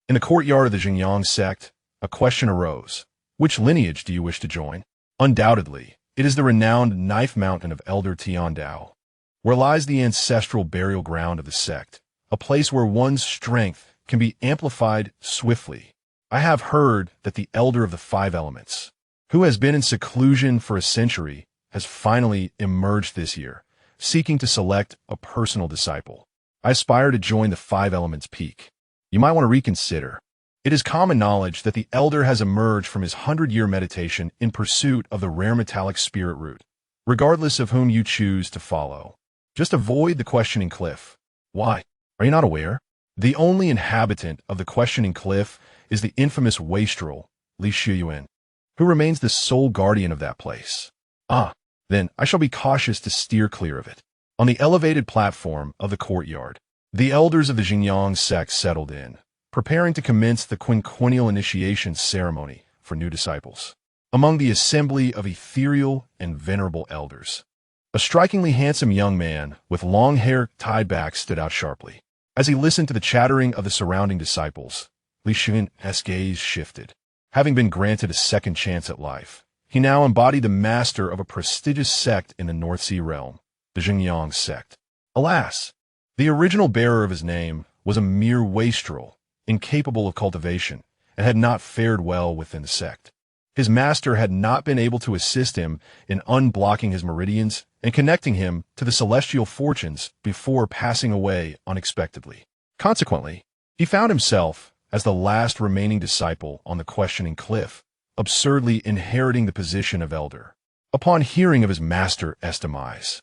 In the courtyard of the Xinjiang sect, a question arose. Which lineage do you wish to join? Undoubtedly, it is the renowned Knife Mountain of Elder Tiandao, where lies the ancestral burial ground of the sect, a place where one's strength can be amplified swiftly. I have heard that the Elder of the Five Elements, who has been in seclusion for a century, has finally emerged this year, seeking to select a personal disciple. I aspire to join the Five Elements peak. You might want to reconsider. It is common knowledge that the Elder has emerged from his 100-year meditation in pursuit of the rare metallic spirit root, regardless of whom you choose to follow. Just avoid the questioning cliff. Why? Are you not aware? The only inhabitant of the questioning cliff is the infamous wastrel, Li Xiuyuan, who remains the sole guardian of that place. Then I shall be cautious to steer clear of it. On the elevated platform of the courtyard, the elders of the Xinjiang sect settled in, preparing to commence the quinquennial initiation ceremony for new disciples. Among the assembly of ethereal and venerable elders, a strikingly handsome young man with long hair tied back stood out sharply. As he listened to the chattering of the surrounding disciples, Li Xiuyuan's gaze shifted. Having been granted a second chance at life, he now embodied the master of a prestigious sect in the North Sea realm, the Xinjiang sect. Alas, the original bearer of his name was a mere wastrel, incapable of cultivation, and had not fared well within the sect. His master had not been able to assist him in unblocking his meridians and connecting him to the celestial fortunes before passing away unexpectedly. Consequently, he found himself, as the last remaining disciple on the questioning cliff, absurdly inheriting the position of elder. Upon hearing of his master's demise,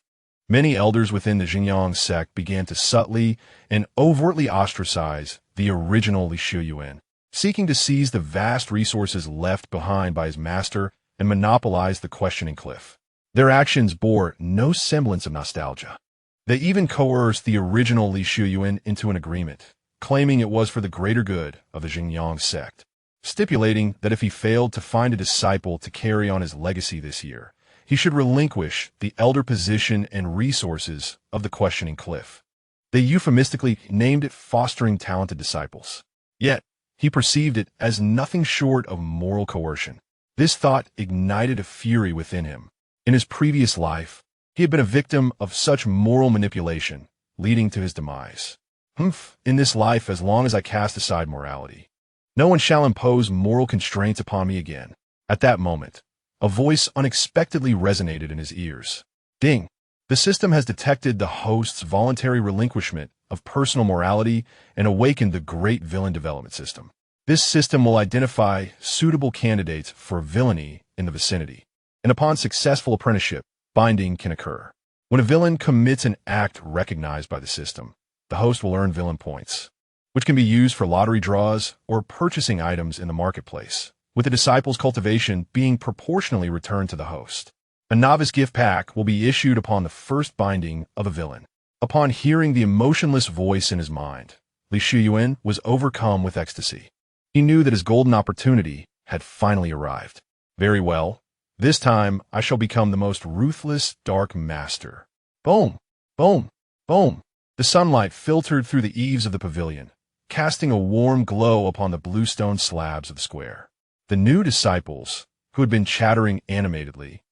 many elders within the Xinjiang sect began to subtly and overtly ostracize the original Li Xiuyuan, seeking to seize the vast resources left behind by his master and monopolize the questioning cliff. Their actions bore no semblance of nostalgia. They even coerced the original Li Xiuyuan into an agreement, claiming it was for the greater good of the Xinjiang sect, stipulating that if he failed to find a disciple to carry on his legacy this year, he should relinquish the elder position and resources of the questioning cliff. They euphemistically named it fostering talented disciples. Yet, he perceived it as nothing short of moral coercion. This thought ignited a fury within him. In his previous life, he had been a victim of such moral manipulation, leading to his demise. In this life, as long as I cast aside morality, no one shall impose moral constraints upon me again. At that moment, a voice unexpectedly resonated in his ears. Ding! The system has detected the host's voluntary relinquishment of personal morality and awakened the Great Villain Development System. This system will identify suitable candidates for villainy in the vicinity, and upon successful apprenticeship, binding can occur. When a villain commits an act recognized by the system, the host will earn villain points, which can be used for lottery draws or purchasing items in the marketplace, with the disciple's cultivation being proportionally returned to the host. A novice gift pack will be issued upon the first binding of a villain. Upon hearing the emotionless voice in his mind, Li Xiuyuan was overcome with ecstasy. He knew that his golden opportunity had finally arrived. Very well, this time I shall become the most ruthless dark master. Boom! Boom! Boom! The sunlight filtered through the eaves of the pavilion, casting a warm glow upon the bluestone slabs of the square. The new disciples, who had been chattering animatedly,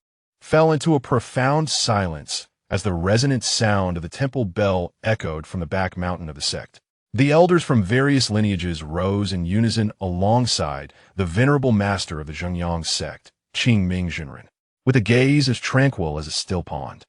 fell into a profound silence as the resonant sound of the temple bell echoed from the back mountain of the sect. The elders from various lineages rose in unison alongside the venerable master of the Xinjiang sect, Qingming Zhenren, with a gaze as tranquil as a still pond.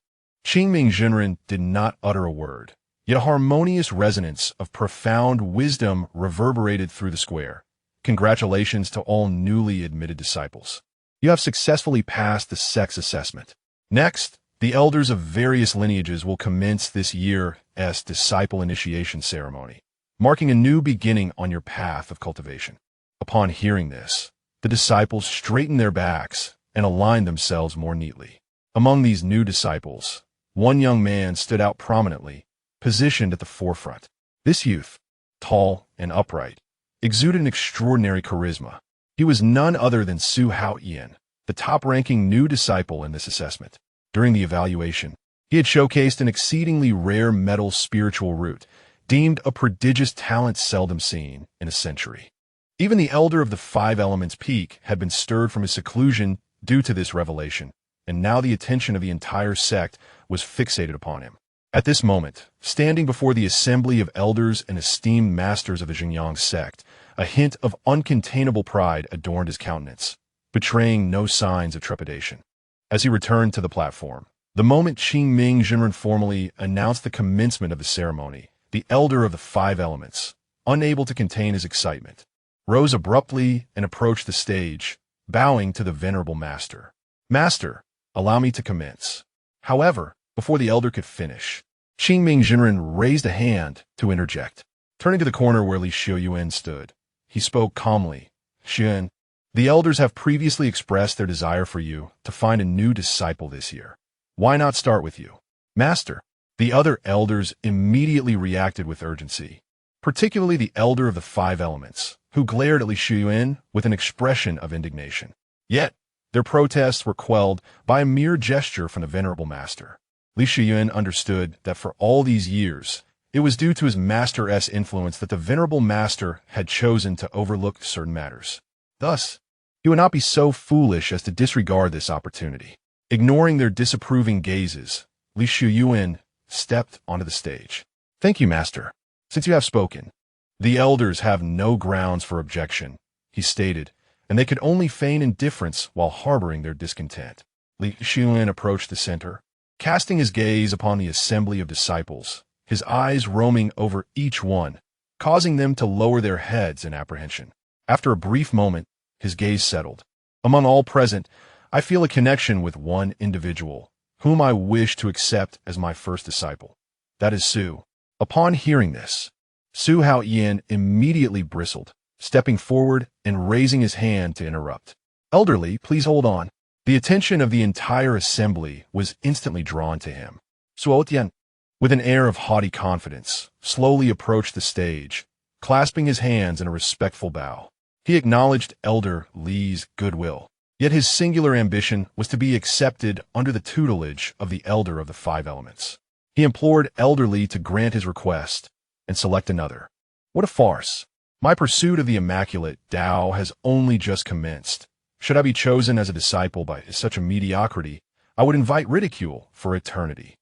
Qingming Zhenren did not utter a word, yet a harmonious resonance of profound wisdom reverberated through the square. Congratulations to all newly admitted disciples. You have successfully passed the sect's assessment. Next, the elders of various lineages will commence this year's disciple initiation ceremony, marking a new beginning on your path of cultivation. Upon hearing this, the disciples straightened their backs and aligned themselves more neatly. Among these new disciples, one young man stood out prominently, positioned at the forefront. This youth, tall and upright, exuded an extraordinary charisma. He was none other than Su Haoyan, the top-ranking new disciple in this assessment. During the evaluation, he had showcased an exceedingly rare metal spiritual root, deemed a prodigious talent seldom seen in a century. Even the elder of the five elements peak had been stirred from his seclusion due to this revelation, and now the attention of the entire sect was fixated upon him. At this moment, standing before the assembly of elders and esteemed masters of the Xinjiang sect, a hint of uncontainable pride adorned his countenance, betraying no signs of trepidation. As he returned to the platform, the moment Qingming Jinren formally announced the commencement of the ceremony, the elder of the five elements, unable to contain his excitement, rose abruptly and approached the stage, bowing to the venerable master. "Master, allow me to commence." However, before the elder could finish, Qingming Jinren raised a hand to interject. Turning to the corner where Li Xiuyuan stood, he spoke calmly. "Xuan, the elders have previously expressed their desire for you to find a new disciple this year. Why not start with you?" "Master." The other elders immediately reacted with urgency, particularly the elder of the five elements, who glared at Li Xiuyuan with an expression of indignation. Yet, their protests were quelled by a mere gesture from the venerable master. Li Xiuyuan understood that for all these years, it was due to his master's influence that the venerable master had chosen to overlook certain matters. Thus, he would not be so foolish as to disregard this opportunity. Ignoring their disapproving gazes, Li Xiuyuan stepped onto the stage. "Thank you, master. Since you have spoken, the elders have no grounds for objection," he stated, and they could only feign indifference while harboring their discontent. Li Xiuyuan approached the center, casting his gaze upon the assembly of disciples, his eyes roaming over each one, causing them to lower their heads in apprehension. After a brief moment, his gaze settled. "Among all present, I feel a connection with one individual, whom I wish to accept as my first disciple. That is Su." Upon hearing this, Su Haoyan immediately bristled, stepping forward and raising his hand to interrupt. "Elderly, please hold on." The attention of the entire assembly was instantly drawn to him. Su Haoyan, with an air of haughty confidence, slowly approached the stage, clasping his hands in a respectful bow. He acknowledged Elder Li's goodwill, yet his singular ambition was to be accepted under the tutelage of the elder of the five elements. He implored Elder Li to grant his request and select another. "What a farce! My pursuit of the immaculate Tao has only just commenced. Should I be chosen as a disciple by such a mediocrity, I would invite ridicule for eternity."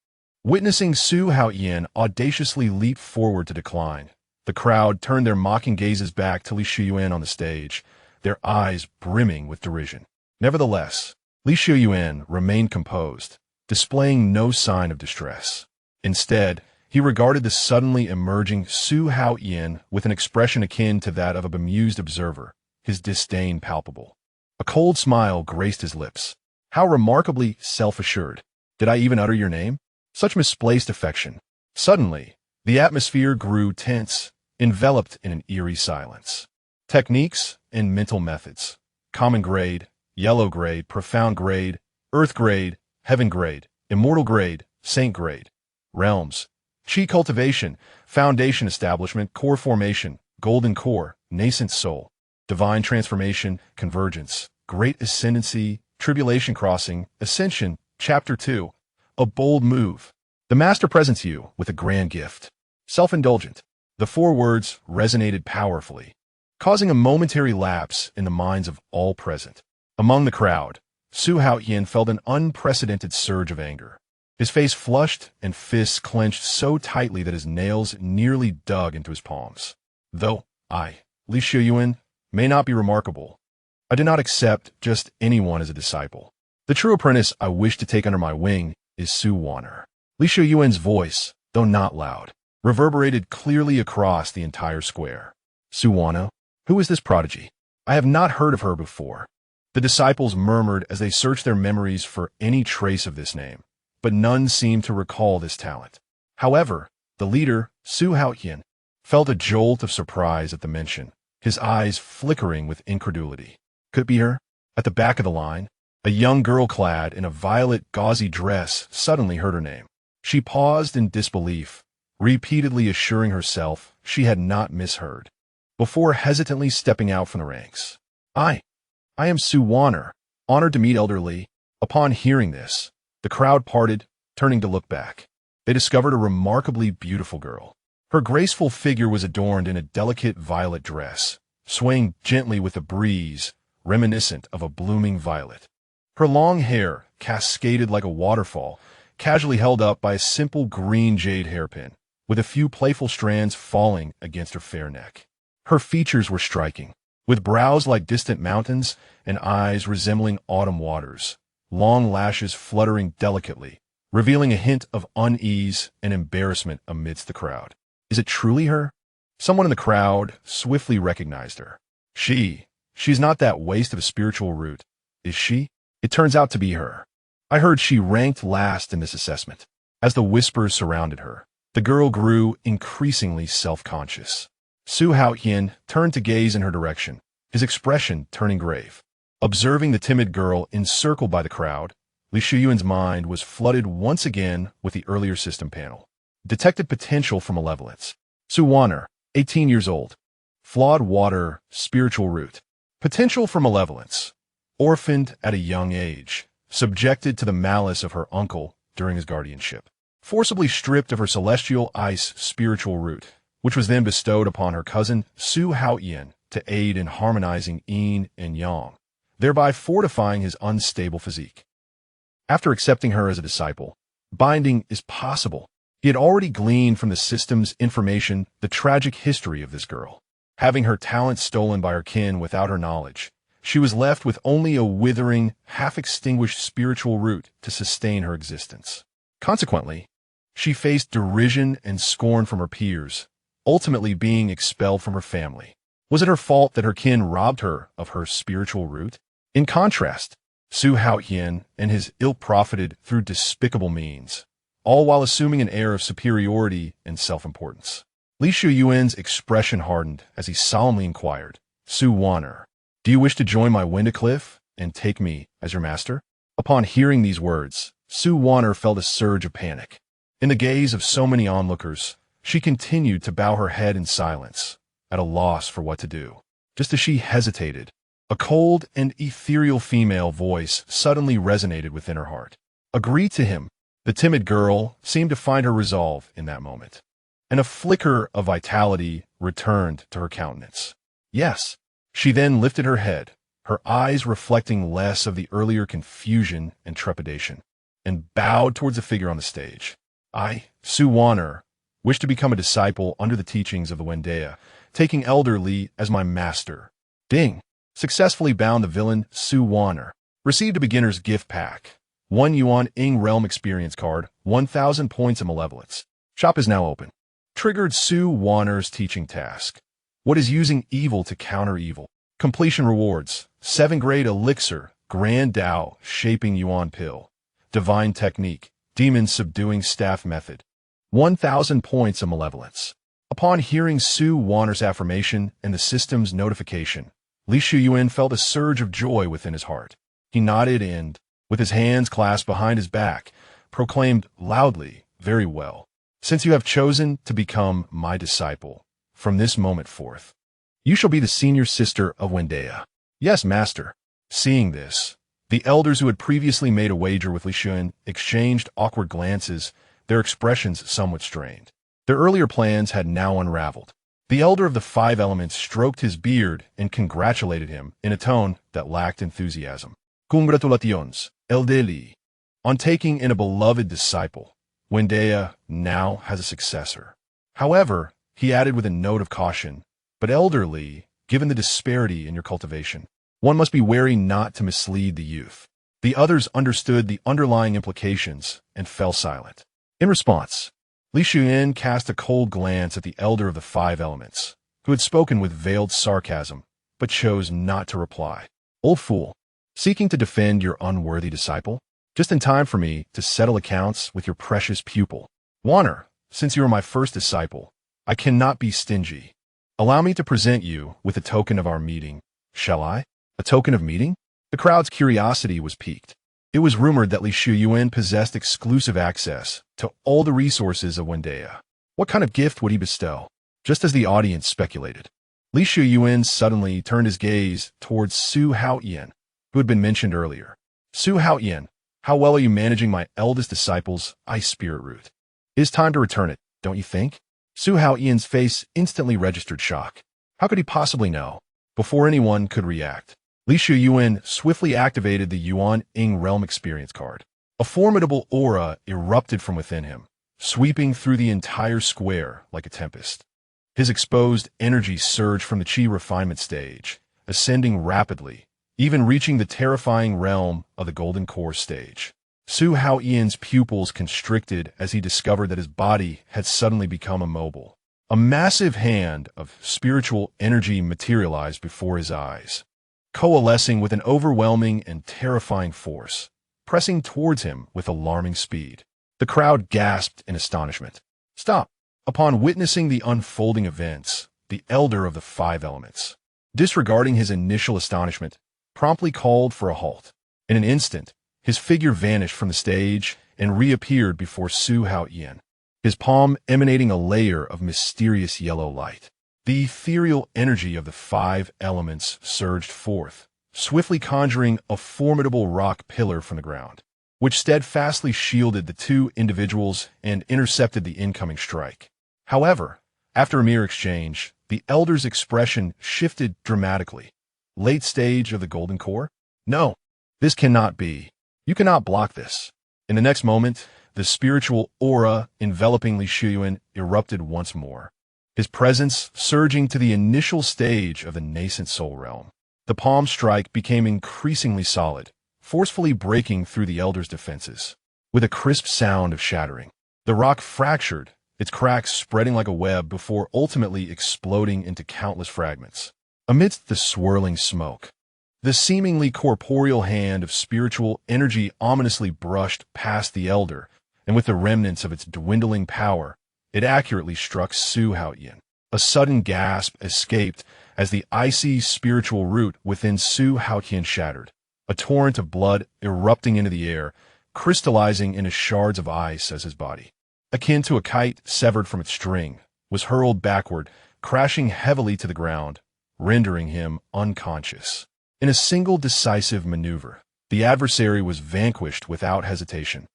Witnessing Su Haoyan audaciously leap forward to decline, the crowd turned their mocking gazes back to Li Xiuyuan on the stage, their eyes brimming with derision. Nevertheless, Li Xiuyuan remained composed, displaying no sign of distress. Instead, he regarded the suddenly emerging Su Haoyan with an expression akin to that of a bemused observer, his disdain palpable. A cold smile graced his lips. "How remarkably self-assured. Did I even utter your name? Such misplaced affection." Suddenly, the atmosphere grew tense, enveloped in an eerie silence. Techniques and mental methods. Common grade, yellow grade, profound grade, earth grade, heaven grade, immortal grade, saint grade. Realms. Qi cultivation, foundation establishment, core formation, golden core, nascent soul. Divine transformation, convergence, great ascendancy, tribulation crossing, ascension, chapter 2. A bold move. The master presents you with a grand gift. Self-indulgent. The four words resonated powerfully, causing a momentary lapse in the minds of all present. Among the crowd, Su Haoyan felt an unprecedented surge of anger. His face flushed and fists clenched so tightly that his nails nearly dug into his palms. "Though I, Li Xiuyuan, may not be remarkable, I do not accept just anyone as a disciple. The true apprentice I wish to take under my wing is Su Wan'er." Li Xiuyuan's voice, though not loud, reverberated clearly across the entire square. "Su Wan'er? Who is this prodigy? I have not heard of her before." The disciples murmured as they searched their memories for any trace of this name, but none seemed to recall this talent. However, the leader, Su Haoyan, felt a jolt of surprise at the mention, his eyes flickering with incredulity. Could it be her? At the back of the line, a young girl clad in a violet gauzy dress suddenly heard her name. She paused in disbelief, repeatedly assuring herself she had not misheard, before hesitantly stepping out from the ranks. I am Su Wan'er, honored to meet Elder Li." Upon hearing this, the crowd parted, turning to look back. They discovered a remarkably beautiful girl. Her graceful figure was adorned in a delicate violet dress, swaying gently with a breeze, reminiscent of a blooming violet. Her long hair cascaded like a waterfall, casually held up by a simple green jade hairpin, with a few playful strands falling against her fair neck. Her features were striking, with brows like distant mountains and eyes resembling autumn waters, long lashes fluttering delicately, revealing a hint of unease and embarrassment amidst the crowd. Is it truly her? Someone in the crowd swiftly recognized her. She's not that waste of a spiritual root, is she? It turns out to be her. I heard she ranked last in this assessment. As the whispers surrounded her, the girl grew increasingly self-conscious. Su Haotian turned to gaze in her direction, his expression turning grave. Observing the timid girl encircled by the crowd, Li Xiuyuan's mind was flooded once again with the earlier system panel. Detected potential for malevolence. Su Wan'er, 18 years old. Flawed water, spiritual root. Potential for malevolence. Orphaned at a young age. Subjected to the malice of her uncle during his guardianship. Forcibly stripped of her celestial ice spiritual root, which was then bestowed upon her cousin Su Haotian to aid in harmonizing yin and yang, thereby fortifying his unstable physique. After accepting her as a disciple, binding is possible. He had already gleaned from the system's information the tragic history of this girl. Having her talent stolen by her kin without her knowledge, she was left with only a withering, half-extinguished spiritual root to sustain her existence. Consequently, she faced derision and scorn from her peers, ultimately being expelled from her family. Was it her fault that her kin robbed her of her spiritual root? In contrast, Su Haotian and his ilk profited through despicable means, all while assuming an air of superiority and self-importance. Li Xiuyuan's expression hardened as he solemnly inquired, Su Wan'er, do you wish to join my Windacliff and take me as your master? Upon hearing these words, Su Wan'er felt a surge of panic. In the gaze of so many onlookers, she continued to bow her head in silence, at a loss for what to do. Just as she hesitated, a cold and ethereal female voice suddenly resonated within her heart. Agree to him. The timid girl seemed to find her resolve in that moment, and a flicker of vitality returned to her countenance. Yes. She then lifted her head, her eyes reflecting less of the earlier confusion and trepidation, and bowed towards the figure on the stage. I, Su Wan'er, wish to become a disciple under the teachings of the Wan'er, taking Elder Li as my master. Ding! Successfully bound the villain Su Wan'er. Received a beginner's gift pack. 1 Yuan Ing Realm Experience Card, 1,000 points of malevolence. Shop is now open. Triggered Su Wan'er's teaching task. What is using evil to counter evil? Completion rewards. 7 grade elixir, Grand Dao, Shaping Yuan Pill. Divine Technique, Demon Subduing Staff Method. 1,000 points of malevolence. Upon hearing Su Wan'er's affirmation and the system's notification, Li Xiuyuan felt a surge of joy within his heart. He nodded and, with his hands clasped behind his back, proclaimed loudly, very well. Since you have chosen to become my disciple, from this moment forth, you shall be the senior sister of Wan'er. Yes, master. Seeing this, the elders who had previously made a wager with Li Xiuyuan exchanged awkward glances, their expressions somewhat strained. Their earlier plans had now unraveled. The elder of the 5 elements stroked his beard and congratulated him in a tone that lacked enthusiasm. Congratulations, Elder Li. On taking in a beloved disciple, Wan'er now has a successor. However, he added with a note of caution, but Elder Li, given the disparity in your cultivation, one must be wary not to mislead the youth. The others understood the underlying implications and fell silent. In response, Li Xiuyuan cast a cold glance at the elder of the 5 elements, who had spoken with veiled sarcasm, but chose not to reply. Old fool, seeking to defend your unworthy disciple? Just in time for me to settle accounts with your precious pupil. Wan'er, since you are my first disciple, I cannot be stingy. Allow me to present you with a token of our meeting. Shall I? A token of meeting? The crowd's curiosity was piqued. It was rumored that Li Xiuyuan possessed exclusive access to all the resources of Wan'er. What kind of gift would he bestow? Just as the audience speculated, Li Xiuyuan suddenly turned his gaze towards Su Haotian, who had been mentioned earlier. Su Haotian, how well are you managing my eldest disciple's ice spirit root? It is time to return it, don't you think? Su Haotian's face instantly registered shock. How could he possibly know? Before anyone could react, Li Xiuyuan swiftly activated the Yuan Ing Realm Experience card. A formidable aura erupted from within him, sweeping through the entire square like a tempest. His exposed energy surged from the Qi refinement stage, ascending rapidly, even reaching the terrifying realm of the Golden Core stage. Su Haoyan's pupils constricted as he discovered that his body had suddenly become immobile. A massive hand of spiritual energy materialized before his eyes, coalescing with an overwhelming and terrifying force, pressing towards him with alarming speed. The crowd gasped in astonishment. Stop! Upon witnessing the unfolding events, the Elder of the Five Elements, disregarding his initial astonishment, promptly called for a halt. In an instant, his figure vanished from the stage and reappeared before Su Haoyan, his palm emanating a layer of mysterious yellow light. The ethereal energy of the five elements surged forth, swiftly conjuring a formidable rock pillar from the ground, which steadfastly shielded the two individuals and intercepted the incoming strike. However, after a mere exchange, the Elder's expression shifted dramatically. Late stage of the Golden Core? No, this cannot be. You cannot block this. In the next moment, the spiritual aura enveloping Li Xiuyuan erupted once more, his presence surging to the initial stage of the nascent soul realm. The palm strike became increasingly solid, forcefully breaking through the Elder's defenses. With a crisp sound of shattering, the rock fractured, its cracks spreading like a web before ultimately exploding into countless fragments. Amidst the swirling smoke, the seemingly corporeal hand of spiritual energy ominously brushed past the Elder, and with the remnants of its dwindling power, it accurately struck Su Haoyan. A sudden gasp escaped as the icy spiritual root within Su Haoyan shattered, a torrent of blood erupting into the air, crystallizing into shards of ice as his body, akin to a kite severed from its string, was hurled backward, crashing heavily to the ground, rendering him unconscious. In a single decisive maneuver, the adversary was vanquished without hesitation,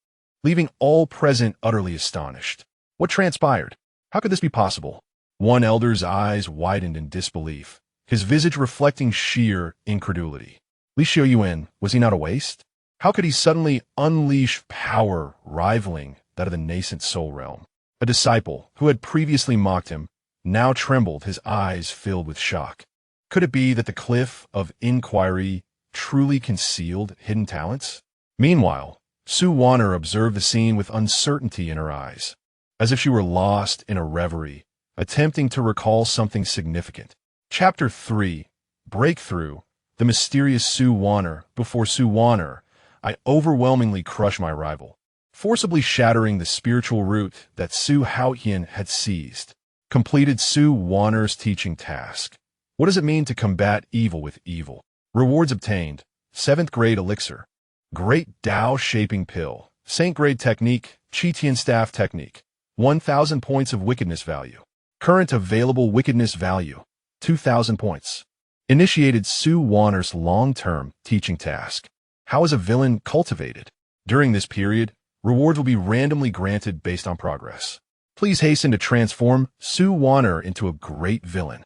leaving all present utterly astonished. What transpired? How could this be possible? One Elder's eyes widened in disbelief, his visage reflecting sheer incredulity. Li Xiuyuan, was he not a waste? How could he suddenly unleash power rivaling that of the nascent soul realm? A disciple, who had previously mocked him, now trembled, his eyes filled with shock. Could it be that the cliff of inquiry truly concealed hidden talents? Meanwhile, Su Wan'er observed the scene with uncertainty in her eyes, as if she were lost in a reverie, attempting to recall something significant. Chapter 3, Breakthrough, the mysterious Su Wan'er. Before Su Wan'er, I overwhelmingly crush my rival, forcibly shattering the spiritual root that Su Haoyan had seized. Completed Su Wan'er's teaching task. What does it mean to combat evil with evil? Rewards obtained: 7th grade elixir, Great Tao Shaping Pill, Saint grade technique, Qitian Staff technique, 1,000 points of wickedness value. Current available wickedness value, 2,000 points. Initiated Su Wan'er's long-term teaching task. How is a villain cultivated? During this period, rewards will be randomly granted based on progress. Please hasten to transform Su Wan'er into a great villain.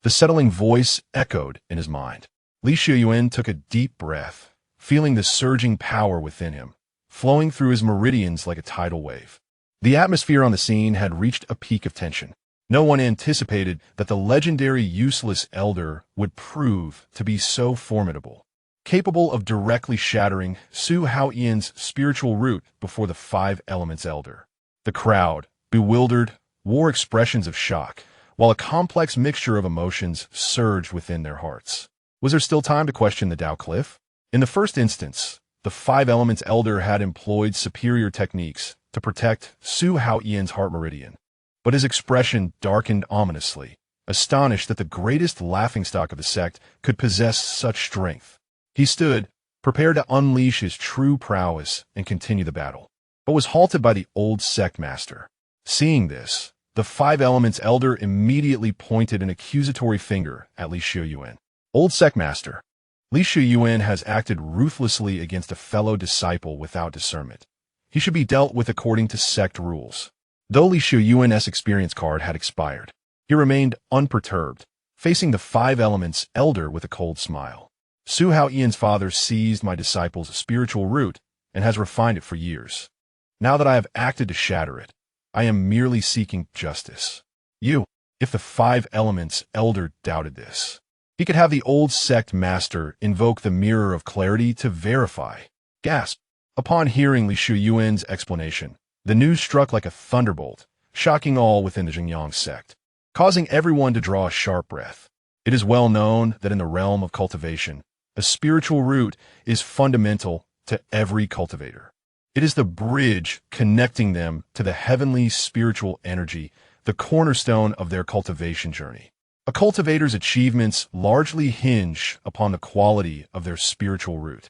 The settling voice echoed in his mind. Li Xiuyuan took a deep breath, feeling the surging power within him, flowing through his meridians like a tidal wave. The atmosphere on the scene had reached a peak of tension. No one anticipated that the legendary useless Elder would prove to be so formidable, capable of directly shattering Su Haoyan's spiritual root before the Five Elements Elder. The crowd, bewildered, wore expressions of shock, while a complex mixture of emotions surged within their hearts. Was there still time to question the Tao Cliff? In the first instance, the Five Elements Elder had employed superior techniques to protect Su Haoyan's heart meridian, but his expression darkened ominously, astonished that the greatest laughingstock of the sect could possess such strength. He stood, prepared to unleash his true prowess and continue the battle, but was halted by the old sect master. Seeing this, the Five Elements Elder immediately pointed an accusatory finger at Li Xiuyuan. Old sect master, Li Xiuyuan has acted ruthlessly against a fellow disciple without discernment. He should be dealt with according to sect rules. Though Li Xiuyuan's experience card had expired, he remained unperturbed, facing the five elements elder with a cold smile. Su Haoyan's father seized my disciple's spiritual root and has refined it for years. Now that I have acted to shatter it, I am merely seeking justice. If the five elements elder doubted this, he could have the old sect master invoke the mirror of clarity to verify. Gasp! Upon hearing Li Xiuyuan's explanation, the news struck like a thunderbolt, shocking all within the Xinjiang sect, causing everyone to draw a sharp breath. It is well known that in the realm of cultivation, a spiritual root is fundamental to every cultivator. It is the bridge connecting them to the heavenly spiritual energy, the cornerstone of their cultivation journey. A cultivator's achievements largely hinge upon the quality of their spiritual root.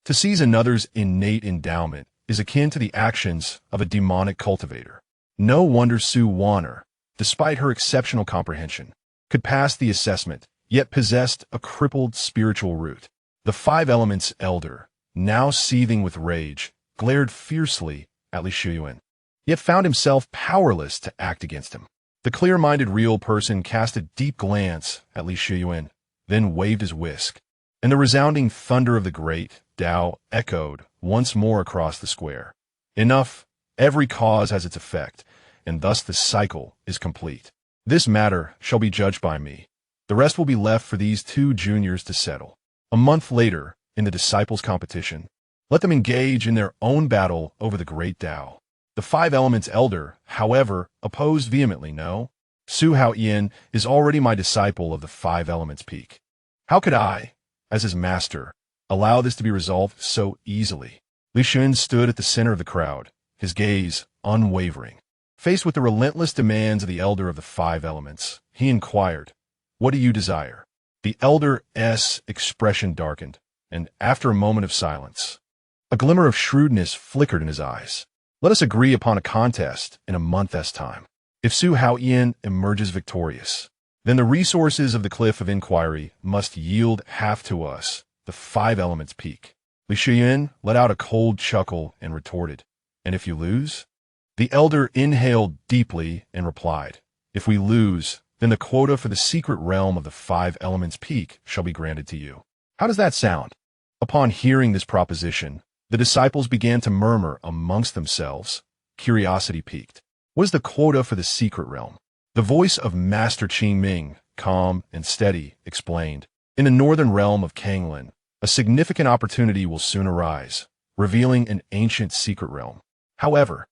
To seize another's innate endowment is akin to the actions of a demonic cultivator. No wonder Wan'er, despite her exceptional comprehension, could pass the assessment, yet possessed a crippled spiritual root. The five elements elder, now seething with rage, glared fiercely at Li Xiuyuan, yet found himself powerless to act against him. The clear-minded real person cast a deep glance at Li Xiuyuan, then waved his whisk, and the resounding thunder of the great Tao echoed once more across the square. Enough, every cause has its effect, and thus the cycle is complete. This matter shall be judged by me. The rest will be left for these two juniors to settle. A month later, in the disciples' competition, let them engage in their own battle over the great Tao. The five elements elder, however, opposed vehemently. No, Su Haoyan is already my disciple of the five elements peak. How could I, as his master, allow this to be resolved so easily? Li Xiuyuan stood at the center of the crowd, his gaze unwavering. Faced with the relentless demands of the elder of the five elements, he inquired, "What do you desire?" The elder's expression darkened, and after a moment of silence, a glimmer of shrewdness flickered in his eyes. Let us agree upon a contest in a month's time. If Su Haoyan emerges victorious, then the resources of the Cliff of Inquiry must yield half to us, the five elements peak. Li Xiuyuan let out a cold chuckle and retorted, "And if you lose?" The elder inhaled deeply and replied, "If we lose, then the quota for the secret realm of the five elements peak shall be granted to you." How does that sound? Upon hearing this proposition, the disciples began to murmur amongst themselves. Curiosity piqued. What is the quota for the secret realm? The voice of Master Qing Ming, calm and steady, explained, "In the northern realm of Kanglin, a significant opportunity will soon arise, revealing an ancient secret realm. However,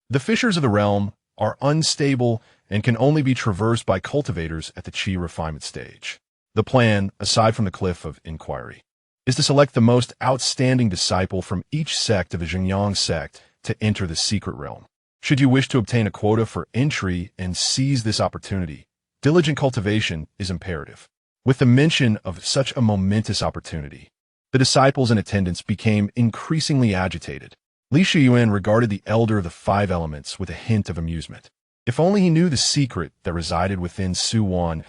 the fissures of the realm are unstable and can only be traversed by cultivators at the Qi refinement stage. The plan, aside from the Cliff of Inquiry, is to select the most outstanding disciple from each sect of the Xinjiang sect to enter the secret realm. Should you wish to obtain a quota for entry and seize this opportunity, diligent cultivation is imperative." With the mention of such a momentous opportunity, the disciples in attendance became increasingly agitated. Li Xiuyuan regarded the elder of the five elements with a hint of amusement. If only he knew the secret that resided within Su Wan,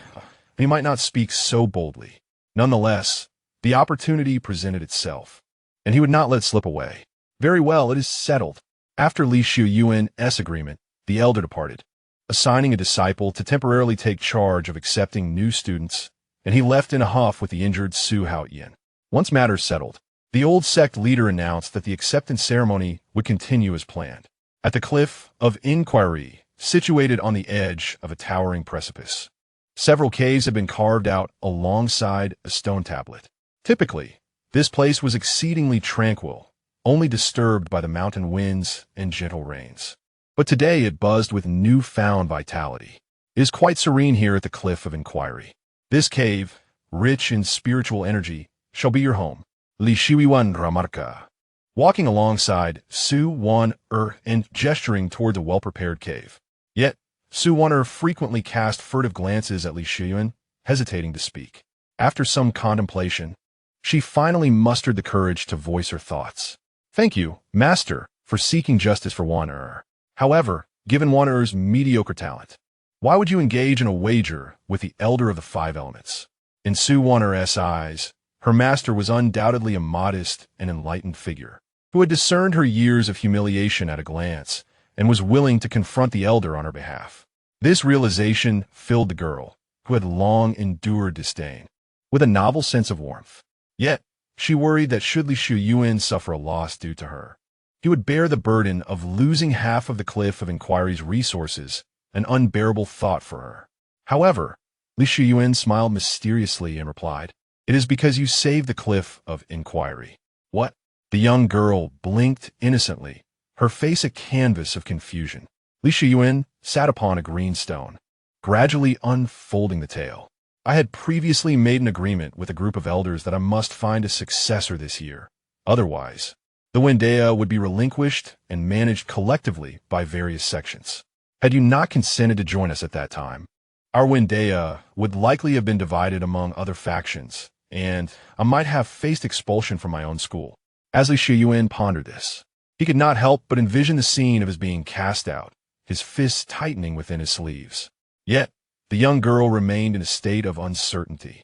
he might not speak so boldly. Nonetheless, the opportunity presented itself, and he would not let it slip away. "Very well, it is settled." After Li Xiuyuan's agreement, the elder departed, assigning a disciple to temporarily take charge of accepting new students, and he left in a huff with the injured Su Haoyan. Once matters settled, the old sect leader announced that the acceptance ceremony would continue as planned. At the Cliff of Inquiry, situated on the edge of a towering precipice, several caves had been carved out alongside a stone tablet. Typically, this place was exceedingly tranquil, only disturbed by the mountain winds and gentle rains. But today it buzzed with newfound vitality. It is quite serene here at the Cliff of Inquiry. This cave, rich in spiritual energy, shall be your home. Li Xiuyuan Ramarka. Walking alongside Su Wan'er and gesturing toward the well-prepared cave. Yet, Su Wan'er frequently cast furtive glances at Li Xiuyuan, hesitating to speak. After some contemplation, she finally mustered the courage to voice her thoughts. "Thank you, Master, for seeking justice for Wan'er. However, given Wan'er's mediocre talent, why would you engage in a wager with the elder of the five elements?" In Su Wan'er's eyes, her master was undoubtedly a modest and enlightened figure, who had discerned her years of humiliation at a glance and was willing to confront the elder on her behalf. This realization filled the girl, who had long endured disdain, with a novel sense of warmth. Yet, she worried that should Li Xiuyuan suffer a loss due to her, he would bear the burden of losing half of the Cliff of Inquiry's resources, an unbearable thought for her. However, Li Xiuyuan smiled mysteriously and replied, "It is because you saved the Cliff of Inquiry." What? The young girl blinked innocently, her face a canvas of confusion. Li Xiuyuan sat upon a green stone, gradually unfolding the tale. I had previously made an agreement with a group of elders that I must find a successor this year. Otherwise, the Wan'er would be relinquished and managed collectively by various sections. Had you not consented to join us at that time, our Wan'er would likely have been divided among other factions, and I might have faced expulsion from my own school. As Li Xiuyuan pondered this, he could not help but envision the scene of his being cast out, his fists tightening within his sleeves. Yet, the young girl remained in a state of uncertainty,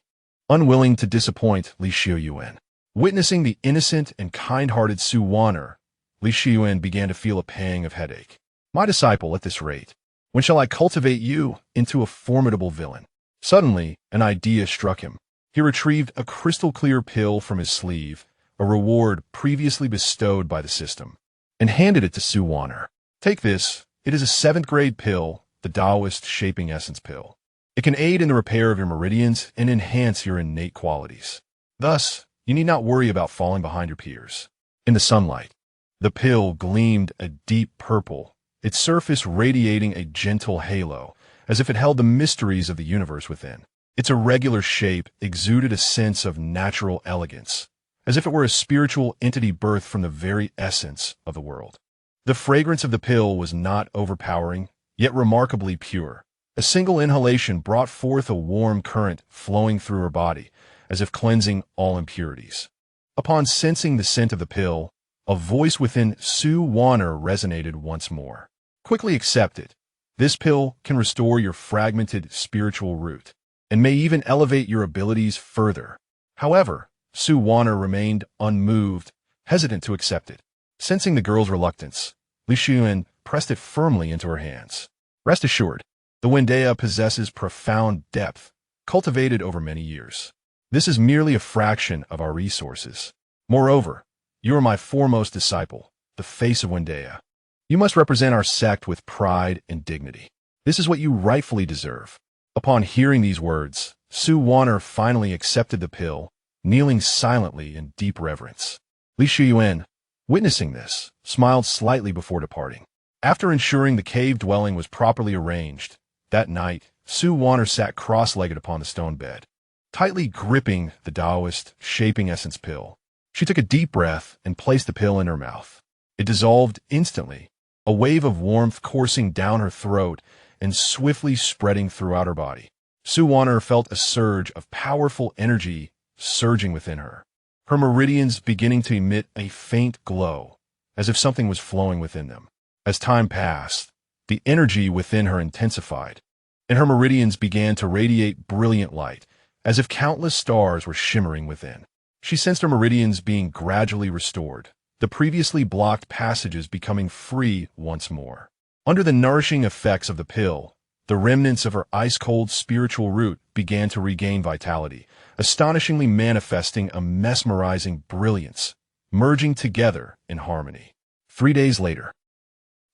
unwilling to disappoint Li Xiuyuan. Witnessing the innocent and kind-hearted Wan'er, Li Xiuyuan began to feel a pang of headache. "My disciple, at this rate, when shall I cultivate you into a formidable villain?" Suddenly, an idea struck him. He retrieved a crystal-clear pill from his sleeve, a reward previously bestowed by the system, and handed it to Wan'er. "Take this. It is a 7th-grade pill, the Taoist Shaping Essence pill. It can aid in the repair of your meridians and enhance your innate qualities. Thus, you need not worry about falling behind your peers." In the sunlight, the pill gleamed a deep purple, its surface radiating a gentle halo, as if it held the mysteries of the universe within. Its irregular shape exuded a sense of natural elegance, as if it were a spiritual entity birthed from the very essence of the world. The fragrance of the pill was not overpowering, yet remarkably pure. A single inhalation brought forth a warm current flowing through her body, as if cleansing all impurities. Upon sensing the scent of the pill, a voice within Wan'er resonated once more. "Quickly accept it. This pill can restore your fragmented spiritual root, and may even elevate your abilities further." However, Wan'er remained unmoved, hesitant to accept it. Sensing the girl's reluctance, Li Xiuyuan pressed it firmly into her hands. "Rest assured, the Wan'er possesses profound depth, cultivated over many years. This is merely a fraction of our resources. Moreover, you are my foremost disciple, the face of Wan'er. You must represent our sect with pride and dignity. This is what you rightfully deserve." Upon hearing these words, Wan'er finally accepted the pill, kneeling silently in deep reverence. Li Xiuyuan, witnessing this, smiled slightly before departing. After ensuring the cave dwelling was properly arranged, that night, Wan'er sat cross-legged upon the stone bed, tightly gripping the Taoist Shaping Essence pill. She took a deep breath and placed the pill in her mouth. It dissolved instantly, a wave of warmth coursing down her throat and swiftly spreading throughout her body. Wan'er felt a surge of powerful energy surging within her, her meridians beginning to emit a faint glow, as if something was flowing within them. As time passed, the energy within her intensified, and her meridians began to radiate brilliant light, as if countless stars were shimmering within. She sensed her meridians being gradually restored, the previously blocked passages becoming free once more. Under the nourishing effects of the pill, the remnants of her ice-cold spiritual root began to regain vitality, astonishingly manifesting a mesmerizing brilliance, merging together in harmony. 3 days later,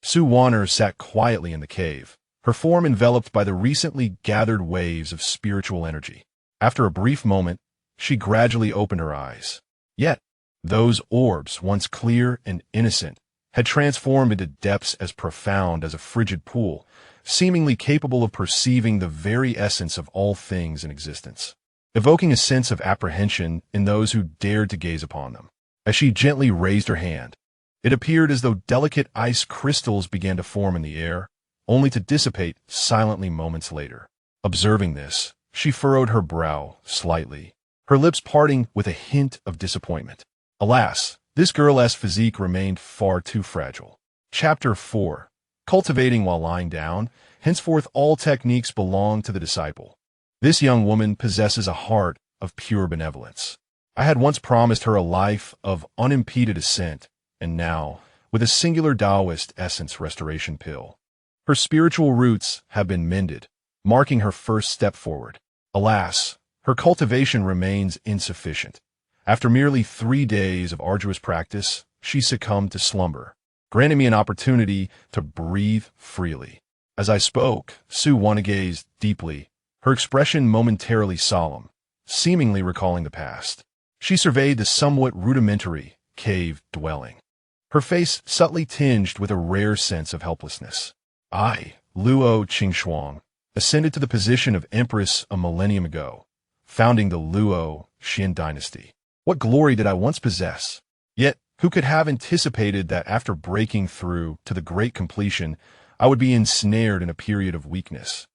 Wan'er sat quietly in the cave, her form enveloped by the recently gathered waves of spiritual energy. After a brief moment, she gradually opened her eyes. Yet, those orbs, once clear and innocent, had transformed into depths as profound as a frigid pool, seemingly capable of perceiving the very essence of all things in existence, evoking a sense of apprehension in those who dared to gaze upon them. As she gently raised her hand, it appeared as though delicate ice crystals began to form in the air, only to dissipate silently moments later. Observing this, she furrowed her brow slightly, her lips parting with a hint of disappointment. Alas, this girl's physique remained far too fragile. Chapter 4. Cultivating while lying down. Henceforth all techniques belong to the disciple. This young woman possesses a heart of pure benevolence. I had once promised her a life of unimpeded ascent, and now, with a singular Taoist essence restoration pill, her spiritual roots have been mended. marking her first step forward. Alas, her cultivation remains insufficient. After merely 3 days of arduous practice, she succumbed to slumber, granting me an opportunity to breathe freely. As I spoke, Xiuyuan gazed deeply, her expression momentarily solemn, seemingly recalling the past. She surveyed the somewhat rudimentary cave dwelling, her face subtly tinged with a rare sense of helplessness. I, Luo Qingxuang, ascended to the position of empress a millennium ago, founding the Luo Xin dynasty. What glory did I once possess? Yet, who could have anticipated that after breaking through to the great completion, I would be ensnared in a period of weakness,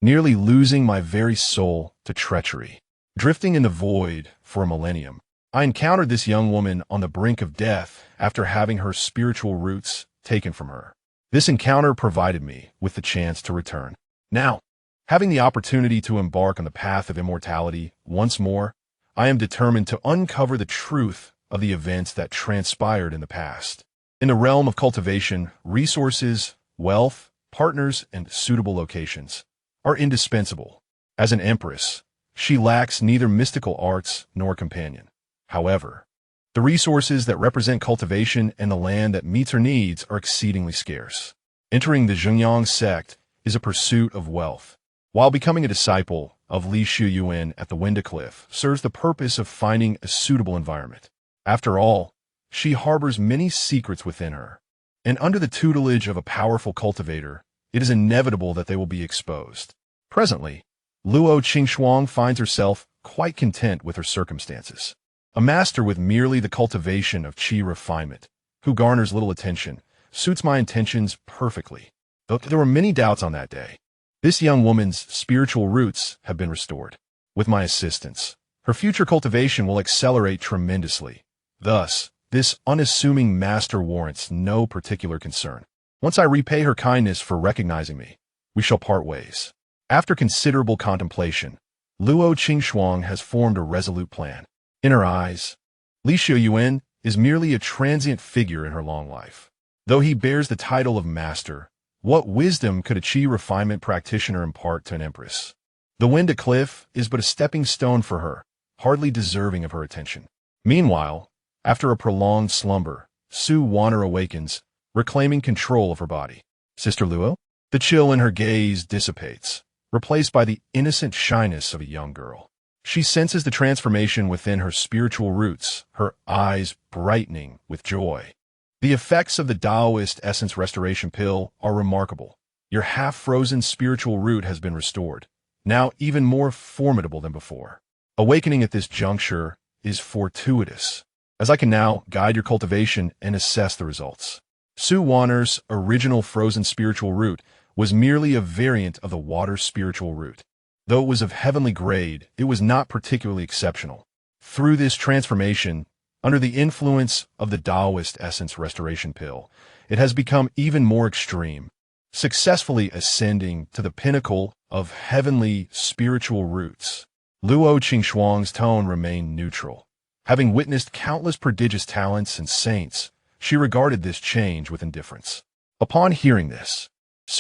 nearly losing my very soul to treachery. Drifting in the void for a millennium, I encountered this young woman on the brink of death after having her spiritual roots taken from her. This encounter provided me with the chance to return. Now, having the opportunity to embark on the path of immortality once more, I am determined to uncover the truth of the events that transpired in the past. In the realm of cultivation, resources, wealth, partners, and suitable locations are indispensable. As an empress, she lacks neither mystical arts nor companion. However, the resources that represent cultivation and the land that meets her needs are exceedingly scarce. Entering the Zhengyang sect is a pursuit of wealth, while becoming a disciple of Li Xiuyuan at the Winda Cliff serves the purpose of finding a suitable environment. After all, she harbors many secrets within her, and under the tutelage of a powerful cultivator, it is inevitable that they will be exposed. Presently, Luo Qingxuang finds herself quite content with her circumstances. A master with merely the cultivation of qi refinement, who garners little attention, suits my intentions perfectly. Though there were many doubts on that day, this young woman's spiritual roots have been restored. With my assistance, her future cultivation will accelerate tremendously. Thus, this unassuming master warrants no particular concern. Once I repay her kindness for recognizing me, we shall part ways. After considerable contemplation, Luo Qingxuang has formed a resolute plan. In her eyes, Li Xiuyuan is merely a transient figure in her long life. Though he bears the title of master, what wisdom could a qi refinement practitioner impart to an empress? The Winda Cliff is but a stepping stone for her, hardly deserving of her attention. Meanwhile, after a prolonged slumber, Wan'er awakens, reclaiming control of her body. Sister Luo? The chill in her gaze dissipates, replaced by the innocent shyness of a young girl. She senses the transformation within her spiritual roots, her eyes brightening with joy. The effects of the Taoist essence restoration pill are remarkable. Your half-frozen spiritual root has been restored, now even more formidable than before. Awakening at this juncture is fortuitous, as I can now guide your cultivation and assess the results. Wan'er's original frozen spiritual root was merely a variant of the water spiritual root. Though it was of heavenly grade, it was not particularly exceptional. Through this transformation, under the influence of the Taoist essence restoration pill, it has become even more extreme, successfully ascending to the pinnacle of heavenly spiritual roots. Luo Qingxuang's tone remained neutral. Having witnessed countless prodigious talents and saints, she regarded this change with indifference. Upon hearing this,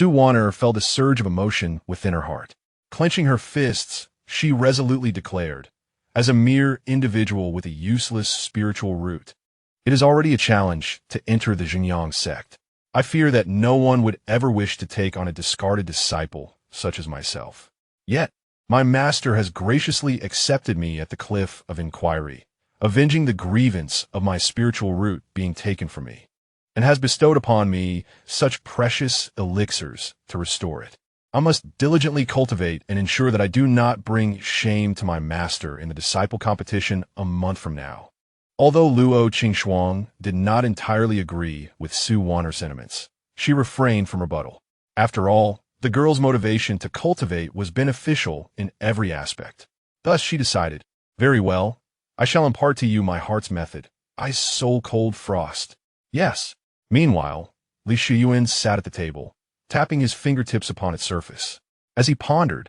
Wan'er felt a surge of emotion within her heart. Clenching her fists, she resolutely declared, as a mere individual with a useless spiritual root, it is already a challenge to enter the Zhengyang sect. I fear that no one would ever wish to take on a discarded disciple such as myself. Yet, my master has graciously accepted me at the cliff of inquiry, avenging the grievance of my spiritual root being taken from me, and has bestowed upon me such precious elixirs to restore it. I must diligently cultivate and ensure that I do not bring shame to my master in the disciple competition a month from now. Although Luo Qingxuang did not entirely agree with Wan'er's sentiments, she refrained from rebuttal. After all, the girl's motivation to cultivate was beneficial in every aspect. Thus she decided, very well, I shall impart to you my heart's method, ice soul-cold frost. Yes. Meanwhile, Li Xiuyuan sat at the table, tapping his fingertips upon its surface. As he pondered,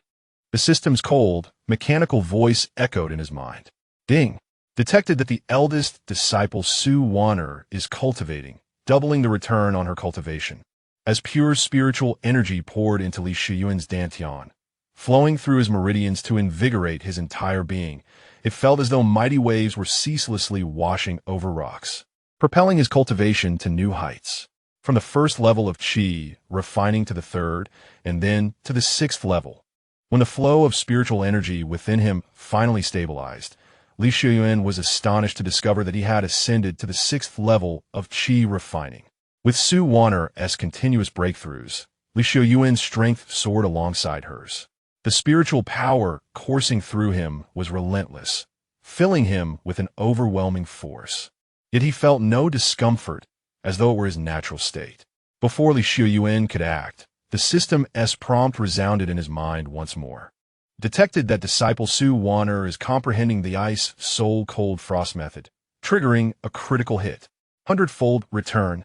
the system's cold, mechanical voice echoed in his mind. Ding! Detected that the eldest disciple Wan'er is cultivating, doubling the return on her cultivation. As pure spiritual energy poured into Li Xiuyuan's dantian, flowing through his meridians to invigorate his entire being. It felt as though mighty waves were ceaselessly washing over rocks, propelling his cultivation to new heights. From the first level of qi, refining to the third, and then to the sixth level. When the flow of spiritual energy within him finally stabilized, Li Xiuyuan was astonished to discover that he had ascended to the sixth level of qi refining. With Su Wan'er's continuous breakthroughs, Li Xiuyuan's strength soared alongside hers. The spiritual power coursing through him was relentless, filling him with an overwhelming force. Yet he felt no discomfort, as though it were his natural state. Before Li Xiuyuan could act, the system's prompt resounded in his mind once more. Detected that disciple Su Wan'er is comprehending the ice, soul, cold, frost method, triggering a critical hit. 100-fold return.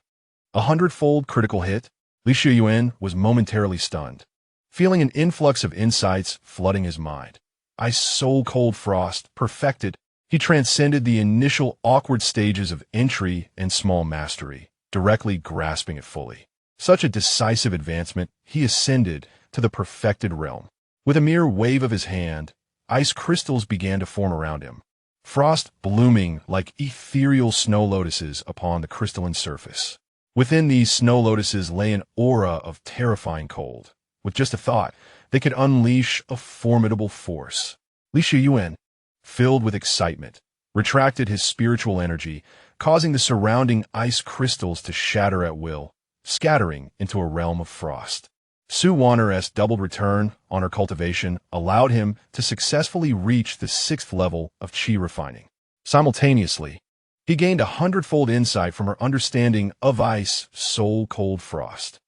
A 100-fold critical hit? Li Xiuyuan was momentarily stunned, feeling an influx of insights flooding his mind. Ice, soul, cold, frost, perfected. He transcended the initial awkward stages of entry and small mastery, directly grasping it fully. Such a decisive advancement, he ascended to the perfected realm. With a mere wave of his hand, ice crystals began to form around him, frost blooming like ethereal snow lotuses upon the crystalline surface. Within these snow lotuses lay an aura of terrifying cold. With just a thought, they could unleash a formidable force. Li Xiuyuan, filled with excitement, retracted his spiritual energy, causing the surrounding ice crystals to shatter at will, scattering into a realm of frost. Su Wan'er's doubled return on her cultivation allowed him to successfully reach the sixth level of qi refining. Simultaneously, he gained 100-fold insight from her understanding of ice, soul, cold, frost.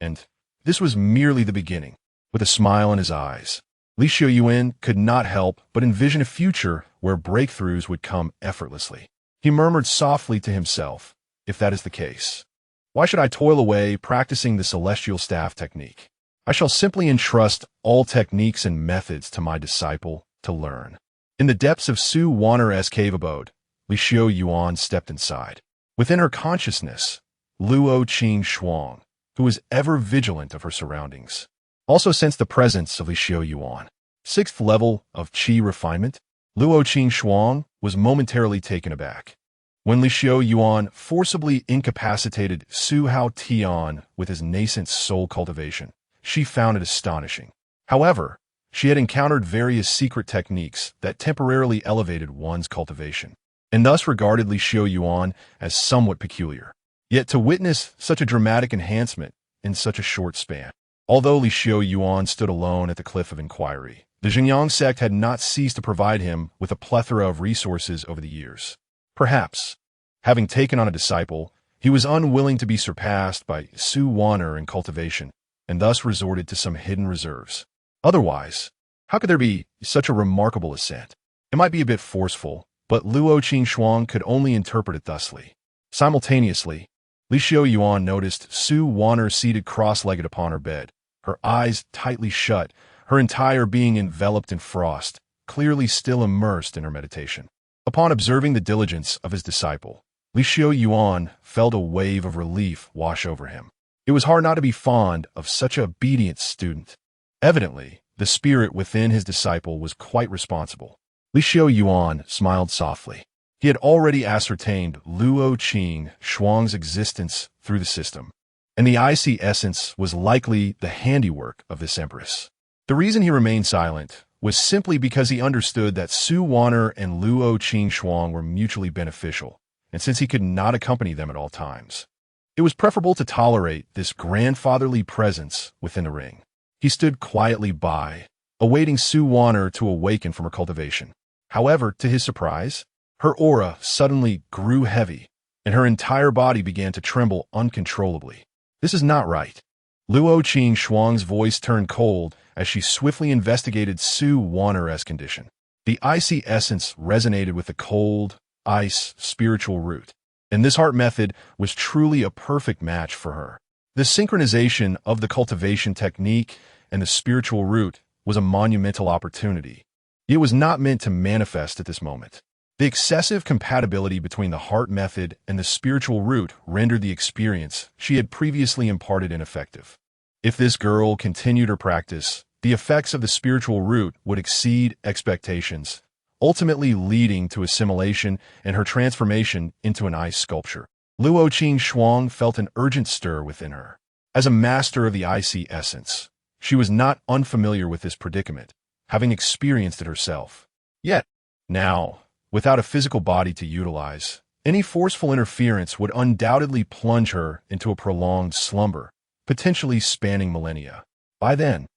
And this was merely the beginning. With a smile in his eyes, Li Xiuyuan could not help but envision a future where breakthroughs would come effortlessly. He murmured softly to himself, if that is the case, why should I toil away practicing the celestial staff technique? I shall simply entrust all techniques and methods to my disciple to learn. In the depths of Su Wan'er's cave abode, Li Xiuyuan stepped inside. Within her consciousness, Luo Qing Shuang, who was ever vigilant of her surroundings, also sensed the presence of Li Xiuyuan. Sixth level of qi refinement, Luo Qing Shuang was momentarily taken aback. When Li Xiuyuan forcibly incapacitated Su Hao Tian with his nascent soul cultivation, she found it astonishing. However, she had encountered various secret techniques that temporarily elevated one's cultivation, and thus regarded Li Xiuyuan as somewhat peculiar. Yet to witness such a dramatic enhancement in such a short span. Although Li Xiuyuan stood alone at the cliff of inquiry, the Xinjiang sect had not ceased to provide him with a plethora of resources over the years. Perhaps, having taken on a disciple, he was unwilling to be surpassed by Su Wan'er in cultivation, and thus resorted to some hidden reserves. Otherwise, how could there be such a remarkable ascent? It might be a bit forceful, but Luo Qing Shuang could only interpret it thusly. Simultaneously, Li Xiuyuan noticed Su Wan'er seated cross-legged upon her bed, her eyes tightly shut, her entire being enveloped in frost, clearly still immersed in her meditation. Upon observing the diligence of his disciple, Li Xiuyuan felt a wave of relief wash over him. It was hard not to be fond of such an obedient student. Evidently, the spirit within his disciple was quite responsible. Li Xiuyuan smiled softly. He had already ascertained Luo Qing Shuang's existence through the system, and the icy essence was likely the handiwork of this empress. The reason he remained silent was simply because he understood that Su Wan'er and Luo Qing Shuang were mutually beneficial, and since he could not accompany them at all times, it was preferable to tolerate this grandfatherly presence within the ring. He stood quietly by, awaiting Su Wan'er to awaken from her cultivation. However, to his surprise, her aura suddenly grew heavy, and her entire body began to tremble uncontrollably. This is not right. Luo Qing Shuang's voice turned cold as she swiftly investigated Su Wan'er's condition. The icy essence resonated with the cold, ice, spiritual root, and this heart method was truly a perfect match for her. The synchronization of the cultivation technique and the spiritual root was a monumental opportunity. It was not meant to manifest at this moment. The excessive compatibility between the heart method and the spiritual root rendered the experience she had previously imparted ineffective. If this girl continued her practice, the effects of the spiritual root would exceed expectations, ultimately leading to assimilation and her transformation into an ice sculpture. Luo Qingxuan felt an urgent stir within her. As a master of the icy essence, she was not unfamiliar with this predicament, having experienced it herself. Yet, now, without a physical body to utilize, any forceful interference would undoubtedly plunge her into a prolonged slumber, potentially spanning millennia. By then,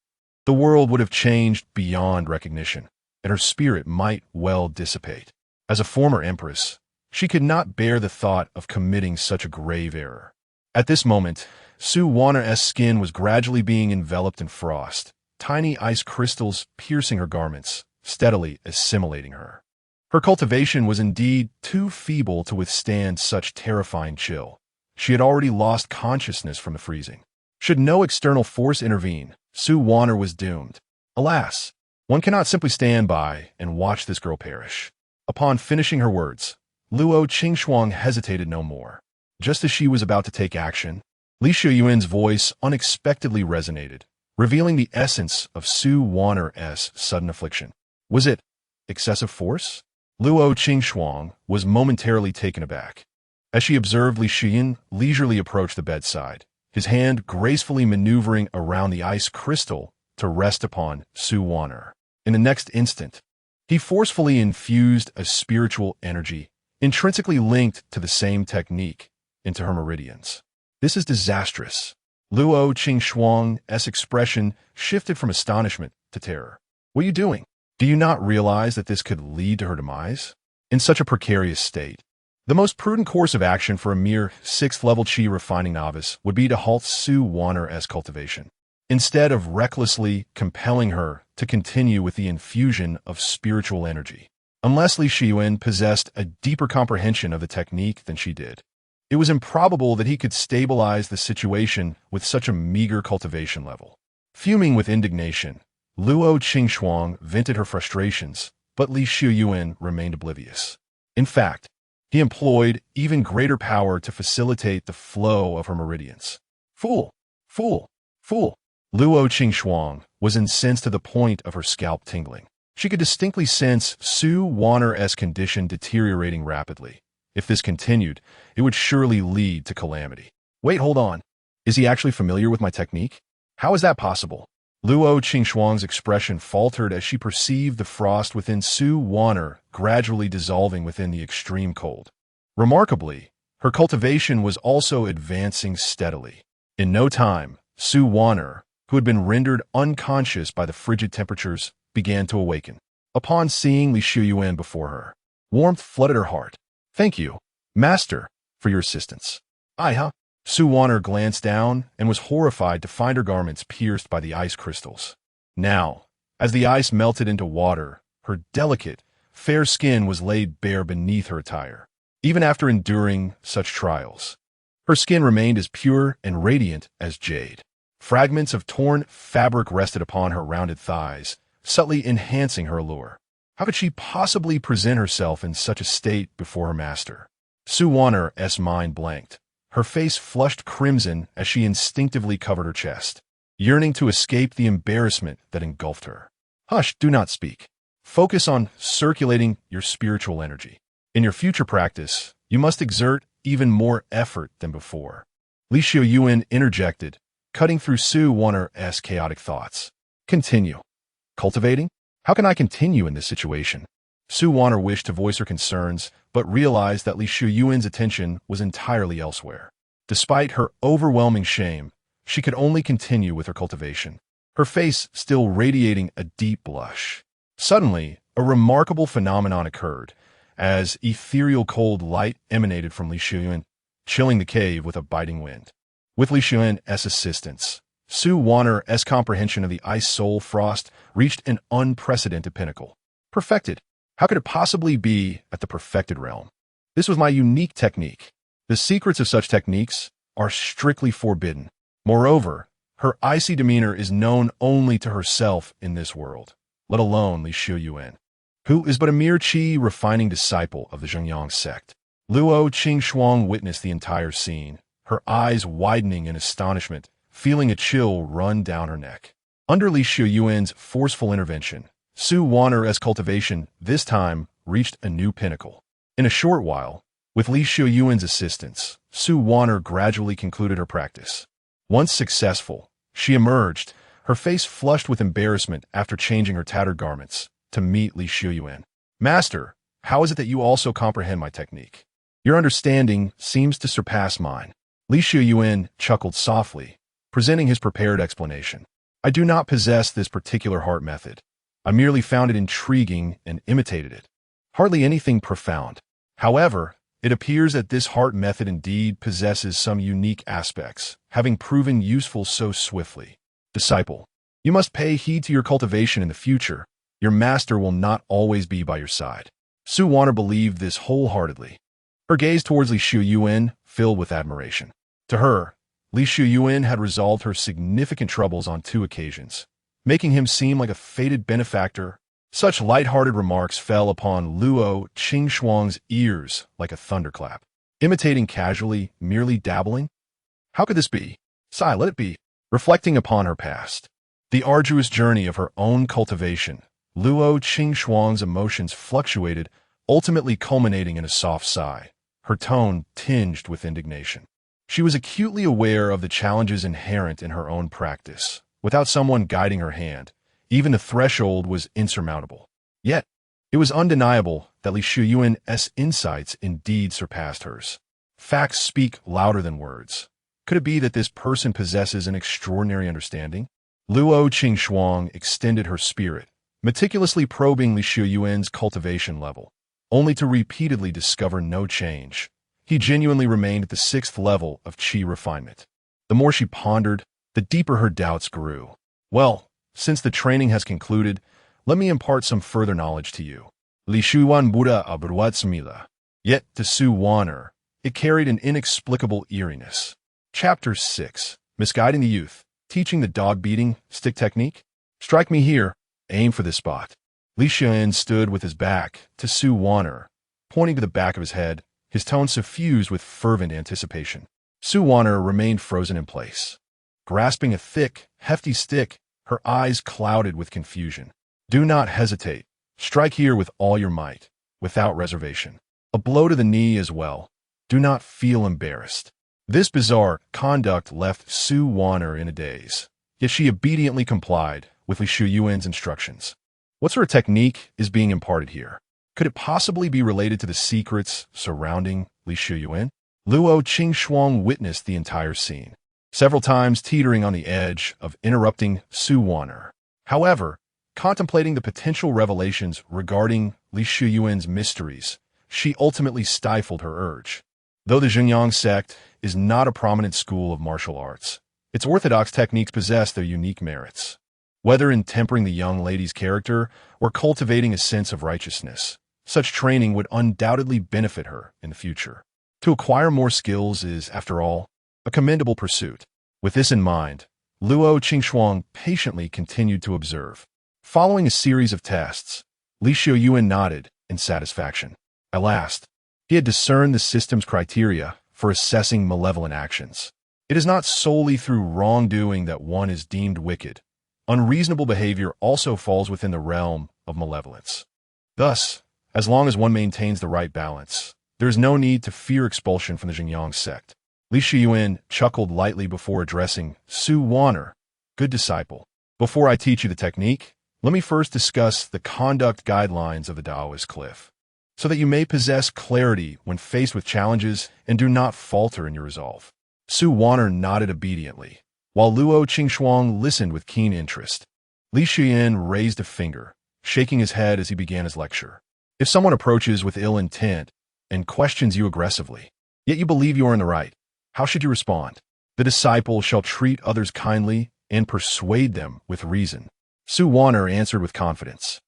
the world would have changed beyond recognition, and her spirit might well dissipate. As a former empress, she could not bear the thought of committing such a grave error. At this moment, Wan'er's skin was gradually being enveloped in frost, tiny ice crystals piercing her garments, steadily assimilating her. Her cultivation was indeed too feeble to withstand such terrifying chill. She had already lost consciousness from the freezing. Should no external force intervene, Wan'er was doomed. Alas, one cannot simply stand by and watch this girl perish. Upon finishing her words, Luo Qingxuan hesitated no more. Just as she was about to take action, Li Xiuyuan's voice unexpectedly resonated, revealing the essence of Wan'er's sudden affliction. Was it excessive force? Luo Qingxuan was momentarily taken aback. As she observed Li Xiuyuan leisurely approach the bedside, his hand gracefully maneuvering around the ice crystal to rest upon Wan'er. In the next instant, he forcefully infused a spiritual energy, intrinsically linked to the same technique, into her meridians. This is disastrous. Luo Qingxuan's expression shifted from astonishment to terror. What are you doing? Do you not realize that this could lead to her demise? In such a precarious state, the most prudent course of action for a mere 6th-level Qi refining novice would be to halt Wan'er's cultivation, instead of recklessly compelling her to continue with the infusion of spiritual energy. Unless Li Xiuyuan possessed a deeper comprehension of the technique than she did, it was improbable that he could stabilize the situation with such a meager cultivation level. Fuming with indignation, Luo Qingxuan vented her frustrations, but Li Xiuyuan remained oblivious. In fact, he employed even greater power to facilitate the flow of her meridians. Fool! Fool! Fool! Luo Qingxuan was incensed to the point of her scalp tingling. She could distinctly sense Wan'er's condition deteriorating rapidly. If this continued, it would surely lead to calamity. Wait, hold on. Is he actually familiar with my technique? How is that possible? Luo Qingxuan's expression faltered as she perceived the frost within Wan'er gradually dissolving within the extreme cold. Remarkably, her cultivation was also advancing steadily. In no time, Wan'er, who had been rendered unconscious by the frigid temperatures, began to awaken. Upon seeing Li Xiuyuan before her, warmth flooded her heart. Thank you, Master, for your assistance. Wan'er glanced down and was horrified to find her garments pierced by the ice crystals. Now, as the ice melted into water, her delicate, fair skin was laid bare beneath her attire. Even after enduring such trials, her skin remained as pure and radiant as jade. Fragments of torn fabric rested upon her rounded thighs, subtly enhancing her allure. How could she possibly present herself in such a state before her master? Wan'er's mind blanked. Her face flushed crimson as she instinctively covered her chest, yearning to escape the embarrassment that engulfed her. Hush, do not speak. Focus on circulating your spiritual energy. In your future practice, you must exert even more effort than before. Li Xiuyuan interjected, cutting through Wan'er's chaotic thoughts. Continue. Cultivating? How can I continue in this situation? Wan'er wished to voice her concerns, but realized that Li Xiuyuan's attention was entirely elsewhere. Despite her overwhelming shame, she could only continue with her cultivation, her face still radiating a deep blush. Suddenly, a remarkable phenomenon occurred, as ethereal cold light emanated from Li Xiuyuan, chilling the cave with a biting wind. With Li Xiuyuan's assistance, Wan'er's comprehension of the ice soul frost reached an unprecedented pinnacle. Perfected. How could it possibly be at the perfected realm? This was my unique technique. The secrets of such techniques are strictly forbidden. Moreover, her icy demeanor is known only to herself in this world, let alone Li Xiuyuan, who is but a mere Qi refining disciple of the Zhengyang sect. Luo Qingxuan witnessed the entire scene, her eyes widening in astonishment, feeling a chill run down her neck. Under Li Xiuyuan's forceful intervention, Su Wan'er's cultivation this time reached a new pinnacle. In a short while, with Li Xiuyuan's assistance, Su Wan'er gradually concluded her practice. Once successful, she emerged, her face flushed with embarrassment after changing her tattered garments, to meet Li Xiuyuan. "Master, how is it that you also comprehend my technique? Your understanding seems to surpass mine." Li Xiuyuan chuckled softly, presenting his prepared explanation. "I do not possess this particular heart method. I merely found it intriguing and imitated it. Hardly anything profound. However, it appears that this heart method indeed possesses some unique aspects, having proven useful so swiftly. Disciple, you must pay heed to your cultivation in the future. Your master will not always be by your side." Su Wan'er believed this wholeheartedly. Her gaze towards Li Xiuyuan filled with admiration. To her, Li Xiuyuan had resolved her significant troubles on 2 occasions, making him seem like a fated benefactor. Such light-hearted remarks fell upon Luo Qingxuang's ears like a thunderclap. Imitating casually, merely dabbling? How could this be? Sigh, let it be. Reflecting upon her past, the arduous journey of her own cultivation, Luo Qingxuang's emotions fluctuated, ultimately culminating in a soft sigh, her tone tinged with indignation. She was acutely aware of the challenges inherent in her own practice. Without someone guiding her hand, even the threshold was insurmountable. Yet, it was undeniable that Li Xiuyuan's insights indeed surpassed hers. Facts speak louder than words. Could it be that this person possesses an extraordinary understanding? Luo Qingxuang extended her spirit, meticulously probing Li Xiuyuan's cultivation level, only to repeatedly discover no change. He genuinely remained at the 6th level of qi refinement. The more she pondered, the deeper her doubts grew. Well, since the training has concluded, let me impart some further knowledge to you. Li Xiuyuan Buddha Abruatsmila. Yet, to Su Wan'er, it carried an inexplicable eeriness. Chapter 6. Misguiding the Youth. Teaching the dog-beating stick technique? Strike me here. Aim for this spot. Li Xiuyuan stood with his back to Su Wan'er, pointing to the back of his head, his tone suffused with fervent anticipation. Su Wan'er remained frozen in place, grasping a thick, hefty stick, her eyes clouded with confusion. "Do not hesitate. Strike here with all your might, without reservation. A blow to the knee as well. Do not feel embarrassed." This bizarre conduct left Su Wan'er in a daze, yet she obediently complied with Li Xiuyuan's instructions. What sort of technique is being imparted here? Could it possibly be related to the secrets surrounding Li Xiuyuan? Luo Qingxuang witnessed the entire scene, several times teetering on the edge of interrupting Su Wan'er. However, contemplating the potential revelations regarding Li Xiuyuan's mysteries, she ultimately stifled her urge. Though the Wan'er sect is not a prominent school of martial arts, its orthodox techniques possess their unique merits. Whether in tempering the young lady's character or cultivating a sense of righteousness, such training would undoubtedly benefit her in the future. To acquire more skills is, after all, a commendable pursuit. With this in mind, Luo Qingxuang patiently continued to observe. Following a series of tests, Li Xiuyuan nodded in satisfaction. At last, he had discerned the system's criteria for assessing malevolent actions. It is not solely through wrongdoing that one is deemed wicked. Unreasonable behavior also falls within the realm of malevolence. Thus, as long as one maintains the right balance, there is no need to fear expulsion from the Wan'er sect. Li Xiuyuan chuckled lightly before addressing Su Wan'er. "Good disciple, before I teach you the technique, let me first discuss the conduct guidelines of the Taoist cliff, so that you may possess clarity when faced with challenges and do not falter in your resolve." Su Wan'er nodded obediently, while Luo Qingxuang listened with keen interest. Li Xiuyuan raised a finger, shaking his head as he began his lecture. If someone approaches with ill intent and questions you aggressively, yet you believe you are in the right, how should you respond? The disciple shall treat others kindly and persuade them with reason. Su Wan'er answered with confidence,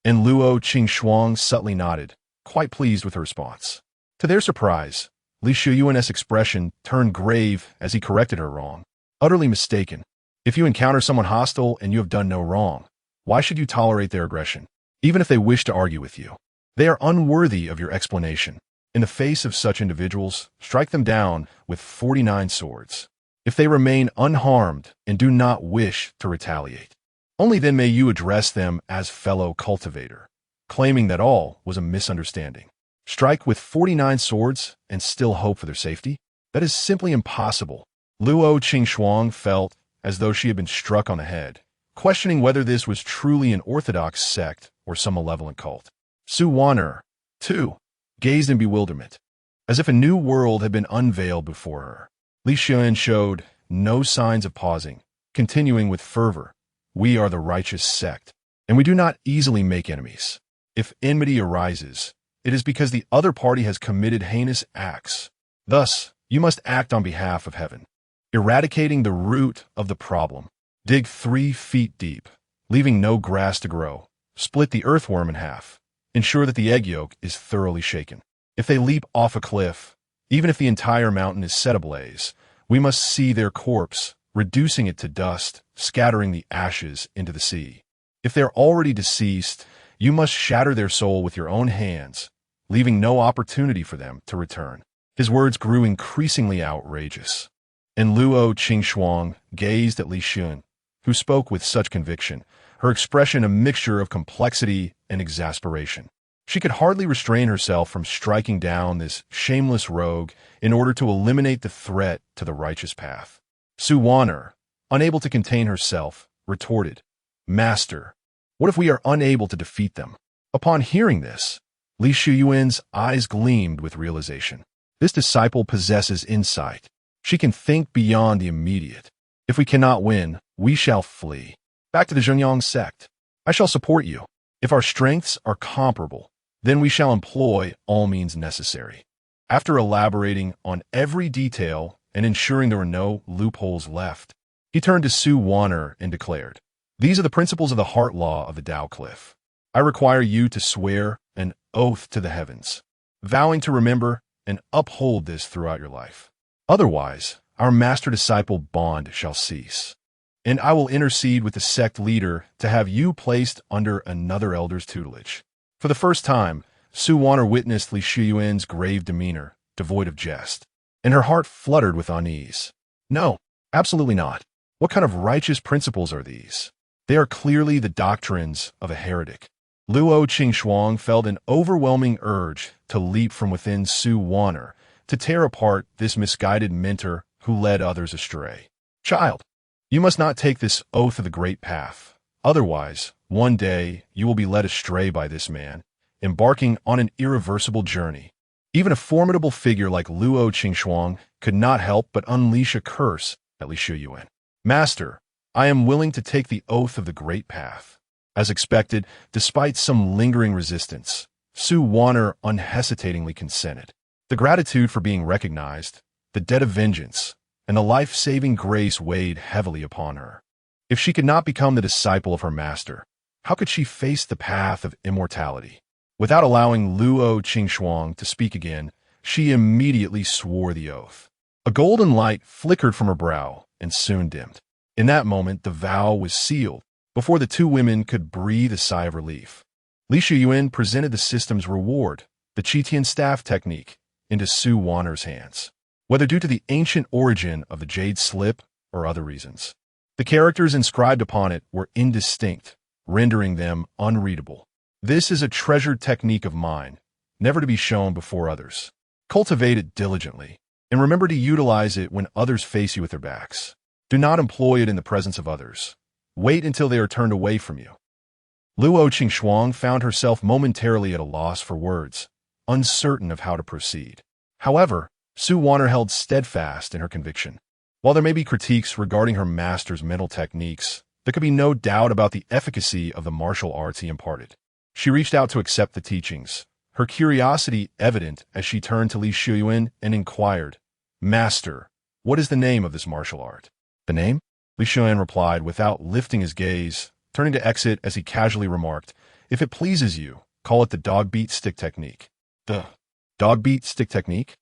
and Luo Qingxuang subtly nodded, quite pleased with her response. To their surprise, Li Xiuyuan's expression turned grave as he corrected her wrong. "Utterly mistaken. If you encounter someone hostile and you have done no wrong, why should you tolerate their aggression, even if they wish to argue with you? They are unworthy of your explanation. In the face of such individuals, strike them down with 49 swords. If they remain unharmed and do not wish to retaliate, Only then may you address them as fellow cultivator, claiming that all was a misunderstanding. Strike with 49 swords and still hope for their safety? That is simply impossible. Luo Qingxuan felt as though she had been struck on the head, questioning whether this was truly an orthodox sect or some malevolent cult. Wan'er, too, gazed in bewilderment, as if a new world had been unveiled before her. Li Xiuyuan showed no signs of pausing, continuing with fervor. We are the righteous sect, and we do not easily make enemies. If enmity arises, it is because the other party has committed heinous acts. Thus, you must act on behalf of heaven, eradicating the root of the problem. Dig 3 feet deep, leaving no grass to grow. Split the earthworm in half. Ensure that the egg yolk is thoroughly shaken. If they leap off a cliff, even if the entire mountain is set ablaze, we must see their corpse, reducing it to dust, scattering the ashes into the sea. If they're already deceased, you must shatter their soul with your own hands, leaving no opportunity for them to return. His words grew increasingly outrageous, and Luo Qingxuan gazed at Li Xiuyuan, who spoke with such conviction, her expression a mixture of complexity and exasperation. She could hardly restrain herself from striking down this shameless rogue in order to eliminate the threat to the righteous path. Wan'er, unable to contain herself, retorted, "Master, what if we are unable to defeat them?" Upon hearing this, Li Xiuyuan's eyes gleamed with realization. This disciple possesses insight. She can think beyond the immediate. If we cannot win, we shall flee. Back to the Zhenyang sect. I shall support you. If our strengths are comparable, then we shall employ all means necessary. After elaborating on every detail and ensuring there were no loopholes left, he turned to Wan'er and declared, "These are the principles of the heart law of the Tao Cliff. I require you to swear an oath to the heavens, vowing to remember and uphold this throughout your life. Otherwise, our master-disciple bond shall cease, and I will intercede with the sect leader to have you placed under another elder's tutelage." For the first time, Wan'er witnessed Li Xiuyuan's grave demeanor, devoid of jest, and her heart fluttered with unease. No, absolutely not. What kind of righteous principles are these? They are clearly the doctrines of a heretic. Luo Qingxuan felt an overwhelming urge to leap from within Wan'er to tear apart this misguided mentor who led others astray. "Child, you must not take this oath of the great path. Otherwise, one day you will be led astray by this man, embarking on an irreversible journey." Even a formidable figure like Luo Qingxuan could not help but unleash a curse at Li Xiuyuan. "Master, I am willing to take the oath of the great path." As expected, despite some lingering resistance, Wan'er unhesitatingly consented. The gratitude for being recognized, the debt of vengeance, and the life-saving grace weighed heavily upon her. If she could not become the disciple of her master, how could she face the path of immortality? Without allowing Luo Qingxuan to speak again, she immediately swore the oath. A golden light flickered from her brow and soon dimmed. In that moment, the vow was sealed before the two women could breathe a sigh of relief. Li Xiuyuan presented the system's reward, the Qitian staff technique, into Wan'er's hands. Whether due to the ancient origin of the jade slip or other reasons, the characters inscribed upon it were indistinct, rendering them unreadable. "This is a treasured technique of mine, never to be shown before others. Cultivate it diligently, and remember to utilize it when others face you with their backs. Do not employ it in the presence of others. Wait until they are turned away from you." Luo Qingxuan found herself momentarily at a loss for words, uncertain of how to proceed. However, Wan'er held steadfast in her conviction. While there may be critiques regarding her master's mental techniques, there could be no doubt about the efficacy of the martial arts he imparted. She reached out to accept the teachings, her curiosity evident as she turned to Li Xiuyuan and inquired, "Master, what is the name of this martial art?" "The name?" Li Xiuyuan replied without lifting his gaze, turning to exit as he casually remarked, "If it pleases you, call it the dog-beat stick technique." "The dog-beat stick technique?"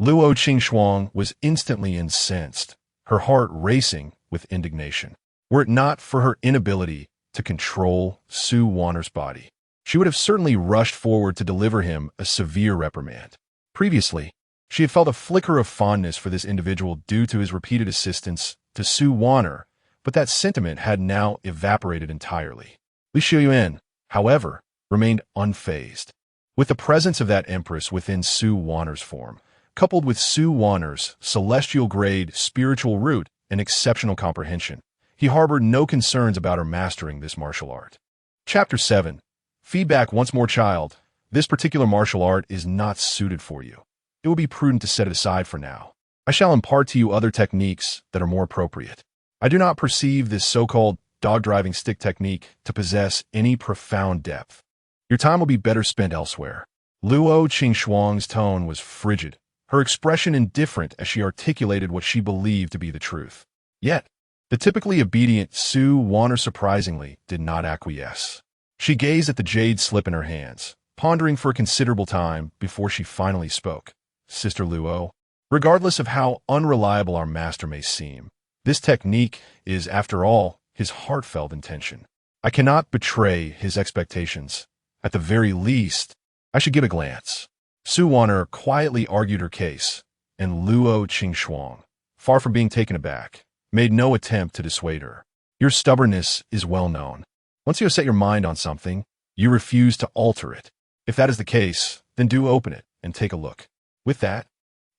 Luo Qingxuan was instantly incensed, her heart racing with indignation. Were it not for her inability to control Wan'er's body, she would have certainly rushed forward to deliver him a severe reprimand. Previously, she had felt a flicker of fondness for this individual due to his repeated assistance to Wan'er but that sentiment had now evaporated entirely. Li Xiuyuan, however, remained unfazed. With the presence of that empress within Su Wan'er's form, coupled with Su Wan'er's celestial-grade spiritual root and exceptional comprehension, he harbored no concerns about her mastering this martial art. Chapter 7. Feedback once more, child. This particular martial art is not suited for you. It would be prudent to set it aside for now. I shall impart to you other techniques that are more appropriate. I do not perceive this so-called dog-driving stick technique to possess any profound depth. Your time will be better spent elsewhere. Luo Qingxuang's tone was frigid, her expression indifferent as she articulated what she believed to be the truth. Yet, the typically obedient Su Wan'er surprisingly did not acquiesce. She gazed at the jade slip in her hands, pondering for a considerable time before she finally spoke. Sister Luo, regardless of how unreliable our master may seem, this technique is, after all, his heartfelt intention. I cannot betray his expectations. At the very least, I should give a glance. Su Wan'er quietly argued her case, and Luo Qingxuang, far from being taken aback, made no attempt to dissuade her. Your stubbornness is well known. Once you have set your mind on something, you refuse to alter it. If that is the case, then do open it and take a look. With that,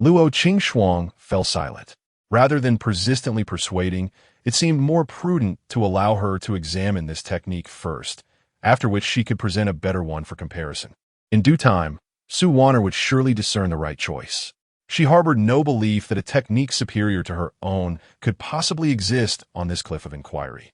Luo Qingxuang fell silent. Rather than persistently persuading, it seemed more prudent to allow her to examine this technique first, after which she could present a better one for comparison. In due time, Su Wan'er would surely discern the right choice. She harbored no belief that a technique superior to her own could possibly exist on this cliff of inquiry.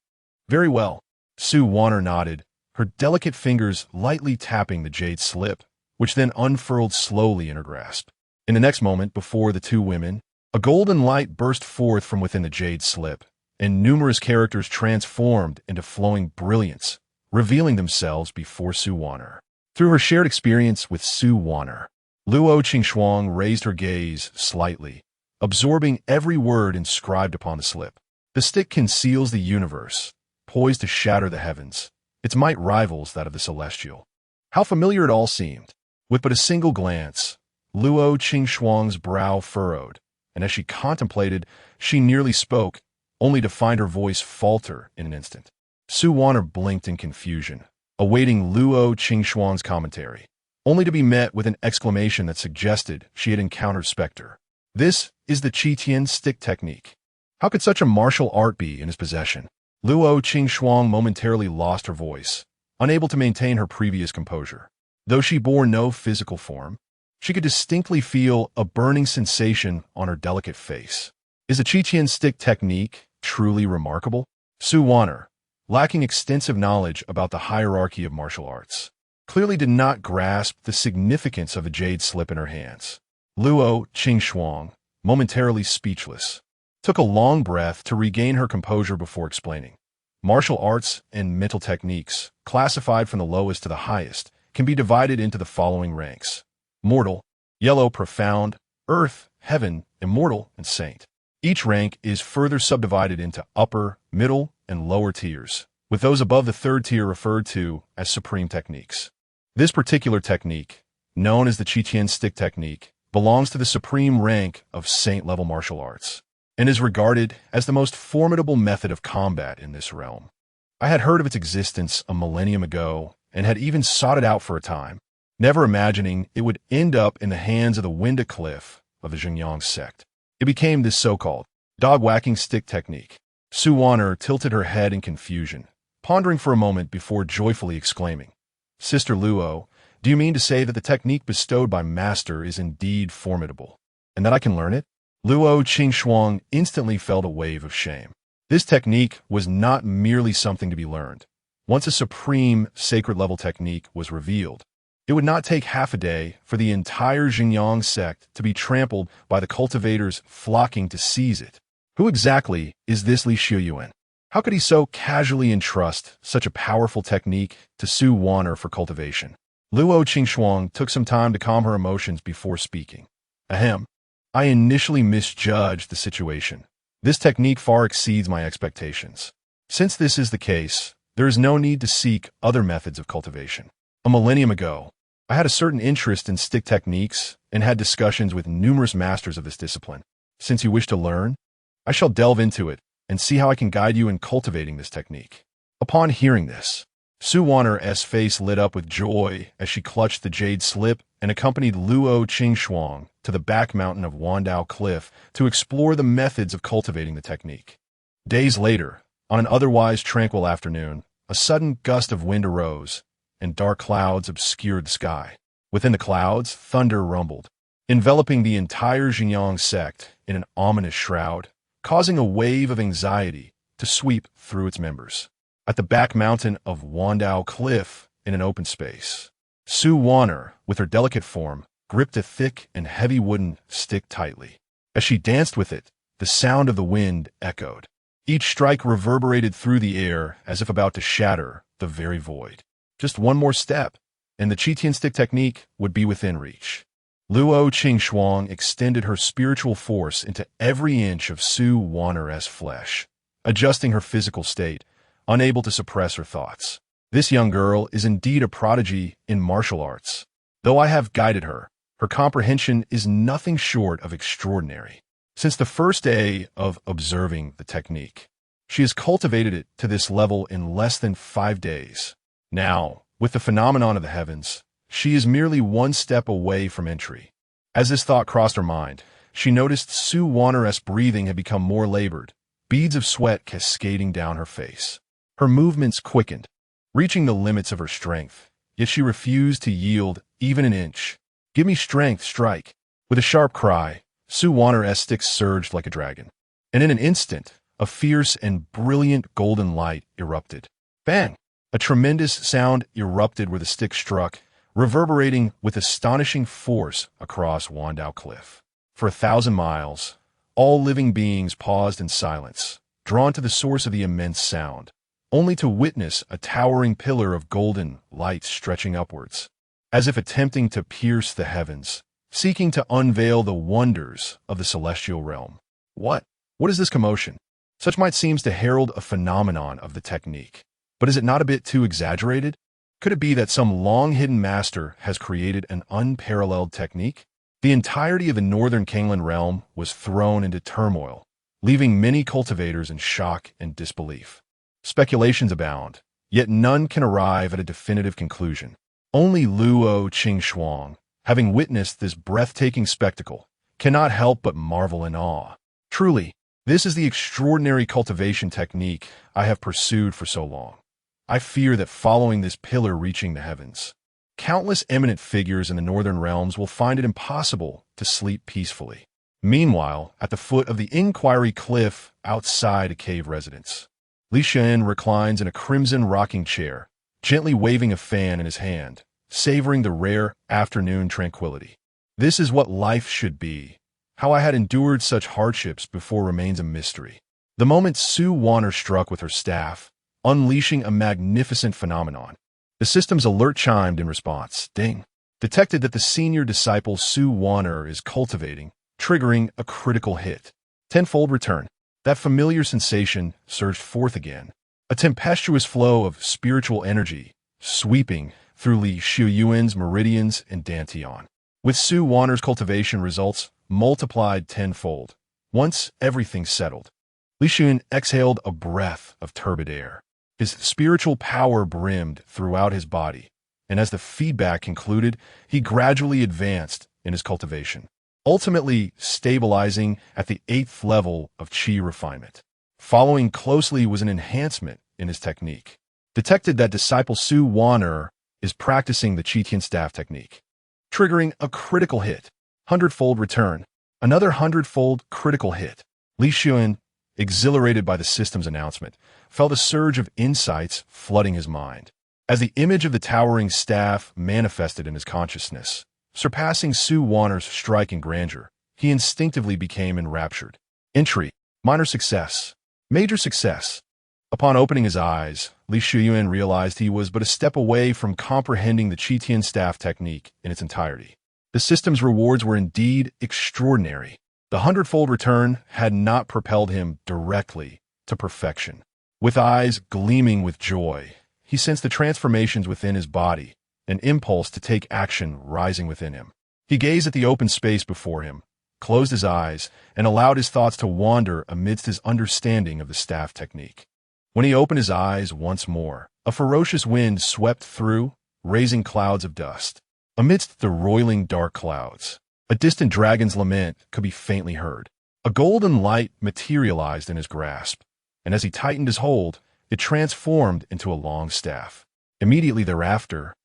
Very well, Su Wan'er nodded, her delicate fingers lightly tapping the jade slip, which then unfurled slowly in her grasp. In the next moment, before the two women, a golden light burst forth from within the jade slip, and numerous characters transformed into flowing brilliance, revealing themselves before Su Wan'er. Through her shared experience with Su Wan'er, Luo Qingxuang raised her gaze slightly, absorbing every word inscribed upon the slip. The stick conceals the universe, poised to shatter the heavens. Its might rivals that of the celestial. How familiar it all seemed. With but a single glance, Luo Qingxuang's brow furrowed, and as she contemplated, she nearly spoke, only to find her voice falter in an instant. Su Wan'er blinked in confusion, awaiting Luo Qingxuang's commentary, only to be met with an exclamation that suggested she had encountered Spectre. This is the Qitian stick technique. How could such a martial art be in his possession? Luo Qingxuang momentarily lost her voice, unable to maintain her previous composure. Though she bore no physical form, she could distinctly feel a burning sensation on her delicate face. Is the Qitian stick technique truly remarkable? Su Wan'er, lacking extensive knowledge about the hierarchy of martial arts, clearly did not grasp the significance of the jade slip in her hands. Luo Qingxuang, momentarily speechless, took a long breath to regain her composure before explaining. Martial arts and mental techniques, classified from the lowest to the highest, can be divided into the following ranks: mortal, yellow, profound, earth, heaven, immortal, and saint. Each rank is further subdivided into upper, middle, and lower tiers, with those above the third tier referred to as supreme techniques. This particular technique, known as the Qitian stick technique, belongs to the supreme rank of saint-level martial arts, and is regarded as the most formidable method of combat in this realm. I had heard of its existence a millennium ago, and had even sought it out for a time, never imagining it would end up in the hands of the Winda Cliff of the Xinjiang sect. It became this so-called dog-whacking stick technique. Su Wan'er tilted her head in confusion, pondering for a moment before joyfully exclaiming, "Sister Luo, do you mean to say that the technique bestowed by Master is indeed formidable, and that I can learn it?" Luo Qingxuang instantly felt a wave of shame. This technique was not merely something to be learned. Once a supreme, sacred-level technique was revealed, it would not take half a day for the entire Xinjiang sect to be trampled by the cultivators flocking to seize it. Who exactly is this Li Xiuyuan? How could he so casually entrust such a powerful technique to Su Wan'er for cultivation? Luo Qingxuang took some time to calm her emotions before speaking. Ahem. I initially misjudged the situation. This technique far exceeds my expectations. Since this is the case, there is no need to seek other methods of cultivation. A millennium ago, I had a certain interest in stick techniques and had discussions with numerous masters of this discipline. Since you wish to learn, I shall delve into it, and see how I can guide you in cultivating this technique." Upon hearing this, Wan'er's face lit up with joy as she clutched the jade slip and accompanied Li Xiuyuan to the back mountain of Wan'er Cliff to explore the methods of cultivating the technique. Days later, on an otherwise tranquil afternoon, a sudden gust of wind arose, and dark clouds obscured the sky. Within the clouds, thunder rumbled, enveloping the entire Xinjiang sect in an ominous shroud, causing a wave of anxiety to sweep through its members. At the back mountain of Wan'er Cliff, in an open space, Wan'er, with her delicate form, gripped a thick and heavy wooden stick tightly. As she danced with it, the sound of the wind echoed. Each strike reverberated through the air as if about to shatter the very void. Just one more step, and the Qitian stick technique would be within reach. Li Xiuyuan extended her spiritual force into every inch of Wan'er's flesh, adjusting her physical state, unable to suppress her thoughts. This young girl is indeed a prodigy in martial arts. Though I have guided her, her comprehension is nothing short of extraordinary. Since the first day of observing the technique, she has cultivated it to this level in less than 5 days. Now, with the phenomenon of the heavens, she is merely one step away from entry. As this thought crossed her mind, she noticed Wan'er's breathing had become more labored, beads of sweat cascading down her face. Her movements quickened, reaching the limits of her strength, yet she refused to yield even an inch. "Give me strength, strike." With a sharp cry, Wan'er's stick surged like a dragon, and in an instant, a fierce and brilliant golden light erupted. Bang! A tremendous sound erupted where the stick struck, reverberating with astonishing force across Wan'er Cliff. For 1,000 miles, all living beings paused in silence, drawn to the source of the immense sound, only to witness a towering pillar of golden light stretching upwards, as if attempting to pierce the heavens, seeking to unveil the wonders of the celestial realm. What is this commotion? Such might seem to herald a phenomenon of the technique. But is it not a bit too exaggerated? Could it be that some long-hidden master has created an unparalleled technique? The entirety of the northern Kanglan realm was thrown into turmoil, leaving many cultivators in shock and disbelief. Speculations abound, yet none can arrive at a definitive conclusion. Only Li Xiuyuan, having witnessed this breathtaking spectacle, cannot help but marvel in awe. Truly, this is the extraordinary cultivation technique I have pursued for so long. I fear that following this pillar reaching the heavens, countless eminent figures in the northern realms will find it impossible to sleep peacefully. Meanwhile, at the foot of the Inquiry Cliff outside a cave residence, Li Xiuyuan reclines in a crimson rocking chair, gently waving a fan in his hand, savoring the rare afternoon tranquility. This is what life should be. How I had endured such hardships before remains a mystery. The moment Wan'er struck with her staff, unleashing a magnificent phenomenon, the system's alert chimed in response. Ding! Detected that the senior disciple Wan'er is cultivating, triggering a critical hit. Tenfold return. That familiar sensation surged forth again, a tempestuous flow of spiritual energy, sweeping through Li Xiuyuan's meridians and dantian. With Wan'er's cultivation results multiplied tenfold, once everything settled, Li Xiuyuan exhaled a breath of turbid air. His spiritual power brimmed throughout his body, and as the feedback concluded, he gradually advanced in his cultivation, ultimately stabilizing at the 8th level of qi refinement. Following closely was an enhancement in his technique. Detected that disciple Wan'er is practicing the Qitian staff technique, triggering a critical hit, 100-fold return, another 100-fold critical hit. Li Xiuyuan, exhilarated by the system's announcement, felt a surge of insights flooding his mind. As the image of the towering staff manifested in his consciousness, surpassing Wan'er's striking grandeur, he instinctively became enraptured. Entry, minor success, major success. Upon opening his eyes, Li Xiuyuan realized he was but a step away from comprehending the Qitian staff technique in its entirety. The system's rewards were indeed extraordinary. The 100-fold return had not propelled him directly to perfection. With eyes gleaming with joy, he sensed the transformations within his body, an impulse to take action rising within him. He gazed at the open space before him, closed his eyes, and allowed his thoughts to wander amidst his understanding of the staff technique. When he opened his eyes once more, a ferocious wind swept through, raising clouds of dust. Amidst the roiling dark clouds, a distant dragon's lament could be faintly heard. A golden light materialized in his grasp, and as he tightened his hold, it transformed into a long staff. Immediately thereafter,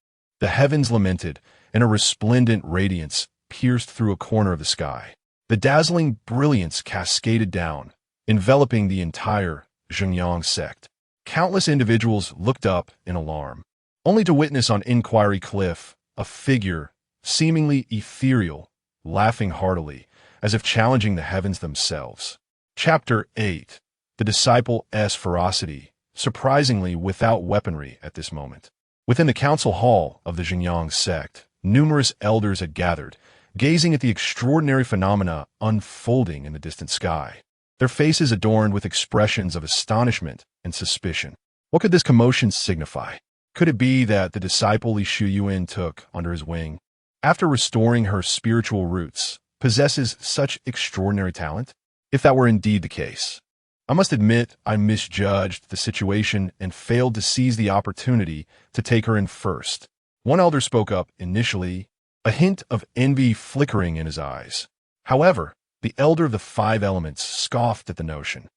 the heavens lamented, and a resplendent radiance pierced through a corner of the sky. The dazzling brilliance cascaded down, enveloping the entire Zhengyang sect. Countless individuals looked up in alarm, only to witness on Inquiry Cliff a figure, seemingly ethereal, laughing heartily, as if challenging the heavens themselves. Chapter 8. The Disciple's Ferocity, surprisingly without weaponry at this moment. Within the council hall of the Zhengyang sect, numerous elders had gathered, gazing at the extraordinary phenomena unfolding in the distant sky, their faces adorned with expressions of astonishment and suspicion. What could this commotion signify? Could it be that the disciple Li Xiuyuan took under his wing, after restoring her spiritual roots, possesses such extraordinary talent? If that were indeed the case, I must admit I misjudged the situation and failed to seize the opportunity to take her in first. One elder spoke up initially, a hint of envy flickering in his eyes. However, the elder of the 5 elements scoffed at the notion.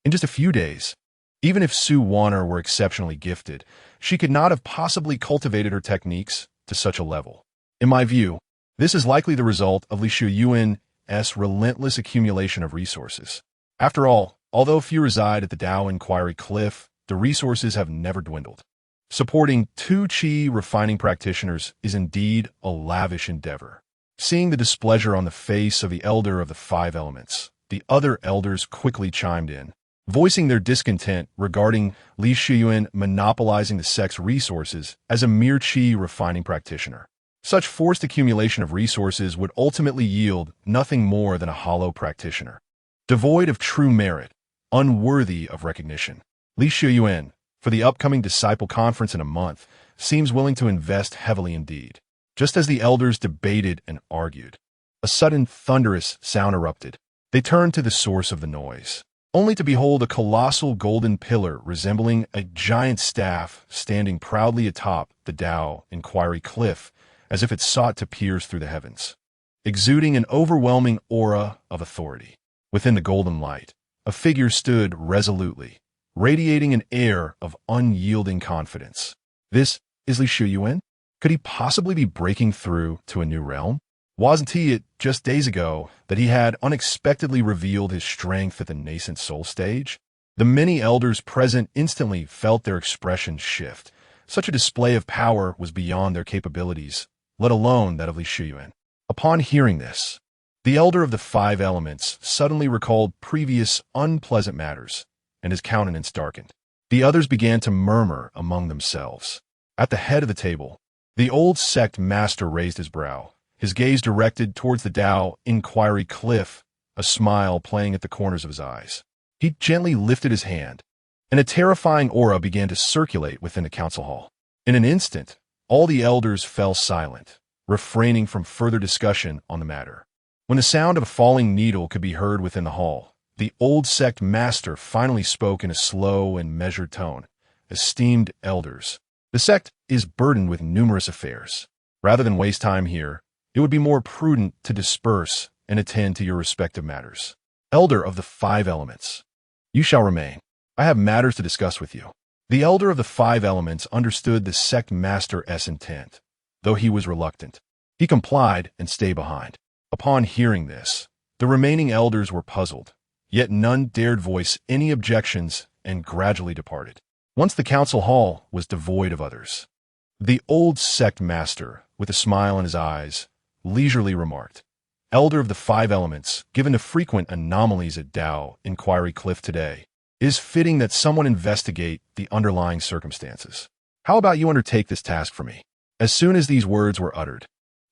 In just a few days, even if Wan'er were exceptionally gifted, she could not have possibly cultivated her techniques to such a level. In my view, this is likely the result of Li Xiuyuan's relentless accumulation of resources. After all, although few reside at the Dao Inquiry Cliff, the resources have never dwindled. Supporting 2 qi refining practitioners is indeed a lavish endeavor. Seeing the displeasure on the face of the elder of the 5 elements, the other elders quickly chimed in, voicing their discontent regarding Li Xiuyuan monopolizing the sect's resources as a mere qi refining practitioner. Such forced accumulation of resources would ultimately yield nothing more than a hollow practitioner, devoid of true merit, unworthy of recognition. Li Xiuyuan, for the upcoming disciple conference in a month, seems willing to invest heavily indeed. Just as the elders debated and argued, a sudden thunderous sound erupted. They turned to the source of the noise, only to behold a colossal golden pillar resembling a giant staff standing proudly atop the Dao Inquiry Cliff, as if it sought to pierce through the heavens, exuding an overwhelming aura of authority. Within the golden light, a figure stood resolutely, radiating an air of unyielding confidence. This is Li Xiuyuan? Could he possibly be breaking through to a new realm? Wasn't he it just days ago that he had unexpectedly revealed his strength at the nascent soul stage? The many elders present instantly felt their expressions shift. Such a display of power was beyond their capabilities, let alone that of Li Xiuyuan. Upon hearing this, the elder of the 5 elements suddenly recalled previous unpleasant matters, and his countenance darkened. The others began to murmur among themselves. At the head of the table, the old sect master raised his brow, his gaze directed towards the Dao Inquiry Cliff, a smile playing at the corners of his eyes. He gently lifted his hand, and a terrifying aura began to circulate within the council hall. In an instant, all the elders fell silent, refraining from further discussion on the matter. When the sound of a falling needle could be heard within the hall, the old sect master finally spoke in a slow and measured tone. Esteemed elders, the sect is burdened with numerous affairs. Rather than waste time here, it would be more prudent to disperse and attend to your respective matters. Elder of the 5 elements, you shall remain. I have matters to discuss with you. The elder of the 5 elements understood the sect master's intent, though he was reluctant. He complied and stayed behind. Upon hearing this, the remaining elders were puzzled, yet none dared voice any objections and gradually departed. Once the council hall was devoid of others, the old sect master, with a smile in his eyes, leisurely remarked, Elder of the 5 elements, given the frequent anomalies at Dao Inquiry Cliff today, it is fitting that someone investigate the underlying circumstances. How about you undertake this task for me? As soon as these words were uttered,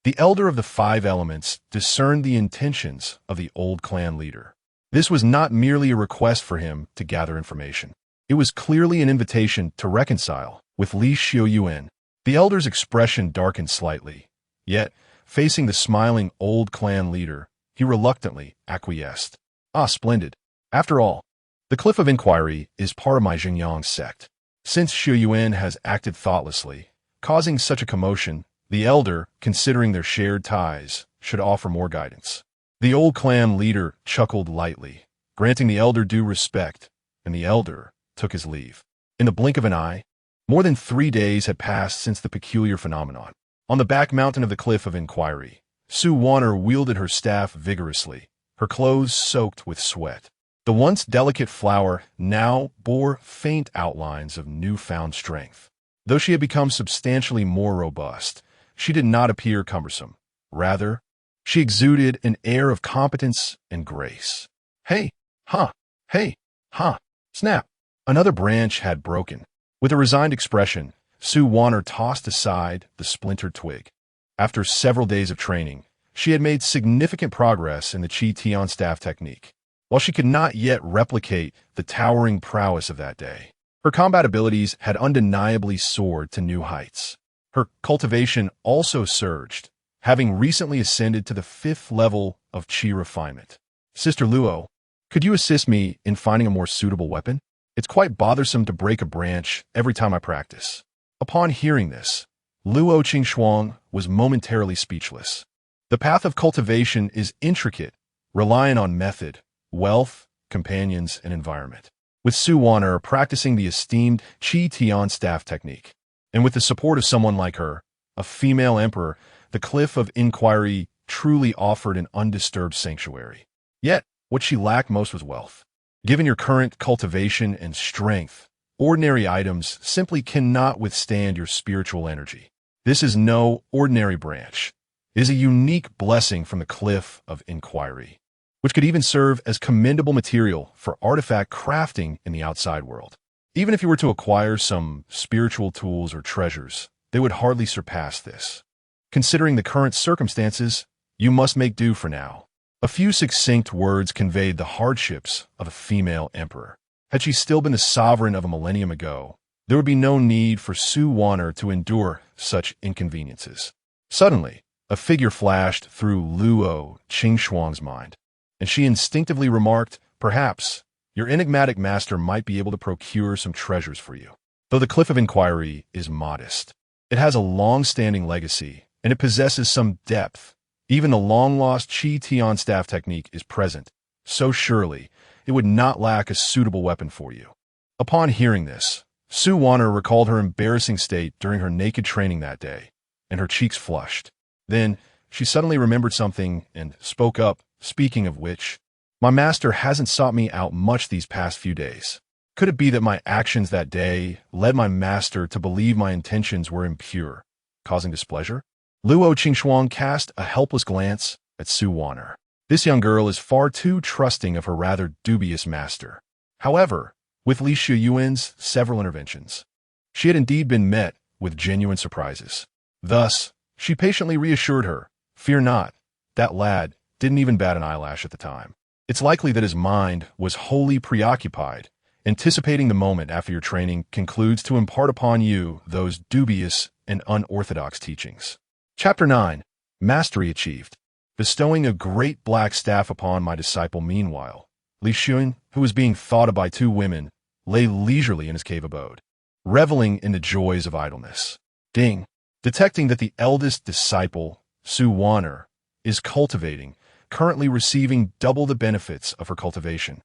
the elder of the 5 elements discerned the intentions of the old clan leader. This was not merely a request for him to gather information. It was clearly an invitation to reconcile with Li Xiuyuan. The elder's expression darkened slightly, yet, facing the smiling old clan leader, he reluctantly acquiesced. Ah, splendid. After all, the Cliff of Inquiry is part of my Xinjiang sect. Since Xiuyuan has acted thoughtlessly, causing such a commotion, the elder, considering their shared ties, should offer more guidance. The old clan leader chuckled lightly, granting the elder due respect, and the elder took his leave. In the blink of an eye, more than 3 days had passed since the peculiar phenomenon. On the back mountain of the Cliff of Inquiry, Wan'er wielded her staff vigorously, her clothes soaked with sweat. The once delicate flower now bore faint outlines of newfound strength. Though she had become substantially more robust, she did not appear cumbersome. Rather, she exuded an air of competence and grace. Hey, ha, hey, ha, snap. Another branch had broken. With a resigned expression, Wan'er tossed aside the splintered twig. After several days of training, she had made significant progress in the Qi Tian staff technique. While she could not yet replicate the towering prowess of that day, her combat abilities had undeniably soared to new heights. Her cultivation also surged, having recently ascended to the 5th level of Qi refinement. Sister Luo, could you assist me in finding a more suitable weapon? It's quite bothersome to break a branch every time I practice. Upon hearing this, Luo Qingxuang was momentarily speechless. The path of cultivation is intricate, relying on method, wealth, companions, and environment. With Wan'er practicing the esteemed Qi Tian staff technique, and with the support of someone like her, a female emperor, the Cliff of Inquiry truly offered an undisturbed sanctuary. Yet, what she lacked most was wealth. Given your current cultivation and strength, ordinary items simply cannot withstand your spiritual energy. This is no ordinary branch. It is a unique blessing from the Cliff of Inquiry, which could even serve as commendable material for artifact crafting in the outside world. Even if you were to acquire some spiritual tools or treasures, they would hardly surpass this. Considering the current circumstances, you must make do for now. A few succinct words conveyed the hardships of a female emperor. Had she still been the sovereign of a millennium ago, there would be no need for Wan'er to endure such inconveniences. Suddenly, a figure flashed through Luo Qingxuang's mind, and she instinctively remarked, "Perhaps your enigmatic master might be able to procure some treasures for you." Though the Cliff of Inquiry is modest, it has a long-standing legacy, and it possesses some depth. Even the long-lost Qi Tian staff technique is present, so surely it would not lack a suitable weapon for you. Upon hearing this, Wan'er recalled her embarrassing state during her naked training that day, and her cheeks flushed. Then, she suddenly remembered something and spoke up, speaking of which, "My master hasn't sought me out much these past few days. Could it be that my actions that day led my master to believe my intentions were impure, causing displeasure?" Luo Qingxuang cast a helpless glance at Wan'er. This young girl is far too trusting of her rather dubious master. However, with Li Xiuyuan's several interventions, she had indeed been met with genuine surprises. Thus, she patiently reassured her, "Fear not, that lad didn't even bat an eyelash at the time. It's likely that his mind was wholly preoccupied, anticipating the moment after your training concludes to impart upon you those dubious and unorthodox teachings." Chapter 9. Mastery Achieved. Bestowing a great black staff upon my disciple meanwhile, Li Xiuyuan, who was being thought of by 2 women, lay leisurely in his cave abode, reveling in the joys of idleness. Ding! Detecting that the eldest disciple, Wan'er, is cultivating, currently receiving double the benefits of her cultivation.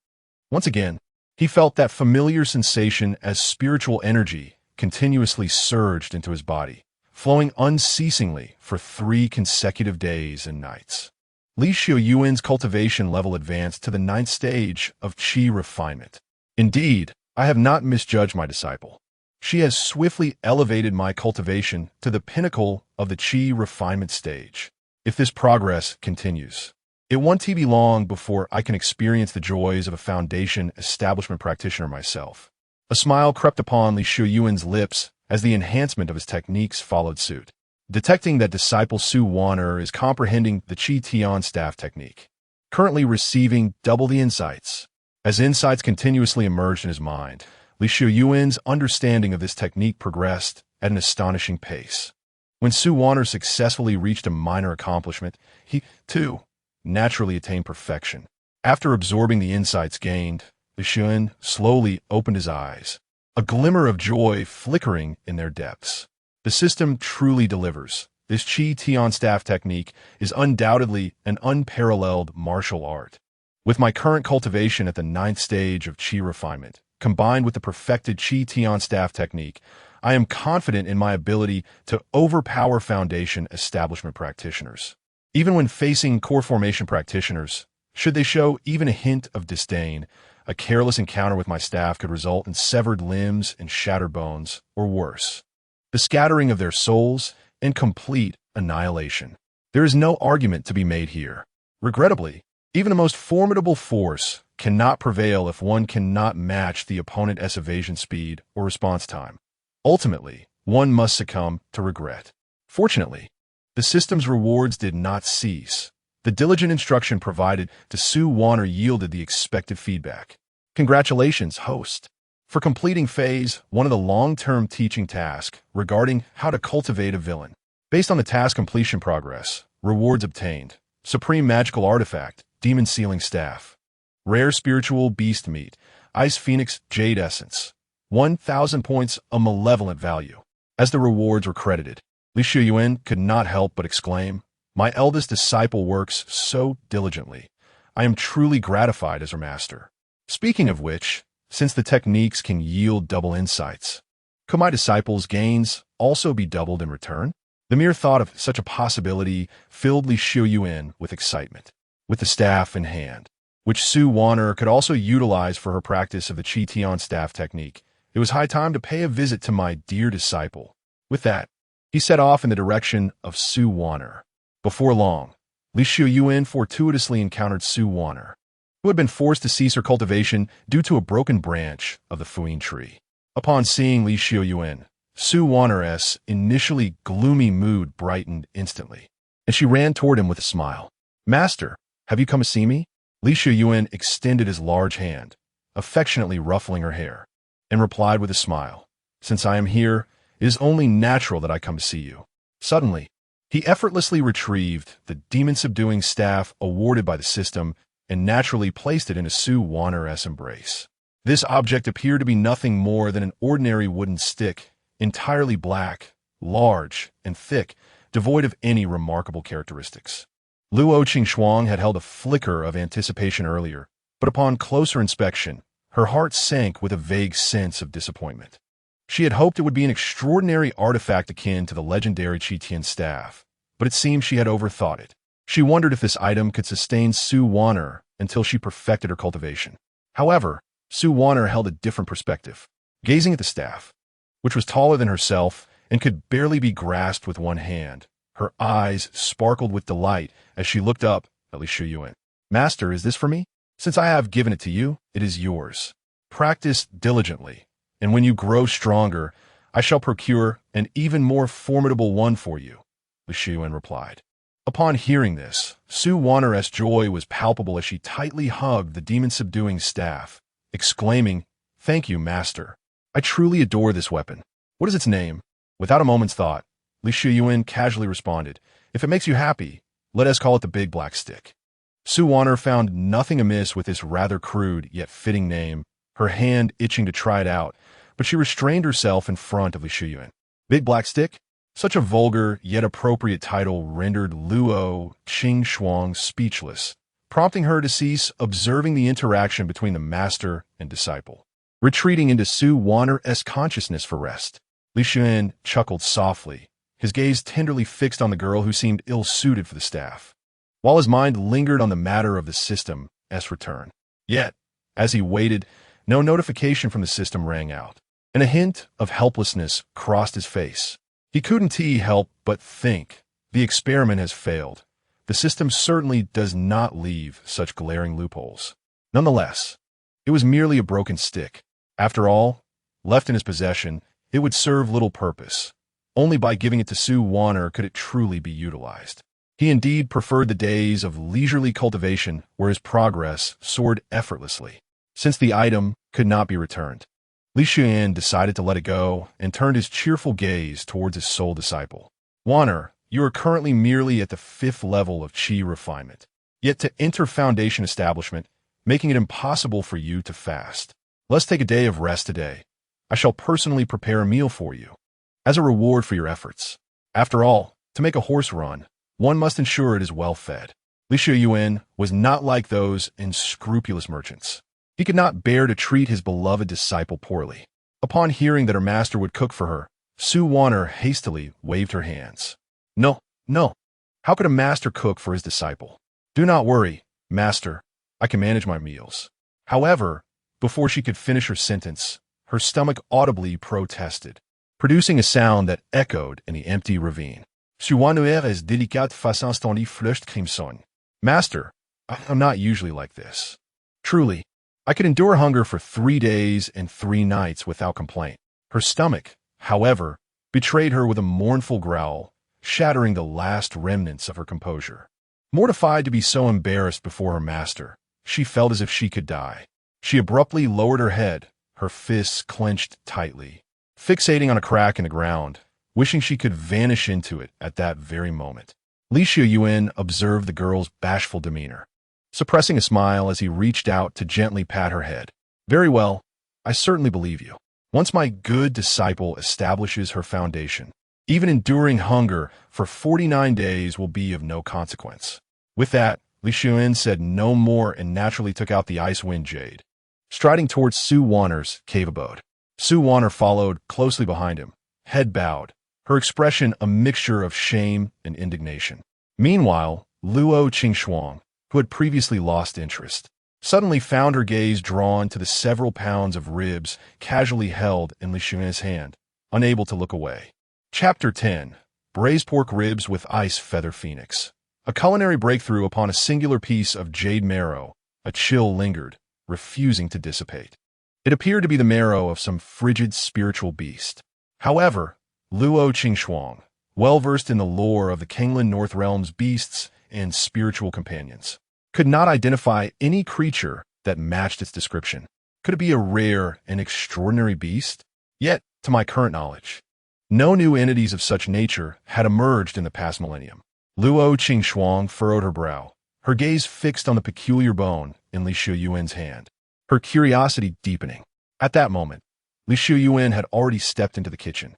Once again, he felt that familiar sensation as spiritual energy continuously surged into his body, flowing unceasingly for 3 consecutive days and nights. Li Xiuyuan's cultivation level advanced to the 9th stage of Qi refinement. Indeed, I have not misjudged my disciple. She has swiftly elevated my cultivation to the pinnacle of the Qi refinement stage. If this progress continues, it won't be long before I can experience the joys of a foundation establishment practitioner myself. A smile crept upon Li Xiuyuan's lips as the enhancement of his techniques followed suit. Detecting that disciple Wan'er is comprehending the Qi Tian staff technique, currently receiving double the insights. As insights continuously emerged in his mind, Li Xiuyuan's understanding of this technique progressed at an astonishing pace. When Wan'er successfully reached a minor accomplishment, he, too, naturally attain perfection. After absorbing the insights gained, Li Xiuyuan slowly opened his eyes, a glimmer of joy flickering in their depths. The system truly delivers. This Qi Tian staff technique is undoubtedly an unparalleled martial art. With my current cultivation at the 9th stage of Qi refinement, combined with the perfected Qi Tian staff technique, I am confident in my ability to overpower foundation establishment practitioners. Even when facing core formation practitioners, should they show even a hint of disdain, a careless encounter with my staff could result in severed limbs and shattered bones, or worse, the scattering of their souls and complete annihilation. There is no argument to be made here. Regrettably, even the most formidable force cannot prevail if one cannot match the opponent's evasion speed or response time. Ultimately, one must succumb to regret. Fortunately, the system's rewards did not cease. The diligent instruction provided to Wan'er yielded the expected feedback. Congratulations, host, for completing Phase 1 of the long-term teaching task regarding how to cultivate a villain. Based on the task completion progress, rewards obtained: Supreme Magical Artifact, Demon Sealing Staff, Rare Spiritual Beast Meat, Ice Phoenix Jade Essence, 1,000 points, a malevolent value. As the rewards were credited, Li Xiuyuan could not help but exclaim, "My eldest disciple works so diligently. I am truly gratified as her master." Speaking of which, since the techniques can yield double insights, could my disciple's gains also be doubled in return? The mere thought of such a possibility filled Li Xiuyuan with excitement. With the staff in hand, which Wan'er could also utilize for her practice of the Qi Tian staff technique, it was high time to pay a visit to my dear disciple. With that, he set off in the direction of Wan'er. Before long, Li Xiuyuan fortuitously encountered Wan'er, who had been forced to cease her cultivation due to a broken branch of the fuyin tree. Upon seeing Li Xiuyuan, Wan'er's initially gloomy mood brightened instantly, and she ran toward him with a smile. "Master, have you come to see me?" Li Xiuyuan extended his large hand, affectionately ruffling her hair, and replied with a smile, "Since I am here, it is only natural that I come to see you." Suddenly, he effortlessly retrieved the demon-subduing staff awarded by the system and naturally placed it in Wan'er's embrace. This object appeared to be nothing more than an ordinary wooden stick, entirely black, large, and thick, devoid of any remarkable characteristics. Luo Qingxuang had held a flicker of anticipation earlier, but upon closer inspection, her heart sank with a vague sense of disappointment. She had hoped it would be an extraordinary artifact akin to the legendary Qi Tian staff, but it seemed she had overthought it. She wondered if this item could sustain Wan'er until she perfected her cultivation. However, Wan'er held a different perspective. Gazing at the staff, which was taller than herself and could barely be grasped with one hand, her eyes sparkled with delight as she looked up at Li Xiuyuan. "Master, is this for me? Since I have given it to you, it is yours. Practice diligently, and when you grow stronger, I shall procure an even more formidable one for you," Li Xiuyuan replied. Upon hearing this, Wan'er's joy was palpable as she tightly hugged the demon-subduing staff, exclaiming, "Thank you, master. I truly adore this weapon. What is its name?" Without a moment's thought, Li Xiuyuan casually responded, "If it makes you happy, let us call it the Big Black Stick." Wan'er found nothing amiss with this rather crude yet fitting name, her hand itching to try it out, but she restrained herself in front of Li Xiuyuan. Big Black Stick? Such a vulgar yet appropriate title rendered Luo Qingxuang speechless, prompting her to cease observing the interaction between the master and disciple. Retreating into Wan'er's consciousness for rest, Li Xiuyuan chuckled softly, his gaze tenderly fixed on the girl who seemed ill-suited for the staff, while his mind lingered on the matter of the system's return. Yet, as he waited, no notification from the system rang out, and a hint of helplessness crossed his face. He couldn't help but think, the experiment has failed. The system certainly does not leave such glaring loopholes. Nonetheless, it was merely a broken stick. After all, left in his possession, it would serve little purpose. Only by giving it to Wan'er could it truly be utilized. He indeed preferred the days of leisurely cultivation where his progress soared effortlessly. Since the item could not be returned, Li Xiuyuan decided to let it go and turned his cheerful gaze towards his sole disciple. "Wan'er, you are currently merely at the 5th level of Qi refinement. yet to enter Foundation establishment, making it impossible for you to fast. Let's take a day of rest today. I shall personally prepare a meal for you, as a reward for your efforts. After all, to make a horse run, one must ensure it is well fed. Li Xiuyuan was not like those unscrupulous merchants. He could not bear to treat his beloved disciple poorly. Upon hearing that her master would cook for her, Wan'er hastily waved her hands. No, no. How could a master cook for his disciple? Do not worry, master. I can manage my meals. However, before she could finish her sentence, her stomach audibly protested, producing a sound that echoed in the empty ravine. Wan'er est délicate face incendie flushed crimson. Master, I am not usually like this. Truly, I could endure hunger for 3 days and 3 nights without complaint. Her stomach, however, betrayed her with a mournful growl, shattering the last remnants of her composure. Mortified to be so embarrassed before her master, she felt as if she could die. She abruptly lowered her head, her fists clenched tightly, fixating on a crack in the ground, wishing she could vanish into it at that very moment. Li Xiuyuan observed the girl's bashful demeanor, suppressing a smile as he reached out to gently pat her head. Very well, I certainly believe you. Once my good disciple establishes her foundation, even enduring hunger for 49 days will be of no consequence. With that, Li Xiuyuan said no more and naturally took out the ice wind jade, striding towards Wan'er's cave abode. Wan'er followed closely behind him, head bowed, her expression a mixture of shame and indignation. Meanwhile, Luo Qingxuang, who had previously lost interest, suddenly found her gaze drawn to the several pounds of ribs casually held in Li Xiuyuan's hand, unable to look away. Chapter 10. Braised Pork Ribs with Ice Feather Phoenix. A culinary breakthrough upon a singular piece of jade marrow, a chill lingered, refusing to dissipate. It appeared to be the marrow of some frigid spiritual beast. However, Luo Qingxuang, well-versed in the lore of the Kanglan North Realm's beasts and spiritual companions, could not identify any creature that matched its description. Could it be a rare and extraordinary beast? Yet, to my current knowledge, no new entities of such nature had emerged in the past millennium. Luo Qingxuang furrowed her brow, her gaze fixed on the peculiar bone in Li Xiuyuan's hand, her curiosity deepening. At that moment, Li Xiuyuan had already stepped into the kitchen.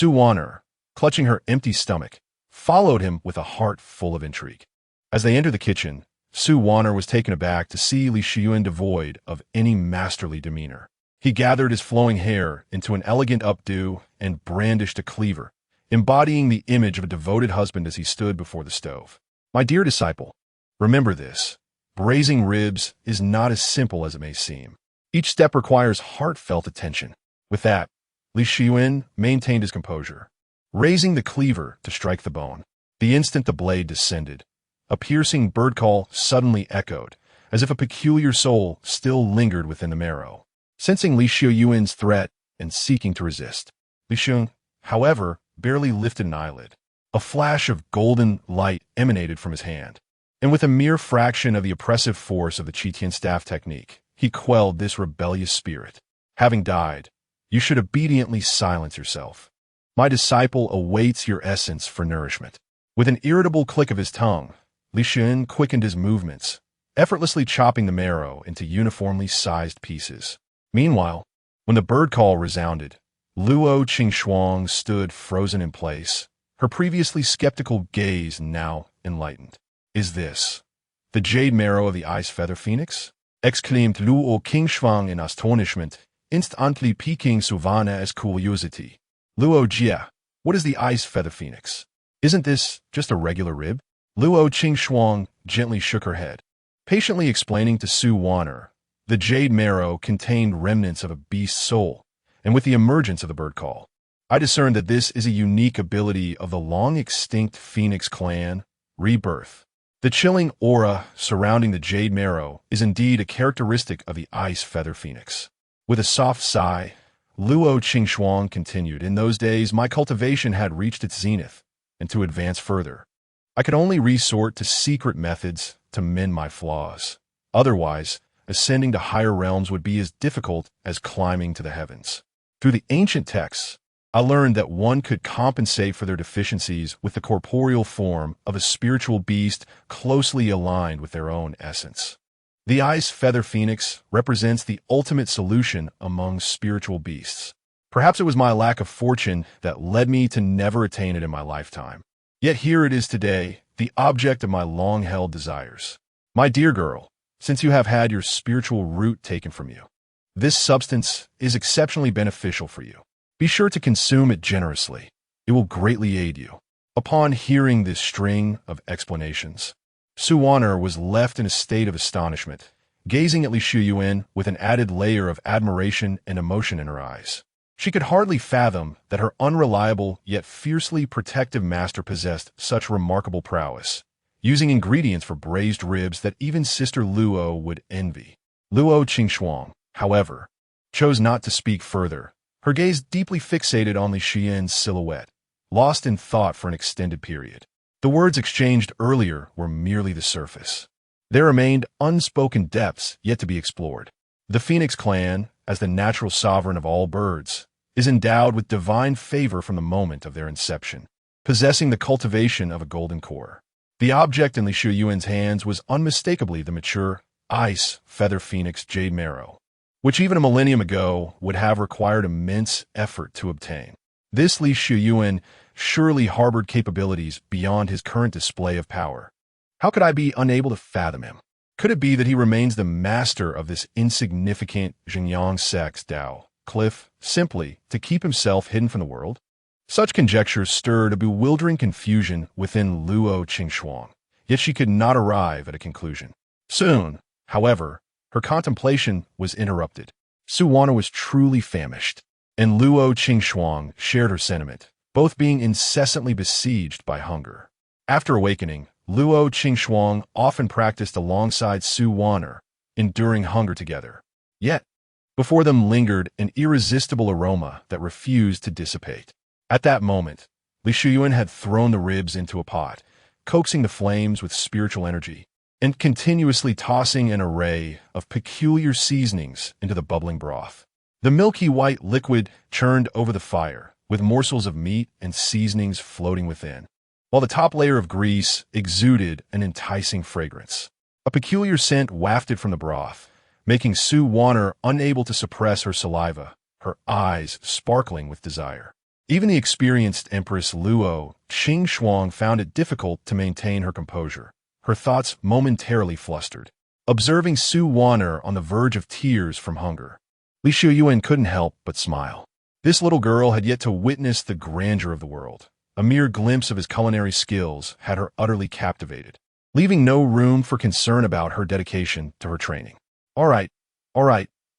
Wan'er, clutching her empty stomach, followed him with a heart full of intrigue. As they entered the kitchen, Wan'er was taken aback to see Li Xiuyuan devoid of any masterly demeanor. He gathered his flowing hair into an elegant updo and brandished a cleaver, embodying the image of a devoted husband as he stood before the stove. My dear disciple, remember this. Braising ribs is not as simple as it may seem. Each step requires heartfelt attention. With that, Li Xiuyuan maintained his composure, raising the cleaver to strike the bone. The instant the blade descended, a piercing bird call suddenly echoed, as if a peculiar soul still lingered within the marrow. Sensing Li Xiuyuan's threat and seeking to resist, Li Xiuyuan, however, barely lifted an eyelid. A flash of golden light emanated from his hand, and with a mere fraction of the oppressive force of the Qitian staff technique, he quelled this rebellious spirit. Having died, you should obediently silence yourself. My disciple awaits your essence for nourishment. With an irritable click of his tongue, Li Xiuyuan quickened his movements, effortlessly chopping the marrow into uniformly sized pieces. Meanwhile, when the bird call resounded, Luo Qingxuang stood frozen in place, her previously skeptical gaze now enlightened. Is this the jade marrow of the ice feather phoenix? Exclaimed Luo Qingxuang in astonishment, instantly piquing Wan'er's curiosity. Luo Jia, what is the ice feather phoenix? Isn't this just a regular rib? Luo Qingxuang gently shook her head, patiently explaining to Wan'er. The jade marrow contained remnants of a beast's soul, and with the emergence of the bird call, I discerned that this is a unique ability of the long-extinct Phoenix clan, Rebirth. The chilling aura surrounding the jade marrow is indeed a characteristic of the ice feather phoenix. With a soft sigh, Luo Qingxuang continued, in those days my cultivation had reached its zenith, and to advance further, I could only resort to secret methods to mend my flaws. Otherwise, ascending to higher realms would be as difficult as climbing to the heavens. Through the ancient texts, I learned that one could compensate for their deficiencies with the corporeal form of a spiritual beast closely aligned with their own essence. The ice feather phoenix represents the ultimate solution among spiritual beasts. Perhaps it was my lack of fortune that led me to never attain it in my lifetime. Yet here it is today, the object of my long-held desires. My dear girl, since you have had your spiritual root taken from you, this substance is exceptionally beneficial for you. Be sure to consume it generously. It will greatly aid you. Upon hearing this string of explanations, Wan'er was left in a state of astonishment, gazing at Li Xiuyuan with an added layer of admiration and emotion in her eyes. She could hardly fathom that her unreliable yet fiercely protective master possessed such remarkable prowess, using ingredients for braised ribs that even Sister Luo would envy. Luo Qingxuan, however, chose not to speak further, her gaze deeply fixated on Li Xiuyuan's silhouette, lost in thought for an extended period. The words exchanged earlier were merely the surface. There remained unspoken depths yet to be explored. The Phoenix clan, as the natural sovereign of all birds, is endowed with divine favor from the moment of their inception, possessing the cultivation of a golden core. The object in Li Xiuyuan's hands was unmistakably the mature ice feather phoenix jade marrow, which even a millennium ago would have required immense effort to obtain. This Li Xiuyuan surely harbored capabilities beyond his current display of power. How could I be unable to fathom him? Could it be that he remains the master of this insignificant Xinjiang sect's Tao cliff simply to keep himself hidden from the world? Such conjectures stirred a bewildering confusion within Luo Qingxuan, yet she could not arrive at a conclusion. Soon, however, her contemplation was interrupted. Wan'er was truly famished, and Luo Qingxuan shared her sentiment, both being incessantly besieged by hunger. After awakening, Luo Qingxuan often practiced alongside Wan'er, enduring hunger together. Yet, before them lingered an irresistible aroma that refused to dissipate. At that moment, Li Xiuyuan had thrown the ribs into a pot, coaxing the flames with spiritual energy, and continuously tossing an array of peculiar seasonings into the bubbling broth. The milky white liquid churned over the fire, with morsels of meat and seasonings floating within, while the top layer of grease exuded an enticing fragrance. A peculiar scent wafted from the broth, making Wan'er unable to suppress her saliva, her eyes sparkling with desire. Even the experienced Empress Luo Qingxuan found it difficult to maintain her composure, her thoughts momentarily flustered. Observing Wan'er on the verge of tears from hunger, Li Xiuyuan couldn't help but smile. This little girl had yet to witness the grandeur of the world. A mere glimpse of his culinary skills had her utterly captivated, leaving no room for concern about her dedication to her training. All right,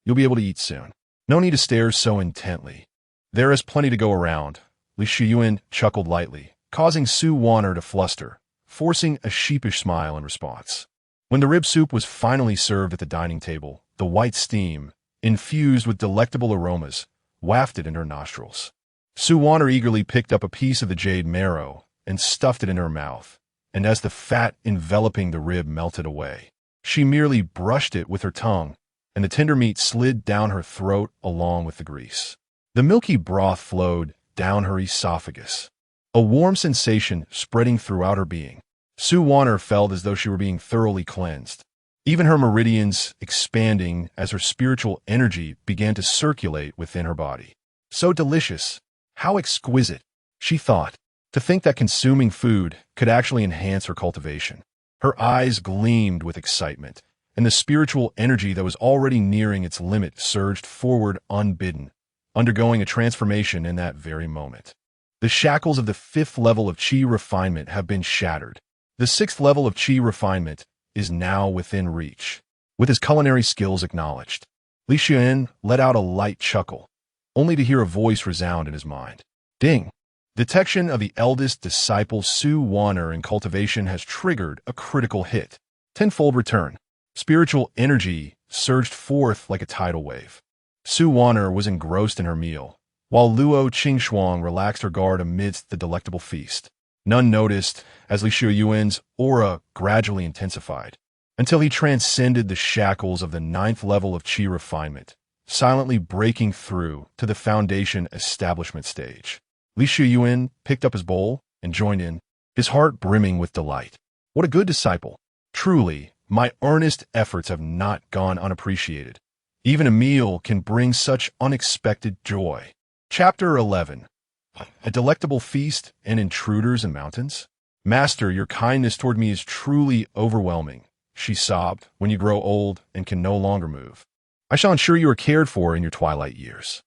you'll be able to eat soon. No need to stare so intently. There is plenty to go around. Li Xiuyuan chuckled lightly, causing Wan'er to fluster, forcing a sheepish smile in response. When the rib soup was finally served at the dining table, the white steam, infused with delectable aromas, wafted in her nostrils. Wan'er eagerly picked up a piece of the jade marrow and stuffed it in her mouth, and as the fat enveloping the rib melted away, she merely brushed it with her tongue, and the tender meat slid down her throat along with the grease. The milky broth flowed down her esophagus, a warm sensation spreading throughout her being. Wan'er felt as though she were being thoroughly cleansed, even her meridians expanding as her spiritual energy began to circulate within her body. So delicious, how exquisite, she thought, to think that consuming food could actually enhance her cultivation. Her eyes gleamed with excitement, and the spiritual energy that was already nearing its limit surged forward unbidden, undergoing a transformation in that very moment. The shackles of the 5th level of Qi refinement have been shattered. The 6th level of Qi refinement is now within reach. With his culinary skills acknowledged, Li Xiuyuan let out a light chuckle, only to hear a voice resound in his mind. Ding! Detection of the eldest disciple Wan'er in cultivation has triggered a critical hit. Tenfold return. Spiritual energy surged forth like a tidal wave. Wan'er was engrossed in her meal, while Luo Qingxuan relaxed her guard amidst the delectable feast. None noticed as Li Xiuyuan's aura gradually intensified, until he transcended the shackles of the 9th level of Qi refinement, silently breaking through to the foundation establishment stage. Li Xiuyuan picked up his bowl and joined in, his heart brimming with delight. What a good disciple. Truly, my earnest efforts have not gone unappreciated. Even a meal can bring such unexpected joy. Chapter 11. A delectable feast and intruders and mountains? Master, your kindness toward me is truly overwhelming, she sobbed, when you grow old and can no longer move. I shall ensure you are cared for in your twilight years.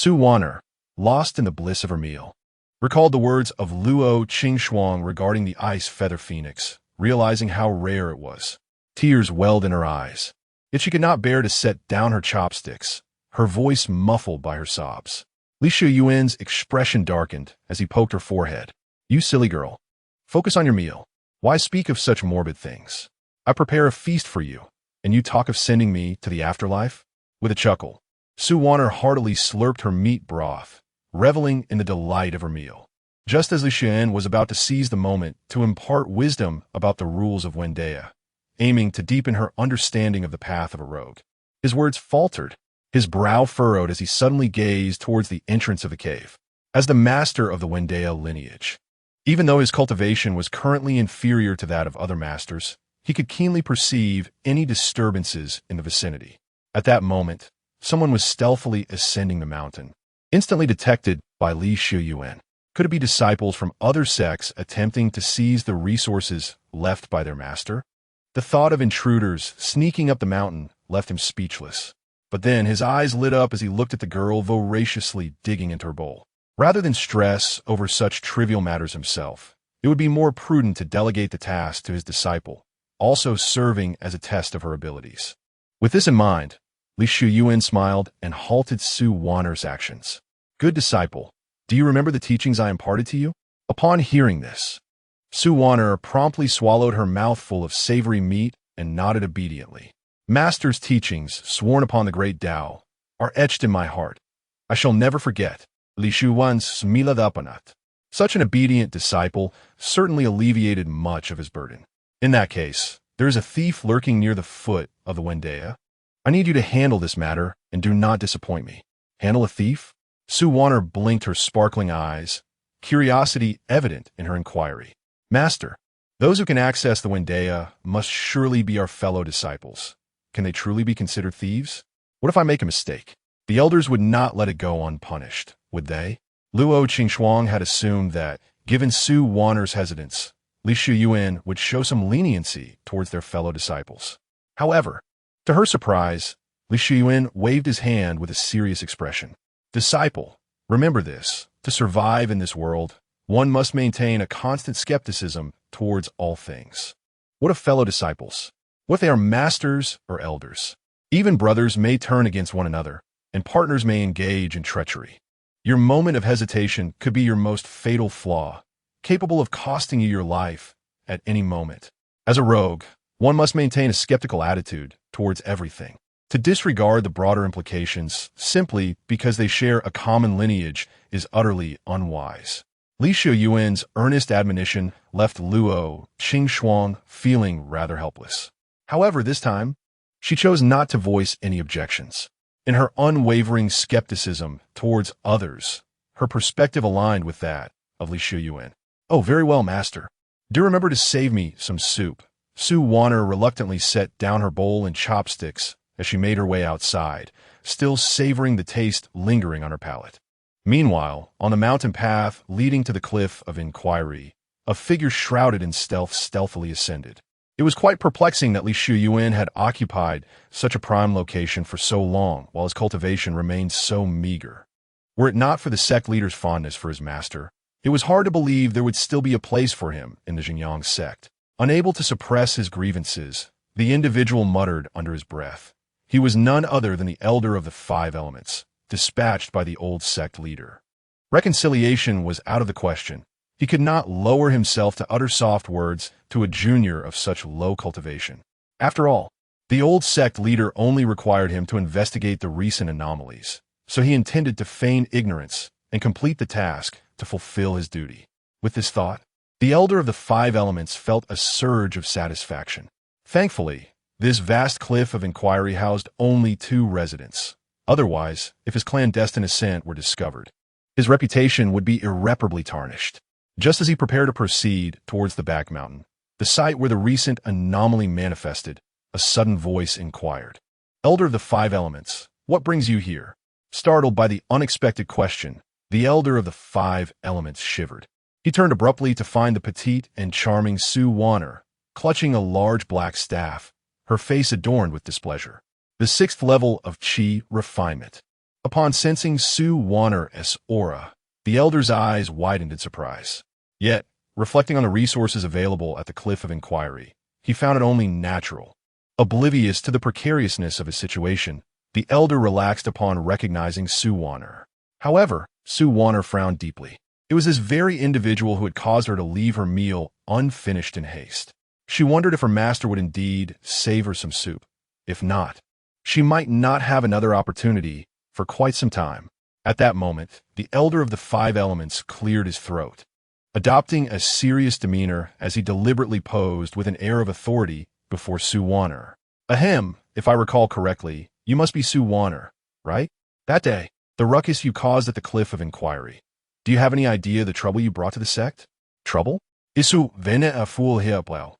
Wan'er, lost in the bliss of her meal, recalled the words of Luo Qingxuang regarding the ice feather phoenix, realizing how rare it was. Tears welled in her eyes, yet she could not bear to set down her chopsticks, her voice muffled by her sobs. Li Xiuyuan's expression darkened as he poked her forehead. You silly girl. Focus on your meal. Why speak of such morbid things? I prepare a feast for you, and you talk of sending me to the afterlife? With a chuckle, Wan'er heartily slurped her meat broth, reveling in the delight of her meal. Just as Li Xiuyuan was about to seize the moment to impart wisdom about the rules of Wan'er, aiming to deepen her understanding of the path of a rogue, his words faltered, his brow furrowed as he suddenly gazed towards the entrance of the cave. As the master of the Wan'er lineage, even though his cultivation was currently inferior to that of other masters, he could keenly perceive any disturbances in the vicinity. At that moment, someone was stealthily ascending the mountain, instantly detected by Li Xiuyuan. Could it be disciples from other sects attempting to seize the resources left by their master? The thought of intruders sneaking up the mountain left him speechless. But then his eyes lit up as he looked at the girl voraciously digging into her bowl. Rather than stress over such trivial matters himself, it would be more prudent to delegate the task to his disciple, also serving as a test of her abilities. With this in mind, Li Xiuyuan smiled and halted Wan'er's actions. Good disciple, do you remember the teachings I imparted to you? Upon hearing this, Wan'er promptly swallowed her mouthful of savory meat and nodded obediently. Master's teachings, sworn upon the great Tao, are etched in my heart. I shall never forget Li Xiuyuan's Smiladapanat. Such an obedient disciple certainly alleviated much of his burden. In that case, there is a thief lurking near the foot of the Wan'er. I need you to handle this matter and do not disappoint me. Handle a thief? Wan'er blinked her sparkling eyes, curiosity evident in her inquiry. Master, those who can access the Wan'er must surely be our fellow disciples. Can they truly be considered thieves? What if I make a mistake? The elders would not let it go unpunished, would they? Luo Qingxuang had assumed that, given Wan'er's hesitance, Li Xiuyuan would show some leniency towards their fellow disciples. However, to her surprise, Li Xiuyuan waved his hand with a serious expression. Disciple, remember this. To survive in this world, one must maintain a constant skepticism towards all things. What of fellow disciples? What if they are masters or elders? Even brothers may turn against one another, and partners may engage in treachery. Your moment of hesitation could be your most fatal flaw, capable of costing you your life at any moment. As a rogue, one must maintain a skeptical attitude towards everything. To disregard the broader implications simply because they share a common lineage is utterly unwise. Li Xiuyuan's earnest admonition left Luo Qingxuang feeling rather helpless. However, this time, she chose not to voice any objections. In her unwavering skepticism towards others, her perspective aligned with that of Li Xiuyuan. Oh, very well, master. Do remember to save me some soup. Wan'er reluctantly set down her bowl and chopsticks as she made her way outside, still savoring the taste lingering on her palate. Meanwhile, on the mountain path leading to the cliff of Inquiry, a figure shrouded in stealth stealthily ascended. It was quite perplexing that Li Xiuyuan had occupied such a prime location for so long, while his cultivation remained so meager. Were it not for the sect leader's fondness for his master, it was hard to believe there would still be a place for him in the Xinjiang sect. Unable to suppress his grievances, the individual muttered under his breath. He was none other than the elder of the 5 elements, dispatched by the old sect leader. Reconciliation was out of the question. He could not lower himself to utter soft words to a junior of such low cultivation. After all, the old sect leader only required him to investigate the recent anomalies, so he intended to feign ignorance and complete the task to fulfill his duty. With this thought, the elder of the 5 elements felt a surge of satisfaction. Thankfully, this vast cliff of Inquiry housed only 2 residents, Otherwise, if his clandestine ascent were discovered, his reputation would be irreparably tarnished. Just as he prepared to proceed towards the back mountain, the site where the recent anomaly manifested, a sudden voice inquired. Elder of the Five Elements, what brings you here? Startled by the unexpected question, the Elder of the Five Elements shivered. He turned abruptly to find the petite and charming Wan'er, clutching a large black staff, her face adorned with displeasure. The sixth level of Qi refinement. Upon sensing Wan'er's aura, the Elder's eyes widened in surprise. Yet, reflecting on the resources available at the Cliff of Inquiry, he found it only natural. Oblivious to the precariousness of his situation, the Elder relaxed upon recognizing Wan'er. However, Wan'er frowned deeply. It was this very individual who had caused her to leave her meal unfinished in haste. She wondered if her master would indeed save her some soup. If not, she might not have another opportunity for quite some time. At that moment, the Elder of the Five Elements cleared his throat, adopting a serious demeanor as he deliberately posed with an air of authority before Wan'er. Ahem, if I recall correctly, you must be Wan'er, right? That day, the ruckus you caused at the Cliff of Inquiry. Do you have any idea the trouble you brought to the sect? Trouble? Isu vene a fool hiaplau.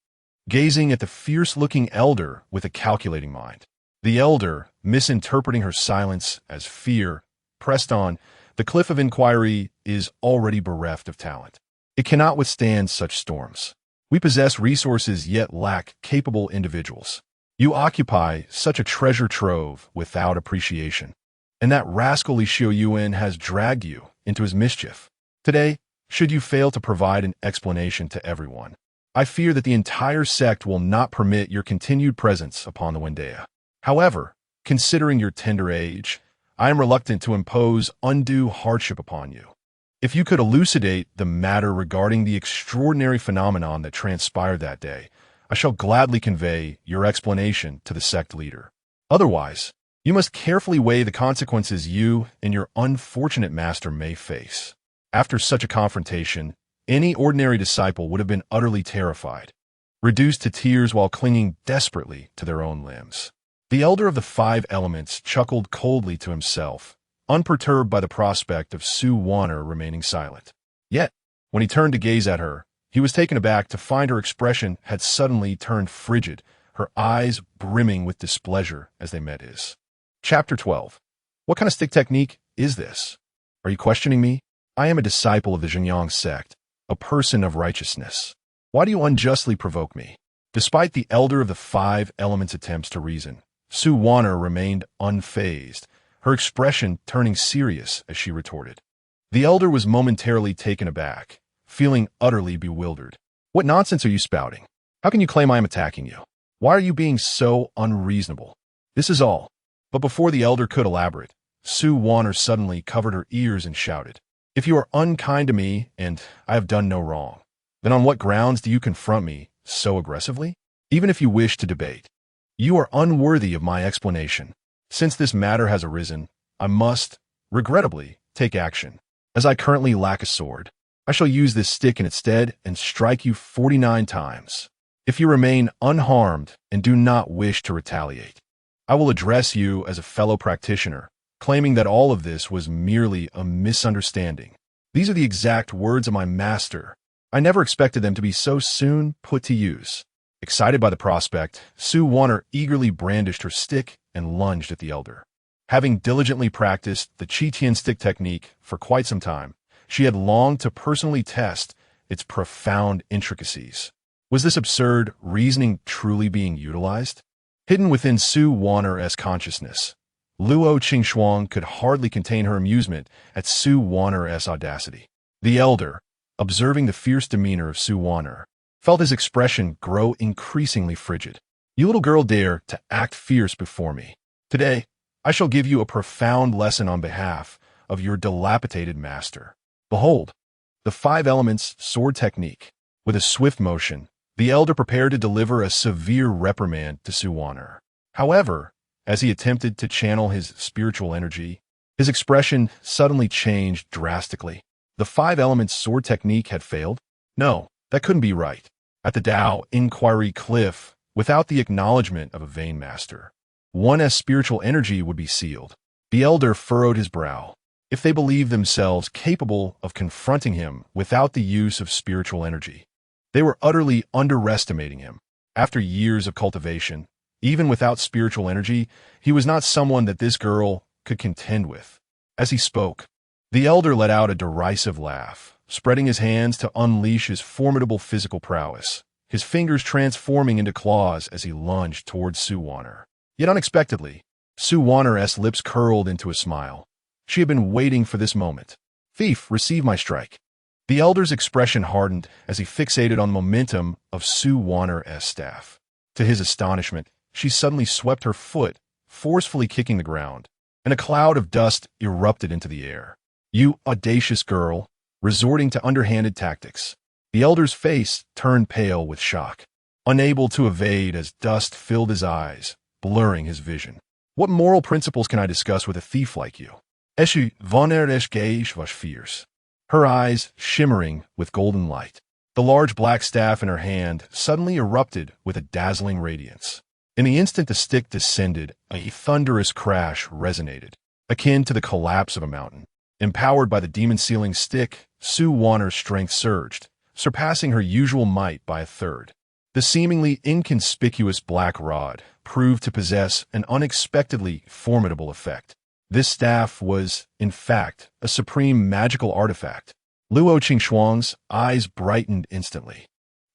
Gazing at the fierce-looking Elder with a calculating mind. The Elder, misinterpreting her silence as fear, pressed on. The Cliff of Inquiry is already bereft of talent. It cannot withstand such storms. We possess resources yet lack capable individuals. You occupy such a treasure trove without appreciation. And that rascal Li Xiuyuan has dragged you into his mischief. Today, should you fail to provide an explanation to everyone, I fear that the entire sect will not permit your continued presence upon the Wan'er. However, considering your tender age, I am reluctant to impose undue hardship upon you. If you could elucidate the matter regarding the extraordinary phenomenon that transpired that day, I shall gladly convey your explanation to the sect leader. Otherwise, you must carefully weigh the consequences you and your unfortunate master may face. After such a confrontation, any ordinary disciple would have been utterly terrified, reduced to tears while clinging desperately to their own limbs. The Elder of the Five Elements chuckled coldly to himself, unperturbed by the prospect of Wan'er remaining silent. Yet, when he turned to gaze at her, he was taken aback to find her expression had suddenly turned frigid, her eyes brimming with displeasure as they met his. Chapter 12. What kind of stick technique is this? Are you questioning me? I am a disciple of the Zhenyang sect, a person of righteousness. Why do you unjustly provoke me? Despite the Elder of the Five Elements' attempts to reason, Wan'er remained unfazed, her expression turning serious as she retorted. The Elder was momentarily taken aback, feeling utterly bewildered. What nonsense are you spouting? How can you claim I am attacking you? Why are you being so unreasonable? This is all. But before the Elder could elaborate, Wan'er suddenly covered her ears and shouted, If you are unkind to me, and I have done no wrong, then on what grounds do you confront me so aggressively? Even if you wish to debate, you are unworthy of my explanation. Since this matter has arisen, I must, regrettably, take action. As I currently lack a sword, I shall use this stick in its stead and strike you 49 times. If you remain unharmed and do not wish to retaliate, I will address you as a fellow practitioner, claiming that all of this was merely a misunderstanding. These are the exact words of my master. I never expected them to be so soon put to use. Excited by the prospect, Wan'er eagerly brandished her stick and lunged at the Elder. Having diligently practiced the Qi-Tian stick technique for quite some time, she had longed to personally test its profound intricacies. Was this absurd reasoning truly being utilized? Hidden within Wan'er's consciousness, Luo Qingxuang could hardly contain her amusement at Wan'er's audacity. The Elder, observing the fierce demeanor of Wan'er, felt his expression grow increasingly frigid. You little girl dare to act fierce before me. Today, I shall give you a profound lesson on behalf of your dilapidated master. Behold, the Five Elements sword technique. With a swift motion, the Elder prepared to deliver a severe reprimand to Wan'er. However, as he attempted to channel his spiritual energy, his expression suddenly changed drastically. The Five Elements sword technique had failed? No, that couldn't be right. At the Tao Inquiry Cliff, without the acknowledgement of a vain master, one's spiritual energy would be sealed. The elder furrowed his brow. If they believed themselves capable of confronting him without the use of spiritual energy, they were utterly underestimating him. After years of cultivation, even without spiritual energy, he was not someone that this girl could contend with. As he spoke, the elder let out a derisive laugh, spreading his hands to unleash his formidable physical prowess, his fingers transforming into claws as he lunged towards Wan'er. Yet unexpectedly, Wan'er's lips curled into a smile. She had been waiting for this moment. "Thief, receive my strike." The elder's expression hardened as he fixated on the momentum of Wan'er's staff. To his astonishment, she suddenly swept her foot, forcefully kicking the ground, and a cloud of dust erupted into the air. "You audacious girl," resorting to underhanded tactics. The elder's face turned pale with shock, unable to evade as dust filled his eyes, blurring his vision. "What moral principles can I discuss with a thief like you?" Wan'er's gaze was fierce, her eyes shimmering with golden light. The large black staff in her hand suddenly erupted with a dazzling radiance. In the instant the stick descended, a thunderous crash resonated, akin to the collapse of a mountain. Empowered by the demon-sealing stick, Wan'er's strength surged, surpassing her usual might by a third. The seemingly inconspicuous black rod proved to possess an unexpectedly formidable effect. This staff was, in fact, a supreme magical artifact. Li Xiuyuan's eyes brightened instantly.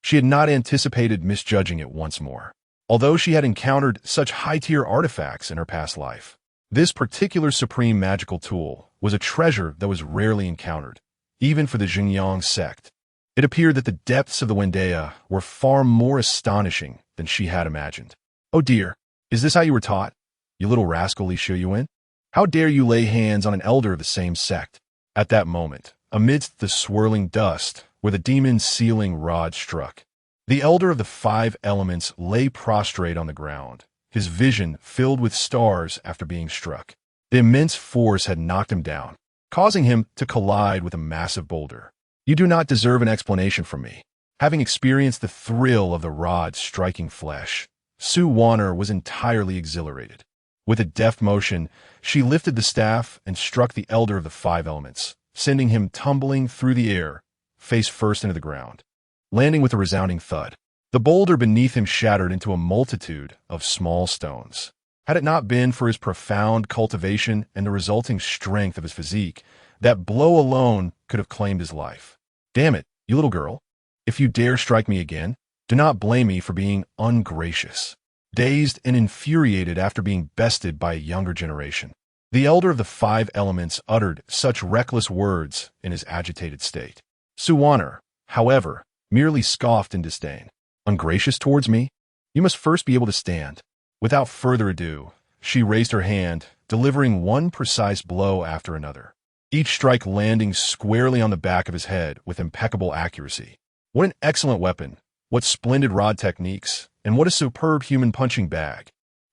She had not anticipated misjudging it once more. Although she had encountered such high-tier artifacts in her past life, this particular supreme magical tool was a treasure that was rarely encountered, even for the Xinjiang sect. It appeared that the depths of the Wan'er were far more astonishing than she had imagined. "Oh dear, is this how you were taught, you little rascal Li Xiuyuan? How dare you lay hands on an elder of the same sect?" At that moment, amidst the swirling dust where the demon's sealing rod struck, the elder of the 5 elements lay prostrate on the ground, his vision filled with stars after being struck. The immense force had knocked him down, causing him to collide with a massive boulder. "You do not deserve an explanation from me." Having experienced the thrill of the rod striking flesh, Wan'er was entirely exhilarated. With a deft motion, she lifted the staff and struck the elder of the 5 elements, sending him tumbling through the air, face first into the ground. Landing with a resounding thud, the boulder beneath him shattered into a multitude of small stones. Had it not been for his profound cultivation and the resulting strength of his physique, that blow alone could have claimed his life. "Damn it, you little girl. If you dare strike me again, do not blame me for being ungracious." Dazed and infuriated after being bested by a younger generation, the elder of the 5 elements uttered such reckless words in his agitated state. Wan'er, however, merely scoffed in disdain. "Ungracious towards me? You must first be able to stand." Without further ado, she raised her hand, delivering one precise blow after another, each strike landing squarely on the back of his head with impeccable accuracy. What an excellent weapon! What splendid rod techniques! And what a superb human punching bag!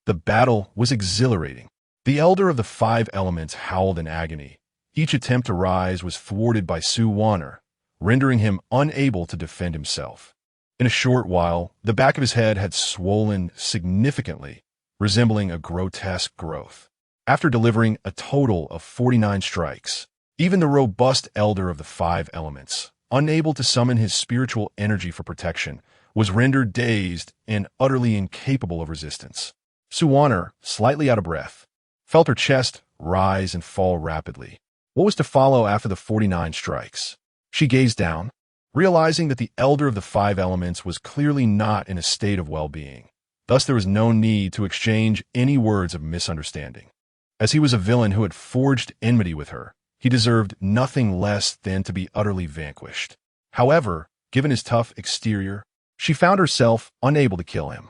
The battle was exhilarating. The elder of the 5 elements howled in agony. Each attempt to rise was thwarted by Wan'er, rendering him unable to defend himself. In a short while, the back of his head had swollen significantly, resembling a grotesque growth. After delivering a total of 49 strikes, even the robust elder of the 5 elements, unable to summon his spiritual energy for protection, was rendered dazed and utterly incapable of resistance. Wan'er, slightly out of breath, felt her chest rise and fall rapidly. What was to follow after the 49 strikes? She gazed down, realizing that the elder of the 5 elements was clearly not in a state of well-being. Thus there was no need to exchange any words of misunderstanding. As he was a villain who had forged enmity with her, he deserved nothing less than to be utterly vanquished. However, given his tough exterior, she found herself unable to kill him.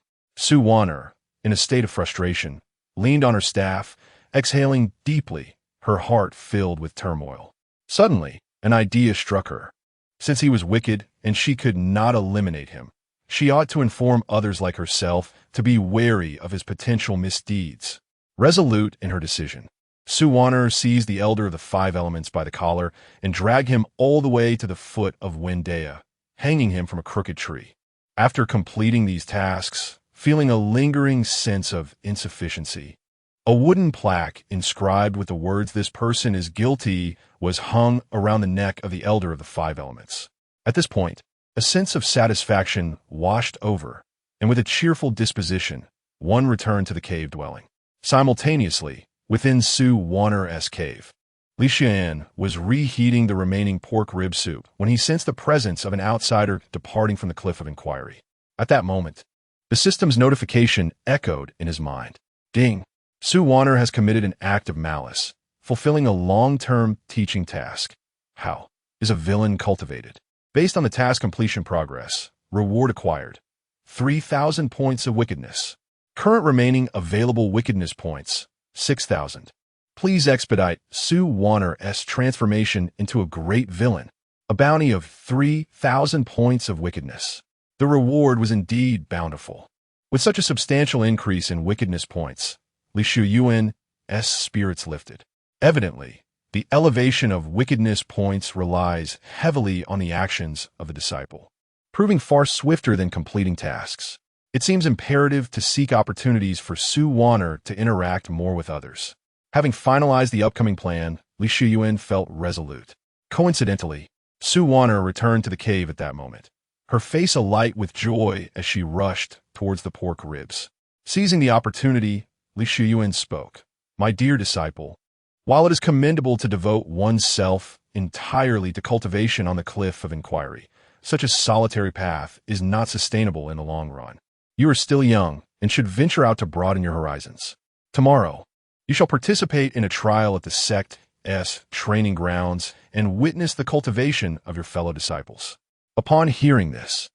Wan'er, in a state of frustration, leaned on her staff, exhaling deeply, her heart filled with turmoil. Suddenly, an idea struck her. Since he was wicked and she could not eliminate him, she ought to inform others like herself to be wary of his potential misdeeds. Resolute in her decision, Wan'er seized the elder of the 5 elements by the collar and dragged him all the way to the foot of Wan'er, hanging him from a crooked tree. After completing these tasks, feeling a lingering sense of insufficiency, A wooden plaque inscribed with the words "This person is guilty" was hung around the neck of the elder of the five elements. At this point, a sense of satisfaction washed over, and with a cheerful disposition, one returned to the cave dwelling. Simultaneously, within Wan'er's cave, Li Xiuyuan was reheating the remaining pork rib soup when he sensed the presence of an outsider departing from the Cliff of Inquiry. At that moment, the system's notification echoed in his mind. Ding! Wan'er has committed an act of malice, fulfilling a long-term teaching task. How is a villain cultivated? Based on the task completion progress, reward acquired. 3,000 points of wickedness. Current remaining available wickedness points, 6,000. Please expedite Wan'er's transformation into a great villain. A bounty of 3,000 points of wickedness. The reward was indeed bountiful. With such a substantial increase in wickedness points, Li Xiuyuan's spirits lifted. Evidently, the elevation of wickedness points relies heavily on the actions of the disciple, proving far swifter than completing tasks. It seems imperative to seek opportunities for Wan'er to interact more with others. Having finalized the upcoming plan, Li Xiuyuan felt resolute. Coincidentally, Wan'er returned to the cave at that moment, her face alight with joy as she rushed towards the pork ribs. Seizing the opportunity, Li Xiuyuan spoke. My dear disciple, while it is commendable to devote oneself entirely to cultivation on the Cliff of Inquiry, such a solitary path is not sustainable in the long run. You are still young and should venture out to broaden your horizons. Tomorrow, you shall participate in a trial at the sect's training grounds and witness the cultivation of your fellow disciples. Upon hearing this,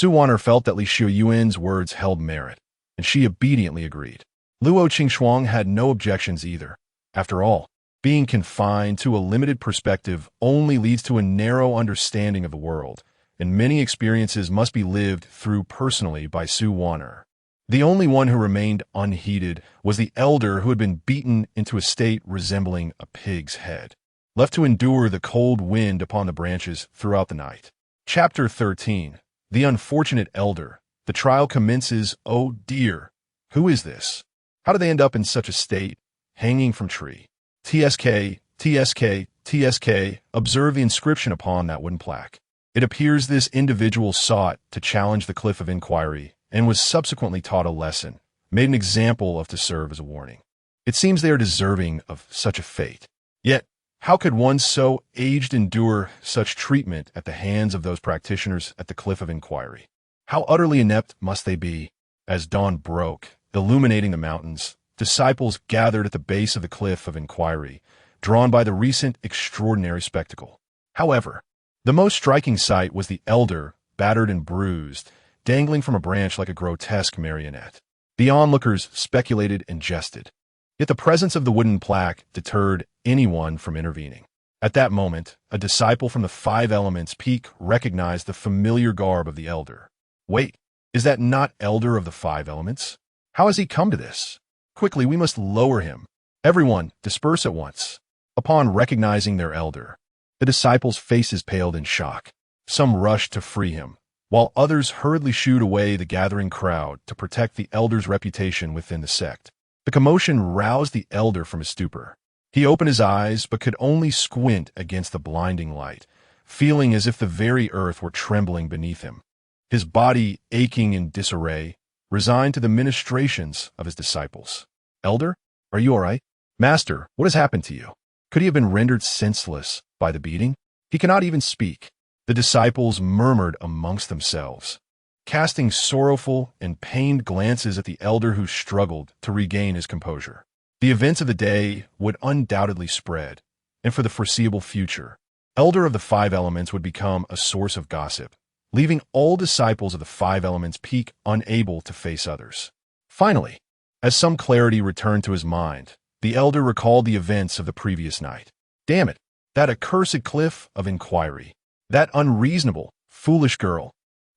Wan'er felt that Li Xiuyuan's words held merit, and she obediently agreed. Luo Qingxuang had no objections either. After all, being confined to a limited perspective only leads to a narrow understanding of the world, and many experiences must be lived through personally by Wan'er. The only one who remained unheeded was the elder who had been beaten into a state resembling a pig's head, left to endure the cold wind upon the branches throughout the night. Chapter 13. The Unfortunate Elder. The trial commences. Oh dear! Who is this? How did they end up in such a state, hanging from tree? TSK, TSK, TSK. Observe the inscription upon that wooden plaque. It appears this individual sought to challenge the Cliff of Inquiry and was subsequently taught a lesson, made an example of to serve as a warning. It seems they are deserving of such a fate. Yet, how could one so aged endure such treatment at the hands of those practitioners at the Cliff of Inquiry? How utterly inept must they be? As dawn broke, illuminating the mountains, disciples gathered at the base of the Cliff of Inquiry, drawn by the recent extraordinary spectacle. However, the most striking sight was the elder, battered and bruised, dangling from a branch like a grotesque marionette. The onlookers speculated and jested. Yet the presence of the wooden plaque deterred anyone from intervening. At that moment, a disciple from the Five Elements Peak recognized the familiar garb of the elder. Wait, is that not elder of the Five Elements? How has he come to this? Quickly, we must lower him. Everyone, disperse at once. Upon recognizing their elder, the disciples' faces paled in shock. Some rushed to free him, while others hurriedly shooed away the gathering crowd to protect the elder's reputation within the sect. The commotion roused the elder from his stupor. He opened his eyes but could only squint against the blinding light, feeling as if the very earth were trembling beneath him. His body aching in disarray, resigned to the ministrations of his disciples. Elder, are you all right? Master, what has happened to you? Could he have been rendered senseless by the beating? He cannot even speak. The disciples murmured amongst themselves, casting sorrowful and pained glances at the elder who struggled to regain his composure. The events of the day would undoubtedly spread, and for the foreseeable future, Elder of the Five Elements would become a source of gossip, leaving all disciples of the Five Elements Peak unable to face others. Finally, as some clarity returned to his mind, the elder recalled the events of the previous night. Damn it, that accursed Cliff of Inquiry. That unreasonable, foolish girl.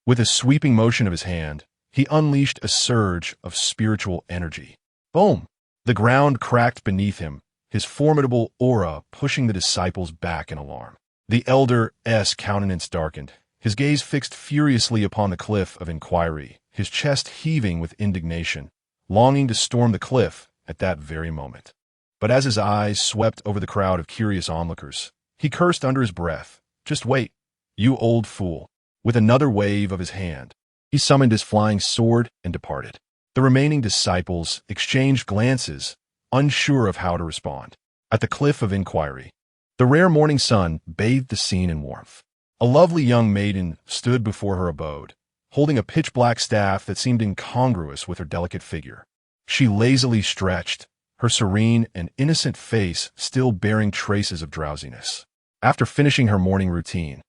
With a sweeping motion of his hand, he unleashed a surge of spiritual energy. Boom! The ground cracked beneath him, his formidable aura pushing the disciples back in alarm. The elder's countenance darkened, his gaze fixed furiously upon the Cliff of Inquiry, his chest heaving with indignation, longing to storm the cliff at that very moment. But as his eyes swept over the crowd of curious onlookers, he cursed under his breath. "Just wait, you old fool." With another wave of his hand, he summoned his flying sword and departed. The remaining disciples exchanged glances, unsure of how to respond. At the Cliff of Inquiry, the rare morning sun bathed the scene in warmth. A lovely young maiden stood before her abode, holding a pitch-black staff that seemed incongruous with her delicate figure. She lazily stretched, her serene and innocent face still bearing traces of drowsiness. After finishing her morning routine,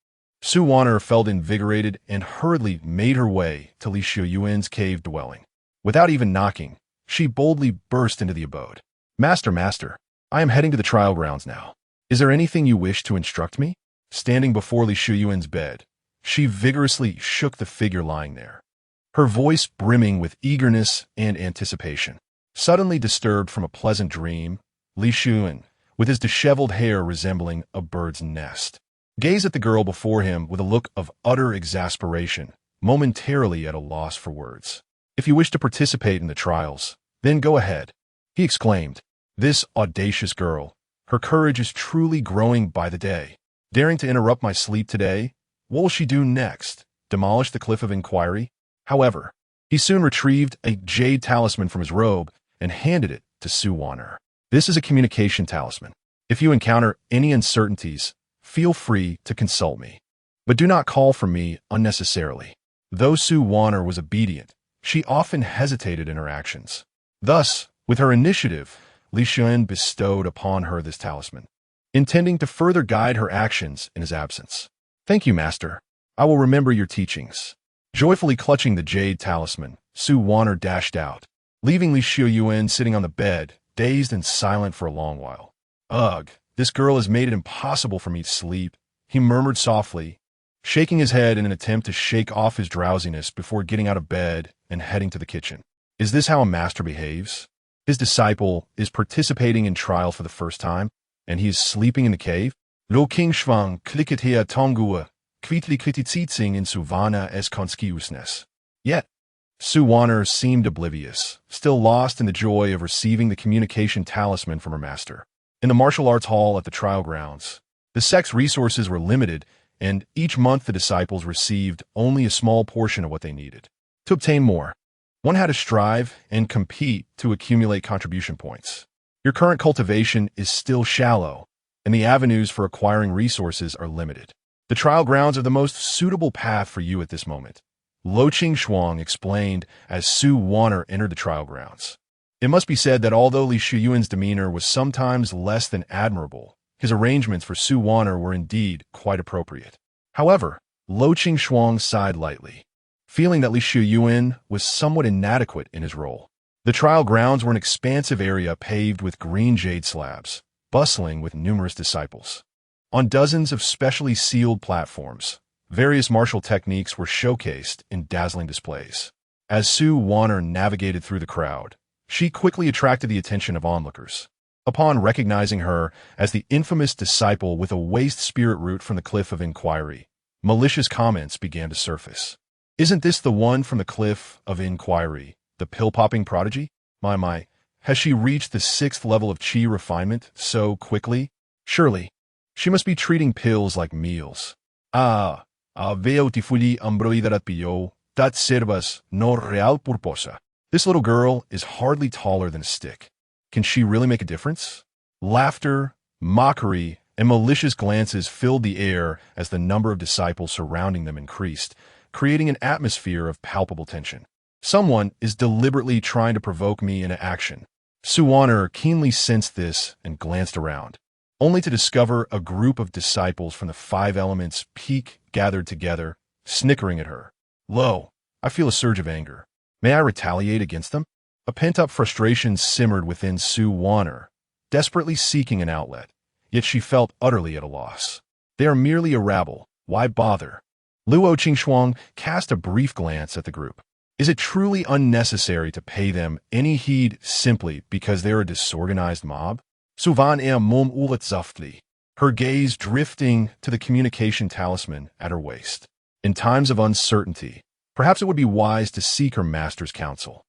Wan'er felt invigorated and hurriedly made her way to Li Xiuyuan's cave dwelling. Without even knocking, she boldly burst into the abode. Master, I am heading to the trial grounds now. Is there anything you wish to instruct me?" Standing before Li Xiuyuan's bed, she vigorously shook the figure lying there, her voice brimming with eagerness and anticipation. Suddenly disturbed from a pleasant dream, Li Xiuyuan, with his disheveled hair resembling a bird's nest, gazed at the girl before him with a look of utter exasperation, momentarily at a loss for words. "If you wish to participate in the trials, then go ahead," he exclaimed. This audacious girl, her courage is truly growing by the day. Daring to interrupt my sleep today? What will she do next? Demolish the Cliff of Inquiry? However, he soon retrieved a jade talisman from his robe and handed it to Wan'er. "This is a communication talisman. If you encounter any uncertainties, feel free to consult me. But do not call for me unnecessarily." Though Wan'er was obedient, she often hesitated in her actions. Thus, with her initiative, Li Xiuyuan bestowed upon her this talisman, intending to further guide her actions in his absence. "Thank you, Master. I will remember your teachings." Joyfully clutching the jade talisman, Wan'er dashed out, leaving Li Xiuyuan sitting on the bed, dazed and silent for a long while. "Ugh, this girl has made it impossible for me to sleep," he murmured softly, shaking his head in an attempt to shake off his drowsiness before getting out of bed and heading to the kitchen. Is this how a master behaves? His disciple is participating in trial for the first time, and he is sleeping in the cave? Lo king schwang klikitea tongua, kvitli krititsitsing in suvana es konskiusnes. Yet, Wan'er seemed oblivious, still lost in the joy of receiving the communication talisman from her master. In the martial arts hall at the trial grounds, the sect's resources were limited, and each month the disciples received only a small portion of what they needed. To obtain more, one had to strive and compete to accumulate contribution points. Your current cultivation is still shallow, and the avenues for acquiring resources are limited. The trial grounds are the most suitable path for you at this moment, Lo Shuang explained as Wan'er entered the trial grounds. It must be said that although Li Xiuyuan's demeanor was sometimes less than admirable, his arrangements for Wan'er were indeed quite appropriate. However, Lo Shuang sighed lightly, feeling that Li Xiuyuan was somewhat inadequate in his role. The trial grounds were an expansive area paved with green jade slabs, bustling with numerous disciples. On dozens of specially sealed platforms, various martial techniques were showcased in dazzling displays. As Wan'er navigated through the crowd, she quickly attracted the attention of onlookers. Upon recognizing her as the infamous disciple with a waste spirit root from the Cliff of Inquiry, malicious comments began to surface. "Isn't this the one from the Cliff of Inquiry, the pill-popping prodigy? My, has she reached the 6th level of chi refinement so quickly? Surely, she must be treating pills like meals. Veo tifuli ambroidarat pillo, dat servas no real purposa." This little girl is hardly taller than a stick. Can she really make a difference? Laughter, mockery, and malicious glances filled the air as the number of disciples surrounding them increased, creating an atmosphere of palpable tension. Someone is deliberately trying to provoke me into action. Wan'er keenly sensed this and glanced around, only to discover a group of disciples from the 5 elements peak gathered together, snickering at her. Lo, I feel a surge of anger. May I retaliate against them? A pent-up frustration simmered within Wan'er, desperately seeking an outlet, yet she felt utterly at a loss. They are merely a rabble. Why bother? Luo Qingxuang cast a brief glance at the group. Is it truly unnecessary to pay them any heed simply because they're a disorganized mob? Suvan mom ulet zaftli, her gaze drifting to the communication talisman at her waist. In times of uncertainty, perhaps it would be wise to seek her master's counsel.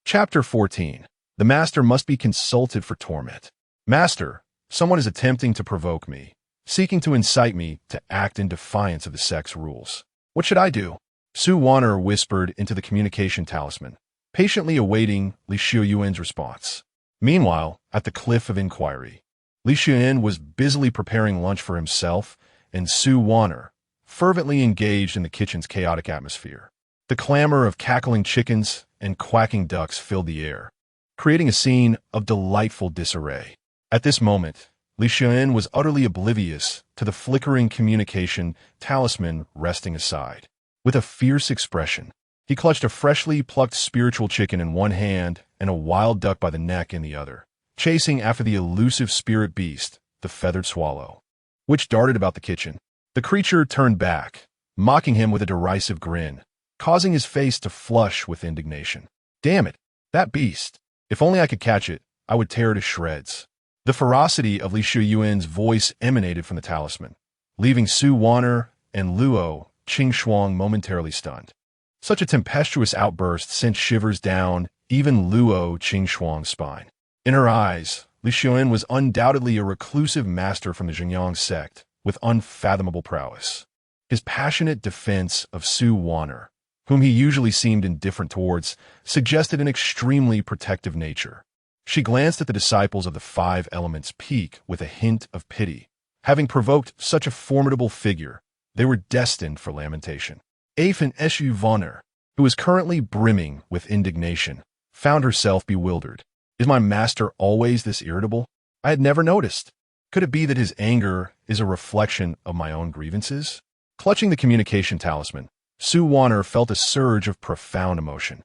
Chapter 14. The master must be consulted for torment. Master, someone is attempting to provoke me, seeking to incite me to act in defiance of the sect's rules. What should I do? Wan'er whispered into the communication talisman, patiently awaiting Li Xiuyuan's response. Meanwhile, at the Cliff of Inquiry, Li Xiuyuan was busily preparing lunch for himself and Wan'er, fervently engaged in the kitchen's chaotic atmosphere. The clamor of cackling chickens and quacking ducks filled the air, creating a scene of delightful disarray. At this moment, Li Xiuyuan was utterly oblivious to the flickering communication talisman resting aside. With a fierce expression, he clutched a freshly plucked spiritual chicken in one hand and a wild duck by the neck in the other, chasing after the elusive spirit beast, the feathered swallow, which darted about the kitchen. The creature turned back, mocking him with a derisive grin, causing his face to flush with indignation. Damn it, that beast! If only I could catch it, I would tear it to shreds. The ferocity of Li Xiuyuan's voice emanated from the talisman, leaving Wan'er and Luo Qingxuang momentarily stunned. Such a tempestuous outburst sent shivers down even Luo Qingxuang's spine. In her eyes, Li Xiuyuan was undoubtedly a reclusive master from the Zhenyang sect with unfathomable prowess. His passionate defense of Wan'er, whom he usually seemed indifferent towards, suggested an extremely protective nature. She glanced at the disciples of the Five Elements Peak with a hint of pity. Having provoked such a formidable figure, they were destined for lamentation. Afin Eshu Wan'er, who was currently brimming with indignation, found herself bewildered. Is my master always this irritable? I had never noticed. Could it be that his anger is a reflection of my own grievances? Clutching the communication talisman, Wan'er felt a surge of profound emotion.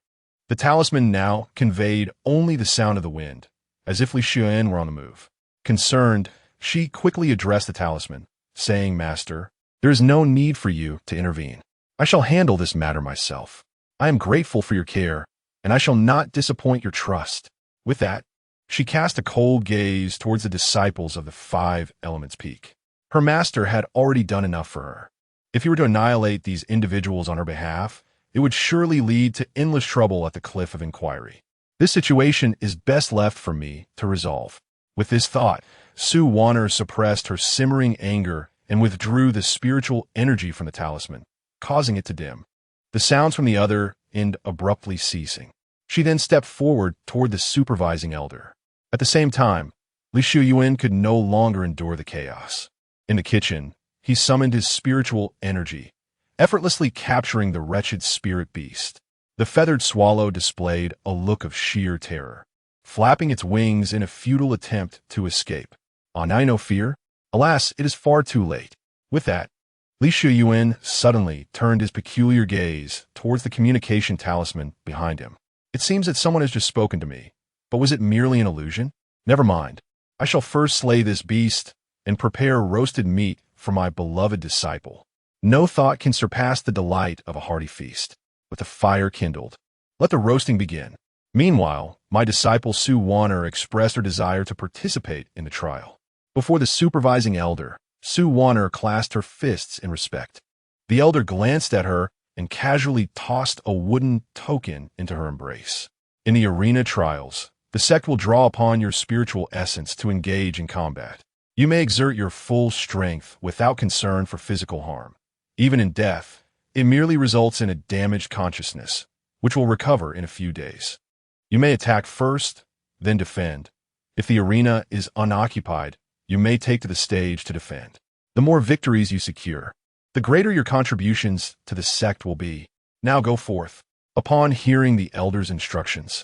The talisman now conveyed only the sound of the wind, as if Li Xiuyuan were on the move. Concerned, she quickly addressed the talisman, saying, Master, there is no need for you to intervene. I shall handle this matter myself. I am grateful for your care, and I shall not disappoint your trust. With that, she cast a cold gaze towards the disciples of the Five Elements Peak. Her master had already done enough for her. If he were to annihilate these individuals on her behalf, it would surely lead to endless trouble at the Cliff of Inquiry. This situation is best left for me to resolve. With this thought, Wan'er suppressed her simmering anger and withdrew the spiritual energy from the talisman, causing it to dim. The sounds from the other end abruptly ceasing. She then stepped forward toward the supervising elder. At the same time, Li Xiuyuan could no longer endure the chaos. In the kitchen, he summoned his spiritual energy, effortlessly capturing the wretched spirit beast. The feathered swallow displayed a look of sheer terror, flapping its wings in a futile attempt to escape. Now no fear? Alas, it is far too late. With that, Li Xiuyuan suddenly turned his peculiar gaze towards the communication talisman behind him. It seems that someone has just spoken to me, but was it merely an illusion? Never mind. I shall first slay this beast and prepare roasted meat for my beloved disciple. No thought can surpass the delight of a hearty feast. With the fire kindled, let the roasting begin. Meanwhile, my disciple Wan'er expressed her desire to participate in the trial. Before the supervising elder, Wan'er clasped her fists in respect. The elder glanced at her and casually tossed a wooden token into her embrace. In the arena trials, the sect will draw upon your spiritual essence to engage in combat. You may exert your full strength without concern for physical harm. Even in death, it merely results in a damaged consciousness, which will recover in a few days. You may attack first, then defend. If the arena is unoccupied, you may take to the stage to defend. The more victories you secure, the greater your contributions to the sect will be. Now go forth. Upon hearing the elder's instructions,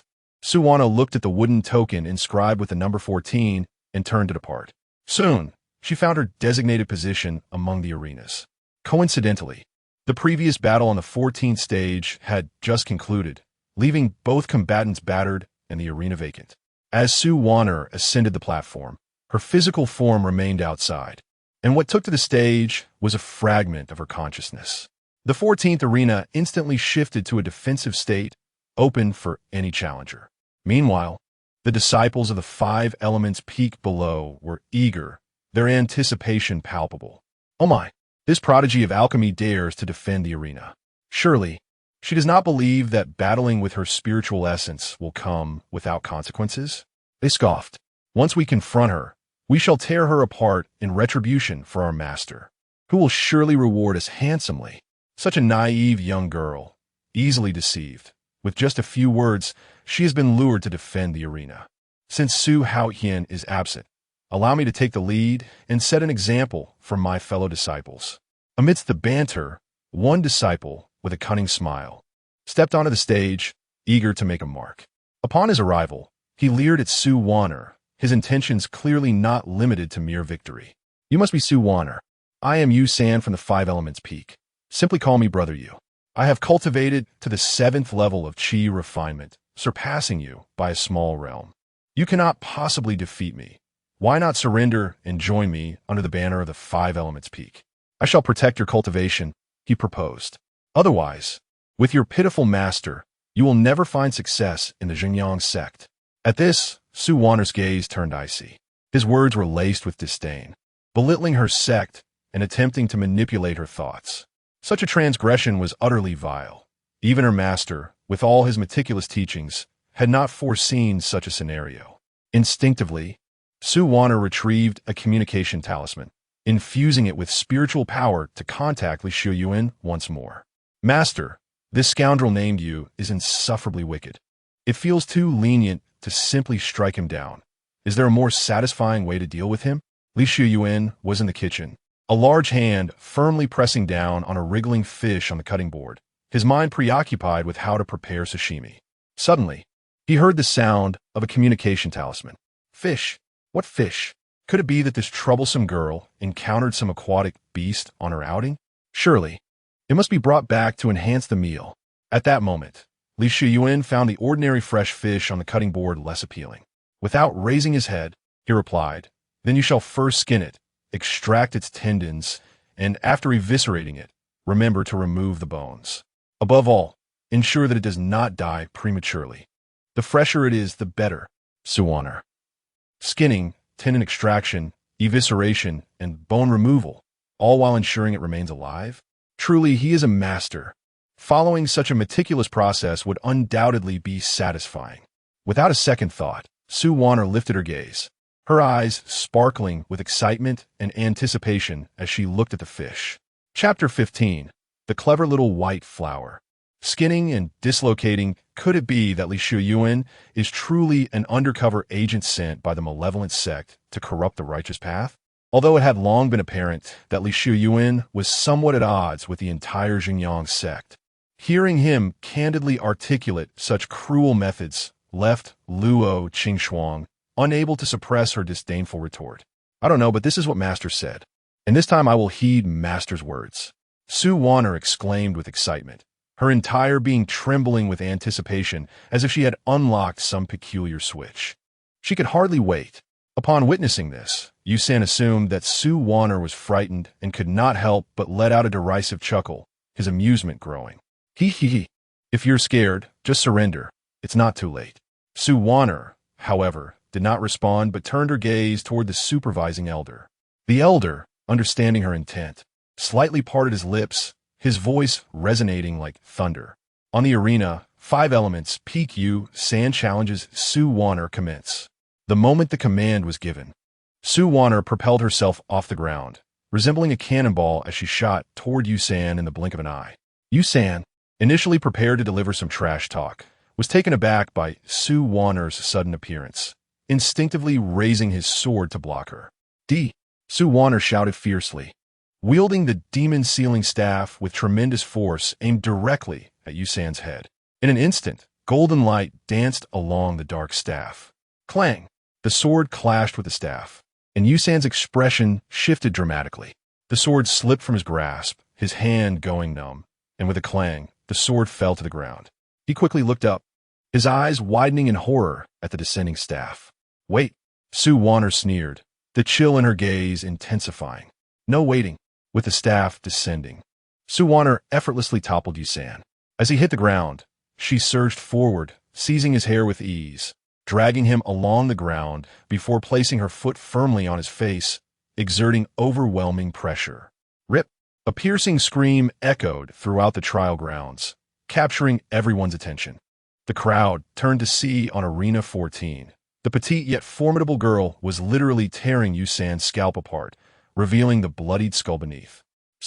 Wan'er looked at the wooden token inscribed with the number 14 and turned to depart. Soon, she found her designated position among the arenas. Coincidentally, the previous battle on the 14th stage had just concluded, leaving both combatants battered and the arena vacant. As Wan'er ascended the platform, her physical form remained outside, and what took to the stage was a fragment of her consciousness. The 14th arena instantly shifted to a defensive state, open for any challenger. Meanwhile, the disciples of the Five Elements Peak below were eager, their anticipation palpable. Oh my! This prodigy of alchemy dares to defend the arena. Surely, She does not believe that battling with her spiritual essence will come without consequences. They scoffed. Once we confront her, we shall tear her apart in retribution for our master, who will surely reward us handsomely. Such a naive young girl, easily deceived. With just a few words, she has been lured to defend the arena. Since Su Haotian is absent, allow me to take the lead and set an example for my fellow disciples. Amidst the banter, one disciple, with a cunning smile, stepped onto the stage, eager to make a mark. Upon his arrival, he leered at Su Wan'er, his intentions clearly not limited to mere victory. You must be Su Wan'er. I am Yu San from the Five Elements Peak. Simply call me Brother Yu. I have cultivated to the 7th level of Qi refinement, surpassing you by a small realm. You cannot possibly defeat me. Why not surrender and join me under the banner of the Five Elements Peak? I shall protect your cultivation, he proposed. Otherwise, with your pitiful master, you will never find success in the Xinjiang sect. At this, Su Wan'er's gaze turned icy. His words were laced with disdain, belittling her sect and attempting to manipulate her thoughts. Such a transgression was utterly vile. Even her master, with all his meticulous teachings, had not foreseen such a scenario. Instinctively, Su Wan'er retrieved a communication talisman, infusing it with spiritual power to contact Li Xiuyuan once more. Master, this scoundrel named you is insufferably wicked. It feels too lenient to simply strike him down. Is there a more satisfying way to deal with him? Li Xiuyuan was in the kitchen, a large hand firmly pressing down on a wriggling fish on the cutting board, his mind preoccupied with how to prepare sashimi. Suddenly, he heard the sound of a communication talisman. Fish? What fish? Could it be that this troublesome girl encountered some aquatic beast on her outing? Surely, it must be brought back to enhance the meal. At that moment, Li Xiuyuan found the ordinary fresh fish on the cutting board less appealing. Without raising his head, he replied, "Then you shall first skin it, extract its tendons, and after eviscerating it, remember to remove the bones. Above all, ensure that it does not die prematurely. The fresher it is, the better." Su Wan'er. Skinning, tendon extraction, evisceration, and bone removal, all while ensuring it remains alive? Truly, he is a master. Following such a meticulous process would undoubtedly be satisfying. Without a second thought, Su Wan'er lifted her gaze, her eyes sparkling with excitement and anticipation as she looked at the fish. Chapter 15. The Clever Little White Flower. Skinning and dislocating, could it be that Li Xiuyuan is truly an undercover agent sent by the malevolent sect to corrupt the righteous path? Although it had long been apparent that Li Xiuyuan was somewhat at odds with the entire Xinjiang sect, hearing him candidly articulate such cruel methods left Luo Qingxuang unable to suppress her disdainful retort. I don't know, but this is what Master said, and this time I will heed Master's words. Su Wan'er exclaimed with excitement, her entire being trembling with anticipation as if she had unlocked some peculiar switch. She could hardly wait. Upon witnessing this, Yu San assumed that Su Wan'er was frightened and could not help but let out a derisive chuckle, his amusement growing. He. If you're scared, just surrender. It's not too late. Su Wan'er, however, did not respond but turned her gaze toward the supervising elder. The elder, understanding her intent, slightly parted his lips, his voice resonating like thunder. On the arena, 5 elements Peak Yu San challenges Su Wan'er commence. The moment the command was given, Su Wan'er propelled herself off the ground, resembling a cannonball as she shot toward Yu San in the blink of an eye. Yu San, initially prepared to deliver some trash talk, was taken aback by Su Wan'er's sudden appearance, instinctively raising his sword to block her. Su Wan'er shouted fiercely, wielding the demon-sealing staff with tremendous force aimed directly at Yu San's head. In an instant, golden light danced along the dark staff. Clang! The sword clashed with the staff, and Yu San's expression shifted dramatically. The sword slipped from his grasp, his hand going numb, and with a clang, the sword fell to the ground. He quickly looked up, his eyes widening in horror at the descending staff. Wait! Su Wan'er sneered, the chill in her gaze intensifying. No waiting. With the staff descending, Su Wan'er effortlessly toppled Yu San. As he hit the ground, she surged forward, seizing his hair with ease, dragging him along the ground before placing her foot firmly on his face, exerting overwhelming pressure. Rip! A piercing scream echoed throughout the trial grounds. capturing everyone's attention. The crowd turned to see on Arena 14. The petite yet formidable girl was literally tearing Yusan's scalp apart, revealing the bloodied skull beneath.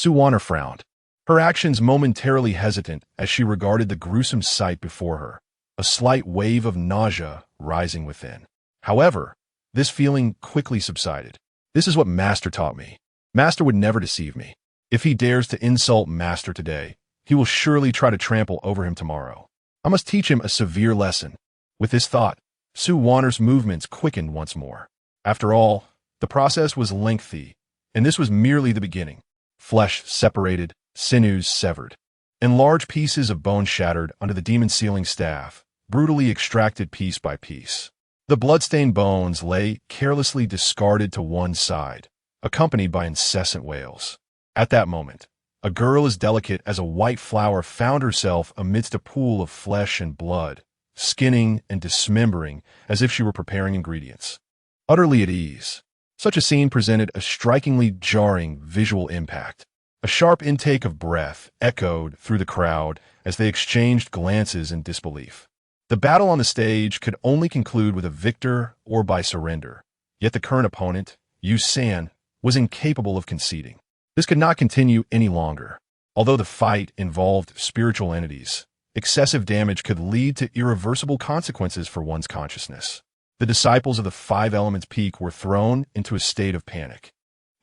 Wan'er frowned, her actions momentarily hesitant as she regarded the gruesome sight before her, a slight wave of nausea rising within. However, this feeling quickly subsided. This is what Master taught me. Master would never deceive me. If he dares to insult Master today, he will surely try to trample over him tomorrow. I must teach him a severe lesson. With this thought, Wan'er's movements quickened once more. After all, the process was lengthy, and this was merely the beginning. Flesh separated, sinews severed, and large pieces of bone shattered under the demon sealing staff, brutally extracted piece by piece. The bloodstained bones lay carelessly discarded to one side, accompanied by incessant wails. At that moment, a girl as delicate as a white flower found herself amidst a pool of flesh and blood, skinning and dismembering as if she were preparing ingredients. Utterly at ease, such a scene presented a strikingly jarring visual impact. A sharp intake of breath echoed through the crowd as they exchanged glances in disbelief. The battle on the stage could only conclude with a victor or by surrender, yet the current opponent, Yusan, was incapable of conceding. This could not continue any longer. Although the fight involved spiritual entities, excessive damage could lead to irreversible consequences for one's consciousness. The disciples of the Five Elements Peak were thrown into a state of panic.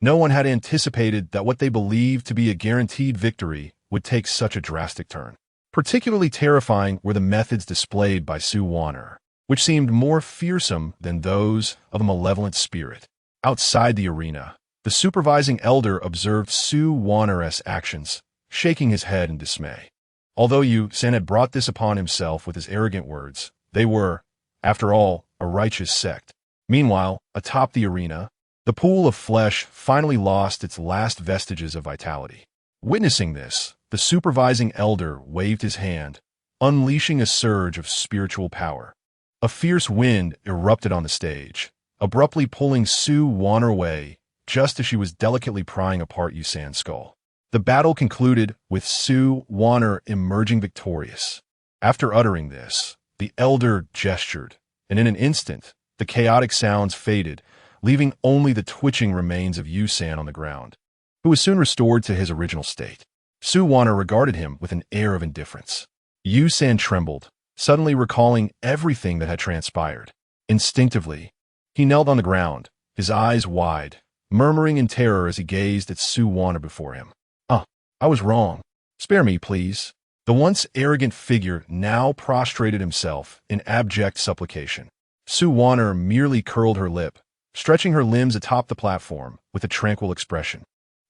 No one had anticipated that what they believed to be a guaranteed victory would take such a drastic turn. Particularly terrifying were the methods displayed by Wan'er, which seemed more fearsome than those of a malevolent spirit. Outside the arena, the supervising elder observed Wan'er's actions, shaking his head in dismay. Although Yusan had brought this upon himself with his arrogant words, they were, after all, a righteous sect. Meanwhile, atop the arena, the pool of flesh finally lost its last vestiges of vitality. Witnessing this, the supervising elder waved his hand, unleashing a surge of spiritual power. A fierce wind erupted on the stage, abruptly pulling Wan'er away just as she was delicately prying apart Yusan's skull. The battle concluded with Wan'er emerging victorious. After uttering this, the elder gestured, and in an instant, the chaotic sounds faded, leaving only the twitching remains of Yusan on the ground, who was soon restored to his original state. Wan'er regarded him with an air of indifference. Yusan trembled, suddenly recalling everything that had transpired. Instinctively, he knelt on the ground, his eyes wide, murmuring in terror as he gazed at Wan'er before him. I was wrong. Spare me, please." The once arrogant figure now prostrated himself in abject supplication. Wan'er merely curled her lip, stretching her limbs atop the platform with a tranquil expression.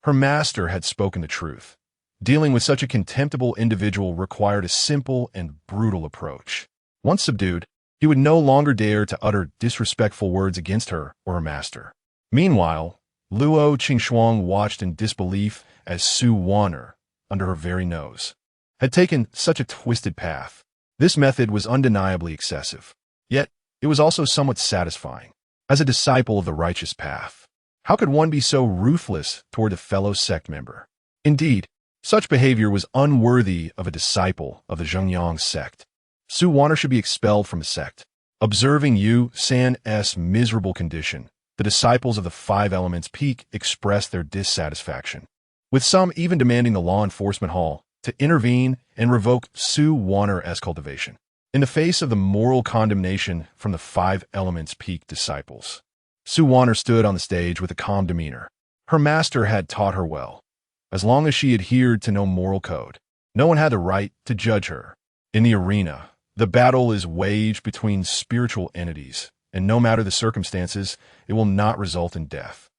Her master had spoken the truth. Dealing with such a contemptible individual required a simple and brutal approach. Once subdued, he would no longer dare to utter disrespectful words against her or her master. Meanwhile, Luo Qingxuang watched in disbelief as Wan'er, under her very nose, had taken such a twisted path. This method was undeniably excessive, yet it was also somewhat satisfying. As a disciple of the righteous path, how could one be so ruthless toward a fellow sect member? Indeed, such behavior was unworthy of a disciple of the Zhengyang sect. Wan'er should be expelled from the sect. Observing Yusan's miserable condition, the disciples of the Five Elements Peak expressed their dissatisfaction, with some even demanding the law enforcement hall to intervene and revoke Wan'er's cultivation. In the face of the moral condemnation from the Five Elements Peak disciples, Wan'er stood on the stage with a calm demeanor. Her master had taught her well. As long as she adhered to no moral code, no one had the right to judge her. In the arena, the battle is waged between spiritual entities, and no matter the circumstances, it will not result in death.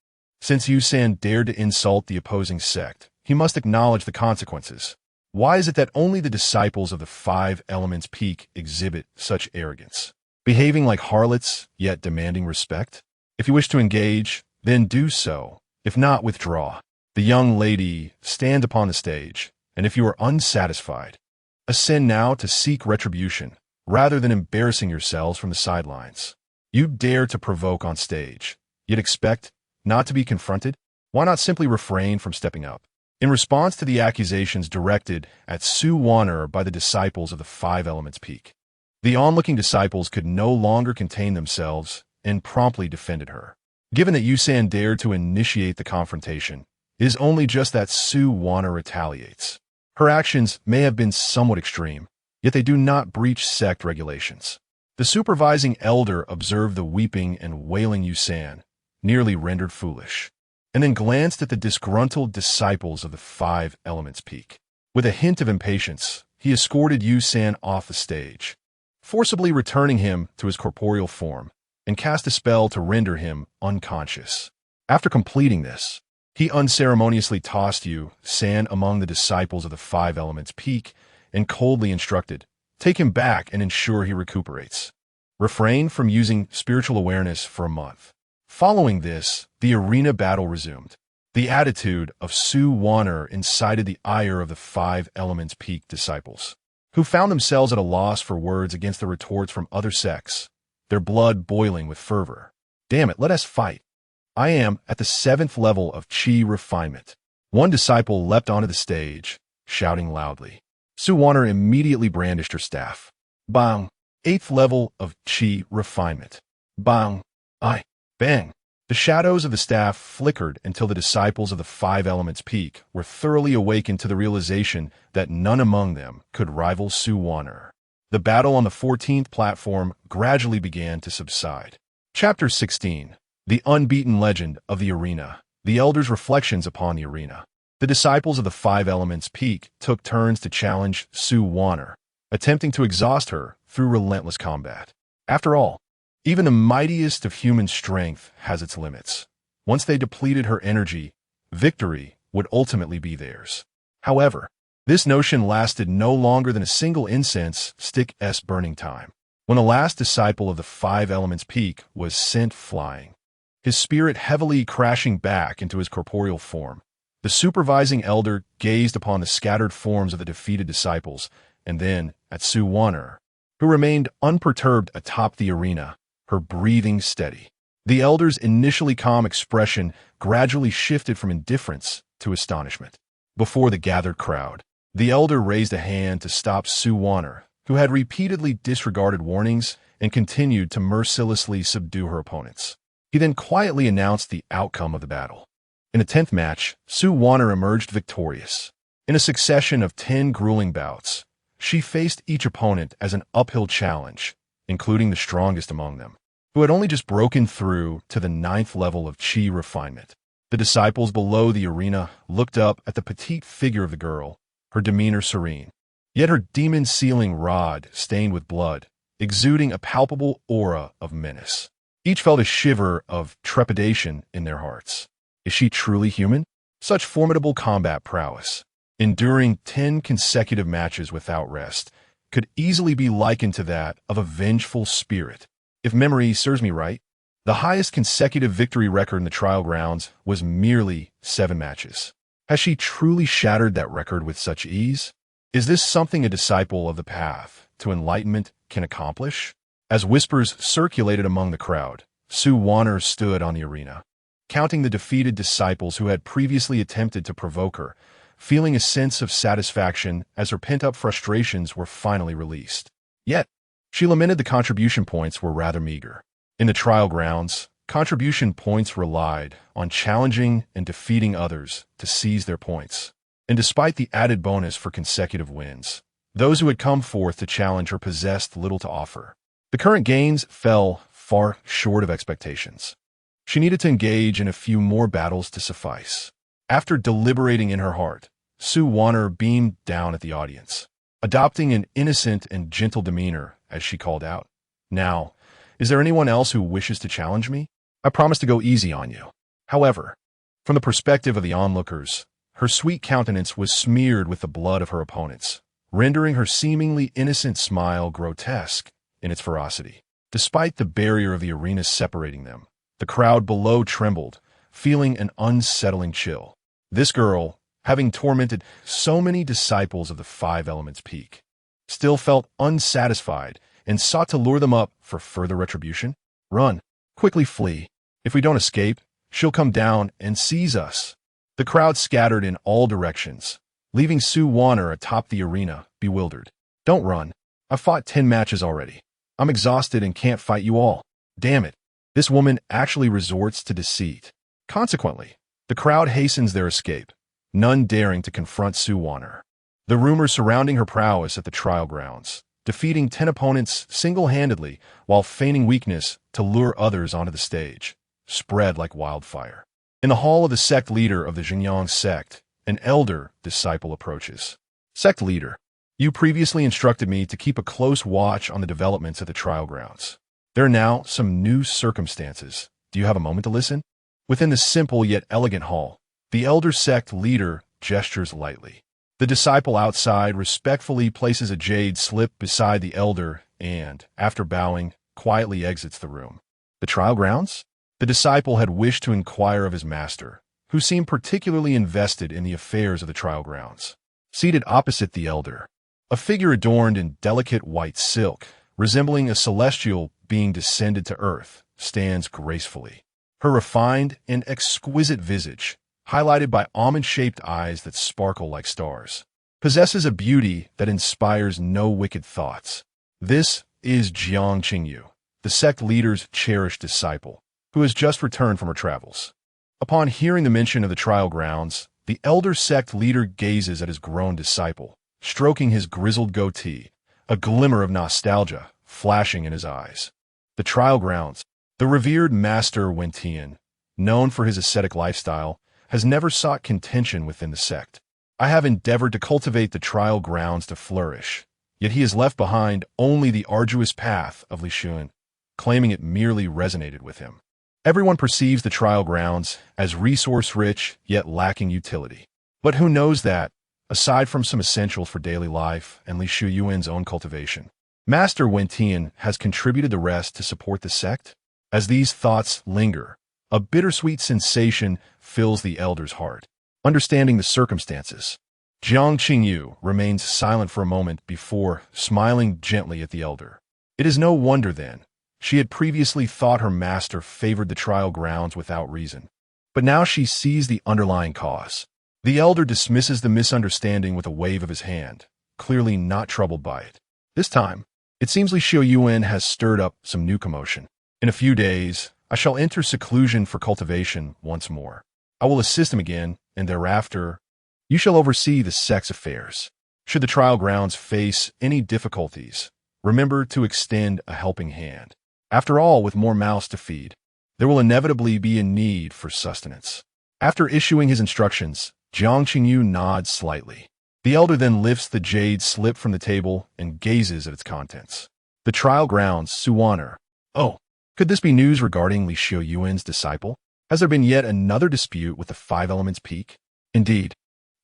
Since Yusan dared to insult the opposing sect, he must acknowledge the consequences. Why is it that only the disciples of the Five Elements Peak exhibit such arrogance, behaving like harlots, yet demanding respect? If you wish to engage, then do so. If not, withdraw. The young lady stands upon the stage, and if you are unsatisfied, ascend now to seek retribution, rather than embarrassing yourselves from the sidelines. You dare to provoke on stage, yet expect not to be confronted? Why not simply refrain from stepping up? In response to the accusations directed at Wan'er by the disciples of the Five Elements Peak, the onlooking disciples could no longer contain themselves and promptly defended her. Given that Yusan dared to initiate the confrontation, it is only just that Wan'er retaliates. Her actions may have been somewhat extreme, yet they do not breach sect regulations. The supervising elder observed the weeping and wailing Yusan, nearly rendered foolish, and then glanced at the disgruntled disciples of the Five Elements Peak. With a hint of impatience, he escorted Yusan off the stage, forcibly returning him to his corporeal form, and cast a spell to render him unconscious. After completing this, he unceremoniously tossed Yusan among the disciples of the Five Elements Peak and coldly instructed, "Take him back and ensure he recuperates. Refrain from using spiritual awareness for a month." Following this, the arena battle resumed. The attitude of Wan'er incited the ire of the Five Elements Peak disciples, who found themselves at a loss for words against the retorts from other sects, their blood boiling with fervor. "Damn it, let us fight. I am at the 7th level of Qi refinement." One disciple leapt onto the stage, shouting loudly. Wan'er immediately brandished her staff. Bang! 8th level of Qi refinement. Bang! Bang! The shadows of the staff flickered until the disciples of the Five Elements Peak were thoroughly awakened to the realization that none among them could rival Wan'er. The battle on the 14th platform gradually began to subside. Chapter 16. The Unbeaten Legend of the Arena. The Elder's Reflections upon the Arena. The disciples of the Five Elements Peak took turns to challenge Wan'er, attempting to exhaust her through relentless combat. After all, even the mightiest of human strength has its limits. Once they depleted her energy, victory would ultimately be theirs. However, this notion lasted no longer than a single incense stick's burning time. When the last disciple of the Five Elements Peak was sent flying, his spirit heavily crashing back into his corporeal form, the supervising elder gazed upon the scattered forms of the defeated disciples and then at Wan'er, who remained unperturbed atop the arena, her breathing steady. The elder's initially calm expression gradually shifted from indifference to astonishment. Before the gathered crowd, the elder raised a hand to stop Wan'er, who had repeatedly disregarded warnings and continued to mercilessly subdue her opponents. He then quietly announced the outcome of the battle. In the 10th match, Wan'er emerged victorious. In a succession of 10 grueling bouts, she faced each opponent as an uphill challenge, including the strongest among them, who had only just broken through to the 9th level of Qi refinement. The disciples below the arena looked up at the petite figure of the girl, her demeanor serene, yet her demon-sealing rod stained with blood, exuding a palpable aura of menace. Each felt a shiver of trepidation in their hearts. Is she truly human? Such formidable combat prowess, enduring 10 consecutive matches without rest, could easily be likened to that of a vengeful spirit. If memory serves me right, the highest consecutive victory record in the trial grounds was merely 7 matches. Has she truly shattered that record with such ease? Is this something a disciple of the path to enlightenment can accomplish? As whispers circulated among the crowd, Wan'er stood on the arena, counting the defeated disciples who had previously attempted to provoke her, feeling a sense of satisfaction as her pent-up frustrations were finally released. Yet, she lamented the contribution points were rather meager. In the trial grounds, contribution points relied on challenging and defeating others to seize their points. And despite the added bonus for consecutive wins, those who had come forth to challenge her possessed little to offer. The current gains fell far short of expectations. She needed to engage in a few more battles to suffice. After deliberating in her heart, Wan'er beamed down at the audience, adopting an innocent and gentle demeanor as she called out, "Now, is there anyone else who wishes to challenge me? I promise to go easy on you." However, from the perspective of the onlookers, her sweet countenance was smeared with the blood of her opponents, rendering her seemingly innocent smile grotesque in its ferocity. Despite the barrier of the arena separating them, the crowd below trembled, feeling an unsettling chill. This girl, having tormented so many disciples of the Five Elements Peak, still felt unsatisfied and sought to lure them up for further retribution. "Run, quickly flee. If we don't escape, she'll come down and seize us." The crowd scattered in all directions, leaving Wan'er atop the arena, bewildered. Don't run. I've fought 10 matches already. I'm exhausted and can't fight you all. Damn it. This woman actually resorts to deceit. Consequently, the crowd hastens their escape, none daring to confront Wan'er. The rumors surrounding her prowess at the trial grounds, defeating 10 opponents single-handedly while feigning weakness to lure others onto the stage, spread like wildfire. In the hall of the sect leader of the Xinjiang sect, an elder disciple approaches. Sect leader, you previously instructed me to keep a close watch on the developments at the trial grounds. There are now some new circumstances. Do you have a moment to listen? Within the simple yet elegant hall, the elder sect leader gestures lightly. The disciple outside respectfully places a jade slip beside the elder and, after bowing, quietly exits the room. The trial grounds? The disciple had wished to inquire of his master, who seemed particularly invested in the affairs of the trial grounds. Seated opposite the elder, a figure adorned in delicate white silk, resembling a celestial being descended to earth, stands gracefully. Her refined and exquisite visage, highlighted by almond-shaped eyes that sparkle like stars, possesses a beauty that inspires no wicked thoughts. This is Jiang Qingyu, the sect leader's cherished disciple, who has just returned from her travels. Upon hearing the mention of the trial grounds, the elder sect leader gazes at his grown disciple, stroking his grizzled goatee, a glimmer of nostalgia flashing in his eyes. The trial grounds. The revered master Wentian, known for his ascetic lifestyle, has never sought contention within the sect. I have endeavored to cultivate the trial grounds to flourish, yet he has left behind only the arduous path of Li Xiuyuan, claiming it merely resonated with him. Everyone perceives the trial grounds as resource-rich yet lacking utility. But who knows that, aside from some essentials for daily life and Li Xiuyuan's own cultivation, Master Wentian has contributed the rest to support the sect? As these thoughts linger, a bittersweet sensation fills the elder's heart. Understanding the circumstances, Jiang Qingyu remains silent for a moment before smiling gently at the elder. It is no wonder, then. She had previously thought her master favored the trial grounds without reason. But now she sees the underlying cause. The elder dismisses the misunderstanding with a wave of his hand, clearly not troubled by it. This time, it seems Li Xiuyuan has stirred up some new commotion. In a few days, I shall enter seclusion for cultivation once more. I will assist him again, and thereafter, you shall oversee the sect's affairs. Should the trial grounds face any difficulties, remember to extend a helping hand. After all, with more mouths to feed, there will inevitably be a need for sustenance. After issuing his instructions, Jiang Qingyu nods slightly. The elder then lifts the jade slip from the table and gazes at its contents. The trial grounds, Wan'er. Oh, could this be news regarding Li Xiuyuan's disciple? Has there been yet another dispute with the Five Elements Peak? Indeed,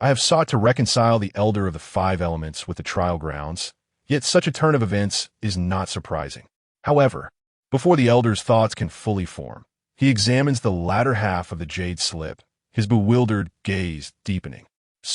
I have sought to reconcile the elder of the Five Elements with the trial grounds, yet such a turn of events is not surprising. However, before the elder's thoughts can fully form, he examines the latter half of the jade slip, his bewildered gaze deepening.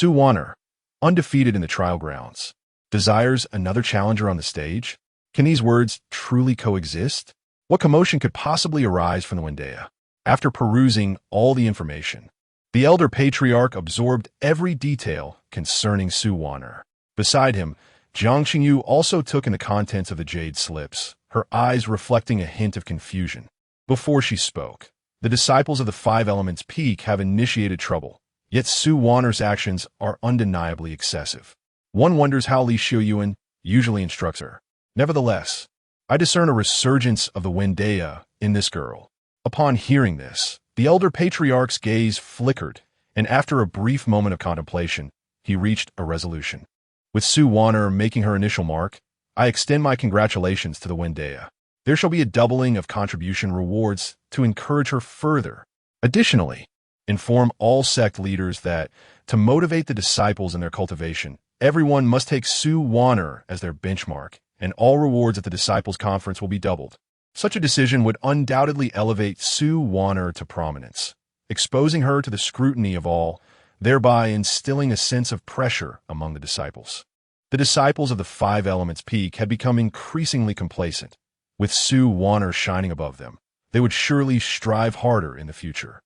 Wan'er, undefeated in the trial grounds, desires another challenger on the stage? Can these words truly coexist? What commotion could possibly arise from the Wan'er? After perusing all the information, the elder patriarch absorbed every detail concerning Wan'er. Beside him, Jiang Qingyu also took in the contents of the jade slips, her eyes reflecting a hint of confusion. Before she spoke, the disciples of the Five Elements Peak have initiated trouble, yet Wan'er's actions are undeniably excessive. One wonders how Li Xiuyuan usually instructs her. Nevertheless, I discern a resurgence of the Wan'er in this girl. Upon hearing this, the elder patriarch's gaze flickered, and after a brief moment of contemplation, he reached a resolution. With Wan'er making her initial mark, I extend my congratulations to the Wan'er. There shall be a doubling of contribution rewards to encourage her further. Additionally, inform all sect leaders that, to motivate the disciples in their cultivation, everyone must take Wan'er as their benchmark, and all rewards at the disciples' conference will be doubled. Such a decision would undoubtedly elevate Wan'er to prominence, exposing her to the scrutiny of all, thereby instilling a sense of pressure among the disciples. The disciples of the Five Elements Peak had become increasingly complacent. With Wan'er shining above them, they would surely strive harder in the future.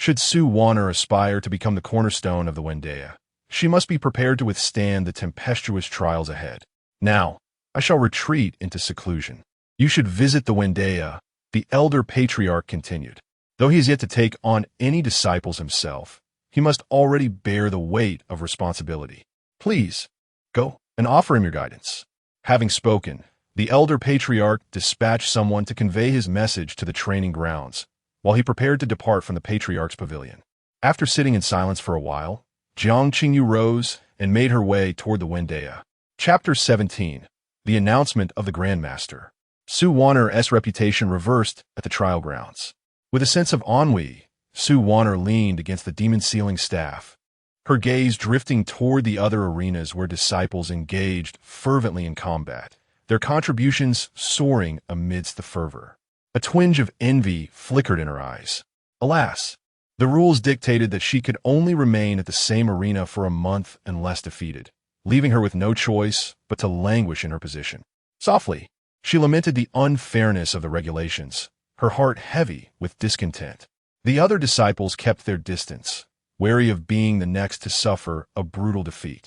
Should Wan'er aspire to become the cornerstone of the Wan'er, she must be prepared to withstand the tempestuous trials ahead. Now, I shall retreat into seclusion. You should visit the Wan'er, the elder patriarch continued. Though he is yet to take on any disciples himself, he must already bear the weight of responsibility. Please, go and offer him your guidance. Having spoken, the elder patriarch dispatched someone to convey his message to the training grounds, while he prepared to depart from the patriarch's pavilion. After sitting in silence for a while, Jiang Qingyu rose and made her way toward the Wan'er. Chapter 17. The Announcement of the Grandmaster. Wan'er's reputation reversed at the trial grounds. With a sense of ennui, Wan'er leaned against the demon-sealing staff, her gaze drifting toward the other arenas where disciples engaged fervently in combat, their contributions soaring amidst the fervor. A twinge of envy flickered in her eyes. Alas, the rules dictated that she could only remain at the same arena for a month unless defeated, leaving her with no choice but to languish in her position. Softly, she lamented the unfairness of the regulations, her heart heavy with discontent. The other disciples kept their distance, wary of being the next to suffer a brutal defeat.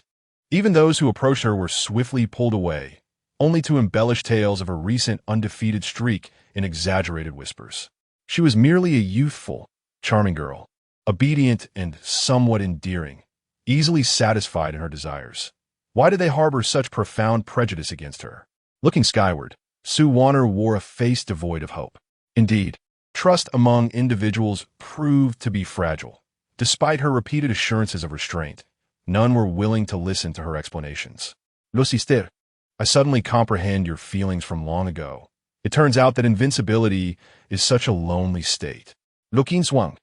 Even those who approached her were swiftly pulled away, only to embellish tales of her recent undefeated streak in exaggerated whispers. She was merely a youthful, charming girl, obedient and somewhat endearing, easily satisfied in her desires. Why did they harbor such profound prejudice against her? Looking skyward, Wan'er wore a face devoid of hope. Indeed, trust among individuals proved to be fragile. Despite her repeated assurances of restraint, none were willing to listen to her explanations. Lo sister, I suddenly comprehend your feelings from long ago. It turns out that invincibility is such a lonely state. Lo Qinswang.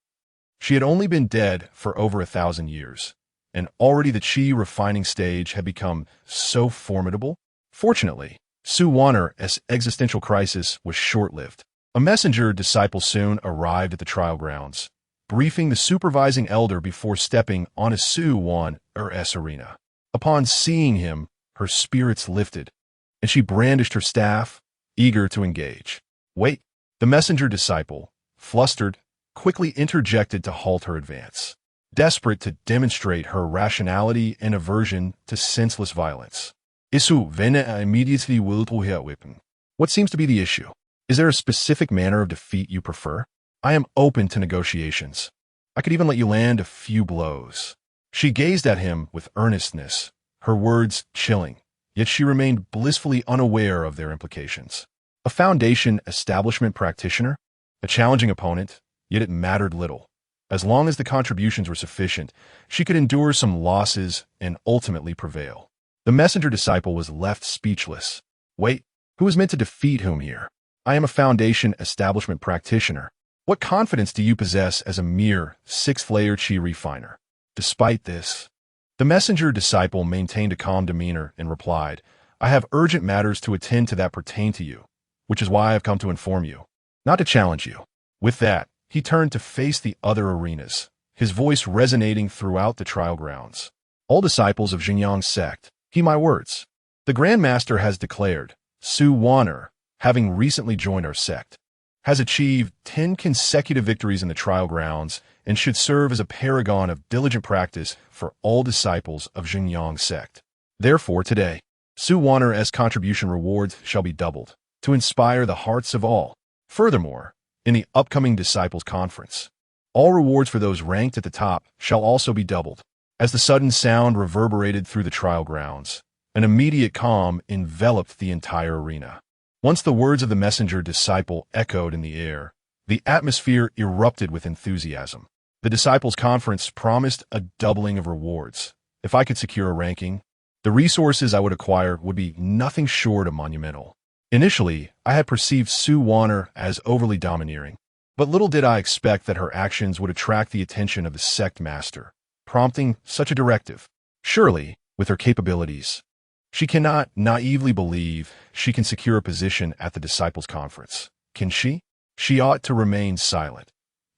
She had only been dead for over 1,000 years, and already the Qi refining stage had become so formidable. Fortunately, Wan'er's existential crisis was short-lived. A messenger disciple soon arrived at the trial grounds, briefing the supervising elder before stepping on a Wan'er's arena. Upon seeing him, her spirits lifted, and she brandished her staff, eager to engage. Wait, the messenger disciple, flustered, quickly interjected to halt her advance, desperate to demonstrate her rationality and aversion to senseless violence. Immediately will to her weapon. What seems to be the issue? Is there a specific manner of defeat you prefer? I am open to negotiations. I could even let you land a few blows. She gazed at him with earnestness, her words chilling, yet she remained blissfully unaware of their implications. A foundation establishment practitioner? A challenging opponent, yet it mattered little. As long as the contributions were sufficient, she could endure some losses and ultimately prevail. The messenger disciple was left speechless. Wait, who is meant to defeat whom here? I am a foundation establishment practitioner. What confidence do you possess as a mere sixth-layer Qi refiner? Despite this, the messenger disciple maintained a calm demeanor and replied, I have urgent matters to attend to that pertain to you, which is why I have come to inform you, not to challenge you. With that, he turned to face the other arenas, his voice resonating throughout the trial grounds. All disciples of Xinjiang sect, heed my words. The Grandmaster has declared, Wan'er, having recently joined our sect, has achieved 10 consecutive victories in the trial grounds and should serve as a paragon of diligent practice for all disciples of Xinjiang sect. Therefore, today, Wan'er's contribution rewards shall be doubled, to inspire the hearts of all. Furthermore, in the upcoming Disciples Conference, all rewards for those ranked at the top shall also be doubled. As the sudden sound reverberated through the trial grounds, an immediate calm enveloped the entire arena. Once the words of the messenger disciple echoed in the air, the atmosphere erupted with enthusiasm. The Disciples Conference promised a doubling of rewards. If I could secure a ranking, the resources I would acquire would be nothing short of monumental. Initially, I had perceived Wan'er as overly domineering, but little did I expect that her actions would attract the attention of the sect master, prompting such a directive. Surely, with her capabilities, she cannot naively believe she can secure a position at the Disciples' Conference. Can she? She ought to remain silent.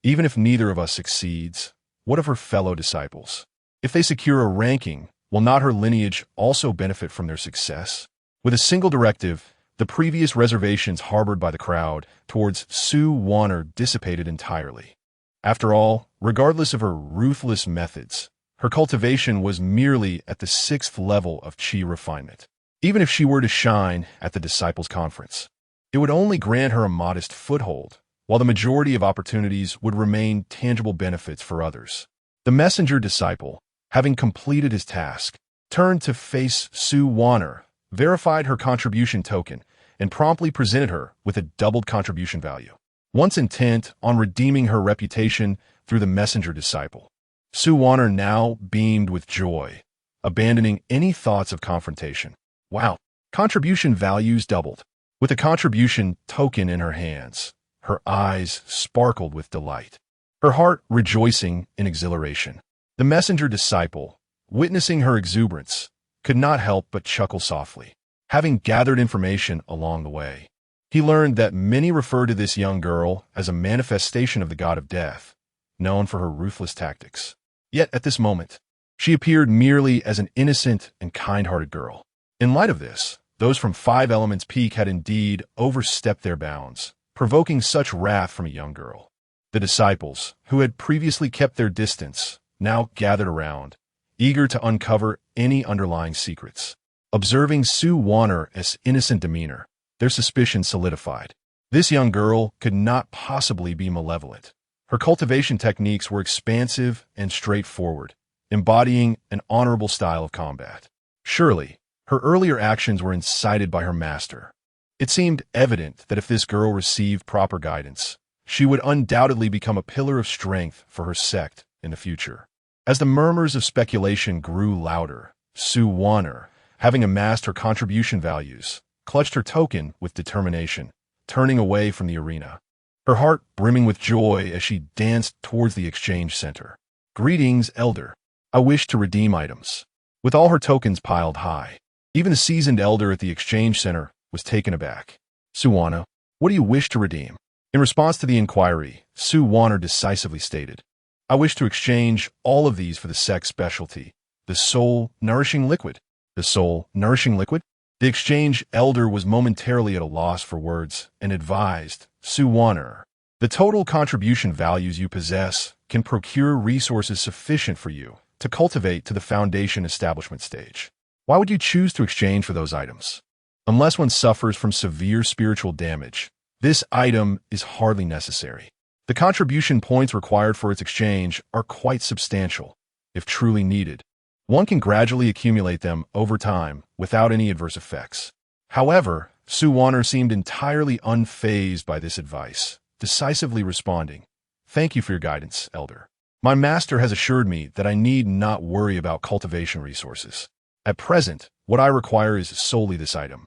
Even if neither of us succeeds, what of her fellow disciples? If they secure a ranking, will not her lineage also benefit from their success? With a single directive, the previous reservations harbored by the crowd towards Wan'er dissipated entirely. After all, regardless of her ruthless methods, her cultivation was merely at the 6th level of Qi refinement. Even if she were to shine at the Disciples' Conference, it would only grant her a modest foothold, while the majority of opportunities would remain tangible benefits for others. The messenger disciple, having completed his task, turned to face Wan'er, verified her contribution token, and promptly presented her with a doubled contribution value. Once intent on redeeming her reputation through the messenger disciple, Wan'er now beamed with joy, abandoning any thoughts of confrontation. Wow, contribution values doubled. With a contribution token in her hands, her eyes sparkled with delight, her heart rejoicing in exhilaration. The messenger disciple, witnessing her exuberance, could not help but chuckle softly. Having gathered information along the way, he learned that many refer to this young girl as a manifestation of the god of death, known for her ruthless tactics. Yet at this moment, she appeared merely as an innocent and kind-hearted girl. In light of this, those from 5 Elements Peak had indeed overstepped their bounds, provoking such wrath from a young girl. The disciples, who had previously kept their distance, now gathered around, eager to uncover any underlying secrets. Observing Wan'er's innocent demeanor, their suspicions solidified. This young girl could not possibly be malevolent. Her cultivation techniques were expansive and straightforward, embodying an honorable style of combat. Surely, her earlier actions were incited by her master. It seemed evident that if this girl received proper guidance, she would undoubtedly become a pillar of strength for her sect in the future. As the murmurs of speculation grew louder, Wan'er, having amassed her contribution values, clutched her token with determination, turning away from the arena, her heart brimming with joy as she danced towards the exchange center. Greetings, Elder. I wish to redeem items. With all her tokens piled high, even the seasoned elder at the exchange center was taken aback. Wan'er, what do you wish to redeem? In response to the inquiry, Wan'er decisively stated, I wish to exchange all of these for the sect's specialty, the soul-nourishing liquid. The soul-nourishing liquid? The exchange elder was momentarily at a loss for words and advised, Wan'er, the total contribution values you possess can procure resources sufficient for you to cultivate to the foundation establishment stage. Why would you choose to exchange for those items? Unless one suffers from severe spiritual damage, this item is hardly necessary. The contribution points required for its exchange are quite substantial, if truly needed. One can gradually accumulate them over time without any adverse effects. However, Wan'er seemed entirely unfazed by this advice, decisively responding, Thank you for your guidance, Elder. My master has assured me that I need not worry about cultivation resources. At present, what I require is solely this item.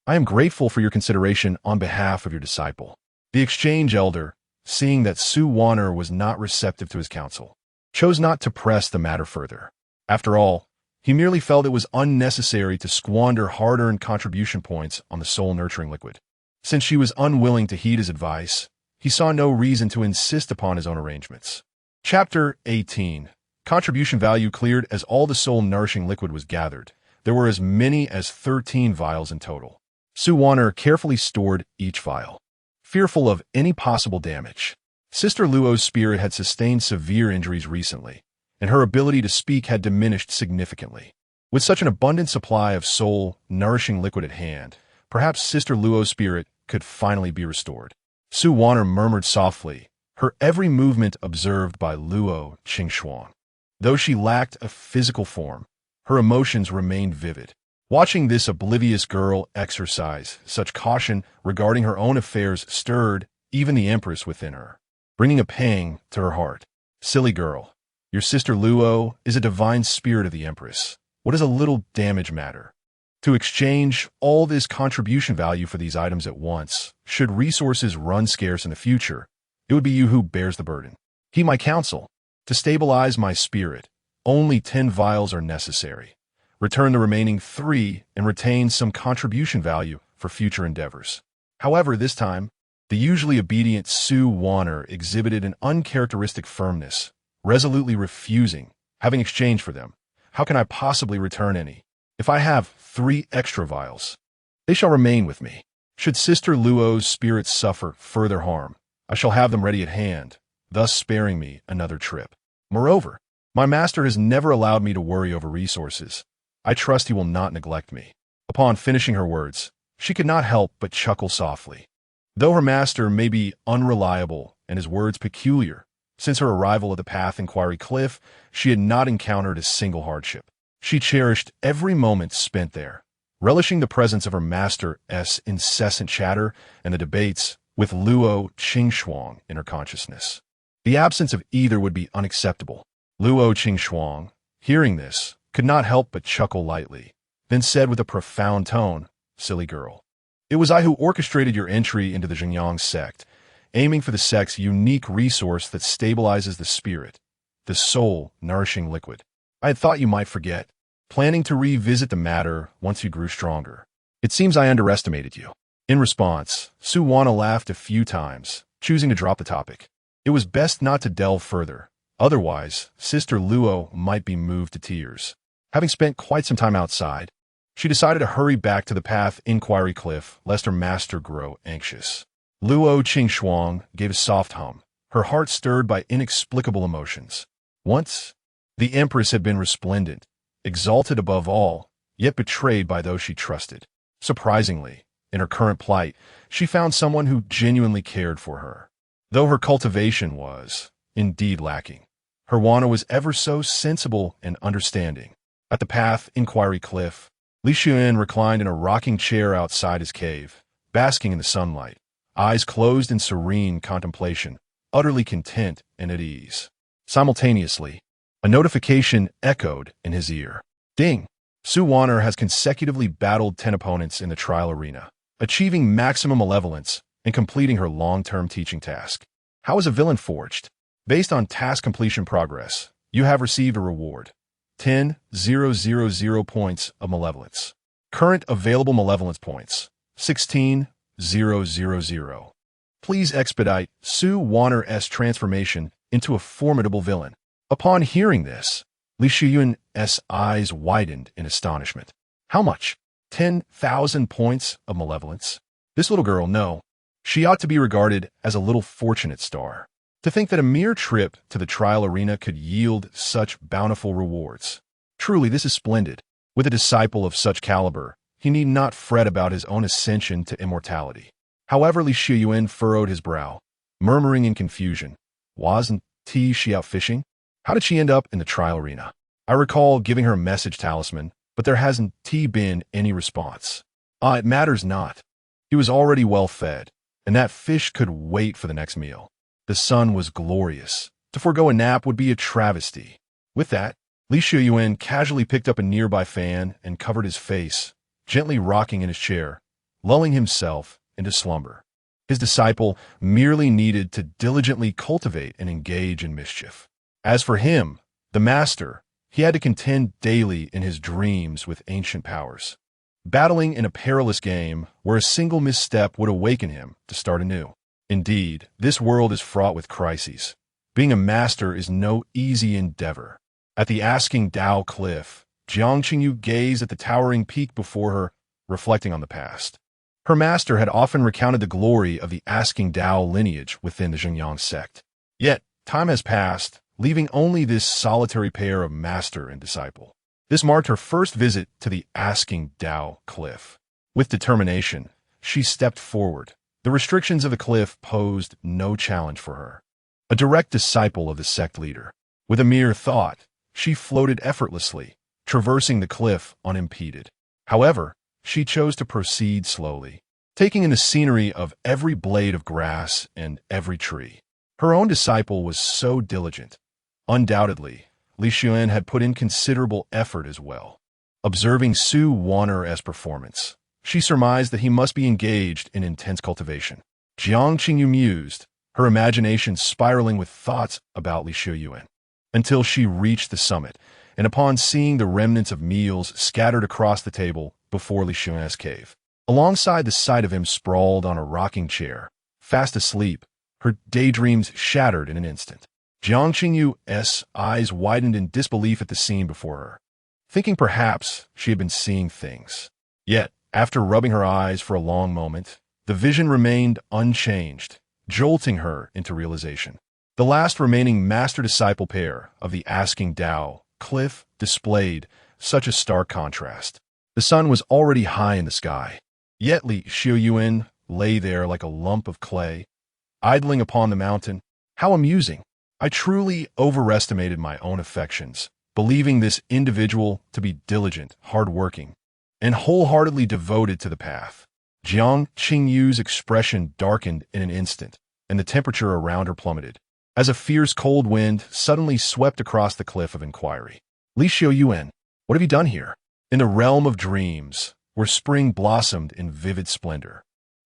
I am grateful for your consideration on behalf of your disciple. The exchange elder, seeing that Wan'er was not receptive to his counsel, chose not to press the matter further. After all, he merely felt it was unnecessary to squander hard-earned contribution points on the soul-nurturing liquid. Since she was unwilling to heed his advice, he saw no reason to insist upon his own arrangements. Chapter 18. Contribution value cleared. As all the soul-nourishing liquid was gathered, there were as many as 13 vials in total. Wan'er carefully stored each vial, fearful of any possible damage. Sister Luo's spirit had sustained severe injuries recently, and her ability to speak had diminished significantly. With such an abundant supply of soul-nourishing liquid at hand, perhaps Sister Luo's spirit could finally be restored. Wan'er murmured softly, her every movement observed by Luo Qingxuan. Though she lacked a physical form, her emotions remained vivid. Watching this oblivious girl exercise such caution regarding her own affairs stirred even the empress within her, bringing a pang to her heart. Silly girl, your sister Luo is a divine spirit of the empress. What does a little damage matter? To exchange all this contribution value for these items at once, should resources run scarce in the future, it would be you who bears the burden. Heed my counsel. To stabilize my spirit, only 10 vials are necessary. Return the remaining 3 and retain some contribution value for future endeavors. However, this time, the usually obedient Wan'er exhibited an uncharacteristic firmness, resolutely refusing, having exchanged for them. How can I possibly return any? If I have 3 extra vials, they shall remain with me. Should Sister Luo's spirit suffer further harm, I shall have them ready at hand, thus sparing me another trip. Moreover, my master has never allowed me to worry over resources. I trust he will not neglect me." Upon finishing her words, she could not help but chuckle softly. Though her master may be unreliable and his words peculiar, since her arrival at the Path Inquiry Cliff, she had not encountered a single hardship. She cherished every moment spent there, relishing the presence of her master's incessant chatter and the debates with Luo Qingxuan in her consciousness. The absence of either would be unacceptable. Luo Qingxuan, hearing this, could not help but chuckle lightly, then said with a profound tone, "Silly girl. It was I who orchestrated your entry into the Xinjiang sect, aiming for the sect's unique resource that stabilizes the spirit, the soul-nourishing liquid. I had thought you might forget, planning to revisit the matter once you grew stronger. It seems I underestimated you." In response, Wan'er laughed a few times, choosing to drop the topic. It was best not to delve further, otherwise Sister Luo might be moved to tears. Having spent quite some time outside, she decided to hurry back to the Path Inquiry Cliff lest her master grow anxious. Luo Qingxuan gave a soft hum, her heart stirred by inexplicable emotions. Once, the Empress had been resplendent, exalted above all, yet betrayed by those she trusted. Surprisingly, in her current plight, she found someone who genuinely cared for her. Though her cultivation was, indeed, lacking, her Wan'er was ever so sensible and understanding. At the Path Inquiry Cliff, Li Xiuyuan reclined in a rocking chair outside his cave, basking in the sunlight, eyes closed in serene contemplation, utterly content and at ease. Simultaneously, a notification echoed in his ear. Ding! Wan'er has consecutively battled 10 opponents in the trial arena, achieving maximum malevolence and completing her long-term teaching task. How is a villain forged? Based on task completion progress, you have received a reward. 10,000 points of malevolence. Current available malevolence points, 16,000. Please expedite Wan'er's transformation into a formidable villain. Upon hearing this, Li Xiuyuan's eyes widened in astonishment. How much? 10,000 points of malevolence? This little girl, no. She ought to be regarded as a little fortunate star. To think that a mere trip to the trial arena could yield such bountiful rewards. Truly, this is splendid. With a disciple of such caliber, he need not fret about his own ascension to immortality. However, Li Xiuyuan furrowed his brow, murmuring in confusion, "Wasn't she out fishing? How did she end up in the trial arena? I recall giving her a message talisman, but there hasn't been any response." It matters not. He was already well fed, and that fish could wait for the next meal. The sun was glorious. To forego a nap would be a travesty. With that, Li Xiuyuan casually picked up a nearby fan and covered his face, gently rocking in his chair, lulling himself into slumber. His disciple merely needed to diligently cultivate and engage in mischief. As for him, the master, he had to contend daily in his dreams with ancient powers, battling in a perilous game where a single misstep would awaken him to start anew. Indeed, this world is fraught with crises. Being a master is no easy endeavor. At the Asking Dao Cliff, Jiang Qingyu gazed at the towering peak before her, reflecting on the past. Her master had often recounted the glory of the Asking Dao lineage within the Xinjiang sect. Yet, time has passed, leaving only this solitary pair of master and disciple. This marked her first visit to the Asking Dao Cliff. With determination, she stepped forward. The restrictions of the cliff posed no challenge for her. A direct disciple of the sect leader, with a mere thought, she floated effortlessly, traversing the cliff unimpeded. However, she chose to proceed slowly, taking in the scenery of every blade of grass and every tree. Her own disciple was so diligent. Undoubtedly, Li Xiuyuan had put in considerable effort as well. Observing Wan'er's performance, she surmised that he must be engaged in intense cultivation. Jiang Qingyu mused, her imagination spiraling with thoughts about Li Xiuyuan, until she reached the summit, and upon seeing the remnants of meals scattered across the table before Li Xiuyuan's cave, alongside the sight of him sprawled on a rocking chair, fast asleep, her daydreams shattered in an instant. Jiang Qingyu's eyes widened in disbelief at the scene before her, thinking perhaps she had been seeing things. Yet, after rubbing her eyes for a long moment, the vision remained unchanged, jolting her into realization. The last remaining master-disciple pair of the asking Tao, cliff, displayed such a stark contrast. The sun was already high in the sky, yet Li Xiuyuan lay there like a lump of clay, idling upon the mountain. How amusing! I truly overestimated my own affections, believing this individual to be diligent, hard-working, and wholeheartedly devoted to the path. Jiang Qingyu's expression darkened in an instant, and the temperature around her plummeted, as a fierce cold wind suddenly swept across the cliff of inquiry. Li Xiuyuan, what have you done here? In the realm of dreams, where spring blossomed in vivid splendor,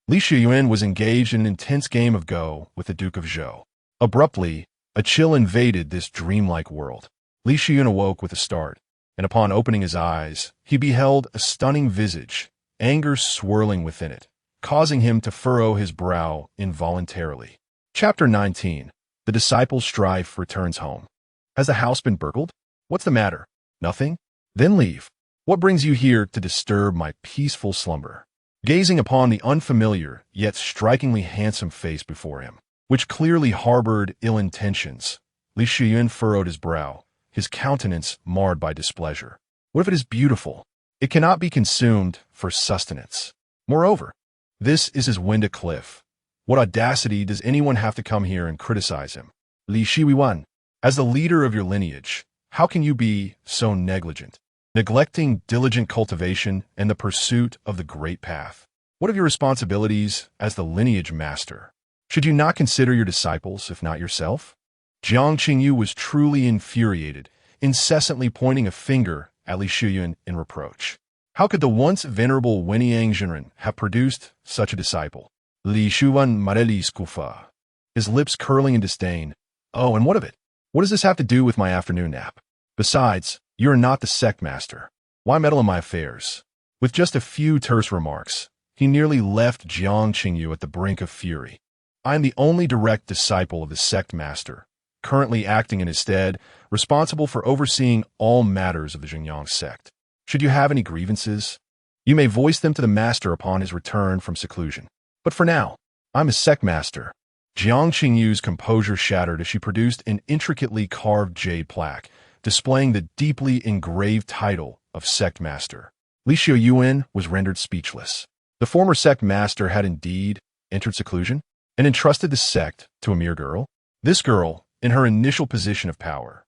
Li Xiuyuan was engaged in an intense game of Go with the Duke of Zhou. Abruptly, a chill invaded this dreamlike world. Li Xiuyuan awoke with a start, and upon opening his eyes, he beheld a stunning visage, anger swirling within it, causing him to furrow his brow involuntarily. Chapter 19. The Disciple's Strife returns home. Has the house been burgled? What's the matter? Nothing? Then leave. What brings you here to disturb my peaceful slumber? Gazing upon the unfamiliar yet strikingly handsome face before him, which clearly harbored ill intentions, Li Xiuyuan furrowed his brow, his countenance marred by displeasure. What if it is beautiful? It cannot be consumed for sustenance. Moreover, this is his Winda cliff. What audacity does anyone have to come here and criticize him? Li Xiuyuan, as the leader of your lineage, how can you be so negligent, neglecting diligent cultivation and the pursuit of the great path? What of your responsibilities as the lineage master? Should you not consider your disciples, if not yourself? Jiang Qingyu was truly infuriated, incessantly pointing a finger at Li Xiuyuan in reproach. How could the once venerable Weniang Zhenren have produced such a disciple? Li Xiuyuan Marelis Kufa, his lips curling in disdain. Oh, and what of it? What does this have to do with my afternoon nap? Besides, you are not the sect master. Why meddle in my affairs? With just a few terse remarks, he nearly left Jiang Qingyu at the brink of fury. I am the only direct disciple of the sect master, currently acting in his stead, responsible for overseeing all matters of the Zhengyang sect. Should you have any grievances, you may voice them to the master upon his return from seclusion. But for now, I'm a sect master. Jiang Qingyu's composure shattered as she produced an intricately carved jade plaque, displaying the deeply engraved title of sect master. Li Xiuyuan was rendered speechless. The former sect master had indeed entered seclusion and entrusted the sect to a mere girl. This girl, in her initial position of power,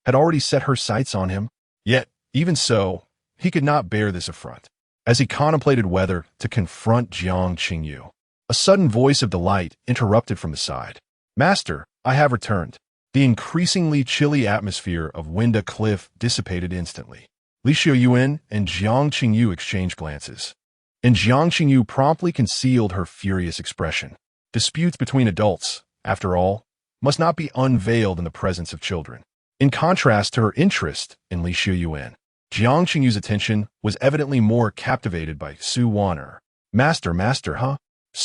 had already set her sights on him. Yet, even so, he could not bear this affront. As he contemplated whether to confront Jiang Qingyu, a sudden voice of delight interrupted from the side. Master, I have returned. The increasingly chilly atmosphere of Winda Cliff dissipated instantly. Li Xiuyuan and Jiang Qingyu exchanged glances, and Jiang Qingyu promptly concealed her furious expression. Disputes between adults, after all, must not be unveiled in the presence of children. In contrast to her interest in Li Xiuyuan, Jiang Qingyu's attention was evidently more captivated by Wan'er. Master, huh?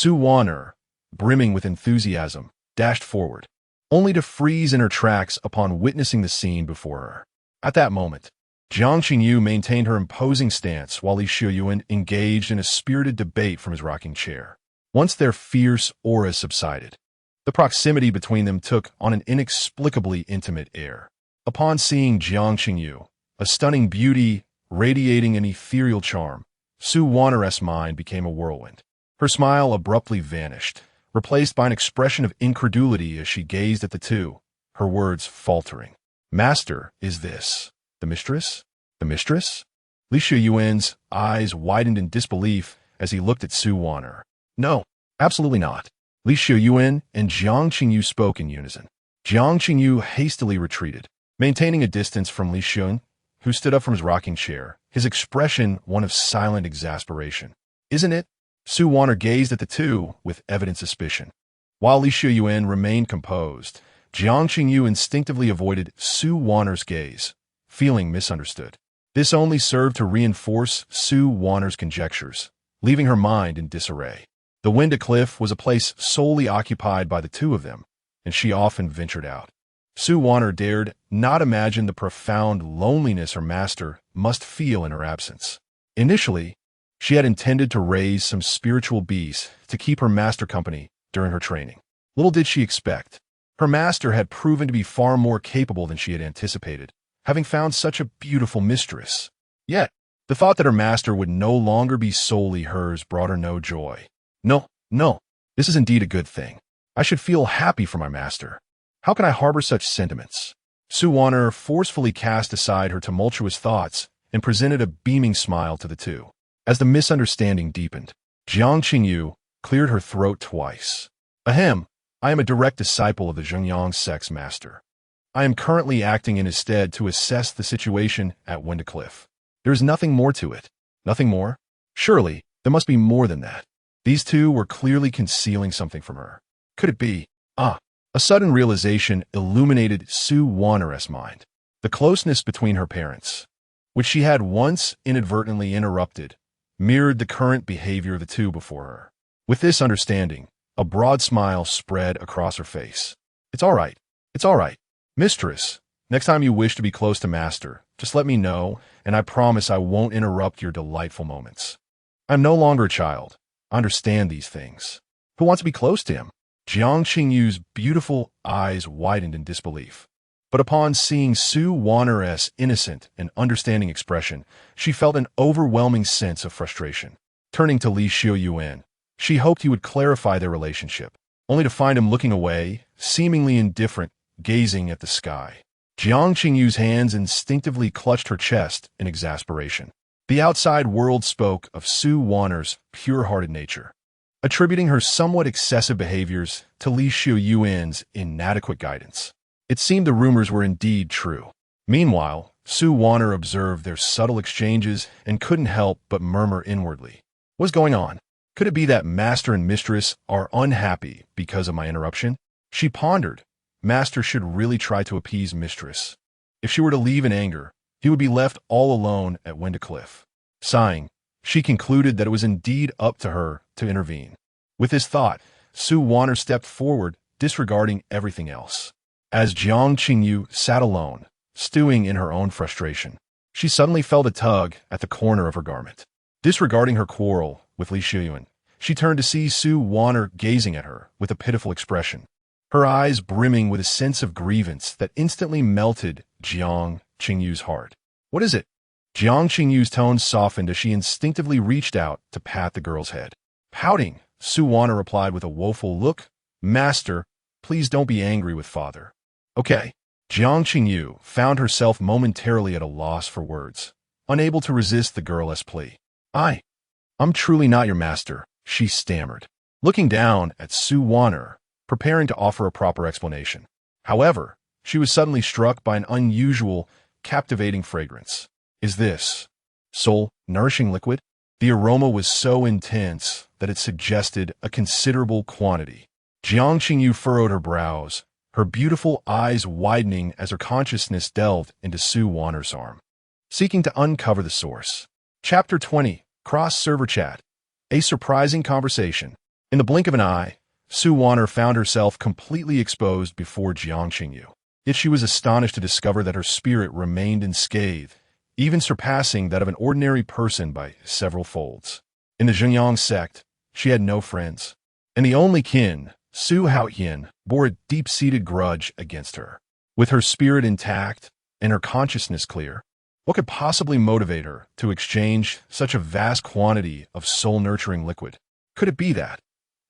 Wan'er, brimming with enthusiasm, dashed forward, only to freeze in her tracks upon witnessing the scene before her. At that moment, Jiang Qingyu maintained her imposing stance while Li Xiuyuan engaged in a spirited debate from his rocking chair. Once their fierce auras subsided, the proximity between them took on an inexplicably intimate air. Upon seeing Jiang Qingyu, a stunning beauty radiating an ethereal charm, Wan'er's mind became a whirlwind. Her smile abruptly vanished, replaced by an expression of incredulity as she gazed at the two, her words faltering. Master, is this the mistress? The mistress? Li Xiuyuan's eyes widened in disbelief as he looked at Wan'er. No, absolutely not. Li Xiuyuan and Jiang Qingyu spoke in unison. Jiang Qingyu hastily retreated, maintaining a distance from Li Xiuyuan, who stood up from his rocking chair, his expression one of silent exasperation. Isn't it? Wan'er gazed at the two with evident suspicion. While Li Xiuyuan remained composed, Jiang Qingyu instinctively avoided Wan'er's gaze, feeling misunderstood. This only served to reinforce Wan'er's conjectures, leaving her mind in disarray. The Winda Cliff was a place solely occupied by the two of them, and she often ventured out. Wan'er dared not imagine the profound loneliness her master must feel in her absence. Initially, she had intended to raise some spiritual beasts to keep her master company during her training. Little did she expect Her master had proven to be far more capable than she had anticipated, having found such a beautiful mistress. Yet, the thought that her master would no longer be solely hers brought her no joy. No, no, this is indeed a good thing. I should feel happy for my master. How can I harbor such sentiments? Wan'er forcefully cast aside her tumultuous thoughts and presented a beaming smile to the two. As the misunderstanding deepened, Jiang Qingyu cleared her throat twice. Ahem, I am a direct disciple of the Zhengyang sect's master. I am currently acting in his stead to assess the situation at Wintercliff. There is nothing more to it. Nothing more? Surely, there must be more than that. These two were clearly concealing something from her. Could it be? A sudden realization illuminated Wan'er's mind. The closeness between her parents, which she had once inadvertently interrupted, mirrored the current behavior of the two before her. With this understanding, a broad smile spread across her face. It's all right. It's all right. Mistress, next time you wish to be close to Master, just let me know, and I promise I won't interrupt your delightful moments. I'm no longer a child. I understand these things. Who wants to be close to him? Jiang Qingyu's beautiful eyes widened in disbelief. But upon seeing Wan'er's innocent and understanding expression, she felt an overwhelming sense of frustration. Turning to Li Xiuyuan, she hoped he would clarify their relationship, only to find him looking away, seemingly indifferent, gazing at the sky. Jiang Qingyu's hands instinctively clutched her chest in exasperation. The outside world spoke of Wan'er's pure-hearted nature, attributing her somewhat excessive behaviors to Li Xiuyuan's inadequate guidance. It seemed the rumors were indeed true. Meanwhile, Wan'er observed their subtle exchanges and couldn't help but murmur inwardly. What's going on? Could it be that Master and Mistress are unhappy because of my interruption? She pondered. Master should really try to appease Mistress. If she were to leave in anger, he would be left all alone at Wintercliff. Sighing, she concluded that it was indeed up to her to intervene. With this thought, Wan'er stepped forward, disregarding everything else. As Jiang Qingyu sat alone, stewing in her own frustration, she suddenly felt a tug at the corner of her garment. Disregarding her quarrel with Li Xiuyuan, she turned to see Wan'er gazing at her with a pitiful expression, her eyes brimming with a sense of grievance that instantly melted Jiang Qingyu's heart. What is it? Jiang Qingyu's tone softened as she instinctively reached out to pat the girl's head. Pouting, Wan'er replied with a woeful look, Master, please don't be angry with Father. Okay. Jiang Qingyu found herself momentarily at a loss for words, unable to resist the girl's plea. I'm truly not your master, she stammered, looking down at Wan'er, preparing to offer a proper explanation. However, she was suddenly struck by an unusual, captivating fragrance. Is this soul-nourishing liquid? The aroma was so intense that it suggested a considerable quantity. Jiang Qingyu furrowed her brows, her beautiful eyes widening as her consciousness delved into Wan'er's arm, seeking to uncover the source. Chapter 20, Cross-Server Chat. A surprising conversation. In the blink of an eye, Wan'er found herself completely exposed before Jiang Qingyu. Yet she was astonished to discover that her spirit remained unscathed, even surpassing that of an ordinary person by several folds. In the Zhengyang sect, she had no friends, and the only kin, Xiuyuan, bore a deep-seated grudge against her. With her spirit intact and her consciousness clear, what could possibly motivate her to exchange such a vast quantity of soul-nurturing liquid? Could it be that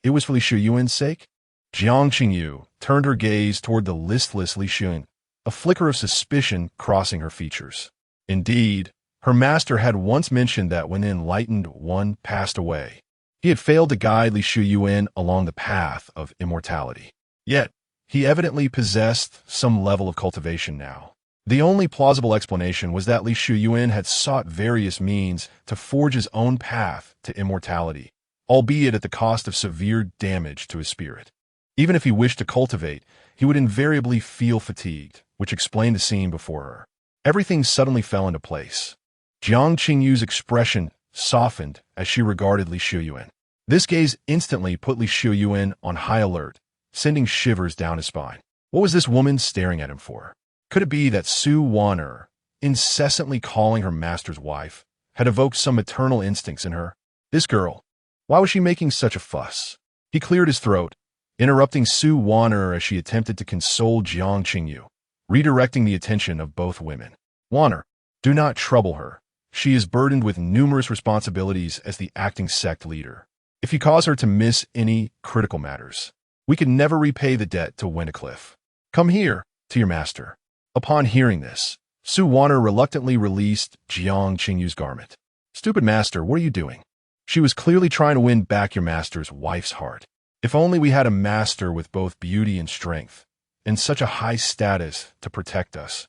it was for Li Xiuyuan's sake? Jiang Qingyu turned her gaze toward the listless Li Xiuyuan, a flicker of suspicion crossing her features. Indeed, her master had once mentioned that when the enlightened one passed away, he had failed to guide Li Xiuyuan along the path of immortality. Yet, he evidently possessed some level of cultivation now. The only plausible explanation was that Li Xiuyuan had sought various means to forge his own path to immortality, albeit at the cost of severe damage to his spirit. Even if he wished to cultivate, he would invariably feel fatigued, which explained the scene before her. Everything suddenly fell into place. Jiang Qingyu's expression softened as she regarded Li Xiuyuan. This gaze instantly put Li Xiuyuan on high alert, sending shivers down his spine. What was this woman staring at him for? Could it be that Wan'er, incessantly calling her master's wife, had evoked some maternal instincts in her? This girl, why was she making such a fuss? He cleared his throat, interrupting Su Wan'er as she attempted to console Jiang Qingyu, redirecting the attention of both women. Wan'er, do not trouble her. She is burdened with numerous responsibilities as the acting sect leader. If you cause her to miss any critical matters, we can never repay the debt to Winnicliff. Come here, to your master. Upon hearing this, Su Wan'er reluctantly released Jiang Qingyu's garment. Stupid master, what are you doing? She was clearly trying to win back your master's wife's heart. If only we had a master with both beauty and strength, and such a high status to protect us.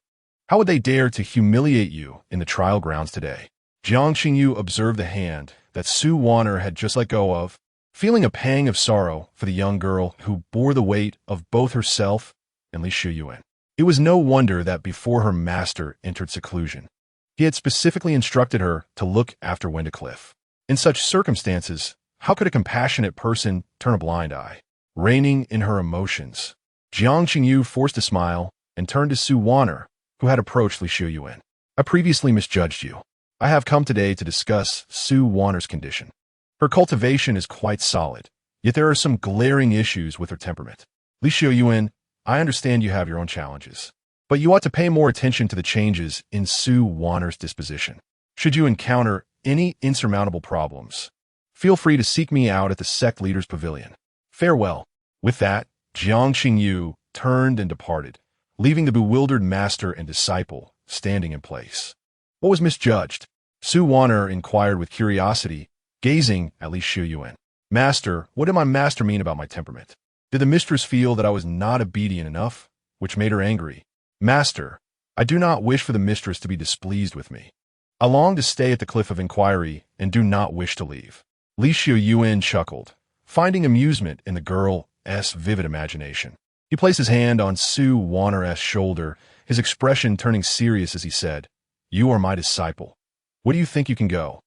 How would they dare to humiliate you in the trial grounds today? Jiang Qingyu observed the hand that Su Wan'er had just let go of, feeling a pang of sorrow for the young girl who bore the weight of both herself and Li Xiuyuan. It was no wonder that before her master entered seclusion, he had specifically instructed her to look after Winnicliff. In such circumstances, how could a compassionate person turn a blind eye? Reining in her emotions, Jiang Qingyu forced a smile and turned to Su Wan'er, who had approached Li Xiuyuan. I previously misjudged you. I have come today to discuss Su Wan'er's condition. Her cultivation is quite solid, yet there are some glaring issues with her temperament. Li Xiuyuan, I understand you have your own challenges, but you ought to pay more attention to the changes in Su Wan'er's disposition. Should you encounter any insurmountable problems, feel free to seek me out at the sect leader's pavilion. Farewell. With that, Jiang Qingyu turned and departed, leaving the bewildered master and disciple standing in place. What was misjudged? Su Wan'er inquired with curiosity, gazing at Li Xiuyuan. Master, what did my master mean about my temperament? Did the mistress feel that I was not obedient enough, which made her angry? Master, I do not wish for the mistress to be displeased with me. I long to stay at the Cliff of Inquiry and do not wish to leave. Li Xiuyuan chuckled, finding amusement in the girl's vivid imagination. He placed his hand on Su Wan'er's shoulder, his expression turning serious as he said, You are my disciple. Where do you think you can go?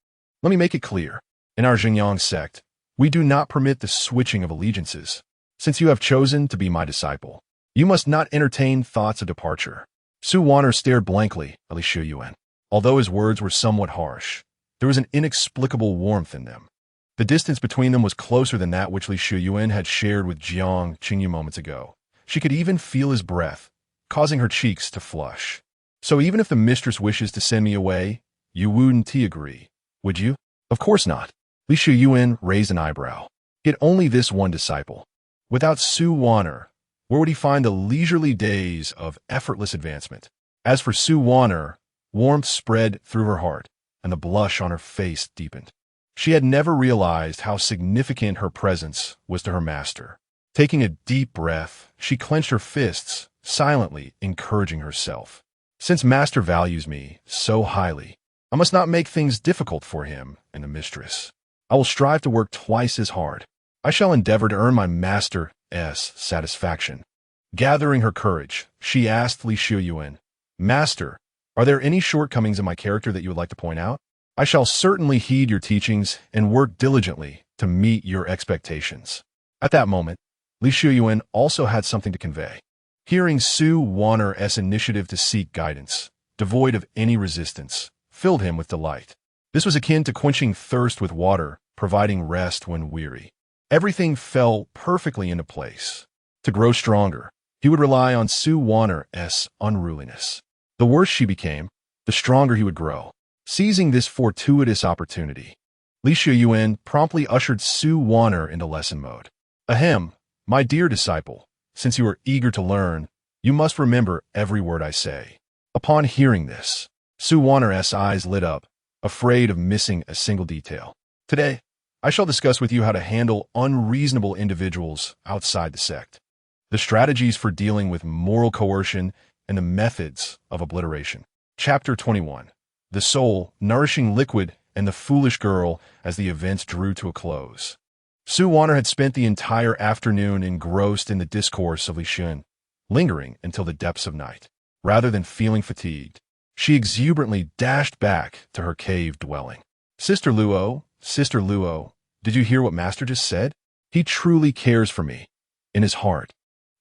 Let me make it clear. In our Xinjiang sect, we do not permit the switching of allegiances. Since you have chosen to be my disciple, you must not entertain thoughts of departure. Su Wan'er stared blankly at Li Xiuyuan. Although his words were somewhat harsh, there was an inexplicable warmth in them. The distance between them was closer than that which Li Xiuyuan had shared with Jiang Qingyu moments ago. She could even feel his breath, causing her cheeks to flush. So even if the mistress wishes to send me away, you wouldn't agree, would you? Of course not. Li Xiuyuan raised an eyebrow. He had only this one disciple. Without Su Wan'er, where would he find the leisurely days of effortless advancement? As for Su Wan'er, warmth spread through her heart, and the blush on her face deepened. She had never realized how significant her presence was to her master. Taking a deep breath, she clenched her fists, silently encouraging herself. Since master values me so highly, I must not make things difficult for him and the mistress. I will strive to work twice as hard. I shall endeavor to earn my master's satisfaction. Gathering her courage, she asked Li Xiuyuan, Master, are there any shortcomings in my character that you would like to point out? I shall certainly heed your teachings and work diligently to meet your expectations. At that moment, Li Xiuyuan also had something to convey. Hearing Su Wan'er's initiative to seek guidance, devoid of any resistance, filled him with delight. This was akin to quenching thirst with water, providing rest when weary. Everything fell perfectly into place. To grow stronger, he would rely on Su Wan'er's unruliness. The worse she became, the stronger he would grow. Seizing this fortuitous opportunity, Li Xiuyuan promptly ushered Su Wan'er into lesson mode. Ahem, my dear disciple, since you are eager to learn, you must remember every word I say. Upon hearing this, Su Wan'er's eyes lit up, afraid of missing a single detail. Today, I shall discuss with you how to handle unreasonable individuals outside the sect, the strategies for dealing with moral coercion, and the methods of obliteration. Chapter 21. The soul, nourishing liquid, and the foolish girl as the events drew to a close. Su Wan'er had spent the entire afternoon engrossed in the discourse of Li Xiuyuan, lingering until the depths of night. Rather than feeling fatigued, she exuberantly dashed back to her cave dwelling. Sister Luo, did you hear what Master just said? He truly cares for me. In his heart,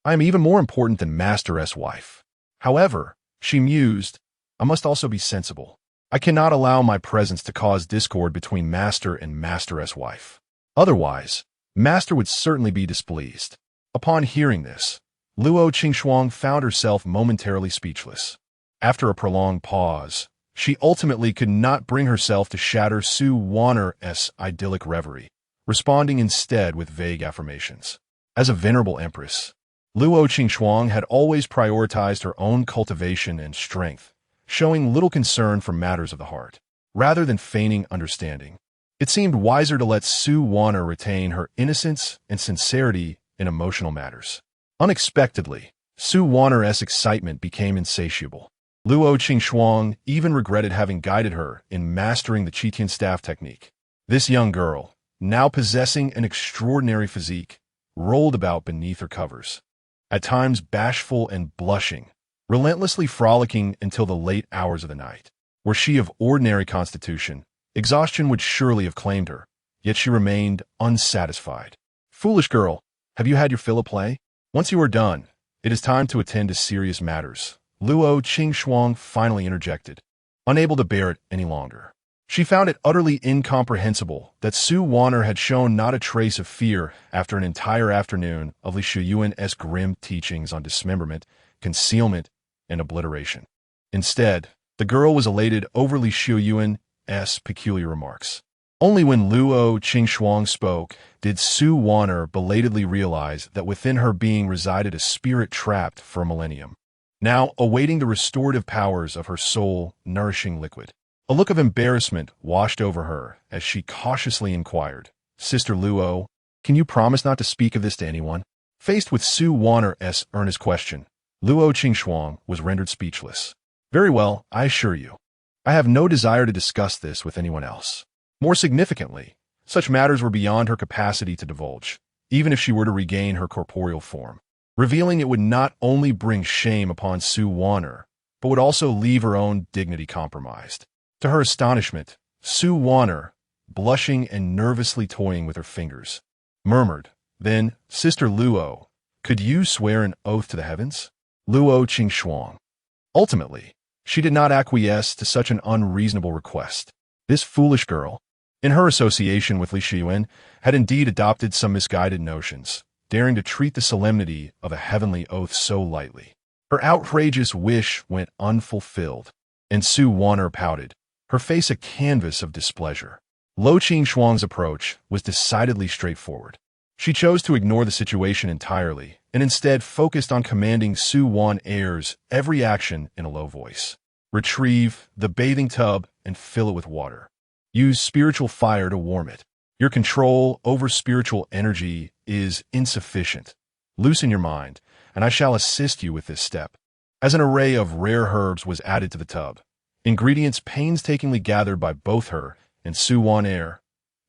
I am even more important than Master's wife. However, she mused, I must also be sensible. I cannot allow my presence to cause discord between Master and Master's wife. Otherwise, Master would certainly be displeased. Upon hearing this, Luo Qingxuang found herself momentarily speechless. After a prolonged pause, she ultimately could not bring herself to shatter Su Wan'er's idyllic reverie, responding instead with vague affirmations. As a venerable empress, Luo Qingxuang had always prioritized her own cultivation and strength, showing little concern for matters of the heart. Rather than feigning understanding, it seemed wiser to let Su Wan'er retain her innocence and sincerity in emotional matters. Unexpectedly, Su Wan'er's excitement became insatiable. Luo Qingxuang even regretted having guided her in mastering the Qitian staff technique. This young girl, now possessing an extraordinary physique, rolled about beneath her covers, at times bashful and blushing, relentlessly frolicking until the late hours of the night. Were she of ordinary constitution, exhaustion would surely have claimed her, yet she remained unsatisfied. Foolish girl, have you had your fill of play? Once you are done, it is time to attend to serious matters, Luo Qingxuang finally interjected, unable to bear it any longer. She found it utterly incomprehensible that Su Wan'er had shown not a trace of fear after an entire afternoon of Li Xiuyuan's grim teachings on dismemberment, concealment, and obliteration. Instead, the girl was elated over Li Xiuyuan's peculiar remarks. Only when Luo Qingxuang spoke did Su Wan'er belatedly realize that within her being resided a spirit trapped for a millennium, now awaiting the restorative powers of her soul-nourishing liquid. A look of embarrassment washed over her as she cautiously inquired, "Sister Luo, can you promise not to speak of this to anyone?" Faced with Su Wan'er's earnest question, Luo Qingxuang was rendered speechless. "Very well, I assure you. I have no desire to discuss this with anyone else." More significantly, such matters were beyond her capacity to divulge, even if she were to regain her corporeal form. Revealing it would not only bring shame upon Su Wan'er, but would also leave her own dignity compromised. To her astonishment, Su Wan'er, blushing and nervously toying with her fingers, murmured, "Then, Sister Luo, could you swear an oath to the heavens?" Luo Qingxuang. Ultimately, she did not acquiesce to such an unreasonable request. This foolish girl, in her association with Li Xiuyuan, had indeed adopted some misguided notions, daring to treat the solemnity of a heavenly oath so lightly. Her outrageous wish went unfulfilled, and Su Wan'er pouted, her face a canvas of displeasure. Luo Qingxuang's approach was decidedly straightforward. She chose to ignore the situation entirely, and instead focused on commanding Su Wan'er's every action in a low voice. Retrieve the bathing tub and fill it with water. Use spiritual fire to warm it. Your control over spiritual energy is insufficient. Loosen your mind, and I shall assist you with this step. As an array of rare herbs was added to the tub, ingredients painstakingly gathered by both her and Su Wan'er,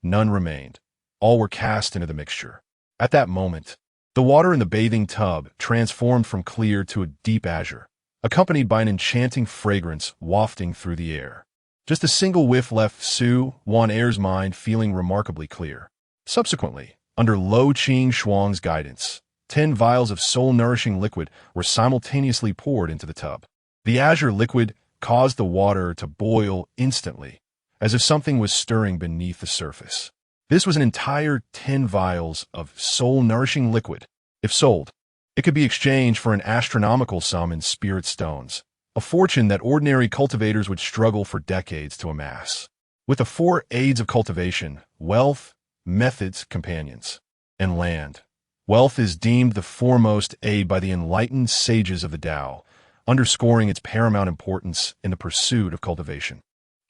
none remained. All were cast into the mixture. At that moment, the water in the bathing tub transformed from clear to a deep azure, accompanied by an enchanting fragrance wafting through the air. Just a single whiff left Su Wan'er's mind feeling remarkably clear. Subsequently, under Luo Qingxuang's guidance, 10 vials of soul-nourishing liquid were simultaneously poured into the tub. The azure liquid caused the water to boil instantly, as if something was stirring beneath the surface. This was an entire 10 vials of soul-nourishing liquid. If sold, it could be exchanged for an astronomical sum in spirit stones, a fortune that ordinary cultivators would struggle for decades to amass. With the 4 aids of cultivation, wealth, methods, companions, and land, wealth is deemed the foremost aid by the enlightened sages of the Tao, underscoring its paramount importance in the pursuit of cultivation.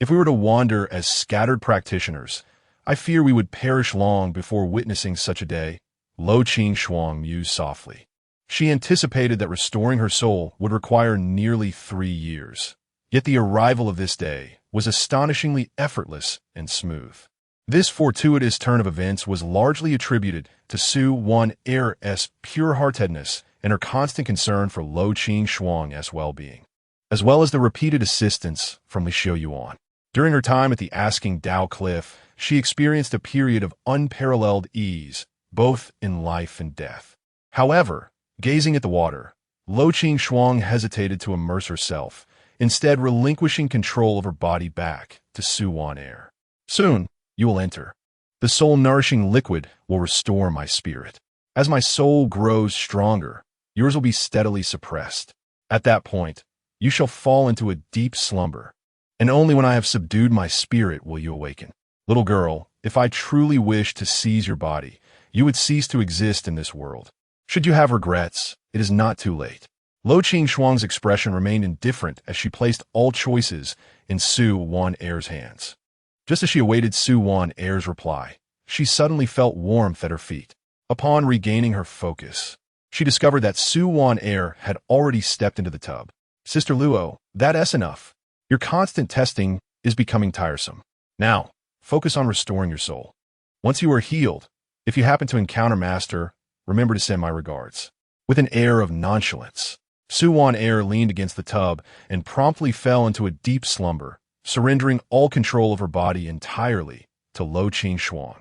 If we were to wander as scattered practitioners, I fear we would perish long before witnessing such a day, Luo Qingxuang mused softly. She anticipated that restoring her soul would require nearly 3 years. Yet the arrival of this day was astonishingly effortless and smooth. This fortuitous turn of events was largely attributed to Su Wan'er's pure-heartedness and her constant concern for Luo Qingxuang's well-being, as well as the repeated assistance from Li Xiuyuan. During her time at the Asking Tao Cliff, she experienced a period of unparalleled ease, both in life and death. However, gazing at the water, Luo Qingxuang hesitated to immerse herself, instead relinquishing control of her body back to Su Wan'er. "Soon, you will enter. The soul-nourishing liquid will restore my spirit." As my soul grows stronger, yours will be steadily suppressed. At that point, you shall fall into a deep slumber, and only when I have subdued my spirit will you awaken. Little girl, if I truly wished to seize your body, you would cease to exist in this world. Should you have regrets, it is not too late. Li Xiuyuan's expression remained indifferent as she placed all choices in Wan'er's hands. Just as she awaited Wan'er's reply, she suddenly felt warmth at her feet. Upon regaining her focus, she discovered that Wan'er had already stepped into the tub. Sister Luo, that's enough. Your constant testing is becoming tiresome. Now, focus on restoring your soul. Once you are healed, if you happen to encounter Master, remember to send my regards. With an air of nonchalance, Wan'er leaned against the tub and promptly fell into a deep slumber, surrendering all control of her body entirely to Li Xiuyuan.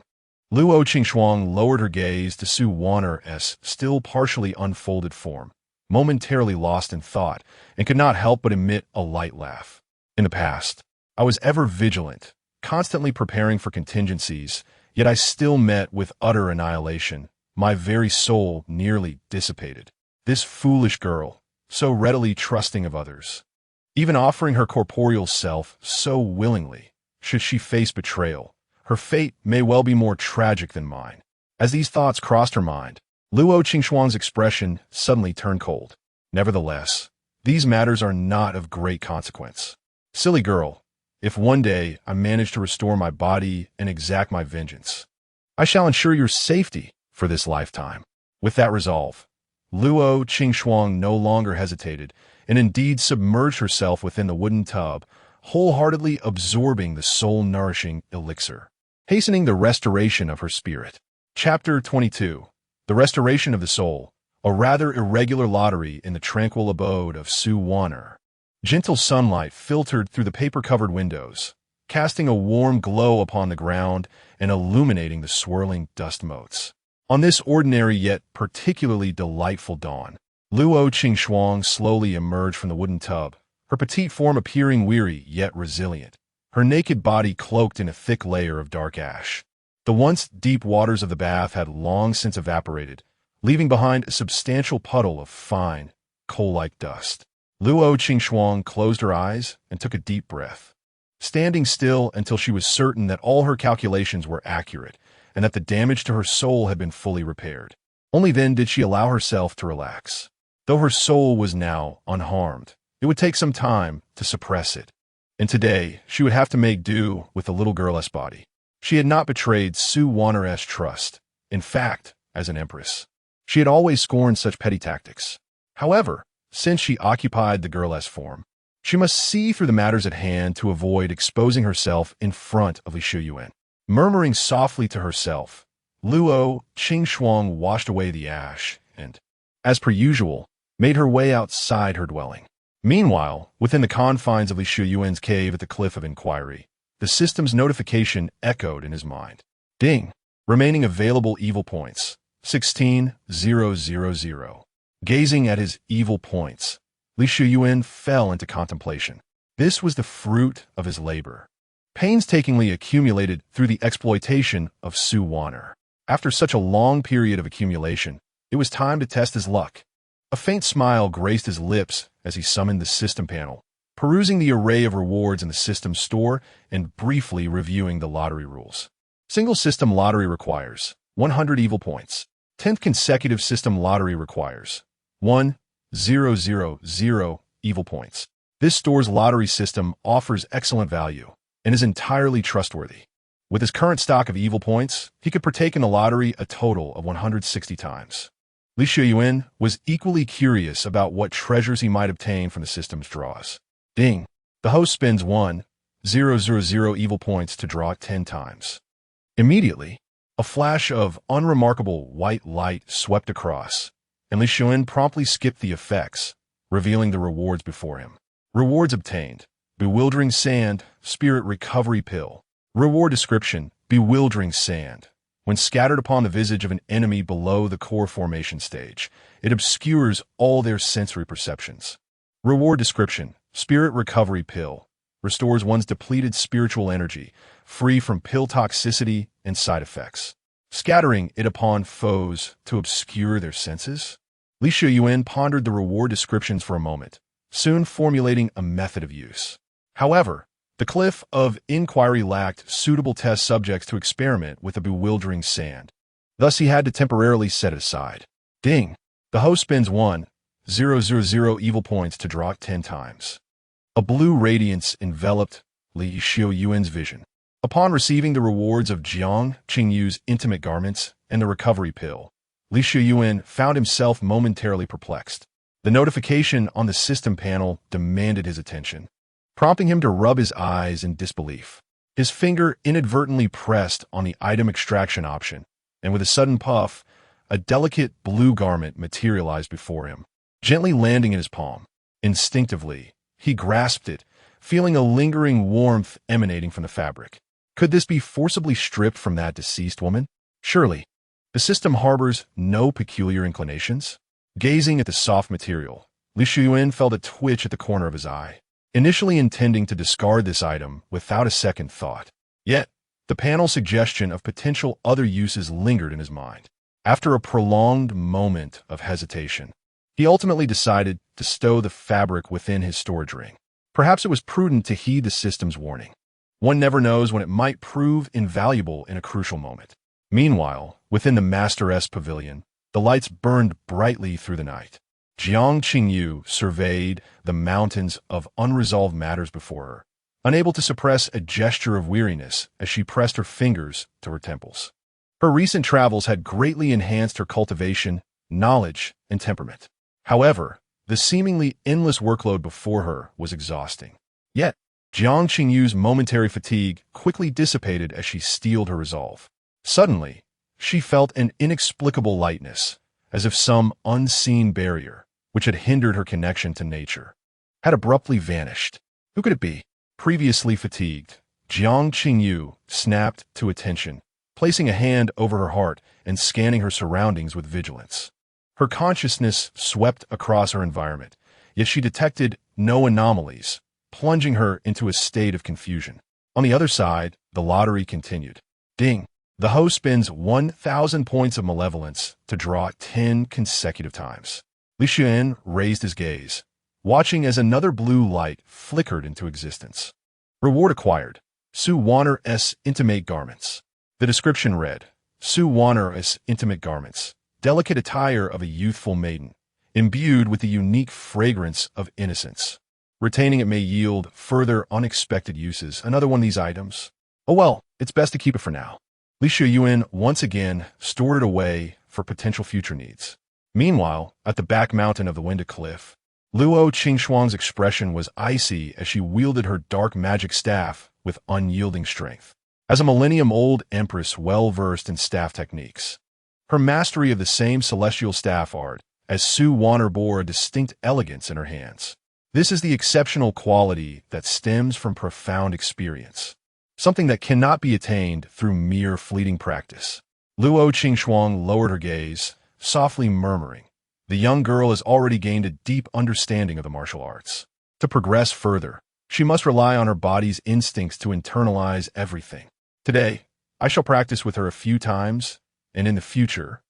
Li Xiuyuan lowered her gaze to Wan'er's still partially unfolded form, momentarily lost in thought, and could not help but emit a light laugh. In the past, I was ever vigilant, constantly preparing for contingencies, yet I still met with utter annihilation, my very soul nearly dissipated. This foolish girl, so readily trusting of others, even offering her corporeal self so willingly, should she face betrayal, her fate may well be more tragic than mine. As these thoughts crossed her mind, Li Xiuyuan's expression suddenly turned cold. Nevertheless, these matters are not of great consequence. Silly girl, if one day I manage to restore my body and exact my vengeance, I shall ensure your safety for this lifetime. With that resolve, Li Xiuyuan no longer hesitated and indeed submerged herself within the wooden tub, wholeheartedly absorbing the soul-nourishing elixir, hastening the restoration of her spirit. Chapter 22. The Restoration of the Soul, a rather irregular lottery in the tranquil abode of Wan'er. Gentle sunlight filtered through the paper-covered windows, casting a warm glow upon the ground and illuminating the swirling dust motes. On this ordinary yet particularly delightful dawn, Li Xiuyuan slowly emerged from the wooden tub, her petite form appearing weary yet resilient, her naked body cloaked in a thick layer of dark ash. The once deep waters of the bath had long since evaporated, leaving behind a substantial puddle of fine, coal-like dust. Li Xiuyuan closed her eyes and took a deep breath, standing still until she was certain that all her calculations were accurate and that the damage to her soul had been fully repaired. Only then did she allow herself to relax. Though her soul was now unharmed, it would take some time to suppress it, and today she would have to make do with the little girl's body. She had not betrayed Wan'er's trust. In fact, as an empress, she had always scorned such petty tactics. However, since she occupied the girl's form, she must see through the matters at hand to avoid exposing herself in front of Li Xiuyuan. Murmuring softly to herself, Li Xiuyuan washed away the ash and, as per usual, made her way outside her dwelling. Meanwhile, within the confines of Li Xiuyuan's cave at the Cliff of Inquiry, the system's notification echoed in his mind. Ding! Remaining available evil points, 16,000. Gazing at his evil points, Li Xiuyuan fell into contemplation. This was the fruit of his labor, painstakingly accumulated through the exploitation of Wan'er. After such a long period of accumulation, it was time to test his luck. A faint smile graced his lips as he summoned the system panel, perusing the array of rewards in the system store and briefly reviewing the lottery rules. Single system lottery requires 100 evil points. 10th consecutive system lottery requires 1,000 evil points. This store's lottery system offers excellent value and is entirely trustworthy. With his current stock of evil points, he could partake in the lottery a total of 160 times. Li Xiuyuan was equally curious about what treasures he might obtain from the system's draws. Ding! The host spends 1,000 evil points to draw it 10 times. Immediately, a flash of unremarkable white light swept across, and Li Xiuyuan promptly skipped the effects, revealing the rewards before him. Rewards obtained: bewildering sand, spirit recovery pill. Reward description: bewildering sand. When scattered upon the visage of an enemy below the core formation stage, it obscures all their sensory perceptions. Reward description: spirit recovery pill. Restores one's depleted spiritual energy, free from pill toxicity and side effects. scattering it upon foes to obscure their senses? Li Xiuyuan pondered the reward descriptions for a moment, soon formulating a method of use. However, the cliff of inquiry lacked suitable test subjects to experiment with the bewildering sand. Thus he had to temporarily set it aside. Ding! The host spends 1,000 evil points to draw it 10 times. A blue radiance enveloped Li Xiuyuan's vision. Upon receiving the rewards of Jiang Qingyu's intimate garments and the recovery pill, Li Xiuyuan found himself momentarily perplexed. The notification on the system panel demanded his attention, prompting him to rub his eyes in disbelief. His finger inadvertently pressed on the item extraction option, and with a sudden puff, a delicate blue garment materialized before him, gently landing in his palm. Instinctively, he grasped it, feeling a lingering warmth emanating from the fabric. Could this be forcibly stripped from that deceased woman? Surely, the system harbors no peculiar inclinations. Gazing at the soft material, Li Xiuyuan felt a twitch at the corner of his eye, initially intending to discard this item without a second thought. Yet, the panel's suggestion of potential other uses lingered in his mind. After a prolonged moment of hesitation, he ultimately decided to stow the fabric within his storage ring. Perhaps it was prudent to heed the system's warning. One never knows when it might prove invaluable in a crucial moment. Meanwhile, within the Master-S pavilion, the lights burned brightly through the night. Jiang Qingyu surveyed the mountains of unresolved matters before her, unable to suppress a gesture of weariness as she pressed her fingers to her temples. Her recent travels had greatly enhanced her cultivation, knowledge, and temperament. However, the seemingly endless workload before her was exhausting. Yet, Jiang Qingyu's momentary fatigue quickly dissipated as she steeled her resolve. Suddenly, she felt an inexplicable lightness, as if some unseen barrier, which had hindered her connection to nature, had abruptly vanished. Who could it be? Previously fatigued, Jiang Qingyu snapped to attention, placing a hand over her heart and scanning her surroundings with vigilance. Her consciousness swept across her environment, yet she detected no anomalies, plunging her into a state of confusion. On the other side, the lottery continued. Ding! The host spends 1,000 points of malevolence to draw 10 consecutive times. Li Xiuyuan raised his gaze, watching as another blue light flickered into existence. Reward acquired. Wan'er's intimate garments. The description read, Wan'er's intimate garments, delicate attire of a youthful maiden, imbued with the unique fragrance of innocence. Retaining it may yield further unexpected uses. Another one of these items. Oh well, it's best to keep it for now. Li Xiuyuan once again stored it away for potential future needs. Meanwhile, at the back mountain of the Winded Cliff, Luo Qingxuang's expression was icy as she wielded her dark magic staff with unyielding strength. As a millennium-old empress well-versed in staff techniques, her mastery of the same celestial staff art as Wan'er bore a distinct elegance in her hands. This is the exceptional quality that stems from profound experience, something that cannot be attained through mere fleeting practice. Luo Qingxuang lowered her gaze, softly murmuring, "The young girl has already gained a deep understanding of the martial arts. To progress further, she must rely on her body's instincts to internalize everything. Today, I shall practice with her a few times, and in the future,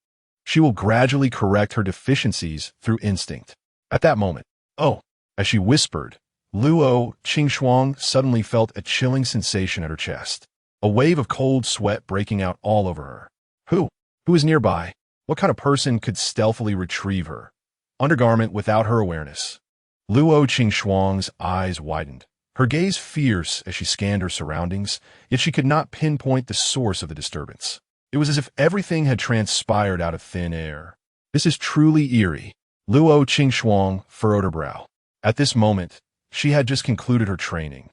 she will gradually correct her deficiencies through instinct." At that moment, as she whispered, Luo Qingxuang suddenly felt a chilling sensation at her chest, a wave of cold sweat breaking out all over her. Who is nearby? What kind of person could stealthily retrieve her undergarment without her awareness? Luo Qingxuang's eyes widened, her gaze fierce as she scanned her surroundings, yet she could not pinpoint the source of the disturbance. It was as if everything had transpired out of thin air. This is truly eerie. Luo Qingxuang furrowed her brow. At this moment, she had just concluded her training,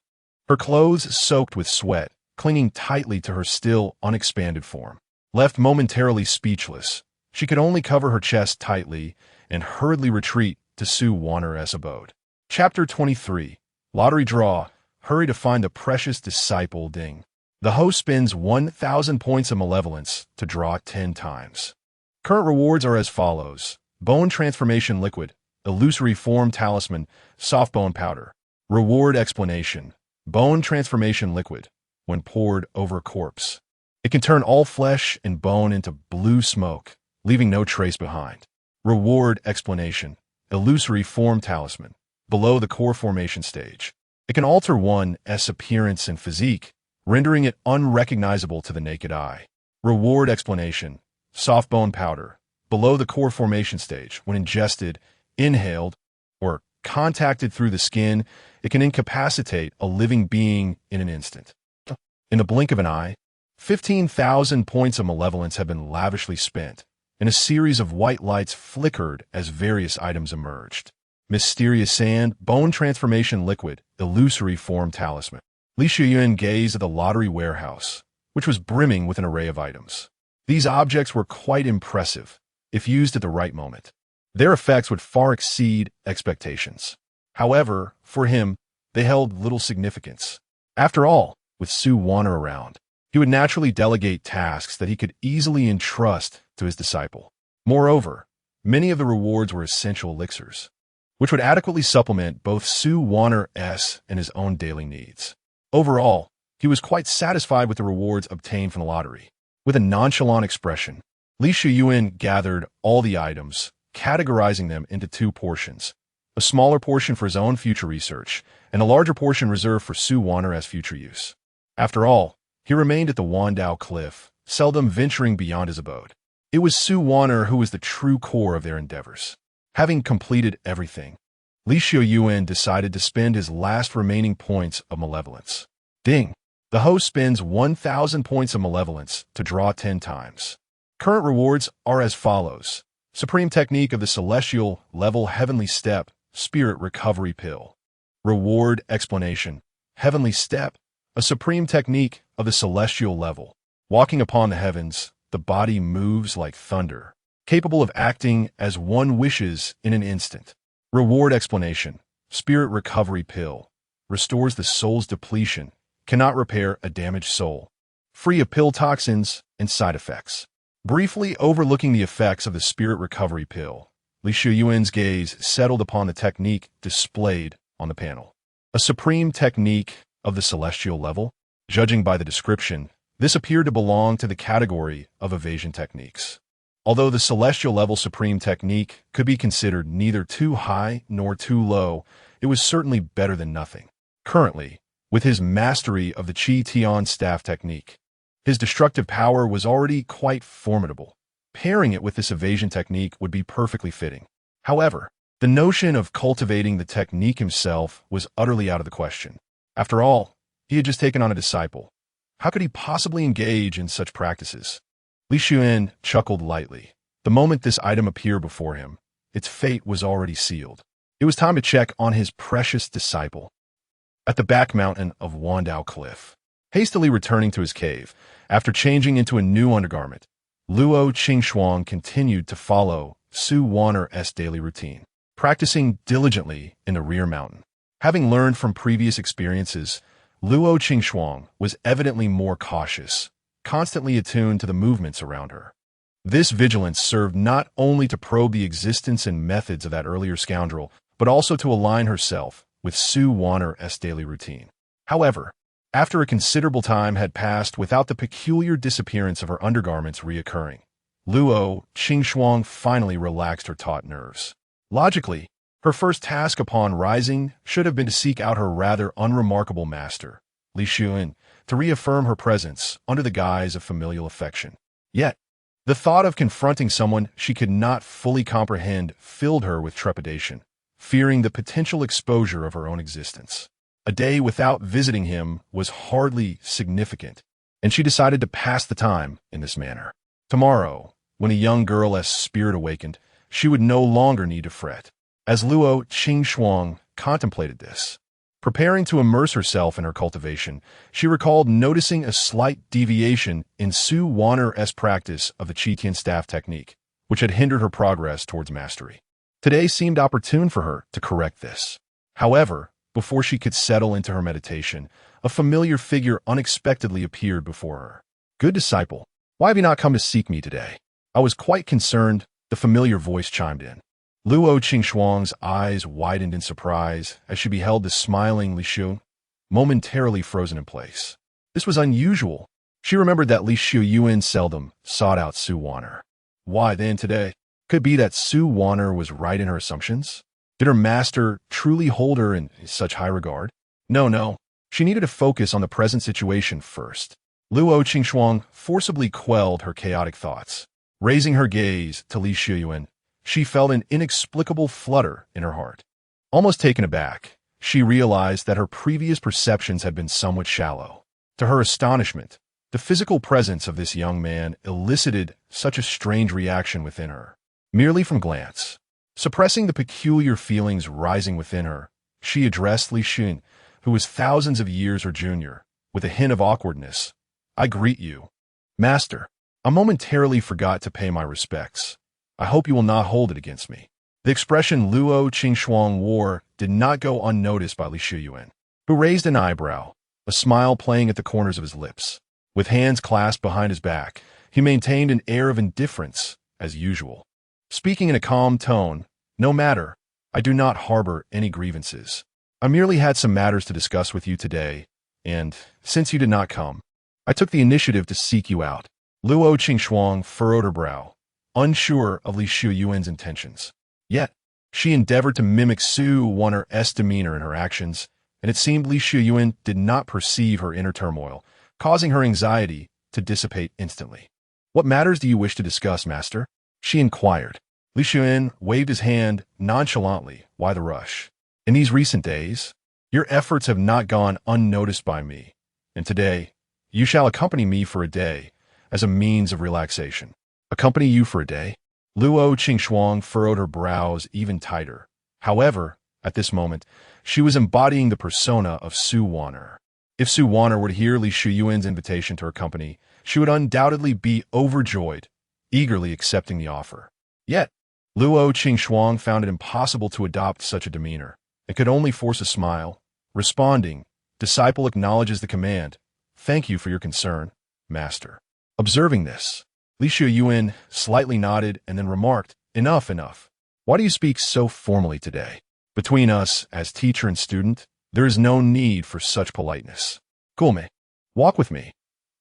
her clothes soaked with sweat, clinging tightly to her still unexpanded form. Left momentarily speechless, she could only cover her chest tightly and hurriedly retreat to Wan'er's abode. Chapter 23. Lottery Draw. Hurry to find the precious disciple. Ding. The host spends 1,000 points of malevolence to draw 10 times. Current rewards are as follows. Bone Transformation Liquid, Illusory Form Talisman, Soft Bone Powder. Reward Explanation. Bone Transformation Liquid, when poured over a corpse, It can turn all flesh and bone into blue smoke, leaving no trace behind. Reward explanation. Illusory form talisman. Below the core formation stage. It can alter one's appearance and physique, rendering it unrecognizable to the naked eye. Reward explanation. Soft bone powder. Below the core formation stage, when ingested, inhaled, or contacted through the skin, it can incapacitate a living being in an instant. In the blink of an eye, 15,000 points of malevolence have been lavishly spent, and a series of white lights flickered as various items emerged. Mysterious sand, bone transformation liquid, illusory form talisman. Li Xiuyuan gazed at the lottery warehouse, which was brimming with an array of items. These objects were quite impressive, if used at the right moment. Their effects would far exceed expectations. However, for him, they held little significance. After all, with Wan'er around, he would naturally delegate tasks that he could easily entrust to his disciple. Moreover, many of the rewards were essential elixirs, which would adequately supplement both Wan'er's and his own daily needs. Overall, he was quite satisfied with the rewards obtained from the lottery. With a nonchalant expression, Li Xiuyuan gathered all the items, categorizing them into two portions, a smaller portion for his own future research, and a larger portion reserved for Wan'er's future use. After all, he remained at the Wandao cliff, seldom venturing beyond his abode. It was Wan'er who was the true core of their endeavors. Having completed everything, Li Xiuyuan decided to spend his last remaining points of malevolence. Ding! The host spends 1,000 points of malevolence to draw 10 times. Current rewards are as follows. Supreme Technique of the Celestial Level Heavenly Step, Spirit Recovery Pill. Reward Explanation. Heavenly Step, a supreme technique of the celestial level. Walking upon the heavens, the body moves like thunder, capable of acting as one wishes in an instant. Reward Explanation. Spirit Recovery Pill. Restores the soul's depletion, cannot repair a damaged soul. Free of pill toxins and side effects. Briefly overlooking the effects of the Spirit Recovery Pill, Li Xiuyuan's gaze settled upon the technique displayed on the panel. A supreme technique of the celestial level? Judging by the description, this appeared to belong to the category of evasion techniques. Although the celestial level supreme technique could be considered neither too high nor too low, it was certainly better than nothing. Currently, with his mastery of the Qi Tian staff technique, his destructive power was already quite formidable. Pairing it with this evasion technique would be perfectly fitting. However, the notion of cultivating the technique himself was utterly out of the question. After all, he had just taken on a disciple. How could he possibly engage in such practices? Li Xiuyuan chuckled lightly. The moment this item appeared before him, its fate was already sealed. It was time to check on his precious disciple. At the back mountain of Wandao Cliff, hastily returning to his cave, after changing into a new undergarment, Luo Qingxuang continued to follow Wan'er's daily routine, practicing diligently in the rear mountain. Having learned from previous experiences, Luo Qingxuang was evidently more cautious, constantly attuned to the movements around her. This vigilance served not only to probe the existence and methods of that earlier scoundrel, but also to align herself with Wan'er's daily routine. However, after a considerable time had passed without the peculiar disappearance of her undergarments reoccurring, Luo Qingxuang finally relaxed her taut nerves. Logically, her first task upon rising should have been to seek out her rather unremarkable master, Li Xiuyuan, to reaffirm her presence under the guise of familial affection. Yet, the thought of confronting someone she could not fully comprehend filled her with trepidation, fearing the potential exposure of her own existence. A day without visiting him was hardly significant, and she decided to pass the time in this manner. Tomorrow, when a young girl's spirit awakened, she would no longer need to fret. As Luo Qingxuang contemplated this, preparing to immerse herself in her cultivation, she recalled noticing a slight deviation in Wan'er's practice of the Qi Tian staff technique, which had hindered her progress towards mastery. Today seemed opportune for her to correct this. However, before she could settle into her meditation, a familiar figure unexpectedly appeared before her. "Good disciple, why have you not come to seek me today?" "I was quite concerned," the familiar voice chimed in. Luo Qingxuang's eyes widened in surprise as she beheld the smiling Li Xiuyuan, momentarily frozen in place. This was unusual. She remembered that Li Xiuyuan seldom sought out Wan'er. Why then today? Could it be that Wan'er was right in her assumptions? Did her master truly hold her in such high regard? No. She needed to focus on the present situation first. Luo Qingxuang forcibly quelled her chaotic thoughts. Raising her gaze to Li Xiuyuan, she felt an inexplicable flutter in her heart. Almost taken aback, she realized that her previous perceptions had been somewhat shallow. To her astonishment, the physical presence of this young man elicited such a strange reaction within her, merely from glance. Suppressing the peculiar feelings rising within her, she addressed Li Xiuyuan, who was thousands of years her junior, with a hint of awkwardness. "I greet you, Master. I momentarily forgot to pay my respects. I hope you will not hold it against me." The expression Luo Qingxuang wore did not go unnoticed by Li Xiuyuan, who raised an eyebrow, a smile playing at the corners of his lips. With hands clasped behind his back, he maintained an air of indifference, as usual. Speaking in a calm tone, "No matter, I do not harbor any grievances. I merely had some matters to discuss with you today, and, since you did not come, I took the initiative to seek you out." Luo Qingxuang furrowed her brow, unsure of Li Xiuyuan's intentions. Yet, she endeavored to mimic Wan'er's demeanor in her actions, and it seemed Li Xiuyuan did not perceive her inner turmoil, causing her anxiety to dissipate instantly. "What matters do you wish to discuss, Master?" she inquired. Li Xiuyuan waved his hand nonchalantly. "Why the rush? In these recent days, your efforts have not gone unnoticed by me, and today, you shall accompany me for a day as a means of relaxation." "Accompany you for a day?" Luo Qingxuang furrowed her brows even tighter. However, at this moment, she was embodying the persona of Wan'er. If Wan'er were to hear Li Xiuyuan's invitation to her company, she would undoubtedly be overjoyed, eagerly accepting the offer. Yet, Luo Qingxuang found it impossible to adopt such a demeanor, and could only force a smile. Responding, "Disciple acknowledges the command. Thank you for your concern, Master." Observing this, Li Xiuyuan slightly nodded and then remarked, Enough. Why do you speak so formally today? Between us, as teacher and student, there is no need for such politeness. Gulme, walk with me.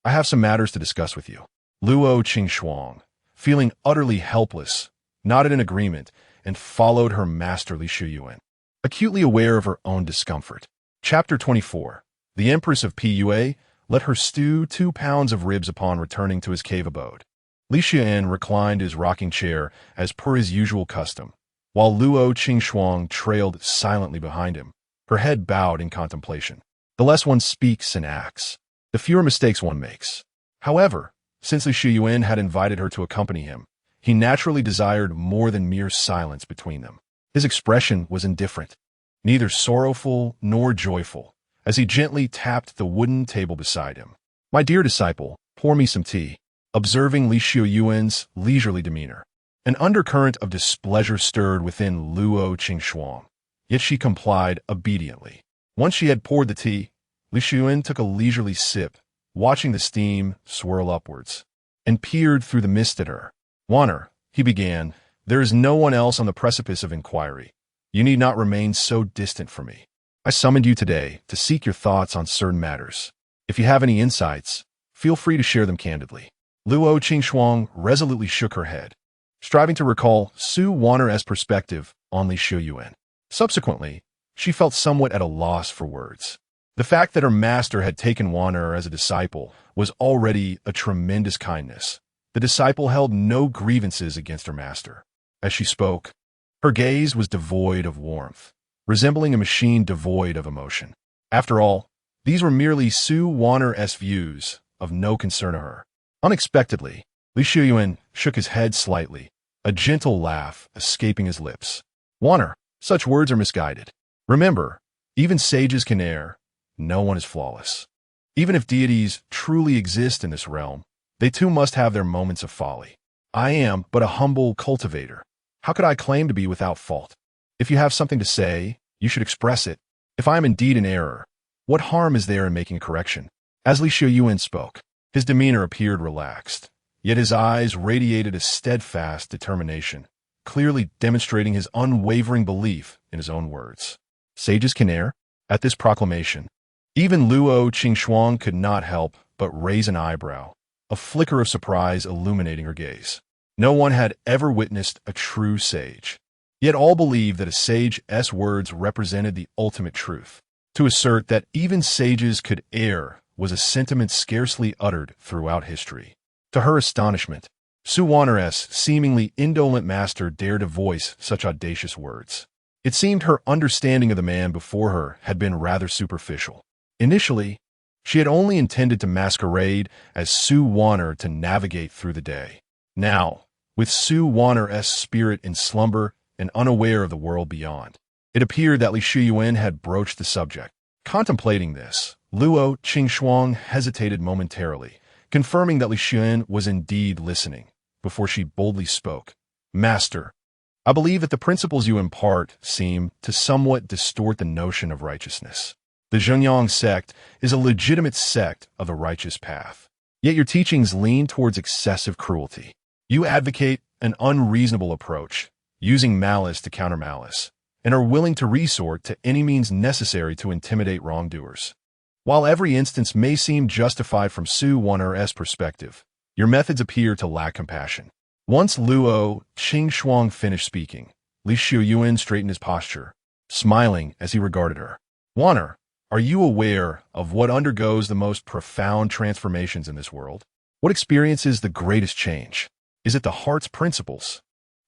I have some matters to discuss with you." Luo Qingxuang, feeling utterly helpless, nodded in agreement and followed her master Li Xiuyuan, acutely aware of her own discomfort. Chapter 24. The Empress of Pua let her stew 2 pounds of ribs upon returning to his cave abode. Li Xiuyuan reclined his rocking chair as per his usual custom, while Luo Qingxuang trailed silently behind him, her head bowed in contemplation. The less one speaks and acts, the fewer mistakes one makes. However, since Li Xiuyuan had invited her to accompany him, he naturally desired more than mere silence between them. His expression was indifferent, neither sorrowful nor joyful, as he gently tapped the wooden table beside him. "My dear disciple, pour me some tea." Observing Li Xiuyuan's leisurely demeanor, an undercurrent of displeasure stirred within Luo Qingxuang, yet she complied obediently. Once she had poured the tea, Li Xiuyuan took a leisurely sip, watching the steam swirl upwards, and peered through the mist at her. "Wan'er," he began, "there is no one else on the precipice of inquiry. You need not remain so distant from me. I summoned you today to seek your thoughts on certain matters. If you have any insights, feel free to share them candidly." Luo Qingxuang resolutely shook her head, striving to recall Wan'er's perspective on Li Xiuyuan. Subsequently, she felt somewhat at a loss for words. The fact that her master had taken Wan'er as a disciple was already a tremendous kindness. The disciple held no grievances against her master. As she spoke, her gaze was devoid of warmth, resembling a machine devoid of emotion. After all, these were merely Wan'er's views, of no concern to her. Unexpectedly, Li Xiuyuan shook his head slightly, a gentle laugh escaping his lips. "Wan'er, such words are misguided. Remember, even sages can err. No one is flawless. Even if deities truly exist in this realm, they too must have their moments of folly. I am but a humble cultivator. How could I claim to be without fault? If you have something to say, you should express it. If I am indeed in error, what harm is there in making a correction?" As Li Xiuyuan spoke, his demeanor appeared relaxed, yet his eyes radiated a steadfast determination, clearly demonstrating his unwavering belief in his own words. Sages can err? At this proclamation, even Luo Qingxuang could not help but raise an eyebrow, a flicker of surprise illuminating her gaze. No one had ever witnessed a true sage. Yet all believed that a sage's words represented the ultimate truth. To assert that even sages could err was a sentiment scarcely uttered throughout history. To her astonishment, Wan'er's seemingly indolent master dared to voice such audacious words. It seemed her understanding of the man before her had been rather superficial. Initially, she had only intended to masquerade as Wan'er to navigate through the day. Now, with Wan'er's spirit in slumber and unaware of the world beyond, it appeared that Li Xiuyuan had broached the subject. Contemplating this, Li Xiuyuan hesitated momentarily, confirming that Li Xiuyuan was indeed listening, before she boldly spoke. "Master, I believe that the principles you impart seem to somewhat distort the notion of righteousness. The Zhenyang sect is a legitimate sect of the righteous path. Yet your teachings lean towards excessive cruelty. You advocate an unreasonable approach, using malice to counter malice, and are willing to resort to any means necessary to intimidate wrongdoers. While every instance may seem justified from Wan'er's perspective, your methods appear to lack compassion." Once Luo Qingxuang finished speaking, Li Xiuyuan straightened his posture, smiling as he regarded her. "Wan'er, are you aware of what undergoes the most profound transformations in this world? What experiences the greatest change? Is it the heart's principles,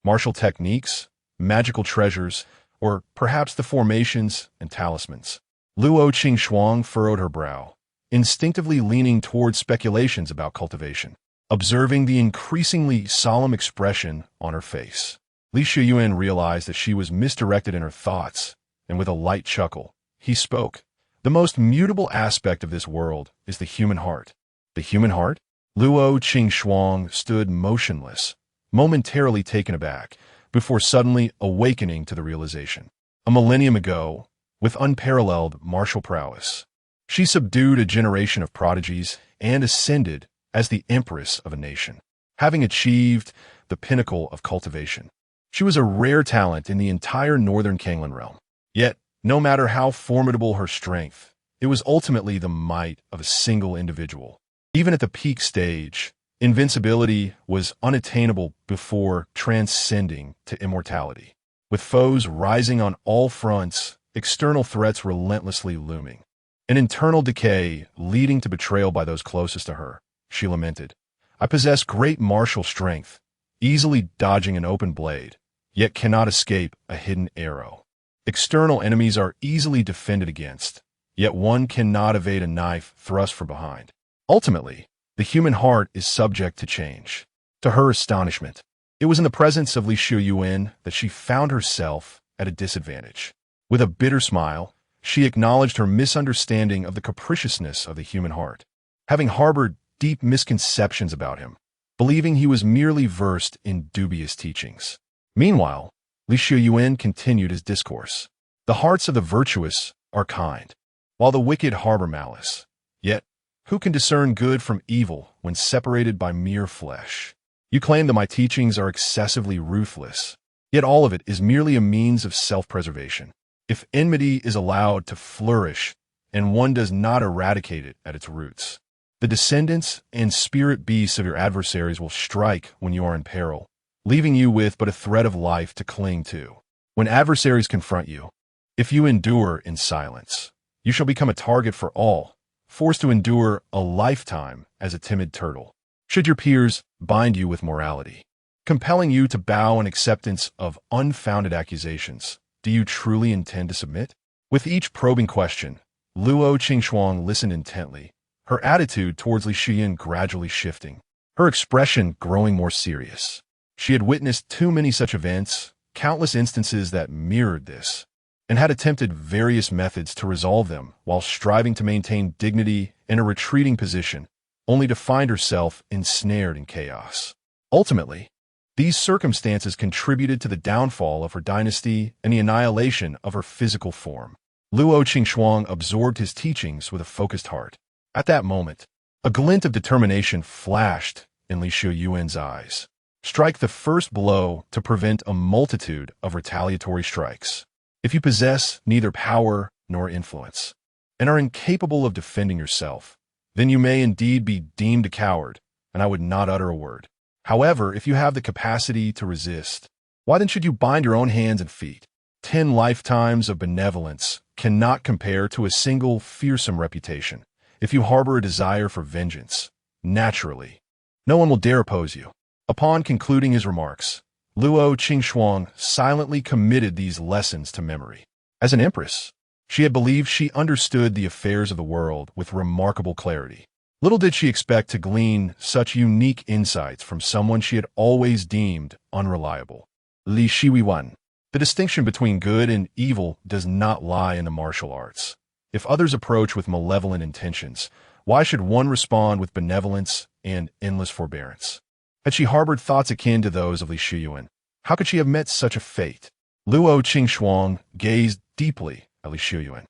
martial techniques, magical treasures, or perhaps the formations and talismans?" Luo Qingxuang furrowed her brow, instinctively leaning toward speculations about cultivation. Observing the increasingly solemn expression on her face, Li Xiuyuan realized that she was misdirected in her thoughts, and with a light chuckle, he spoke. "The most mutable aspect of this world is the human heart." "The human heart?" Luo Qingxuang stood motionless, momentarily taken aback, before suddenly awakening to the realization. A millennium ago, with unparalleled martial prowess, she subdued a generation of prodigies and ascended as the empress of a nation, having achieved the pinnacle of cultivation. She was a rare talent in the entire northern Kanglan realm. Yet, no matter how formidable her strength, it was ultimately the might of a single individual. Even at the peak stage, invincibility was unattainable before transcending to immortality. With foes rising on all fronts, external threats relentlessly looming, an internal decay leading to betrayal by those closest to her, she lamented. "I possess great martial strength, easily dodging an open blade, yet cannot escape a hidden arrow. External enemies are easily defended against, yet one cannot evade a knife thrust from behind. Ultimately, the human heart is subject to change." To her astonishment, it was in the presence of Li Xiuyuan that she found herself at a disadvantage. With a bitter smile, she acknowledged her misunderstanding of the capriciousness of the human heart. Having harbored deep misconceptions about him, believing he was merely versed in dubious teachings. Meanwhile, Li Xiuyuan continued his discourse. "The hearts of the virtuous are kind, while the wicked harbor malice. Yet, who can discern good from evil when separated by mere flesh? You claim that my teachings are excessively ruthless, yet all of it is merely a means of self-preservation. If enmity is allowed to flourish and one does not eradicate it at its roots, the descendants and spirit beasts of your adversaries will strike when you are in peril, leaving you with but a thread of life to cling to. When adversaries confront you, if you endure in silence, you shall become a target for all, forced to endure a lifetime as a timid turtle. Should your peers bind you with morality, compelling you to bow in acceptance of unfounded accusations, do you truly intend to submit?" With each probing question, Luo Qingxuang listened intently, her attitude towards Li Xiuyuan gradually shifting, her expression growing more serious. She had witnessed too many such events, countless instances that mirrored this, and had attempted various methods to resolve them while striving to maintain dignity in a retreating position, only to find herself ensnared in chaos. Ultimately, these circumstances contributed to the downfall of her dynasty and the annihilation of her physical form. Luo Qingxuang absorbed his teachings with a focused heart. At that moment, a glint of determination flashed in Li Xiuyuan's eyes. Strike the first blow to prevent a multitude of retaliatory strikes. If you possess neither power nor influence, and are incapable of defending yourself, then you may indeed be deemed a coward, and I would not utter a word. However, if you have the capacity to resist, why then should you bind your own hands and feet? 10 lifetimes of benevolence cannot compare to a single fearsome reputation. If you harbor a desire for vengeance, naturally, no one will dare oppose you. Upon concluding his remarks, Luo Qingxuan silently committed these lessons to memory. As an empress, she had believed she understood the affairs of the world with remarkable clarity. Little did she expect to glean such unique insights from someone she had always deemed unreliable. Li Xiuyuan. The distinction between good and evil does not lie in the martial arts. If others approach with malevolent intentions, why should one respond with benevolence and endless forbearance? Had she harbored thoughts akin to those of Li Xiuyuan, how could she have met such a fate? Luo Qingxuan gazed deeply at Li Xiuyuan,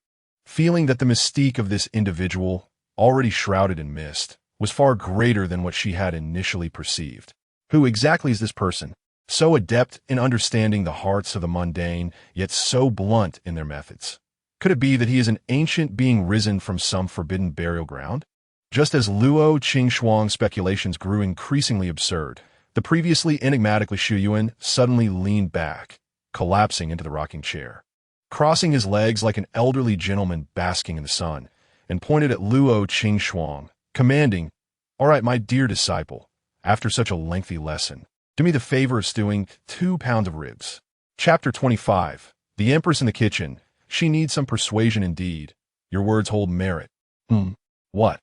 feeling that the mystique of this individual, already shrouded in mist, was far greater than what she had initially perceived. Who exactly is this person, so adept in understanding the hearts of the mundane, yet so blunt in their methods? Could it be that he is an ancient being risen from some forbidden burial ground? Just as Luo Qingxuan's speculations grew increasingly absurd, the previously enigmatic Li Xiuyuan suddenly leaned back, collapsing into the rocking chair, crossing his legs like an elderly gentleman basking in the sun, and pointed at Luo Qingxuan, commanding, "All right, my dear disciple, after such a lengthy lesson, do me the favor of stewing 2 pounds of ribs." Chapter 25. The Empress in the Kitchen. She needs some persuasion indeed. Your words hold merit. What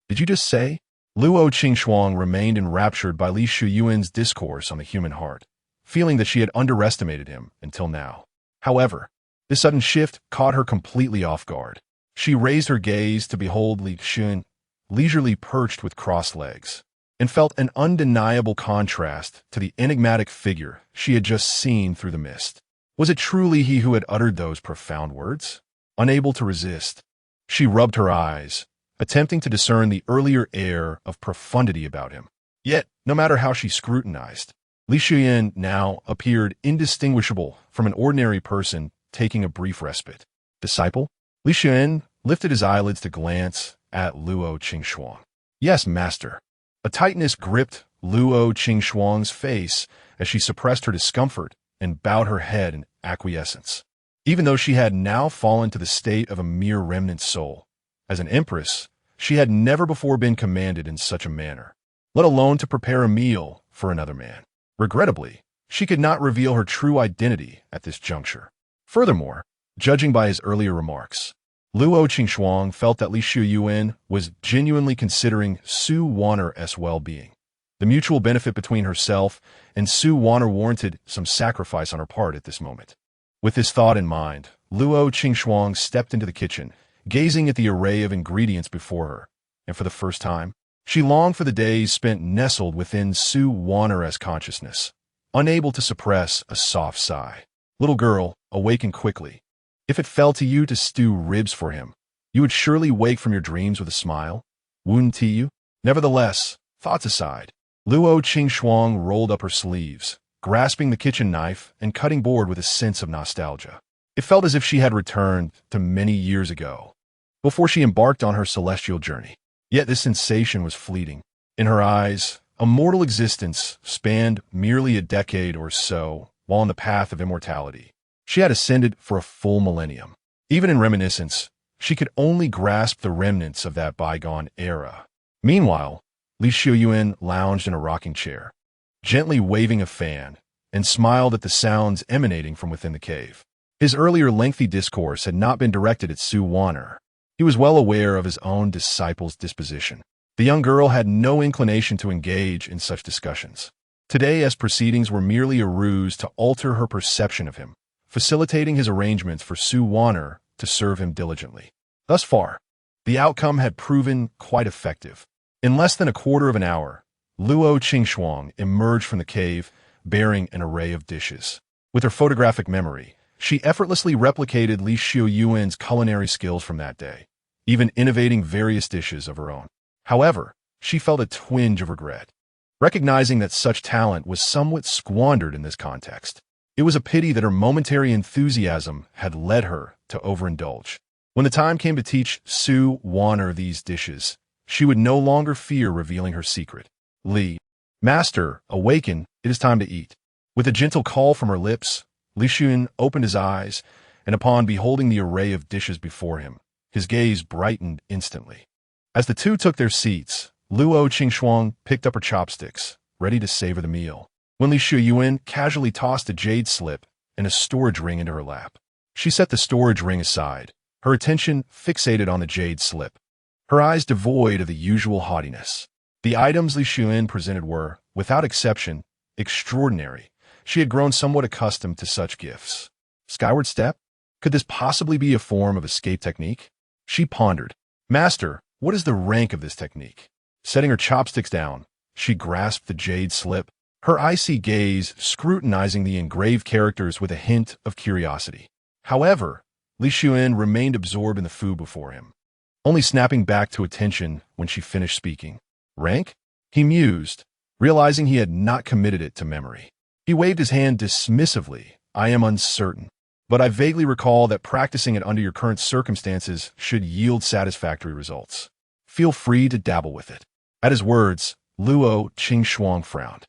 did you just say? Luo Qingxuan remained enraptured by Li Xiuyuan's discourse on the human heart, feeling that she had underestimated him until now. However, this sudden shift caught her completely off guard. She raised her gaze to behold Li Xiuyuan, leisurely perched with crossed legs, and felt an undeniable contrast to the enigmatic figure she had just seen through the mist. Was it truly he who had uttered those profound words? Unable to resist, she rubbed her eyes, attempting to discern the earlier air of profundity about him. Yet, no matter how she scrutinized, Li Xiuyuan now appeared indistinguishable from an ordinary person taking a brief respite. Disciple? Li Xiuyuan lifted his eyelids to glance at Luo Qingxuan. Yes, master. A tightness gripped Luo Qingxuan's face as she suppressed her discomfort and bowed her head in acquiescence. Even though she had now fallen to the state of a mere remnant soul, as an empress, she had never before been commanded in such a manner, let alone to prepare a meal for another man. Regrettably, she could not reveal her true identity at this juncture. Furthermore, judging by his earlier remarks, Luo Qingxuan felt that Li Xiuyuan was genuinely considering Su Wan'er's well-being. The mutual benefit between herself and Su Wan'er warranted some sacrifice on her part at this moment. With this thought in mind, Luo Qingxuan stepped into the kitchen, gazing at the array of ingredients before her, and for the first time, she longed for the days spent nestled within Su Wan'er's consciousness, unable to suppress a soft sigh. Little girl, awaken quickly. If it fell to you to stew ribs for him, you would surely wake from your dreams with a smile, wouldn't you? Nevertheless, thoughts aside, Luo Qingxuan rolled up her sleeves, grasping the kitchen knife and cutting board with a sense of nostalgia. It felt as if she had returned to many years ago, before she embarked on her celestial journey. Yet this sensation was fleeting. In her eyes, a mortal existence spanned merely a decade or so, while on the path of immortality. She had ascended for a full millennium. Even in reminiscence, she could only grasp the remnants of that bygone era. Meanwhile, Li Xiuyuan lounged in a rocking chair, gently waving a fan, and smiled at the sounds emanating from within the cave. His earlier lengthy discourse had not been directed at Su Wan'er. He was well aware of his own disciple's disposition. The young girl had no inclination to engage in such discussions. Today, as proceedings were merely a ruse to alter her perception of him, facilitating his arrangements for Su Wan'er to serve him diligently. Thus far, the outcome had proven quite effective. In less than a quarter of an hour, Luo Qingxuan emerged from the cave bearing an array of dishes. With her photographic memory, she effortlessly replicated Li Xiuyuan's culinary skills from that day, even innovating various dishes of her own. However, she felt a twinge of regret, recognizing that such talent was somewhat squandered in this context. It was a pity that her momentary enthusiasm had led her to overindulge. When the time came to teach Su Wan'er these dishes, she would no longer fear revealing her secret. Li, Master, awaken, it is time to eat. With a gentle call from her lips, Li Xiuyuan opened his eyes, and upon beholding the array of dishes before him, his gaze brightened instantly. As the two took their seats, Luo Qingxuang picked up her chopsticks, ready to savor the meal, when Li Xiuyuan casually tossed a jade slip and a storage ring into her lap. She set the storage ring aside, her attention fixated on the jade slip, her eyes devoid of the usual haughtiness. The items Li Xiuyuan presented were, without exception, extraordinary. She had grown somewhat accustomed to such gifts. Skyward step? Could this possibly be a form of escape technique? She pondered. Master, what is the rank of this technique? Setting her chopsticks down, she grasped the jade slip, her icy gaze scrutinizing the engraved characters with a hint of curiosity. However, Li Xiuyuan remained absorbed in the food before him, only snapping back to attention when she finished speaking. Rank? He mused, realizing he had not committed it to memory. He waved his hand dismissively. I am uncertain, but I vaguely recall that practicing it under your current circumstances should yield satisfactory results. Feel free to dabble with it. At his words, Luo Qingxuang frowned.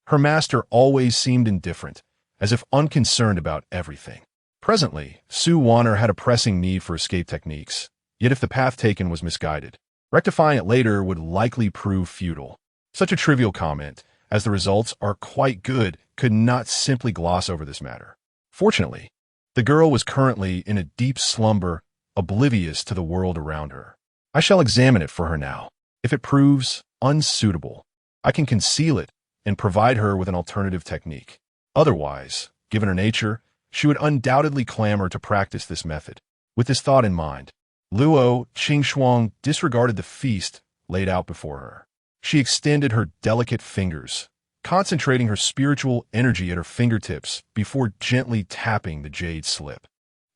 Her master always seemed indifferent, as if unconcerned about everything. Presently, Wan'er had a pressing need for escape techniques, yet if the path taken was misguided, rectifying it later would likely prove futile. Such a trivial comment, as the results are quite good, could not simply gloss over this matter. Fortunately, the girl was currently in a deep slumber, oblivious to the world around her. I shall examine it for her now. If it proves unsuitable, I can conceal it and provide her with an alternative technique. Otherwise, given her nature, she would undoubtedly clamor to practice this method. With this thought in mind, Luo Qingxuang disregarded the feast laid out before her. She extended her delicate fingers, concentrating her spiritual energy at her fingertips before gently tapping the jade slip.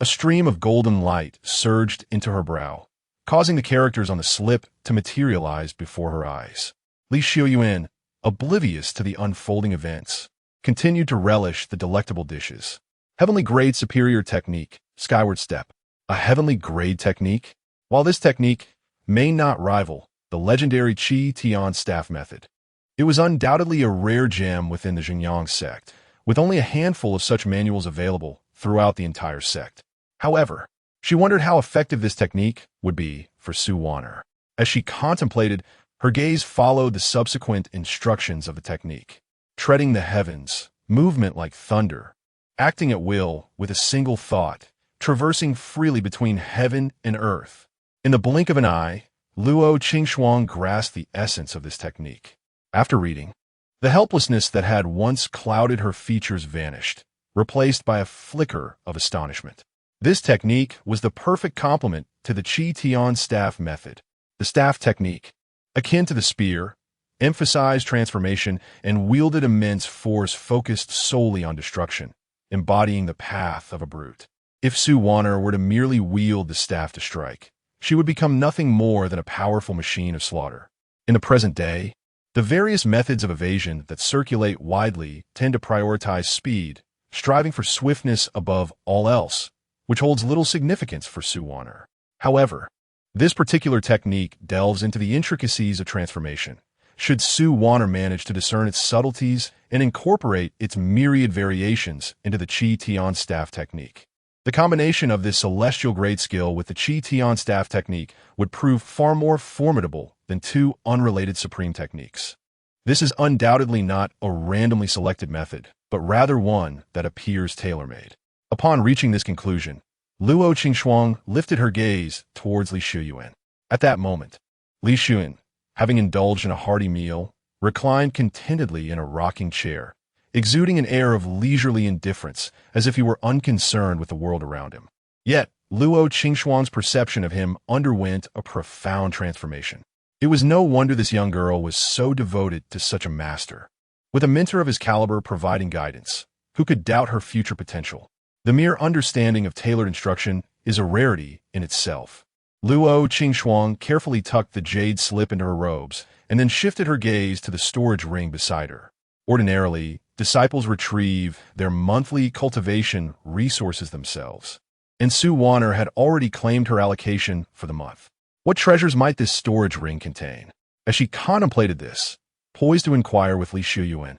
A stream of golden light surged into her brow, causing the characters on the slip to materialize before her eyes. Li Xiuyuan, oblivious to the unfolding events, continued to relish the delectable dishes. Heavenly Grade Superior Technique, Skyward Step. A heavenly grade technique? While this technique may not rival the legendary Qi Tian staff method, it was undoubtedly a rare gem within the Xinjiang sect, with only a handful of such manuals available throughout the entire sect. However, she wondered how effective this technique would be for Wan'er. As she contemplated, her gaze followed the subsequent instructions of the technique. Treading the heavens, movement like thunder, acting at will with a single thought, traversing freely between heaven and earth. In the blink of an eye, Luo Qingxuang grasped the essence of this technique. After reading, the helplessness that had once clouded her features vanished, replaced by a flicker of astonishment. This technique was the perfect complement to the Qi Tian staff method. The staff technique, akin to the spear, emphasized transformation and wielded immense force focused solely on destruction, embodying the path of a brute. If Wan'er were to merely wield the staff to strike, she would become nothing more than a powerful machine of slaughter. In the present day, the various methods of evasion that circulate widely tend to prioritize speed, striving for swiftness above all else, which holds little significance for Wan'er. However, this particular technique delves into the intricacies of transformation. Should Wan'er manage to discern its subtleties and incorporate its myriad variations into the Qi Tian staff technique, the combination of this celestial grade skill with the Qi Tian staff technique would prove far more formidable than two unrelated supreme techniques. This is undoubtedly not a randomly selected method, but rather one that appears tailor-made. Upon reaching this conclusion, Luo Qingxuang lifted her gaze towards Li Xiuyuan. At that moment, Li Xiuyuan, having indulged in a hearty meal, reclined contentedly in a rocking chair, exuding an air of leisurely indifference, as if he were unconcerned with the world around him. Yet, Luo Qingxuang's perception of him underwent a profound transformation. It was no wonder this young girl was so devoted to such a master. With a mentor of his caliber providing guidance, who could doubt her future potential? The mere understanding of tailored instruction is a rarity in itself. Luo Qingxuang carefully tucked the jade slip into her robes and then shifted her gaze to the storage ring beside her. Ordinarily, disciples retrieve their monthly cultivation resources themselves, and Wan'er had already claimed her allocation for the month. What treasures might this storage ring contain? As she contemplated this, poised to inquire with Li Xiuyuan,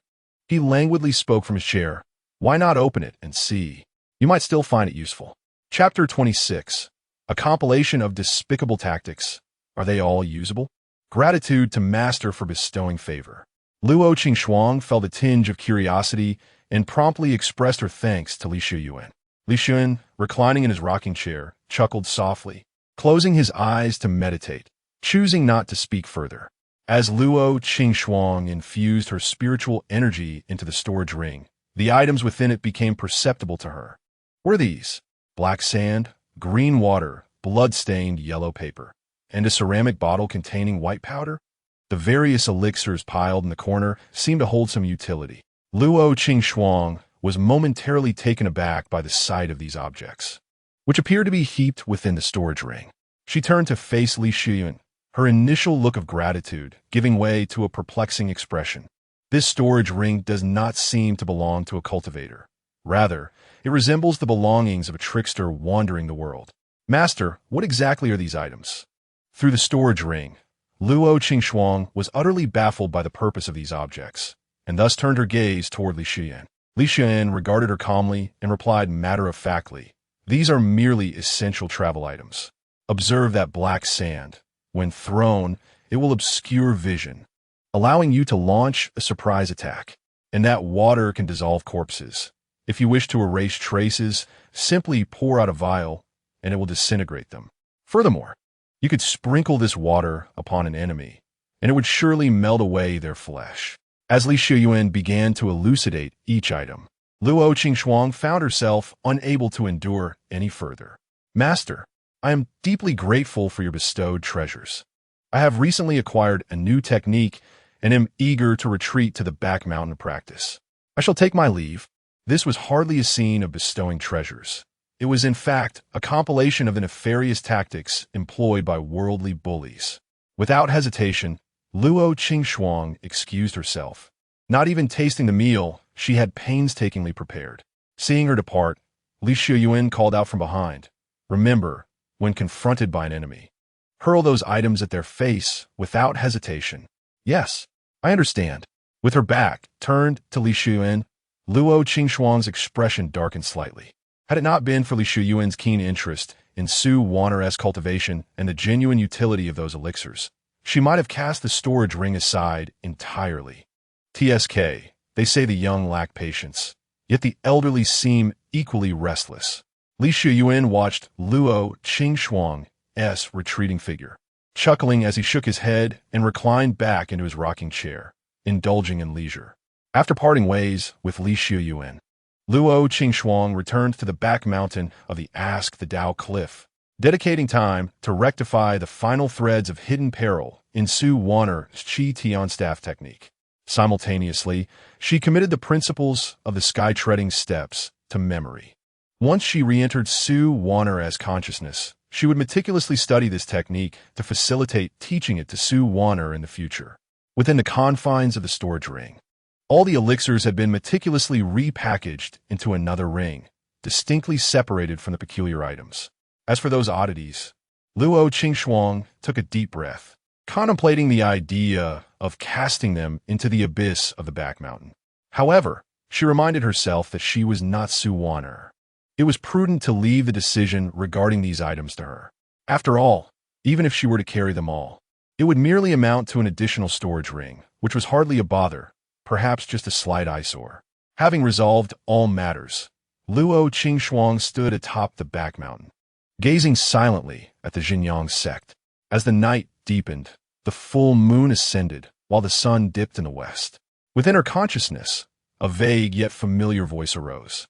he languidly spoke from his chair. Why not open it and see? You might still find it useful. Chapter 26. A compilation of despicable tactics. Are they all usable? Gratitude to Master for bestowing favor. Luo Qingxuang felt a tinge of curiosity and promptly expressed her thanks to Li Xiuyuan. Li Xiuyuan, reclining in his rocking chair, chuckled softly, closing his eyes to meditate, choosing not to speak further. As Luo Qingxuang infused her spiritual energy into the storage ring, the items within it became perceptible to her. Were these? Black sand, green water, blood-stained yellow paper, and a ceramic bottle containing white powder? The various elixirs piled in the corner seemed to hold some utility. Luo Qingxuang was momentarily taken aback by the sight of these objects, which appeared to be heaped within the storage ring. She turned to face Li Xiuyuan, her initial look of gratitude giving way to a perplexing expression. This storage ring does not seem to belong to a cultivator. Rather, it resembles the belongings of a trickster wandering the world. Master, what exactly are these items? Through the storage ring, Luo Qingxuang was utterly baffled by the purpose of these objects, and thus turned her gaze toward Li Xiuyuan. Li Xiuyuan regarded her calmly and replied matter-of-factly, "These are merely essential travel items. Observe that black sand. When thrown, it will obscure vision, allowing you to launch a surprise attack. And that water can dissolve corpses. If you wish to erase traces, simply pour out a vial, and it will disintegrate them. Furthermore, you could sprinkle this water upon an enemy, and it would surely melt away their flesh." As Li Xiuyuan began to elucidate each item, Luo Qingxuang found herself unable to endure any further. "Master, I am deeply grateful for your bestowed treasures. I have recently acquired a new technique and am eager to retreat to the back mountain to practice. I shall take my leave." This was hardly a scene of bestowing treasures. It was, in fact, a compilation of the nefarious tactics employed by worldly bullies. Without hesitation, Luo Qingxuang excused herself. Not even tasting the meal she had painstakingly prepared. Seeing her depart, Li Xiuyuan called out from behind, "Remember, when confronted by an enemy, hurl those items at their face without hesitation." "Yes, I understand." With her back turned to Li Xiuyuan, Luo Qingxuang's expression darkened slightly. Had it not been for Li Xiuyuan's keen interest in Wan'er's cultivation and the genuine utility of those elixirs, she might have cast the storage ring aside entirely. TSK, they say the young lack patience, yet the elderly seem equally restless. Li Xiuyuan watched Luo Qingxuang's retreating figure, chuckling as he shook his head and reclined back into his rocking chair, indulging in leisure. After parting ways with Li Xiuyuan, Luo Qingxuang returned to the back mountain of the Ask the Tao cliff, dedicating time to rectify the final threads of hidden peril in Wan'er's Qi Tian staff technique. Simultaneously, she committed the principles of the sky-treading steps to memory. Once she re-entered Wan'er's consciousness, she would meticulously study this technique to facilitate teaching it to Wan'er in the future. Within the confines of the storage ring, all the elixirs had been meticulously repackaged into another ring, distinctly separated from the peculiar items. As for those oddities, Luo Qingxuang took a deep breath, contemplating the idea of casting them into the abyss of the back mountain. However, she reminded herself that she was not Wan'er. It was prudent to leave the decision regarding these items to her. After all, even if she were to carry them all, it would merely amount to an additional storage ring, which was hardly a bother, perhaps just a slight eyesore. Having resolved all matters, Luo Qingxuang stood atop the back mountain, gazing silently at the Xinjiang sect. As the night deepened, the full moon ascended while the sun dipped in the west. Within her consciousness, a vague yet familiar voice arose.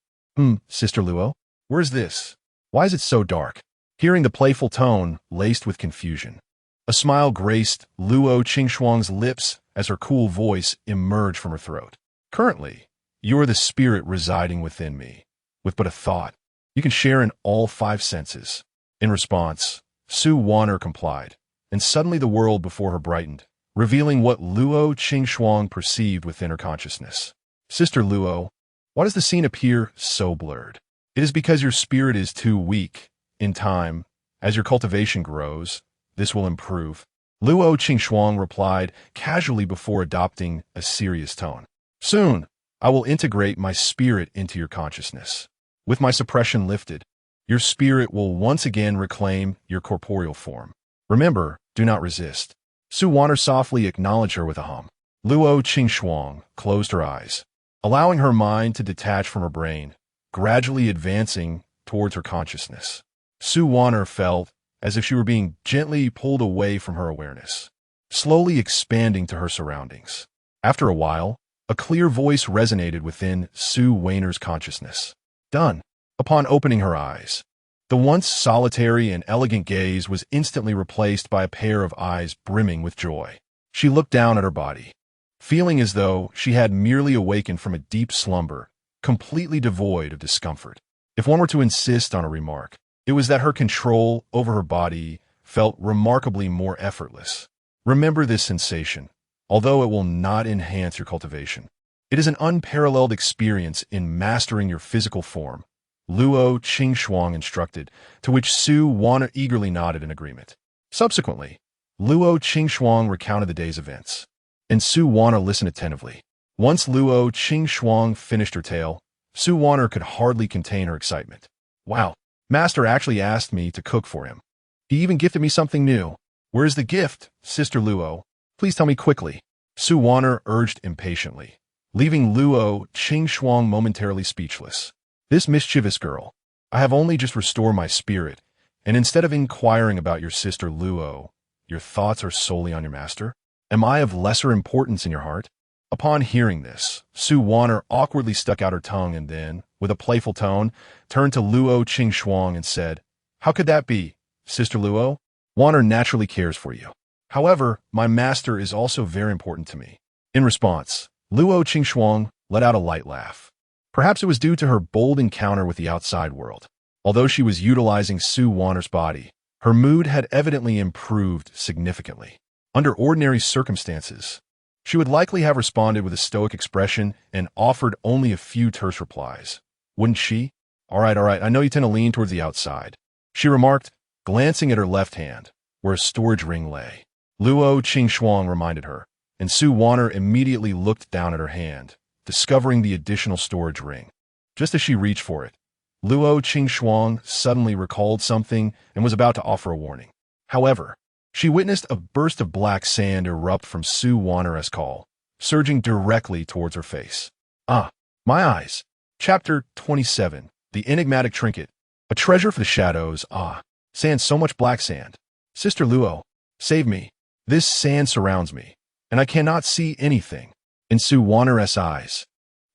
Sister Luo, where's this? Why is it so dark?" Hearing the playful tone laced with confusion, a smile graced Luo Qingxuang's lips as her cool voice emerged from her throat. "Currently, you are the spirit residing within me. With but a thought, you can share in all 5 senses." In response, Wan'er complied, and suddenly the world before her brightened, revealing what Luo Qingxuang perceived within her consciousness. "Sister Luo, why does the scene appear so blurred? It is because your spirit is too weak. In time, as your cultivation grows, this will improve. Luo Qingxuang replied casually before adopting a serious tone. Soon, I will integrate my spirit into your consciousness. With my suppression lifted, your spirit will once again reclaim your corporeal form. Remember, do not resist. Su Wan'er softly acknowledged her with a hum. Luo Qingxuang closed her eyes, allowing her mind to detach from her brain, gradually advancing towards her consciousness. Su Wan'er felt as if she were being gently pulled away from her awareness, slowly expanding to her surroundings. After a while, a clear voice resonated within Su Wan'er's consciousness. Done. Upon opening her eyes, the once solitary and elegant gaze was instantly replaced by a pair of eyes brimming with joy. She looked down at her body, feeling as though she had merely awakened from a deep slumber, completely devoid of discomfort. If one were to insist on a remark, it was that her control over her body felt remarkably more effortless. Remember this sensation, although it will not enhance your cultivation. It is an unparalleled experience in mastering your physical form, Luo Qingxuang instructed, to which Su Wan'er eagerly nodded in agreement. Subsequently, Luo Qingxuang recounted the day's events, and Su Wan'er listened attentively. Once Luo Qingxuang finished her tale, Su Wan'er could hardly contain her excitement. Wow, Master actually asked me to cook for him. He even gifted me something new. Where is the gift, Sister Luo? Please tell me quickly. Su Wan'er urged impatiently, leaving Luo Qingxuang momentarily speechless. This mischievous girl, I have only just restored my spirit, and instead of inquiring about your sister Luo, your thoughts are solely on your master? Am I of lesser importance in your heart? Upon hearing this, Su Wan'er awkwardly stuck out her tongue and then, with a playful tone, turned to Luo Qingxuang and said, How could that be, Sister Luo? Wan'er naturally cares for you. However, my master is also very important to me. In response, Luo Qingxuang let out a light laugh. Perhaps it was due to her bold encounter with the outside world. Although she was utilizing Su Wan'er's body, her mood had evidently improved significantly. Under ordinary circumstances, she would likely have responded with a stoic expression and offered only a few terse replies. Wouldn't she? All right, I know you tend to lean towards the outside, she remarked, glancing at her left hand, where a storage ring lay. Luo Qingxuang reminded her, and Su Wan'er immediately looked down at her hand, discovering the additional storage ring. Just as she reached for it, Luo Qingxuang suddenly recalled something and was about to offer a warning. However, she witnessed a burst of black sand erupt from Su Wan'er's call, surging directly towards her face. Ah, my eyes. Chapter 27, The Enigmatic Trinket. A treasure for the shadows. Ah, sand, so much black sand. Sister Luo, save me. This sand surrounds me, and I cannot see anything. In Su Wan'er's eyes,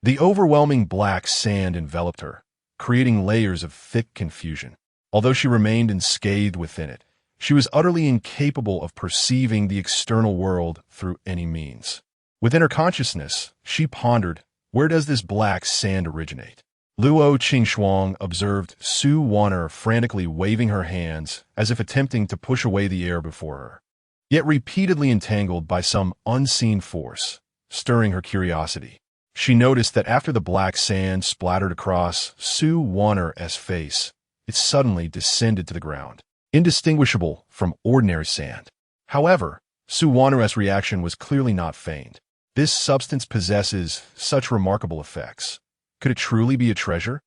the overwhelming black sand enveloped her, creating layers of thick confusion. Although she remained unscathed within it, she was utterly incapable of perceiving the external world through any means. Within her consciousness, she pondered, where does this black sand originate? Luo Qingxuang observed Su Wan'er frantically waving her hands as if attempting to push away the air before her, yet repeatedly entangled by some unseen force, stirring her curiosity. She noticed that after the black sand splattered across Su Wan'er's face, it suddenly descended to the ground, indistinguishable from ordinary sand. However, Su Wan'er's reaction was clearly not feigned. This substance possesses such remarkable effects. Could it truly be a treasure?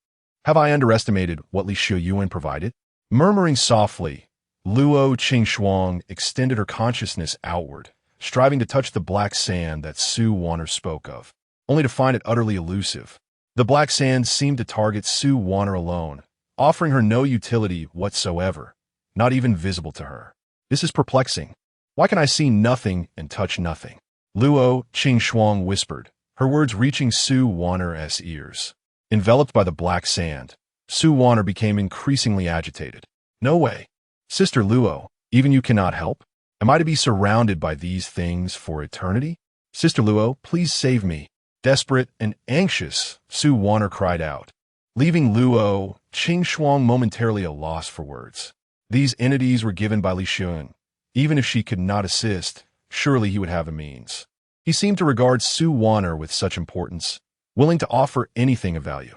Have I underestimated what Li Xiuyuan provided? Murmuring softly, Luo Qingxuang extended her consciousness outward, striving to touch the black sand that Su Wan'er spoke of, only to find it utterly elusive. The black sand seemed to target Su Wan'er alone, offering her no utility whatsoever, not even visible to her. This is perplexing. Why can I see nothing and touch nothing? Luo Qingxuang whispered, her words reaching Su Wan'er's ears. Enveloped by the black sand, Su Wan'er became increasingly agitated. No way. Sister Luo, even you cannot help? Am I to be surrounded by these things for eternity? Sister Luo, please save me. Desperate and anxious, Su Wan'er cried out, leaving Luo Qingxuang momentarily at a loss for words. These entities were given by Li Xiuyuan. Even if she could not assist, surely he would have a means. He seemed to regard Su Wan'er with such importance, willing to offer anything of value.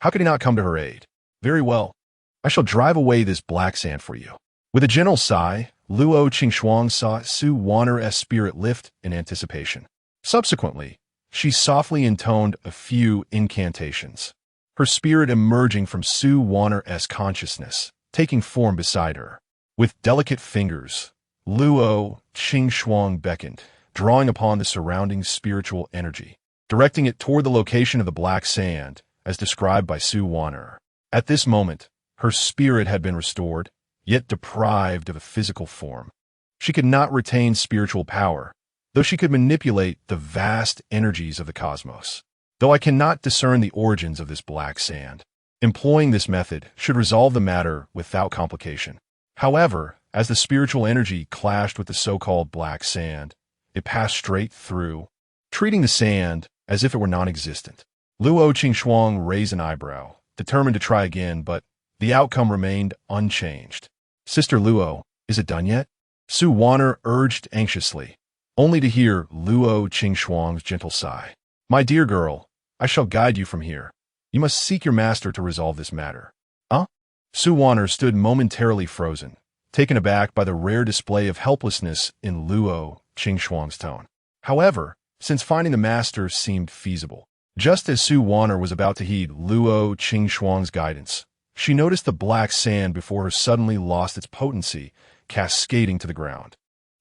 How could he not come to her aid? Very well. I shall drive away this black sand for you. With a gentle sigh, Luo Qingxuang saw Su Wan'er's spirit lift in anticipation. Subsequently, she softly intoned a few incantations, her spirit emerging from Su Wan'er's consciousness, taking form beside her. With delicate fingers, Luo Qingxuang beckoned, drawing upon the surrounding spiritual energy, directing it toward the location of the black sand, as described by Su Wan'er. At this moment, her spirit had been restored, yet deprived of a physical form. She could not retain spiritual power, though she could manipulate the vast energies of the cosmos. Though I cannot discern the origins of this black sand, employing this method should resolve the matter without complication. However, as the spiritual energy clashed with the so-called black sand, it passed straight through, treating the sand as if it were non-existent. Luo Qingxuang raised an eyebrow, determined to try again, but the outcome remained unchanged. Sister Luo, is it done yet? Su Wan'er urged anxiously, only to hear Luo Qingxuang's gentle sigh. My dear girl, I shall guide you from here. You must seek your master to resolve this matter. Huh? Su Wan'er stood momentarily frozen, taken aback by the rare display of helplessness in Luo Qingxuang's tone. However, since finding the master seemed feasible, just as Su Wan'er was about to heed Luo Qingxuang's guidance, she noticed the black sand before her suddenly lost its potency, cascading to the ground.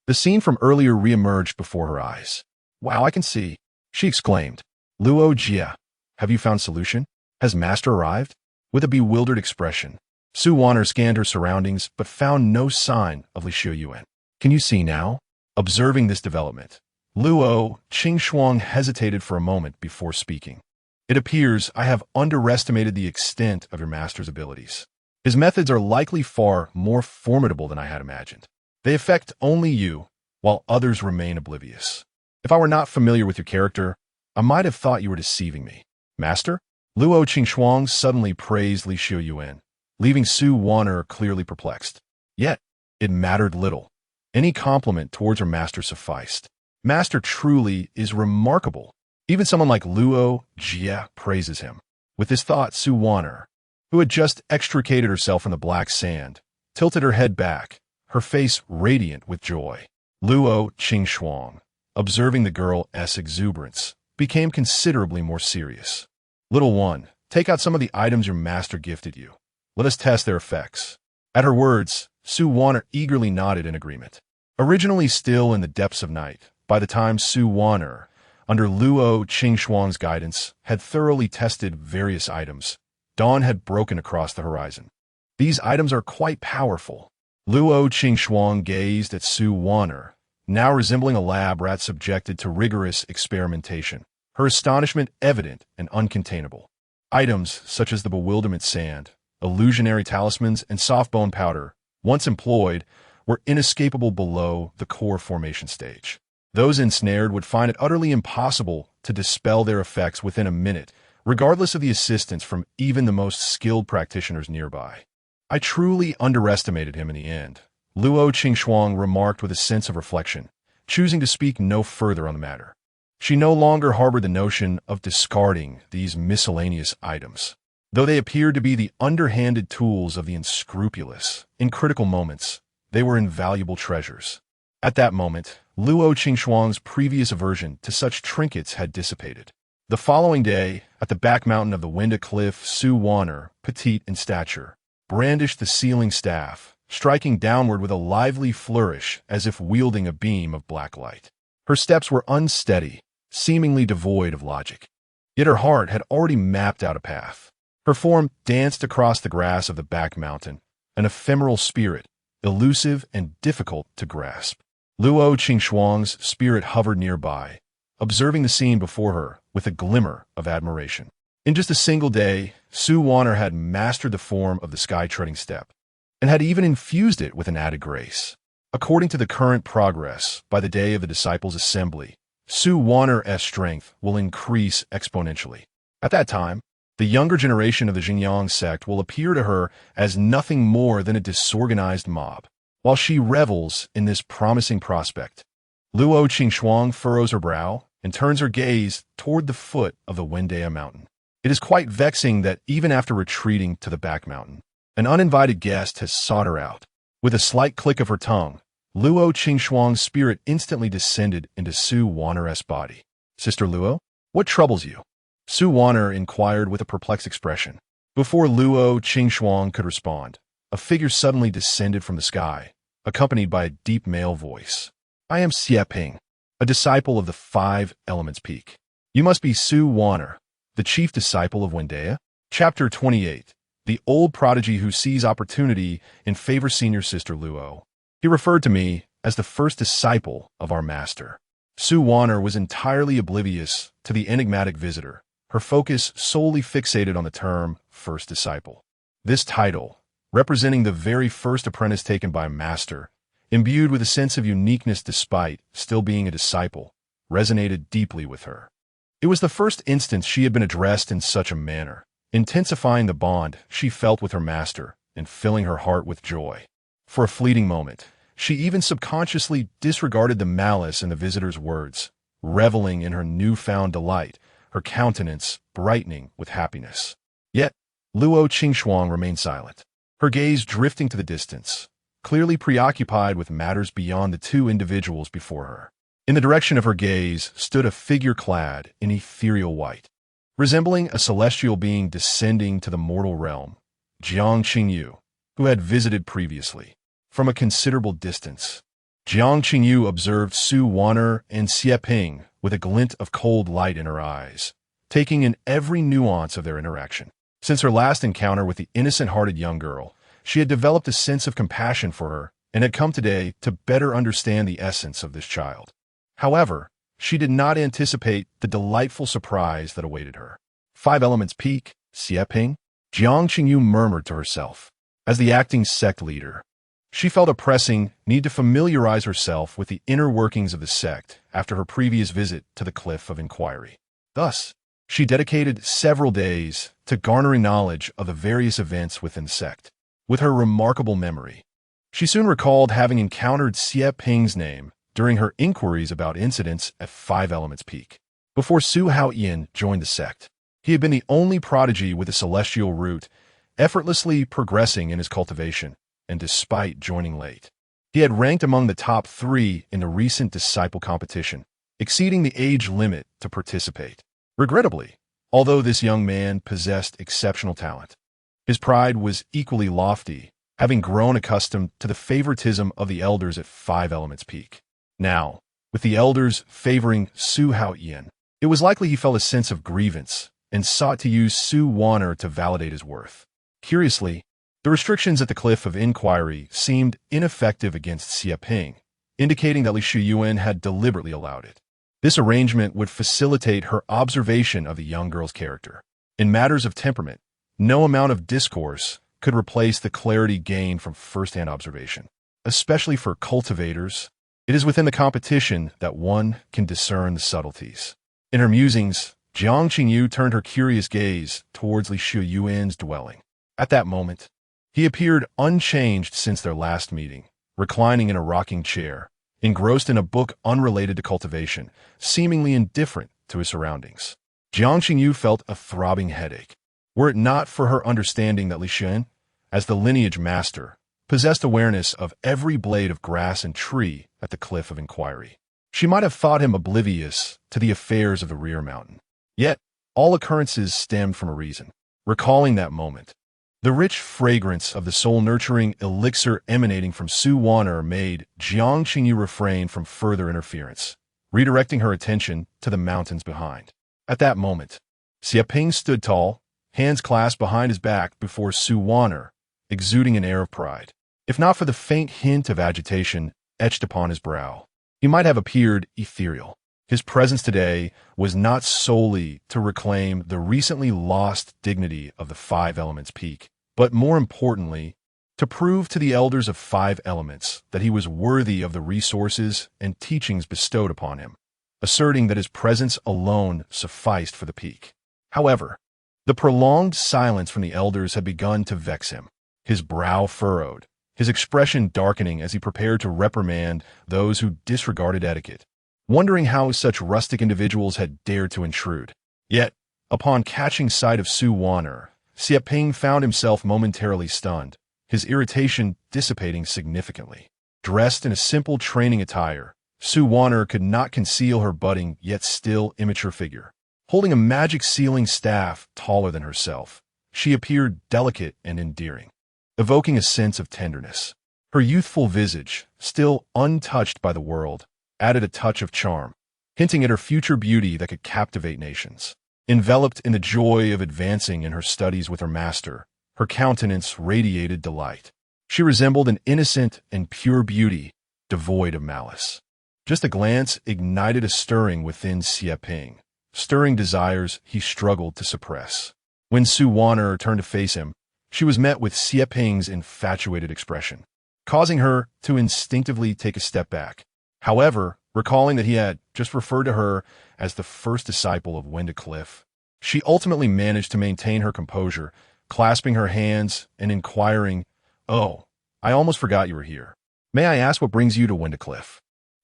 The scene from earlier re-emerged before her eyes. Wow, I can see, she exclaimed. Luo Jia, have you found solution? Has master arrived? With a bewildered expression, Su Wan'er scanned her surroundings but found no sign of Li Xiuyuan. Can you see now? Observing this development, Luo Qingxuang hesitated for a moment before speaking. It appears I have underestimated the extent of your master's abilities. His methods are likely far more formidable than I had imagined. They affect only you, while others remain oblivious. If I were not familiar with your character, I might have thought you were deceiving me. Master? Luo Qingxuang suddenly praised Li Xiuyuan, leaving Su Wan'er clearly perplexed. Yet, it mattered little. Any compliment towards her master sufficed. Master truly is remarkable. Even someone like Luo Jia praises him. With this thought, Su Wan'er, who had just extricated herself from the black sand, tilted her head back, her face radiant with joy. Luo Qingxuang, observing the girl's exuberance, became considerably more serious. Little one, take out some of the items your master gifted you. Let us test their effects. At her words, Su Wan'er eagerly nodded in agreement. Originally still in the depths of night, by the time Su Wan'er, under Luo Qingxuang's guidance, had thoroughly tested various items, dawn had broken across the horizon. These items are quite powerful. Luo Qingxuang gazed at Su Wan'er, now resembling a lab rat subjected to rigorous experimentation, her astonishment evident and uncontainable. Items such as the bewilderment sand, illusionary talismans, and soft bone powder, once employed, were inescapable below the core formation stage. Those ensnared would find it utterly impossible to dispel their effects within a minute, regardless of the assistance from even the most skilled practitioners nearby. I truly underestimated him in the end, Luo Qingxuang remarked with a sense of reflection, choosing to speak no further on the matter. She no longer harbored the notion of discarding these miscellaneous items. Though they appeared to be the underhanded tools of the unscrupulous, in critical moments, they were invaluable treasures. At that moment, Luo Qingxuang's previous aversion to such trinkets had dissipated. The following day, at the back mountain of the Winda Cliff, Su Wan'er, petite in stature, brandished the sealing staff, striking downward with a lively flourish as if wielding a beam of black light. Her steps were unsteady, seemingly devoid of logic. Yet her heart had already mapped out a path. Her form danced across the grass of the back mountain, an ephemeral spirit, elusive and difficult to grasp. Luo Qingxuang's spirit hovered nearby, observing the scene before her with a glimmer of admiration. In just a single day, Su Wan'er had mastered the form of the sky-treading step, and had even infused it with an added grace. According to the current progress, by the day of the disciples' assembly, Su Wan'er's strength will increase exponentially. At that time, the younger generation of the Xinjiang sect will appear to her as nothing more than a disorganized mob. While she revels in this promising prospect, Luo Qingxuang furrows her brow and turns her gaze toward the foot of the Wendea mountain. It is quite vexing that even after retreating to the back mountain, an uninvited guest has sought her out. With a slight click of her tongue, Luo Qingxuang's spirit instantly descended into Su Wan'er's body. Sister Luo, what troubles you? Su Wan'er inquired with a perplexed expression. Before Luo Qingxuang could respond, a figure suddenly descended from the sky, accompanied by a deep male voice. I am Xie Ping, a disciple of the Five Elements Peak. You must be Su Wan'er, the chief disciple of Wan'er? Chapter 28. The old prodigy who sees opportunity in favor senior sister Luo. He referred to me as the first disciple of our master. Su Wan'er was entirely oblivious to the enigmatic visitor, her focus solely fixated on the term first disciple. This title, representing the very first apprentice taken by master, imbued with a sense of uniqueness despite still being a disciple, resonated deeply with her. It was the first instance she had been addressed in such a manner, intensifying the bond she felt with her master and filling her heart with joy. For a fleeting moment, she even subconsciously disregarded the malice in the visitor's words, reveling in her newfound delight, her countenance brightening with happiness. Yet, Luo Qingxuang remained silent, her gaze drifting to the distance, clearly preoccupied with matters beyond the two individuals before her. In the direction of her gaze stood a figure clad in ethereal white, resembling a celestial being descending to the mortal realm, Jiang Qingyu, who had visited previously. From a considerable distance, Jiang Qingyu observed Su Wan'er and Xie Ping with a glint of cold light in her eyes, taking in every nuance of their interaction. Since her last encounter with the innocent-hearted young girl, she had developed a sense of compassion for her and had come today to better understand the essence of this child. However, she did not anticipate the delightful surprise that awaited her. Five Elements Peak, Xie Ping, Jiang Qingyu murmured to herself. As the acting sect leader, she felt a pressing need to familiarize herself with the inner workings of the sect after her previous visit to the Cliff of Inquiry. Thus, she dedicated several days to garnering knowledge of the various events within the sect. With her remarkable memory, she soon recalled having encountered Xie Ping's name during her inquiries about incidents at Five Elements Peak. Before Su Haoyan joined the sect, he had been the only prodigy with a celestial root, effortlessly progressing in his cultivation, and despite joining late, he had ranked among the top 3 in the recent disciple competition, exceeding the age limit to participate. Regrettably, although this young man possessed exceptional talent, his pride was equally lofty, having grown accustomed to the favoritism of the elders at Five Elements Peak. Now, with the elders favoring Su Haoyan, it was likely he felt a sense of grievance and sought to use Su Wan'er to validate his worth. Curiously, the restrictions at the Cliff of Inquiry seemed ineffective against Xie Ping, indicating that Li Xiuyuan had deliberately allowed it. This arrangement would facilitate her observation of the young girl's character. In matters of temperament, no amount of discourse could replace the clarity gained from first-hand observation. Especially for cultivators, it is within the competition that one can discern the subtleties. In her musings, Jiang Qingyu turned her curious gaze towards Li Xiuyuan's dwelling. At that moment, he appeared unchanged since their last meeting, reclining in a rocking chair, engrossed in a book unrelated to cultivation, seemingly indifferent to his surroundings. Jiang Qingyu felt a throbbing headache. Were it not for her understanding that Li Xiuyuan, as the lineage master, possessed awareness of every blade of grass and tree at the Cliff of Inquiry, she might have thought him oblivious to the affairs of the rear mountain. Yet, all occurrences stemmed from a reason. Recalling that moment, the rich fragrance of the soul-nurturing elixir emanating from Su Wan'er made Jiang Qingyu refrain from further interference, redirecting her attention to the mountains behind. At that moment, Xie Ping stood tall, hands clasped behind his back before Su Wan'er, exuding an air of pride. If not for the faint hint of agitation etched upon his brow, he might have appeared ethereal. His presence today was not solely to reclaim the recently lost dignity of the Five Elements Peak, but more importantly, to prove to the elders of Five Elements that he was worthy of the resources and teachings bestowed upon him, asserting that his presence alone sufficed for the peak. However, the prolonged silence from the elders had begun to vex him. His brow furrowed, his expression darkening as he prepared to reprimand those who disregarded etiquette, wondering how such rustic individuals had dared to intrude. Yet, upon catching sight of Su Wan'er, Xie Ping found himself momentarily stunned, his irritation dissipating significantly. Dressed in a simple training attire, Wan'er could not conceal her budding yet still immature figure. Holding a magic sealing staff taller than herself, she appeared delicate and endearing, evoking a sense of tenderness. Her youthful visage, still untouched by the world, added a touch of charm, hinting at her future beauty that could captivate nations. Enveloped in the joy of advancing in her studies with her master, her countenance radiated delight. She resembled an innocent and pure beauty, devoid of malice. Just a glance ignited a stirring within Xie, stirring desires he struggled to suppress. When Wan'er turned to face him, she was met with Xieping's infatuated expression, causing her to instinctively take a step back. However, recalling that he had just referred to her as the first disciple of Wan'er, she ultimately managed to maintain her composure, clasping her hands and inquiring, "Oh, I almost forgot you were here. May I ask what brings you to Wan'er?"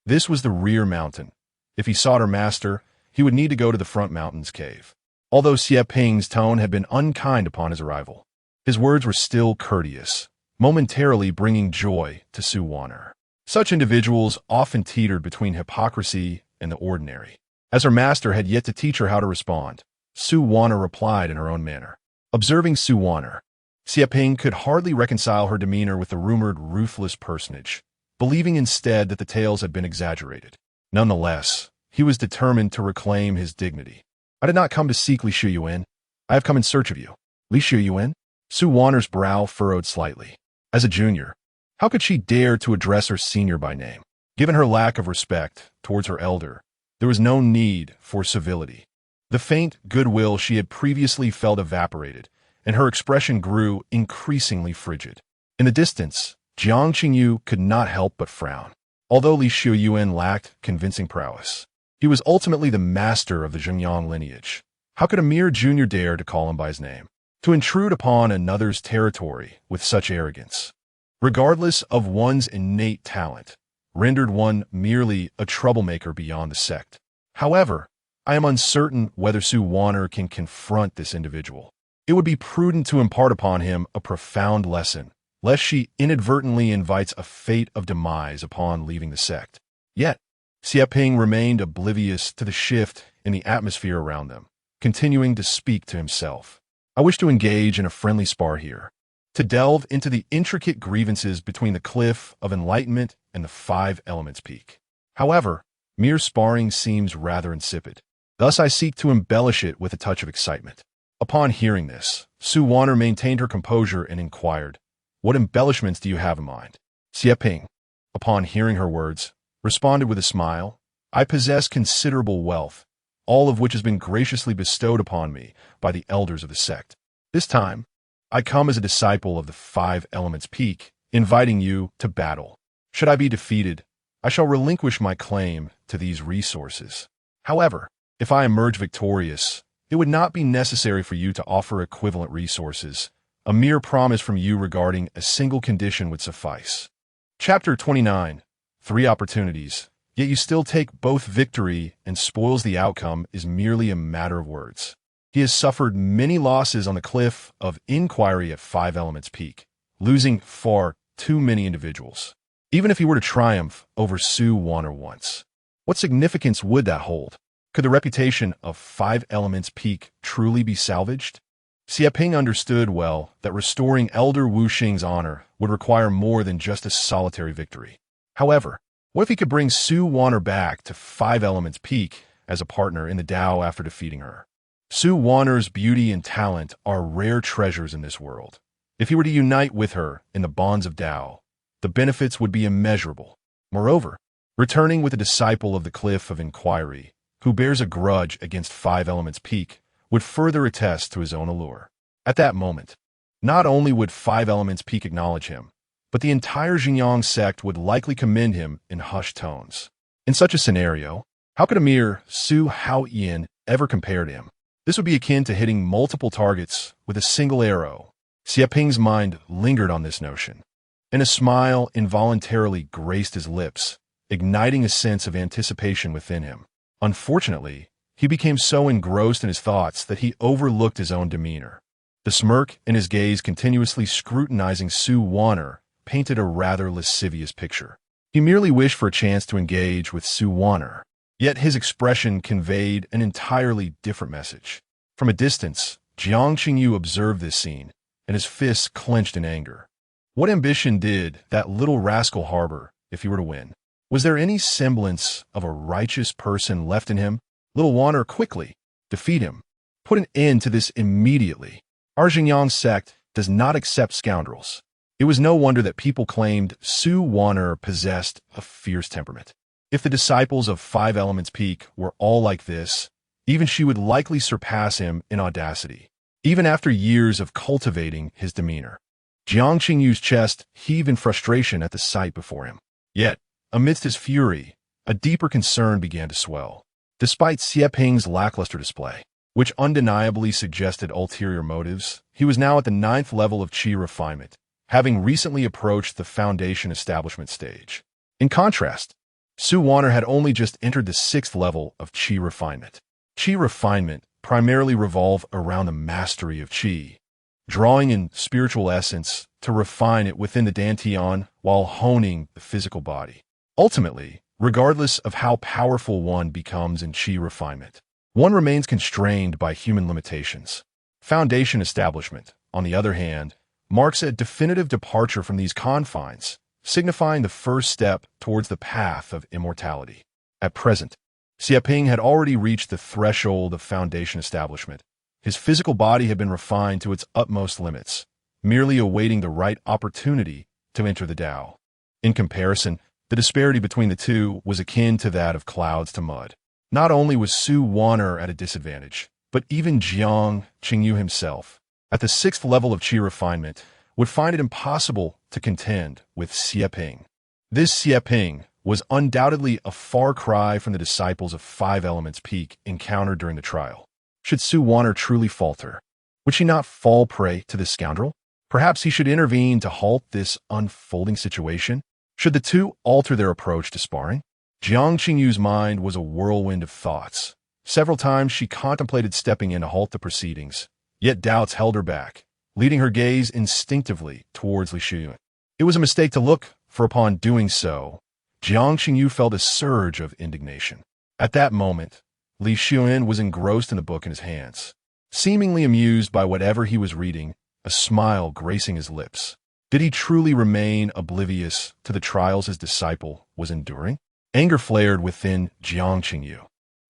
This was the rear mountain. If he sought her master, he would need to go to the front mountain's cave. Although Xieping's tone had been unkind upon his arrival, his words were still courteous, momentarily bringing joy to Wan'er. Such individuals often teetered between hypocrisy and the ordinary. As her master had yet to teach her how to respond, Wan'er replied in her own manner. Observing Wan'er, Xieping could hardly reconcile her demeanor with the rumored ruthless personage, believing instead that the tales had been exaggerated. Nonetheless, he was determined to reclaim his dignity. "I did not come to seek Li Xiuyuan. I have come in search of you." Li Xiuyuan? Wan'er's brow furrowed slightly. As a junior, how could she dare to address her senior by name? Given her lack of respect towards her elder, there was no need for civility. The faint goodwill she had previously felt evaporated, and her expression grew increasingly frigid. In the distance, Jiang Qingyu could not help but frown. Although Li Xiuyuan lacked convincing prowess, he was ultimately the master of the Zhengyang lineage. How could a mere junior dare to call him by his name? To intrude upon another's territory with such arrogance, regardless of one's innate talent, rendered one merely a troublemaker beyond the sect. However, I am uncertain whether Wan'er can confront this individual. It would be prudent to impart upon him a profound lesson, lest she inadvertently invites a fate of demise upon leaving the sect. Yet, Xieping remained oblivious to the shift in the atmosphere around them, continuing to speak to himself. "I wish to engage in a friendly spar here, to delve into the intricate grievances between the Cliff of Enlightenment and the Five Elements Peak. However, mere sparring seems rather insipid. Thus I seek to embellish it with a touch of excitement." Upon hearing this, Wan'er maintained her composure and inquired, "What embellishments do you have in mind?" Xieping, upon hearing her words, responded with a smile, "I possess considerable wealth, all of which has been graciously bestowed upon me by the elders of the sect. This time, I come as a disciple of the Five Elements Peak, inviting you to battle. Should I be defeated, I shall relinquish my claim to these resources. However, if I emerge victorious, it would not be necessary for you to offer equivalent resources. A mere promise from you regarding a single condition would suffice." Chapter 29. 3 opportunities, yet you still take both victory and spoils the outcome is merely a matter of words. He has suffered many losses on the cliff of inquiry at Five Elements Peak, losing far too many individuals. Even if he were to triumph over Wan'er once, what significance would that hold? Could the reputation of Five Elements Peak truly be salvaged? Xieping understood well that restoring Elder Wu Xing's honor would require more than just a solitary victory. However, what if he could bring Wan'er back to Five Elements Peak as a partner in the Dao after defeating her? Wan'er's beauty and talent are rare treasures in this world. If he were to unite with her in the bonds of Dao, the benefits would be immeasurable. Moreover, returning with a disciple of the Cliff of Inquiry, who bears a grudge against Five Elements Peak, would further attest to his own allure. At that moment, not only would Five Elements Peak acknowledge him, but the entire Zhengyang sect would likely commend him in hushed tones. In such a scenario, how could a mere Su Haoyan ever compare to him? This would be akin to hitting multiple targets with a single arrow. Xieping's mind lingered on this notion, and a smile involuntarily graced his lips, igniting a sense of anticipation within him. Unfortunately, he became so engrossed in his thoughts that he overlooked his own demeanor. The smirk in his gaze continuously scrutinizing Wan'er painted a rather lascivious picture. He merely wished for a chance to engage with Wan'er. Yet his expression conveyed an entirely different message. From a distance, Jiang Qingyu observed this scene, and his fists clenched in anger. What ambition did that little rascal harbor if he were to win? Was there any semblance of a righteous person left in him? Little Wan'er, quickly, defeat him. Put an end to this immediately. Our Xinjiang sect does not accept scoundrels. It was no wonder that people claimed Wan'er possessed a fierce temperament. If the disciples of Five Elements Peak were all like this, even she would likely surpass him in audacity, even after years of cultivating his demeanor. Jiang Qingyu's chest heaved in frustration at the sight before him. Yet, amidst his fury, a deeper concern began to swell. Despite Xie Ping's lackluster display, which undeniably suggested ulterior motives, he was now at the 9th level of qi refinement, having recently approached the foundation establishment stage. In contrast, Wan'er had only just entered the 6th level of qi refinement. Qi refinement primarily revolve around the mastery of qi, drawing in spiritual essence to refine it within the dantian while honing the physical body. Ultimately, regardless of how powerful one becomes in qi refinement, one remains constrained by human limitations. Foundation establishment, on the other hand, marks a definitive departure from these confines, signifying the first step towards the path of immortality. At present, Xie Ping had already reached the threshold of foundation establishment. His physical body had been refined to its utmost limits, merely awaiting the right opportunity to enter the Tao. In comparison, the disparity between the two was akin to that of clouds to mud. Not only was Wan'er at a disadvantage, but even Jiang Qingyu himself, at the 6th level of qi refinement, would find it impossible to contend with Xie Ping. This Xie Ping was undoubtedly a far cry from the disciples of Five Elements Peak encountered during the trial. Should Wan'er truly falter, would she not fall prey to this scoundrel? Perhaps he should intervene to halt this unfolding situation? Should the two alter their approach to sparring? Jiang Qingyu's mind was a whirlwind of thoughts. Several times she contemplated stepping in to halt the proceedings, yet doubts held her back, leading her gaze instinctively towards Li Xiuyuan. It was a mistake to look, for upon doing so, Jiang Qingyu felt a surge of indignation. At that moment, Li Xiuyuan was engrossed in the book in his hands, seemingly amused by whatever he was reading, a smile gracing his lips. Did he truly remain oblivious to the trials his disciple was enduring? Anger flared within Jiang Qingyu,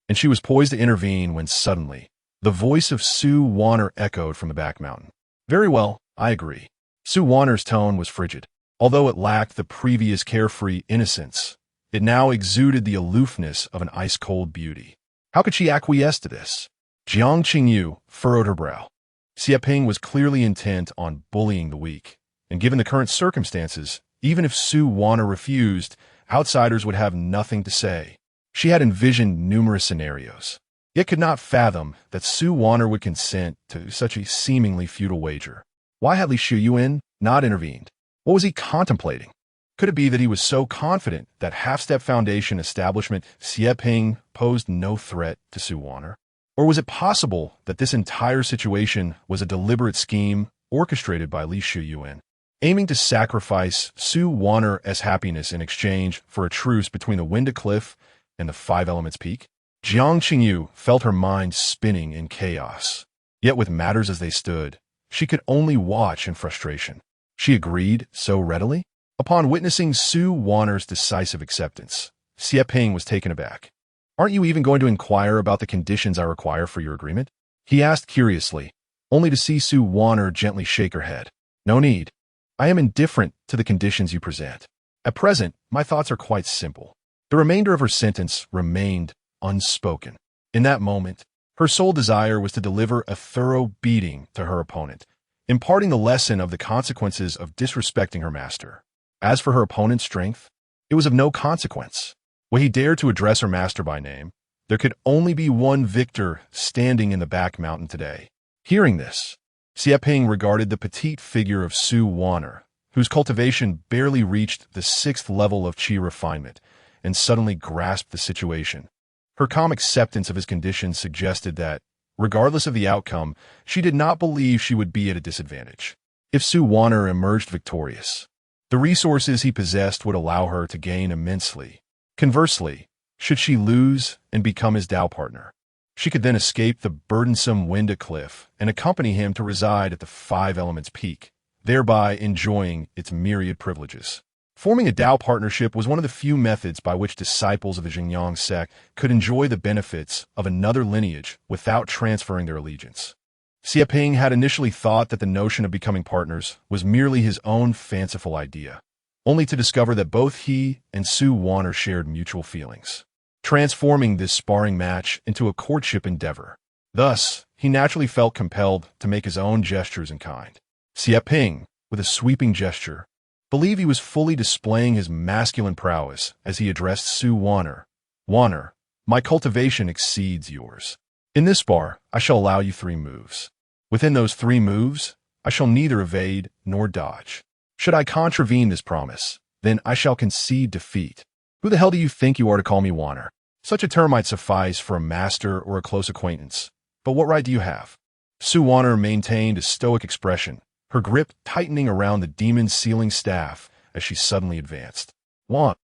and she was poised to intervene when suddenly, the voice of Wan'er echoed from the back mountain. Very well, I agree. Wan'er's tone was frigid. Although it lacked the previous carefree innocence, it now exuded the aloofness of an ice-cold beauty. How could she acquiesce to this? Jiang Qingyu furrowed her brow. Xie Ping was clearly intent on bullying the weak, and given the current circumstances, even if Wan'er refused, outsiders would have nothing to say. She had envisioned numerous scenarios, yet could not fathom that Wan'er would consent to such a seemingly futile wager. Why had Li Xiuyuan not intervened? What was he contemplating? Could it be that he was so confident that half-step foundation establishment Xie Ping posed no threat to Wan'er? Or was it possible that this entire situation was a deliberate scheme orchestrated by Li Xiuyuan, aiming to sacrifice Wan'er as happiness in exchange for a truce between the Winda Cliff and the Five Elements Peak? Jiang Qingyu felt her mind spinning in chaos. Yet with matters as they stood, she could only watch in frustration. She agreed so readily? Upon witnessing Wan'er's decisive acceptance, Xie Ping was taken aback. Aren't you even going to inquire about the conditions I require for your agreement? He asked curiously, only to see Wan'er gently shake her head. No need. I am indifferent to the conditions you present. At present, my thoughts are quite simple. The remainder of her sentence remained unspoken. In that moment, her sole desire was to deliver a thorough beating to her opponent, imparting the lesson of the consequences of disrespecting her master. As for her opponent's strength, it was of no consequence. When he dared to address her master by name, there could only be one victor standing in the back mountain today. Hearing this, Xie Ping regarded the petite figure of Wan'er, whose cultivation barely reached the 6th level of qi refinement, and suddenly grasped the situation. Her calm acceptance of his conditions suggested that, regardless of the outcome, she did not believe she would be at a disadvantage. If Wan'er emerged victorious, The resources he possessed would allow her to gain immensely. Conversely, should she lose and become his Dao partner, she could then escape the burdensome Winda Cliff and accompany him to reside at the Five Elements Peak, thereby enjoying its myriad privileges. Forming a Dao partnership was one of the few methods by which disciples of the Xinjiang sect could enjoy the benefits of another lineage without transferring their allegiance. Xie Ping had initially thought that the notion of becoming partners was merely his own fanciful idea, only to discover that both he and Su Wan'er shared mutual feelings, transforming this sparring match into a courtship endeavor. Thus, he naturally felt compelled to make his own gestures in kind. Xie Ping, with a sweeping gesture, believed he was fully displaying his masculine prowess as he addressed Su Wan'er. Wan'er, my cultivation exceeds yours. In this spar, I shall allow you 3 moves. Within those 3 moves, I shall neither evade nor dodge. Should I contravene this promise, then I shall concede defeat. Who the hell do you think you are to call me Wan'er? Such a term might suffice for a master or a close acquaintance, but what right do you have? Su Wan'er maintained a stoic expression, her grip tightening around the demon's sealing staff as she suddenly advanced.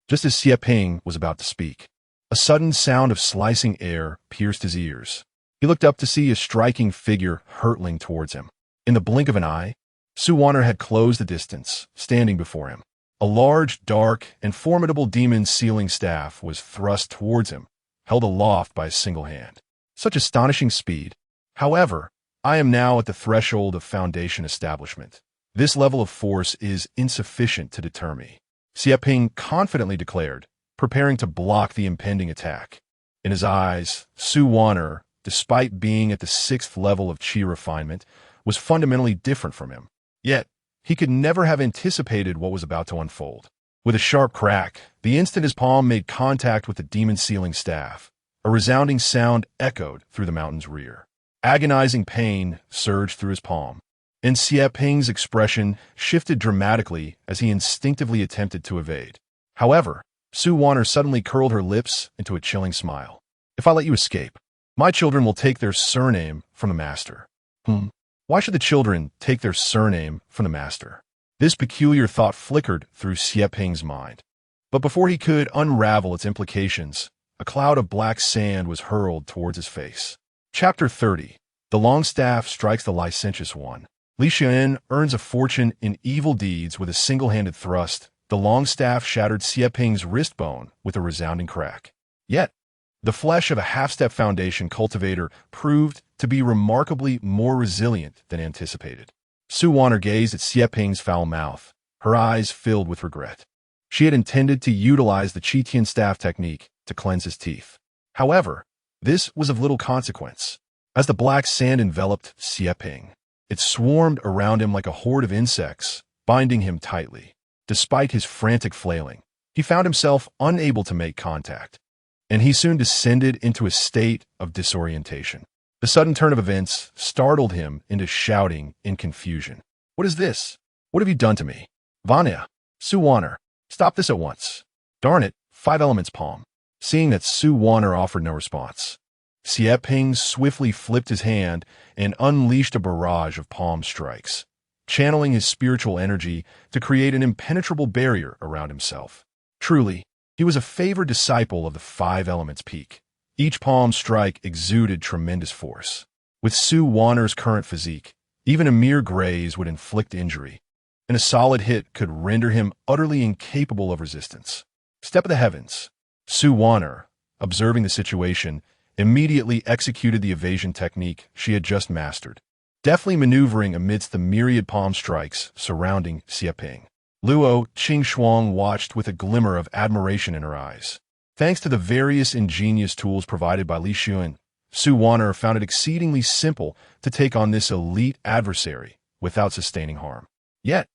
Just as Xie Ping was about to speak, a sudden sound of slicing air pierced his ears. He looked up to see a striking figure hurtling towards him. In the blink of an eye, Su Wan'er had closed the distance, standing before him. A large, dark, and formidable demon's sealing staff was thrust towards him, held aloft by a single hand. Such astonishing speed. However, I am now at the threshold of Foundation establishment. This level of force is insufficient to deter me, Xie Ping confidently declared, preparing to block the impending attack. In his eyes, Su Wan'er, despite being at the 6th level of Qi refinement, was fundamentally different from him. Yet, he could never have anticipated what was about to unfold. With a sharp crack, the instant his palm made contact with the demon's sealing staff, a resounding sound echoed through the mountain's rear. Agonizing pain surged through his palm, and Xie Ping's expression shifted dramatically as he instinctively attempted to evade. However, Su Wan'er suddenly curled her lips into a chilling smile. If I let you escape, my children will take their surname from the master. Why should the children take their surname from the master? This peculiar thought flickered through Xie Ping's mind. But before he could unravel its implications, a cloud of black sand was hurled towards his face. Chapter 30. The long staff strikes the licentious one. Li Xiuyuan earns a fortune in evil deeds with a single-handed thrust. The long staff shattered Xie Ping's wrist bone with a resounding crack. Yet, the flesh of a half-step Foundation cultivator proved to be remarkably more resilient than anticipated. Su Wan'er gazed at Xie Ping's foul mouth, her eyes filled with regret. She had intended to utilize the Qitian staff technique to cleanse his teeth. However, this was of little consequence. As the black sand enveloped Xie Ping, it swarmed around him like a horde of insects, binding him tightly. Despite his frantic flailing, he found himself unable to make contact, and he soon descended into a state of disorientation. The sudden turn of events startled him into shouting in confusion. What is this? What have you done to me? Wan'er, Su Wan'er, stop this at once. Darn it, 5 elements palm. Seeing that Su Wan'er offered no response, Xie Ping swiftly flipped his hand and unleashed a barrage of palm strikes, channeling his spiritual energy to create an impenetrable barrier around himself. Truly, he was a favored disciple of the 5 Elements Peak. Each palm strike exuded tremendous force. With Su Wan'er's current physique, even a mere graze would inflict injury, and a solid hit could render him utterly incapable of resistance. Step of the heavens. Su Wan'er, observing the situation, immediately executed the evasion technique she had just mastered, deftly maneuvering amidst the myriad palm strikes surrounding Xie Ping. Luo Qingxuang watched with a glimmer of admiration in her eyes. Thanks to the various ingenious tools provided by Li Xiuyuan, Su Wan'er found it exceedingly simple to take on this elite adversary without sustaining harm. Yet,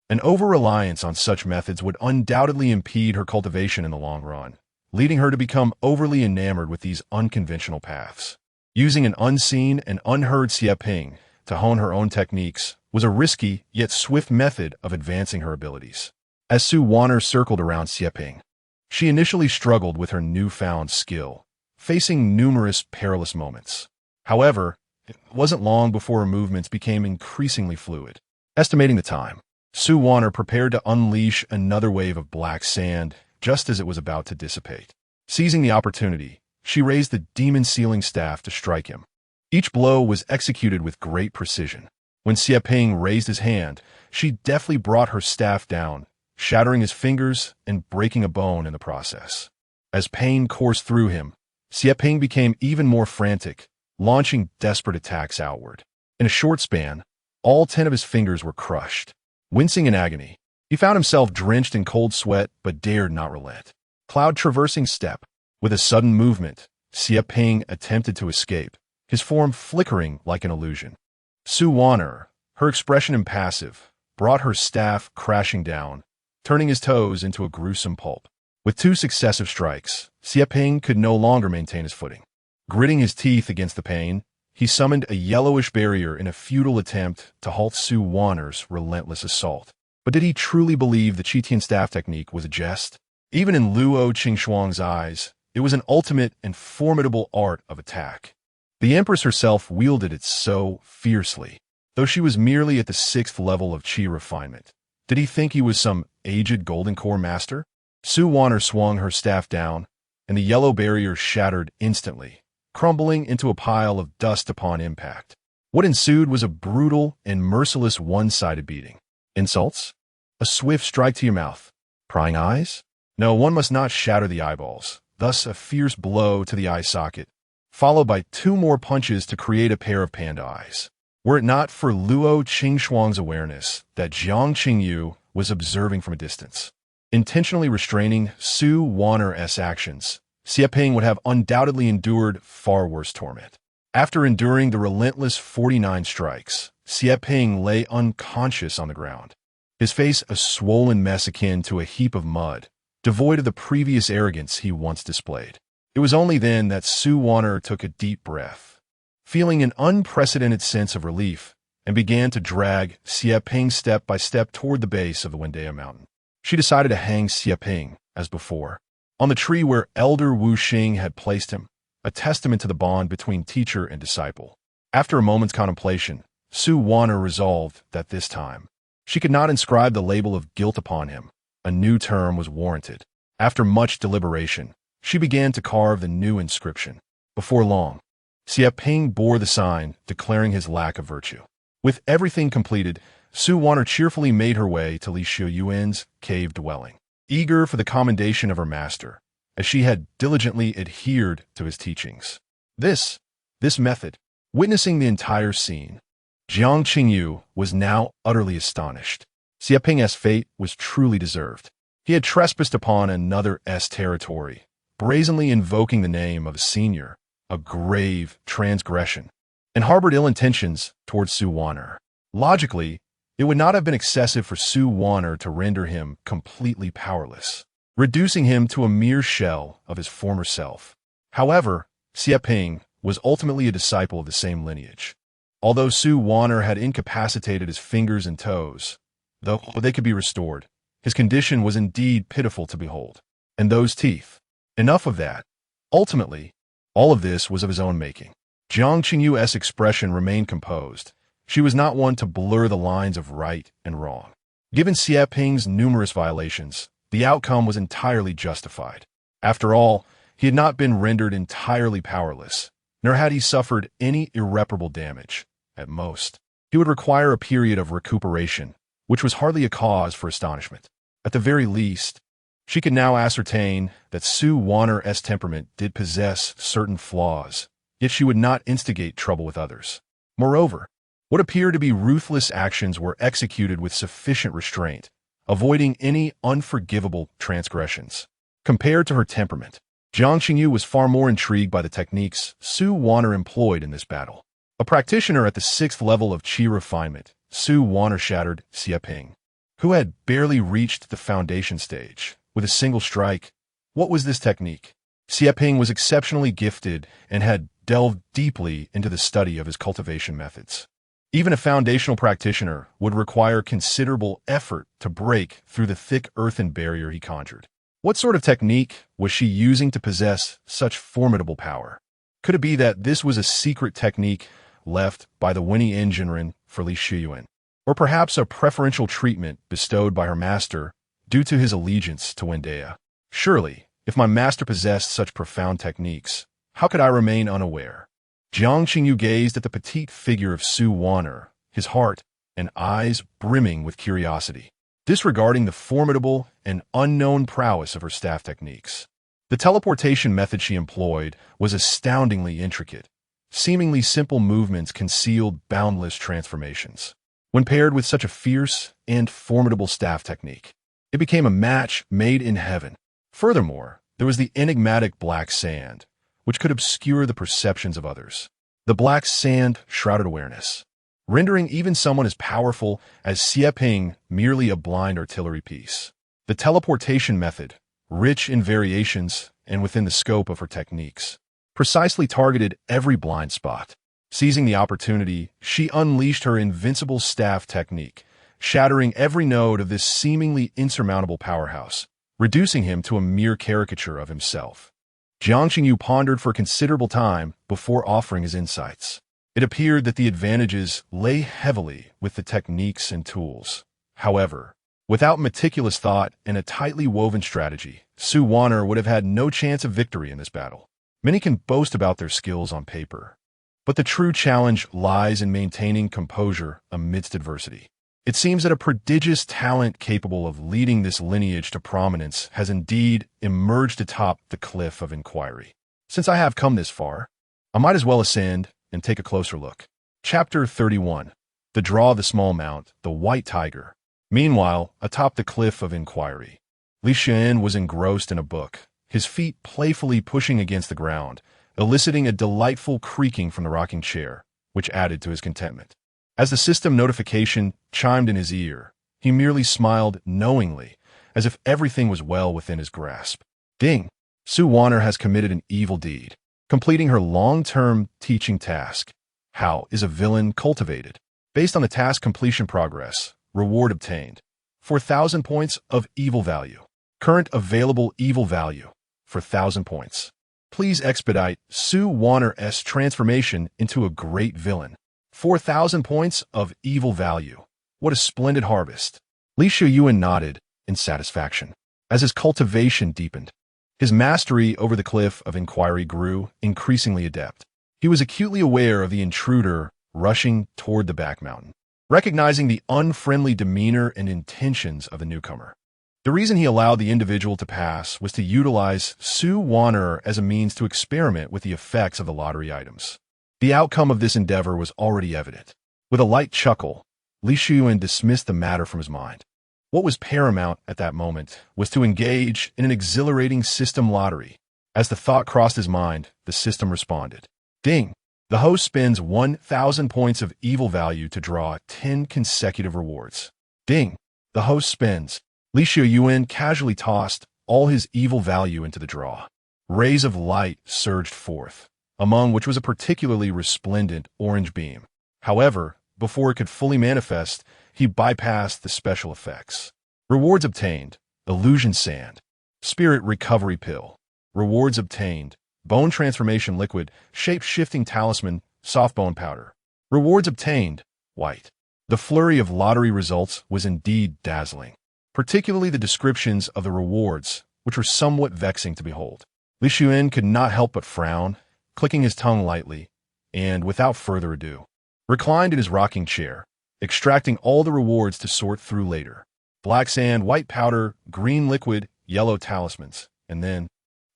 an over-reliance on such methods would undoubtedly impede her cultivation in the long run, leading her to become overly enamored with these unconventional paths. Using an unseen and unheard Xie Ping to hone her own techniques was a risky yet swift method of advancing her abilities. As Su Wan'er circled around Xie Ping, she initially struggled with her newfound skill, facing numerous perilous moments. However, it wasn't long before her movements became increasingly fluid. Estimating the time, Wan'er prepared to unleash another wave of black sand just as it was about to dissipate. Seizing the opportunity, she raised the demon sealing staff to strike him. Each blow was executed with great precision. When Sigh raised his hand, she deftly brought her staff down, shattering his fingers and breaking a bone in the process. As pain coursed through him, Sigh became even more frantic, launching desperate attacks outward. In a short span, all 10 of his fingers were crushed. Wincing in agony, he found himself drenched in cold sweat but dared not relent. Cloud-traversing step. With a sudden movement, Sigh attempted to escape, his form flickering like an illusion. Wan'er, her expression impassive, brought her staff crashing down, turning his toes into a gruesome pulp. With 2 successive strikes, Sigh could no longer maintain his footing. Gritting his teeth against the pain, he summoned a yellowish barrier in a futile attempt to halt Wan'er's relentless assault. But did he truly believe the Qitian staff technique was a jest? Even in Luo Qingxuang's eyes, it was an ultimate and formidable art of attack. The Empress herself wielded it so fiercely, though she was merely at the 6th level of Qi refinement. Did he think he was some aged Golden Core master? Wan'er swung her staff down, and the yellow barrier shattered instantly, crumbling into a pile of dust upon impact. What ensued was a brutal and merciless one-sided beating. Insults? A swift strike to your mouth. Prying eyes? No, one must not shatter the eyeballs. Thus a fierce blow to the eye socket, followed by 2 more punches to create a pair of panda eyes. Were it not for Luo Qingxuang's awareness that Jiang Qingyu was observing from a distance, intentionally restraining Wan'er's actions, Sigh would have undoubtedly endured far worse torment. After enduring the relentless 49 strikes, Sigh lay unconscious on the ground, his face a swollen mess akin to a heap of mud, devoid of the previous arrogance he once displayed. It was only then that Wan'er took a deep breath, feeling an unprecedented sense of relief, and began to drag Sigh step by step toward the base of the Wendea mountain. She decided to hang Sigh, as before, on the tree where Elder Wu Xing had placed him, a testament to the bond between teacher and disciple. After a moment's contemplation, Wan'er resolved that this time, she could not inscribe the label of guilt upon him. A new term was warranted. After much deliberation, she began to carve the new inscription. Before long, Sigh bore the sign declaring his lack of virtue. With everything completed, Wan'er cheerfully made her way to Li Xiuyuan's cave dwelling, eager for the commendation of her master, as she had diligently adhered to his teachings. This method, witnessing the entire scene, Jiang Qingyu was now utterly astonished. Sigh's fate was truly deserved. He had trespassed upon another's territory, brazenly invoking the name of a senior, a grave transgression, and harbored ill intentions towards Wan'er. Logically, it would not have been excessive for Wan'er to render him completely powerless, reducing him to a mere shell of his former self. However, Sigh was ultimately a disciple of the same lineage. Although Wan'er had incapacitated his fingers and toes, though they could be restored, his condition was indeed pitiful to behold. And those teeth. Enough of that. Ultimately, all of this was of his own making. Jiang Qingyu's expression remained composed. She was not one to blur the lines of right and wrong. Given Sigh's numerous violations, the outcome was entirely justified. After all, he had not been rendered entirely powerless, nor had he suffered any irreparable damage. At most, he would require a period of recuperation, which was hardly a cause for astonishment. At the very least, she could now ascertain that Wan'er's temperament did possess certain flaws, yet she would not instigate trouble with others. Moreover, what appeared to be ruthless actions were executed with sufficient restraint, avoiding any unforgivable transgressions. Compared to her temperament, Jiang Qingyu was far more intrigued by the techniques Wan'er employed in this battle. A practitioner at the 6th level of Qi refinement, Wan'er shattered Sigh, who had barely reached the foundation stage, with a single strike. What was this technique? Sigh was exceptionally gifted and had delved deeply into the study of his cultivation methods. Even a foundational practitioner would require considerable effort to break through the thick earthen barrier he conjured. What sort of technique was she using to possess such formidable power? Could it be that this was a secret technique left by the Wan'er engineer for Li Xiuyuan? or perhaps a preferential treatment bestowed by her master due to his allegiance to Wan'er. Surely, if my master possessed such profound techniques, how could I remain unaware? Jiang Qingyu gazed at the petite figure of Su Wan'er, his heart and eyes brimming with curiosity, disregarding the formidable and unknown prowess of her staff techniques. The teleportation method she employed was astoundingly intricate. Seemingly simple movements concealed boundless transformations. When paired with such a fierce and formidable staff technique, it became a match made in heaven. Furthermore, there was the enigmatic black sand, which could obscure the perceptions of others. The black sand shrouded awareness, rendering even someone as powerful as Xie Ping merely a blind artillery piece. The teleportation method, rich in variations and within the scope of her techniques, precisely targeted every blind spot. Seizing the opportunity, she unleashed her invincible staff technique, shattering every node of this seemingly insurmountable powerhouse, reducing him to a mere caricature of himself. Jiang Qingyu pondered for a considerable time before offering his insights. It appeared that the advantages lay heavily with the techniques and tools. However, without meticulous thought and a tightly woven strategy, Su Wan'er would have had no chance of victory in this battle. Many can boast about their skills on paper, but the true challenge lies in maintaining composure amidst adversity. It seems that a prodigious talent capable of leading this lineage to prominence has indeed emerged atop the cliff of inquiry. Since I have come this far, I might as well ascend and take a closer look. Chapter 31. The Draw of the Small Mount, the White Tiger. Meanwhile, atop the cliff of inquiry, Li Xiuyuan was engrossed in a book, his feet playfully pushing against the ground, eliciting a delightful creaking from the rocking chair, which added to his contentment. As the system notification chimed in his ear, he merely smiled knowingly, as if everything was well within his grasp. Ding! Su Wan'er has committed an evil deed, completing her long-term teaching task. How is a villain cultivated? Based on the task completion progress, reward obtained. 4,000 points of evil value. Current available evil value. For 1,000 points. Please expedite Su Wan'er's transformation into a great villain. 4,000 points of evil value. What a splendid harvest. Li Xiuyuan nodded in satisfaction. As his cultivation deepened, his mastery over the cliff of inquiry grew increasingly adept. He was acutely aware of the intruder rushing toward the back mountain, recognizing the unfriendly demeanor and intentions of the newcomer. The reason he allowed the individual to pass was to utilize Su Wan'er as a means to experiment with the effects of the lottery items. The outcome of this endeavor was already evident. With a light chuckle, Li Xiuyuan dismissed the matter from his mind. What was paramount at that moment was to engage in an exhilarating system lottery. As the thought crossed his mind, the system responded. Ding! The host spends 1,000 points of evil value to draw 10 consecutive rewards. Ding! The host spends. Li Xiuyuan casually tossed all his evil value into the draw. Rays of light surged forth, among which was a particularly resplendent orange beam. However, before it could fully manifest, he bypassed the special effects. Rewards obtained: Illusion Sand, Spirit Recovery Pill. Rewards obtained: Bone Transformation Liquid, Shape-Shifting Talisman, Soft Bone Powder. Rewards obtained: White. The flurry of lottery results was indeed dazzling, particularly the descriptions of the rewards, which were somewhat vexing to behold. Li Xiuyuan could not help but frown, clicking his tongue lightly, and, without further ado, reclined in his rocking chair, extracting all the rewards to sort through later. Black sand, white powder, green liquid, yellow talismans, and then,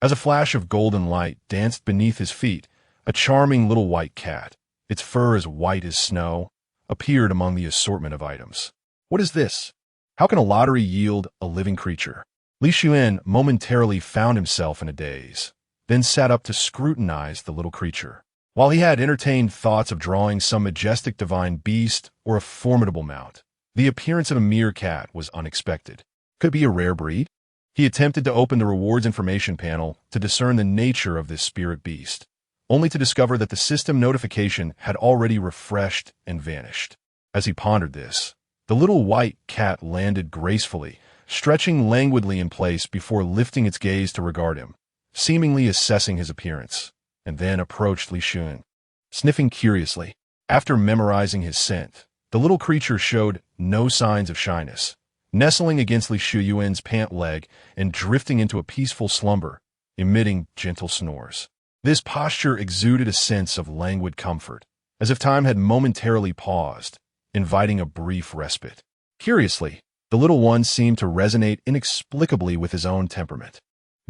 as a flash of golden light danced beneath his feet, a charming little white cat, its fur as white as snow, appeared among the assortment of items. What is this? How can a lottery yield a living creature? Li Xiuyuan momentarily found himself in a daze, then sat up to scrutinize the little creature. While he had entertained thoughts of drawing some majestic divine beast or a formidable mount, the appearance of a mere cat was unexpected. Could it be a rare breed? He attempted to open the rewards information panel to discern the nature of this spirit beast, only to discover that the system notification had already refreshed and vanished. As he pondered this, the little white cat landed gracefully, stretching languidly in place before lifting its gaze to regard him, seemingly assessing his appearance, and then approached Li Xiuyuan, sniffing curiously. After memorizing his scent, The little creature showed no signs of shyness, nestling against Li Xiuyuan's pant leg and drifting into a peaceful slumber, emitting gentle snores. This posture exuded a sense of languid comfort, as if time had momentarily paused, inviting a brief respite. Curiously, the little one seemed to resonate inexplicably with his own temperament.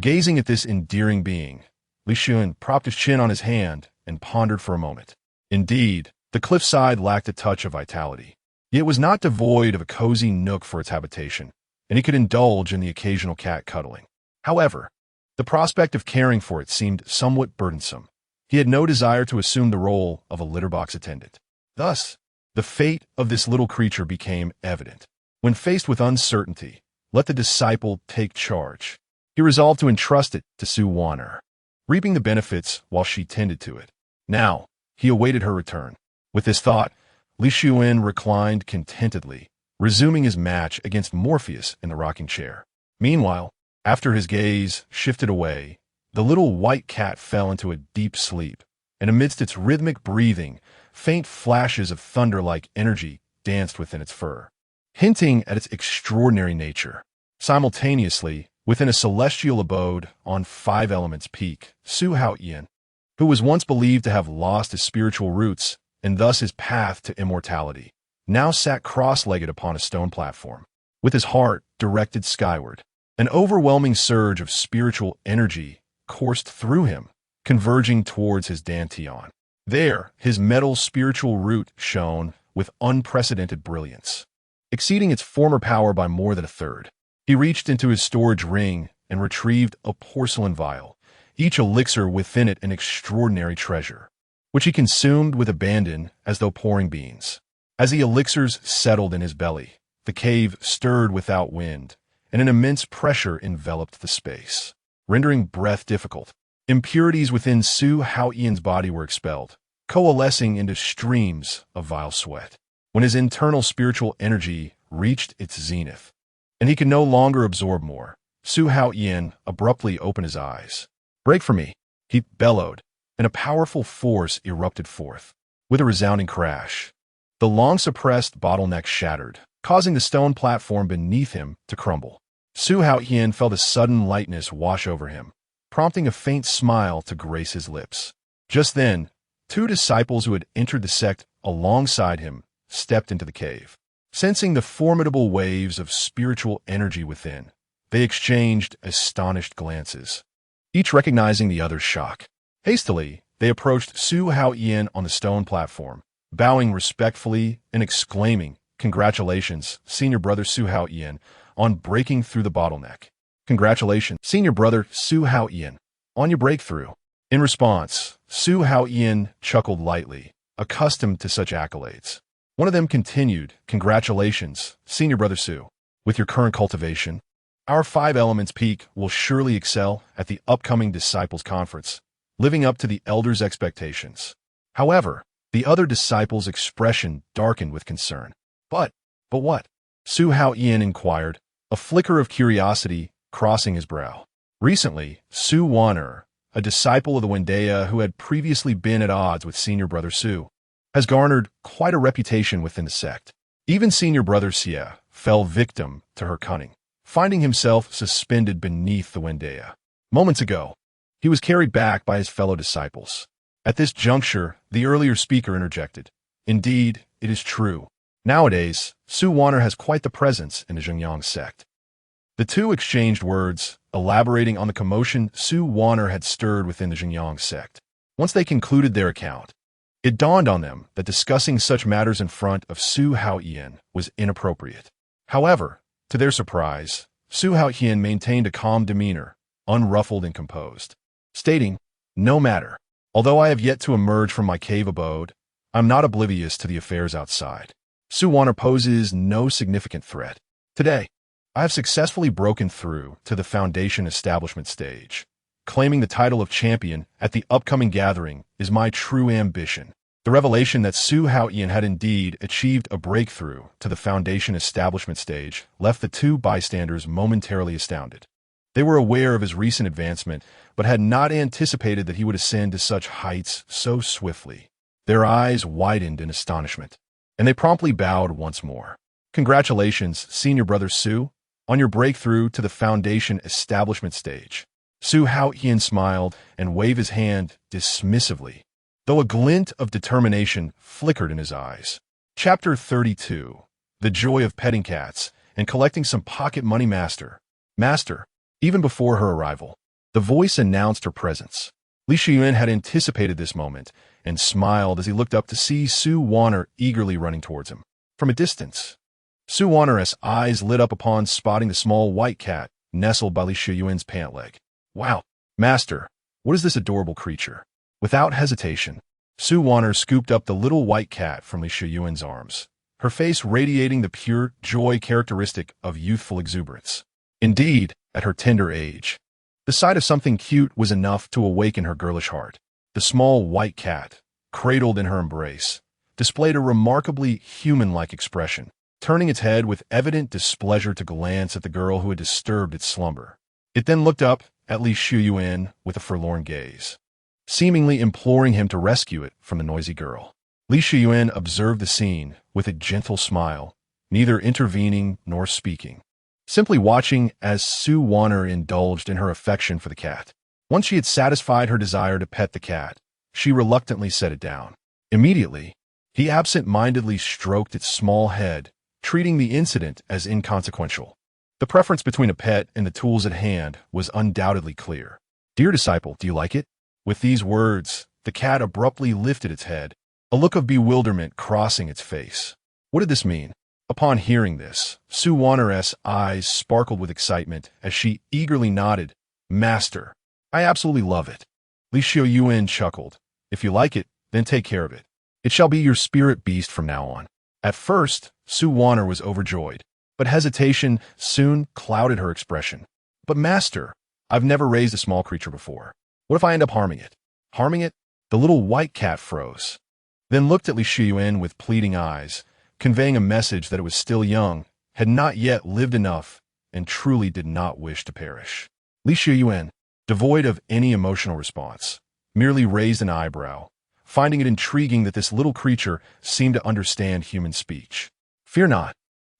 Gazing at this endearing being, Li Xiuyuan propped his chin on his hand and pondered for a moment. Indeed, the cliffside lacked a touch of vitality. Yet it was not devoid of a cozy nook for its habitation, and he could indulge in the occasional cat cuddling. However, the prospect of caring for it seemed somewhat burdensome. He had no desire to assume the role of a litter box attendant. Thus, the fate of this little creature became evident. When faced with uncertainty, let the disciple take charge. He resolved to entrust it to Wan'er, reaping the benefits while she tended to it. Now, he awaited her return. With this thought, Li Xiuyuan reclined contentedly, resuming his match against Morpheus in the rocking chair. Meanwhile, after his gaze shifted away, the little white cat fell into a deep sleep, and amidst its rhythmic breathing, faint flashes of thunder-like energy danced within its fur, hinting at its extraordinary nature. Simultaneously, within a celestial abode on 5 Elements Peak, Xiuyuan, who was once believed to have lost his spiritual roots and thus his path to immortality, now sat cross-legged upon a stone platform, with his heart directed skyward. An overwhelming surge of spiritual energy coursed through him, converging towards his dantian. There, his metal spiritual root shone with unprecedented brilliance, exceeding its former power by more than a third. He reached into his storage ring and retrieved a porcelain vial, each elixir within it an extraordinary treasure, which he consumed with abandon as though pouring beans. As the elixirs settled in his belly, the cave stirred without wind, and an immense pressure enveloped the space, rendering breath difficult. Impurities within Xiuyuan's body were expelled, coalescing into streams of vile sweat. When his internal spiritual energy reached its zenith, and he could no longer absorb more, Xiuyuan abruptly opened his eyes. "Break for me," he bellowed, and a powerful force erupted forth. With a resounding crash, the long-suppressed bottleneck shattered, causing the stone platform beneath him to crumble. Xiuyuan felt a sudden lightness wash over him, prompting a faint smile to grace his lips. Just then, 2 disciples who had entered the sect alongside him stepped into the cave. Sensing the formidable waves of spiritual energy within, they exchanged astonished glances, each recognizing the other's shock. Hastily, they approached Xiuyuan on the stone platform, bowing respectfully and exclaiming, "Congratulations, Senior Brother Xiuyuan, on breaking through the bottleneck. Congratulations, Senior Brother Xiuyuan, on your breakthrough." In response, Xiuyuan chuckled lightly, accustomed to such accolades. One of them continued, "Congratulations, Senior Brother Xu. With your current cultivation, our 5 Elements Peak will surely excel at the upcoming Disciples Conference, living up to the Elders' expectations." However, the other disciple's expression darkened with concern. But what?" Xiuyuan inquired, a flicker of curiosity crossing his brow. Recently, Wan'er, a disciple of the Wan'er who had previously been at odds with Senior Brother Xu, has garnered quite a reputation within the sect. Even Senior Brother Sigh fell victim to her cunning, finding himself suspended beneath the Wan'er. Moments ago, he was carried back by his fellow disciples. At this juncture, the earlier speaker interjected, "Indeed, it is true. Nowadays, Wan'er has quite the presence in the Zhengyang sect." The two exchanged words, elaborating on the commotion Wan'er had stirred within the Zhengyang sect. Once they concluded their account, it dawned on them that discussing such matters in front of Xiuyuan was inappropriate. However, to their surprise, Xiuyuan maintained a calm demeanor, unruffled and composed, stating, "No matter. Although I have yet to emerge from my cave abode, I'm not oblivious to the affairs outside. Wan'er poses no significant threat. Today, I have successfully broken through to the Foundation establishment stage. Claiming the title of champion at the upcoming gathering is my true ambition." The revelation that Xiuyuan had indeed achieved a breakthrough to the Foundation establishment stage left the 2 bystanders momentarily astounded. They were aware of his recent advancement, but had not anticipated that he would ascend to such heights so swiftly. Their eyes widened in astonishment, and they promptly bowed once more. Congratulations, senior brother Su, on your breakthrough to the Foundation establishment stage. Su Haotian smiled and waved his hand dismissively, though a glint of determination flickered in his eyes. Chapter 32. The Joy of Petting Cats and Collecting Some Pocket Money. Master. Even before her arrival, the voice announced her presence. Li Xiuyuan had anticipated this moment and smiled as he looked up to see Su Wan'er eagerly running towards him. From a distance, Su Wan'er's eyes lit up upon spotting the small white cat nestled by Li Xiuyuan's pant leg. Wow, master, what is this adorable creature? Without hesitation, Su Wan'er scooped up the little white cat from Li Xiuyuan's arms, her face radiating the pure joy characteristic of youthful exuberance. Indeed, at her tender age, the sight of something cute was enough to awaken her girlish heart. The small white cat, cradled in her embrace, displayed a remarkably human-like expression, turning its head with evident displeasure to glance at the girl who had disturbed its slumber. It then looked up at Li Xiuyuan with a forlorn gaze, seemingly imploring him to rescue it from the noisy girl. Li Xiuyuan observed the scene with a gentle smile, neither intervening nor speaking, simply watching as Su Wan'er indulged in her affection for the cat. Once she had satisfied her desire to pet the cat, she reluctantly set it down. Immediately, he absent-mindedly stroked its small head, treating the incident as inconsequential. The preference between a pet and the tools at hand was undoubtedly clear. "Dear disciple, do you like it?" With these words, the cat abruptly lifted its head, a look of bewilderment crossing its face. What did this mean? Upon hearing this, Su Wan'er's eyes sparkled with excitement as she eagerly nodded. "Master, I absolutely love it." Li Xiuyuan chuckled. "If you like it, then take care of it. It shall be your spirit beast from now on." At first, Su Wan'er was overjoyed, but hesitation soon clouded her expression. "But master, I've never raised a small creature before. What if I end up harming it?" "Harming it?" The little white cat froze, then looked at Li Xiuyuan with pleading eyes, conveying a message that it was still young, had not yet lived enough, and truly did not wish to perish. Li Xiuyuan, devoid of any emotional response, merely raised an eyebrow, finding it intriguing that this little creature seemed to understand human speech. "Fear not.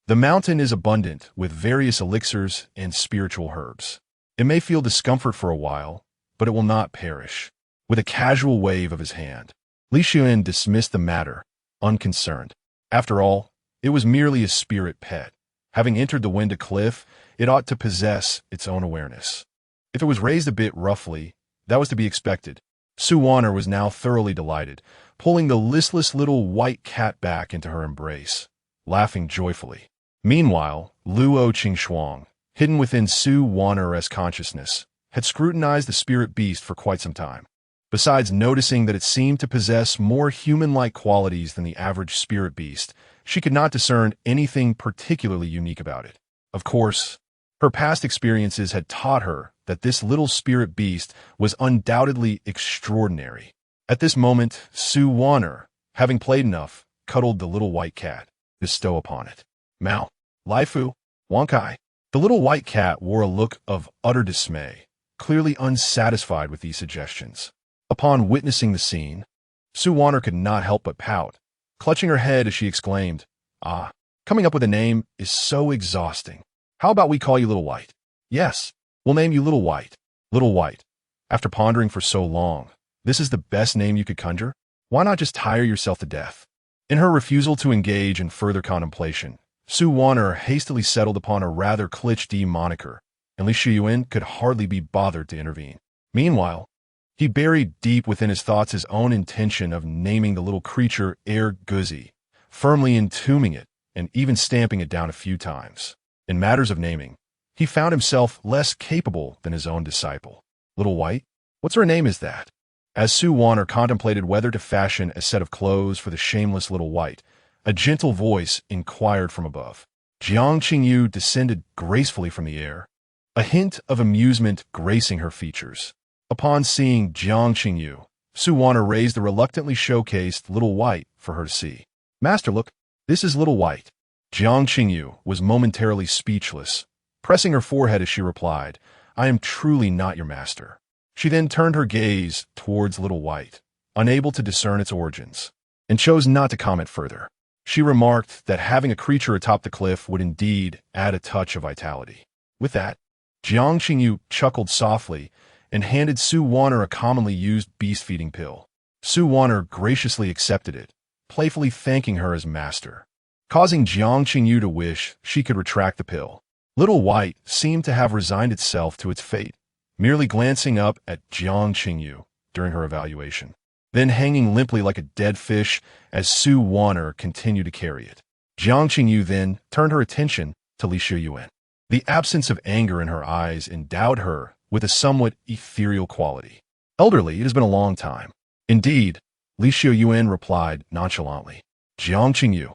The mountain is abundant with various elixirs and spiritual herbs. It may feel discomfort for a while, but it will not perish." With a casual wave of his hand, Li Xiuyuan dismissed the matter, unconcerned. After all, it was merely a spirit pet. Having entered the Winda Cliff, it ought to possess its own awareness. If it was raised a bit roughly, that was to be expected. Su Wan'er was now thoroughly delighted, pulling the listless little white cat back into her embrace, laughing joyfully. Meanwhile, Luo Qingxuang, hidden within Su Wan'er's consciousness, had scrutinized the spirit beast for quite some time. Besides noticing that it seemed to possess more human-like qualities than the average spirit beast, she could not discern anything particularly unique about it. Of course, her past experiences had taught her that this little spirit beast was undoubtedly extraordinary. At this moment, Su Wan'er, having played enough, cuddled the little white cat, bestow upon it. "Mao, Laifu, Wankai." The little white cat wore a look of utter dismay, clearly unsatisfied with these suggestions. Upon witnessing the scene, Su Wan'er could not help but pout, clutching her head as she exclaimed, "Ah, coming up with a name is so exhausting. How about we call you Little White?" "Yes, we'll name you Little White." Little White. After pondering for so long, this is the best name you could conjure? Why not just tire yourself to death? In her refusal to engage in further contemplation, Su Wan'er hastily settled upon a rather cliché moniker, and Li Xiuyuan could hardly be bothered to intervene. Meanwhile, he buried deep within his thoughts his own intention of naming the little creature Guzi, firmly entombing it and even stamping it down a few times. In matters of naming, he found himself less capable than his own disciple. "Little White? What sort of name is that?" As Su Wan'er contemplated whether to fashion a set of clothes for the shameless Little White, a gentle voice inquired from above. Jiang Qingyu descended gracefully from the air, a hint of amusement gracing her features. Upon seeing Jiang Qingyu, Su Wan'er raised the reluctantly showcased Little White for her to see. "Master, look, this is Little White." Jiang Qingyu was momentarily speechless, pressing her forehead as she replied, "I am truly not your master." She then turned her gaze towards Little White, unable to discern its origins, and chose not to comment further. She remarked that having a creature atop the cliff would indeed add a touch of vitality. With that, Jiang Qingyu chuckled softly and handed Su Wan'er a commonly used beast-feeding pill. Su Wan'er graciously accepted it, playfully thanking her as master, causing Jiang Qingyu to wish she could retract the pill. Little White seemed to have resigned itself to its fate, merely glancing up at Jiang Qingyu during her evaluation, then hanging limply like a dead fish as Su Wan'er continued to carry it. Jiang Qingyu then turned her attention to Li Xiuyuan. The absence of anger in her eyes endowed her with a somewhat ethereal quality. Elderly, it has been a long time. Indeed, Li Xiuyuan replied nonchalantly. Jiang Qingyu,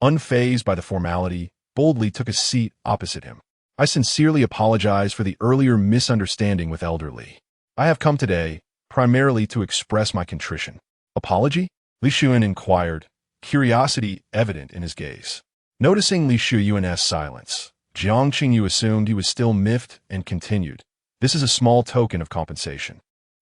unfazed by the formality, boldly took a seat opposite him. I sincerely apologize for the earlier misunderstanding with Elderly. I have come today primarily to express my contrition. Apology? Li Xiuyuan inquired, curiosity evident in his gaze. Noticing Li Xiuyuan's silence, Jiang Qingyu assumed he was still miffed and continued. This is a small token of compensation.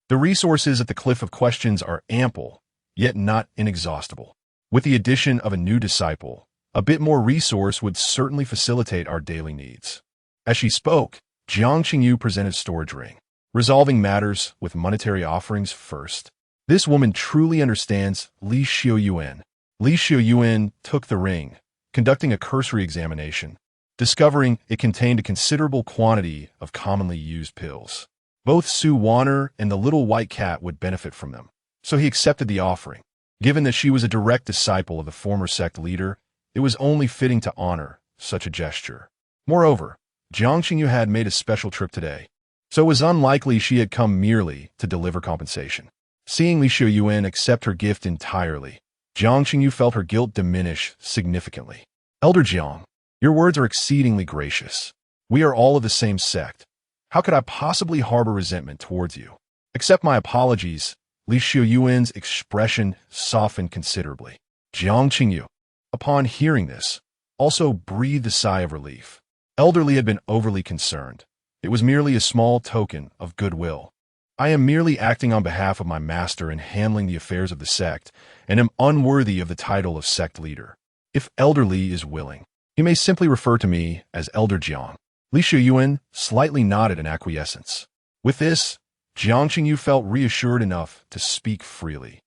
The resources at the Cliff of Questions are ample, yet not inexhaustible. With the addition of a new disciple, a bit more resource would certainly facilitate our daily needs. As she spoke, Jiang Qingyu presented storage ring, resolving matters with monetary offerings first. This woman truly understands Li Xiuyuan. Li Xiuyuan took the ring, conducting a cursory examination, discovering it contained a considerable quantity of commonly used pills. Both Su Wan'er and the little white cat would benefit from them, so he accepted the offering. Given that she was a direct disciple of the former sect leader, it was only fitting to honor such a gesture. Moreover, Jiang Qingyu had made a special trip today, so it was unlikely she had come merely to deliver compensation. Seeing Li Xiuyuan accept her gift entirely, Jiang Qingyu felt her guilt diminish significantly. Elder Jiang, your words are exceedingly gracious. We are all of the same sect. How could I possibly harbor resentment towards you? Accept my apologies. Li Xiuyuan's expression softened considerably. Jiang Qingyu, upon hearing this, also breathed a sigh of relief. Elderly had been overly concerned. It was merely a small token of goodwill. I am merely acting on behalf of my master in handling the affairs of the sect, and am unworthy of the title of sect leader. If Elderly is willing, he may simply refer to me as Elder Jiang. Li Xiuyuan slightly nodded in acquiescence. With this, Jiang Qingyu felt reassured enough to speak freely,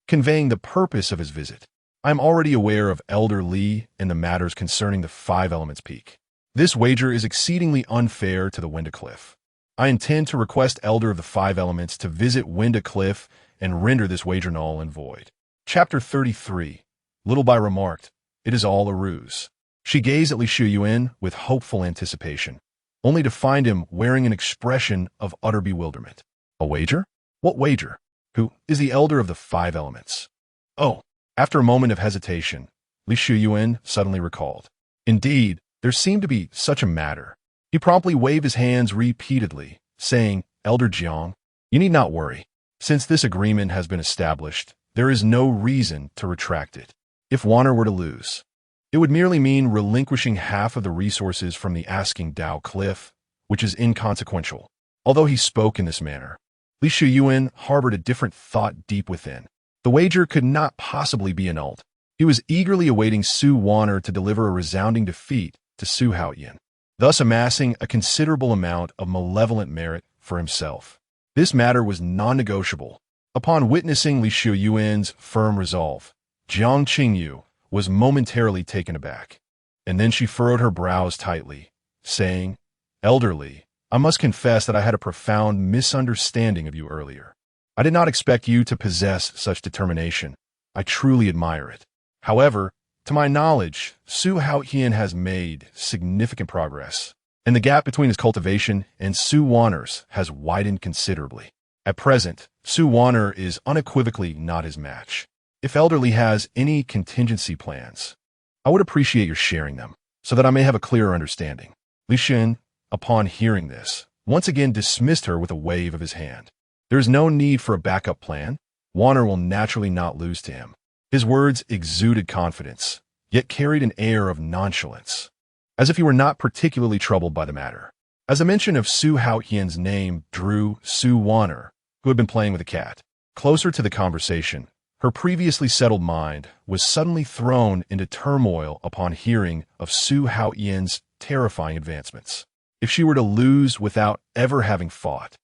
conveying the purpose of his visit. I am already aware of Elder Li and the matters concerning the Five Elements Peak. This wager is exceedingly unfair to the Winda Cliff. I intend to request Elder of the Five Elements to visit Winda Cliff and render this wager null and void. Chapter 33. Little Bai remarked, it is all a ruse. She gazed at Li Xiuyuan with hopeful anticipation, only to find him wearing an expression of utter bewilderment. A wager? What wager? Who is the Elder of the Five Elements? Oh, after a moment of hesitation, Li Xiuyuan suddenly recalled. Indeed, there seemed to be such a matter. He promptly waved his hands repeatedly, saying, Elder Jiang, you need not worry. Since this agreement has been established, there is no reason to retract it. If Wan'er were to lose, it would merely mean relinquishing half of the resources from the Asking Dao Cliff, which is inconsequential. Although he spoke in this manner, Li Xiuyuan harbored a different thought deep within. The wager could not possibly be annulled. He was eagerly awaiting Su Wan'er to deliver a resounding defeat to Su Haoyan, thus amassing a considerable amount of malevolent merit for himself. This matter was non-negotiable. Upon witnessing Li Xiuyuan's firm resolve, Jiang Qingyu was momentarily taken aback, and then she furrowed her brows tightly, saying, Elderly, I must confess that I had a profound misunderstanding of you earlier. I did not expect you to possess such determination. I truly admire it. However, to my knowledge, Su Haoyan has made significant progress, and the gap between his cultivation and Su Wan'er's has widened considerably. At present, Su Wan'er is unequivocally not his match. If Elderly has any contingency plans, I would appreciate your sharing them, so that I may have a clearer understanding. Li Xiuyuan, upon hearing this, once again dismissed her with a wave of his hand. There is no need for a backup plan. Wan'er will naturally not lose to him. His words exuded confidence, yet carried an air of nonchalance, as if he were not particularly troubled by the matter. As a mention of Su Haoyan's name drew Su Wan'er, who had been playing with a cat, closer to the conversation, Her previously settled mind was suddenly thrown into turmoil upon hearing of Su Haoyan's terrifying advancements. If she were to lose without ever having fought,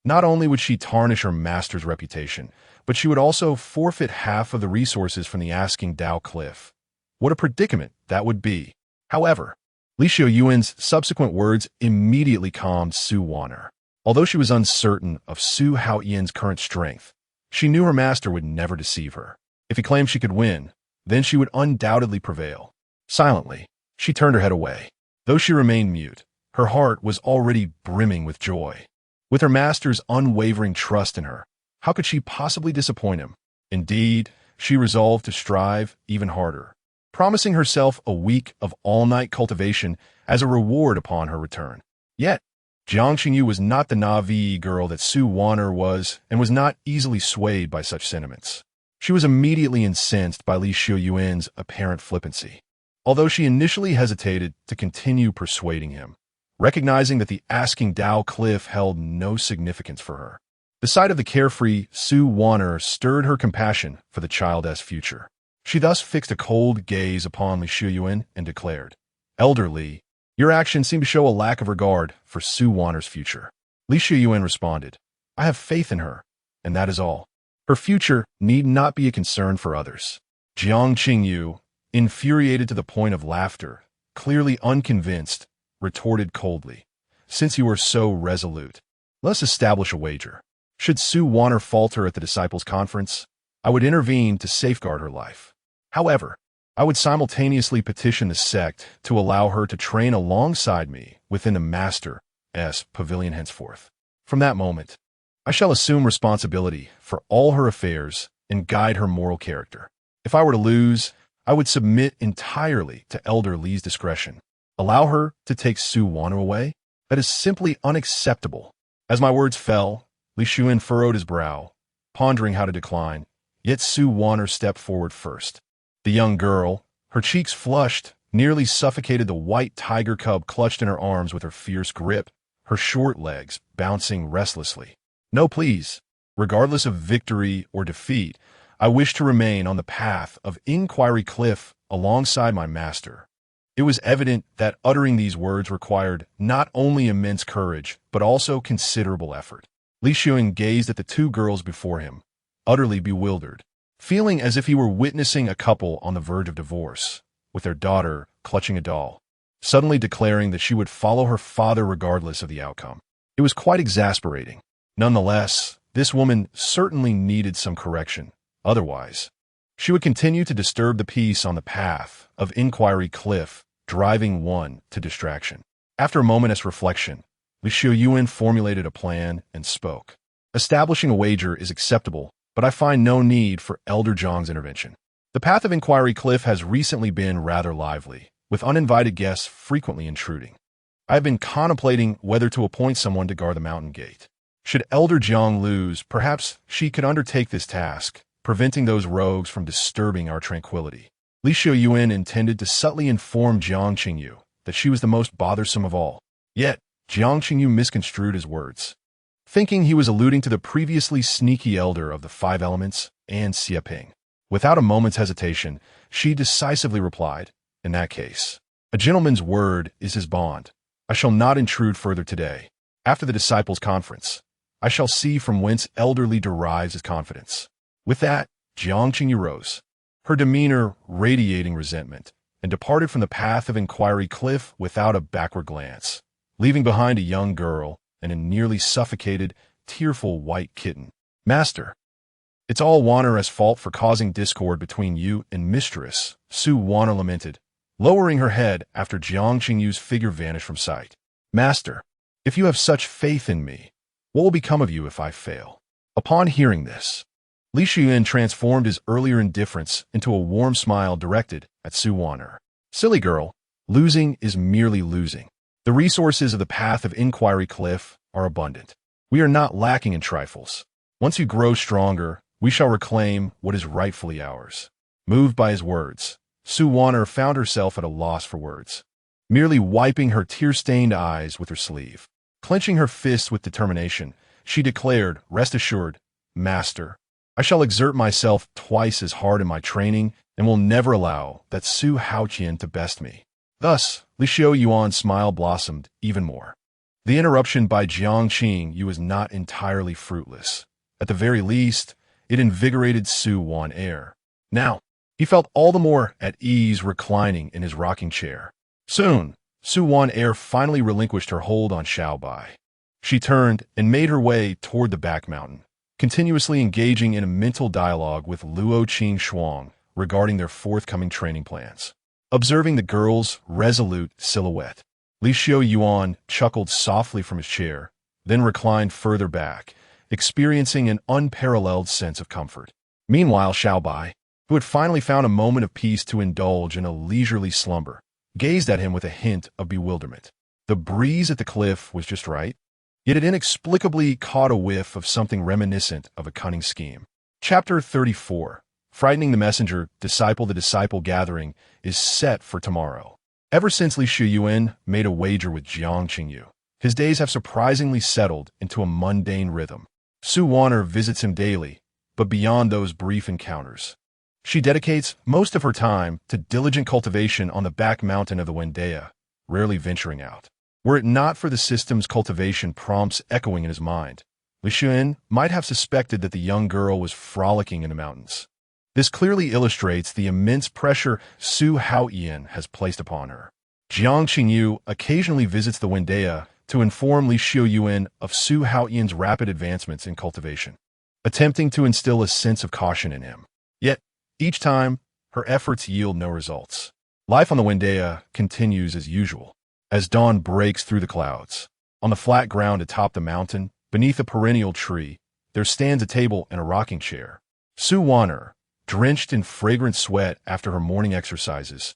not only would she tarnish her master's reputation, but she would also forfeit half of the resources from the Asking Dao Cliff. What a predicament that would be. However, Li Xiuyuan's subsequent words immediately calmed Su Wan'er. Although she was uncertain of Su Haoyan's current strength, she knew her master would never deceive her. If he claimed she could win, then she would undoubtedly prevail. Silently, she turned her head away. Though she remained mute, her heart was already brimming with joy. With her master's unwavering trust in her, how could she possibly disappoint him? Indeed, she resolved to strive even harder, promising herself a week of all-night cultivation as a reward upon her return. Yet, Jiang Qingyu was not the naive girl that Su Wan'er was and was not easily swayed by such sentiments. She was immediately incensed by Li Xiuyuan's apparent flippancy, although she initially hesitated to continue persuading him, recognizing that the Asking Dao Cliff held no significance for her. The sight of the carefree Su Wan'er stirred her compassion for the child's future. She thus fixed a cold gaze upon Li Xiuyuan and declared, "Elder Li, your actions seem to show a lack of regard for Su Wan'er's future." Li Xiuyuan responded, "I have faith in her, and that is all. Her future need not be a concern for others." Jiang Qingyu, infuriated to the point of laughter, clearly unconvinced, retorted coldly, "Since you are so resolute, let us establish a wager. Should Su Wan'er falter at the disciples' conference, I would intervene to safeguard her life. However, I would simultaneously petition the sect to allow her to train alongside me within the Master's pavilion henceforth. From that moment, I shall assume responsibility for all her affairs and guide her moral character. If I were to lose, I would submit entirely to Elder Li's discretion. Allow her to take Su Wan'er away? That is simply unacceptable." As my words fell, Li Xiuyuan furrowed his brow, pondering how to decline, yet Su Wan'er stepped forward first. The young girl, her cheeks flushed, nearly suffocated the white tiger cub clutched in her arms with her fierce grip, her short legs bouncing restlessly. "No, please. Regardless of victory or defeat, I wish to remain on the path of Inquiry Cliff alongside my master." It was evident that uttering these words required not only immense courage, but also considerable effort. Li Xiuyuan gazed at the two girls before him, utterly bewildered, feeling as if he were witnessing a couple on the verge of divorce, with their daughter clutching a doll, suddenly declaring that she would follow her father regardless of the outcome. It was quite exasperating. Nonetheless, this woman certainly needed some correction. Otherwise, she would continue to disturb the peace on the path of Inquiry Cliff, driving one to distraction. After a momentous reflection, Li Xiuyuan formulated a plan and spoke. "Establishing a wager is acceptable, but I find no need for Elder Zhang's intervention. The path of Inquiry Cliff has recently been rather lively, with uninvited guests frequently intruding. I have been contemplating whether to appoint someone to guard the mountain gate. Should Elder Zhang lose, perhaps she could undertake this task, preventing those rogues from disturbing our tranquility." Li Xiuyuan intended to subtly inform Jiang Qingyu that she was the most bothersome of all. Yet, Jiang Qingyu misconstrued his words, thinking he was alluding to the previously sneaky elder of the five elements, and Xieping. Without a moment's hesitation, she decisively replied, "In that case, a gentleman's word is his bond. I shall not intrude further today. After the disciples' conference, I shall see from whence Elder Li derives his confidence." With that, Jiang Qingyu rose, her demeanor radiating resentment, and departed from the path of Inquiry Cliff without a backward glance, leaving behind a young girl and a nearly suffocated, tearful white kitten. "Master, it's all Wan'er's fault for causing discord between you and Mistress," Su Wan'er lamented, lowering her head after Jiang Qingyu's figure vanished from sight. "Master, if you have such faith in me, what will become of you if I fail?" Upon hearing this, Li Xiuyuan transformed his earlier indifference into a warm smile directed at Su Wan'er. "Silly girl, losing is merely losing. The resources of the path of Inquiry Cliff are abundant. We are not lacking in trifles. Once you grow stronger, we shall reclaim what is rightfully ours." Moved by his words, Su Wan'er found herself at a loss for words, merely wiping her tear-stained eyes with her sleeve. Clenching her fists with determination, she declared, "Rest assured, Master, I shall exert myself twice as hard in my training and will never allow that Su Haoqian to best me. Thus, Li Xiuyuan's smile blossomed even more. The interruption by Jiang Qingyu was not entirely fruitless. At the very least, it invigorated Wan'er. Now, he felt all the more at ease reclining in his rocking chair. Soon, Wan'er finally relinquished her hold on Xiaobai. She turned and made her way toward the back mountain, continuously engaging in a mental dialogue with Luo Qing regarding their forthcoming training plans. Observing the girl's resolute silhouette, Li Xiuyuan chuckled softly from his chair, then reclined further back, experiencing an unparalleled sense of comfort. Meanwhile, Xiaobai, who had finally found a moment of peace to indulge in a leisurely slumber, gazed at him with a hint of bewilderment. The breeze at the cliff was just right, yet it inexplicably caught a whiff of something reminiscent of a cunning scheme. Chapter 34. Frightening the Messenger, Disciple. The disciple gathering is set for tomorrow. Ever since Li Xiuyuan made a wager with Jiang Qingyu, his days have surprisingly settled into a mundane rhythm. Wan'er visits him daily, but beyond those brief encounters, she dedicates most of her time to diligent cultivation on the back mountain of the Wan'er, rarely venturing out. Were it not for the system's cultivation prompts echoing in his mind, Li Xiuyuan might have suspected that the young girl was frolicking in the mountains. This clearly illustrates the immense pressure Su Haoqian has placed upon her. Jiang Qingyu occasionally visits the Wan'er to inform Li Xiuyuan of Su Haoqian's rapid advancements in cultivation, attempting to instill a sense of caution in him. Yet, each time, her efforts yield no results. Life on the Wan'er continues as usual. As dawn breaks through the clouds, on the flat ground atop the mountain, beneath a perennial tree, there stands a table and a rocking chair. Wan'er, drenched in fragrant sweat after her morning exercises,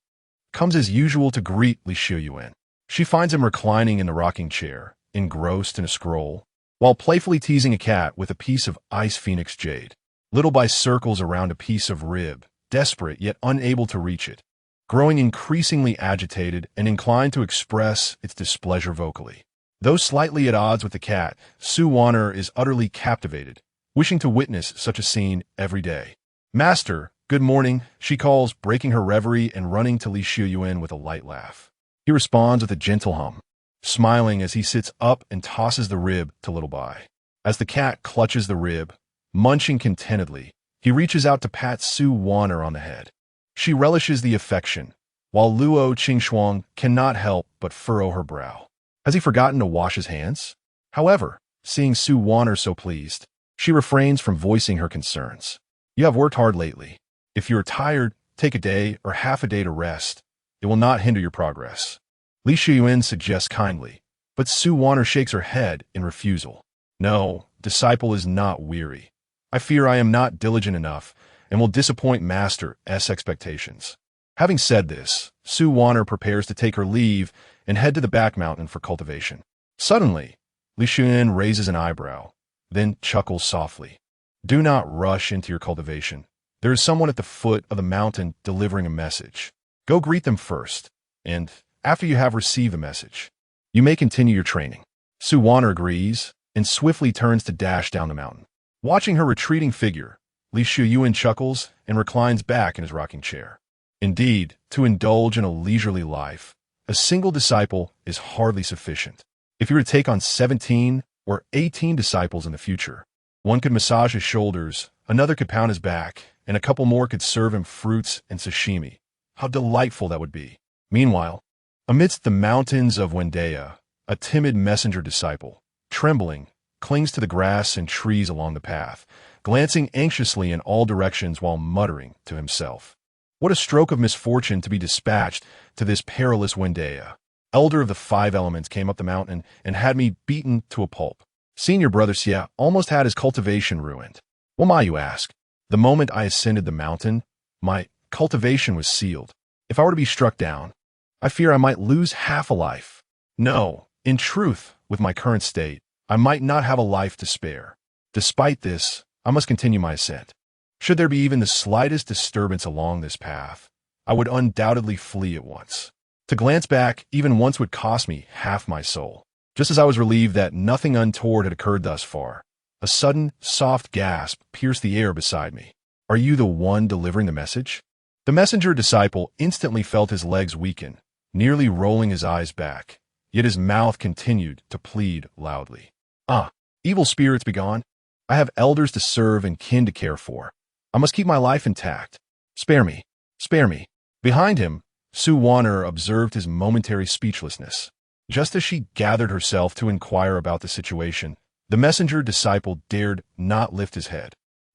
comes as usual to greet Li Xiuyuan. She finds him reclining in the rocking chair, engrossed in a scroll, while playfully teasing a cat with a piece of ice phoenix jade. Little by circles around a piece of rib, desperate yet unable to reach it, growing increasingly agitated and inclined to express its displeasure vocally. Though slightly at odds with the cat, Wan'er is utterly captivated, wishing to witness such a scene every day. "Master, good morning," she calls, breaking her reverie and running to Li Xiuyuan with a light laugh. He responds with a gentle hum, smiling as he sits up and tosses the rib to Little Bai. As the cat clutches the rib, munching contentedly, he reaches out to pat Wan'er on the head. She relishes the affection, while Luo Qing cannot help but furrow her brow. Has he forgotten to wash his hands? However, seeing Wan'er so pleased, she refrains from voicing her concerns. "You have worked hard lately. If you are tired, take a day or half a day to rest. It will not hinder your progress." Li Xiuyuan suggests kindly, but Wan'er shakes her head in refusal. "No, disciple is not weary. I fear I am not diligent enough and will disappoint Master's expectations." Having said this, Wan'er prepares to take her leave and head to the back mountain for cultivation. Suddenly, Li Xiuyuan raises an eyebrow, then chuckles softly. "Do not rush into your cultivation. There is someone at the foot of the mountain delivering a message. Go greet them first, and after you have received the message, you may continue your training." Wan'er agrees and swiftly turns to dash down the mountain. Watching her retreating figure, Li Xiuyuan chuckles and reclines back in his rocking chair. Indeed, to indulge in a leisurely life, a single disciple is hardly sufficient. If you were to take on 17 or 18 disciples in the future, one could massage his shoulders, another could pound his back, and a couple more could serve him fruits and sashimi. How delightful that would be. Meanwhile, amidst the mountains of Wan'er, a timid messenger disciple, trembling, clings to the grass and trees along the path, glancing anxiously in all directions while muttering to himself. What a stroke of misfortune to be dispatched to this perilous Wan'er. Elder of the 5 elements came up the mountain and had me beaten to a pulp. Senior brother Sigh almost had his cultivation ruined. Well, my, you ask? The moment I ascended the mountain, my cultivation was sealed. If I were to be struck down, I fear I might lose half a life. No, in truth, with my current state, I might not have a life to spare. Despite this, I must continue my ascent. Should there be even the slightest disturbance along this path, I would undoubtedly flee at once. To glance back even once would cost me half my soul. Just as I was relieved that nothing untoward had occurred thus far, A sudden, soft gasp pierced the air beside me. Are you the one delivering the message? The messenger disciple instantly felt his legs weaken, nearly rolling his eyes back, yet his mouth continued to plead loudly. Ah, evil spirits begone. I have elders to serve and kin to care for. I must keep my life intact. Spare me, spare me. Behind him, Wan'er observed his momentary speechlessness. Just as she gathered herself to inquire about the situation, the messenger disciple dared not lift his head,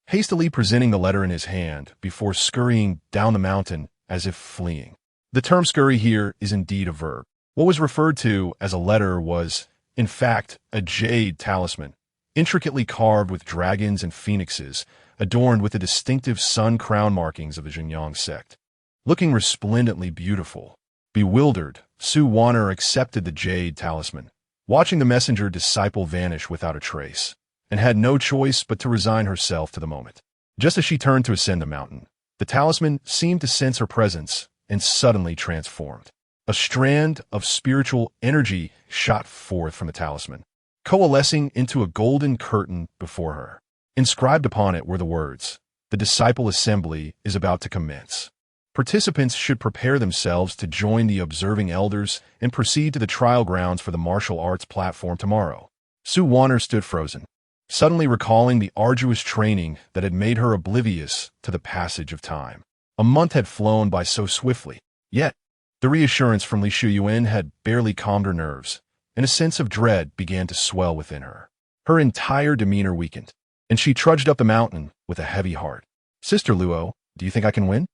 hastily presenting the letter in his hand before scurrying down the mountain as if fleeing. The term scurry here is indeed a verb. What was referred to as a letter was, in fact, a jade talisman, intricately carved with dragons and phoenixes, adorned with the distinctive sun crown markings of the Jingyang sect. Looking resplendently beautiful, bewildered, Wan'er accepted the jade talisman, watching the messenger disciple vanish without a trace, and had no choice but to resign herself to the moment. Just as she turned to ascend the mountain, the talisman seemed to sense her presence and suddenly transformed. A strand of spiritual energy shot forth from the talisman, coalescing into a golden curtain before her. Inscribed upon it were the words, "The disciple assembly is about to commence. Participants should prepare themselves to join the observing elders and proceed to the trial grounds for the martial arts platform tomorrow." Wan'er stood frozen, suddenly recalling the arduous training that had made her oblivious to the passage of time. A month had flown by so swiftly, yet the reassurance from Li Xiuyuan had barely calmed her nerves, and a sense of dread began to swell within her. Her entire demeanor weakened, and she trudged up the mountain with a heavy heart. "Sister Luo, do you think I can win?"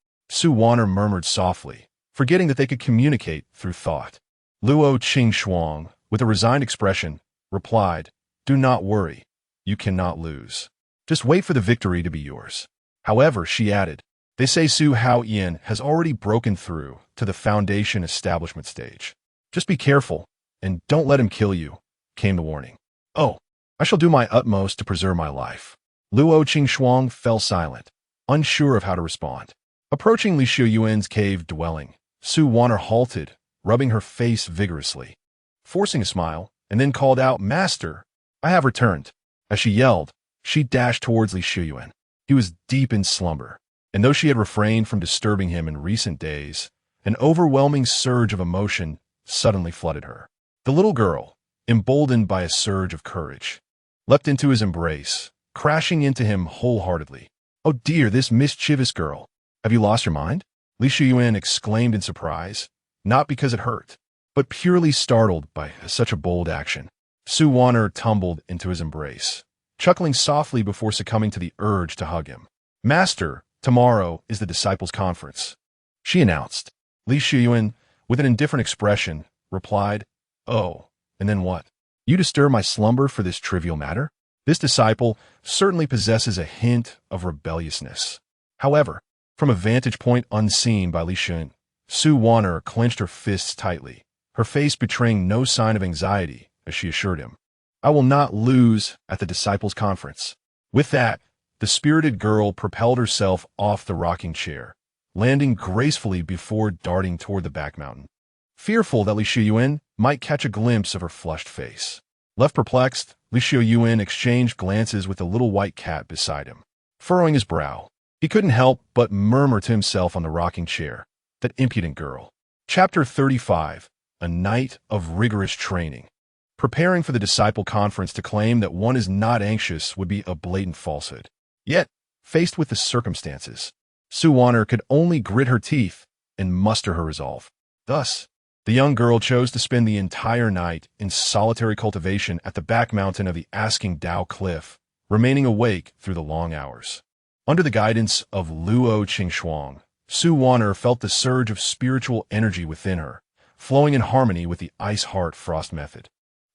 Wan'er murmured softly, forgetting that they could communicate through thought. Luo Qingxuang, with a resigned expression, replied, "Do not worry. You cannot lose. Just wait for the victory to be yours." However, she added, "They say Su Haoyan has already broken through to the foundation establishment stage. Just be careful, and don't let him kill you," came the warning. "Oh, I shall do my utmost to preserve my life." Luo Qingxuang fell silent, unsure of how to respond. Approaching Li Xiuyuan's cave dwelling, Wan'er halted, rubbing her face vigorously, forcing a smile, and then called out, "Master, I have returned." As she yelled, she dashed towards Li Xiuyuan. He was deep in slumber, and though she had refrained from disturbing him in recent days, an overwhelming surge of emotion suddenly flooded her. The little girl, emboldened by a surge of courage, leapt into his embrace, crashing into him wholeheartedly. "Oh dear, this mischievous girl. Have you lost your mind?" Li Xiuyuan exclaimed in surprise, not because it hurt, but purely startled by such a bold action. Wan'er tumbled into his embrace, chuckling softly before succumbing to the urge to hug him. "Master, tomorrow is the disciples' conference," she announced. Li Xiuyuan, with an indifferent expression, replied, "Oh, and then what? You disturb my slumber for this trivial matter?" This disciple certainly possesses a hint of rebelliousness. However, from a vantage point unseen by Li Xiuyuan, Wan'er clenched her fists tightly, her face betraying no sign of anxiety as she assured him, "I will not lose at the disciples' conference." With that, the spirited girl propelled herself off the rocking chair, landing gracefully before darting toward the back mountain, fearful that Li Xiuyuan might catch a glimpse of her flushed face. Left perplexed, Li Xiuyuan exchanged glances with the little white cat beside him. Furrowing his brow, he couldn't help but murmur to himself on the rocking chair, "That impudent girl." Chapter 35, A Night of Rigorous Training. Preparing for the disciple conference to claim that one is not anxious would be a blatant falsehood. Yet, faced with the circumstances, Wan'er could only grit her teeth and muster her resolve. Thus, the young girl chose to spend the entire night in solitary cultivation at the back mountain of the Asking Dao Cliff, remaining awake through the long hours. Under the guidance of Luo Qingxuang, Wan'er felt the surge of spiritual energy within her, flowing in harmony with the Ice Heart Frost method.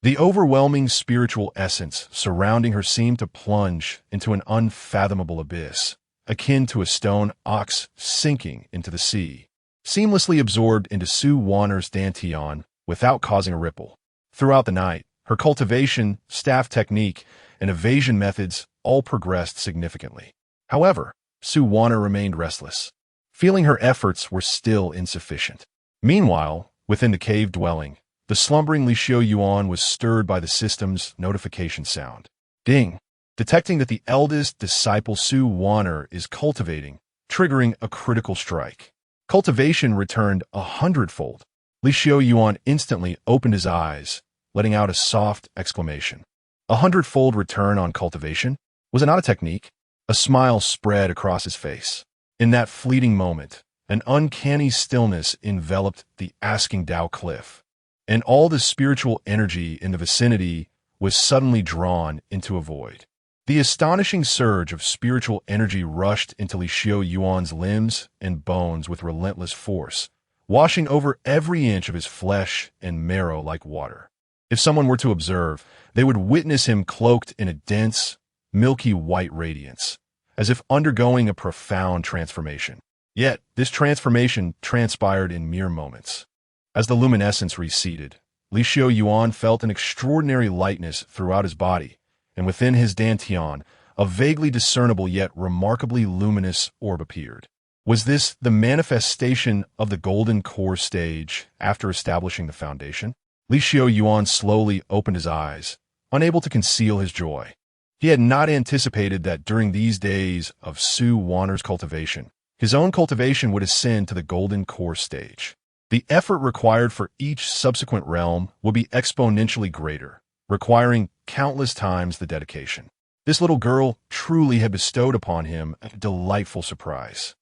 The overwhelming spiritual essence surrounding her seemed to plunge into an unfathomable abyss, akin to a stone ox sinking into the sea, seamlessly absorbed into Wan'er's dantian without causing a ripple. Throughout the night, her cultivation, staff technique, and evasion methods all progressed significantly. However, Wan'er remained restless, feeling her efforts were still insufficient. Meanwhile, within the cave dwelling, the slumbering Li Xiuyuan was stirred by the system's notification sound. Ding! detecting that the eldest disciple Wan'er is cultivating, triggering a critical strike. Cultivation returned 100-fold. Li Xiuyuan instantly opened his eyes, letting out a soft exclamation. 100-fold return on cultivation? Was it not a technique? A smile spread across his face. In that fleeting moment, an uncanny stillness enveloped the Asking Dao cliff, and all the spiritual energy in the vicinity was suddenly drawn into a void. The astonishing surge of spiritual energy rushed into Li Xiuyuan's limbs and bones with relentless force, washing over every inch of his flesh and marrow like water. If someone were to observe, they would witness him cloaked in a dense, milky white radiance, as if undergoing a profound transformation. Yet, this transformation transpired in mere moments. As the luminescence receded, Li Xiuyuan felt an extraordinary lightness throughout his body, and within his dantian, a vaguely discernible yet remarkably luminous orb appeared. Was this the manifestation of the golden core stage after establishing the foundation? Li Xiuyuan slowly opened his eyes, unable to conceal his joy. He had not anticipated that during these days of Wan'er's cultivation, his own cultivation would ascend to the golden core stage. The effort required for each subsequent realm would be exponentially greater, requiring countless times the dedication. This little girl truly had bestowed upon him a delightful surprise.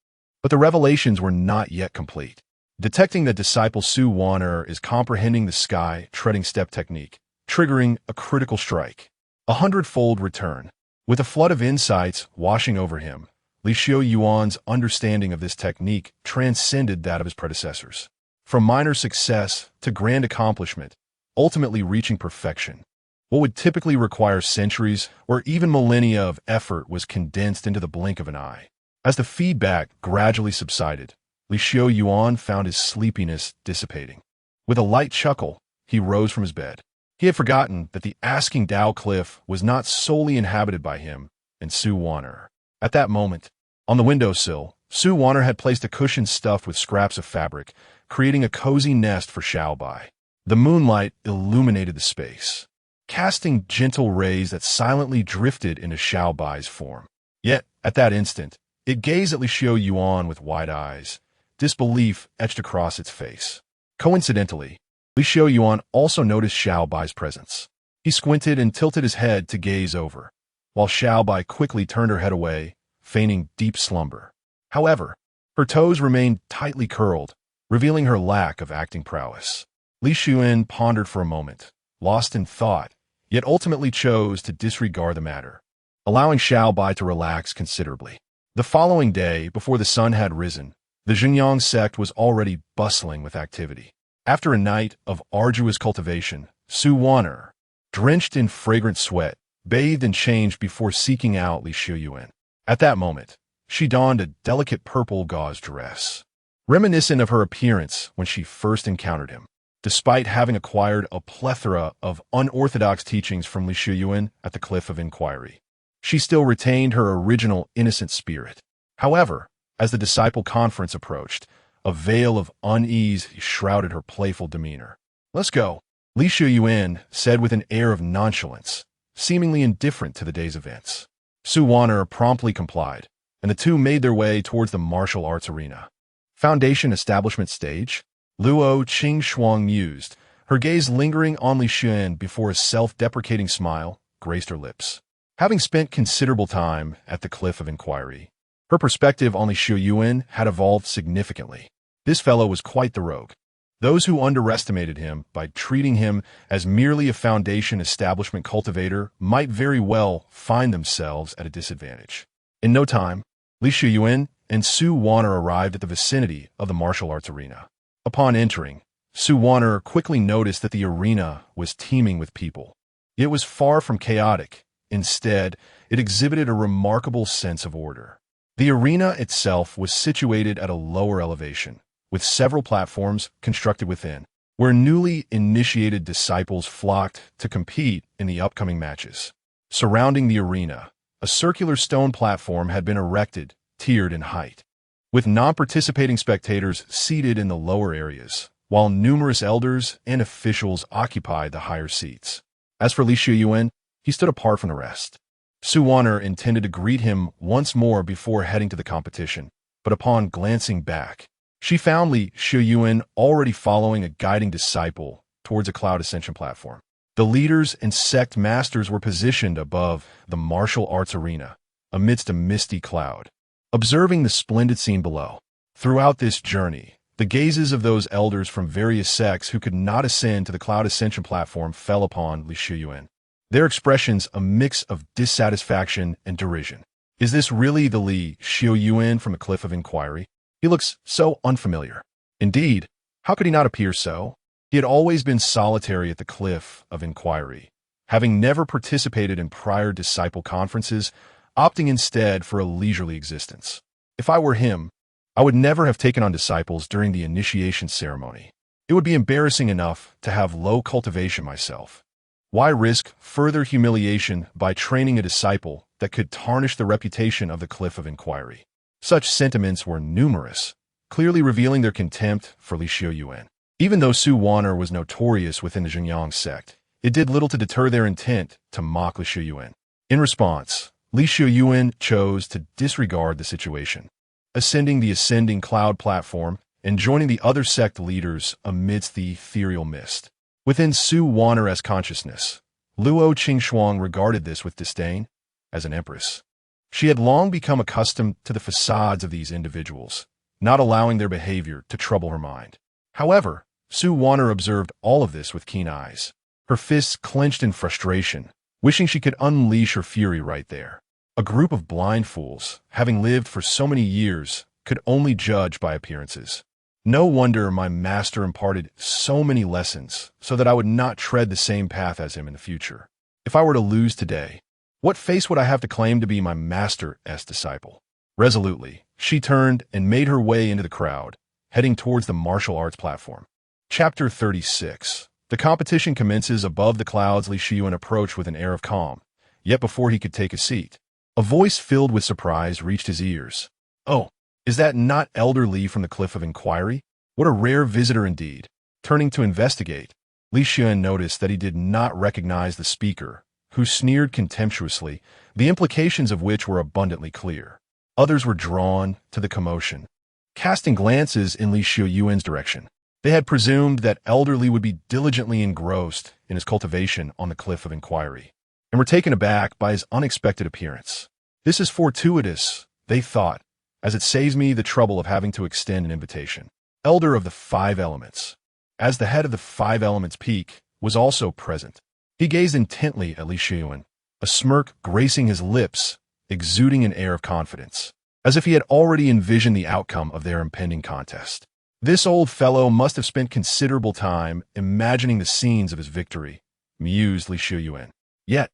But the revelations were not yet complete. Detecting that disciple Wan'er is comprehending the sky treading step technique, triggering a critical strike. 100-fold return. With a flood of insights washing over him, Li Xiuyuan's understanding of this technique transcended that of his predecessors. From minor success to grand accomplishment, ultimately reaching perfection, what would typically require centuries or even millennia of effort was condensed into the blink of an eye. As the feedback gradually subsided, Li Xiuyuan found his sleepiness dissipating. With a light chuckle, he rose from his bed. He had forgotten that the Asking Dao cliff was not solely inhabited by him and Wan'er. At that moment, on the windowsill, Wan'er had placed a cushion stuffed with scraps of fabric, creating a cozy nest for Bai. The moonlight illuminated the space, casting gentle rays that silently drifted into Bai's form. Yet, at that instant, it gazed at Li Xiuyuan with wide eyes, disbelief etched across its face. Coincidentally, Li Xiuyuan also noticed Bai's presence. He squinted and tilted his head to gaze over, while Bai quickly turned her head away, feigning deep slumber. However, her toes remained tightly curled, revealing her lack of acting prowess. Li Xiuyuan pondered for a moment, lost in thought, yet ultimately chose to disregard the matter, allowing Bai to relax considerably. The following day, before the sun had risen, the Xinjiang sect was already bustling with activity. After a night of arduous cultivation, Wan'er, drenched in fragrant sweat, bathed and changed before seeking out Li Xiuyuan. At that moment, she donned a delicate purple gauze dress, reminiscent of her appearance when she first encountered him. Despite having acquired a plethora of unorthodox teachings from Li Xiuyuan at the Cliff of Inquiry, she still retained her original innocent spirit. However, as the disciple conference approached, a veil of unease shrouded her playful demeanor. "Let's go," Li Xiuyuan said with an air of nonchalance, seemingly indifferent to the day's events. Wan'er promptly complied, and the two made their way towards the martial arts arena. Foundation establishment stage? Luo Qing mused, her gaze lingering on Li Xiuyuan before a self-deprecating smile graced her lips. Having spent considerable time at the Cliff of Inquiry, her perspective on Li Xiuyuan had evolved significantly. This fellow was quite the rogue. Those who underestimated him by treating him as merely a foundation establishment cultivator might very well find themselves at a disadvantage. In no time, Li Xiuyuan and Wan'er arrived at the vicinity of the martial arts arena. Upon entering, Wan'er quickly noticed that the arena was teeming with people. It was far from chaotic. Instead, it exhibited a remarkable sense of order. The arena itself was situated at a lower elevation, with several platforms constructed within, where newly initiated disciples flocked to compete in the upcoming matches. Surrounding the arena, a circular stone platform had been erected, tiered in height, with non-participating spectators seated in the lower areas, while numerous elders and officials occupied the higher seats. As for Li Xiuyuan, he stood apart from the rest. Wan'er intended to greet him once more before heading to the competition, but upon glancing back, she found Li Xiuyuan already following a guiding disciple towards a cloud ascension platform. The leaders and sect masters were positioned above the martial arts arena, amidst a misty cloud, observing the splendid scene below. Throughout this journey, the gazes of those elders from various sects who could not ascend to the cloud ascension platform fell upon Li Xiuyuan. Their expressions a mix of dissatisfaction and derision. Is this really the Li Xiuyuan from the Cliff of Inquiry? He looks so unfamiliar. Indeed, how could he not appear so? He had always been solitary at the Cliff of Inquiry, having never participated in prior disciple conferences, opting instead for a leisurely existence. If I were him, I would never have taken on disciples during the initiation ceremony. It would be embarrassing enough to have low cultivation myself. Why risk further humiliation by training a disciple that could tarnish the reputation of the Cliff of Inquiry? Such sentiments were numerous, clearly revealing their contempt for Li Xiuyuan. Even though Wan'er was notorious within the Zhengyang sect, it did little to deter their intent to mock Li Xiuyuan. In response, Li Xiuyuan chose to disregard the situation, ascending the ascending cloud platform and joining the other sect leaders amidst the ethereal mist. Within Wan'er's consciousness, Luo Qingxuang regarded this with disdain as an empress. She had long become accustomed to the facades of these individuals, not allowing their behavior to trouble her mind. However, Wan'er observed all of this with keen eyes, her fists clenched in frustration, wishing she could unleash her fury right there. A group of blind fools, having lived for so many years, could only judge by appearances. No wonder my master imparted so many lessons so that I would not tread the same path as him in the future. If I were to lose today, what face would I have to claim to be my master's disciple? Resolutely, she turned and made her way into the crowd, heading towards the martial arts platform. Chapter 36. The competition commences above the clouds. Li Xiuyuan approached with an air of calm, yet before he could take a seat, a voice filled with surprise reached his ears. "Oh, is that not Elder Li from the Cliff of Inquiry? What a rare visitor indeed." Turning to investigate, Li Xiuyuan noticed that he did not recognize the speaker, who sneered contemptuously, the implications of which were abundantly clear. Others were drawn to the commotion, casting glances in Li Xiuyuan's direction. They had presumed that Elder Li would be diligently engrossed in his cultivation on the Cliff of Inquiry, and were taken aback by his unexpected appearance. This is fortuitous, they thought, as it saves me the trouble of having to extend an invitation. Elder of the Five Elements, as the head of the Five Elements peak, was also present. He gazed intently at Li Xiuyuan, a smirk gracing his lips, exuding an air of confidence, as if he had already envisioned the outcome of their impending contest. This old fellow must have spent considerable time imagining the scenes of his victory, mused Li Xiuyuan. Yet,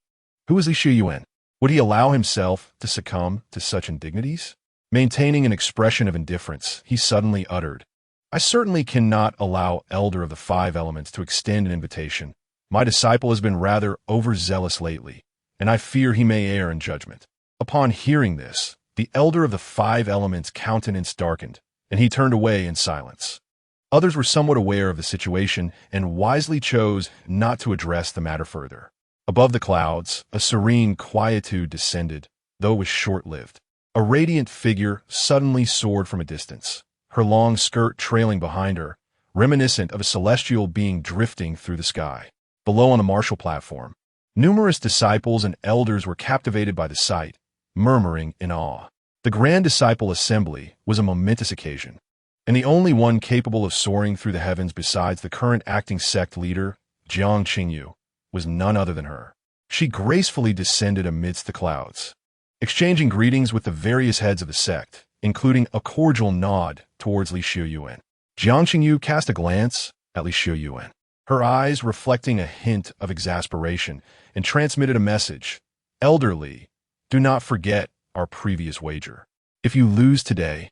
who is Li Xiuyuan? Would he allow himself to succumb to such indignities? Maintaining an expression of indifference, he suddenly uttered, "I certainly cannot allow Elder of the Five Elements to extend an invitation. My disciple has been rather overzealous lately, and I fear he may err in judgment." Upon hearing this, the Elder of the Five Elements' countenance darkened, and he turned away in silence. Others were somewhat aware of the situation and wisely chose not to address the matter further. Above the clouds, a serene quietude descended, though it was short-lived. A radiant figure suddenly soared from a distance, her long skirt trailing behind her, reminiscent of a celestial being drifting through the sky. Below on the martial platform, numerous disciples and elders were captivated by the sight, murmuring in awe. The Grand Disciple Assembly was a momentous occasion, and the only one capable of soaring through the heavens besides the current acting sect leader, Jiang Qingyu, was none other than her. She gracefully descended amidst the clouds, exchanging greetings with the various heads of the sect, including a cordial nod towards Li Xiuyuan. Jiang Qingyu cast a glance at Li Xiuyuan, her eyes reflecting a hint of exasperation, and transmitted a message. "Elder Li, do not forget our previous wager. If you lose today,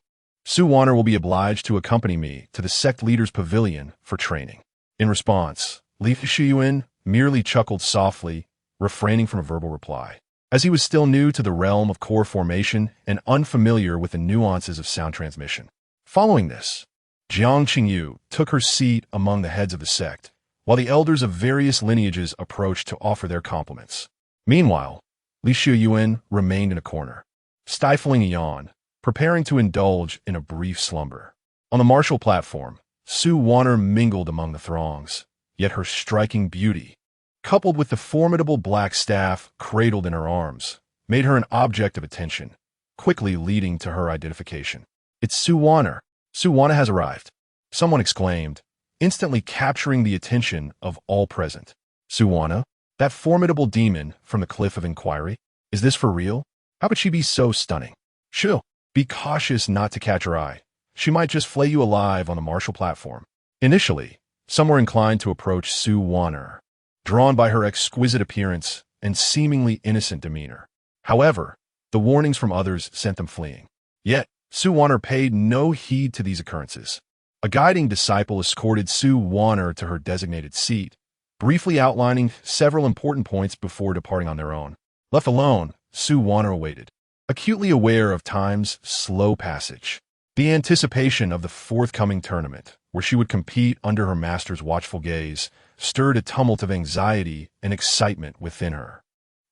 Wan'er will be obliged to accompany me to the sect leader's pavilion for training." In response, Li Xiuyuan merely chuckled softly, refraining from a verbal reply, as he was still new to the realm of core formation and unfamiliar with the nuances of sound transmission. Following this, Jiang Qingyu took her seat among the heads of the sect, while the elders of various lineages approached to offer their compliments. Meanwhile, Li Xiuyuan remained in a corner, stifling a yawn, preparing to indulge in a brief slumber. On the martial platform, Wan'er mingled among the throngs, yet her striking beauty, coupled with the formidable black staff cradled in her arms, made her an object of attention, quickly leading to her identification. "It's Wan'er. Wan'er has arrived," someone exclaimed, instantly capturing the attention of all present. "Wan'er? That formidable demon from the Cliff of Inquiry? Is this for real? How could she be so stunning? Shoo, be cautious not to catch her eye. She might just flay you alive on the martial platform." Initially, some were inclined to approach Wan'er, drawn by her exquisite appearance and seemingly innocent demeanor. However, the warnings from others sent them fleeing. Yet, Wan'er paid no heed to these occurrences. A guiding disciple escorted Wan'er to her designated seat, briefly outlining several important points before departing on their own. Left alone, Wan'er awaited, acutely aware of time's slow passage. The anticipation of the forthcoming tournament, where she would compete under her master's watchful gaze, stirred a tumult of anxiety and excitement within her,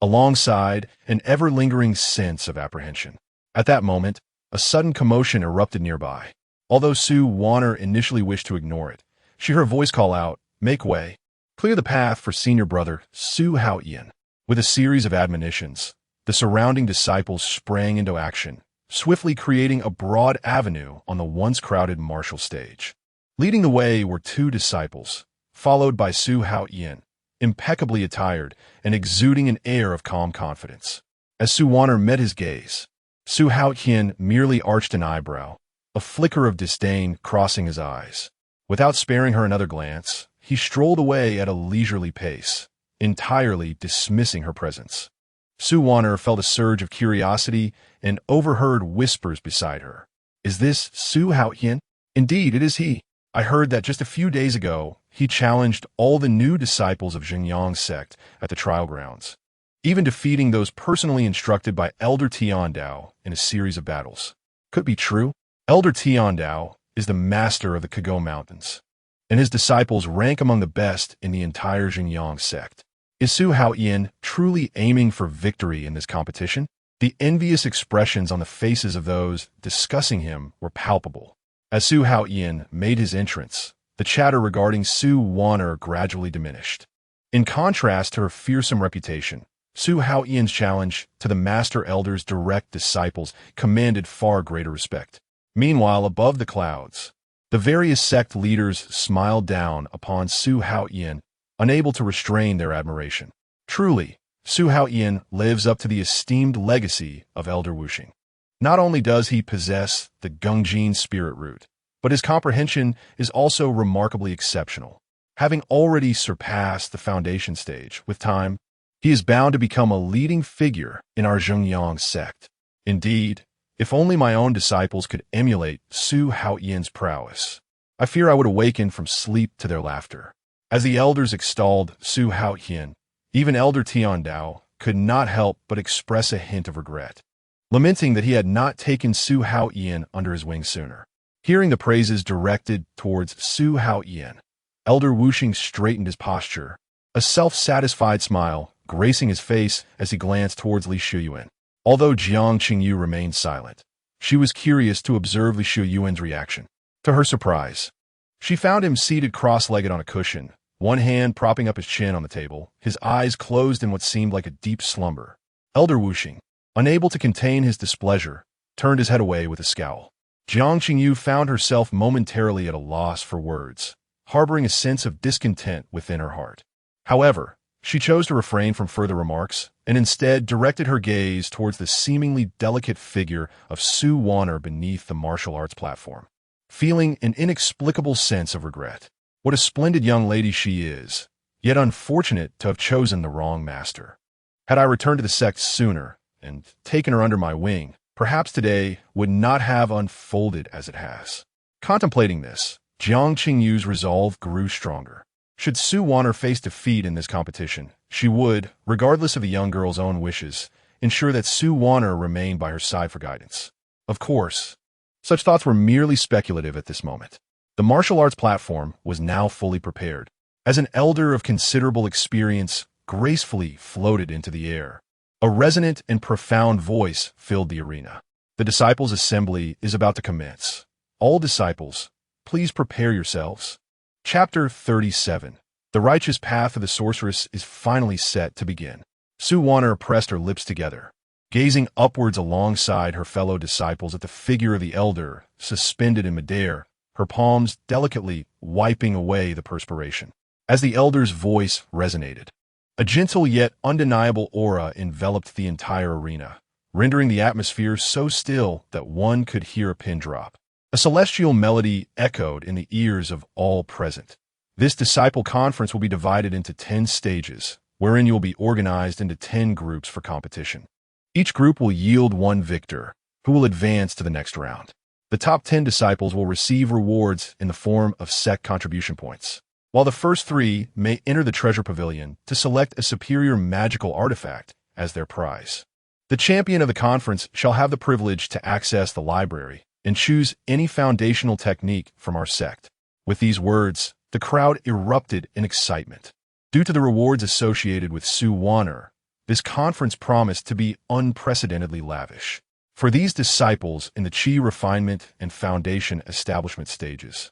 alongside an ever-lingering sense of apprehension. At that moment, a sudden commotion erupted nearby. Although Wan'er initially wished to ignore it, she heard a voice call out, "Make way. Clear the path for senior brother Xiuyuan." With a series of admonitions, the surrounding disciples sprang into action, swiftly creating a broad avenue on the once crowded martial stage. Leading the way were two disciples, followed by Xiuyuan, impeccably attired and exuding an air of calm confidence. As Wan'er met his gaze, Xiuyuan merely arched an eyebrow, a flicker of disdain crossing his eyes. Without sparing her another glance, he strolled away at a leisurely pace, entirely dismissing her presence. Wan'er felt a surge of curiosity and overheard whispers beside her. "Is this Xiuyuan? Indeed, it is he. I heard that just a few days ago, he challenged all the new disciples of Xinjiang sect at the trial grounds, even defeating those personally instructed by Elder Tiandao in a series of battles. Could be true. Elder Tiandao is the master of the Kago Mountains, and his disciples rank among the best in the entire Xinjiang sect. Is Xiuyuan truly aiming for victory in this competition?" The envious expressions on the faces of those discussing him were palpable. As Xiuyuan made his entrance, the chatter regarding Wan'er gradually diminished. In contrast to her fearsome reputation, Xiuyuan's challenge to the Master Elder's direct disciples commanded far greater respect. Meanwhile, above the clouds, the various sect leaders smiled down upon Xiuyuan, unable to restrain their admiration. Truly, Xiuyuan lives up to the esteemed legacy of Elder Wuxing. Not only does he possess the Gongjin spirit root, but his comprehension is also remarkably exceptional. Having already surpassed the foundation stage, with time, he is bound to become a leading figure in our Xinjiang sect. Indeed, if only my own disciples could emulate Xiuyuan's prowess, I fear I would awaken from sleep to their laughter. As the elders extolled Xiuyuan, even Elder Tiandao could not help but express a hint of regret, lamenting that he had not taken Xiuyuan under his wing sooner. Hearing the praises directed towards Xiuyuan, Elder Wuxing straightened his posture, a self-satisfied smile gracing his face as he glanced towards Li Xiuyuan. Although Jiang Qingyu remained silent, she was curious to observe Li Xiuyuan's reaction. To her surprise, she found him seated cross-legged on a cushion, one hand propping up his chin on the table, his eyes closed in what seemed like a deep slumber. Elder Wuxing, unable to contain his displeasure, turned his head away with a scowl. Jiang Qingyu found herself momentarily at a loss for words, harboring a sense of discontent within her heart. However, she chose to refrain from further remarks and instead directed her gaze towards the seemingly delicate figure of Wan'er beneath the martial arts platform, feeling an inexplicable sense of regret. What a splendid young lady she is, yet unfortunate to have chosen the wrong master. Had I returned to the sect sooner and taken her under my wing, perhaps today would not have unfolded as it has. Contemplating this, Jiang Qingyu's resolve grew stronger. Should Wan'er face defeat in this competition, she would, regardless of the young girl's own wishes, ensure that Wan'er remained by her side for guidance. Of course, such thoughts were merely speculative at this moment. The martial arts platform was now fully prepared, as an elder of considerable experience gracefully floated into the air. A resonant and profound voice filled the arena. The disciples' assembly is about to commence. All disciples, please prepare yourselves. Chapter 37. The righteous path of the sorceress is finally set to begin. Wan'er pressed her lips together, gazing upwards alongside her fellow disciples at the figure of the elder, suspended in midair, her palms delicately wiping away the perspiration. As the elder's voice resonated, a gentle yet undeniable aura enveloped the entire arena, rendering the atmosphere so still that one could hear a pin drop. A celestial melody echoed in the ears of all present. This disciple conference will be divided into 10 stages, wherein you will be organized into 10 groups for competition. Each group will yield one victor, who will advance to the next round. The top 10 disciples will receive rewards in the form of sect contribution points, while the first 3 may enter the treasure pavilion to select a superior magical artifact as their prize. The champion of the conference shall have the privilege to access the library and choose any foundational technique from our sect. With these words, the crowd erupted in excitement. Due to the rewards associated with Wan'er, this conference promised to be unprecedentedly lavish for these disciples in the Qi refinement and foundation establishment stages.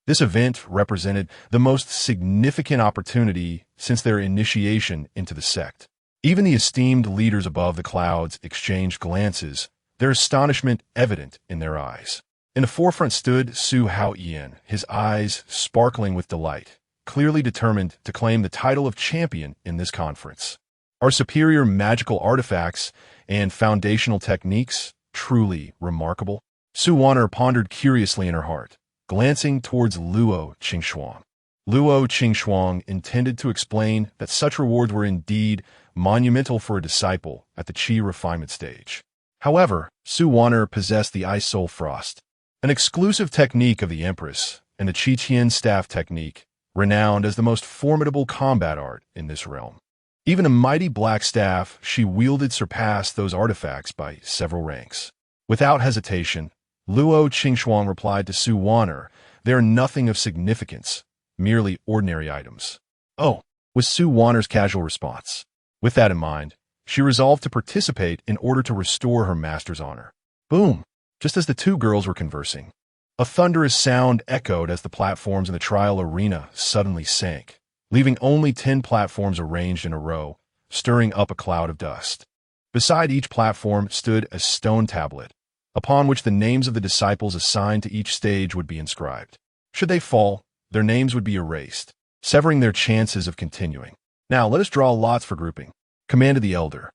This event represented the most significant opportunity since their initiation into the sect. Even the esteemed leaders above the clouds exchanged glances, their astonishment evident in their eyes. In the forefront stood Sigh, his eyes sparkling with delight, clearly determined to claim the title of champion in this conference. Our superior magical artifacts and foundational techniques truly remarkable? Wan'er pondered curiously in her heart, glancing towards Li Xiuyuan. Li Xiuyuan intended to explain that such rewards were indeed monumental for a disciple at the Qi refinement stage. However, Wan'er possessed the Ice Soul Frost, an exclusive technique of the Empress, and the Qi Tian Staff technique, renowned as the most formidable combat art in this realm. Even a mighty black staff she wielded surpassed those artifacts by several ranks. Without hesitation, Li Xiuyuan replied to Wan'er, "They are nothing of significance, merely ordinary items." "Oh," was Wan'er's casual response. With that in mind, she resolved to participate in order to restore her master's honor. Boom! Just as the two girls were conversing, a thunderous sound echoed as the platforms in the trial arena suddenly sank, leaving only 10 platforms arranged in a row, stirring up a cloud of dust. Beside each platform stood a stone tablet, upon which the names of the disciples assigned to each stage would be inscribed. Should they fall, their names would be erased, severing their chances of continuing. "Now let us draw lots for grouping," commanded the elder.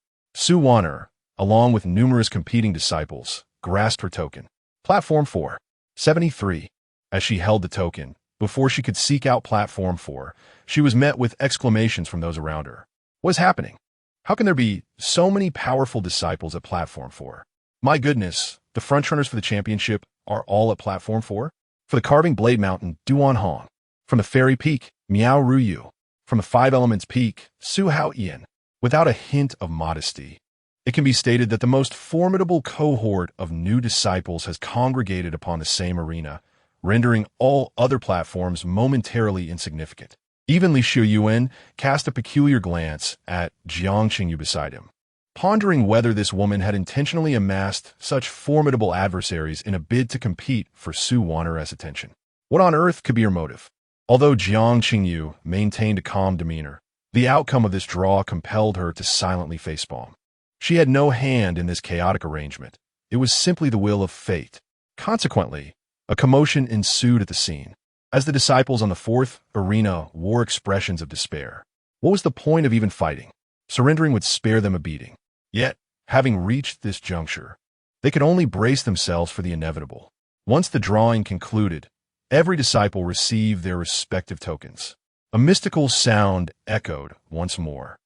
Wan'er, along with numerous competing disciples, grasped her token. Platform 4. 73. As she held the token, before she could seek out Platform 4, she was met with exclamations from those around her. What is happening? How can there be so many powerful disciples at Platform 4? My goodness, the frontrunners for the championship are all at Platform 4? For the Carving Blade Mountain, Duan Hong. From the Fairy Peak, Miao Ruyu. From the Five Elements Peak, Su Haoyan. Without a hint of modesty, it can be stated that the most formidable cohort of new disciples has congregated upon the same arena, rendering all other platforms momentarily insignificant. Even Li Xiuyuan cast a peculiar glance at Jiang Qingyu beside him, pondering whether this woman had intentionally amassed such formidable adversaries in a bid to compete for Wan'er's attention. What on earth could be her motive? Although Jiang Qingyu maintained a calm demeanor, the outcome of this draw compelled her to silently facepalm. She had no hand in this chaotic arrangement. It was simply the will of fate. Consequently, a commotion ensued at the scene, as the disciples on the 4th arena wore expressions of despair. What was the point of even fighting? Surrendering would spare them a beating. Yet, having reached this juncture, they could only brace themselves for the inevitable. Once the drawing concluded, every disciple received their respective tokens. A mystical sound echoed once more,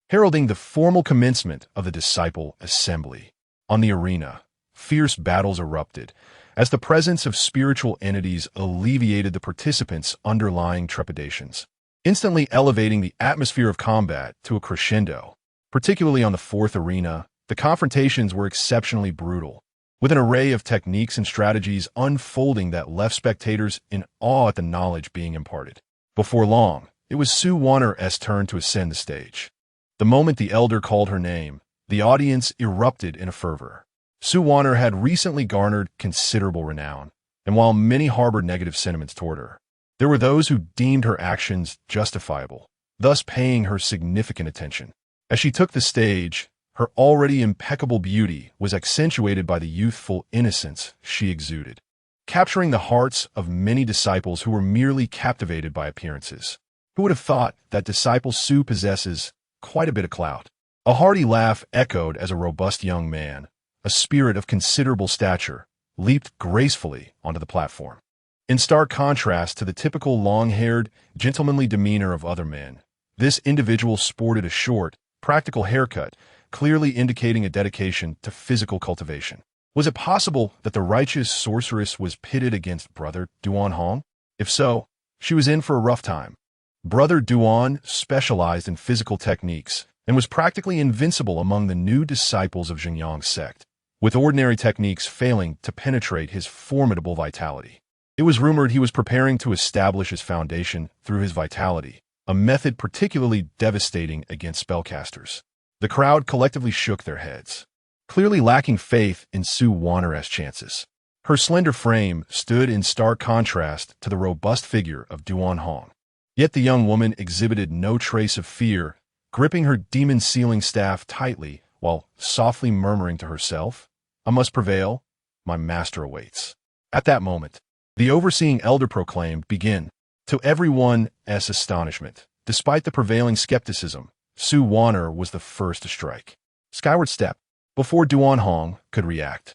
heralding the formal commencement of the disciple assembly. On the arena, fierce battles erupted, as the presence of spiritual entities alleviated the participants' underlying trepidations, instantly elevating the atmosphere of combat to a crescendo. Particularly on the 4th arena, the confrontations were exceptionally brutal, with an array of techniques and strategies unfolding that left spectators in awe at the knowledge being imparted. Before long, it was Wan'er's turn to ascend the stage. The moment the elder called her name, The audience erupted in a fervor. Wan'er had recently garnered considerable renown, and while many harbored negative sentiments toward her, there were those who deemed her actions justifiable, thus paying her significant attention. As she took the stage, her already impeccable beauty was accentuated by the youthful innocence she exuded, capturing the hearts of many disciples who were merely captivated by appearances. Who would have thought that disciple Su possesses quite a bit of clout? A hearty laugh echoed as a robust young man, a spirit of considerable stature, leaped gracefully onto the platform. In stark contrast to the typical long-haired, gentlemanly demeanor of other men, this individual sported a short, practical haircut, clearly indicating a dedication to physical cultivation. Was it possible that the righteous sorceress was pitted against Brother Duanhong? If so, she was in for a rough time. Brother Duan specialized in physical techniques and was practically invincible among the new disciples of Xinjiang's sect, with ordinary techniques failing to penetrate his formidable vitality. It was rumored he was preparing to establish his foundation through his vitality, a method particularly devastating against spellcasters. The crowd collectively shook their heads, clearly lacking faith in Wan'er's chances. Her slender frame stood in stark contrast to the robust figure of Duanhong. Yet the young woman exhibited no trace of fear, gripping her demon-sealing staff tightly while softly murmuring to herself, "I must prevail, my master awaits." At that moment, the overseeing elder proclaimed, "Begin." To everyone's astonishment, despite the prevailing skepticism, Wan'er was the first to strike. Skyward step. Before Duanhong could react,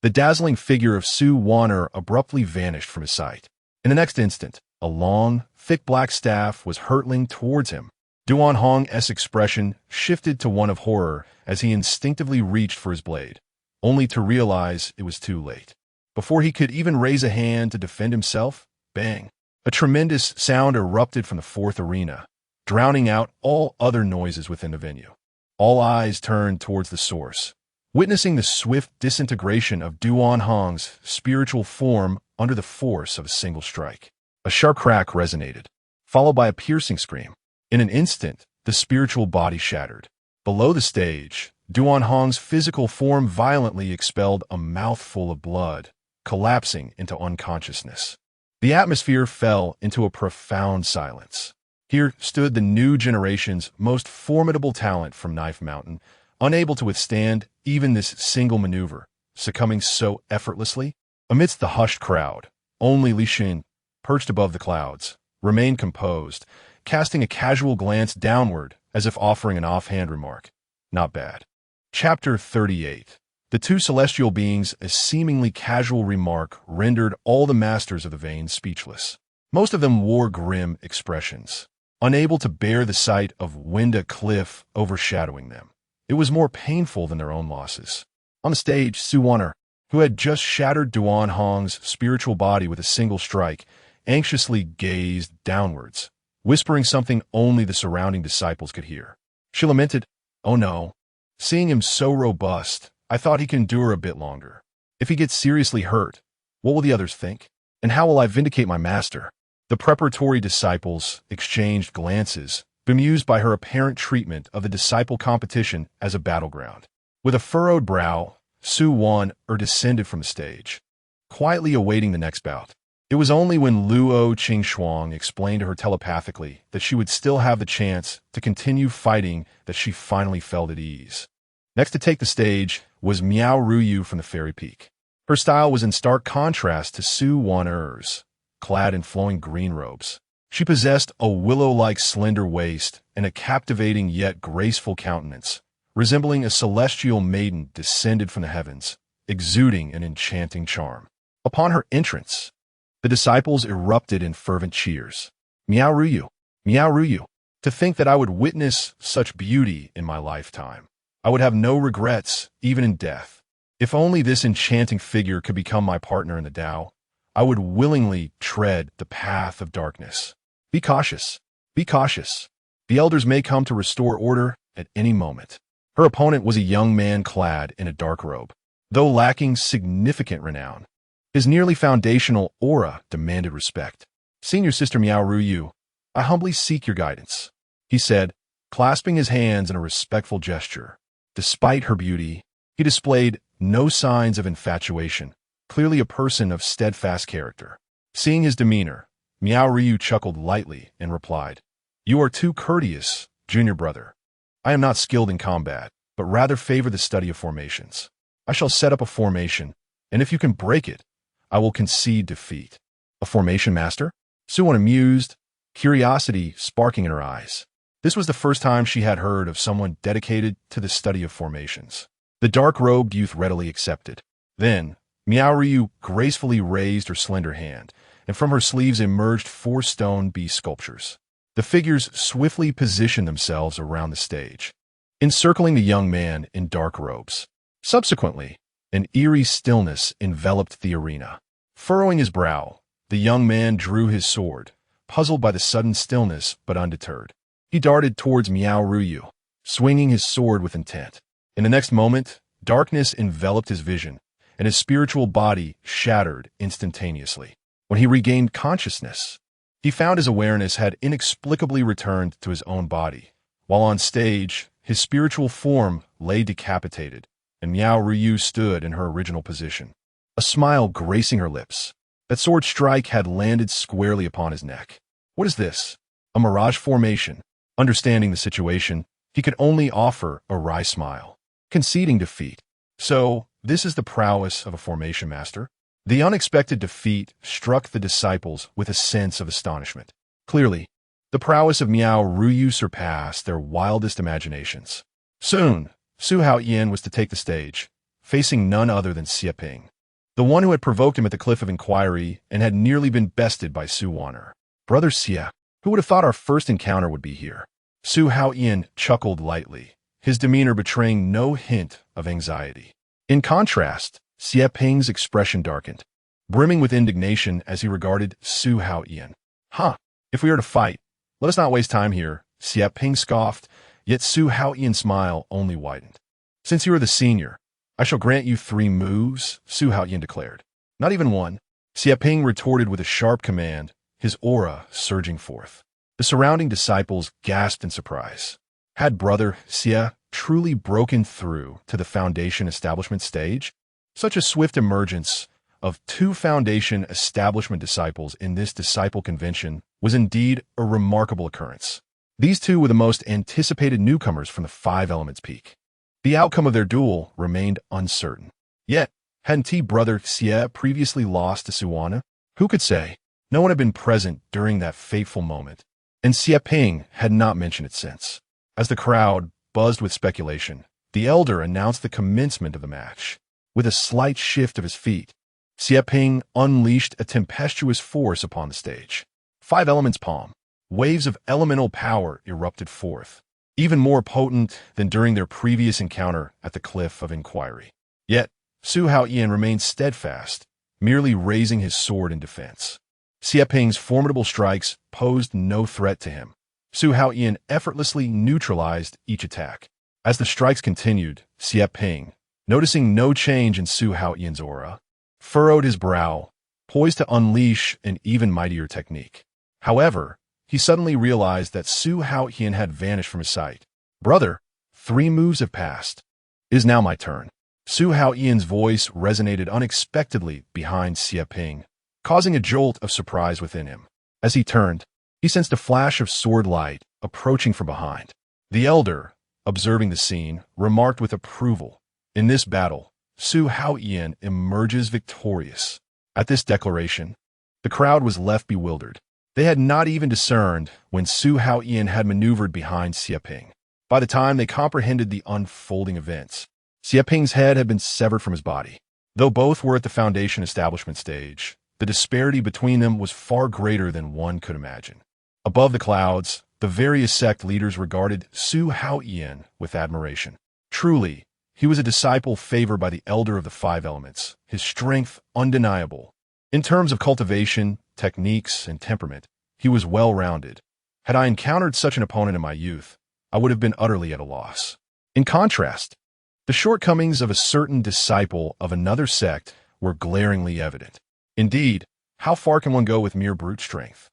the dazzling figure of Wan'er abruptly vanished from his sight. In the next instant, a long, thick black staff was hurtling towards him. Duanhong's expression shifted to one of horror as he instinctively reached for his blade, only to realize it was too late. Before he could even raise a hand to defend himself, bang! A tremendous sound erupted from the fourth arena, drowning out all other noises within the venue. All eyes turned towards the source, witnessing the swift disintegration of Duanhong's spiritual form under the force of a single strike. A sharp crack resonated, followed by a piercing scream. In an instant, the spiritual body shattered. Below the stage, Duanhong's physical form violently expelled a mouthful of blood, collapsing into unconsciousness. The atmosphere fell into a profound silence. Here stood the new generation's most formidable talent from Knife Mountain, unable to withstand even this single maneuver, succumbing so effortlessly. Amidst the hushed crowd, only Li Xiuyuan, perched above the clouds, remained composed, casting a casual glance downward as if offering an offhand remark. Not bad. Chapter 38. The two celestial beings, a seemingly casual remark rendered all the masters of the vein speechless. Most of them wore grim expressions, unable to bear the sight of Winda Cliff overshadowing them. It was more painful than their own losses. On the stage, Wan'er, who had just shattered Duanhong's spiritual body with a single strike, anxiously gazed downwards, whispering something only the surrounding disciples could hear. She lamented, "Oh no, seeing him so robust, I thought he can endure a bit longer. If he gets seriously hurt, what will the others think? And how will I vindicate my master?" The preparatory disciples exchanged glances, bemused by her apparent treatment of the disciple competition as a battleground. With a furrowed brow, Wan'er descended from the stage, quietly awaiting the next bout. It was only when Luo Qingxuang explained to her telepathically that she would still have the chance to continue fighting that she finally felt at ease. Next to take the stage was Miao Ruyu from the Fairy Peak. Her style was in stark contrast to Wan'er's, clad in flowing green robes. She possessed a willow-like slender waist and a captivating yet graceful countenance, resembling a celestial maiden descended from the heavens, exuding an enchanting charm. Upon her entrance, the disciples erupted in fervent cheers. "Miao Ruyu! Miao Ruyu! To think that I would witness such beauty in my lifetime. I would have no regrets, even in death. If only this enchanting figure could become my partner in the Tao, I would willingly tread the path of darkness. Be cautious. Be cautious. The elders may come to restore order at any moment." Her opponent was a young man clad in a dark robe. Though lacking significant renown, his nearly foundational aura demanded respect. "Senior Sister Miao Ruyu, I humbly seek your guidance," he said, clasping his hands in a respectful gesture. Despite her beauty, he displayed no signs of infatuation, clearly a person of steadfast character. Seeing his demeanor, Miao Ryu chuckled lightly and replied, "You are too courteous, junior brother. I am not skilled in combat, but rather favor the study of formations. I shall set up a formation, and if you can break it, I will concede defeat." A formation master? Siuyuan amused, curiosity sparking in her eyes. This was the first time she had heard of someone dedicated to the study of formations. The dark-robed youth readily accepted. Then, Miao Ryu gracefully raised her slender hand, and from her sleeves emerged 4 stone beast sculptures. The figures swiftly positioned themselves around the stage, encircling the young man in dark robes. Subsequently, an eerie stillness enveloped the arena. Furrowing his brow, the young man drew his sword, puzzled by the sudden stillness but undeterred. He darted towards Miao Ryu, swinging his sword with intent. In the next moment, darkness enveloped his vision, and his spiritual body shattered instantaneously. When he regained consciousness, he found his awareness had inexplicably returned to his own body. While on stage, his spiritual form lay decapitated, and Miao Ryu stood in her original position, a smile gracing her lips. That sword strike had landed squarely upon his neck. What is this? A mirage formation? Understanding the situation, he could only offer a wry smile, conceding defeat. So, this is the prowess of a formation master? The unexpected defeat struck the disciples with a sense of astonishment. Clearly, the prowess of Miao Ryu surpassed their wildest imaginations. Soon, Su Haoyan was to take the stage, facing none other than Xie Ping, the one who had provoked him at the Cliff of Inquiry and had nearly been bested by Su Wan'er. "Brother Xie, who would have thought our first encounter would be here?" Su Haoyan chuckled lightly, his demeanor betraying no hint of anxiety. In contrast, Xie Ping's expression darkened, brimming with indignation as he regarded Su Haoyan. If we are to fight, let us not waste time here," Xie Ping scoffed, yet Su Haoyan's smile only widened. "Since you are the senior, I shall grant you 3 moves," Su Haoyan declared. "Not even one," Xie Ping retorted with a sharp command, his aura surging forth. The surrounding disciples gasped in surprise. Had Brother Xie truly broken through to the Foundation establishment stage? Such a swift emergence of 2 Foundation establishment disciples in this disciple convention was indeed a remarkable occurrence. These 2 were the most anticipated newcomers from the 5 Elements Peak. The outcome of their duel remained uncertain. Yet, hadn't Brother Xie previously lost to Siuyuan? Who could say? No one had been present during that fateful moment, and Xie Ping had not mentioned it since. As the crowd buzzed with speculation, the elder announced the commencement of the match. With a slight shift of his feet, Xie Ping unleashed a tempestuous force upon the stage. 5 elements palm. Waves of elemental power erupted forth, even more potent than during their previous encounter at the Cliff of Inquiry. Yet, Su Haoyan remained steadfast, merely raising his sword in defense. Xie Ping's formidable strikes posed no threat to him. Su Haoyan effortlessly neutralized each attack. As the strikes continued, Xie Ping, noticing no change in Su Haoyan's aura, furrowed his brow, poised to unleash an even mightier technique. However, he suddenly realized that Su Haoyan had vanished from his sight. "Brother, 3 moves have passed. It is now my turn." Su Haoyan's voice resonated unexpectedly behind Xie Ping, causing a jolt of surprise within him. As he turned, he sensed a flash of sword light approaching from behind. The elder, observing the scene, remarked with approval, "In this battle, Su Haoyan emerges victorious." At this declaration, the crowd was left bewildered. They had not even discerned when Su Haoyan had maneuvered behind Xie Ping. By the time they comprehended the unfolding events, Xie Ping's head had been severed from his body. Though both were at the Foundation establishment stage, the disparity between them was far greater than one could imagine. Above the clouds, the various sect leaders regarded Su Haoyan with admiration. Truly, he was a disciple favored by the elder of the 5 elements, his strength undeniable. In terms of cultivation, techniques, and temperament, he was well-rounded. Had I encountered such an opponent in my youth, I would have been utterly at a loss. In contrast, the shortcomings of a certain disciple of another sect were glaringly evident. Indeed, how far can one go with mere brute strength?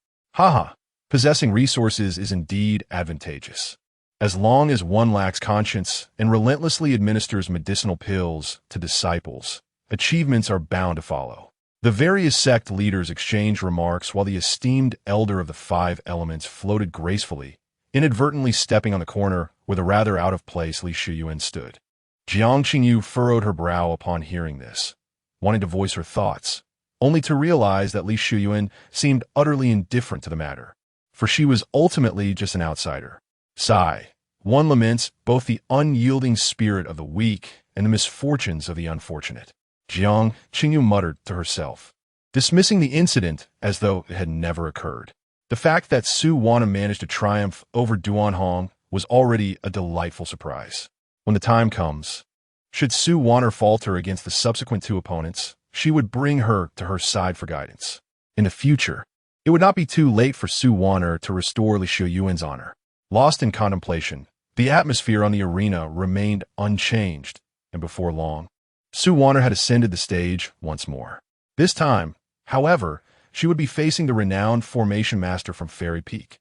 Possessing resources is indeed advantageous. As long as one lacks conscience and relentlessly administers medicinal pills to disciples, achievements are bound to follow. The various sect leaders exchanged remarks while the esteemed elder of the 5 elements floated gracefully, inadvertently stepping on the corner where the rather out-of-place Li Xiuyuan stood. Jiang Qingyu furrowed her brow upon hearing this, wanting to voice her thoughts, only to realize that Li Xiuyuan seemed utterly indifferent to the matter, for she was ultimately just an outsider. Sigh. One laments both the unyielding spirit of the weak and the misfortunes of the unfortunate. Jiang Qingyu muttered to herself, dismissing the incident as though it had never occurred. The fact that Su Wan'er managed to triumph over Duan Hong was already a delightful surprise. When the time comes, should Su Wan'er falter against the subsequent 2 opponents, she would bring her to her side for guidance. In the future, it would not be too late for Su Wan'er to restore Li Xiuyuan's honor. Lost in contemplation, the atmosphere on the arena remained unchanged, and before long, Su Wan'er had ascended the stage once more. This time, however, she would be facing the renowned formation master from Fairy Peak,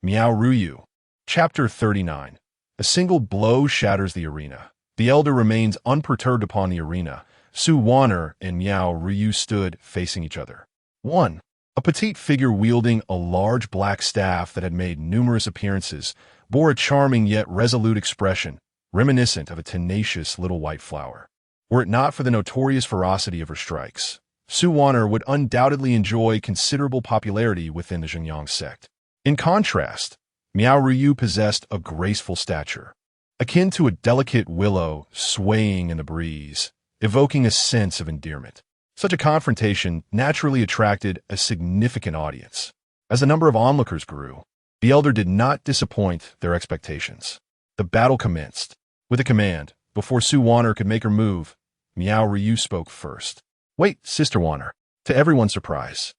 Miao Ruyu. Chapter 39. A single blow shatters the arena. The elder remains unperturbed upon the arena. Su Wan'er and Miao Ruyu stood facing each other. 1. A petite figure wielding a large black staff that had made numerous appearances bore a charming yet resolute expression, reminiscent of a tenacious little white flower. Were it not for the notorious ferocity of her strikes, Su Wan'er would undoubtedly enjoy considerable popularity within the Zhengyang sect. In contrast, Miao Ruyu possessed a graceful stature, akin to a delicate willow swaying in the breeze, evoking a sense of endearment. Such a confrontation naturally attracted a significant audience. As the number of onlookers grew, the elder did not disappoint their expectations. The battle commenced. With a command, before Su Wan'er could make her move, Miao Ruyu spoke first. "Wait, Sister Wan'er." To everyone's surprise,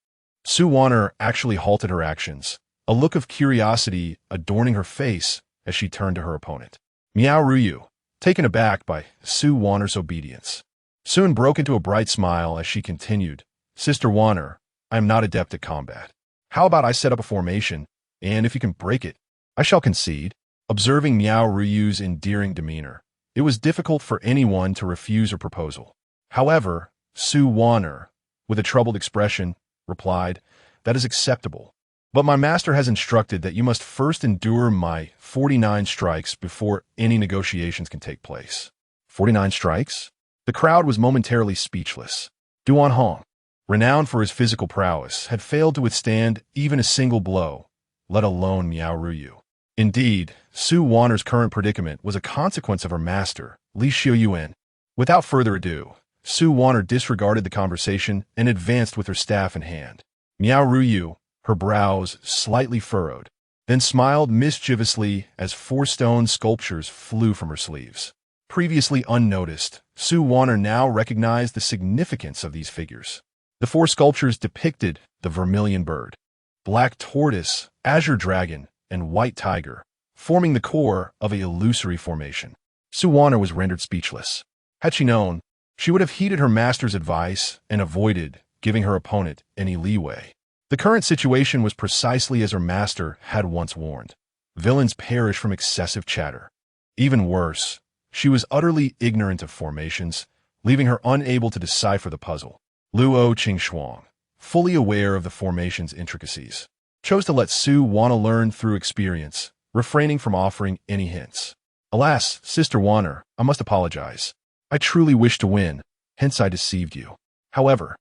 Su Wan'er actually halted her actions, a look of curiosity adorning her face as she turned to her opponent. Miao Ruyu, taken aback by Su Wan'er's obedience, soon broke into a bright smile as she continued, "Sister Wan'er, I am not adept at combat. How about I set up a formation, and if you can break it, I shall concede." Observing Miao Ruyu's endearing demeanor, it was difficult for anyone to refuse her proposal. However, Su Wan'er, with a troubled expression, replied, "That is acceptable. But my master has instructed that you must first endure my 49 strikes before any negotiations can take place." 49 strikes? The crowd was momentarily speechless. Duan Hong, renowned for his physical prowess, had failed to withstand even a single blow, let alone Miao Ruyu. Indeed, Su Wan'er's current predicament was a consequence of her master, Li Xiuyuan. Without further ado, Su Wan'er disregarded the conversation and advanced with her staff in hand. Miao Ruyu, her brows slightly furrowed, then smiled mischievously as 4 stone sculptures flew from her sleeves. Previously unnoticed, Su Wan'er now recognized the significance of these figures. The 4 sculptures depicted the vermilion bird, black tortoise, azure dragon, and white tiger, forming the core of a illusory formation. Su Wan'er was rendered speechless. Had she known, she would have heeded her master's advice and avoided giving her opponent any leeway. The current situation was precisely as her master had once warned. Villains perish from excessive chatter. Even worse, she was utterly ignorant of formations, leaving her unable to decipher the puzzle. Luo Qingxuang, fully aware of the formation's intricacies, chose to let Su Wan'er learn through experience, refraining from offering any hints. "Alas, Sister Wan'er, I must apologize. I truly wished to win, hence I deceived you. However,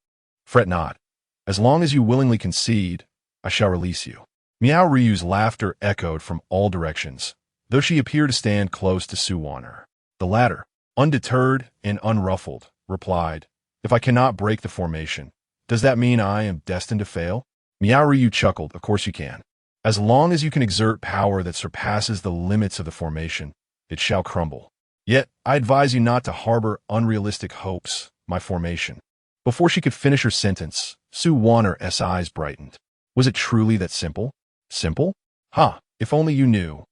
fret not. As long as you willingly concede, I shall release you." Miao Ruyu's laughter echoed from all directions, though she appeared to stand close to Su Wan'er. The latter, undeterred and unruffled, replied, "If I cannot break the formation, does that mean I am destined to fail?" Miao Ruyu chuckled. "Of course you can. As long as you can exert power that surpasses the limits of the formation, it shall crumble. Yet, I advise you not to harbor unrealistic hopes, my formation." Before she could finish her sentence, Su Wan'er's eyes brightened. Was it truly that simple? Simple? Ha! If only you knew.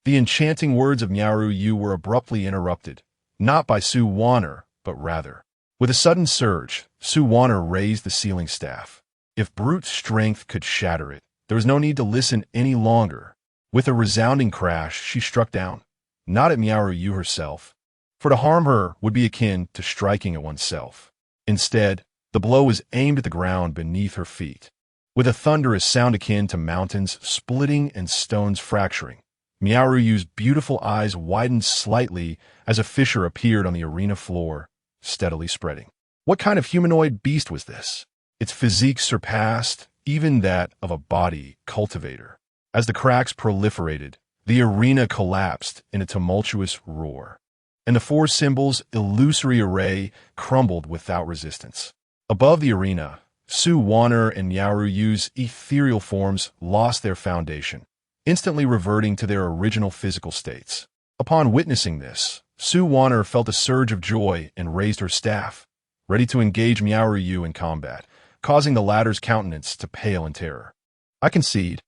The enchanting words of Miao Ruyu were abruptly interrupted, not by Su Wan'er, but rather. With a sudden surge, Su Wan'er raised the sealing staff. If brute strength could shatter it, there was no need to listen any longer. With a resounding crash, she struck down, not at Yu herself, for to harm her would be akin to striking at oneself. Instead, the blow was aimed at the ground beneath her feet. With a thunderous sound akin to mountains splitting and stones fracturing, Yu's beautiful eyes widened slightly as a fissure appeared on the arena floor, steadily spreading. What kind of humanoid beast was this? Its physique surpassed even that of a body cultivator. As the cracks proliferated, the arena collapsed in a tumultuous roar, and the four symbols' illusory array crumbled without resistance. Above the arena, Wan'er and Yu's ethereal forms lost their foundation, instantly reverting to their original physical states. Upon witnessing this, Wan'er felt a surge of joy and raised her staff, ready to engage Yu in combat, causing the latter's countenance to pale in terror. I concede.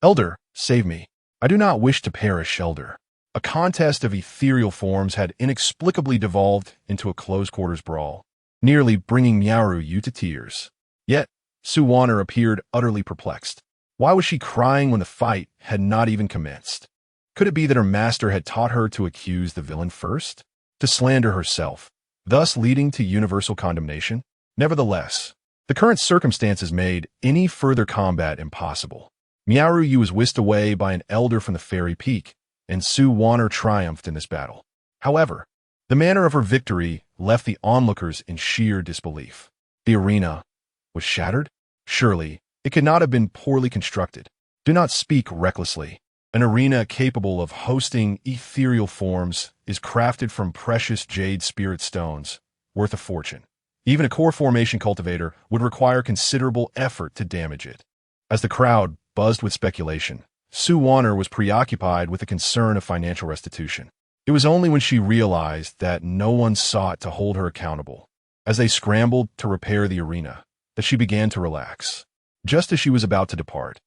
Elder, save me. I do not wish to perish, Elder. A contest of ethereal forms had inexplicably devolved into a close-quarters brawl, nearly bringing Yu to tears. Yet, Wan'er appeared utterly perplexed. Why was she crying when the fight had not even commenced? Could it be that her master had taught her to accuse the villain first? To slander herself, thus leading to universal condemnation? Nevertheless, the current circumstances made any further combat impossible. Yu was whisked away by an elder from the fairy peak, and Wan'er triumphed in this battle. However, the manner of her victory left the onlookers in sheer disbelief. The arena was shattered? Surely, it could not have been poorly constructed. Do not speak recklessly. An arena capable of hosting ethereal forms is crafted from precious jade spirit stones, worth a fortune. Even a core formation cultivator would require considerable effort to damage it. As the crowd buzzed with speculation, Wan'er was preoccupied with the concern of financial restitution. It was only when she realized that no one sought to hold her accountable, as they scrambled to repair the arena, that she began to relax. Just as she was about to depart,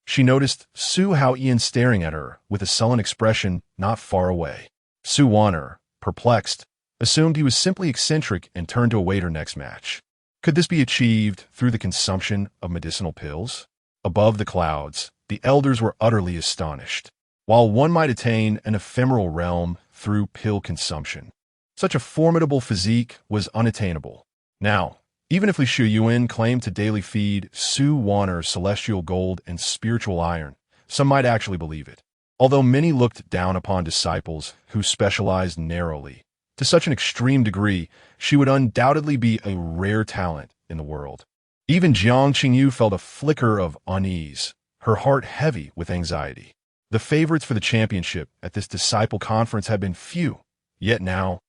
she noticed Xiuyuan staring at her with a sullen expression not far away. Wan'er, perplexed, assumed he was simply eccentric and turned to await her next match. Could this be achieved through the consumption of medicinal pills? Above the clouds, the elders were utterly astonished. While one might attain an ephemeral realm through pill consumption, such a formidable physique was unattainable. Now, even if Li Xiuyuan claimed to daily feed Wan'er celestial gold and spiritual iron, some might actually believe it. Although many looked down upon disciples who specialized narrowly, to such an extreme degree, she would undoubtedly be a rare talent in the world. Even Jiang Qingyu felt a flicker of unease, her heart heavy with anxiety. The favorites for the championship at this disciple conference had been few, yet now,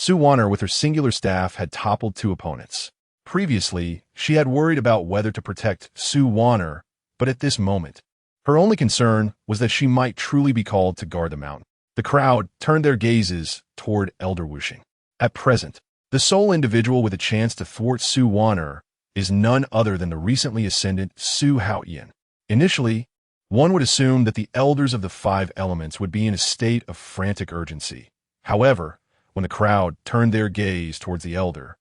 Wan'er with her singular staff had toppled two opponents. Previously, she had worried about whether to protect Wan'er, but at this moment, her only concern was that she might truly be called to guard the mountain. The crowd turned their gazes toward Elder Wuxing. At present, the sole individual with a chance to thwart Wan'er is none other than the recently ascendant Xiuyuan. Initially, one would assume that the elders of the five elements would be in a state of frantic urgency. However, when the crowd turned their gaze towards the elder,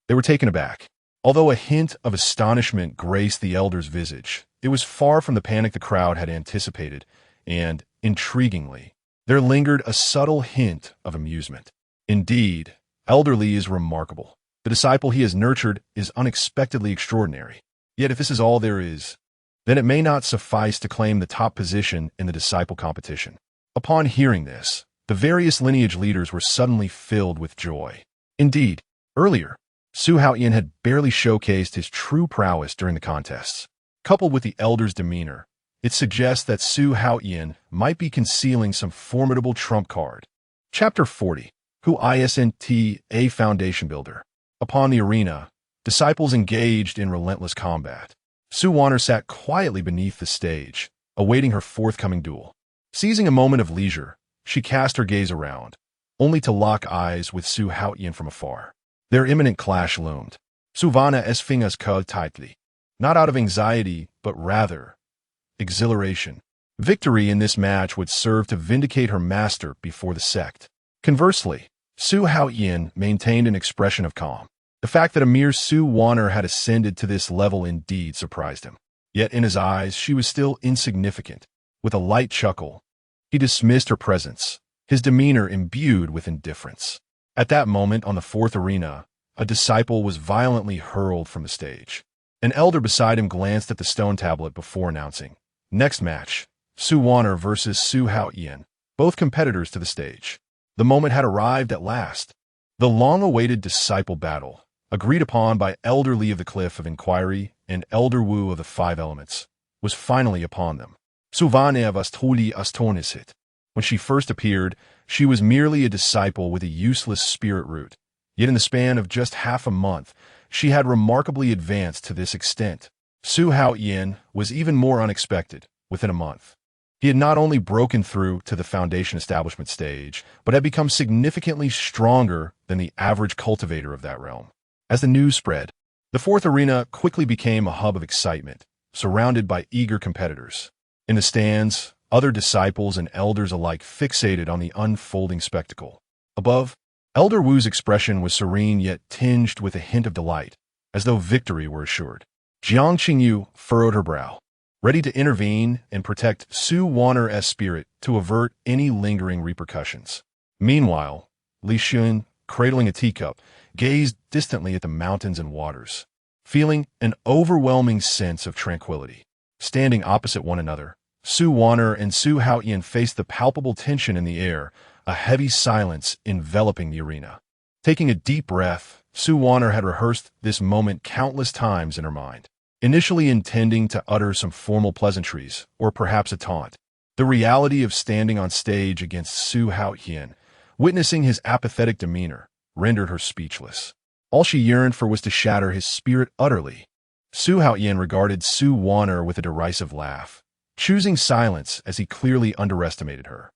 they were taken aback. Although a hint of astonishment graced the elder's visage, it was far from the panic the crowd had anticipated, and, intriguingly, there lingered a subtle hint of amusement. Indeed, Elder Li is remarkable. The disciple he has nurtured is unexpectedly extraordinary. Yet if this is all there is, then it may not suffice to claim the top position in the disciple competition. Upon hearing this, the various lineage leaders were suddenly filled with joy. Indeed, earlier, Xiuyuan had barely showcased his true prowess during the contests. Coupled with the elder's demeanor, it suggests that Xiuyuan might be concealing some formidable trump card. Chapter 40. Who isn't a foundation builder? Upon the arena, disciples engaged in relentless combat. Wan'er sat quietly beneath the stage, awaiting her forthcoming duel. Seizing a moment of leisure, she cast her gaze around, only to lock eyes with Xiuyuan from afar. Their imminent clash loomed. Suvana es fingas cud tightly, not out of anxiety, but rather exhilaration. Victory in this match would serve to vindicate her master before the sect. Conversely, Xiuyuan maintained an expression of calm. The fact that a mere Wan'er had ascended to this level indeed surprised him. Yet in his eyes she was still insignificant, With a light chuckle, he dismissed her presence, his demeanor imbued with indifference. At that moment on the fourth arena, a disciple was violently hurled from the stage. An elder beside him glanced at the stone tablet before announcing, "Next match, Wan'er versus Xiuyuan, both competitors to the stage." The moment had arrived at last. The long-awaited disciple battle, agreed upon by Elder Li of the Cliff of Inquiry and Elder Wu of the Five Elements, was finally upon them. Wan'er vastuli astornisit. When she first appeared, she was merely a disciple with a useless spirit root. Yet in the span of just half a month, she had remarkably advanced to this extent. Xiuyuan was even more unexpected. Within a month, he had not only broken through to the foundation establishment stage, but had become significantly stronger than the average cultivator of that realm. As the news spread, the fourth arena quickly became a hub of excitement, surrounded by eager competitors. In the stands, other disciples and elders alike fixated on the unfolding spectacle. Above, Elder Wu's expression was serene yet tinged with a hint of delight, as though victory were assured. Jiang Qingyu furrowed her brow, ready to intervene and protect Wan'er's spirit to avert any lingering repercussions. Meanwhile, Li Xiuyuan, cradling a teacup, gazed distantly at the mountains and waters, feeling an overwhelming sense of tranquility. Standing opposite one another, Wan'er and Xiuyuan faced the palpable tension in the air, a heavy silence enveloping the arena. Taking a deep breath, Wan'er had rehearsed this moment countless times in her mind, initially intending to utter some formal pleasantries, or perhaps a taunt. The reality of standing on stage against Xiuyuan, witnessing his apathetic demeanor, rendered her speechless. All she yearned for was to shatter his spirit utterly. Xiuyuan regarded Wan'er with a derisive laugh, choosing silence as he clearly underestimated her.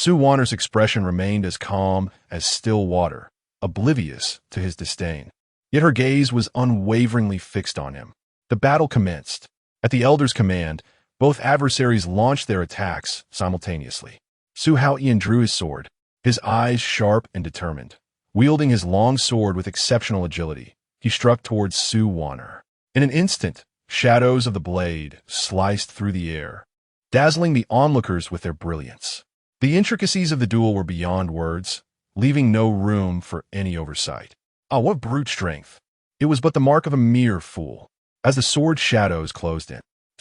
Wan'er's expression remained as calm as still water, oblivious to his disdain. Yet her gaze was unwaveringly fixed on him. The battle commenced. At the elder's command, both adversaries launched their attacks simultaneously. Xiuyuan drew his sword, his eyes sharp and determined. Wielding his long sword with exceptional agility, he struck towards Wan'er. In an instant, shadows of the blade sliced through the air, dazzling the onlookers with their brilliance. The intricacies of the duel were beyond words, leaving no room for any oversight. Ah, what brute strength! It was but the mark of a mere fool. As the sword shadows closed in,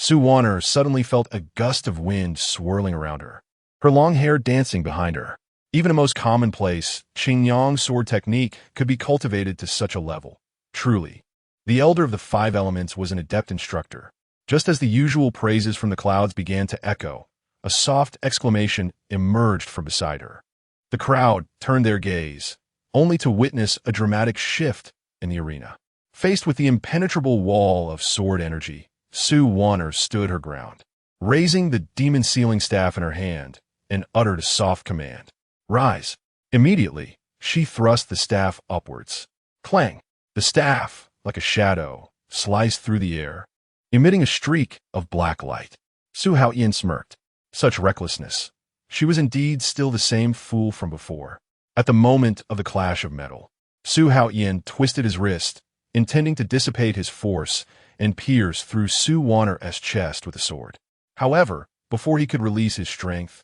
Wan'er suddenly felt a gust of wind swirling around her, her long hair dancing behind her. Even a most commonplace Qingyang sword technique could be cultivated to such a level. Truly, the elder of the five elements was an adept instructor. Just as the usual praises from the clouds began to echo, a soft exclamation emerged from beside her. The crowd turned their gaze, only to witness a dramatic shift in the arena. Faced with the impenetrable wall of sword energy, Wan'er stood her ground, raising the demon sealing staff in her hand, and uttered a soft command. "Rise." Immediately, she thrust the staff upwards. Clang! The staff, like a shadow, sliced through the air, emitting a streak of black light. Xiuyuan smirked. Such recklessness. She was indeed still the same fool from before. At the moment of the clash of metal, Xiuyuan twisted his wrist, intending to dissipate his force and pierce through Wan'er's chest with the sword. However, before he could release his strength,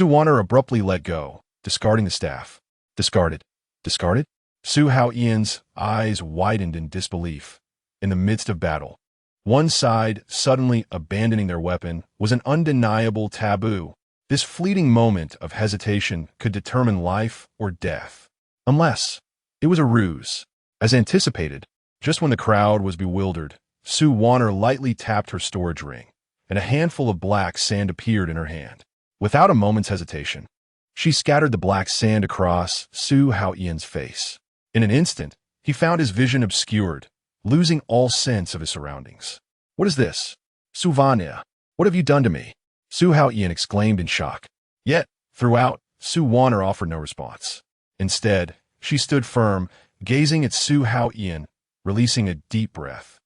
Wan'er abruptly let go, discarding the staff. Discarded. Discarded? Xiuyuan's eyes widened in disbelief. In the midst of battle, one side suddenly abandoning their weapon was an undeniable taboo. This fleeting moment of hesitation could determine life or death. Unless it was a ruse. As anticipated, just when the crowd was bewildered, Wan'er lightly tapped her storage ring, and a handful of black sand appeared in her hand. Without a moment's hesitation, she scattered the black sand across Xiuyuan's face. In an instant, he found his vision obscured, losing all sense of his surroundings. "What is this? Wan'er, what have you done to me?" Xiuyuan exclaimed in shock. Yet, throughout, Wan'er offered no response. Instead, she stood firm, gazing at Xiuyuan, releasing a deep breath.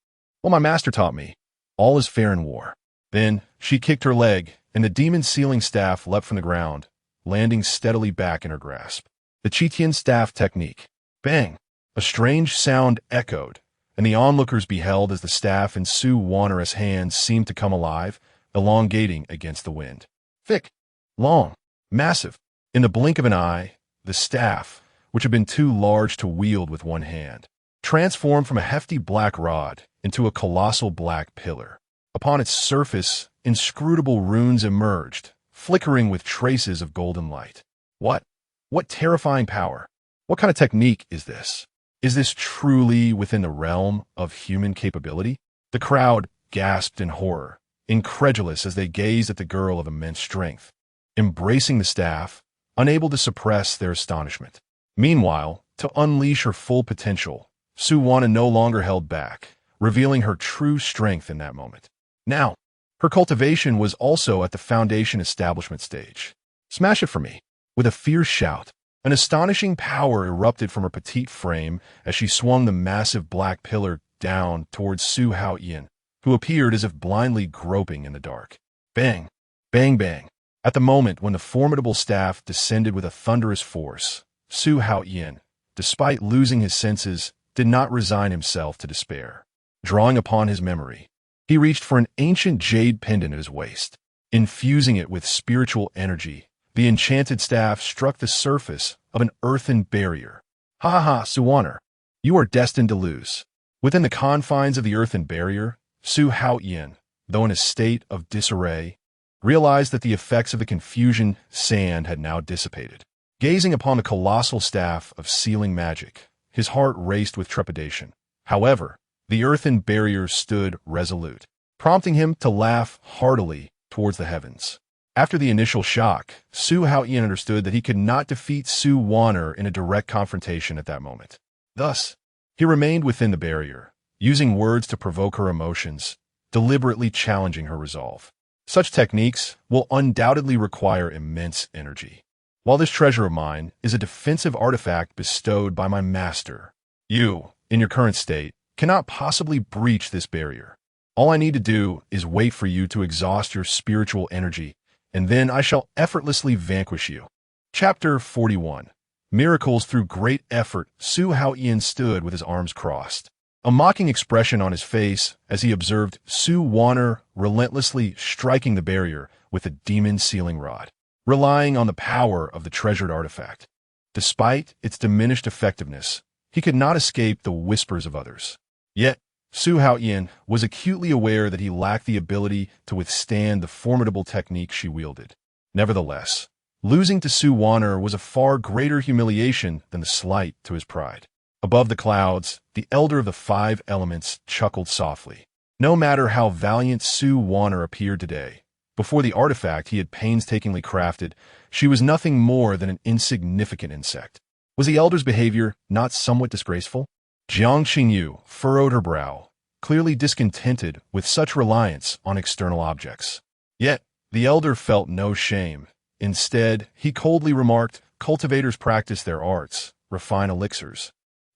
"Well, my master taught me, all is fair in war." Then, she kicked her leg, and the demon sealing staff leapt from the ground, landing steadily back in her grasp. The Qitian staff technique. Bang! A strange sound echoed, and the onlookers beheld as the staff in Wan'er's hands seemed to come alive, elongating against the wind. Thick, long, massive. In the blink of an eye, the staff, which had been too large to wield with one hand, transformed from a hefty black rod into a colossal black pillar. Upon its surface, inscrutable runes emerged, flickering with traces of golden light. What? What terrifying power? What kind of technique is this? Is this truly within the realm of human capability? The crowd gasped in horror, incredulous as they gazed at the girl of immense strength, embracing the staff, unable to suppress their astonishment. Meanwhile, to unleash her full potential, Xiuyuan no longer held back, revealing her true strength in that moment. Now, her cultivation was also at the foundation establishment stage. Smash it for me. With a fierce shout, an astonishing power erupted from her petite frame as she swung the massive black pillar down towards Su Haoyan, who appeared as if blindly groping in the dark. Bang! Bang bang! At the moment when the formidable staff descended with a thunderous force, Su Haoyan, despite losing his senses, did not resign himself to despair. Drawing upon his memory, he reached for an ancient jade pendant at his waist. Infusing it with spiritual energy, the enchanted staff struck the surface of an earthen barrier. Ha ha ha, Wan'er, you are destined to lose. Within the confines of the earthen barrier, Su Haoyan, though in a state of disarray, realized that the effects of the confusion sand had now dissipated. Gazing upon the colossal staff of sealing magic, his heart raced with trepidation. However, the earthen barrier stood resolute, prompting him to laugh heartily towards the heavens. After the initial shock, Su Haoyan understood that he could not defeat Wan'er in a direct confrontation at that moment. Thus, he remained within the barrier, using words to provoke her emotions, deliberately challenging her resolve. Such techniques will undoubtedly require immense energy. While this treasure of mine is a defensive artifact bestowed by my master, you, in your current state, cannot possibly breach this barrier. All I need to do is wait for you to exhaust your spiritual energy, and then I shall effortlessly vanquish you. Chapter 41. Miracles through great effort. Su Haoyan stood with his arms crossed, a mocking expression on his face as he observed Wan'er relentlessly striking the barrier with a demon sealing rod, relying on the power of the treasured artifact. Despite its diminished effectiveness, he could not escape the whispers of others. Yet, Su Haoyan was acutely aware that he lacked the ability to withstand the formidable technique she wielded. Nevertheless, losing to Wan'er was a far greater humiliation than the slight to his pride. Above the clouds, the elder of the 5 elements chuckled softly. No matter how valiant Wan'er appeared today, before the artifact he had painstakingly crafted, she was nothing more than an insignificant insect. Was the elder's behavior not somewhat disgraceful? Jiang Xingyu furrowed her brow, clearly discontented with such reliance on external objects. Yet, the elder felt no shame. Instead, he coldly remarked, cultivators practice their arts, refine elixirs,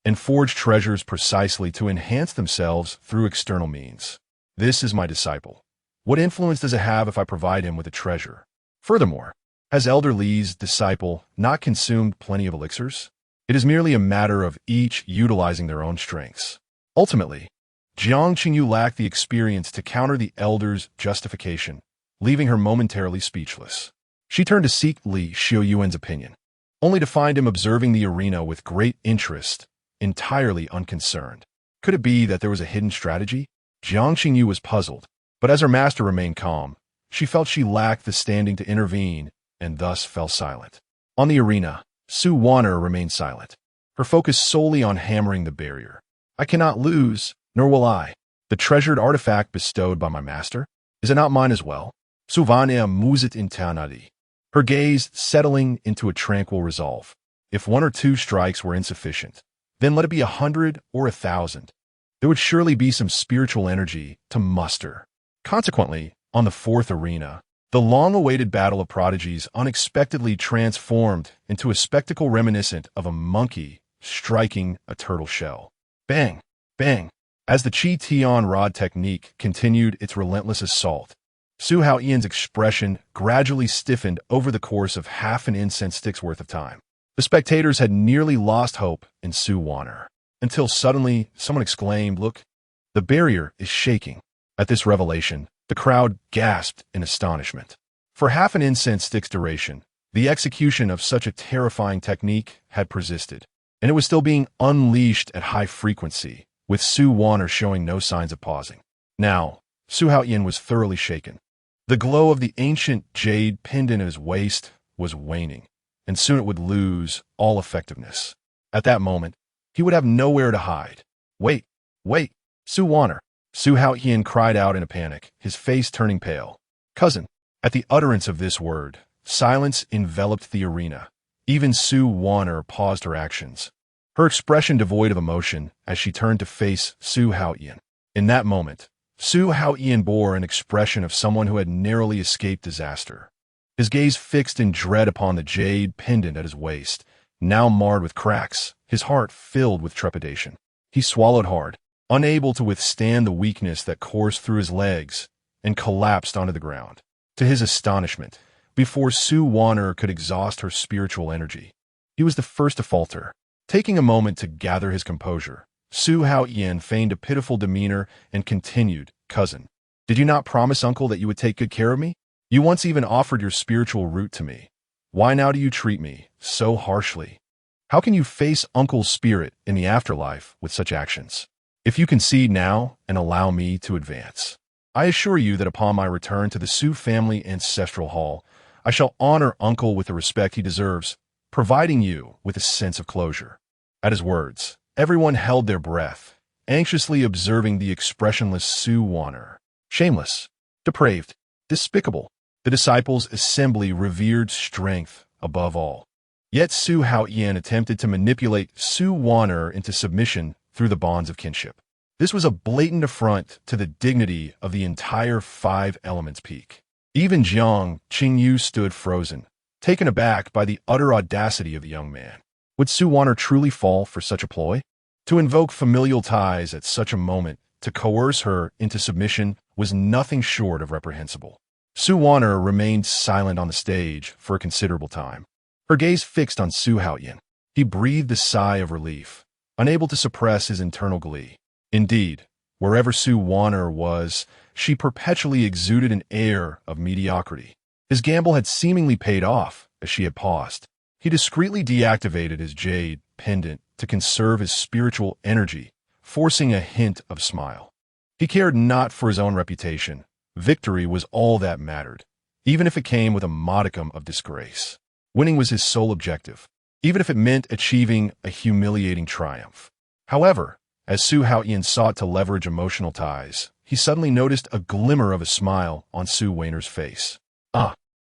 and forge treasures precisely to enhance themselves through external means. This is my disciple. What influence does it have if I provide him with a treasure? Furthermore, has Elder Li's disciple not consumed plenty of elixirs? It is merely a matter of each utilizing their own strengths. Ultimately, Jiang Qingyu lacked the experience to counter the elder's justification, leaving her momentarily speechless. She turned to seek Li Xiuyuan's opinion, only to find him observing the arena with great interest, entirely unconcerned. Could it be that there was a hidden strategy? Jiang Qingyu was puzzled, but as her master remained calm, she felt she lacked the standing to intervene and thus fell silent. On the arena, Wan'er remained silent, her focus solely on hammering the barrier. I cannot lose, nor will I. The treasured artifact bestowed by my master, is it not mine as well? Wan'er musit intanadi, her gaze settling into a tranquil resolve. If 1 or 2 strikes were insufficient, then let it be 100 or 1,000. There would surely be some spiritual energy to muster. Consequently, on the 4th arena, the long-awaited battle of prodigies unexpectedly transformed into a spectacle reminiscent of a monkey striking a turtle shell. Bang! Bang! As the Qi Tian rod technique continued its relentless assault, Su Haoyan's expression gradually stiffened over the course of half an incense stick's worth of time. The spectators had nearly lost hope in Wan'er, until suddenly someone exclaimed, "Look, the barrier is shaking." At this revelation, the crowd gasped in astonishment. For half an incense stick's duration, the execution of such a terrifying technique had persisted, and it was still being unleashed at high frequency, with Wan'er showing no signs of pausing. Now, Yin was thoroughly shaken. The glow of the ancient jade pendant at his waist was waning, and soon it would lose all effectiveness. At that moment, he would have nowhere to hide. Wait, Wan'er! Yin cried out in a panic, his face turning pale. Cousin! At the utterance of this word, silence enveloped the arena. Even Wan'er paused her actions, her expression devoid of emotion as she turned to face Yin. In that moment, Yin bore an expression of someone who had narrowly escaped disaster. His gaze fixed in dread upon the jade pendant at his waist, now marred with cracks, his heart filled with trepidation. He swallowed hard, unable to withstand the weakness that coursed through his legs, and collapsed onto the ground. To his astonishment, before Wan'er could exhaust her spiritual energy, he was the first to falter. Taking a moment to gather his composure, Yin feigned a pitiful demeanor and continued, Cousin, did you not promise Uncle that you would take good care of me? You once even offered your spiritual root to me. Why now do you treat me so harshly? How can you face Uncle's spirit in the afterlife with such actions? If you concede now and allow me to advance, I assure you that upon my return to the Su family ancestral hall, I shall honor Uncle with the respect he deserves, providing you with a sense of closure. At his words, everyone held their breath, anxiously observing the expressionless Wan'er. Shameless, depraved, despicable. The disciples' assembly revered strength above all. Yet Yin attempted to manipulate Wan'er into submission through the bonds of kinship. This was a blatant affront to the dignity of the entire Five Elements peak. Even Jiang Qingyu stood frozen, taken aback by the utter audacity of the young man. Would Wan'er truly fall for such a ploy? To invoke familial ties at such a moment, to coerce her into submission, was nothing short of reprehensible. Wan'er remained silent on the stage for a considerable time, her gaze fixed on Yin. He breathed a sigh of relief, unable to suppress his internal glee. Indeed, wherever Wan'er was, she perpetually exuded an air of mediocrity. His gamble had seemingly paid off as she had paused. He discreetly deactivated his jade pendant to conserve his spiritual energy, forcing a hint of smile. He cared not for his own reputation. Victory was all that mattered, even if it came with a modicum of disgrace. Winning was his sole objective, even if it meant achieving a humiliating triumph. However, as Yin sought to leverage emotional ties, he suddenly noticed a glimmer of a smile on Wan'er's face.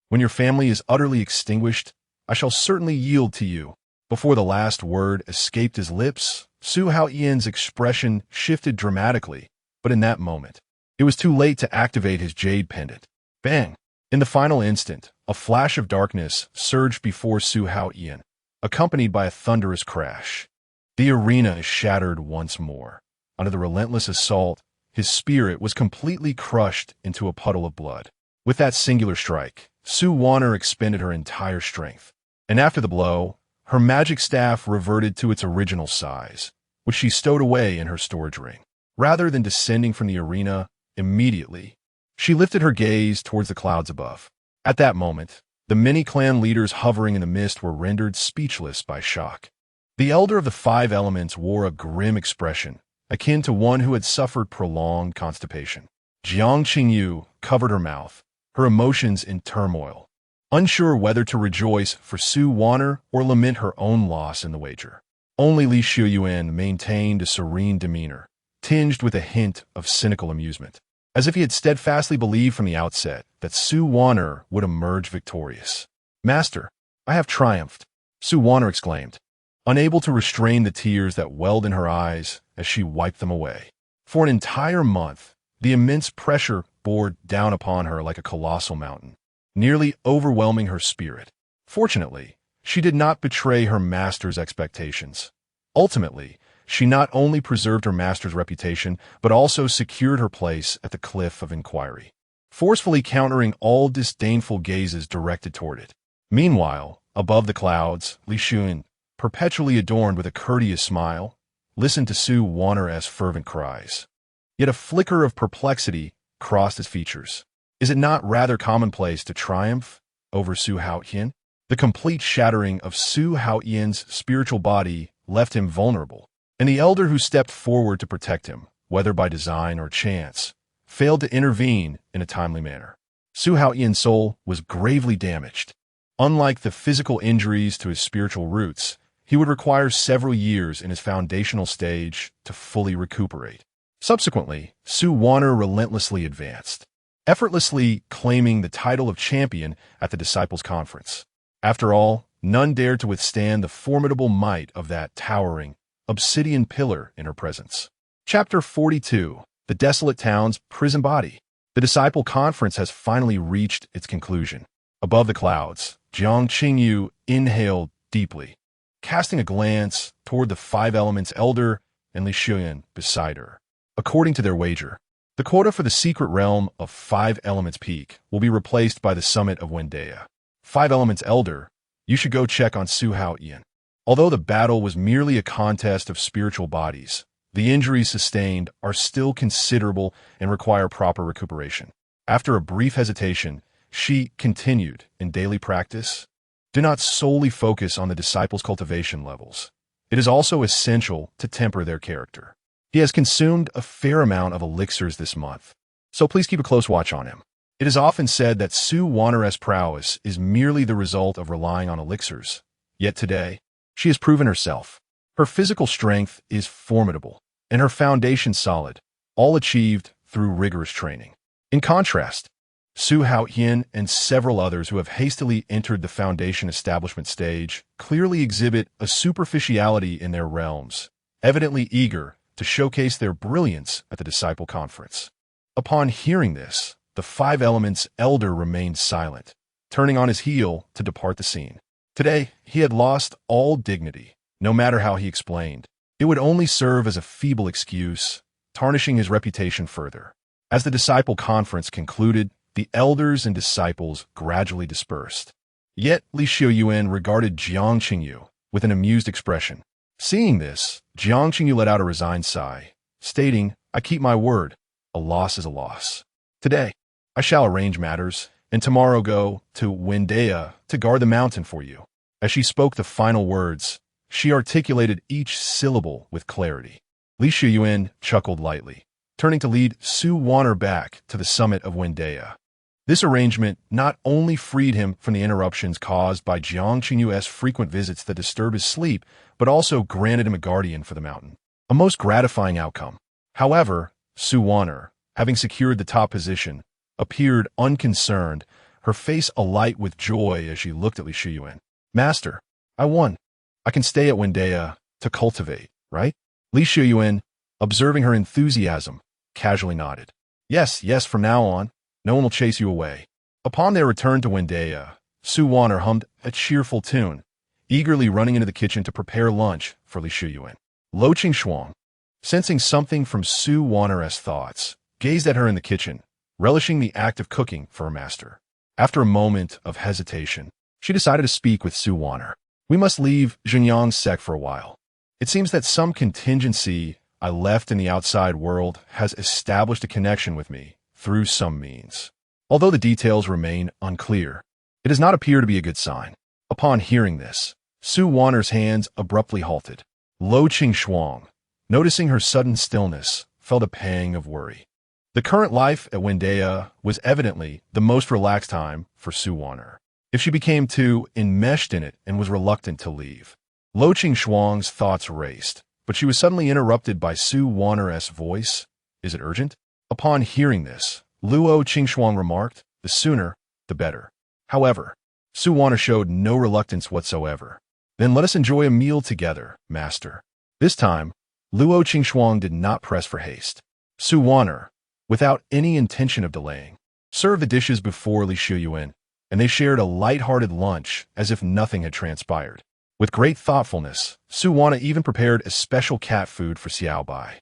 When your family is utterly extinguished, I shall certainly yield to you. Before the last word escaped his lips, Yin's expression shifted dramatically, but in that moment, it was too late to activate his jade pendant. Bang! In the final instant, a flash of darkness surged before Yin, accompanied by a thunderous crash. The arena shattered once more. Under the relentless assault, his spirit was completely crushed into a puddle of blood. With that singular strike, Wan'er expended her entire strength, and after the blow, her magic staff reverted to its original size, which she stowed away in her storage ring. Rather than descending from the arena immediately, she lifted her gaze towards the clouds above. At that moment, the many clan leaders hovering in the mist were rendered speechless by shock. The elder of the Five Elements wore a grim expression, akin to one who had suffered prolonged constipation. Jiang Qingyu covered her mouth, her emotions in turmoil, unsure whether to rejoice for Wan'er or lament her own loss in the wager. Only Li Xiuyuan maintained a serene demeanor, tinged with a hint of cynical amusement, as if he had steadfastly believed from the outset that Wan'er would emerge victorious. Master, I have triumphed, Wan'er exclaimed, unable to restrain the tears that welled in her eyes as she wiped them away. For an entire month, the immense pressure bore down upon her like a colossal mountain, nearly overwhelming her spirit. Fortunately, she did not betray her master's expectations. Ultimately, she not only preserved her master's reputation, but also secured her place at the cliff of inquiry, forcefully countering all disdainful gazes directed toward it. Meanwhile, above the clouds, Li Xiuyuan, perpetually adorned with a courteous smile, listened to Wan'er's fervent cries. Yet a flicker of perplexity crossed his features. Is it not rather commonplace to triumph over Su Haotian? The complete shattering of Su Haotian's spiritual body left him vulnerable, and the elder who stepped forward to protect him, whether by design or chance, failed to intervene in a timely manner. Su Haotian's soul was gravely damaged. Unlike the physical injuries to his spiritual roots, he would require several years in his foundational stage to fully recuperate. Subsequently, Wan'er relentlessly advanced, effortlessly claiming the title of champion at the Disciples' Conference. After all, none dared to withstand the formidable might of that towering, obsidian pillar in her presence. Chapter 42. The Desolate Town's Prison Body. The Disciple Conference has finally reached its conclusion. Above the clouds, Jiang Qingyu inhaled deeply, casting a glance toward the Five Elements Elder and Li Xiuyuan beside her. According to their wager, the quota for the secret realm of Five Elements Peak will be replaced by the summit of Wan'er. Five Elements Elder, you should go check on Su Haotian. Although the battle was merely a contest of spiritual bodies, the injuries sustained are still considerable and require proper recuperation. After a brief hesitation, she continued in daily practice. Do not solely focus on the disciples' cultivation levels. It is also essential to temper their character. He has consumed a fair amount of elixirs this month, so please keep a close watch on him. It is often said that Su Wan'er's prowess is merely the result of relying on elixirs. Yet today, she has proven herself. Her physical strength is formidable, and her foundation solid, all achieved through rigorous training. In contrast, Su Haotian and several others who have hastily entered the foundation establishment stage clearly exhibit a superficiality in their realms, evidently eager to showcase their brilliance at the Disciple Conference. Upon hearing this, the Five Elements Elder remained silent, turning on his heel to depart the scene. Today, he had lost all dignity, no matter how he explained. It would only serve as a feeble excuse, tarnishing his reputation further. As the Disciple Conference concluded, the elders and disciples gradually dispersed. Yet Li Xiuyuan regarded Jiang Qingyu with an amused expression. Seeing this, Jiang Qingyu let out a resigned sigh, stating, "I keep my word. A loss is a loss. Today, I shall arrange matters, and tomorrow go to Wan'er to guard the mountain for you." As she spoke the final words, she articulated each syllable with clarity. Li Xiuyuan chuckled lightly, turning to lead Su Wan'er back to the summit of Wan'er. This arrangement not only freed him from the interruptions caused by Jiang Qingyu's frequent visits that disturbed his sleep, but also granted him a guardian for the mountain. A most gratifying outcome. However, Su Wan'er, having secured the top position, appeared unconcerned, her face alight with joy as she looked at Li Xiuyuan. "Master, I won. I can stay at Wan'er to cultivate, right?" Li Xiuyuan, observing her enthusiasm, casually nodded. Yes, from now on, no one will chase you away." Upon their return to Wan'er, Su Wan'er hummed a cheerful tune, eagerly running into the kitchen to prepare lunch for Li Xiuyuan. Lo Qingshuang, sensing something from Su Wan'er's thoughts, gazed at her in the kitchen, relishing the act of cooking for her master. After a moment of hesitation, she decided to speak with Su Wan'er. "We must leave Zhenyang's sect for a while. It seems that some contingency I left in the outside world has established a connection with me through some means. Although the details remain unclear, it does not appear to be a good sign." Upon hearing this, Su Wan'er's hands abruptly halted. Lo Qingshuang, noticing her sudden stillness, felt a pang of worry. The current life at Wan'er was evidently the most relaxed time for Su Wan'er. If she became too enmeshed in it and was reluctant to leave, Lo Qingshuang's thoughts raced, but she was suddenly interrupted by Su Wan'er's voice. "Is it urgent?" Upon hearing this, Luo Qingshuang remarked, "The sooner, the better." However, Su Wan'er showed no reluctance whatsoever. "Then let us enjoy a meal together, master." This time, Luo Qingshuang did not press for haste. Su Wan'er, without any intention of delaying, served the dishes before Li Xiuyuan, and they shared a light-hearted lunch as if nothing had transpired. With great thoughtfulness, Su Wan'er even prepared a special cat food for Xiaobai.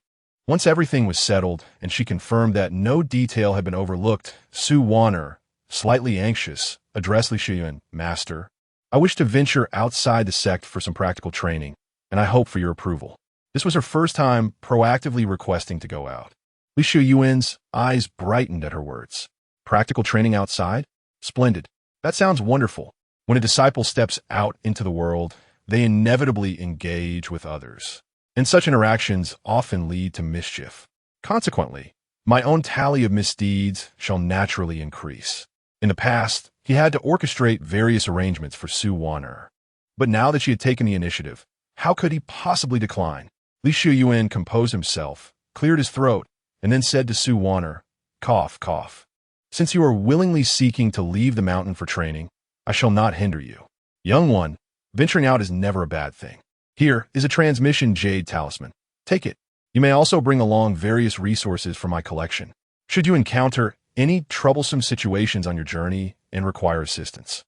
Once everything was settled and she confirmed that no detail had been overlooked, Su Wan'er, slightly anxious, addressed Li Xiuyuan, "Master, I wish to venture outside the sect for some practical training, and I hope for your approval." This was her first time proactively requesting to go out. Li Xiuyuan's eyes brightened at her words. Practical training outside? Splendid. That sounds wonderful. When a disciple steps out into the world, they inevitably engage with others, and such interactions often lead to mischief. Consequently, my own tally of misdeeds shall naturally increase. In the past, he had to orchestrate various arrangements for Wan'er. But now that she had taken the initiative, how could he possibly decline? Li Xiuyuan composed himself, cleared his throat, and then said to Wan'er, "Cough, cough. Since you are willingly seeking to leave the mountain for training, I shall not hinder you. Young one, venturing out is never a bad thing. Here is a transmission jade talisman. Take it. You may also bring along various resources from my collection, should you encounter any troublesome situations on your journey and require assistance.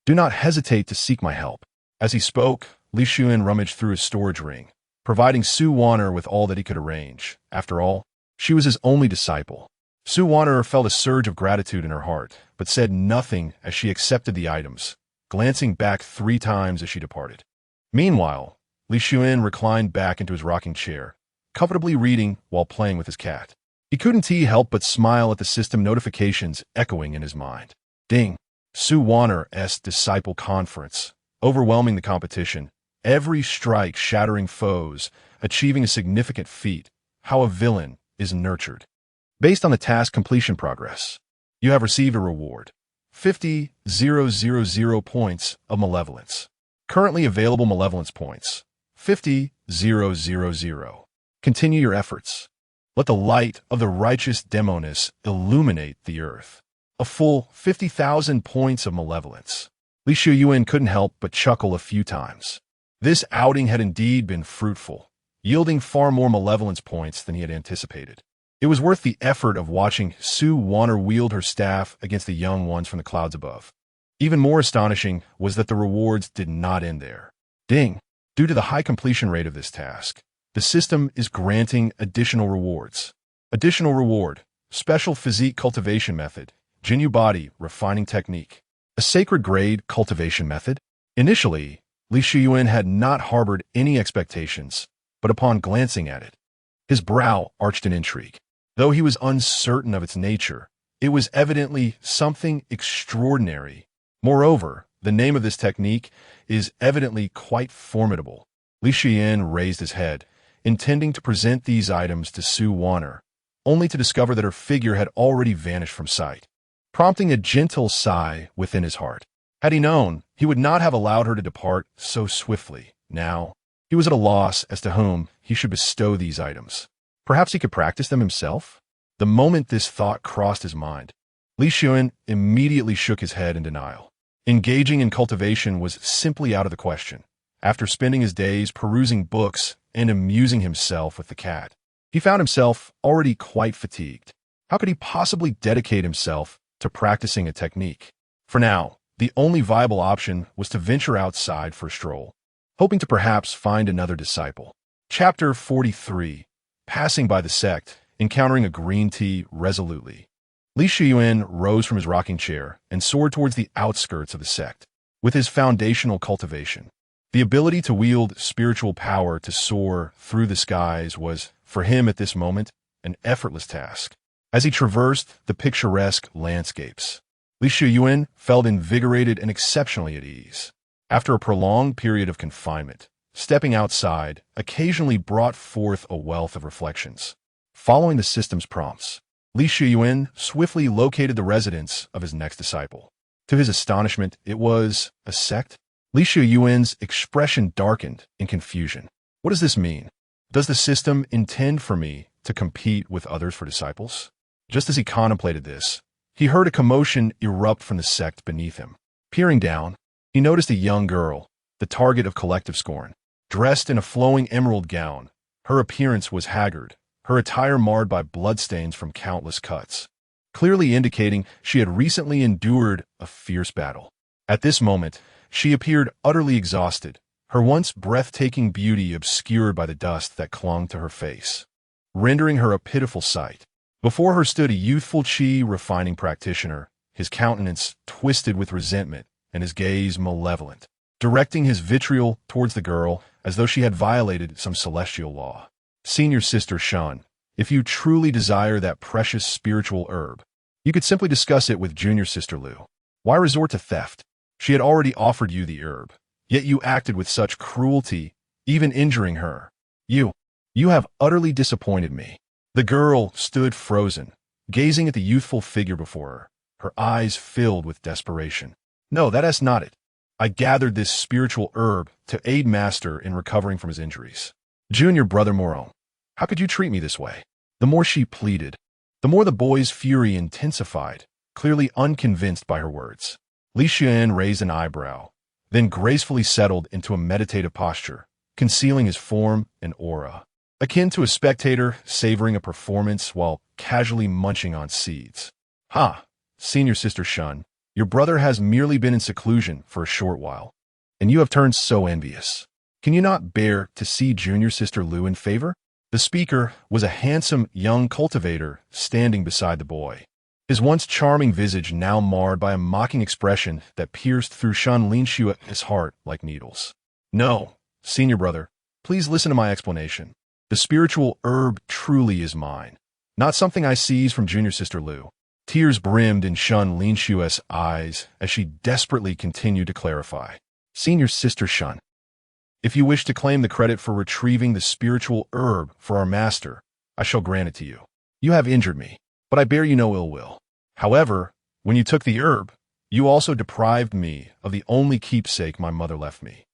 Do not hesitate to seek my help." As he spoke, Li Xiuyuan rummaged through his storage ring, providing Wan'er with all that he could arrange. After all, she was his only disciple. Wan'er felt a surge of gratitude in her heart, but said nothing as she accepted the items, glancing back 3 times as she departed. Meanwhile, Li Xiuyuan reclined back into his rocking chair, comfortably reading while playing with his cat. He couldn't help but smile at the system notifications echoing in his mind. Ding! Wan'er's disciple conference, overwhelming the competition, every strike shattering foes, achieving a significant feat. How a villain is nurtured. Based on the task completion progress, you have received a reward. 50,000 points of malevolence. Currently available malevolence points. 50,000. Continue your efforts. Let the light of the righteous demoness illuminate the earth. A full 50,000 points of malevolence. Li Xiuyuan couldn't help but chuckle a few times. This outing had indeed been fruitful, yielding far more malevolence points than he had anticipated. It was worth the effort of watching Wan'er wield her staff against the young ones from the clouds above. Even more astonishing was that the rewards did not end there. Ding! Due to the high completion rate of this task, the system is granting additional rewards. Additional reward, special physique cultivation method, Jinyu body refining technique. A sacred grade cultivation method? Initially, Li Xiuyuan had not harbored any expectations, but upon glancing at it, his brow arched in intrigue. Though he was uncertain of its nature, it was evidently something extraordinary. Moreover, the name of this technique is evidently quite formidable. Li Xiuyuan raised his head, intending to present these items to Wan'er, only to discover that her figure had already vanished from sight, prompting a gentle sigh within his heart. Had he known, he would not have allowed her to depart so swiftly. Now, he was at a loss as to whom he should bestow these items. Perhaps he could practice them himself? The moment this thought crossed his mind, Li Xiuyuan immediately shook his head in denial. Engaging in cultivation was simply out of the question. After spending his days perusing books and amusing himself with the cat, he found himself already quite fatigued. How could he possibly dedicate himself to practicing a technique? For now, the only viable option was to venture outside for a stroll, hoping to perhaps find another disciple. Chapter 43. Passing by the sect, encountering a green tea resolutely. Li Xiuyuan rose from his rocking chair and soared towards the outskirts of the sect. With his foundational cultivation, the ability to wield spiritual power to soar through the skies was, for him at this moment, an effortless task. As he traversed the picturesque landscapes, Li Xiuyuan felt invigorated and exceptionally at ease. After a prolonged period of confinement, stepping outside occasionally brought forth a wealth of reflections. Following the system's prompts, Li Xiuyuan swiftly located the residence of his next disciple. To his astonishment, it was a sect. Li Xiuyuan's expression darkened in confusion. What does this mean? Does the system intend for me to compete with others for disciples? Just as he contemplated this, he heard a commotion erupt from the sect beneath him. Peering down, he noticed a young girl, the target of collective scorn. Dressed in a flowing emerald gown, her appearance was haggard, her attire marred by bloodstains from countless cuts, clearly indicating she had recently endured a fierce battle. At this moment, she appeared utterly exhausted, her once breathtaking beauty obscured by the dust that clung to her face, rendering her a pitiful sight. Before her stood a youthful chi refining practitioner, his countenance twisted with resentment and his gaze malevolent, directing his vitriol towards the girl as though she had violated some celestial law. Senior Sister Shen, if you truly desire that precious spiritual herb, You could simply discuss it with junior sister Lu. Why resort to theft? She had already offered you the herb, yet you acted with such cruelty, even injuring her. You have utterly disappointed me. The girl stood frozen, gazing at the youthful figure before her, her eyes filled with desperation. No, that is not it. I gathered this spiritual herb to aid Master in recovering from his injuries. Junior brother Moron, how could you treat me this way? The more she pleaded, the more the boy's fury intensified, clearly unconvinced by her words. Li Xiuyuan raised an eyebrow, then gracefully settled into a meditative posture, concealing his form and aura, akin to a spectator savoring a performance while casually munching on seeds. Ha, senior sister Shen, your brother has merely been in seclusion for a short while, and you have turned so envious. Can you not bear to see junior sister Lu in favor? The speaker was a handsome young cultivator standing beside the boy, his once charming visage now marred by a mocking expression that pierced through Shen Linxue's heart like needles. No, senior brother, please listen to my explanation. The spiritual herb truly is mine, not something I seized from junior sister Lu. Tears brimmed in Shen Linxue's eyes as she desperately continued to clarify. Senior sister Shen, if you wish to claim the credit for retrieving the spiritual herb for our master, I shall grant it to you. You have injured me, but I bear you no ill will. However, when you took the herb, you also deprived me of the only keepsake my mother left me.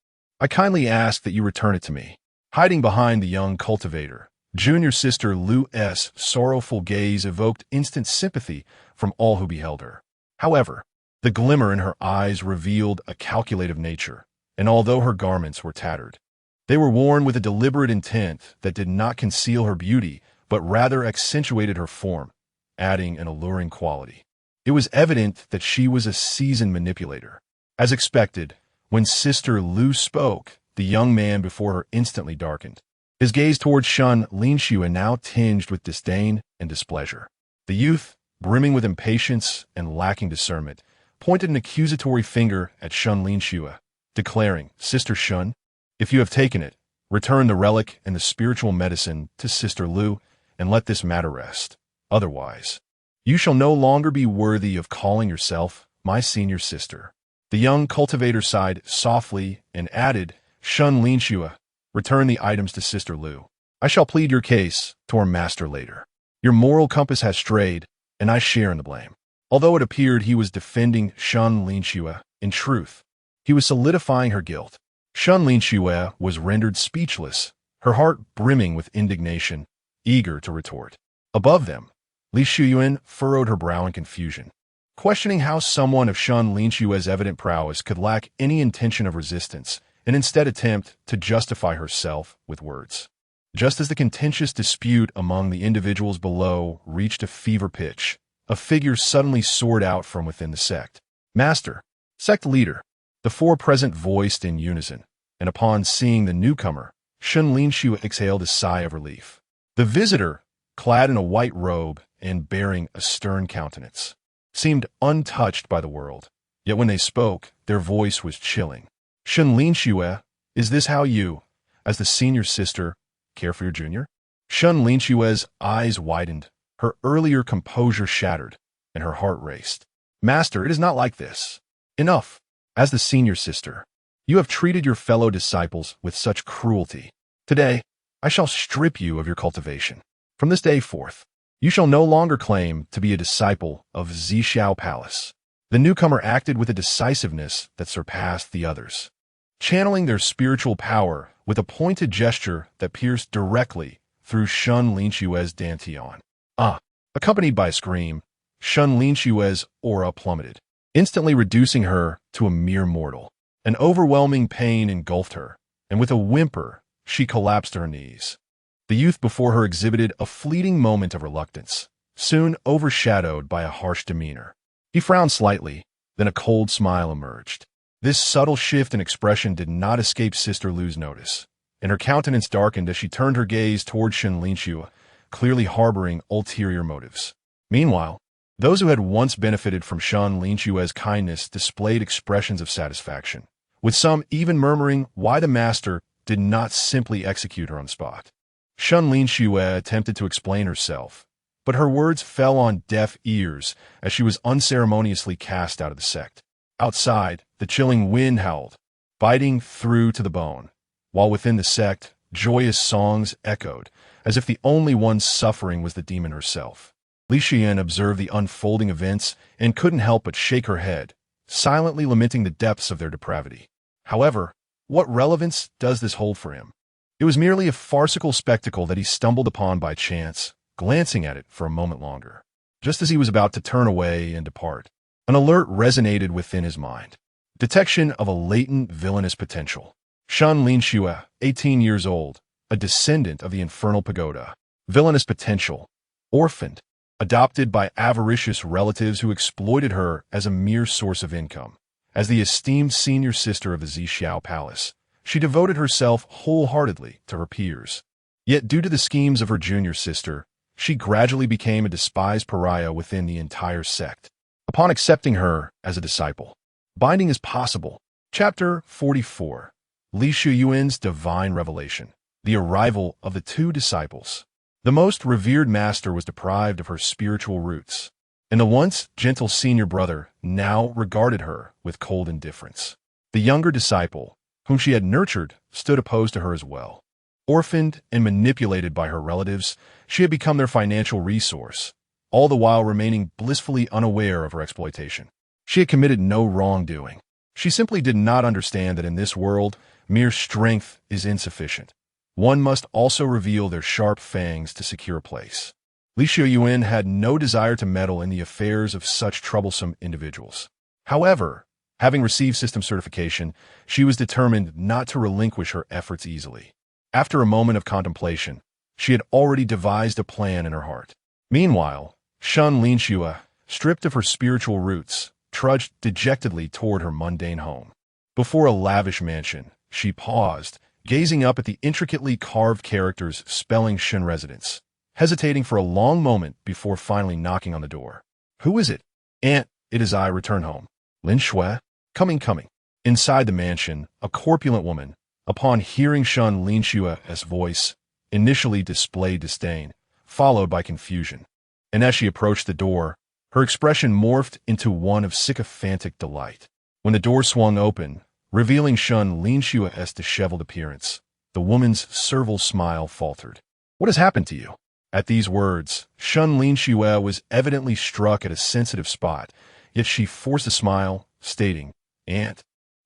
I kindly ask that you return it to me. Hiding behind the young cultivator, junior sister Lu's sorrowful gaze evoked instant sympathy from all who beheld her. However, the glimmer in her eyes revealed a calculative nature, and although her garments were tattered, they were worn with a deliberate intent that did not conceal her beauty, but rather accentuated her form, adding an alluring quality. It was evident that she was a seasoned manipulator. As expected, when Sister Lu spoke, the young man before her instantly darkened, his gaze towards Shen Linxue now tinged with disdain and displeasure. The youth, brimming with impatience and lacking discernment, pointed an accusatory finger at Shen Linxue, declaring, Sister Shen, if you have taken it, return the relic and the spiritual medicine to Sister Lu and let this matter rest. Otherwise, you shall no longer be worthy of calling yourself my senior sister. The young cultivator sighed softly and added, Shen Linxue, return the items to Sister Lu. I shall plead your case to our master later. Your moral compass has strayed, and I share in the blame. Although it appeared he was defending Shen Linxue, in truth, he was solidifying her guilt. Shen Linxue was rendered speechless, her heart brimming with indignation, eager to retort. Above them, Li Xiuyuan furrowed her brow in confusion, questioning how someone of Shen Linxue's evident prowess could lack any intention of resistance and instead attempt to justify herself with words. Just as the contentious dispute among the individuals below reached a fever pitch, a figure suddenly soared out from within the sect. Master, sect leader, the four present voiced in unison, and upon seeing the newcomer, Shen Linxue exhaled a sigh of relief. The visitor, clad in a white robe and bearing a stern countenance, seemed untouched by the world, yet when they spoke, their voice was chilling. Shen Linxue, is this how you, as the senior sister, care for your junior? Shen Linxue's eyes widened, her earlier composure shattered, and her heart raced. Master, it is not like this. Enough. As the senior sister, you have treated your fellow disciples with such cruelty. Today, I shall strip you of your cultivation. From this day forth, you shall no longer claim to be a disciple of Zishao Palace. The newcomer acted with a decisiveness that surpassed the others, channeling their spiritual power with a pointed gesture that pierced directly through Shen Linxue's dantian. Accompanied by a scream, Shen Linxue's aura plummeted, instantly reducing her to a mere mortal. An overwhelming pain engulfed her, and with a whimper, she collapsed to her knees. The youth before her exhibited a fleeting moment of reluctance, soon overshadowed by a harsh demeanor. He frowned slightly, then a cold smile emerged. This subtle shift in expression did not escape Sister Lu's notice, and her countenance darkened as she turned her gaze toward Shen Linxue, clearly harboring ulterior motives. Meanwhile, those who had once benefited from Shen Linxue's kindness displayed expressions of satisfaction, with some even murmuring why the master did not simply execute her on the spot. Shen Linxue attempted to explain herself, but her words fell on deaf ears as she was unceremoniously cast out of the sect. Outside, the chilling wind howled, biting through to the bone, while within the sect, joyous songs echoed, as if the only one suffering was the demon herself. Li Xiuyuan observed the unfolding events and couldn't help but shake her head, silently lamenting the depths of their depravity. However, what relevance does this hold for him? It was merely a farcical spectacle that he stumbled upon by chance, glancing at it for a moment longer. Just as he was about to turn away and depart, an alert resonated within his mind. Detection of a latent villainous potential. Shen Linxue, 18 years old, a descendant of the Infernal Pagoda. Villainous potential. Orphaned. Adopted by avaricious relatives who exploited her as a mere source of income. As the esteemed senior sister of the Zixiao Palace, she devoted herself wholeheartedly to her peers. Yet due to the schemes of her junior sister, she gradually became a despised pariah within the entire sect. Upon accepting her as a disciple, binding is possible. Chapter 44. Li Xiuyuan's Divine Revelation. The arrival of the two disciples. The most revered master was deprived of her spiritual roots, and the once gentle senior brother now regarded her with cold indifference. The younger disciple, whom she had nurtured, stood opposed to her as well. Orphaned and manipulated by her relatives, she had become their financial resource, all the while remaining blissfully unaware of her exploitation. She had committed no wrongdoing. She simply did not understand that in this world, mere strength is insufficient. One must also reveal their sharp fangs to secure a place. Li Xiuyuan had no desire to meddle in the affairs of such troublesome individuals. However, having received system certification, she was determined not to relinquish her efforts easily. After a moment of contemplation, she had already devised a plan in her heart. Meanwhile, Shen Linxue, stripped of her spiritual roots, trudged dejectedly toward her mundane home. Before a lavish mansion, she paused, gazing up at the intricately carved characters spelling Shen residence, hesitating for a long moment before finally knocking on the door. "Who is it?" "Aunt, it is I, return home." "Linxue?" Coming. Inside the mansion, a corpulent woman, upon hearing Shen Linxue's voice, initially displayed disdain, followed by confusion. And as she approached the door, her expression morphed into one of sycophantic delight. When the door swung open, revealing Shen Linxue's disheveled appearance, the woman's servile smile faltered. "What has happened to you?" At these words, Shen Linxue was evidently struck at a sensitive spot, yet she forced a smile, stating, "Aunt,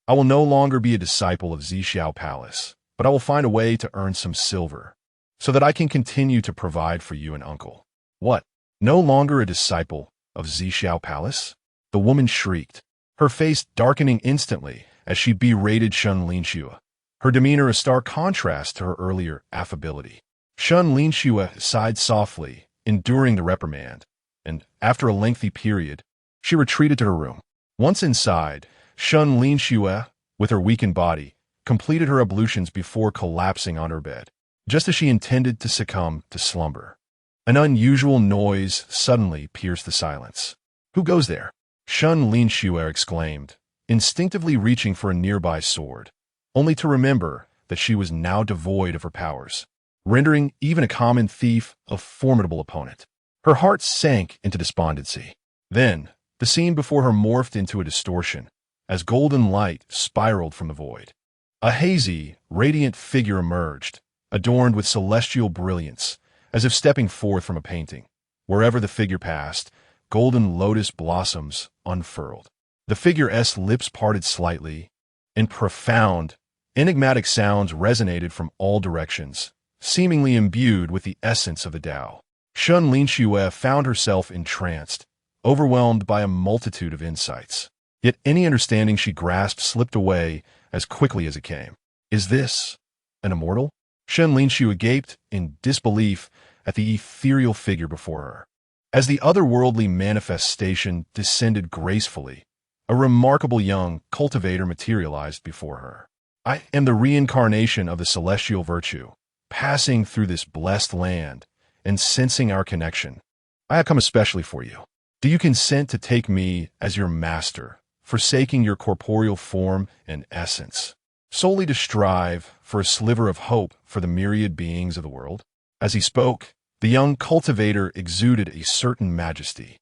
I will no longer be a disciple of Zixiao Palace, but I will find a way to earn some silver, so that I can continue to provide for you and uncle." "What? No longer a disciple of Zixiao Palace?" the woman shrieked, her face darkening instantly as she berated Shen Linxue, her demeanor a stark contrast to her earlier affability. Shen Linxue sighed softly, enduring the reprimand, and, after a lengthy period, she retreated to her room. Once inside, Shen Linxue, with her weakened body, completed her ablutions before collapsing on her bed, just as she intended to succumb to slumber. An unusual noise suddenly pierced the silence. "Who goes there?" Shen Linxue exclaimed, instinctively reaching for a nearby sword, only to remember that she was now devoid of her powers, rendering even a common thief a formidable opponent. Her heart sank into despondency. Then, the scene before her morphed into a distortion, as golden light spiraled from the void. A hazy, radiant figure emerged, adorned with celestial brilliance, as if stepping forth from a painting. Wherever the figure passed, golden lotus blossoms unfurled. The figure's lips parted slightly, and profound, enigmatic sounds resonated from all directions, seemingly imbued with the essence of the Tao. Shen Linxue found herself entranced, overwhelmed by a multitude of insights. Yet any understanding she grasped slipped away as quickly as it came. "Is this an immortal?" Shen Linxue gaped in disbelief at the ethereal figure before her. As the otherworldly manifestation descended gracefully, a remarkable young cultivator materialized before her. "I am the reincarnation of the celestial virtue, passing through this blessed land and sensing our connection. I have come especially for you. Do you consent to take me as your master, forsaking your corporeal form and essence, solely to strive for a sliver of hope for the myriad beings of the world?" As he spoke, The young cultivator exuded a certain majesty.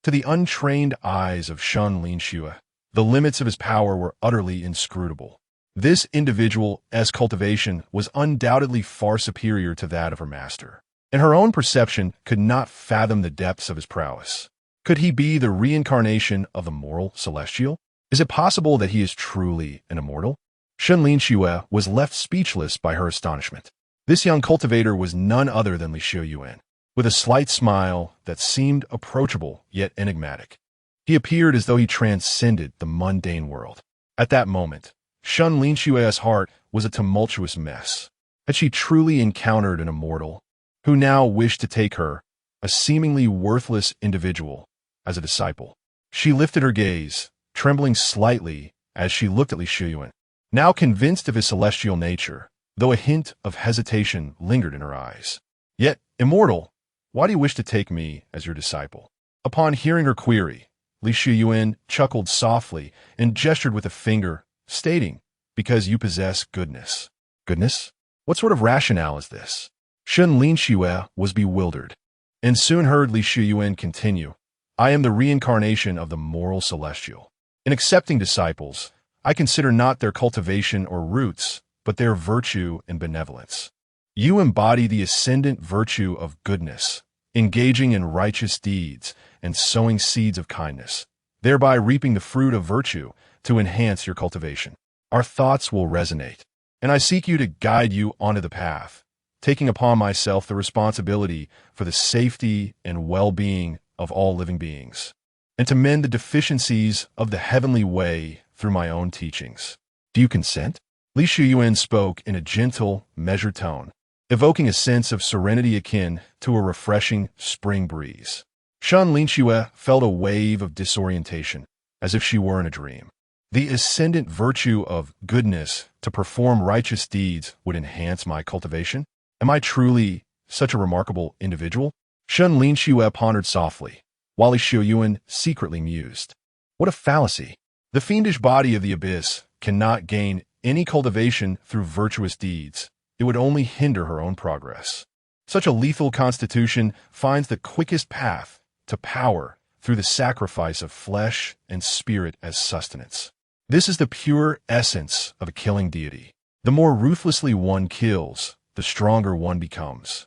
To the untrained eyes of Shen Linxue, the limits of his power were utterly inscrutable. This individual's cultivation was undoubtedly far superior to that of her master, and her own perception could not fathom the depths of his prowess. Could he be the reincarnation of the moral celestial? Is it possible that he is truly an immortal? Shen Linxue was left speechless by her astonishment. This young cultivator was none other than Li Xiuyuan, with a slight smile that seemed approachable yet enigmatic. He appeared as though he transcended the mundane world. At that moment, Shen Linxue's heart was a tumultuous mess. Had she truly encountered an immortal, who now wished to take her, a seemingly worthless individual, as a disciple? She lifted her gaze, trembling slightly as she looked at Li Xiuyuan. Now convinced of his celestial nature, though a hint of hesitation lingered in her eyes. Yet, immortal, why do you wish to take me as your disciple? Upon hearing her query, Li Xiuyuan chuckled softly and gestured with a finger, stating, because you possess goodness. Goodness? What sort of rationale is this? Shen Linxue was bewildered, and soon heard Li Xiuyuan continue, I am the reincarnation of the moral celestial. In accepting disciples, I consider not their cultivation or roots, but their virtue and benevolence. You embody the ascendant virtue of goodness, engaging in righteous deeds and sowing seeds of kindness, thereby reaping the fruit of virtue to enhance your cultivation. Our thoughts will resonate, and I seek you to guide you onto the path, taking upon myself the responsibility for the safety and well-being of all living beings, and to mend the deficiencies of the heavenly way through my own teachings. Do you consent? Li Xiuyuan spoke in a gentle, measured tone, evoking a sense of serenity akin to a refreshing spring breeze. Shen Linxue felt a wave of disorientation, as if she were in a dream. The ascendant virtue of goodness to perform righteous deeds would enhance my cultivation? Am I truly such a remarkable individual? Shen Linxue pondered softly, while Li Xiuyuan secretly mused. What a fallacy! The fiendish body of the abyss cannot gain any cultivation through virtuous deeds. It would only hinder her own progress. Such a lethal constitution finds the quickest path to power through the sacrifice of flesh and spirit as sustenance. This is the pure essence of a killing deity. The more ruthlessly one kills, the stronger one becomes.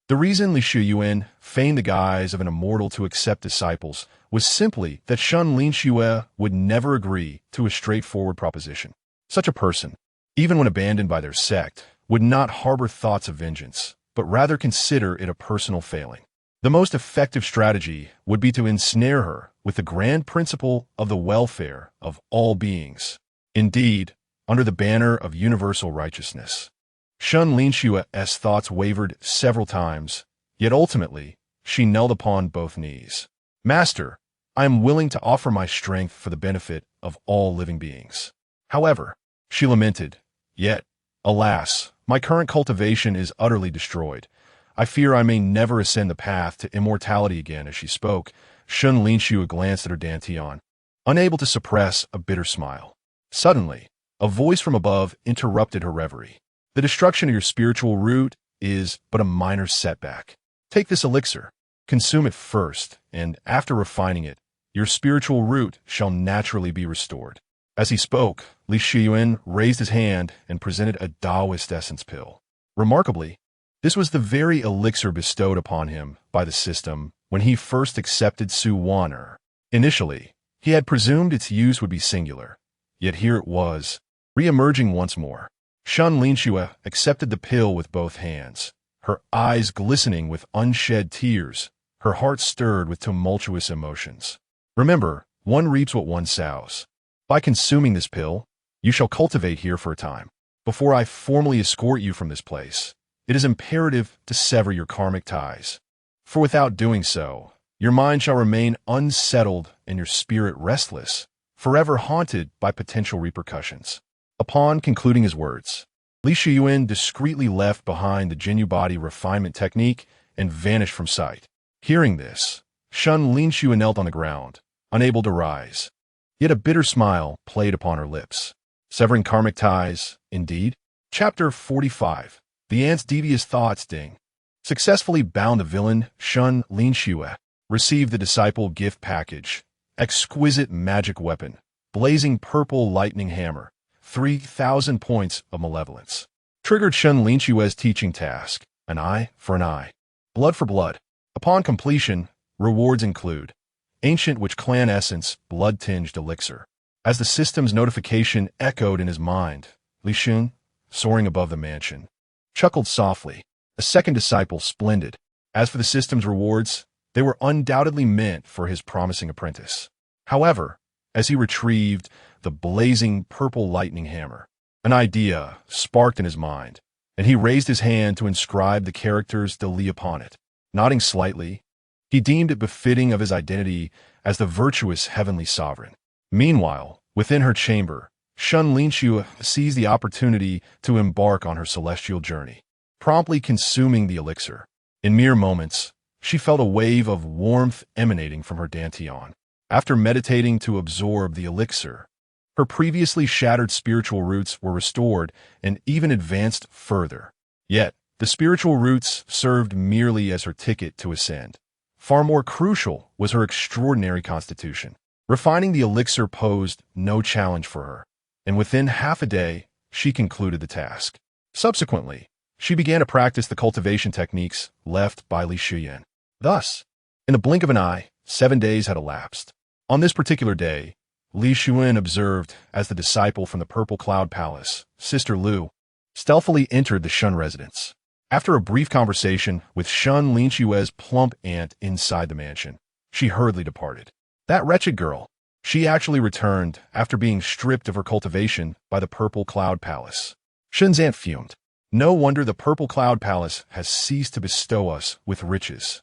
The reason Li Xiuyuan feigned the guise of an immortal to accept disciples was simply that Shen Linxue would never agree to a straightforward proposition. Such a person, even when abandoned by their sect, would not harbor thoughts of vengeance, but rather consider it a personal failing. The most effective strategy would be to ensnare her with the grand principle of the welfare of all beings. Indeed, under the banner of universal righteousness. Shen Linxue's thoughts wavered several times, yet ultimately, she knelt upon both knees. Master, I am willing to offer my strength for the benefit of all living beings. However, she lamented, yet, alas, my current cultivation is utterly destroyed. I fear I may never ascend the path to immortality again. As she spoke, Shen Linxue glanced at her dantian, unable to suppress a bitter smile. Suddenly, a voice from above interrupted her reverie. The destruction of your spiritual root is but a minor setback. Take this elixir, consume it first, and after refining it, your spiritual root shall naturally be restored. As he spoke, Li Xiuyuan raised his hand and presented a Taoist essence pill. Remarkably, this was the very elixir bestowed upon him by the system when he first accepted Wan'er. Initially, he had presumed its use would be singular, yet here it was, re-emerging once more. Shen Linxue accepted the pill with both hands, her eyes glistening with unshed tears, her heart stirred with tumultuous emotions. Remember, one reaps what one sows. By consuming this pill, you shall cultivate here for a time. Before I formally escort you from this place, it is imperative to sever your karmic ties. For without doing so, your mind shall remain unsettled and your spirit restless, forever haunted by potential repercussions. Upon concluding his words, Li Xiuyuan discreetly left behind the Jinyu body refinement technique and vanished from sight. Hearing this, Shen Linxue knelt on the ground, unable to rise. Yet a bitter smile played upon her lips. Severing karmic ties, indeed? Chapter 45. The Ant's Devious Thoughts. Ding. Successfully bound the villain, Shen Linxue, received the disciple gift package, exquisite magic weapon, blazing purple lightning hammer, 3,000 points of malevolence. Triggered Shen Linxue's teaching task, an eye for an eye, blood for blood. Upon completion, rewards include Ancient Witch Clan Essence Blood-Tinged Elixir. As the system's notification echoed in his mind, Li Xiuyuan, soaring above the mansion, chuckled softly. A second disciple, splendid. As for the system's rewards, they were undoubtedly meant for his promising apprentice. However, as he retrieved the blazing purple lightning hammer, an idea sparked in his mind, and he raised his hand to inscribe the characters de Li upon it. Nodding slightly, he deemed it befitting of his identity as the virtuous heavenly sovereign. Meanwhile, within her chamber, Shen Linxue seized the opportunity to embark on her celestial journey, promptly consuming the elixir. In mere moments, she felt a wave of warmth emanating from her dantian. After meditating to absorb the elixir, her previously shattered spiritual roots were restored and even advanced further. Yet, the spiritual roots served merely as her ticket to ascend. Far more crucial was her extraordinary constitution. Refining the elixir posed no challenge for her, and within half a day, she concluded the task. Subsequently, she began to practice the cultivation techniques left by Li Xiuyuan. Thus, in the blink of an eye, 7 days had elapsed. On this particular day, Li Xiuyuan observed as the disciple from the Purple Cloud Palace, Sister Lu, stealthily entered the Shen residence. After a brief conversation with Shen Linxue's plump aunt inside the mansion, she hurriedly departed. That wretched girl. She actually returned after being stripped of her cultivation by the Purple Cloud Palace. Shen's aunt fumed. No wonder the Purple Cloud Palace has ceased to bestow us with riches.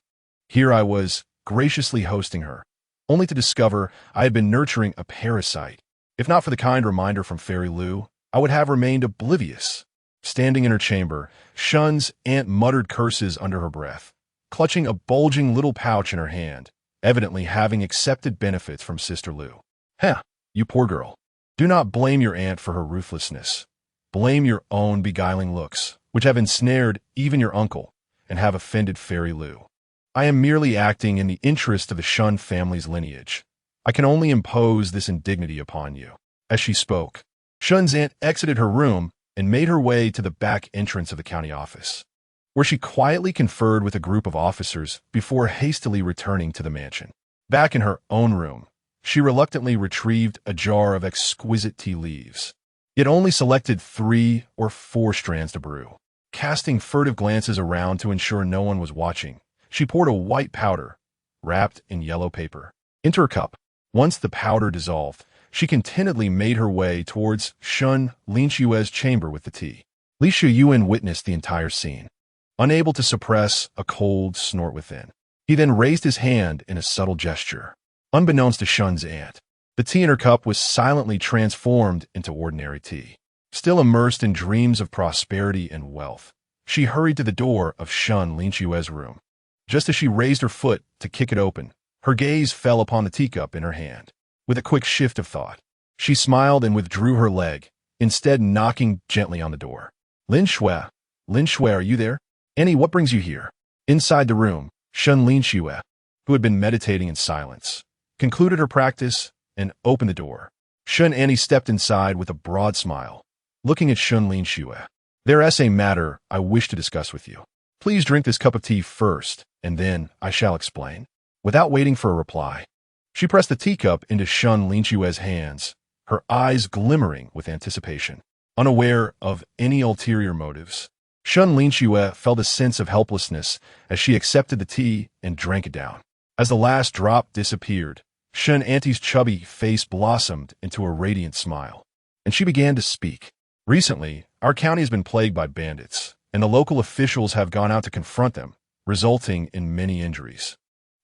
Here I was, graciously hosting her, only to discover I had been nurturing a parasite. If not for the kind reminder from Fairy Lu, I would have remained oblivious. Standing in her chamber, Shen's aunt muttered curses under her breath, clutching a bulging little pouch in her hand, evidently having accepted benefits from Sister Lu. Heh, you poor girl. Do not blame your aunt for her ruthlessness. Blame your own beguiling looks, which have ensnared even your uncle and have offended Fairy Lu. I am merely acting in the interest of the Shen family's lineage. I can only impose this indignity upon you. As she spoke, Shen's aunt exited her room and made her way to the back entrance of the county office, where she quietly conferred with a group of officers before hastily returning to the mansion. Back in her own room, she reluctantly retrieved a jar of exquisite tea leaves, yet only selected 3 or 4 strands to brew. Casting furtive glances around to ensure no one was watching, she poured a white powder, wrapped in yellow paper, into her cup. Once the powder dissolved, she contentedly made her way towards Shen Linxue's chamber with the tea. Li Xiuyuan witnessed the entire scene, unable to suppress a cold snort within. He then raised his hand in a subtle gesture. Unbeknownst to Shen's aunt, the tea in her cup was silently transformed into ordinary tea. Still immersed in dreams of prosperity and wealth, she hurried to the door of Shen Linxue's room. Just as she raised her foot to kick it open, her gaze fell upon the teacup in her hand. With a quick shift of thought, she smiled and withdrew her leg, instead knocking gently on the door. Linxue, are you there? Annie, what brings you here? Inside the room, Shen Linxue, who had been meditating in silence, concluded her practice and opened the door. Shen Annie stepped inside with a broad smile, looking at Shen Linxue. There is a matter I wish to discuss with you. Please drink this cup of tea first, and then I shall explain. Without waiting for a reply, she pressed the teacup into Shen Linxue's hands, her eyes glimmering with anticipation. Unaware of any ulterior motives, Shen Linxue felt a sense of helplessness as she accepted the tea and drank it down. As the last drop disappeared, Shen Auntie's chubby face blossomed into a radiant smile, and she began to speak. Recently, our county has been plagued by bandits, and the local officials have gone out to confront them, resulting in many injuries.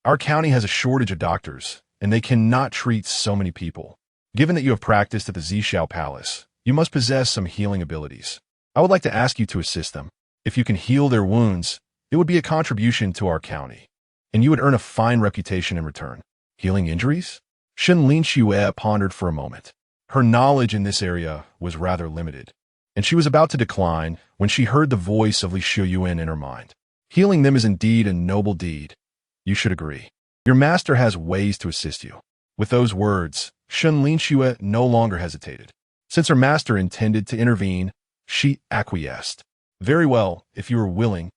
Our county has a shortage of doctors, and they cannot treat so many people. Given that you have practiced at the Zhixiao Palace, you must possess some healing abilities. I would like to ask you to assist them. If you can heal their wounds, it would be a contribution to our county, and you would earn a fine reputation in return. Healing injuries? Shen Linxue pondered for a moment. Her knowledge in this area was rather limited, and she was about to decline when she heard the voice of Li Xiuyuan in her mind. Healing them is indeed a noble deed. You should agree. Your master has ways to assist you. With those words, Shen Linxue no longer hesitated. Since her master intended to intervene, she acquiesced. Very well, if you are willing,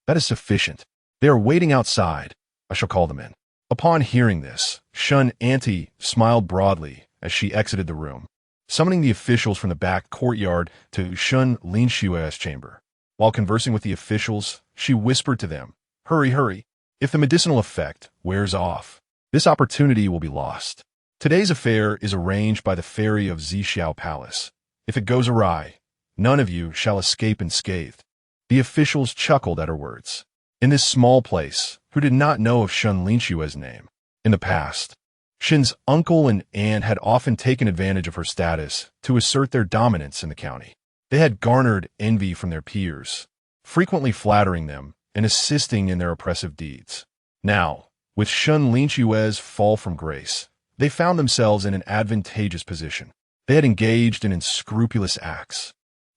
that is sufficient. They are waiting outside. I shall call them in. Upon hearing this, Shen Auntie smiled broadly as she exited the room, summoning the officials from the back courtyard to Shen Linxue's chamber. While conversing with the officials, she whispered to them, "Hurry, hurry. If the medicinal effect wears off, this opportunity will be lost. Today's affair is arranged by the fairy of Zixiao Palace. If it goes awry, none of you shall escape unscathed." The officials chuckled at her words. In this small place, who did not know of Shen Linxue's name? In the past, Shen's uncle and aunt had often taken advantage of her status to assert their dominance in the county. They had garnered envy from their peers, frequently flattering them and assisting in their oppressive deeds. Now, with Shen Linxue's fall from grace, they found themselves in an advantageous position. They had engaged in unscrupulous acts,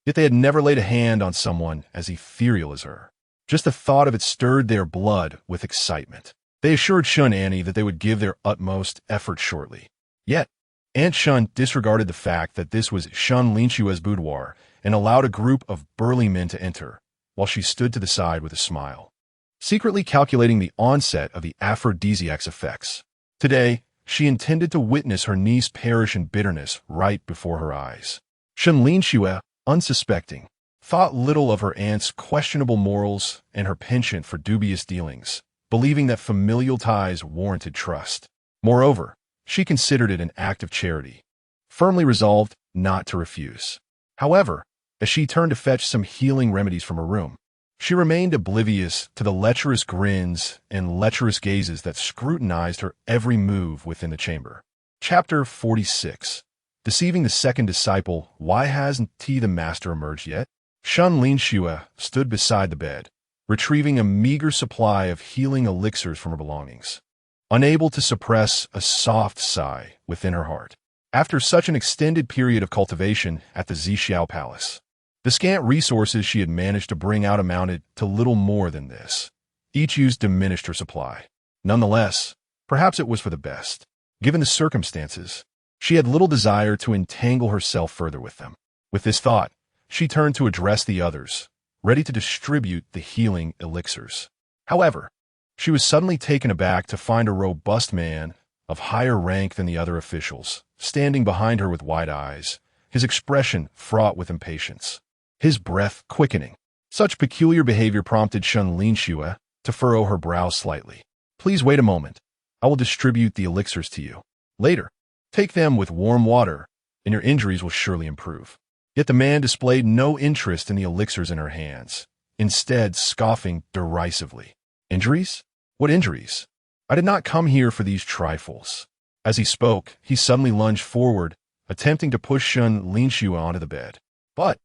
yet they had never laid a hand on someone as ethereal as her. Just the thought of it stirred their blood with excitement. They assured Shen Annie that they would give their utmost effort shortly. Yet, Aunt Shen disregarded the fact that this was Shen Linxue's boudoir and allowed a group of burly men to enter, while she stood to the side with a smile, secretly calculating the onset of the aphrodisiac's effects. Today, she intended to witness her niece perish in bitterness right before her eyes. Shen Linxue, unsuspecting, thought little of her aunt's questionable morals and her penchant for dubious dealings, believing that familial ties warranted trust. Moreover, she considered it an act of charity, firmly resolved not to refuse. However, as she turned to fetch some healing remedies from her room, she remained oblivious to the lecherous grins and lecherous gazes that scrutinized her every move within the chamber. Chapter 46. Deceiving the second disciple. Why hasn't the master emerged yet? Shen Linxue stood beside the bed, retrieving a meager supply of healing elixirs from her belongings, unable to suppress a soft sigh within her heart. After such an extended period of cultivation at the Zixiao Palace, the scant resources she had managed to bring out amounted to little more than this. Each use diminished her supply. Nonetheless, perhaps it was for the best. Given the circumstances, she had little desire to entangle herself further with them. With this thought, she turned to address the others, ready to distribute the healing elixirs. However, she was suddenly taken aback to find a robust man of higher rank than the other officials standing behind her with wide eyes, his expression fraught with impatience, his breath quickening. Such peculiar behavior prompted Shen Linxue to furrow her brow slightly. "Please wait a moment. I will distribute the elixirs to you. Later, take them with warm water, and your injuries will surely improve." Yet the man displayed no interest in the elixirs in her hands, instead scoffing derisively. "Injuries? What injuries? I did not come here for these trifles." As he spoke, he suddenly lunged forward, attempting to push Shen Linxue onto the bed. But,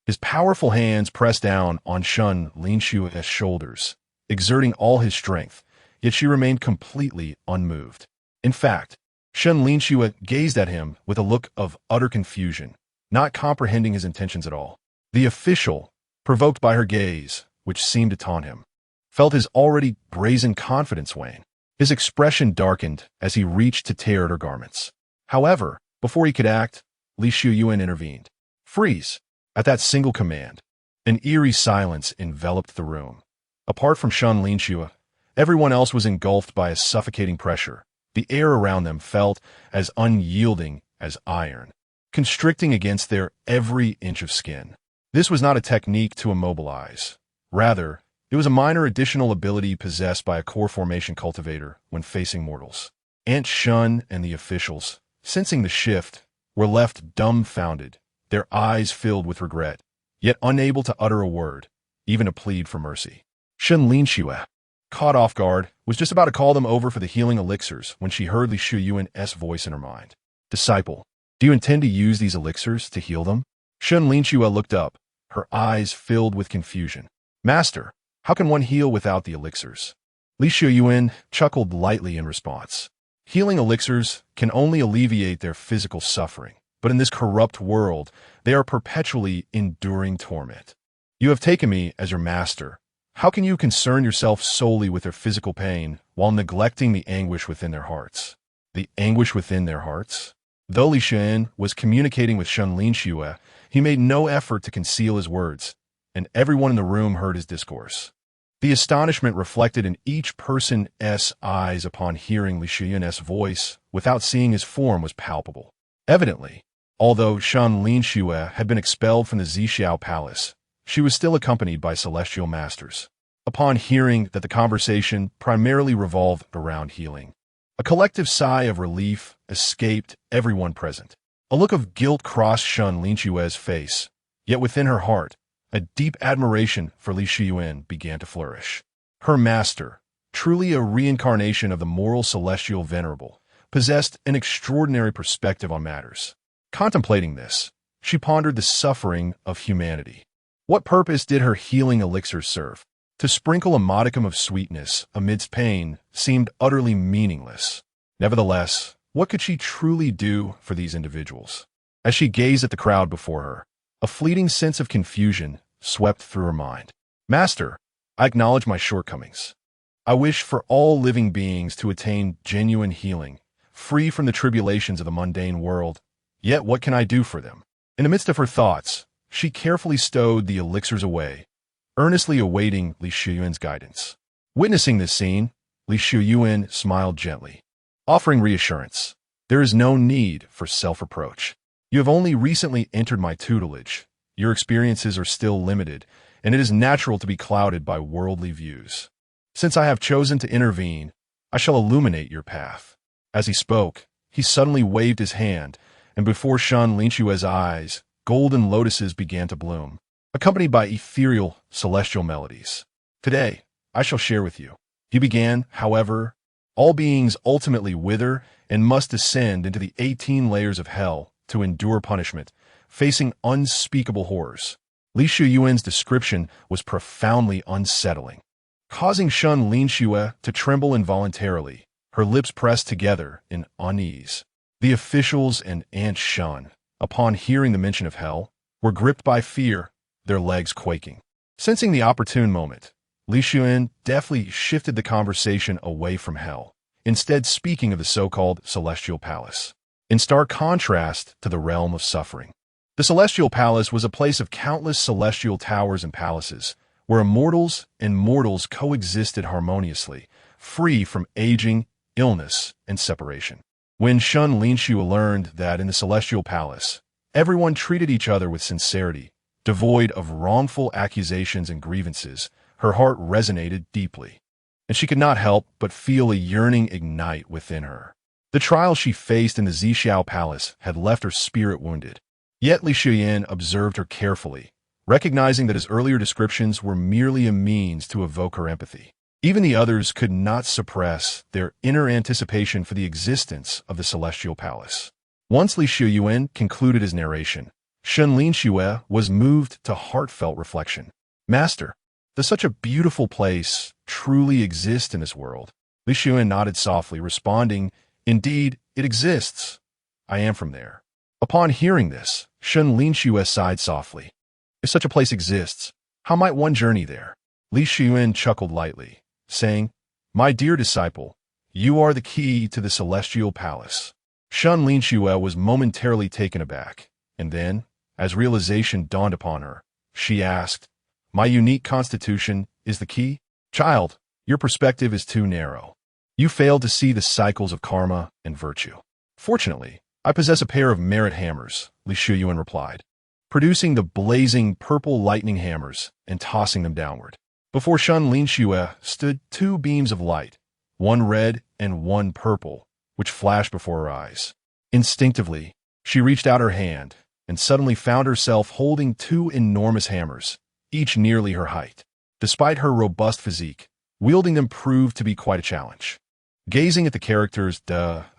his powerful hands pressed down on Shen Linxue's shoulders, exerting all his strength, yet she remained completely unmoved. In fact, Shen Linxue gazed at him with a look of utter confusion, not comprehending his intentions at all. The official, provoked by her gaze, which seemed to taunt him, felt his already brazen confidence wane. His expression darkened as he reached to tear at her garments. However, before he could act, Li Xiuyuan intervened. "Freeze!" At that single command, an eerie silence enveloped the room. Apart from Shen Linxue, everyone else was engulfed by a suffocating pressure. The air around them felt as unyielding as iron, constricting against their every inch of skin. This was not a technique to immobilize. Rather, it was a minor additional ability possessed by a core formation cultivator when facing mortals. Aunt Shen and the officials, sensing the shift, were left dumbfounded, their eyes filled with regret, yet unable to utter a word, even a plead for mercy. Shen Linxue, caught off guard, was just about to call them over for the healing elixirs when she heard Li Xiuyuan's voice in her mind. "Disciple, do you intend to use these elixirs to heal them?" Shen Linxue looked up, her eyes filled with confusion. "Master, how can one heal without the elixirs?" Li Xiuyuan chuckled lightly in response. "Healing elixirs can only alleviate their physical suffering, but in this corrupt world, they are perpetually enduring torment. You have taken me as your master. How can you concern yourself solely with their physical pain while neglecting the anguish within their hearts? The anguish within their hearts? Though Li Xiuyuan was communicating with Shen Linxue, he made no effort to conceal his words, and everyone in the room heard his discourse. The astonishment reflected in each person's eyes upon hearing Li Xiuyuan's voice without seeing his form was palpable. Evidently, although Shen Linxue had been expelled from the Zixiao Palace, she was still accompanied by celestial masters. Upon hearing that the conversation primarily revolved around healing, a collective sigh of relief escaped everyone present. A look of guilt crossed Shen Linxue's face, yet within her heart, a deep admiration for Li Xiuyuan began to flourish. Her master, truly a reincarnation of the moral celestial venerable, possessed an extraordinary perspective on matters. Contemplating this, she pondered the suffering of humanity. What purpose did her healing elixir serve? To sprinkle a modicum of sweetness amidst pain seemed utterly meaningless. Nevertheless, what could she truly do for these individuals? As she gazed at the crowd before her, a fleeting sense of confusion swept through her mind. Master, I acknowledge my shortcomings. I wish for all living beings to attain genuine healing, free from the tribulations of the mundane world. Yet what can I do for them? In the midst of her thoughts, she carefully stowed the elixirs away, earnestly awaiting Li Xiuyuan's guidance. Witnessing this scene, Li Xiuyuan smiled gently, offering reassurance. There is no need for self-reproach. You have only recently entered my tutelage. Your experiences are still limited, and it is natural to be clouded by worldly views. Since I have chosen to intervene, I shall illuminate your path. As he spoke, he suddenly waved his hand, and before Shen Linxue's eyes, golden lotuses began to bloom, accompanied by ethereal, celestial melodies. Today, I shall share with you. He began, however, all beings ultimately wither and must descend into the 18 layers of hell to endure punishment, facing unspeakable horrors. Li Xiuyuan's description was profoundly unsettling, causing Shen Linxue to tremble involuntarily, her lips pressed together in unease. The officials and Aunt Shen, upon hearing the mention of hell, were gripped by fear, their legs quaking. Sensing the opportune moment, Li Xiuyuan deftly shifted the conversation away from hell, instead speaking of the so-called Celestial Palace. In stark contrast to the realm of suffering, the Celestial Palace was a place of countless celestial towers and palaces, where immortals and mortals coexisted harmoniously, free from aging, illness, and separation. When Shen Linxue learned that in the Celestial Palace, everyone treated each other with sincerity, devoid of wrongful accusations and grievances, her heart resonated deeply, and she could not help but feel a yearning ignite within her. The trial she faced in the Zixiao Palace had left her spirit wounded. Yet Li Xiuyuan observed her carefully, recognizing that his earlier descriptions were merely a means to evoke her empathy. Even the others could not suppress their inner anticipation for the existence of the Celestial Palace. Once Li Xiuyuan concluded his narration, Shen Linxue was moved to heartfelt reflection. Master, does such a beautiful place truly exist in this world? Li Xiuyuan nodded softly, responding, Indeed, it exists. I am from there. Upon hearing this, Shen Linxue sighed softly. If such a place exists, how might one journey there? Li Xiuyuan chuckled lightly, saying, My dear disciple, you are the key to the Celestial Palace. Shen Linxue was momentarily taken aback, and then, as realization dawned upon her, she asked, My unique constitution is the key? Child, your perspective is too narrow. You fail to see the cycles of karma and virtue. Fortunately, I possess a pair of merit hammers, Li Xiuyuan replied, producing the blazing purple lightning hammers and tossing them downward. Before Shen Linxue stood two beams of light, one red and one purple, which flashed before her eyes. Instinctively, she reached out her hand and suddenly found herself holding two enormous hammers, each nearly her height. Despite her robust physique, wielding them proved to be quite a challenge. Gazing at the characters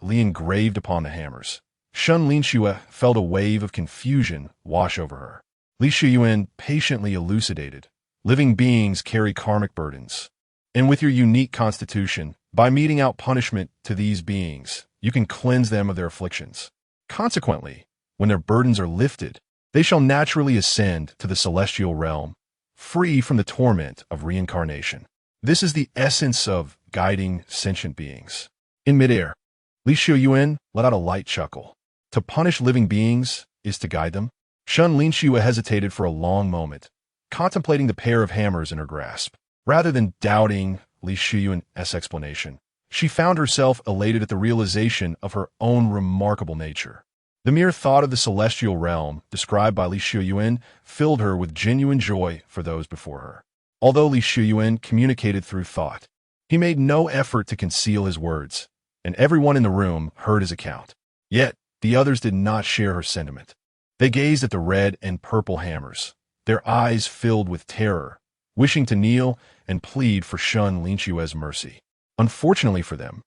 Li engraved upon the hammers, Shen Linxue felt a wave of confusion wash over her. Li Xiuyuan patiently elucidated, living beings carry karmic burdens. And with your unique constitution, by meting out punishment to these beings, you can cleanse them of their afflictions. Consequently, when their burdens are lifted, they shall naturally ascend to the celestial realm, free from the torment of reincarnation. This is the essence of guiding sentient beings. In midair, Li Xiuyuan let out a light chuckle. To punish living beings is to guide them. Shen Linxue hesitated for a long moment, contemplating the pair of hammers in her grasp. Rather than doubting Li Xiuyuan's explanation, she found herself elated at the realization of her own remarkable nature. The mere thought of the celestial realm described by Li Xiuyuan filled her with genuine joy for those before her. Although Li Xiuyuan communicated through thought, he made no effort to conceal his words, and everyone in the room heard his account. Yet, the others did not share her sentiment. They gazed at the red and purple hammers, their eyes filled with terror, wishing to kneel and plead for Shen Linxue's mercy. Unfortunately for them,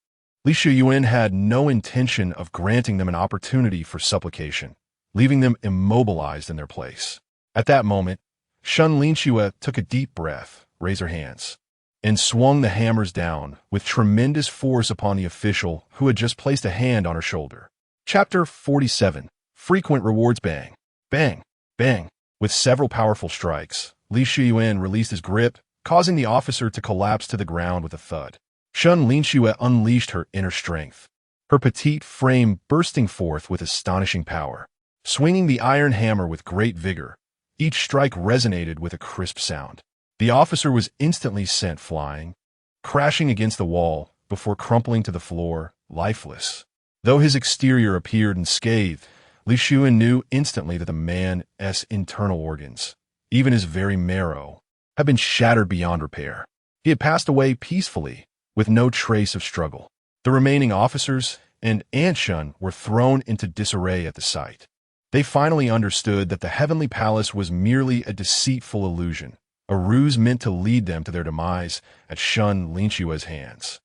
Li Xiuyuan had no intention of granting them an opportunity for supplication, leaving them immobilized in their place. At that moment, Shen Linxue took a deep breath, raised her hands, and swung the hammers down with tremendous force upon the official who had just placed a hand on her shoulder. Chapter 47. Frequent Rewards. Bang, bang, bang. With several powerful strikes, Li Xiuyuan released his grip, causing the officer to collapse to the ground with a thud. Shen Linxue unleashed her inner strength, her petite frame bursting forth with astonishing power. Swinging the iron hammer with great vigor, each strike resonated with a crisp sound. The officer was instantly sent flying, crashing against the wall before crumpling to the floor, lifeless. Though his exterior appeared unscathed, Li Xiuyuan knew instantly that the man's internal organs, even his very marrow, had been shattered beyond repair. He had passed away peacefully, with no trace of struggle. The remaining officers and Aunt Shen were thrown into disarray at the sight. They finally understood that the heavenly palace was merely a deceitful illusion, a ruse meant to lead them to their demise at Shen Linxue's hands.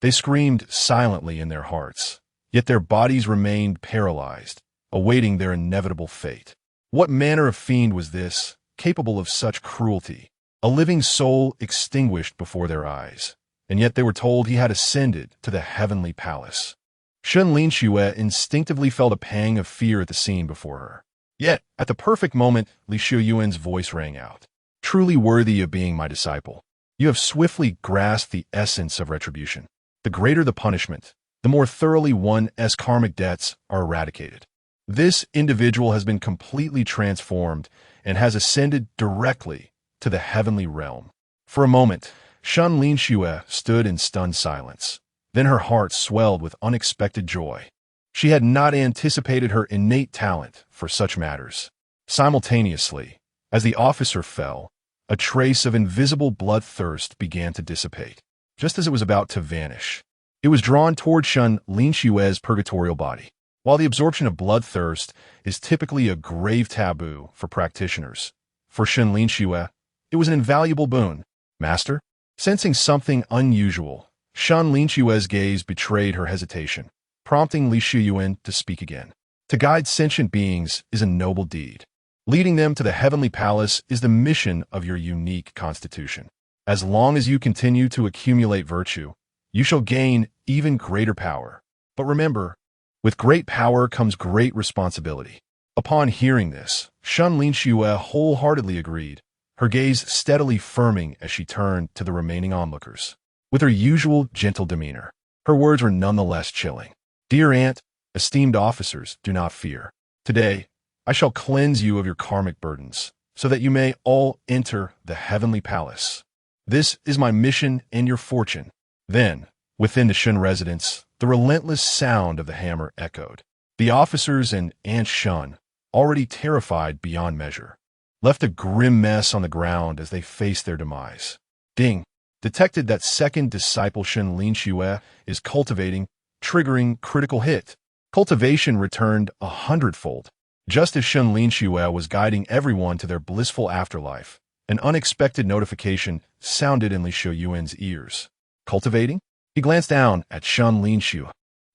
They screamed silently in their hearts, yet their bodies remained paralyzed, awaiting their inevitable fate. What manner of fiend was this, capable of such cruelty? A living soul extinguished before their eyes, and yet they were told he had ascended to the heavenly palace. Shen Linxue instinctively felt a pang of fear at the scene before her. Yet, at the perfect moment, Li Xiuyuan's voice rang out. Truly worthy of being my disciple, you have swiftly grasped the essence of retribution. The greater the punishment, the more thoroughly one's karmic debts are eradicated. This individual has been completely transformed and has ascended directly to the heavenly realm. For a moment, Shen Linxue stood in stunned silence. Then her heart swelled with unexpected joy. She had not anticipated her innate talent for such matters. Simultaneously, as the officer fell, a trace of invisible bloodthirst began to dissipate. Just as it was about to vanish, it was drawn toward Shen Linxue's purgatorial body. While the absorption of bloodthirst is typically a grave taboo for practitioners, for Shen Linxue, it was an invaluable boon. Master? Sensing something unusual, Shen Linxue's gaze betrayed her hesitation, prompting Li Xiuyuan to speak again. To guide sentient beings is a noble deed. Leading them to the heavenly palace is the mission of your unique constitution. As long as you continue to accumulate virtue, you shall gain even greater power. But remember, with great power comes great responsibility. Upon hearing this, Shen Linxue wholeheartedly agreed, her gaze steadily firming as she turned to the remaining onlookers. With her usual gentle demeanor, her words were nonetheless chilling. Dear aunt, esteemed officers, do not fear. Today, I shall cleanse you of your karmic burdens, so that you may all enter the heavenly palace. This is my mission and your fortune. Then, within the Shen residence, the relentless sound of the hammer echoed. The officers and Aunt Shen, already terrified beyond measure, left a grim mess on the ground as they faced their demise. Ding! Detected that second disciple Shen Linxue is cultivating, triggering critical hit. Cultivation returned 100-fold. Just as Shen Linxue was guiding everyone to their blissful afterlife, an unexpected notification sounded in Li Xiuyuan's ears. Cultivating? He glanced down at Shen Linxue,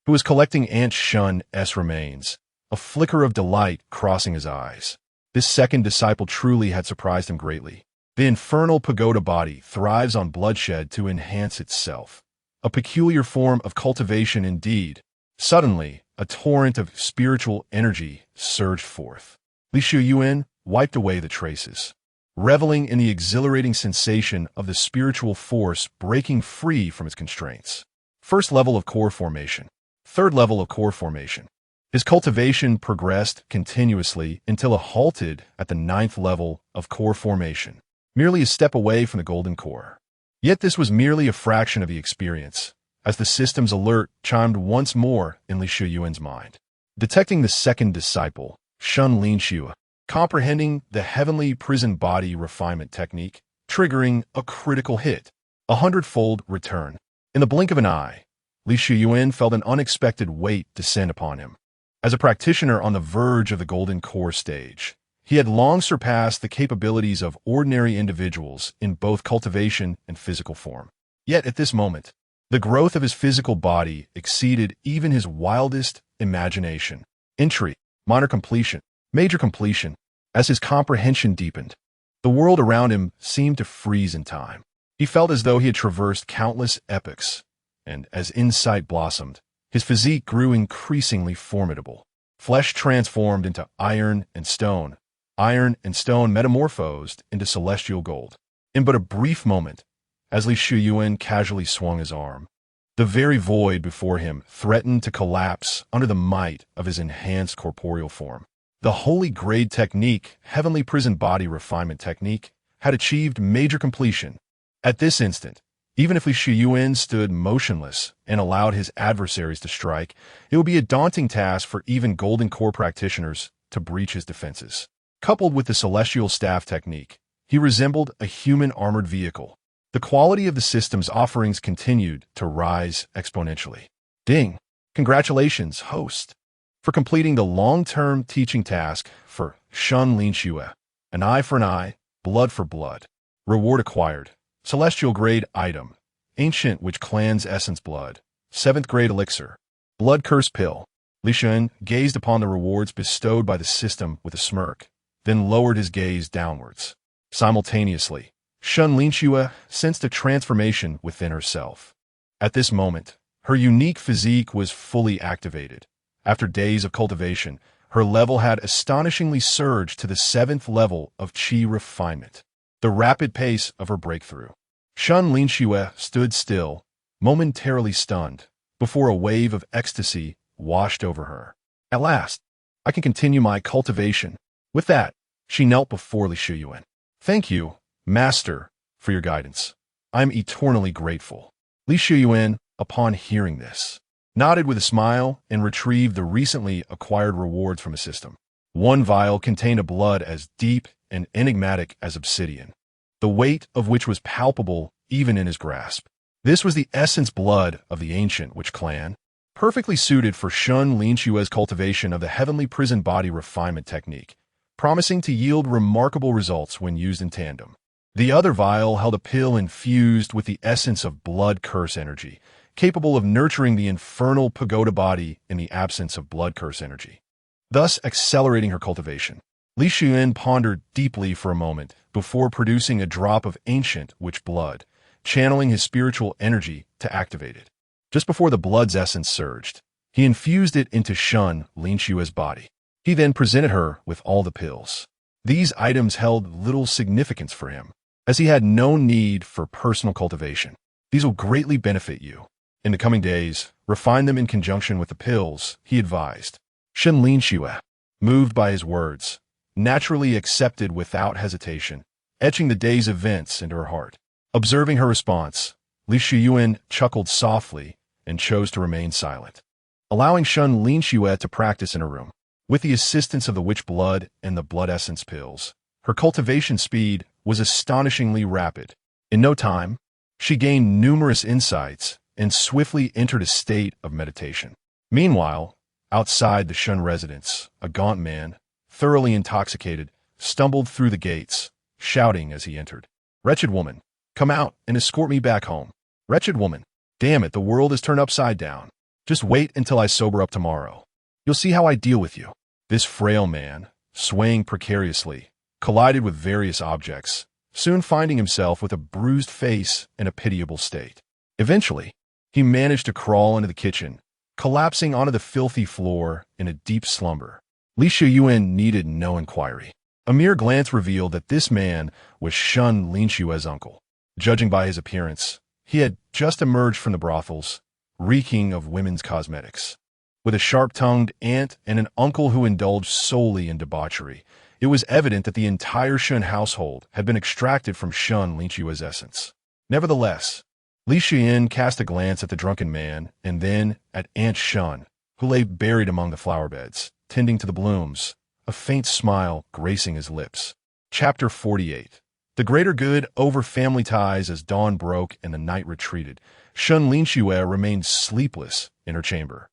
who was collecting Aunt Shen's remains, a flicker of delight crossing his eyes. This second disciple truly had surprised him greatly. The infernal pagoda body thrives on bloodshed to enhance itself. A peculiar form of cultivation indeed. Suddenly, a torrent of spiritual energy surged forth. Li Xiuyuan wiped away the traces. reveling in the exhilarating sensation of the spiritual force breaking free from its constraints. First level of core formation. Third level of core formation. His cultivation progressed continuously until it halted at the 9th level of core formation, merely a step away from the golden core. Yet this was merely a fraction of the experience, as the system's alert chimed once more in Li Xiuyuan's mind. Detecting the second disciple, Shen Linxue, comprehending the heavenly prison body refinement technique, triggering a critical hit, a 100-fold return. In the blink of an eye, Li Xiuyuan felt an unexpected weight descend upon him. As a practitioner on the verge of the golden core stage, he had long surpassed the capabilities of ordinary individuals in both cultivation and physical form. Yet at this moment, the growth of his physical body exceeded even his wildest imagination. Entry, minor completion, major completion. As his comprehension deepened, the world around him seemed to freeze in time. He felt as though he had traversed countless epochs, and as insight blossomed, his physique grew increasingly formidable. Flesh transformed into iron and stone metamorphosed into celestial gold. In but a brief moment, as Li Xiuyuan casually swung his arm, the very void before him threatened to collapse under the might of his enhanced corporeal form. The holy grade technique, heavenly prison body refinement technique, had achieved major completion. At this instant, even if Li Xiuyuan stood motionless and allowed his adversaries to strike, it would be a daunting task for even golden core practitioners to breach his defenses. Coupled with the celestial staff technique, he resembled a human armored vehicle. The quality of the system's offerings continued to rise exponentially. Ding! Congratulations, host, for completing the long-term teaching task for Shen Linxue. An eye for an eye, blood for blood. Reward acquired. Celestial grade item. Ancient which cleanse essence blood. 7th grade elixir. Blood curse pill. Li Xiuyuan gazed upon the rewards bestowed by the system with a smirk, then lowered his gaze downwards. Simultaneously, Shen Linxue sensed a transformation within herself. At this moment, her unique physique was fully activated. After days of cultivation, her level had astonishingly surged to the 7th level of qi refinement. The rapid pace of her breakthrough. Shen Linxue stood still, momentarily stunned, before a wave of ecstasy washed over her. At last, I can continue my cultivation. With that, she knelt before Li Xiuyuan. Thank you, Master, for your guidance. I'm eternally grateful. Li Xiuyuan, upon hearing this, nodded with a smile and retrieved the recently acquired rewards from the system. One vial contained a blood as deep and enigmatic as obsidian, the weight of which was palpable even in his grasp. This was the essence blood of the ancient witch clan, perfectly suited for Shen Linxue's cultivation of the heavenly prison body refinement technique, promising to yield remarkable results when used in tandem. The other vial held a pill infused with the essence of blood curse energy, capable of nurturing the infernal pagoda body in the absence of blood curse energy, thus accelerating her cultivation. Li Xiuyuan pondered deeply for a moment before producing a drop of ancient witch blood, channeling his spiritual energy to activate it. Just before the blood's essence surged, he infused it into Shen Linxue's body. He then presented her with all the pills. These items held little significance for him, as he had no need for personal cultivation. These will greatly benefit you. In the coming days, refine them in conjunction with the pills, he advised. Shen Linxue, moved by his words, naturally accepted without hesitation, etching the day's events into her heart. Observing her response, Li Xiuyuan chuckled softly and chose to remain silent, allowing Shen Linxue to practice in her room. With the assistance of the witch blood and the blood essence pills, her cultivation speed was astonishingly rapid. In no time, she gained numerous insights and swiftly entered a state of meditation. Meanwhile, outside the Shen residence, a gaunt man, thoroughly intoxicated, stumbled through the gates, shouting as he entered, "Wretched woman, come out and escort me back home. Wretched woman, damn it, the world is turned upside down. Just wait until I sober up tomorrow. You'll see how I deal with you." This frail man, swaying precariously, collided with various objects, soon finding himself with a bruised face and a pitiable state. Eventually, he managed to crawl into the kitchen, collapsing onto the filthy floor in a deep slumber. Li Xiuyuan needed no inquiry. A mere glance revealed that this man was Shen Linxue's uncle. Judging by his appearance, he had just emerged from the brothels, reeking of women's cosmetics. With a sharp-tongued aunt and an uncle who indulged solely in debauchery, it was evident that the entire Shen household had been extracted from Shen Linxue's essence. Nevertheless, Li Xiuyuan cast a glance at the drunken man and then at Aunt Shen, who lay buried among the flower beds, tending to the blooms, a faint smile gracing his lips. Chapter 48. The greater good over family ties. As dawn broke and the night retreated, Shen Linxue remained sleepless in her chamber,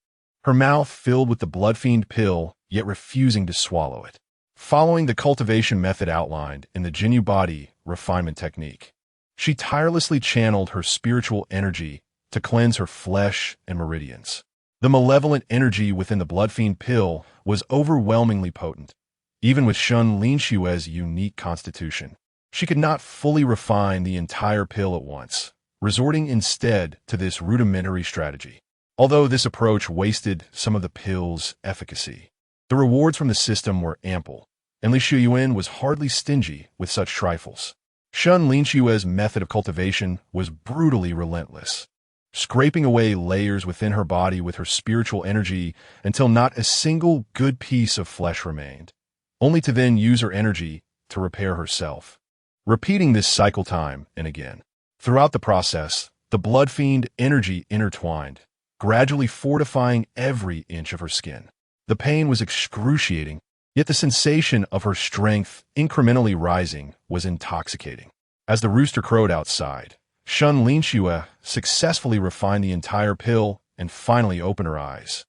her mouth filled with the blood-fiend pill, yet refusing to swallow it. Following the cultivation method outlined in the Jinyu body refinement technique, she tirelessly channeled her spiritual energy to cleanse her flesh and meridians. The malevolent energy within the blood-fiend pill was overwhelmingly potent. Even with Shen Linxue's unique constitution, she could not fully refine the entire pill at once, resorting instead to this rudimentary strategy. Although this approach wasted some of the pill's efficacy, the rewards from the system were ample, and Li Xiuyuan was hardly stingy with such trifles. Shen Linxue's method of cultivation was brutally relentless, scraping away layers within her body with her spiritual energy until not a single good piece of flesh remained, only to then use her energy to repair herself, repeating this cycle time and again. Throughout the process, the blood-fiend energy intertwined, gradually fortifying every inch of her skin. The pain was excruciating, yet the sensation of her strength incrementally rising was intoxicating. As the rooster crowed outside, Shen Linxue successfully refined the entire pill and finally opened her eyes.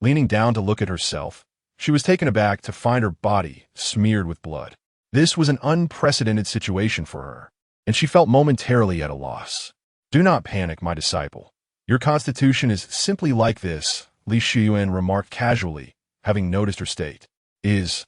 Leaning down to look at herself, she was taken aback to find her body smeared with blood. This was an unprecedented situation for her, and she felt momentarily at a loss. "Do not panic, my disciple. Your constitution is simply like this," Li Xiuyuan remarked casually, having noticed her state. Is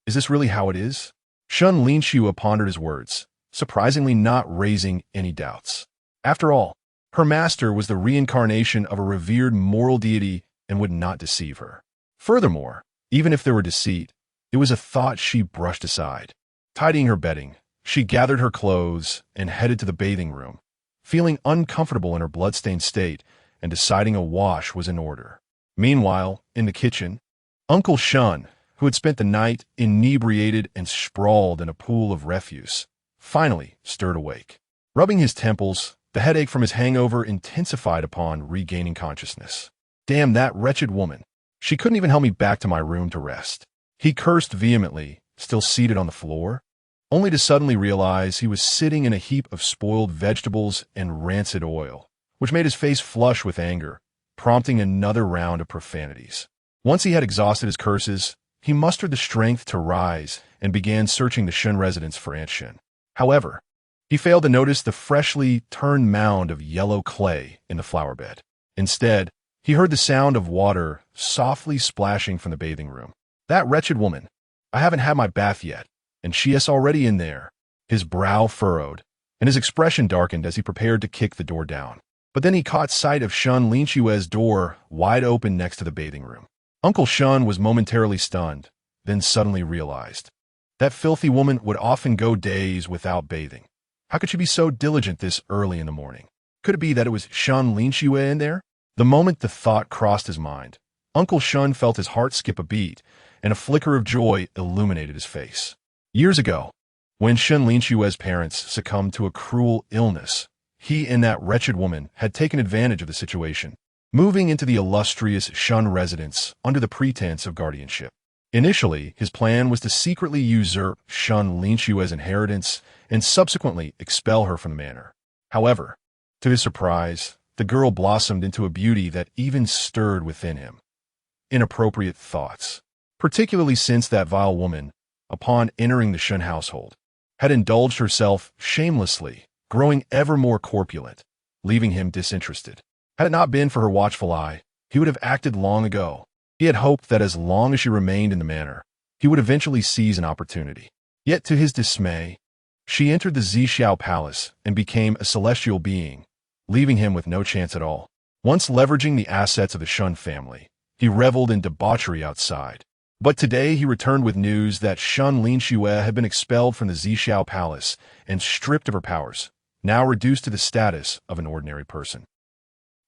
this really how it is?" Shen Linxue pondered his words, surprisingly not raising any doubts. After all, her master was the reincarnation of a revered moral deity and would not deceive her. Furthermore, even if there were deceit, it was a thought she brushed aside. Tidying her bedding, she gathered her clothes and headed to the bathing room, feeling uncomfortable in her blood-stained state and deciding a wash was in order. Meanwhile, in the kitchen, Uncle Shen, who had spent the night inebriated and sprawled in a pool of refuse, finally stirred awake. Rubbing his temples, the headache from his hangover intensified upon regaining consciousness. "Damn that wretched woman. She couldn't even help me back to my room to rest." He cursed vehemently, still seated on the floor, only to suddenly realize he was sitting in a heap of spoiled vegetables and rancid oil, which made his face flush with anger, prompting another round of profanities. Once he had exhausted his curses, he mustered the strength to rise and began searching the Shen residence for Aunt Shen. However, he failed to notice the freshly turned mound of yellow clay in the flower bed. Instead, he heard the sound of water softly splashing from the bathing room. "That wretched woman. I haven't had my bath yet, and she is already in there." His brow furrowed, and his expression darkened as he prepared to kick the door down. But then he caught sight of Shen Linxue's door wide open next to the bathing room. Uncle Shen was momentarily stunned, then suddenly realized. That filthy woman would often go days without bathing. How could she be so diligent this early in the morning? Could it be that it was Shen Linxue in there? The moment the thought crossed his mind, Uncle Shen felt his heart skip a beat, and a flicker of joy illuminated his face. Years ago, when Shen Linxue's parents succumbed to a cruel illness, he and that wretched woman had taken advantage of the situation, moving into the illustrious Shen residence under the pretense of guardianship. Initially, his plan was to secretly usurp Shen Linxue's inheritance and subsequently expel her from the manor. However, to his surprise, the girl blossomed into a beauty that even stirred within him inappropriate thoughts, particularly since that vile woman, upon entering the Shen household, had indulged herself shamelessly, growing ever more corpulent, leaving him disinterested. Had it not been for her watchful eye, he would have acted long ago. He had hoped that as long as she remained in the manor, he would eventually seize an opportunity. Yet to his dismay, she entered the Zixiao palace and became a celestial being, leaving him with no chance at all. Once leveraging the assets of the Shen family, he reveled in debauchery outside, But today he returned with news that Shen Linxue had been expelled from the Zhixiao Palace and stripped of her powers, now reduced to the status of an ordinary person.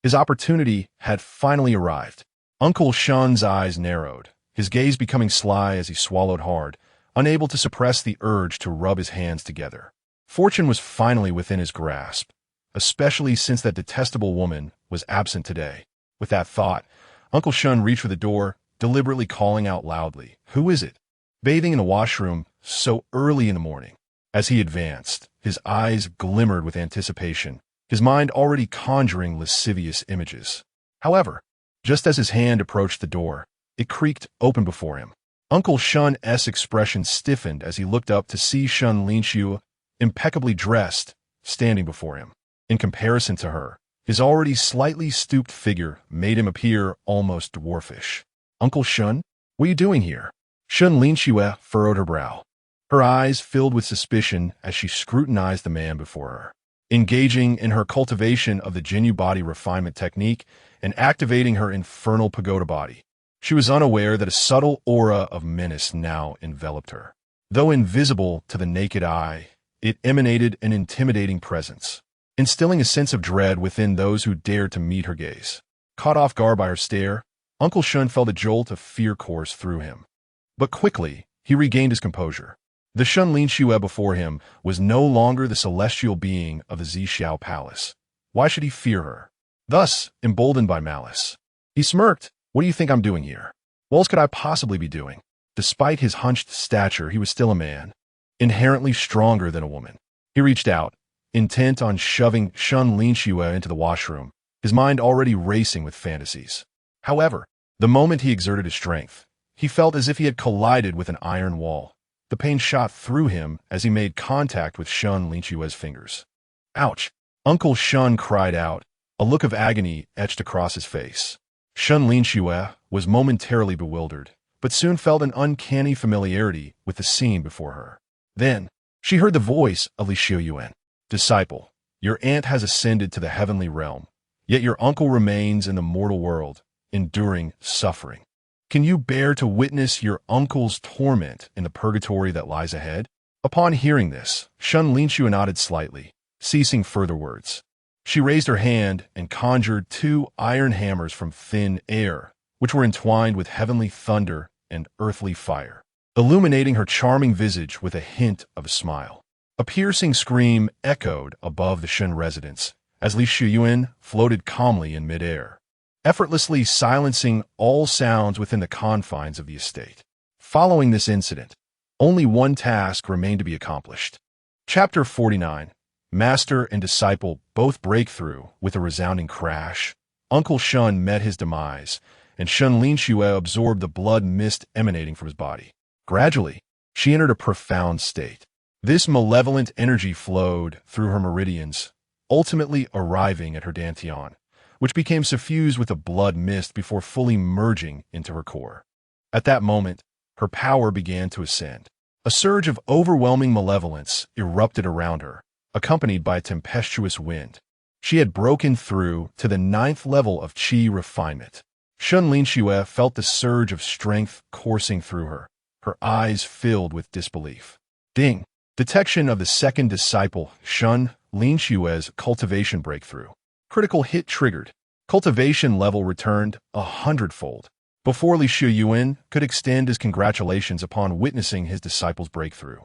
His opportunity had finally arrived. Uncle Shen's eyes narrowed, his gaze becoming sly as he swallowed hard, unable to suppress the urge to rub his hands together. Fortune was finally within his grasp, especially since that detestable woman was absent today. With that thought, Uncle Shen reached for the door, deliberately calling out loudly, "Who is it?" Bathing in the washroom so early in the morning. As he advanced, his eyes glimmered with anticipation, his mind already conjuring lascivious images. However, just as his hand approached the door, it creaked open before him. Uncle Shen's expression stiffened as he looked up to see Shen Linxue, impeccably dressed, standing before him. In comparison to her, his already slightly stooped figure made him appear almost dwarfish. "Uncle Shen, what are you doing here?" Shen Linxue furrowed her brow. Her eyes filled with suspicion as she scrutinized the man before her, engaging in her cultivation of the Jinyu body refinement technique and activating her infernal pagoda body. She was unaware that a subtle aura of menace now enveloped her. Though invisible to the naked eye, it emanated an intimidating presence, instilling a sense of dread within those who dared to meet her gaze. Caught off guard by her stare, Uncle Shen felt a jolt of fear course through him. But quickly, he regained his composure. The Shen Linxue before him was no longer the celestial being of the Zhixiao Palace. Why should he fear her? Thus, emboldened by malice, he smirked. "What do you think I'm doing here? What else could I possibly be doing?" Despite his hunched stature, he was still a man, inherently stronger than a woman. He reached out, intent on shoving Shen Linxue into the washroom, his mind already racing with fantasies. However, the moment he exerted his strength, he felt as if he had collided with an iron wall. The pain shot through him as he made contact with Shen Linxue's fingers. "Ouch!" Uncle Shen cried out, a look of agony etched across his face. Shen Linxue was momentarily bewildered, but soon felt an uncanny familiarity with the scene before her. Then, she heard the voice of Li Xiuyuan. "Disciple, your aunt has ascended to the heavenly realm, yet your uncle remains in the mortal world, enduring suffering. Can you bear to witness your uncle's torment in the purgatory that lies ahead?" Upon hearing this, Shen Linxue nodded slightly, ceasing further words. She raised her hand and conjured 2 iron hammers from thin air, which were entwined with heavenly thunder and earthly fire, illuminating her charming visage with a hint of a smile. A piercing scream echoed above the Shen residence as Li Xiuyuan floated calmly in midair, effortlessly silencing all sounds within the confines of the estate. Following this incident, only one task remained to be accomplished. Chapter 49. Master and disciple both break through with a resounding crash. Uncle Shen met his demise, and Shen Linxue absorbed the blood mist emanating from his body. Gradually, she entered a profound state. This malevolent energy flowed through her meridians, ultimately arriving at her dantian, which became suffused with a blood mist before fully merging into her core. At that moment, her power began to ascend. A surge of overwhelming malevolence erupted around her, accompanied by a tempestuous wind. She had broken through to the 9th level of Qi refinement. Shen Linxue felt the surge of strength coursing through her, her eyes filled with disbelief. Ding! Detection of the second disciple, Shen Linxue's cultivation breakthrough. Critical hit triggered. Cultivation level returned 100-fold. Before Li Xiuyuan could extend his congratulations upon witnessing his disciple's breakthrough,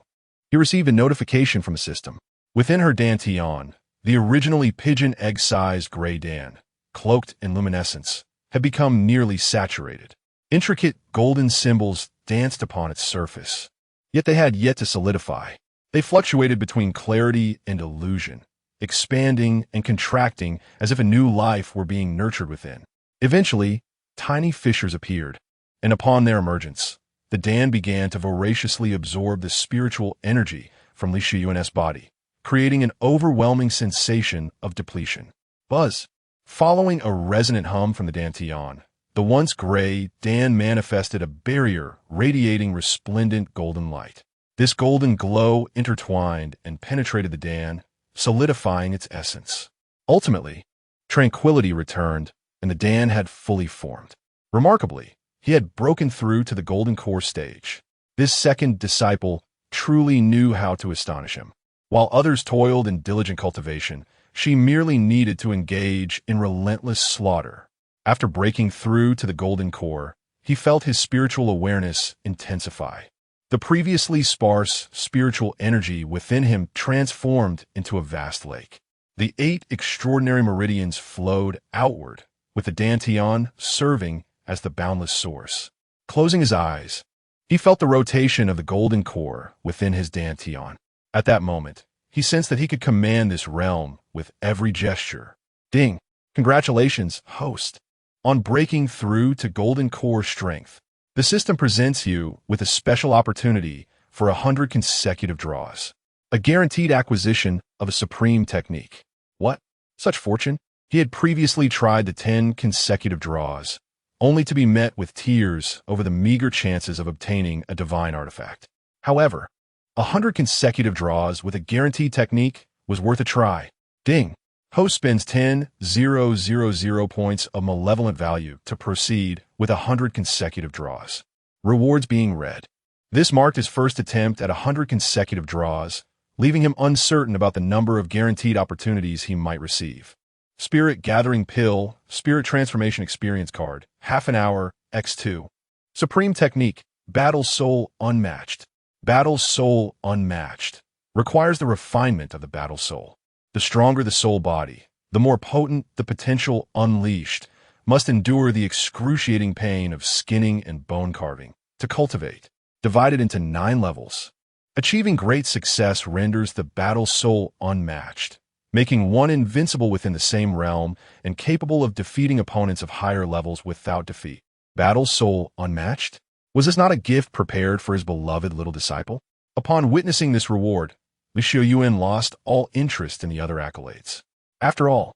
he received a notification from the system. Within her dantian, the originally pigeon egg-sized gray dan, cloaked in luminescence, had become nearly saturated. Intricate golden symbols danced upon its surface, yet they had yet to solidify. They fluctuated between clarity and illusion, expanding and contracting as if a new life were being nurtured within. Eventually, tiny fissures appeared, and upon their emergence, the Dan began to voraciously absorb the spiritual energy from Li Xiuyuan's body, creating an overwhelming sensation of depletion. Buzz. Following a resonant hum from the dantian, the once gray Dan manifested a barrier radiating resplendent golden light. This golden glow intertwined and penetrated the Dan, solidifying its essence. Ultimately, tranquility returned, and the Dan had fully formed. Remarkably, he had broken through to the golden core stage. This second disciple truly knew how to astonish him. While others toiled in diligent cultivation, she merely needed to engage in relentless slaughter. After breaking through to the golden core, he felt his spiritual awareness intensify. The previously sparse spiritual energy within him transformed into a vast lake. The 8 extraordinary meridians flowed outward, with the dantian serving as the boundless source. Closing his eyes, he felt the rotation of the golden core within his dantian. At that moment, he sensed that he could command this realm with every gesture. Ding! Congratulations, host, on breaking through to golden core strength. The system presents you with a special opportunity for 100 consecutive draws. A guaranteed acquisition of a supreme technique. What? Such fortune? He had previously tried the 10 consecutive draws, only to be met with tears over the meager chances of obtaining a divine artifact. However, 100 consecutive draws with a guaranteed technique was worth a try. Ding! Host spends 10,000 points of malevolent value to proceed with 100 consecutive draws. Rewards being read. This marked his first attempt at 100 consecutive draws, leaving him uncertain about the number of guaranteed opportunities he might receive. Spirit Gathering Pill, Spirit Transformation Experience Card, half an hour, X2. Supreme Technique, Battle Soul Unmatched. Battle Soul Unmatched requires the refinement of the battle soul. The stronger the soul body, the more potent the potential unleashed, must endure the excruciating pain of skinning and bone carving to cultivate. Divided into 9 levels. Achieving great success renders the battle soul unmatched, making one invincible within the same realm and capable of defeating opponents of higher levels without defeat. Battle soul unmatched? Was this not a gift prepared for his beloved little disciple? Upon witnessing this reward, Li Xiuyuan lost all interest in the other accolades. After all,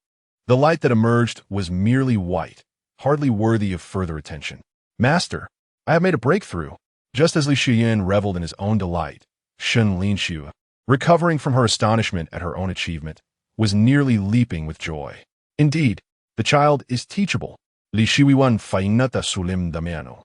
the light that emerged was merely white, hardly worthy of further attention. Master, I have made a breakthrough. Just as Li Xiuyuan reveled in his own delight, Shen Linxue, recovering from her astonishment at her own achievement, was nearly leaping with joy. Indeed, the child is teachable. Li Xiuyuan fainata sulim damiano.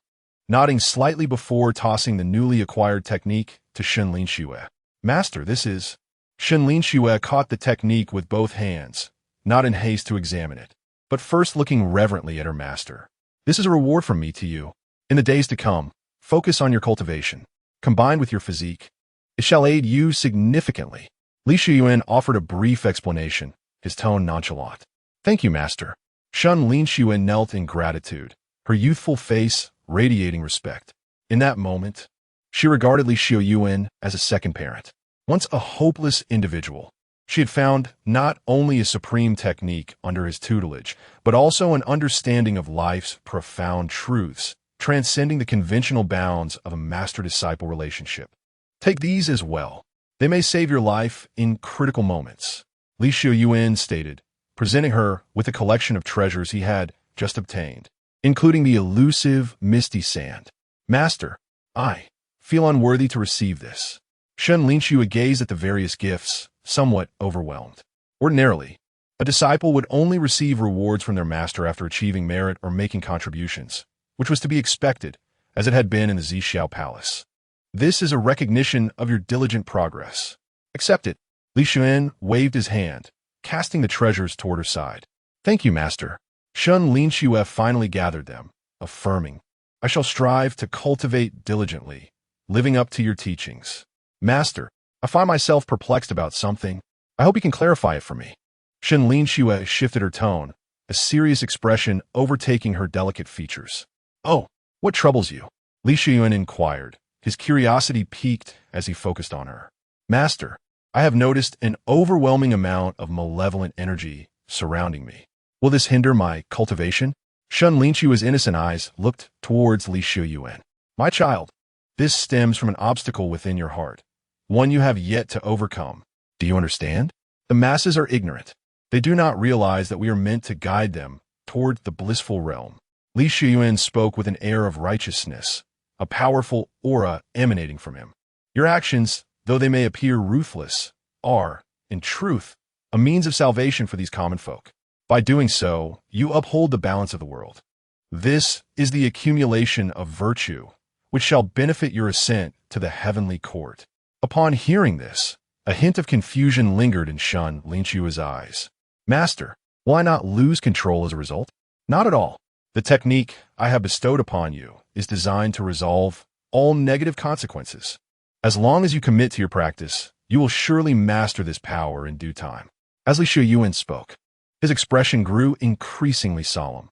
Nodding slightly before tossing the newly acquired technique to Shen Linxue. Master, this is... Shen Linxue caught the technique with both hands, not in haste to examine it, but first looking reverently at her master. This is a reward from me to you. In the days to come, focus on your cultivation. Combined with your physique, it shall aid you significantly. Li Xiuyuan offered a brief explanation, his tone nonchalant. Thank you, master. Shen Linxue knelt in gratitude, her youthful face radiating respect. In that moment, she regarded Li Xiuyuan as a second parent. Once a hopeless individual, she had found not only a supreme technique under his tutelage, but also an understanding of life's profound truths, transcending the conventional bounds of a master-disciple relationship. Take these as well. They may save your life in critical moments, Li Xiuyuan stated, presenting her with a collection of treasures he had just obtained, including the elusive misty sand. Master, I feel unworthy to receive this. Shen Linxue gazed at the various gifts, somewhat overwhelmed. Ordinarily, a disciple would only receive rewards from their master after achieving merit or making contributions, which was to be expected, as it had been in the Zixiao Palace. This is a recognition of your diligent progress. Accept it. Li Xiuyuan waved his hand, casting the treasures toward her side. Thank you, master. Shen Linxue finally gathered them, affirming, I shall strive to cultivate diligently, living up to your teachings. Master, I find myself perplexed about something. I hope you can clarify it for me. Shen Linxue shifted her tone, a serious expression overtaking her delicate features. Oh, what troubles you? Li Xiuyuan inquired, his curiosity piqued as he focused on her. Master, I have noticed an overwhelming amount of malevolent energy surrounding me. Will this hinder my cultivation? Shen Linxue's innocent eyes looked towards Li Xiuyuan. My child, this stems from an obstacle within your heart, one you have yet to overcome. Do you understand? The masses are ignorant. They do not realize that we are meant to guide them toward the blissful realm. Li Xiuyuan spoke with an air of righteousness, a powerful aura emanating from him. Your actions, though they may appear ruthless, are, in truth, a means of salvation for these common folk. By doing so, you uphold the balance of the world. This is the accumulation of virtue, which shall benefit your ascent to the heavenly court. Upon hearing this, a hint of confusion lingered in Shen Linxue's eyes. Master, will I not lose control as a result? Not at all. The technique I have bestowed upon you is designed to resolve all negative consequences. As long as you commit to your practice, you will surely master this power in due time. As Li Xiuyuan spoke, his expression grew increasingly solemn.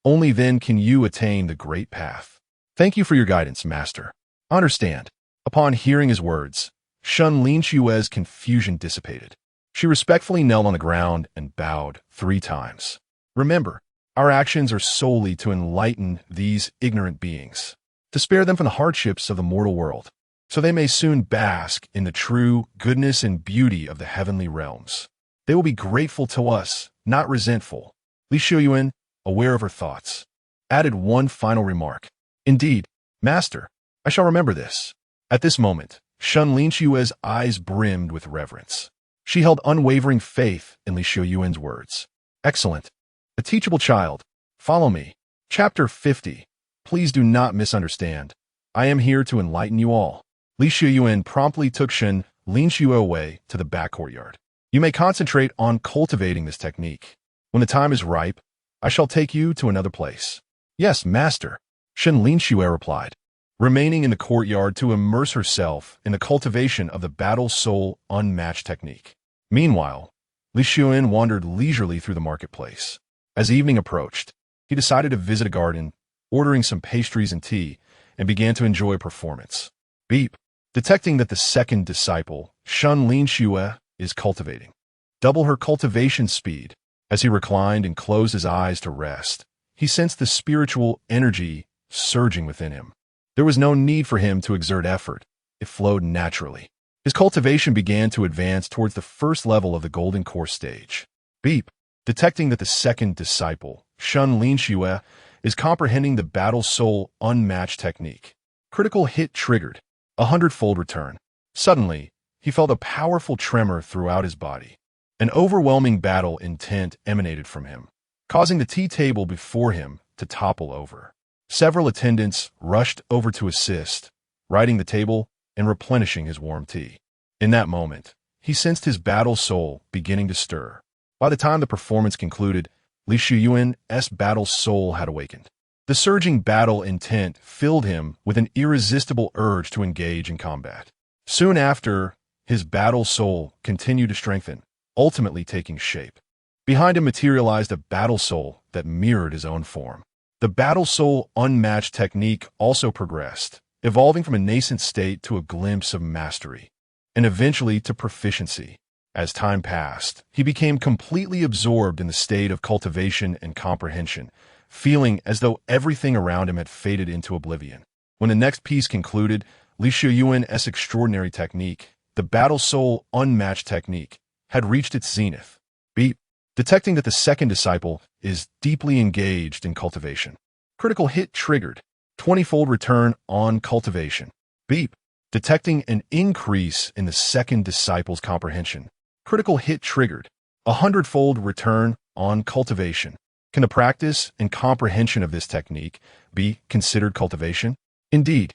Only then can you attain the great path. Thank you for your guidance, Master. Understand. Upon hearing his words, Shen Linxue's confusion dissipated. She respectfully knelt on the ground and bowed 3 times. Remember, our actions are solely to enlighten these ignorant beings, to spare them from the hardships of the mortal world, so they may soon bask in the true goodness and beauty of the heavenly realms. They will be grateful to us, not resentful. Li Xiuyuan, aware of her thoughts, added one final remark. Indeed, Master, I shall remember this. At this moment, Shen Linxue's eyes brimmed with reverence. She held unwavering faith in Li Xiuyuan's words. Excellent. A teachable child. Follow me. Chapter 50. Please do not misunderstand. I am here to enlighten you all. Li Xiuyuan promptly took Shen Linxue away to the back courtyard. You may concentrate on cultivating this technique. When the time is ripe, I shall take you to another place. Yes, Master, Shen Linxue replied, remaining in the courtyard to immerse herself in the cultivation of the battle soul unmatched technique. Meanwhile, Li Xiuyuan wandered leisurely through the marketplace. As evening approached, he decided to visit a garden, ordering some pastries and tea, and began to enjoy a performance. Beep. Detecting that the second disciple, Shen Linxue, is cultivating. Double her cultivation speed. As he reclined and closed his eyes to rest, he sensed the spiritual energy surging within him. There was no need for him to exert effort. It flowed naturally. His cultivation began to advance towards the first level of the golden core stage. Beep. Detecting that the second disciple, Shen Linxue, is comprehending the battle soul unmatched technique. Critical hit triggered. 100-fold return. Suddenly, he felt a powerful tremor throughout his body. An overwhelming battle intent emanated from him, causing the tea table before him to topple over. Several attendants rushed over to assist, righting the table and replenishing his warm tea. In that moment, he sensed his battle soul beginning to stir. By the time the performance concluded, Li Xiuyuan's battle soul had awakened. The surging battle intent filled him with an irresistible urge to engage in combat. Soon after, his battle soul continued to strengthen, ultimately taking shape. Behind him materialized a battle soul that mirrored his own form. The battle soul unmatched technique also progressed, evolving from a nascent state to a glimpse of mastery, and eventually to proficiency. As time passed, he became completely absorbed in the state of cultivation and comprehension, feeling as though everything around him had faded into oblivion. When the next piece concluded, Li Xiuyuan's extraordinary technique, the battle soul unmatched technique, had reached its zenith. Beep. Detecting that the second disciple is deeply engaged in cultivation. Critical hit triggered. 20-fold return on cultivation. Beep. Detecting an increase in the second disciple's comprehension. Critical hit triggered. 100-fold return on cultivation. Can the practice and comprehension of this technique be considered cultivation? Indeed.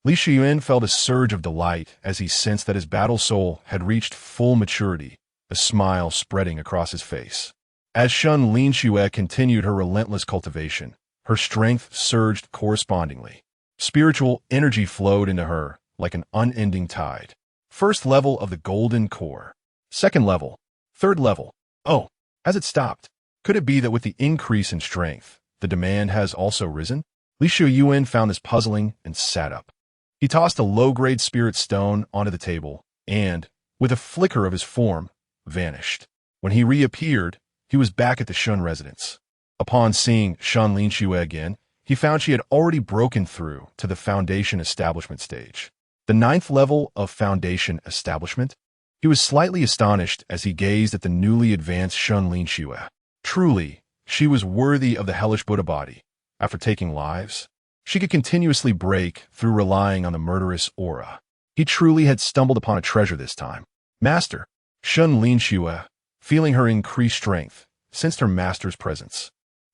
Li Xiuyuan felt a surge of delight as he sensed that his battle soul had reached full maturity, a smile spreading across his face. As Shen Linxue continued her relentless cultivation, her strength surged correspondingly. Spiritual energy flowed into her like an unending tide. First level of the golden core. Second level. Third level. Oh, as it stopped. Could it be that with the increase in strength, the demand has also risen? Li Xiuyuan found this puzzling and sat up. He tossed a low-grade spirit stone onto the table and, with a flicker of his form, vanished. When he reappeared, he was back at the Shen residence. Upon seeing Shen Linxue again, he found she had already broken through to the foundation establishment stage. The 9th level of foundation establishment? He was slightly astonished as he gazed at the newly advanced Shen Linxue. Truly, she was worthy of the hellish Buddha body. After taking lives, she could continuously break through relying on the murderous aura. He truly had stumbled upon a treasure this time. Master, Shen Linxue, feeling her increased strength, sensed her master's presence.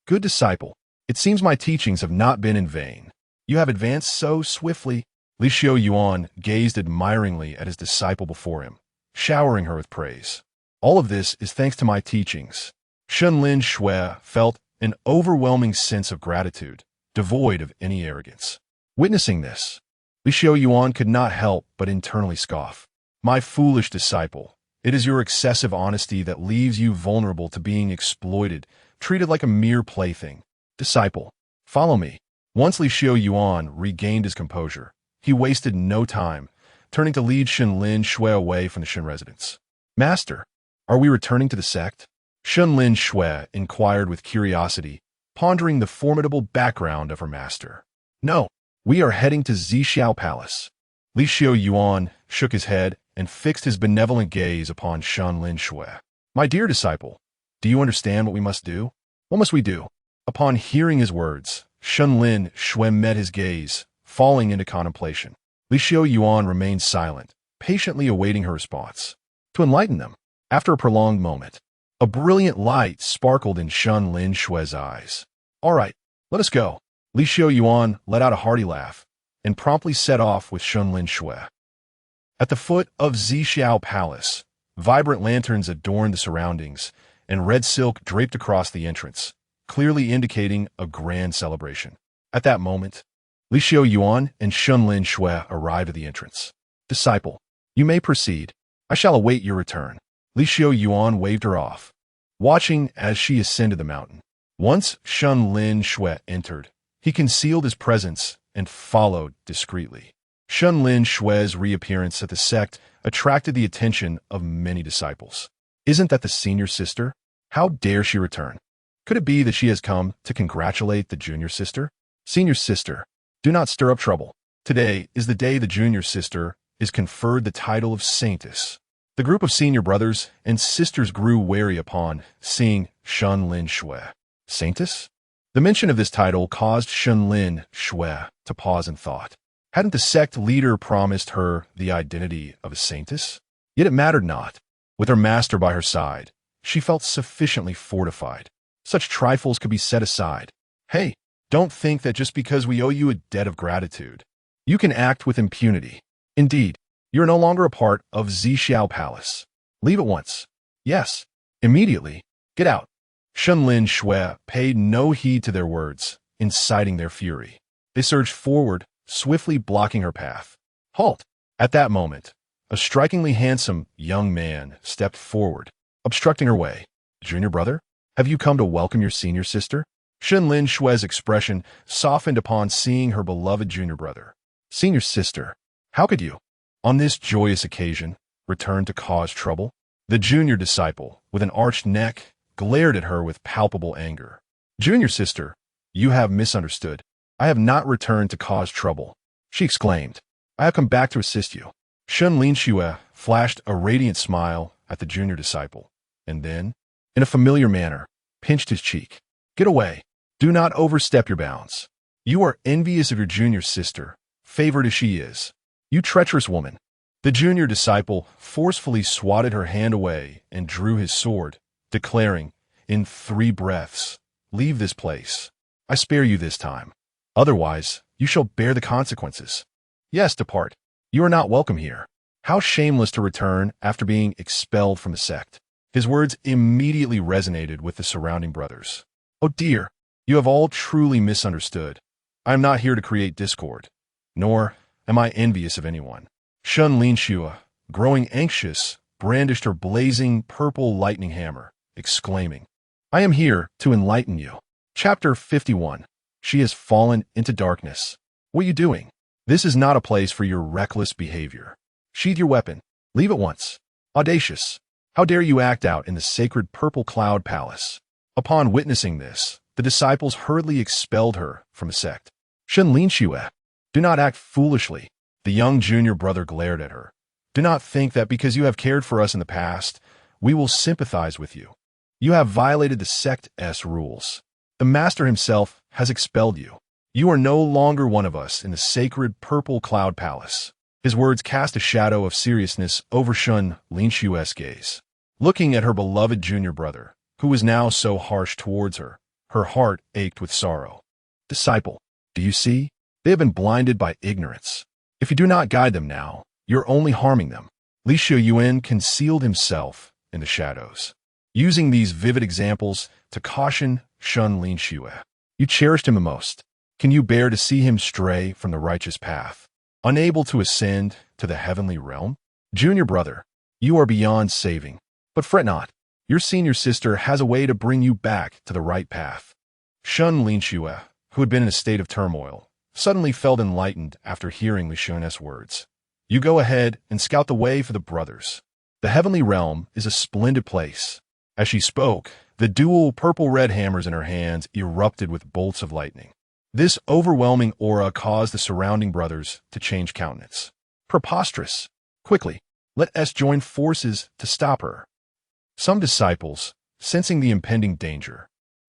Good disciple, It seems my teachings have not been in vain. You have advanced so swiftly. Li Xiuyuan gazed admiringly at his disciple before him, showering her with praise. All of this is thanks to my teachings. Shen Linxue felt an overwhelming sense of gratitude, devoid of any arrogance. Witnessing this, Li Xiuyuan could not help but internally scoff. My foolish disciple, it is your excessive honesty that leaves you vulnerable to being exploited, treated like a mere plaything. Disciple, follow me. Once Li Xiuyuan regained his composure, he wasted no time, turning to lead Shen Linxue away from the Shen residence. Master, are we returning to the sect? Shen Linxue inquired with curiosity, pondering the formidable background of her master. No, we are heading to Zixiao Palace. Li Xiuyuan shook his head and fixed his benevolent gaze upon Shen Linxue. My dear disciple, do you understand what we must do? What must we do? Upon hearing his words, Shen Linxue met his gaze, falling into contemplation. Li Xiuyuan remained silent, patiently awaiting her response. To enlighten them, after a prolonged moment, a brilliant light sparkled in Shen Linxue's eyes. All right, let us go. Li Xiuyuan let out a hearty laugh and promptly set off with Shen Linxue. At the foot of Zixiao Palace, vibrant lanterns adorned the surroundings, and red silk draped across the entrance, clearly indicating a grand celebration. At that moment, Li Xiuyuan and Shen Linxue arrived at the entrance. Disciple, you may proceed. I shall await your return. Li Xiuyuan waved her off, watching as she ascended the mountain. Once Shen Linxue entered, he concealed his presence and followed discreetly. Shen Linxue's reappearance at the sect attracted the attention of many disciples. Isn't that the senior sister? How dare she return? Could it be that she has come to congratulate the junior sister? Senior sister, do not stir up trouble. Today is the day the junior sister is conferred the title of saintess. The group of senior brothers and sisters grew wary upon seeing Shen Linxue. Saintess? The mention of this title caused Shen Linxue to pause in thought. Hadn't the sect leader promised her the identity of a saintess? Yet it mattered not. With her master by her side, she felt sufficiently fortified. Such trifles could be set aside. Hey, don't think that just because we owe you a debt of gratitude, you can act with impunity. Indeed, you're no longer a part of Zixiao Palace. Leave at once. Yes, immediately. Get out. Shen Linxue paid no heed to their words, inciting their fury. They surged forward, swiftly blocking her path. Halt! At that moment, a strikingly handsome young man stepped forward, obstructing her way. Junior brother, have you come to welcome your senior sister? Shen Linxue's expression softened upon seeing her beloved junior brother. Senior sister, how could you, on this joyous occasion, return to cause trouble? The junior disciple, with an arched neck, glared at her with palpable anger. Junior sister, you have misunderstood. I have not returned to cause trouble, she exclaimed. I have come back to assist you. Shen Linxue flashed a radiant smile at the junior disciple, and then, in a familiar manner, pinched his cheek. Get away. Do not overstep your bounds. You are envious of your junior sister, favored as she is. You treacherous woman. The junior disciple forcefully swatted her hand away and drew his sword, declaring, in 3 breaths, leave this place. I spare you this time. Otherwise, you shall bear the consequences. Yes, depart. You are not welcome here. How shameless to return after being expelled from the sect. His words immediately resonated with the surrounding brothers. Oh dear, you have all truly misunderstood. I am not here to create discord, nor am I envious of anyone. Shen Linxue, growing anxious, brandished her blazing purple lightning hammer, exclaiming, I am here to enlighten you. Chapter 51. She has fallen into darkness. What are you doing? This is not a place for your reckless behavior. Sheathe your weapon. Leave at once. Audacious. How dare you act out in the sacred Purple Cloud Palace? Upon witnessing this, the disciples hurriedly expelled her from the sect. Shen Linxue, do not act foolishly. The young junior brother glared at her. Do not think that because you have cared for us in the past, we will sympathize with you. You have violated the sect's rules. The master himself has expelled you. You are no longer one of us in the sacred Purple Cloud Palace. His words cast a shadow of seriousness over Shen Linxue's gaze. Looking at her beloved junior brother, who was now so harsh towards her, her heart ached with sorrow. Disciple, do you see? They have been blinded by ignorance. If you do not guide them now, you're only harming them. Li Xiuyuan concealed himself in the shadows, using these vivid examples to caution Shen Linxue. You cherished him the most. Can you bear to see him stray from the righteous path, unable to ascend to the heavenly realm? Junior brother, you are beyond saving. But fret not. Your senior sister has a way to bring you back to the right path. Shen Linxue, who had been in a state of turmoil, suddenly felt enlightened after hearing Li Xiuyuan's words. You go ahead and scout the way for the brothers. The heavenly realm is a splendid place. As she spoke, the dual purple-red hammers in her hands erupted with bolts of lightning. This overwhelming aura caused the surrounding brothers to change countenance. Preposterous! Quickly, let us join forces to stop her. Some disciples, sensing the impending danger,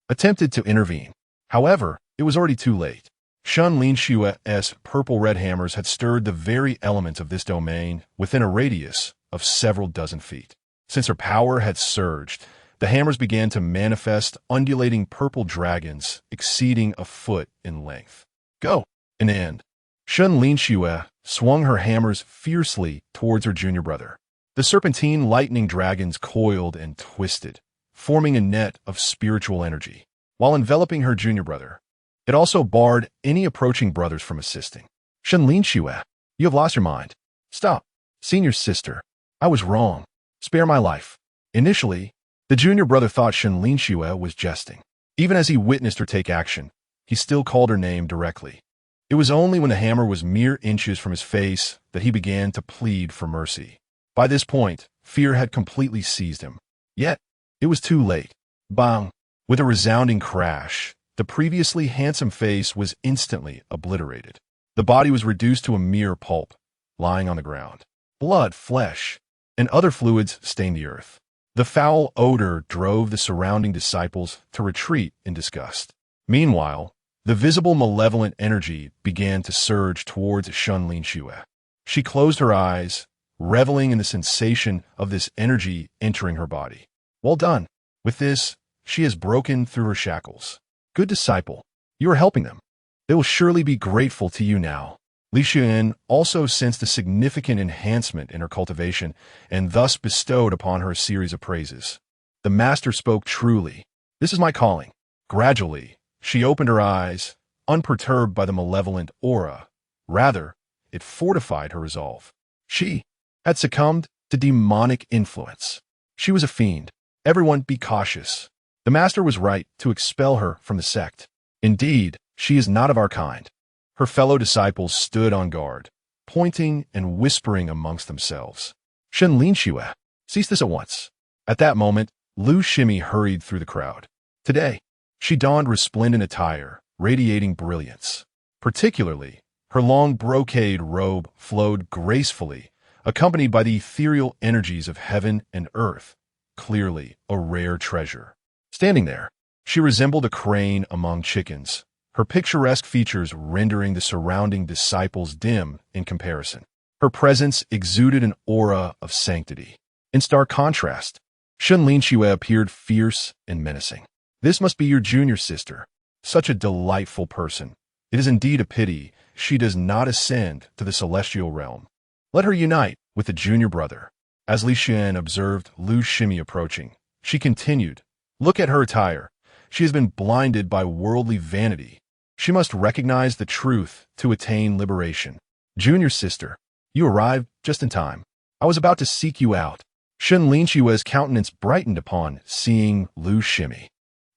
attempted to intervene. However, it was already too late. Shen Linxue's purple-red hammers had stirred the very elements of this domain within a radius of several dozen feet. Since her power had surged, the hammers began to manifest undulating purple dragons exceeding a foot in length. Go! An end. Shen Linxue swung her hammers fiercely towards her junior brother. The serpentine lightning dragons coiled and twisted, forming a net of spiritual energy, while enveloping her junior brother. It also barred any approaching brothers from assisting. Shen Linxue, you have lost your mind. Stop. Senior sister, I was wrong. Spare my life. Initially, the junior brother thought Shen Linxue was jesting. Even as he witnessed her take action, he still called her name directly. It was only when the hammer was mere inches from his face that he began to plead for mercy. By this point, fear had completely seized him. Yet, it was too late. Bang! With a resounding crash, the previously handsome face was instantly obliterated. The body was reduced to a mere pulp, lying on the ground. Blood, flesh, and other fluids stained the earth. The foul odor drove the surrounding disciples to retreat in disgust. Meanwhile, the visible malevolent energy began to surge towards Shen Linxue. She closed her eyes, reveling in the sensation of this energy entering her body. Well done. With this, she has broken through her shackles. Good disciple, you are helping them. They will surely be grateful to you now. Li Xiuyuan also sensed a significant enhancement in her cultivation and thus bestowed upon her a series of praises. The master spoke truly. This is my calling. Gradually, she opened her eyes, unperturbed by the malevolent aura. Rather, it fortified her resolve. She had succumbed to demonic influence. She was a fiend. Everyone be cautious. The master was right to expel her from the sect. Indeed, she is not of our kind. Her fellow disciples stood on guard, pointing and whispering amongst themselves. Shen Linxue, cease this at once. At that moment, Lu Shimi hurried through the crowd. Today, she donned resplendent attire, radiating brilliance. Particularly, her long brocade robe flowed gracefully, accompanied by the ethereal energies of heaven and earth, clearly a rare treasure. Standing there, she resembled a crane among chickens, her picturesque features rendering the surrounding disciples dim in comparison. Her presence exuded an aura of sanctity. In stark contrast, Shen Linxue appeared fierce and menacing. This must be your junior sister. Such a delightful person. It is indeed a pity she does not ascend to the celestial realm. Let her unite with the junior brother. As Li Xiuyuan observed Lu Shimi approaching, she continued, look at her attire. She has been blinded by worldly vanity. She must recognize the truth to attain liberation. Junior sister, you arrived just in time. I was about to seek you out. Shen Linxue's countenance brightened upon seeing Lu Shimi.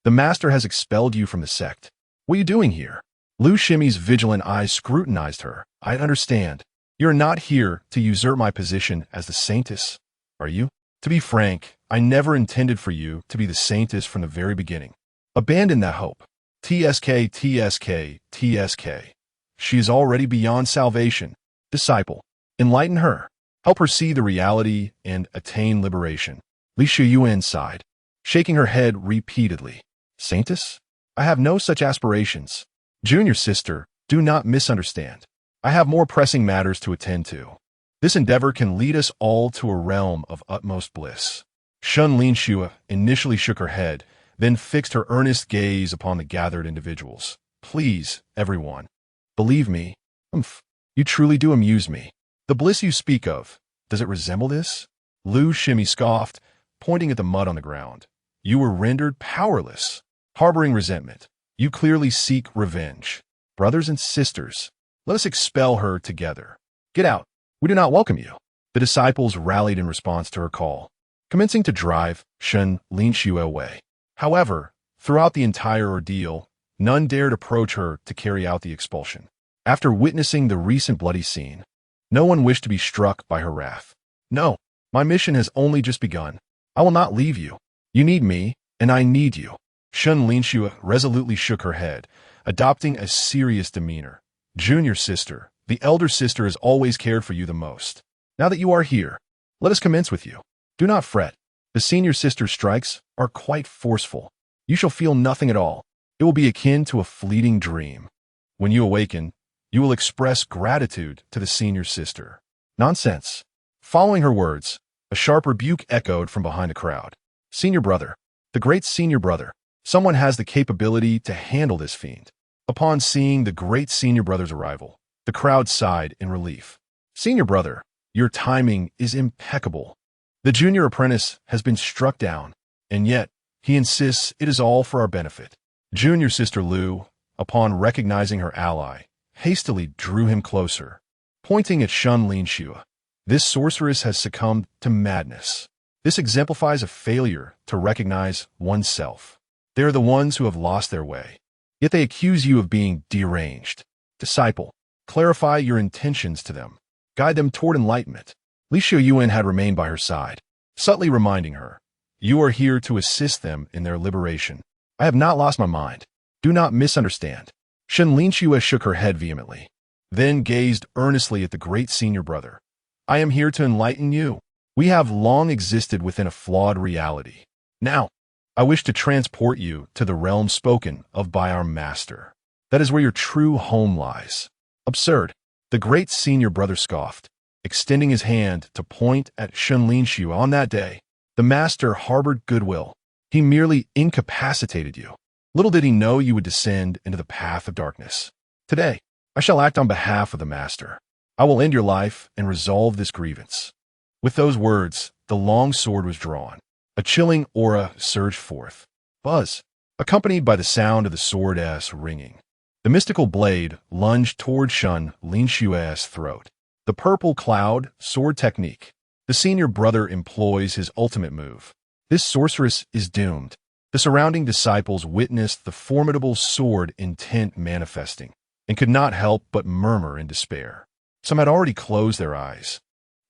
The master has expelled you from the sect. What are you doing here? Lu Shimi's vigilant eyes scrutinized her. I understand. You're not here to usurp my position as the saintess, are you? To be frank, I never intended for you to be the saintess from the very beginning. Abandon that hope. TSK, TSK, TSK. She is already beyond salvation. Disciple, enlighten her. Help her see the reality and attain liberation. Li Xiuyuan sighed, shaking her head repeatedly. Saintess? I have no such aspirations. Junior sister, do not misunderstand. I have more pressing matters to attend to. This endeavor can lead us all to a realm of utmost bliss. Shen Linxue initially shook her head, then fixed her earnest gaze upon the gathered individuals. Please, everyone. Believe me. You truly do amuse me. The bliss you speak of, does it resemble this? Lu Shimmy scoffed, pointing at the mud on the ground. You were rendered powerless, harboring resentment. You clearly seek revenge. Brothers and sisters, let us expel her together. Get out. We do not welcome you. The disciples rallied in response to her call, commencing to drive Shen Linxue away. However, throughout the entire ordeal, none dared approach her to carry out the expulsion. After witnessing the recent bloody scene, no one wished to be struck by her wrath. No, my mission has only just begun. I will not leave you. You need me, and I need you. Shen Linxue resolutely shook her head, adopting a serious demeanor. Junior sister, the elder sister has always cared for you the most. Now that you are here, let us commence with you. Do not fret. The senior sister's strikes are quite forceful. You shall feel nothing at all. It will be akin to a fleeting dream. When you awaken, you will express gratitude to the senior sister. Nonsense. Following her words, a sharp rebuke echoed from behind the crowd. Senior brother, the great senior brother, someone has the capability to handle this fiend. Upon seeing the great senior brother's arrival, the crowd sighed in relief. Senior brother, your timing is impeccable. The junior apprentice has been struck down, and yet he insists it is all for our benefit. Junior sister Lu, upon recognizing her ally, hastily drew him closer, pointing at Shen Linxue. This sorceress has succumbed to madness. This exemplifies a failure to recognize oneself. They are the ones who have lost their way, yet they accuse you of being deranged. Disciple, clarify your intentions to them. Guide them toward enlightenment. Li Xiuyuan had remained by her side, subtly reminding her, you are here to assist them in their liberation. I have not lost my mind. Do not misunderstand. Shen Linxue shook her head vehemently, then gazed earnestly at the great senior brother. I am here to enlighten you. We have long existed within a flawed reality. Now, I wish to transport you to the realm spoken of by our master. That is where your true home lies. Absurd. The great senior brother scoffed, extending his hand to point at Shen Linxue. On that day, the master harbored goodwill. He merely incapacitated you. Little did he know you would descend into the path of darkness. Today, I shall act on behalf of the master. I will end your life and resolve this grievance. With those words, the long sword was drawn. A chilling aura surged forth. Buzz, accompanied by the sound of the sword's ringing. The mystical blade lunged toward Shen Linxue's throat. The purple cloud sword technique. The senior brother employs his ultimate move. This sorceress is doomed. The surrounding disciples witnessed the formidable sword intent manifesting, and could not help but murmur in despair. Some had already closed their eyes,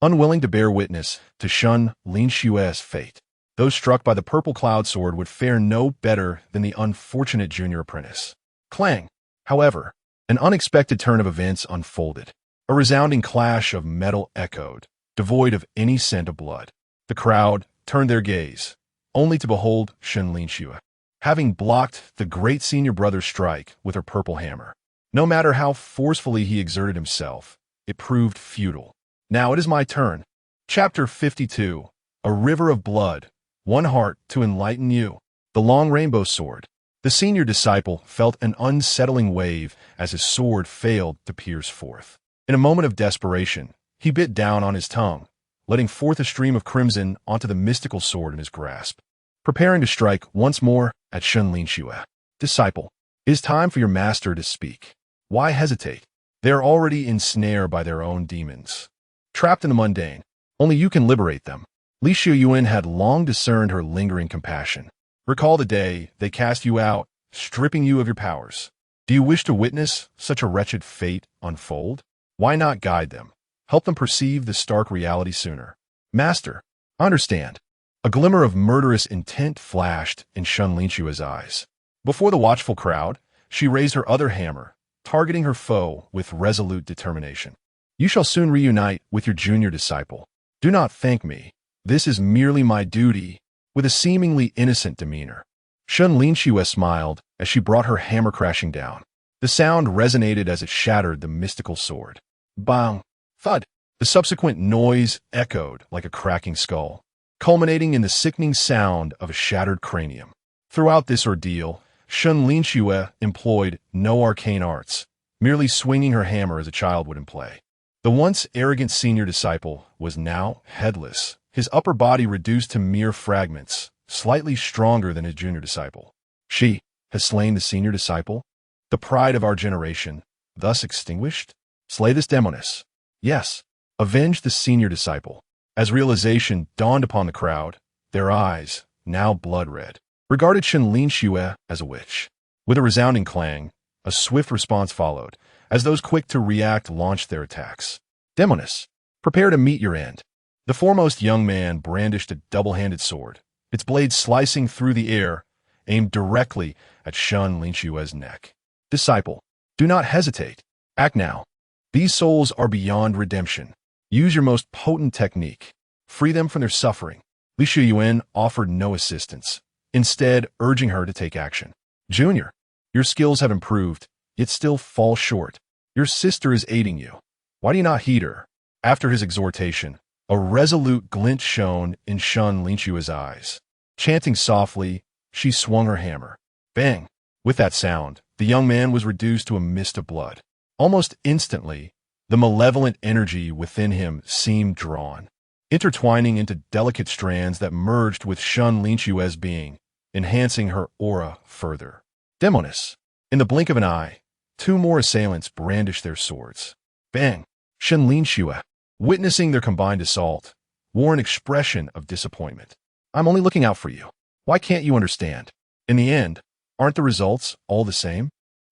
unwilling to bear witness to Shen Linxue's fate. Those struck by the purple cloud sword would fare no better than the unfortunate junior apprentice. Clang! However, an unexpected turn of events unfolded. A resounding clash of metal echoed, devoid of any scent of blood. The crowd turned their gaze, only to behold Shen Linxue, having blocked the great senior brother's strike with her purple hammer. No matter how forcefully he exerted himself, it proved futile. Now it is my turn. Chapter 52. A River of Blood. One heart to enlighten you. The long rainbow sword. The senior disciple felt an unsettling wave as his sword failed to pierce forth. In a moment of desperation, he bit down on his tongue, letting forth a stream of crimson onto the mystical sword in his grasp. Preparing to strike once more at Shen Linxue. Disciple, it is time for your master to speak. Why hesitate? They are already ensnared by their own demons. Trapped in the mundane, only you can liberate them. Li Xiuyuan had long discerned her lingering compassion. Recall the day they cast you out, stripping you of your powers. Do you wish to witness such a wretched fate unfold? Why not guide them? Help them perceive the stark reality sooner. Master, understand. A glimmer of murderous intent flashed in Shen Linxue's eyes. Before the watchful crowd, she raised her other hammer, targeting her foe with resolute determination. You shall soon reunite with your junior disciple. Do not thank me. This is merely my duty. With a seemingly innocent demeanor, Shen Linxue smiled as she brought her hammer crashing down. The sound resonated as it shattered the mystical sword. Bang! Thud! The subsequent noise echoed like a cracking skull, culminating in the sickening sound of a shattered cranium. Throughout this ordeal, Shen Linxue employed no arcane arts, merely swinging her hammer as a child would in play. The once arrogant senior disciple was now headless, his upper body reduced to mere fragments, slightly stronger than his junior disciple. She has slain the senior disciple, the pride of our generation, thus extinguished? Slay this demoness. Yes, avenge the senior disciple. As realization dawned upon the crowd, their eyes, now blood-red, regarded Shen Linxue as a witch. With a resounding clang, a swift response followed, as those quick to react launched their attacks. Demoness, prepare to meet your end. The foremost young man brandished a double-handed sword, its blade slicing through the air, aimed directly at Shen Linxue's neck. Disciple, do not hesitate. Act now. These souls are beyond redemption. Use your most potent technique. Free them from their suffering. Li Xiuyuan offered no assistance, instead urging her to take action. Junior, your skills have improved, yet still fall short. Your sister is aiding you. Why do you not heed her? After his exhortation, a resolute glint shone in Shen Linxue's eyes. Chanting softly, she swung her hammer. Bang! With that sound, the young man was reduced to a mist of blood. Almost instantly, the malevolent energy within him seemed drawn, intertwining into delicate strands that merged with Shen Linxue's being, enhancing her aura further. Demoness! In the blink of an eye, two more assailants brandished their swords. Bang! Shen Linxue, witnessing their combined assault, wore an expression of disappointment. I'm only looking out for you. Why can't you understand? In the end, aren't the results all the same?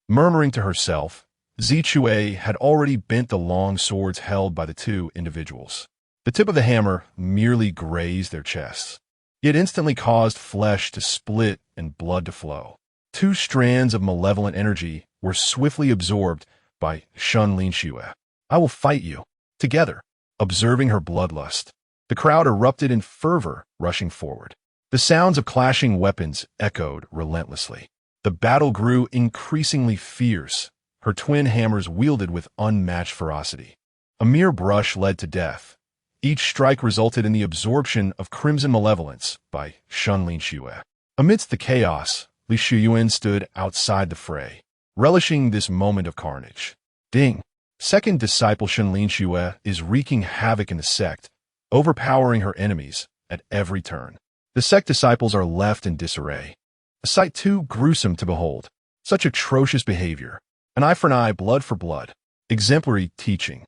Murmuring to herself, Li Xiuyuan had already bent the long swords held by the two individuals. The tip of the hammer merely grazed their chests. It instantly caused flesh to split and blood to flow. Two strands of malevolent energy were swiftly absorbed by Shen Linxue. I will fight you. Together. Observing her bloodlust, the crowd erupted in fervor, rushing forward. The sounds of clashing weapons echoed relentlessly. The battle grew increasingly fierce, her twin hammers wielded with unmatched ferocity. A mere brush led to death. Each strike resulted in the absorption of crimson malevolence by Shen Linxue. Amidst the chaos, Li Xiuyuan stood outside the fray, relishing this moment of carnage. Ding! Second disciple Shen Linxue is wreaking havoc in the sect, overpowering her enemies at every turn. The sect disciples are left in disarray. A sight too gruesome to behold. Such atrocious behavior. An eye for an eye, blood for blood. Exemplary teaching.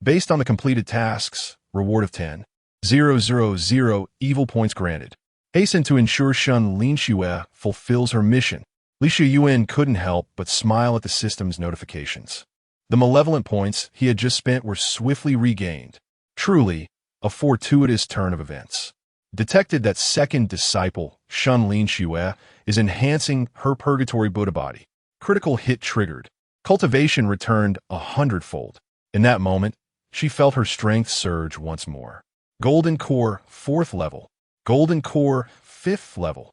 Based on the completed tasks, reward of 10,000 evil points granted. Hasten to ensure Shen Linxue fulfills her mission. Li Xiuyuan couldn't help but smile at the system's notifications. The malevolent points he had just spent were swiftly regained. Truly, a fortuitous turn of events. Detected that second disciple, Shen Linxue, is enhancing her purgatory Buddha body. Critical hit triggered. Cultivation returned 100-fold. In that moment, she felt her strength surge once more. Golden Core, 4th level. Golden Core, 5th level.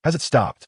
Has it stopped?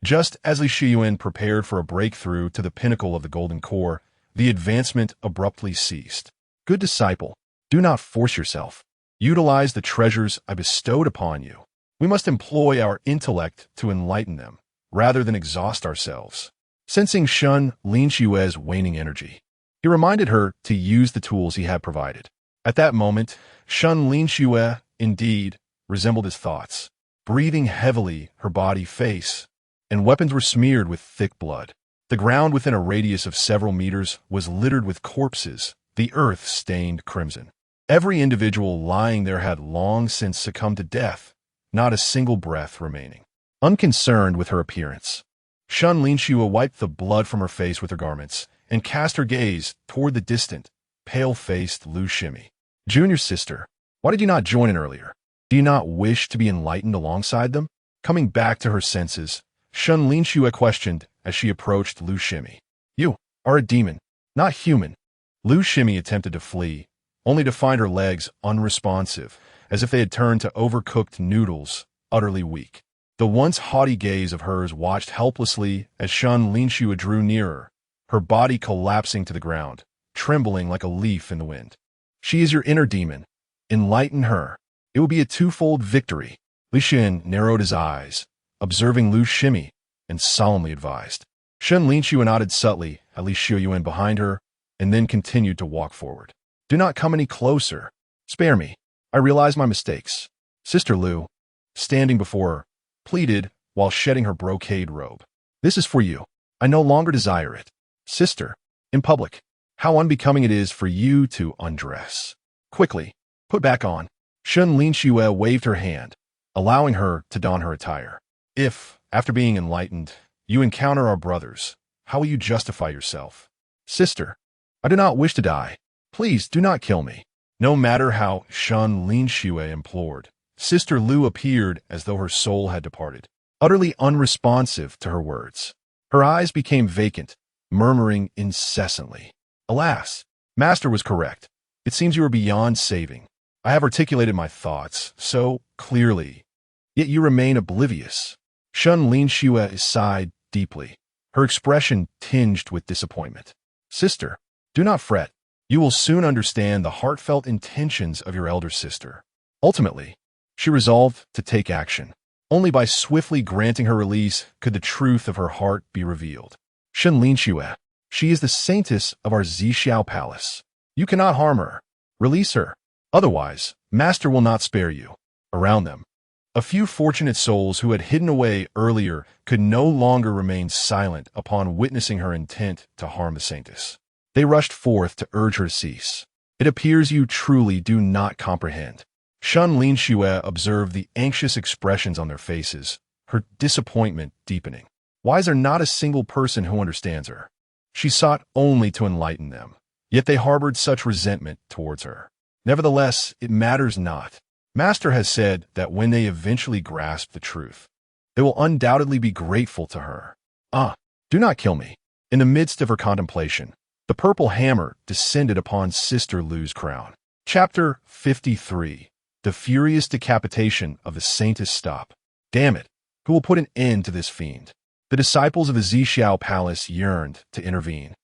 Just as Li Xiuyuan prepared for a breakthrough to the pinnacle of the Golden Core, the advancement abruptly ceased. Good disciple, do not force yourself. Utilize the treasures I bestowed upon you. We must employ our intellect to enlighten them, rather than exhaust ourselves. Sensing Shen Linxue's waning energy, he reminded her to use the tools he had provided. At that moment, Shen Linxue, indeed, resembled his thoughts. Breathing heavily, her body, face, and weapons were smeared with thick blood. The ground within a radius of several meters was littered with corpses, the earth stained crimson. Every individual lying there had long since succumbed to death, not a single breath remaining. Unconcerned with her appearance, Shen Linxue wiped the blood from her face with her garments and cast her gaze toward the distant, pale-faced Li Xiuyuan. Junior sister, why did you not join in earlier? Do you not wish to be enlightened alongside them? Coming back to her senses, Shen Linxue questioned as she approached Li Xiuyuan. You are a demon, not human. Li Xiuyuan attempted to flee, only to find her legs unresponsive, as if they had turned to overcooked noodles, utterly weak. The once haughty gaze of hers watched helplessly as Shen Linxue drew nearer, her body collapsing to the ground, trembling like a leaf in the wind. She is your inner demon. Enlighten her. It will be a twofold victory. Li Xiuyuan narrowed his eyes, observing Li Xiuyuan, and solemnly advised. Shen Linxue nodded subtly at Li Xiuyuan behind her, and then continued to walk forward. Do not come any closer. Spare me. I realize my mistakes. Sister Lu, standing before her, pleaded while shedding her brocade robe. This is for you. I no longer desire it. Sister, in public, how unbecoming it is for you to undress. Quickly, put back on. Shen Linxue waved her hand, allowing her to don her attire. If, after being enlightened, you encounter our brothers, how will you justify yourself? Sister, I do not wish to die. Please do not kill me. No matter how Shen Linxue implored, Sister Lu appeared as though her soul had departed, utterly unresponsive to her words. Her eyes became vacant, murmuring incessantly. Alas, Master was correct. It seems you are beyond saving. I have articulated my thoughts so clearly, yet you remain oblivious. Shen Linxue sighed deeply, her expression tinged with disappointment. Sister, do not fret. You will soon understand the heartfelt intentions of your elder sister. Ultimately, she resolved to take action. Only by swiftly granting her release could the truth of her heart be revealed. Shen Linxue, she is the saintess of our Zixiao Palace. You cannot harm her. Release her. Otherwise, Master will not spare you. Around them, a few fortunate souls who had hidden away earlier could no longer remain silent upon witnessing her intent to harm the saintess. They rushed forth to urge her to cease. It appears you truly do not comprehend. Shen Linxue observed the anxious expressions on their faces, her disappointment deepening. Why is there not a single person who understands her? She sought only to enlighten them, yet they harbored such resentment towards her. Nevertheless, it matters not. Master has said that when they eventually grasp the truth, they will undoubtedly be grateful to her. Do not kill me. In the midst of her contemplation, the purple hammer descended upon Sister Lu's crown. Chapter 53. The furious decapitation of the saintess stop. Damn it, who will put an end to this fiend? The disciples of the Zixiao Palace yearned to intervene,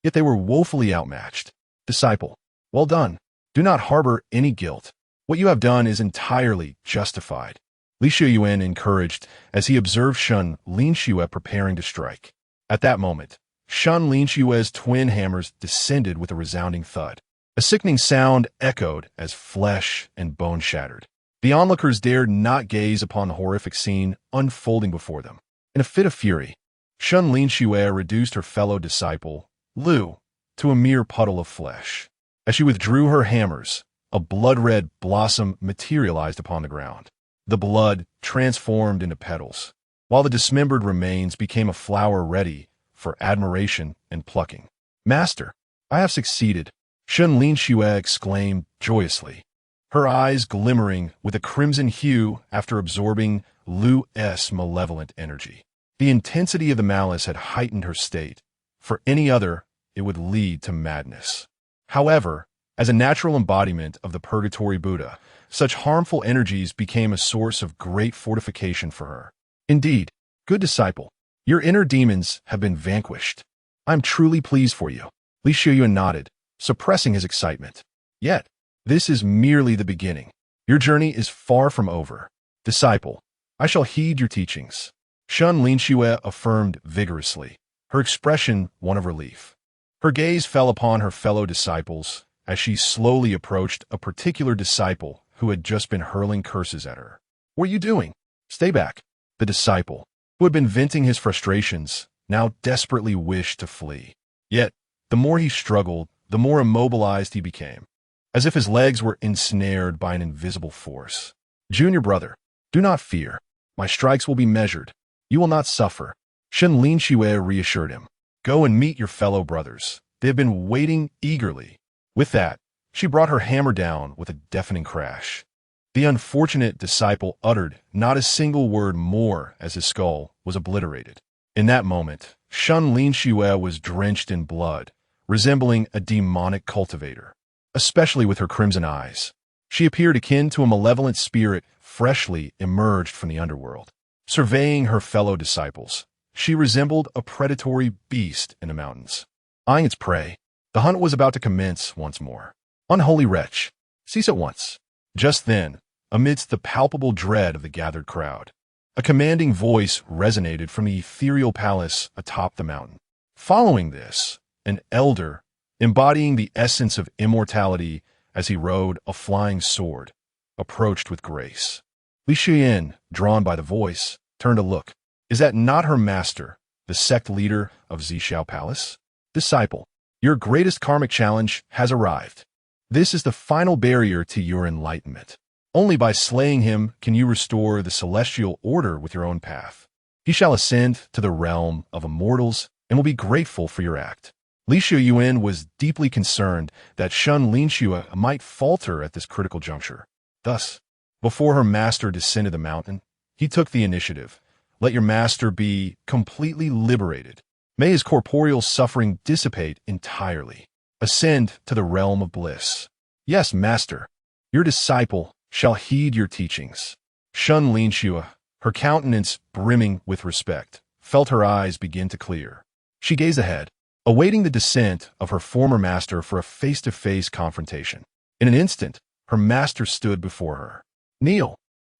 yet they were woefully outmatched. Disciple, well done. Do not harbor any guilt. What you have done is entirely justified. Li Xiuyuan encouraged as he observed Shen Linxue preparing to strike. At that moment, Shen Linxue's twin hammers descended with a resounding thud. A sickening sound echoed as flesh and bone shattered. The onlookers dared not gaze upon the horrific scene unfolding before them. In a fit of fury, Shen Linxue reduced her fellow disciple, Lu, to a mere puddle of flesh. As she withdrew her hammers, a blood-red blossom materialized upon the ground. The blood transformed into petals, while the dismembered remains became a flower ready for admiration and plucking. Master, I have succeeded, Shen Linxue exclaimed joyously, her eyes glimmering with a crimson hue after absorbing Lu's malevolent energy. The intensity of the malice had heightened her state. For any other, it would lead to madness. However, as a natural embodiment of the Purgatory Buddha, such harmful energies became a source of great fortification for her. Indeed, good disciple, your inner demons have been vanquished. I am truly pleased for you. Li Xiuyuan nodded, suppressing his excitement. Yet, this is merely the beginning. Your journey is far from over. Disciple, I shall heed your teachings. Shen Linxue affirmed vigorously, her expression one of relief. Her gaze fell upon her fellow disciples as she slowly approached a particular disciple who had just been hurling curses at her. What are you doing? Stay back. The disciple, who had been venting his frustrations, now desperately wished to flee. Yet, the more he struggled, the more immobilized he became, as if his legs were ensnared by an invisible force. Junior brother, do not fear. My strikes will be measured. You will not suffer. Shen Linxue reassured him. Go and meet your fellow brothers. They have been waiting eagerly. With that, she brought her hammer down with a deafening crash. The unfortunate disciple uttered not a single word more as his skull was obliterated. In that moment, Shen Linxue was drenched in blood, resembling a demonic cultivator, especially with her crimson eyes. She appeared akin to a malevolent spirit freshly emerged from the underworld. Surveying her fellow disciples, she resembled a predatory beast in the mountains. Eyeing its prey, the hunt was about to commence once more. Unholy wretch, cease at once. Just then, amidst the palpable dread of the gathered crowd, A commanding voice resonated from the ethereal palace atop the mountain. Following this, an elder, embodying the essence of immortality as he rode a flying sword, approached with grace. Li Xiuyuan, drawn by the voice, turned to look. Is that not her master, the sect leader of Zhixiao Palace? Disciple, your greatest karmic challenge has arrived. This is the final barrier to your enlightenment. Only by slaying him can you restore the celestial order with your own path. He shall ascend to the realm of immortals and will be grateful for your act. Li Xiuyuan was deeply concerned that Shen Linxue might falter at this critical juncture. Thus, before her master descended the mountain, he took the initiative. Let your master be completely liberated. May his corporeal suffering dissipate entirely. Ascend to the realm of bliss. Yes, master, your disciple shall heed your teachings. Shen Linxue, her countenance brimming with respect, felt her eyes begin to clear. She gazed ahead, awaiting the descent of her former master for a face-to-face confrontation. In an instant, her master stood before her. Kneel.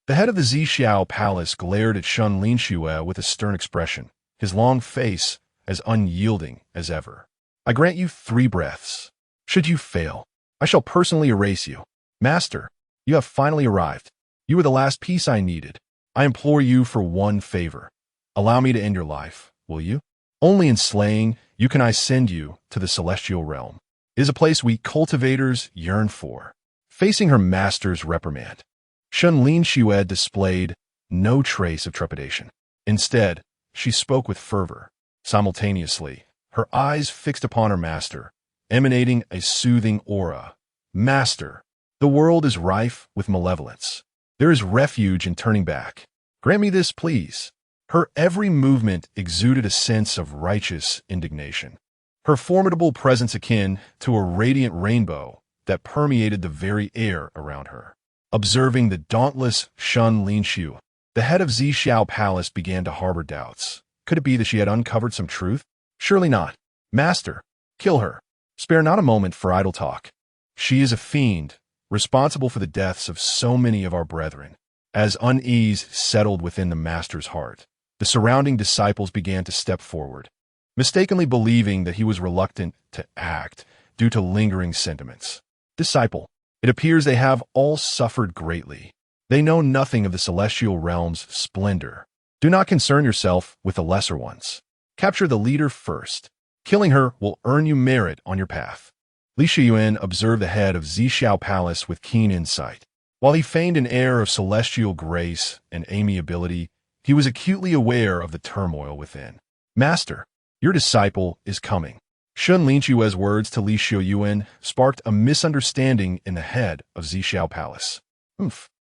The head of the Zhixiao Palace glared at Shen Linxue with a stern expression, his long face as unyielding as ever. I grant you 3 breaths. Should you fail, I shall personally erase you. Master, you have finally arrived. You were the last piece I needed. I implore you for one favor. Allow me to end your life, will you? Only in slaying you can I send you to the celestial realm. It is a place we cultivators yearn for. Facing her master's reprimand, Shen Linxue displayed no trace of trepidation. Instead, she spoke with fervor. Simultaneously, her eyes fixed upon her master, emanating a soothing aura. Master, the world is rife with malevolence. There is refuge in turning back. Grant me this, please. Her every movement exuded a sense of righteous indignation. Her formidable presence akin to a radiant rainbow that permeated the very air around her. Observing the dauntless Shen Linxue, the head of Zhixiao Palace began to harbor doubts. Could it be that she had uncovered some truth? Surely not. Master, kill her. Spare not a moment for idle talk. She is a fiend, responsible for the deaths of so many of our brethren. As unease settled within the master's heart, the surrounding disciples began to step forward, mistakenly believing that he was reluctant to act due to lingering sentiments. Disciple, it appears they have all suffered greatly. They know nothing of the celestial realm's splendor. Do not concern yourself with the lesser ones. Capture the leader first. Killing her will earn you merit on your path. Li Xiuyuan observed the head of Zhixiao Palace with keen insight. While he feigned an air of celestial grace and amiability, he was acutely aware of the turmoil within. Master, your disciple is coming. Shen Linxue's words to Li Xiuyuan sparked a misunderstanding in the head of Zhixiao Palace.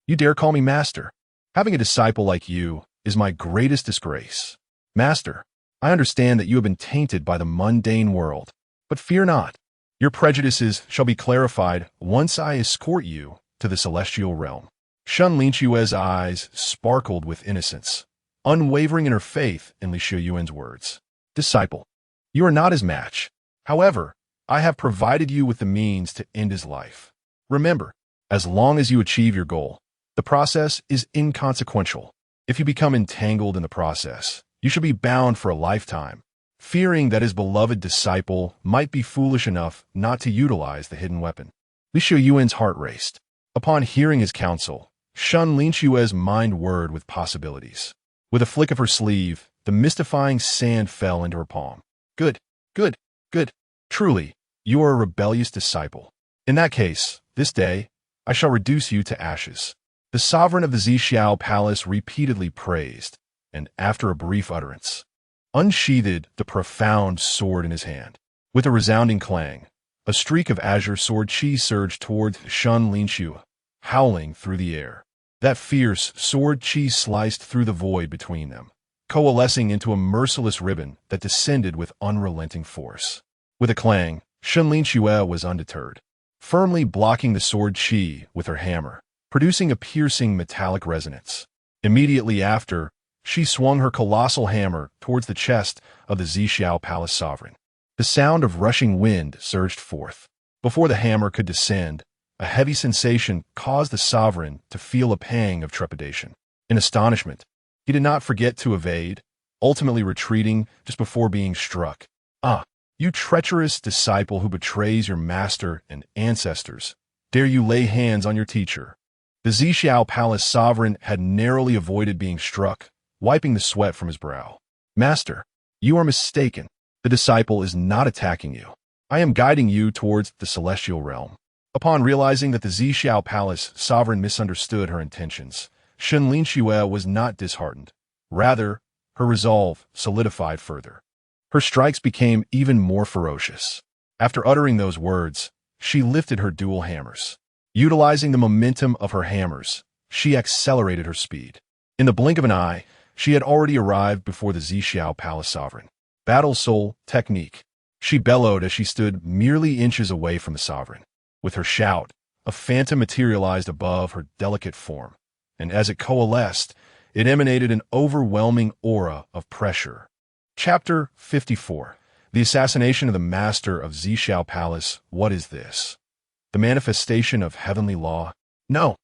You dare call me master? Having a disciple like you is my greatest disgrace. Master, I understand that you have been tainted by the mundane world, but fear not. Your prejudices shall be clarified once I escort you to the celestial realm. Shen Linxue's eyes sparkled with innocence, unwavering in her faith in Li Xiuyuan's words. Disciple, you are not his match. However, I have provided you with the means to end his life. Remember, as long as you achieve your goal, the process is inconsequential. If you become entangled in the process, you shall be bound for a lifetime. Fearing that his beloved disciple might be foolish enough not to utilize the hidden weapon, Li Xiuyuan's heart raced. Upon hearing his counsel, Shen Linxue's mind whirred with possibilities. With a flick of her sleeve, the mystifying sand fell into her palm. Good, good, good. Truly, you are a rebellious disciple. In that case, this day, I shall reduce you to ashes. The sovereign of the Zhixiao Palace repeatedly praised, and after a brief utterance, unsheathed the profound sword in his hand. With a resounding clang, a streak of azure sword chi surged toward Shen Linxue, howling through the air. That fierce sword chi sliced through the void between them, coalescing into a merciless ribbon that descended with unrelenting force. With a clang, Shen Linxue was undeterred, firmly blocking the sword chi with her hammer, producing a piercing metallic resonance. Immediately after, she swung her colossal hammer towards the chest of the Zhixiao Palace sovereign. The sound of rushing wind surged forth. Before the hammer could descend, a heavy sensation caused the sovereign to feel a pang of trepidation. In astonishment, He did not forget to evade, ultimately retreating just before being struck. "Ah, you treacherous disciple who betrays your master and ancestors, dare you lay hands on your teacher?" The Zixiao Palace sovereign had narrowly avoided being struck, wiping the sweat from his brow. "Master, you are mistaken. The disciple is not attacking you. I am guiding you towards the celestial realm." Upon realizing that the Zixiao Palace sovereign misunderstood her intentions, Shen Linxue was not disheartened. Rather, her resolve solidified further. Her strikes became even more ferocious. After uttering those words, she lifted her dual hammers. Utilizing the momentum of her hammers, she accelerated her speed. In the blink of an eye, she had already arrived before the Zixiao Palace sovereign. Battle Soul Technique. She bellowed as she stood merely inches away from the sovereign. With her shout, a phantom materialized above her delicate form, and as it coalesced, it emanated an overwhelming aura of pressure. Chapter 54. The Assassination of the Master of Zixiao Palace. What is this? The manifestation of heavenly law? No,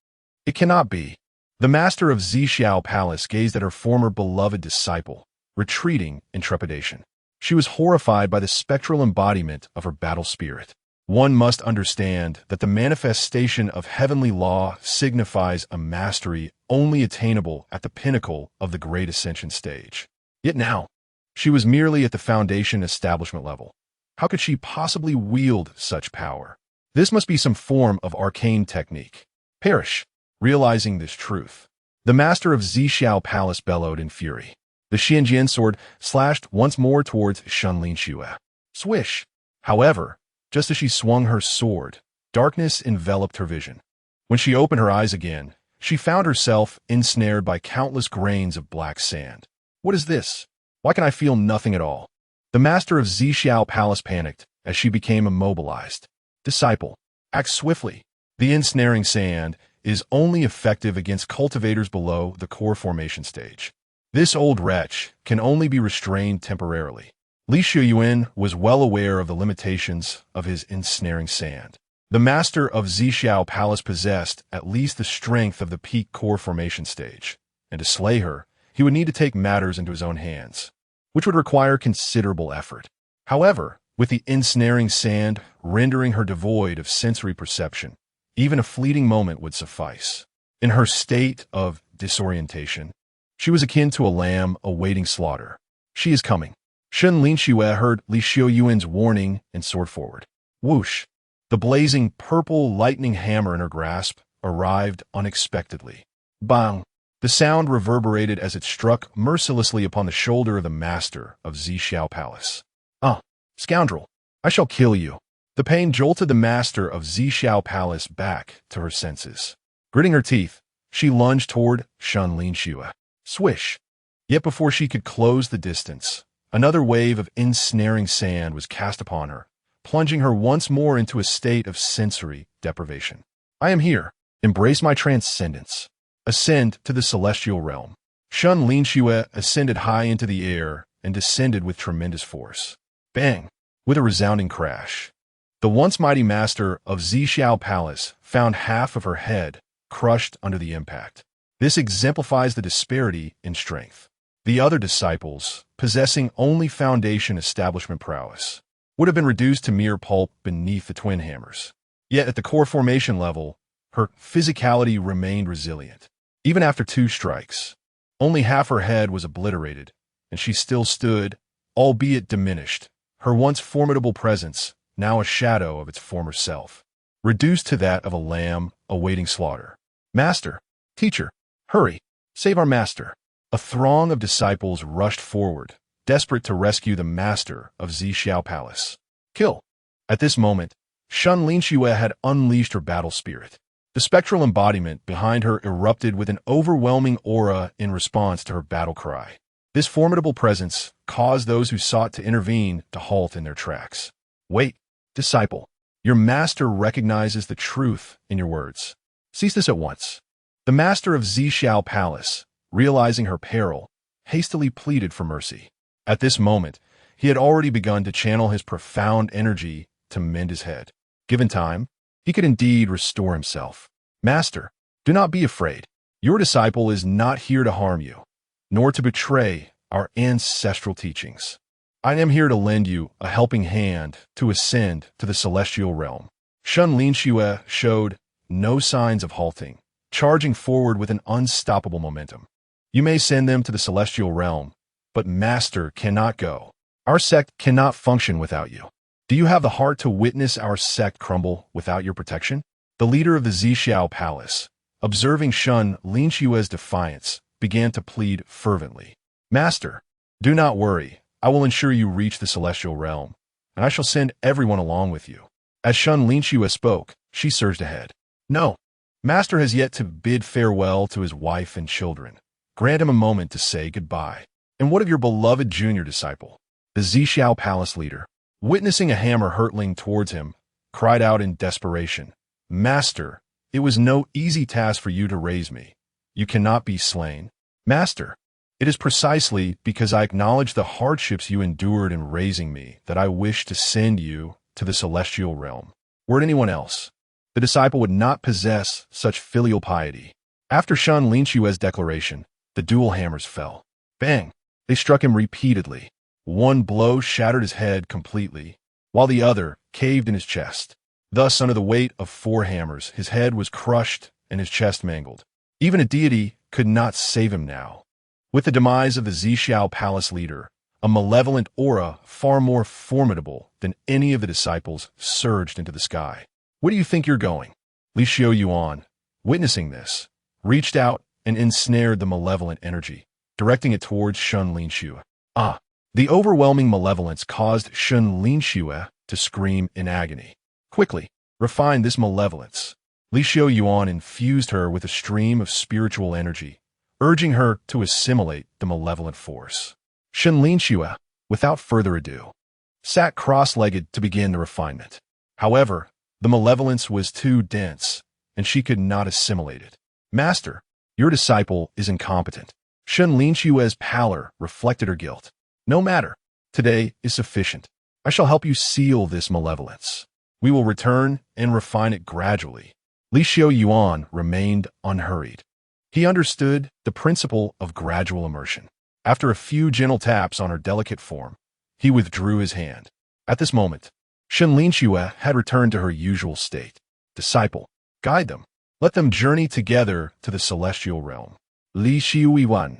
it cannot be. The master of Zixiao Palace gazed at her former beloved disciple, retreating in trepidation. She was horrified by the spectral embodiment of her battle spirit. One must understand that the manifestation of heavenly law signifies a mastery only attainable at the pinnacle of the great ascension stage. Yet now, she was merely at the foundation establishment level. How could she possibly wield such power? This must be some form of arcane technique. Perish. Realizing this truth, the master of Zixiao Palace bellowed in fury. The Xianjian sword slashed once more towards Shen Linxue. Swish! However, just as she swung her sword, darkness enveloped her vision. When she opened her eyes again, she found herself ensnared by countless grains of black sand. What is this? Why can I feel nothing at all? The master of Zixiao Palace panicked as she became immobilized. Disciple, act swiftly. The ensnaring sand is only effective against cultivators below the core formation stage. This old wretch can only be restrained temporarily. Li Xiuyuan was well aware of the limitations of his ensnaring sand. The master of Zixiao Palace possessed at least the strength of the peak core formation stage, and to slay her, he would need to take matters into his own hands, which would require considerable effort. However, with the ensnaring sand rendering her devoid of sensory perception, even a fleeting moment would suffice. In her state of disorientation, she was akin to a lamb awaiting slaughter. She is coming. Shen Linxue heard Li Xiuyuan's warning and soared forward. Whoosh! The blazing purple lightning hammer in her grasp arrived unexpectedly. Bang! The sound reverberated as it struck mercilessly upon the shoulder of the master of Zixiao Palace. Ah, scoundrel! I shall kill you. The pain jolted the master of Zixiao Palace back to her senses. Gritting her teeth, she lunged toward Shen Linxue. Swish! Yet before she could close the distance, another wave of ensnaring sand was cast upon her, plunging her once more into a state of sensory deprivation. I am here. Embrace my transcendence. Ascend to the celestial realm. Shen Linxue ascended high into the air and descended with tremendous force. Bang! With a resounding crash, the once mighty master of Zixiao Palace found half of her head crushed under the impact. This exemplifies the disparity in strength. The other disciples, possessing only foundation establishment prowess, would have been reduced to mere pulp beneath the twin hammers. Yet at the core formation level, her physicality remained resilient. Even after 2 strikes, only half her head was obliterated, and she still stood, albeit diminished, her once formidable presence now a shadow of its former self, reduced to that of a lamb awaiting slaughter. Master, teacher, hurry, save our master. A throng of disciples rushed forward, desperate to rescue the master of Zixiao Palace. Kill! At this moment, Shen Linxue had unleashed her battle spirit. The spectral embodiment behind her erupted with an overwhelming aura in response to her battle cry. This formidable presence caused those who sought to intervene to halt in their tracks. Wait, disciple. Your master recognizes the truth in your words. Cease this at once. The master of Zixiao Palace, realizing her peril, hastily pleaded for mercy. At this moment, he had already begun to channel his profound energy to mend his head. Given time, he could indeed restore himself. Master, do not be afraid. Your disciple is not here to harm you. nor to betray our ancestral teachings. I am here to lend you a helping hand to ascend to the celestial realm. Shen Linxue showed no signs of halting, charging forward with an unstoppable momentum. You may send them to the celestial realm, but Master cannot go. Our sect cannot function without you. Do you have the heart to witness our sect crumble without your protection? The leader of the Zixiao Palace, observing Shen Linxue's defiance, began to plead fervently. Master, do not worry. I will ensure you reach the celestial realm, and I shall send everyone along with you. As Shen Linxue spoke, she surged ahead. No, Master has yet to bid farewell to his wife and children. Grant him a moment to say goodbye. And what of your beloved junior disciple? The Zixiao Palace leader, witnessing a hammer hurtling towards him, cried out in desperation. Master, it was no easy task for you to raise me. You cannot be slain. Master, it is precisely because I acknowledge the hardships you endured in raising me that I wish to send you to the celestial realm. Were it anyone else, the disciple would not possess such filial piety. After Shen Linxue's declaration, the dual hammers fell. Bang! They struck him repeatedly. One blow shattered his head completely, while the other caved in his chest. Thus, under the weight of 4 hammers, his head was crushed and his chest mangled. Even a deity could not save him now. With the demise of the Zixiao Palace leader, a malevolent aura far more formidable than any of the disciples surged into the sky. Where do you think you're going? Li Xiuyuan, witnessing this, reached out and ensnared the malevolent energy, directing it towards Shen Linxue. The overwhelming malevolence caused Shen Linxue to scream in agony. Quickly, refine this malevolence. Li Xiuyuan infused her with a stream of spiritual energy, urging her to assimilate the malevolent force. Shen Linxue, without further ado, sat cross-legged to begin the refinement. However, the malevolence was too dense, and she could not assimilate it. Master, your disciple is incompetent. Shen Linxue's pallor reflected her guilt. No matter. Today is sufficient. I shall help you seal this malevolence. We will return and refine it gradually. Li Xiuyuan remained unhurried. He understood the principle of gradual immersion. After a few gentle taps on her delicate form, he withdrew his hand. At this moment, Shen Linxue had returned to her usual state. Disciple, guide them. Let them journey together to the celestial realm. Li Xiuyuan,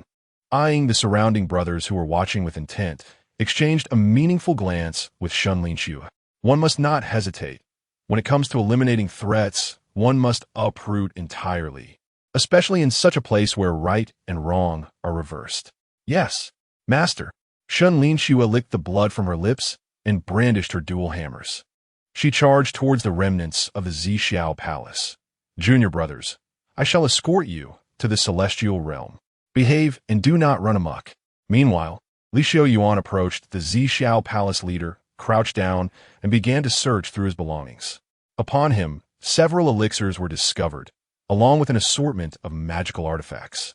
eyeing the surrounding brothers who were watching with intent, exchanged a meaningful glance with Shen Linxue. One must not hesitate. When it comes to eliminating threats, one must uproot entirely, especially in such a place where right and wrong are reversed. Yes, Master. Shen Linxue licked the blood from her lips and brandished her dual hammers. She charged towards the remnants of the Zixiao Palace. Junior brothers, I shall escort you to the celestial realm. Behave and do not run amok. Meanwhile, Li Xiuyuan approached the Zixiao Palace leader, crouched down, and began to search through his belongings. Upon him, several elixirs were discovered, along with an assortment of magical artifacts.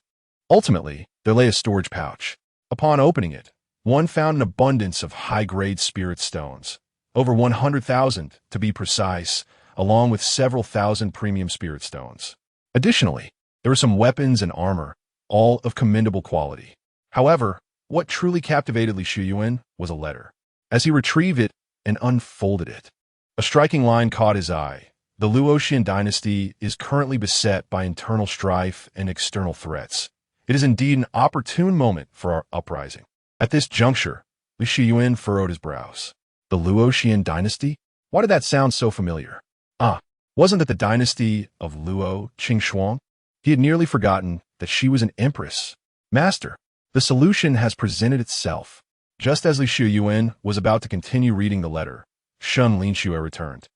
Ultimately, there lay a storage pouch. Upon opening it, one found an abundance of high-grade spirit stones, over 100,000 to be precise, along with several thousand premium spirit stones. Additionally, there were some weapons and armor, all of commendable quality. However, what truly captivated Li Xiuyuan was a letter. As he retrieved it and unfolded it, a striking line caught his eye. The Luoxian dynasty is currently beset by internal strife and external threats. It is indeed an opportune moment for our uprising. At this juncture, Li Xiuyuan furrowed his brows. The Luoxian dynasty? Why did that sound so familiar? Wasn't it the dynasty of Luo Qingxuang? He had nearly forgotten that she was an empress. Master, the solution has presented itself. Just as Li Xiuyuan was about to continue reading the letter, Shen Linxue returned.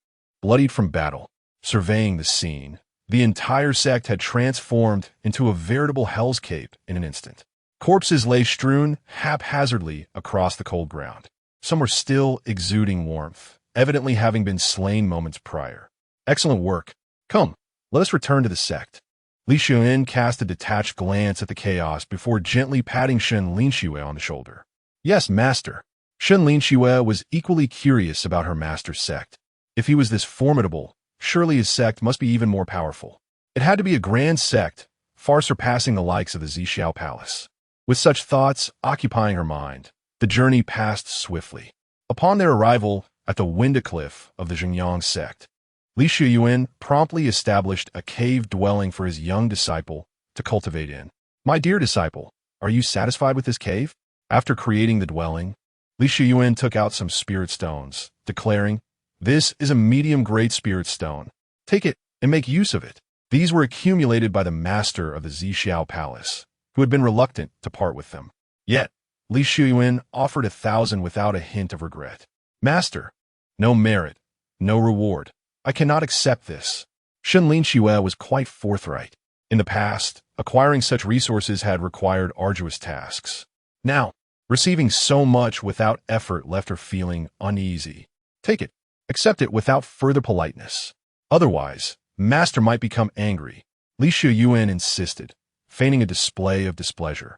Bloodied from battle, surveying the scene, the entire sect had transformed into a veritable hell's cape in an instant. Corpses lay strewn haphazardly across the cold ground. Some were still exuding warmth, evidently having been slain moments prior. Excellent work. Come, let us return to the sect. Li Xiuyuan cast a detached glance at the chaos before gently patting Shen Linxue on the shoulder. Yes, master. Shen Linxue was equally curious about her master's sect. If he was this formidable, surely his sect must be even more powerful. It had to be a grand sect, far surpassing the likes of the Zixiao Palace. With such thoughts occupying her mind, the journey passed swiftly. Upon their arrival at the window cliff of the Jingyang sect, Li Xiuyuan promptly established a cave dwelling for his young disciple to cultivate in. My dear disciple, are you satisfied with this cave? After creating the dwelling, Li Xiuyuan took out some spirit stones, declaring, "This is a medium-grade spirit stone. Take it and make use of it." These were accumulated by the master of the Zixiao Palace, who had been reluctant to part with them. Yet, Li Xiuyuan offered 1,000 without a hint of regret. "Master, no merit, no reward. I cannot accept this." Shen Linxue was quite forthright. In the past, acquiring such resources had required arduous tasks. Now, receiving so much without effort left her feeling uneasy. "Take it. Accept it without further politeness. Otherwise, Master might become angry." Li Xiuyuan insisted, feigning a display of displeasure,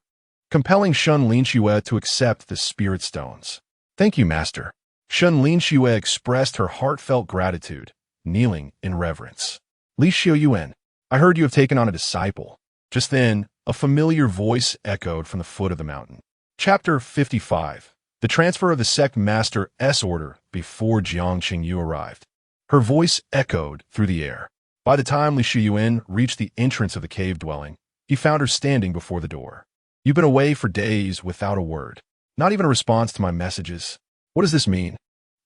compelling Shen Linxue to accept the spirit stones. "Thank you, Master." Shen Linxue expressed her heartfelt gratitude, kneeling in reverence. "Li Xiuyuan, I heard you have taken on a disciple." Just then, a familiar voice echoed from the foot of the mountain. Chapter 55. The transfer of the sect master's order before Jiang Qingyu arrived. Her voice echoed through the air. By the time Li Xiuyuan reached the entrance of the cave dwelling, he found her standing before the door. "You've been away for days without a word. Not even a response to my messages. What does this mean?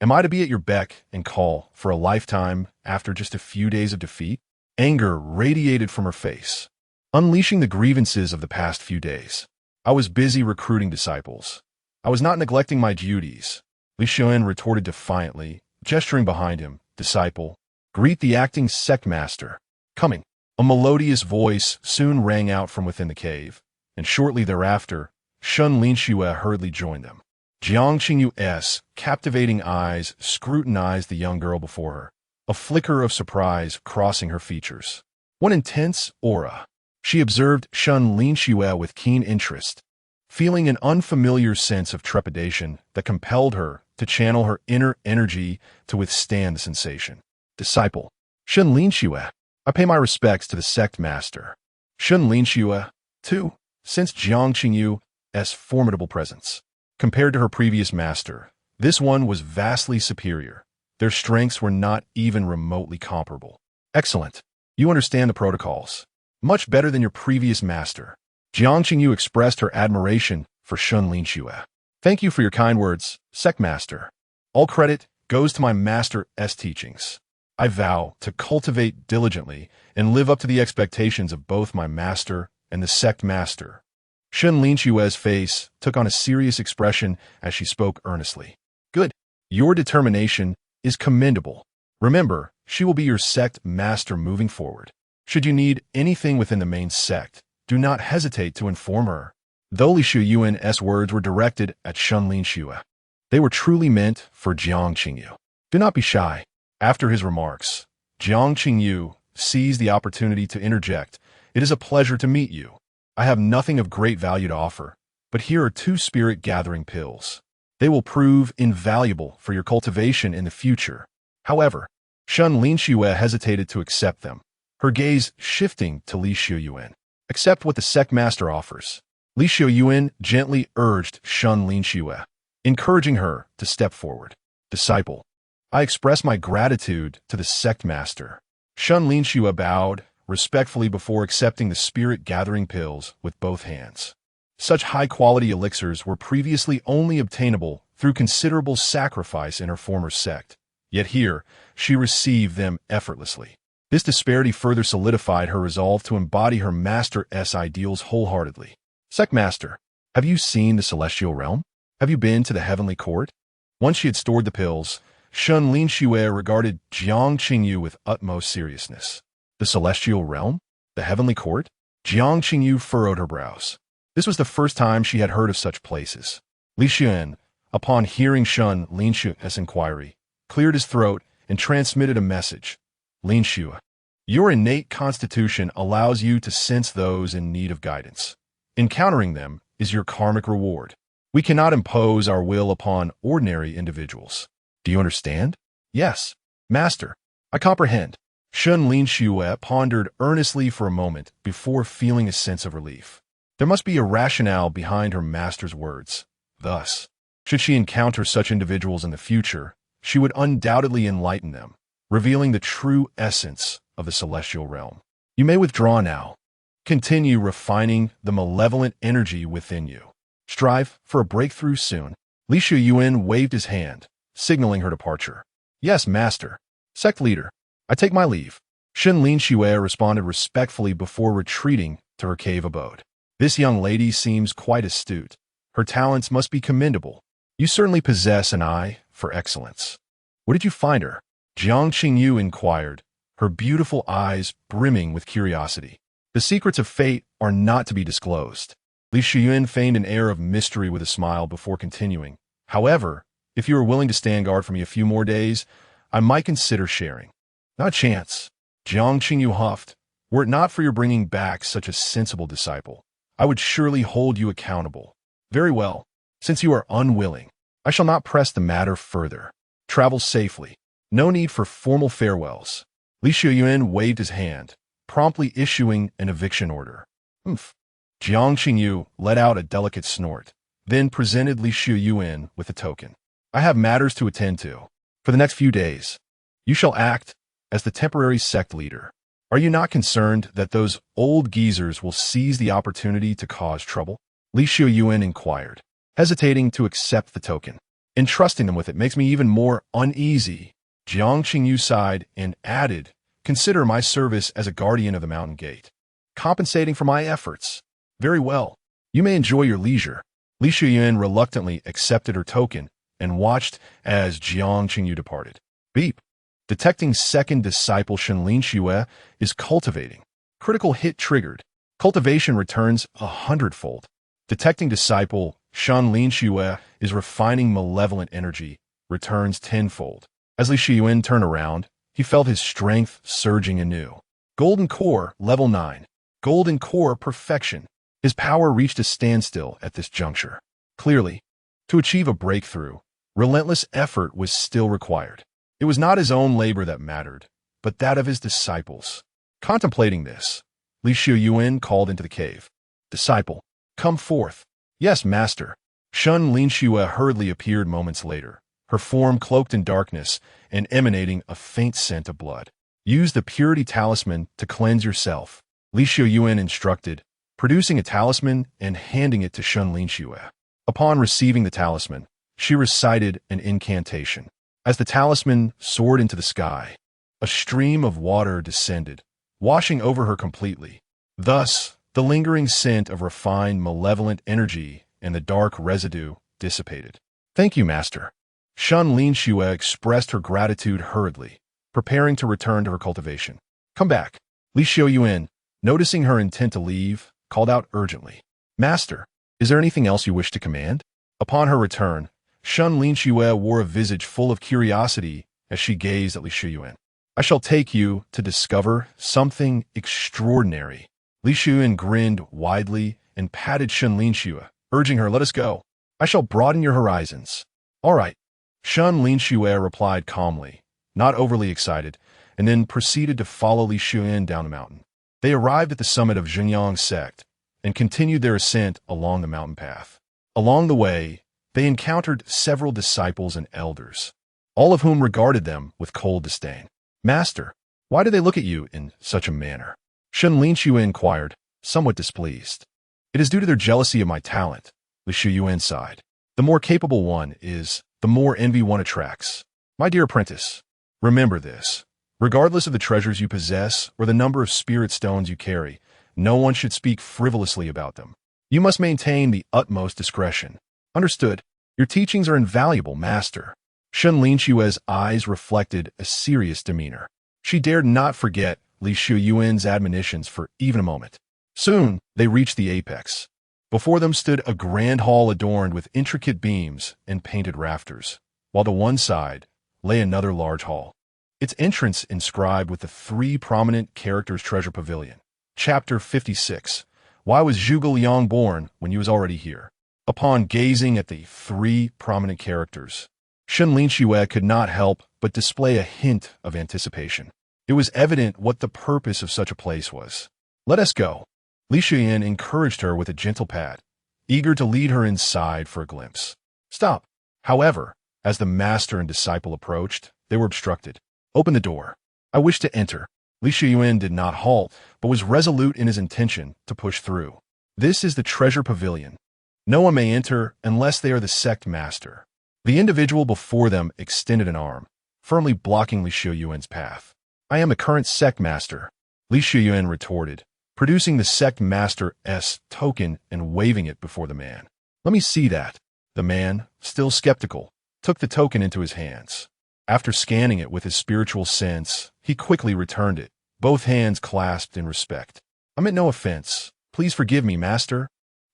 Am I to be at your beck and call for a lifetime after just a few days of defeat?" Anger radiated from her face, unleashing the grievances of the past few days. "I was busy recruiting disciples. I was not neglecting my duties." Li Xiuyuan retorted defiantly, gesturing behind him. "Disciple, greet the acting sect master. Coming." A melodious voice soon rang out from within the cave, and shortly thereafter, Shen Linxue hurriedly joined them. Jiang Qingyu's captivating eyes scrutinized the young girl before her, a flicker of surprise crossing her features. What intense aura! She observed Shen Linxue with keen interest, feeling an unfamiliar sense of trepidation that compelled her to channel her inner energy to withstand the sensation. "Disciple, Shen Linxue, I pay my respects to the sect master." Shen Linxue, too, sensed Jiang Qingyu's formidable presence. Compared to her previous master, this one was vastly superior. Their strengths were not even remotely comparable. "Excellent. You understand the protocols. Much better than your previous master." Jiang Qingyu expressed her admiration for Shen Linxue. "Thank you for your kind words, sect master. All credit goes to my master's teachings. I vow to cultivate diligently and live up to the expectations of both my master and the sect master." Shen Linxue's face took on a serious expression as she spoke earnestly. "Good. Your determination is commendable. Remember, she will be your sect master moving forward. Should you need anything within the main sect, do not hesitate to inform her." Though Li Xiuyuan's words were directed at Shen Linxue, they were truly meant for Jiang Qingyu. "Do not be shy." After his remarks, Jiang Qingyu seized the opportunity to interject. "It is a pleasure to meet you. I have nothing of great value to offer, but here are 2 spirit-gathering pills. They will prove invaluable for your cultivation in the future." However, Shen Linxue hesitated to accept them, her gaze shifting to Li Xiuyuan. "Accept what the sect master offers." Li Xiuyuan gently urged Shen Linxue, encouraging her to step forward. "Disciple, I express my gratitude to the sect master." Shen Linxue bowed respectfully before accepting the spirit-gathering pills with both hands. Such high-quality elixirs were previously only obtainable through considerable sacrifice in her former sect, yet here she received them effortlessly. This disparity further solidified her resolve to embody her master's ideals wholeheartedly. "Sect master, have you seen the celestial realm? Have you been to the heavenly court?" Once she had stored the pills, Shen Linxue regarded Jiang Qingyu with utmost seriousness. "The celestial realm? The heavenly court?" Jiang Qingyu furrowed her brows. This was the first time she had heard of such places. Li Xiuyuan, upon hearing Shen Linxue's inquiry, cleared his throat and transmitted a message. "Linxue, your innate constitution allows you to sense those in need of guidance. Encountering them is your karmic reward. We cannot impose our will upon ordinary individuals. Do you understand?" "Yes, master, I comprehend." Shen Linxue pondered earnestly for a moment before feeling a sense of relief. There must be a rationale behind her master's words. Thus, should she encounter such individuals in the future, she would undoubtedly enlighten them, revealing the true essence of the celestial realm. You may withdraw now. Continue refining the malevolent energy within you. Strive for a breakthrough soon. Li Xiuyuan waved his hand, signaling her departure. Yes, master. Sect leader, I take my leave. Shen Linxue responded respectfully before retreating to her cave abode. This young lady seems quite astute. Her talents must be commendable. You certainly possess an eye for excellence. Where did you find her? Jiang Qingyu inquired, her beautiful eyes brimming with curiosity. The secrets of fate are not to be disclosed. Li Xiuyuan feigned an air of mystery with a smile before continuing. However, if you are willing to stand guard for me a few more days, I might consider sharing. Not a chance. Jiang Qingyu huffed. Were it not for your bringing back such a sensible disciple, I would surely hold you accountable. Very well. Since you are unwilling, I shall not press the matter further. Travel safely. No need for formal farewells. Li Xiuyuan waved his hand, promptly issuing an eviction order. Jiang Qingyu let out a delicate snort, then presented Li Xiuyuan with a token. I have matters to attend to. For the next few days, you shall act as the temporary sect leader. Are you not concerned that those old geezers will seize the opportunity to cause trouble? Li Xiuyuan inquired, hesitating to accept the token. Entrusting them with it makes me even more uneasy. Jiang Qingyu sighed and added, consider my service as a guardian of the mountain gate, compensating for my efforts. Very well. You may enjoy your leisure. Li Xiuyuan reluctantly accepted her token and watched as Jiang Qingyu departed. Beep. Detecting second disciple Shen Linxue is cultivating. Critical hit triggered. Cultivation returns 100-fold. Detecting disciple Shen Linxue is refining malevolent energy, returns 10-fold. As Li Xiuyuan turned around, he felt his strength surging anew. Golden Core, level 9. Golden Core perfection. His power reached a standstill at this juncture. Clearly, to achieve a breakthrough, relentless effort was still required. It was not his own labor that mattered, but that of his disciples. Contemplating this, Li Xiuyuan called into the cave. Disciple, come forth. Yes, master. Shen Linxue hurriedly appeared moments later, her form cloaked in darkness and emanating a faint scent of blood. Use the purity talisman to cleanse yourself, Li Xiuyuan instructed, producing a talisman and handing it to Shen Linxue. Upon receiving the talisman, she recited an incantation. As the talisman soared into the sky, a stream of water descended, washing over her completely. Thus, the lingering scent of refined malevolent energy and the dark residue dissipated. Thank you, master. Shen Linxue expressed her gratitude hurriedly, preparing to return to her cultivation. Come back. Li Xiuyuan, noticing her intent to leave, called out urgently. Master, is there anything else you wish to command? Upon her return, Shen Linxue wore a visage full of curiosity as she gazed at Li Xiuyuan. I shall take you to discover something extraordinary. Li Xiuyuan grinned widely and patted Shen Linxue, urging her, let us go. I shall broaden your horizons. All right. Shen Linxue replied calmly, not overly excited, and then proceeded to follow Li Xiuyuan down the mountain. They arrived at the summit of Zhenyang Sect and continued their ascent along the mountain path. Along the way, they encountered several disciples and elders, all of whom regarded them with cold disdain. Master, why do they look at you in such a manner? Shen Linxue inquired, somewhat displeased. It is due to their jealousy of my talent, Li Xiuyuan sighed. The more capable one is, the more envy one attracts. My dear apprentice, remember this. Regardless of the treasures you possess or the number of spirit stones you carry, no one should speak frivolously about them. You must maintain the utmost discretion. Understood. Your teachings are invaluable, master. Shen Linxue's eyes reflected a serious demeanor. She dared not forget Li Xiuyuan's admonitions for even a moment. Soon, they reached the apex. Before them stood a grand hall adorned with intricate beams and painted rafters, while to one side lay another large hall, its entrance inscribed with the 3 prominent characters treasure pavilion. Chapter 56. Why was Zhuge Liang born when he was already here? Upon gazing at the 3 prominent characters, Shen Linxue could not help but display a hint of anticipation. It was evident what the purpose of such a place was. Let us go. Li Xiuyuan encouraged her with a gentle pat, eager to lead her inside for a glimpse. Stop. However, as the master and disciple approached, they were obstructed. Open the door. I wish to enter. Li Xiuyuan did not halt, but was resolute in his intention to push through. This is the treasure pavilion. No one may enter unless they are the sect master. The individual before them extended an arm, firmly blocking Li Xiuyuan's path. I am the current sect master, Li Xiuyuan retorted, producing the sect master's token and waving it before the man. Let me see that. The man, still skeptical, took the token into his hands. After scanning it with his spiritual sense, he quickly returned it, both hands clasped in respect. I meant no offense. Please forgive me, master.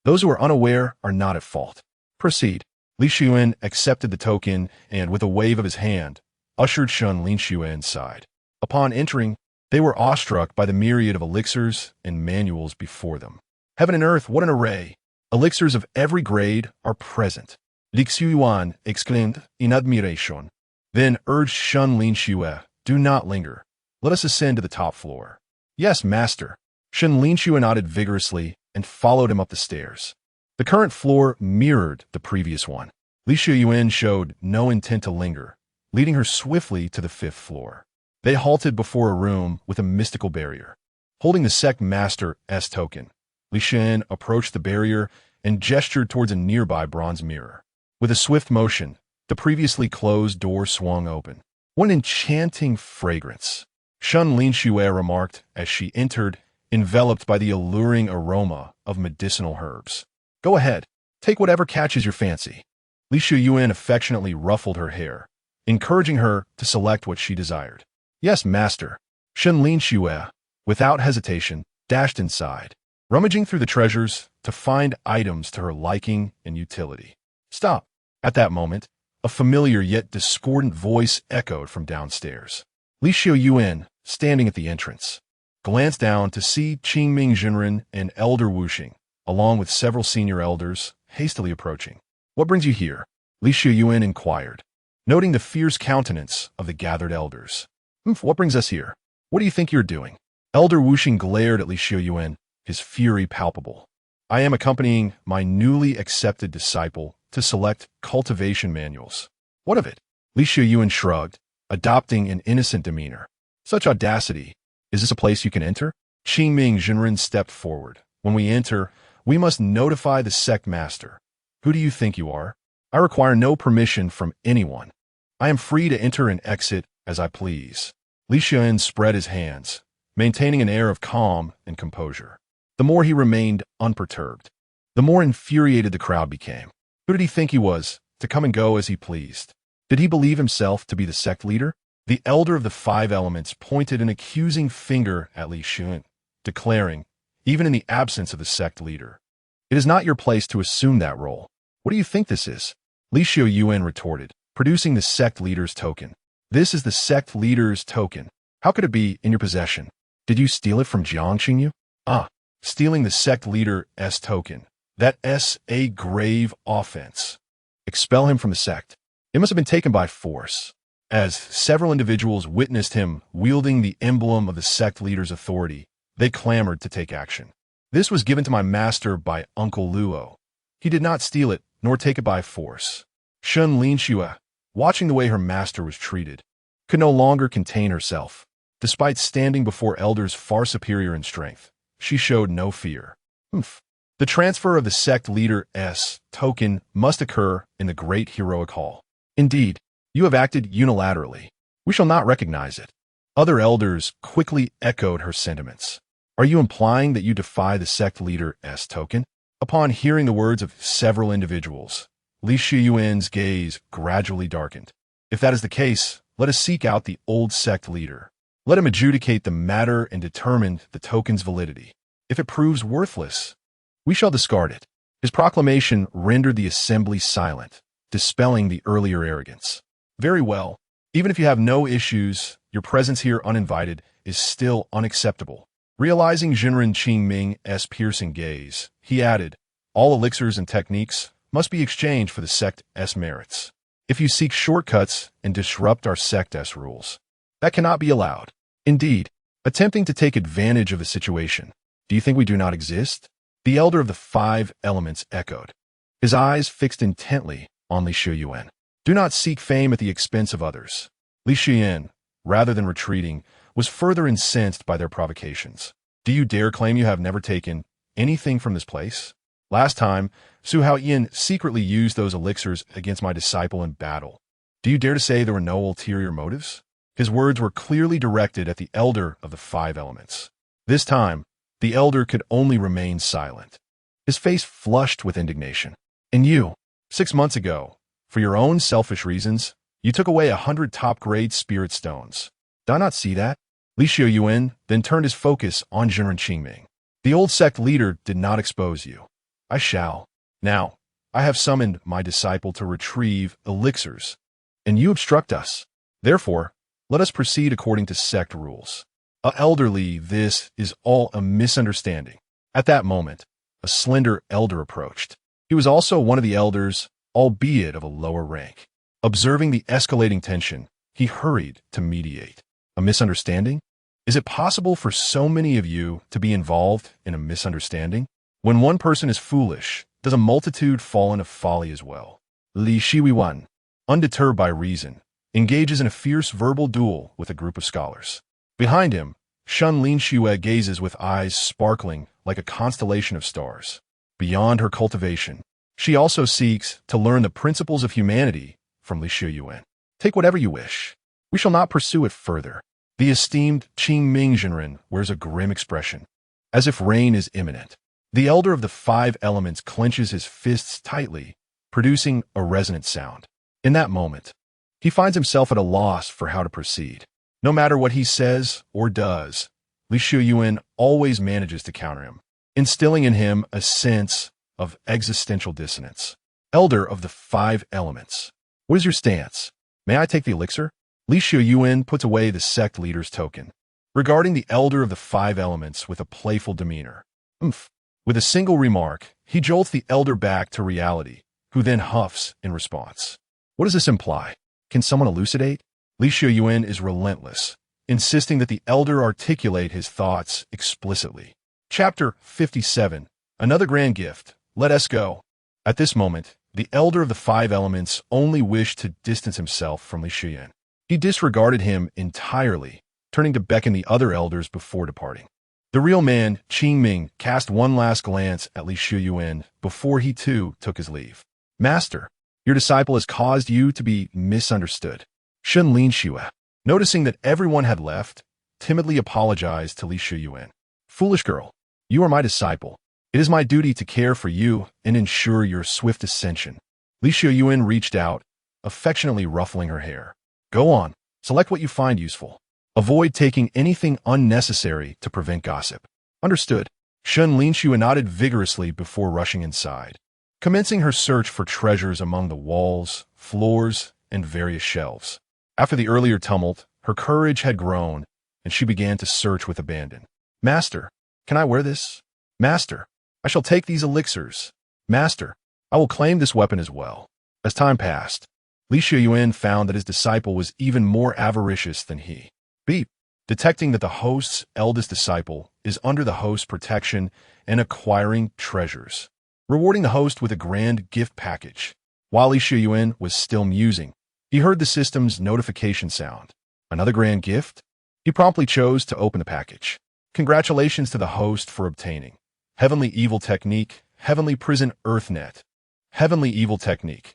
Those who are unaware are not at fault. Proceed. Li Xiuyuan accepted the token and, with a wave of his hand, ushered Shen Linxue inside. Upon entering, they were awestruck by the myriad of elixirs and manuals before them. Heaven and earth, what an array! Elixirs of every grade are present. Li Xiuyuan exclaimed in admiration. Then urged Shen Linxue, do not linger. Let us ascend to the top floor. Yes, master. Shen Linxue nodded vigorously and followed him up the stairs. The current floor mirrored the previous one. Li Xiuyuan showed no intent to linger, leading her swiftly to the 5th floor. They halted before a room with a mystical barrier. Holding the sect master's token, Li Xiuyuan approached the barrier and gestured towards a nearby bronze mirror. With a swift motion, the previously closed door swung open. What an enchanting fragrance, Shen Linxue remarked as she entered, enveloped by the alluring aroma of medicinal herbs. Go ahead, take whatever catches your fancy. Li Xiuyuan affectionately ruffled her hair, encouraging her to select what she desired. Yes, master. Shen Linxue, without hesitation, dashed inside, rummaging through the treasures to find items to her liking and utility. Stop. At that moment, a familiar yet discordant voice echoed from downstairs. Li Xiuyuan, standing at the entrance, glanced down to see Qingming Jinren and Elder Wuxing, along with several senior elders, hastily approaching. What brings you here? Li Xiuyuan inquired, noting the fierce countenance of the gathered elders. What brings us here? What do you think you're doing? Elder Wuxing glared at Li Xiuyuan, his fury palpable. I am accompanying my newly accepted disciple to select cultivation manuals. What of it? Li Xiuyuan shrugged, adopting an innocent demeanor. Such audacity. Is this a place you can enter? Qingming Jinren stepped forward. When we enter, we must notify the sect master. Who do you think you are? I require no permission from anyone. I am free to enter and exit as I please. Li Xiuyuan spread his hands, maintaining an air of calm and composure. The more he remained unperturbed, the more infuriated the crowd became. Who did he think he was, to come and go as he pleased? Did he believe himself to be the sect leader? The elder of the 5 elements pointed an accusing finger at Li Xiuyuan, declaring, even in the absence of the sect leader, it is not your place to assume that role. What do you think this is? Li Xiuyuan retorted, producing the sect leader's token. This is the sect leader's token. How could it be in your possession? Did you steal it from Jiang Qingyu? Ah, stealing the sect leader's token. That's a grave offense. Expel him from the sect. It must have been taken by force, as several individuals witnessed him wielding the emblem of the sect leader's authority. They clamored to take action. This was given to my master by Uncle Luo. He did not steal it, nor take it by force. Shen Linxue, watching the way her master was treated, could no longer contain herself. Despite standing before elders far superior in strength, she showed no fear. The transfer of the sect leader's token must occur in the great heroic hall. Indeed, you have acted unilaterally. We shall not recognize it. Other elders quickly echoed her sentiments. Are you implying that you defy the sect leader's token? Upon hearing the words of several individuals, Li Xiuyuan's gaze gradually darkened. If that is the case, let us seek out the old sect leader. Let him adjudicate the matter and determine the token's validity. If it proves worthless, we shall discard it. His proclamation rendered the assembly silent, dispelling the earlier arrogance. Very well. Even if you have no issues, your presence here uninvited is still unacceptable. Realizing Jinren Qingming's piercing gaze, he added, all elixirs and techniques must be exchanged for the sect's merits. If you seek shortcuts and disrupt our sect's rules, that cannot be allowed. Indeed, attempting to take advantage of the situation Do you think we do not exist? The elder of the 5 elements echoed, his eyes fixed intently on Li Xiuyuan. Do not seek fame at the expense of others. Li Xiuyuan, rather than retreating, was further incensed by their provocations. Do you dare claim you have never taken anything from this place? Last time, Su Haoyan secretly used those elixirs against my disciple in battle. Do you dare to say there were no ulterior motives? His words were clearly directed at the elder of the 5 elements. This time, the elder could only remain silent. His face flushed with indignation. And you, 6 months ago, for your own selfish reasons, you took away 100 top-grade spirit stones. Did I not see that? Li Xiuyuan then turned his focus on Zhenren Qingming. The old sect leader did not expose you. I shall. Now, I have summoned my disciple to retrieve elixirs, and you obstruct us. Therefore, let us proceed according to sect rules. Elderly, this is all a misunderstanding. At that moment, a slender elder approached. He was also one of the elders, albeit of a lower rank. Observing the escalating tension, he hurried to mediate. A misunderstanding? Is it possible for so many of you to be involved in a misunderstanding? When one person is foolish, does a multitude fall into folly as well? Li Xiuyuan, undeterred by reason, engages in a fierce verbal duel with a group of scholars. Behind him, Shen Linxue gazes with eyes sparkling like a constellation of stars. Beyond her cultivation, she also seeks to learn the principles of humanity from Li Xiuyuan. Take whatever you wish. We shall not pursue it further. The esteemed Qingming Zhenren wears a grim expression, as if rain is imminent. The elder of the 5 elements clenches his fists tightly, producing a resonant sound. In that moment, he finds himself at a loss for how to proceed. No matter what he says or does, Li Xiuyuan always manages to counter him, instilling in him a sense of existential dissonance. Elder of the 5 elements, what is your stance? May I take the elixir? Li Xiuyuan puts away the sect leader's token, regarding the elder of the 5 elements with a playful demeanor. With a single remark, he jolts the elder back to reality, who then huffs in response. What does this imply? Can someone elucidate? Li Xiuyuan is relentless, insisting that the elder articulate his thoughts explicitly. Chapter 57. Another grand gift. Let us go. At this moment, the elder of the 5 elements only wished to distance himself from Li Xiuyuan. He disregarded him entirely, turning to beckon the other elders before departing. The real man, Qingming, cast one last glance at Li Xiuyuan before he too took his leave. Master, your disciple has caused you to be misunderstood. Shen Linxue, noticing that everyone had left, timidly apologized to Li Xiuyuan. Foolish girl, you are my disciple. It is my duty to care for you and ensure your swift ascension. Li Xiuyuan reached out, affectionately ruffling her hair. Go on, select what you find useful. Avoid taking anything unnecessary to prevent gossip. Understood. Shen Linxue nodded vigorously before rushing inside, commencing her search for treasures among the walls, floors, and various shelves. After the earlier tumult, her courage had grown, and she began to search with abandon. Master, can I wear this? Master, I shall take these elixirs. Master, I will claim this weapon as well. As time passed, Li Xiuyuan found that his disciple was even more avaricious than he. Beep. Detecting that the host's eldest disciple is under the host's protection and acquiring treasures, rewarding the host with a grand gift package. While Li Xiuyuan was still musing, he heard the system's notification sound. Another grand gift? He promptly chose to open the package. Congratulations to the host for obtaining Heavenly Evil Technique, Heavenly Prison Earthnet. Heavenly Evil Technique,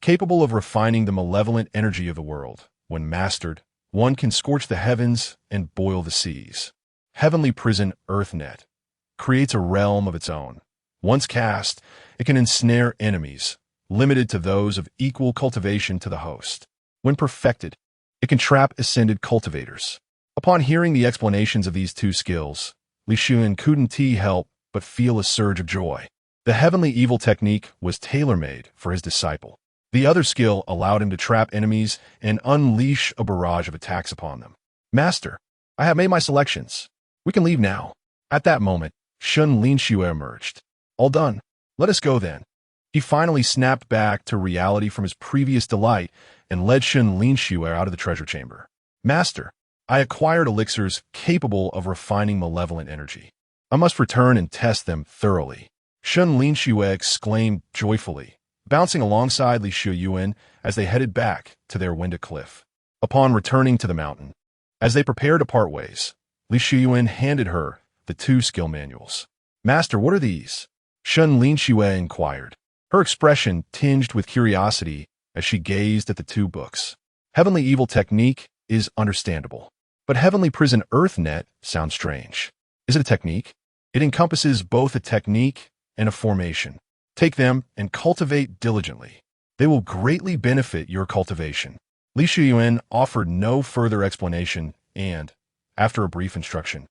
capable of refining the malevolent energy of the world. When mastered, one can scorch the heavens and boil the seas. Heavenly Prison Earthnet creates a realm of its own. Once cast, it can ensnare enemies, limited to those of equal cultivation to the host. When perfected, it can trap ascended cultivators. Upon hearing the explanations of these 2 skills, Li Xiuyuan couldn't help but feel a surge of joy. The Heavenly Evil Technique was tailor-made for his disciple. The other skill allowed him to trap enemies and unleash a barrage of attacks upon them. Master, I have made my selections. We can leave now. At that moment, Shen Linxue emerged. All done. Let us go then. He finally snapped back to reality from his previous delight and led Shen Linxue out of the treasure chamber. Master, I acquired elixirs capable of refining malevolent energy. I must return and test them thoroughly. Shen Linxue exclaimed joyfully, bouncing alongside Li Xiuyuan as they headed back to their window cliff. Upon returning to the mountain, as they prepared to part ways, Li Xiuyuan handed her the 2 skill manuals. "Master, what are these?" Shen Linxue inquired, her expression tinged with curiosity as she gazed at the 2 books. Heavenly Evil Technique is understandable, but Heavenly Prison Earth Net sounds strange. Is it a technique? It encompasses both a technique and a formation. Take them and cultivate diligently. They will greatly benefit your cultivation. Li Xiuyuan offered no further explanation and, after a brief instruction,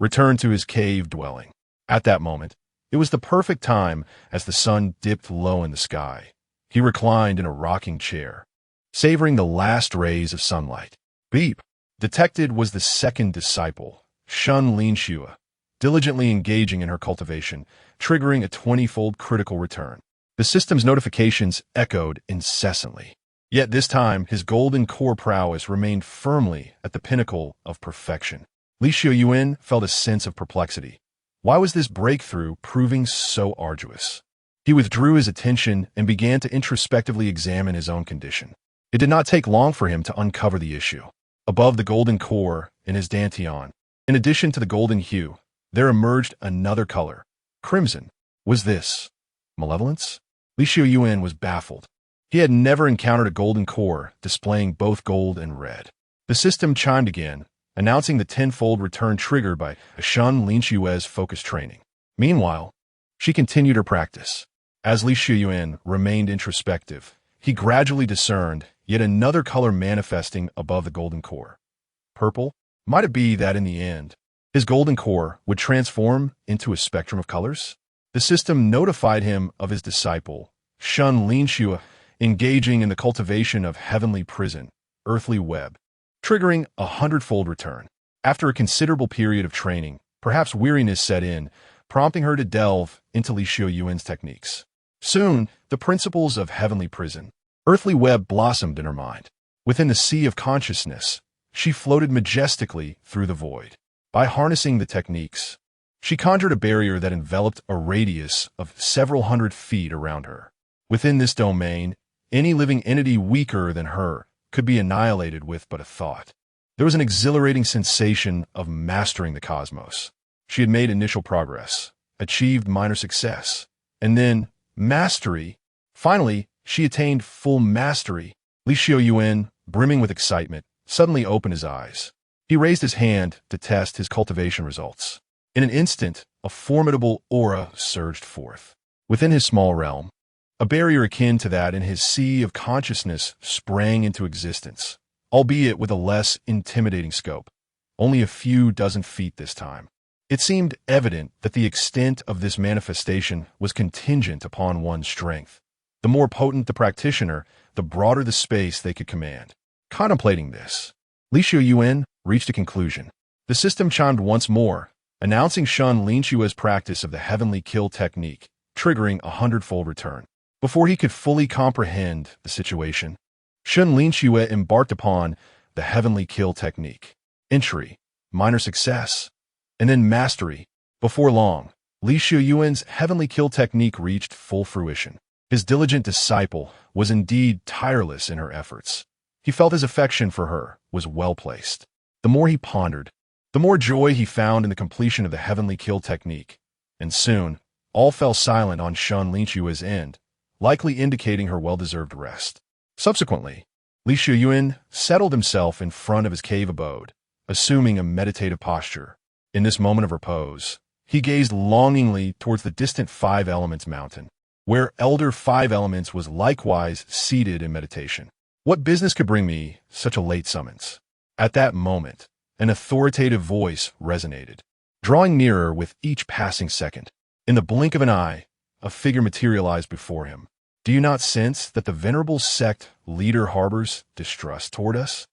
returned to his cave dwelling. At that moment, it was the perfect time as the sun dipped low in the sky. He reclined in a rocking chair, savoring the last rays of sunlight. Beep! Detected was the second disciple, Shen Linxue, diligently engaging in her cultivation, triggering a 20-fold critical return. The system's notifications echoed incessantly. Yet this time, his golden core prowess remained firmly at the pinnacle of perfection. Li Xiuyuan felt a sense of perplexity. Why was this breakthrough proving so arduous? He withdrew his attention and began to introspectively examine his own condition. It did not take long for him to uncover the issue. Above the golden core in his dantian, in addition to the golden hue, there emerged another color, crimson. Was this malevolence? Li Xiuyuan was baffled. He had never encountered a golden core displaying both gold and red. The system chimed again, announcing the 10-fold return triggered by Shen Linxue's focus training. Meanwhile, she continued her practice. As Li Xiuyuan remained introspective, he gradually discerned yet another color manifesting above the golden core. Purple? Might it be that in the end, his golden core would transform into a spectrum of colors? The system notified him of his disciple, Shen Linxue, engaging in the cultivation of heavenly prison, earthly web, triggering a 100-fold return. After a considerable period of training, perhaps weariness set in, prompting her to delve into Li Xiuyuan's techniques. Soon, the principles of heavenly prison, earthly web blossomed in her mind. Within the sea of consciousness, she floated majestically through the void. By harnessing the techniques, she conjured a barrier that enveloped a radius of several hundred feet around her. Within this domain, any living entity weaker than her could be annihilated with but a thought. There was an exhilarating sensation of mastering the cosmos. She had made initial progress, achieved minor success, and then mastery. Finally, she attained full mastery. Li Xiuyuan, brimming with excitement, suddenly opened his eyes. He raised his hand to test his cultivation results. In an instant, a formidable aura surged forth. Within his small realm, a barrier akin to that in his sea of consciousness sprang into existence, albeit with a less intimidating scope, only a few dozen feet this time. It seemed evident that the extent of this manifestation was contingent upon one's strength. The more potent the practitioner, the broader the space they could command. Contemplating this, Li Xiuyuan reached a conclusion. The system chimed once more, announcing Shen Linxue's practice of the heavenly kill technique, triggering a 100-fold return. Before he could fully comprehend the situation, Shen Linxue embarked upon the heavenly kill technique. Entry, minor success, and then mastery. Before long, Li Xiuyuan's heavenly kill technique reached full fruition. His diligent disciple was indeed tireless in her efforts. He felt his affection for her was well placed. The more he pondered, the more joy he found in the completion of the heavenly kill technique, and soon, all fell silent on Shen Linxue's end, likely indicating her well-deserved rest. Subsequently, Li Xiuyuan settled himself in front of his cave abode, assuming a meditative posture. In this moment of repose, he gazed longingly towards the distant Five Elements mountain, where Elder Five Elements was likewise seated in meditation. What business could bring me such a late summons? At that moment, an authoritative voice resonated, drawing nearer with each passing second. In the blink of an eye, a figure materialized before him. Do you not sense that the venerable sect leader harbors distrust toward us?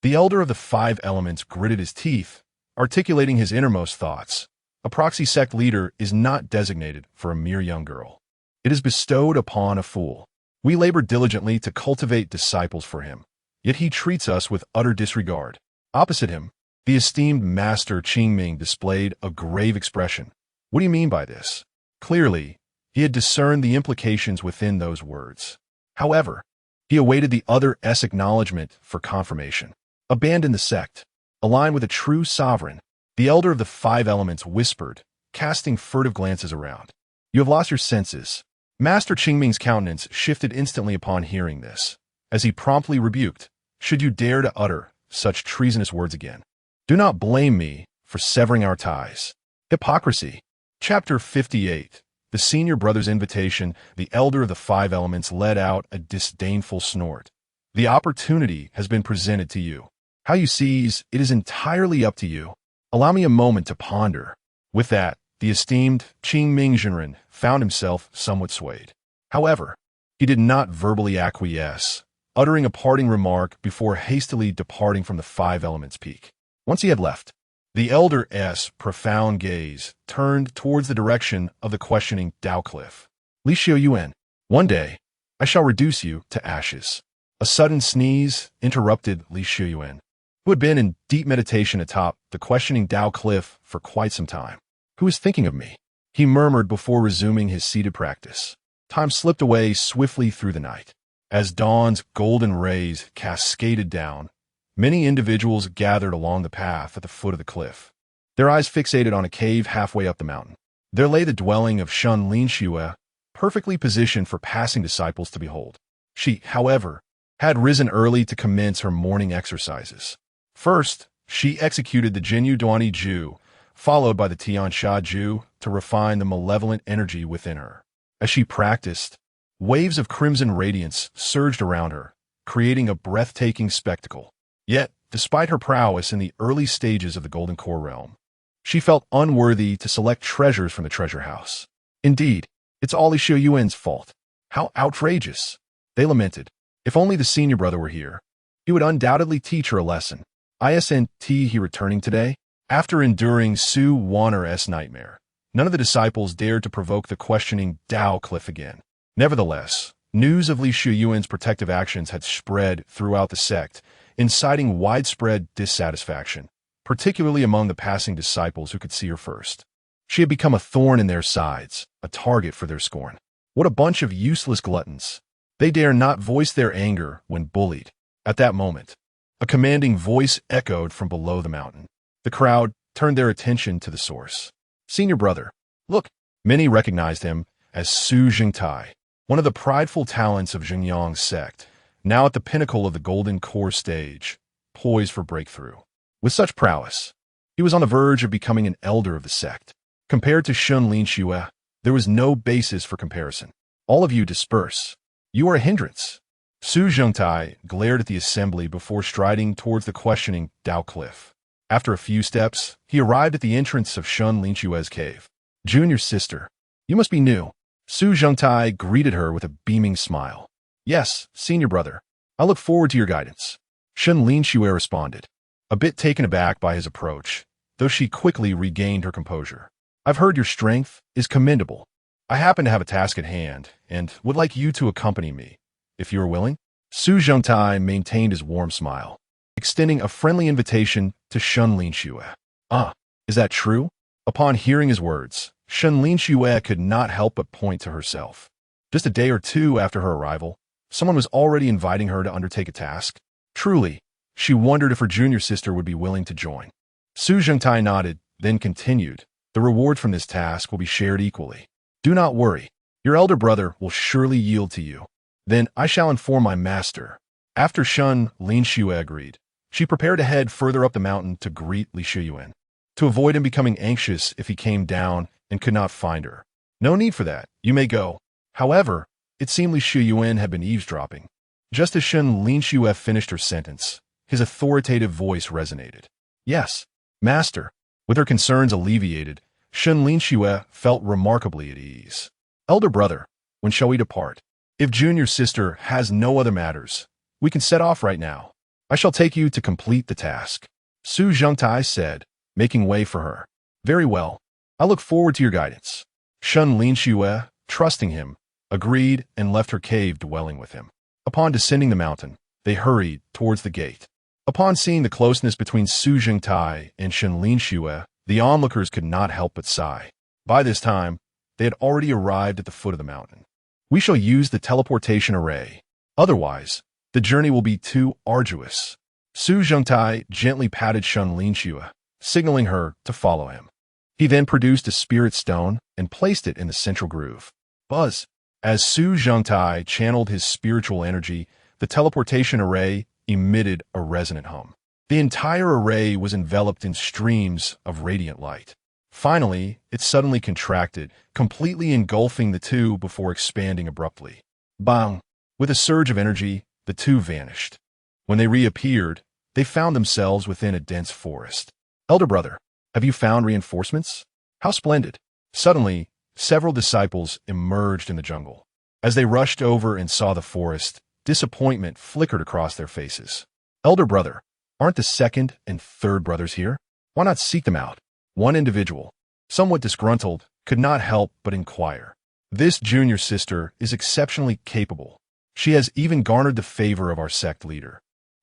The elder of the Five Elements gritted his teeth, articulating his innermost thoughts. A proxy sect leader is not designated for a mere young girl. It is bestowed upon a fool. We labor diligently to cultivate disciples for him, yet he treats us with utter disregard. Opposite him, the esteemed master Qingming displayed a grave expression, What do you mean by this? Clearly, he had discerned the implications within those words. However, he awaited the other's acknowledgement for confirmation. Abandon the sect. Align with a true sovereign. The elder of the five elements whispered, casting furtive glances around. You have lost your senses. Master Qingming's countenance shifted instantly upon hearing this, as he promptly rebuked, should you dare to utter such treasonous words again. Do not blame me for severing our ties. Hypocrisy. Chapter 58. The senior brother's invitation. The elder of the five elements let out a disdainful snort. The opportunity has been presented to you. How you seize it is entirely up to you. Allow me a moment to ponder. With that, the esteemed Qingming found himself somewhat swayed. However, he did not verbally acquiesce, uttering a parting remark before hastily departing from the five elements peak. Once he had left, the elder's profound gaze turned towards the direction of the questioning Dao cliff. Li Xiuyuan, one day, I shall reduce you to ashes. A sudden sneeze interrupted Li Xiuyuan, who had been in deep meditation atop the questioning Dao cliff for quite some time. Who is thinking of me? He murmured before resuming his seated practice. Time slipped away swiftly through the night. As dawn's golden rays cascaded down, many individuals gathered along the path at the foot of the cliff, their eyes fixated on a cave halfway up the mountain. There lay the dwelling of Shen Linxue, perfectly positioned for passing disciples to behold. She, however, had risen early to commence her morning exercises. First, she executed the Jinyu Duani Ju, followed by the Tiansha Ju, to refine the malevolent energy within her. As she practiced, waves of crimson radiance surged around her, creating a breathtaking spectacle. Yet, despite her prowess in the early stages of the Golden Core realm, she felt unworthy to select treasures from the treasure house. Indeed, it's all Li Xiuyuan's fault. How outrageous! They lamented. If only the senior brother were here, he would undoubtedly teach her a lesson. Isn't he returning today? After enduring Wan'er's nightmare, none of the disciples dared to provoke the questioning Dao cliff again. Nevertheless, news of Li Xiuyuan's protective actions had spread throughout the sect, inciting widespread dissatisfaction, particularly among the passing disciples who could see her first. She had become a thorn in their sides, a target for their scorn. What a bunch of useless gluttons! They dare not voice their anger when bullied. At that moment, a commanding voice echoed from below the mountain. The crowd turned their attention to the source. Senior brother, look! Many recognized him as Su Jingtai, one of the prideful talents of Xingyang's sect, now at the pinnacle of the Golden Core stage, poised for breakthrough. With such prowess, he was on the verge of becoming an elder of the sect. Compared to Shen Linxue, there was no basis for comparison. All of you disperse. You are a hindrance. Su Jingtai glared at the assembly before striding towards the questioning Dao cliff. After a few steps, he arrived at the entrance of Shen Linxue's cave. Junior sister, you must be new. Su Jingtai greeted her with a beaming smile. Yes, senior brother. I look forward to your guidance. Shen Linxue responded, a bit taken aback by his approach, though she quickly regained her composure. I've heard your strength is commendable. I happen to have a task at hand, and would like you to accompany me, if you are willing. Su Jingtai maintained his warm smile, extending a friendly invitation to Shen Linxue. Ah, is that true? Upon hearing his words, Shen Linxue could not help but point to herself. Just a day or two after her arrival, someone was already inviting her to undertake a task. Truly, she wondered if her junior sister would be willing to join. Su Jingtai nodded, then continued, the reward from this task will be shared equally. Do not worry, your elder brother will surely yield to you. Then I shall inform my master. After Shen Linxue agreed, she prepared to head further up the mountain to greet Li Xiuyuan, to avoid him becoming anxious if he came down and could not find her. No need for that, you may go. However, it seemed Li Xiuyuan had been eavesdropping. Just as Shen Linxue finished her sentence, his authoritative voice resonated. Yes, master. With her concerns alleviated, Shen Linxue felt remarkably at ease. Elder brother, when shall we depart? If junior sister has no other matters, we can set off right now. I shall take you to complete the task. Su Jingtai said, making way for her. Very well. I look forward to your guidance. Shen Linxue, trusting him, agreed and left her cave dwelling with him. Upon descending the mountain, they hurried towards the gate. Upon seeing the closeness between Su Jingtai and Shen Linxue, the onlookers could not help but sigh. By this time, they had already arrived at the foot of the mountain. We shall use the teleportation array. Otherwise, the journey will be too arduous. Su Zhengtai gently patted Shen Linxue, signaling her to follow him. He then produced a spirit stone and placed it in the central groove. Buzz! As Su Zhengtai channeled his spiritual energy, the teleportation array emitted a resonant hum. The entire array was enveloped in streams of radiant light. Finally, it suddenly contracted, completely engulfing the two before expanding abruptly. Bang! With a surge of energy, the two vanished. When they reappeared, they found themselves within a dense forest. Elder brother, have you found reinforcements? How splendid! Suddenly, several disciples emerged in the jungle. As they rushed over and saw the forest, disappointment flickered across their faces. Elder brother, aren't the second and third brothers here? Why not seek them out? One individual, somewhat disgruntled, could not help but inquire. This junior sister is exceptionally capable. She has even garnered the favor of our sect leader.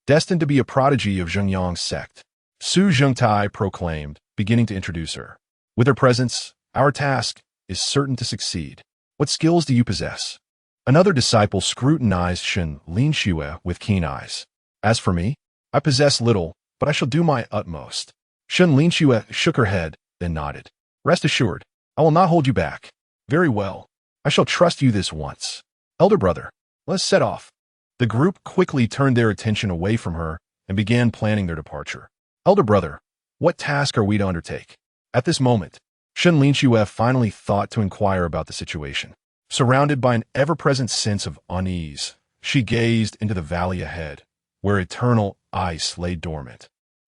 Destined to be a prodigy of Zhengyang's sect, Su Zhengtai proclaimed, beginning to introduce her. With her presence, our task is certain to succeed. What skills do you possess? Another disciple scrutinized Shen Linxue with keen eyes. As for me, I possess little, but I shall do my utmost. Shen Linxue shook her head, then nodded. Rest assured, I will not hold you back. Very well. I shall trust you this once. Elder brother, let's set off. The group quickly turned their attention away from her and began planning their departure. Elder brother, what task are we to undertake? At this moment, Shen Linxue finally thought to inquire about the situation. Surrounded by an ever-present sense of unease, she gazed into the valley ahead, where eternal ice lay dormant,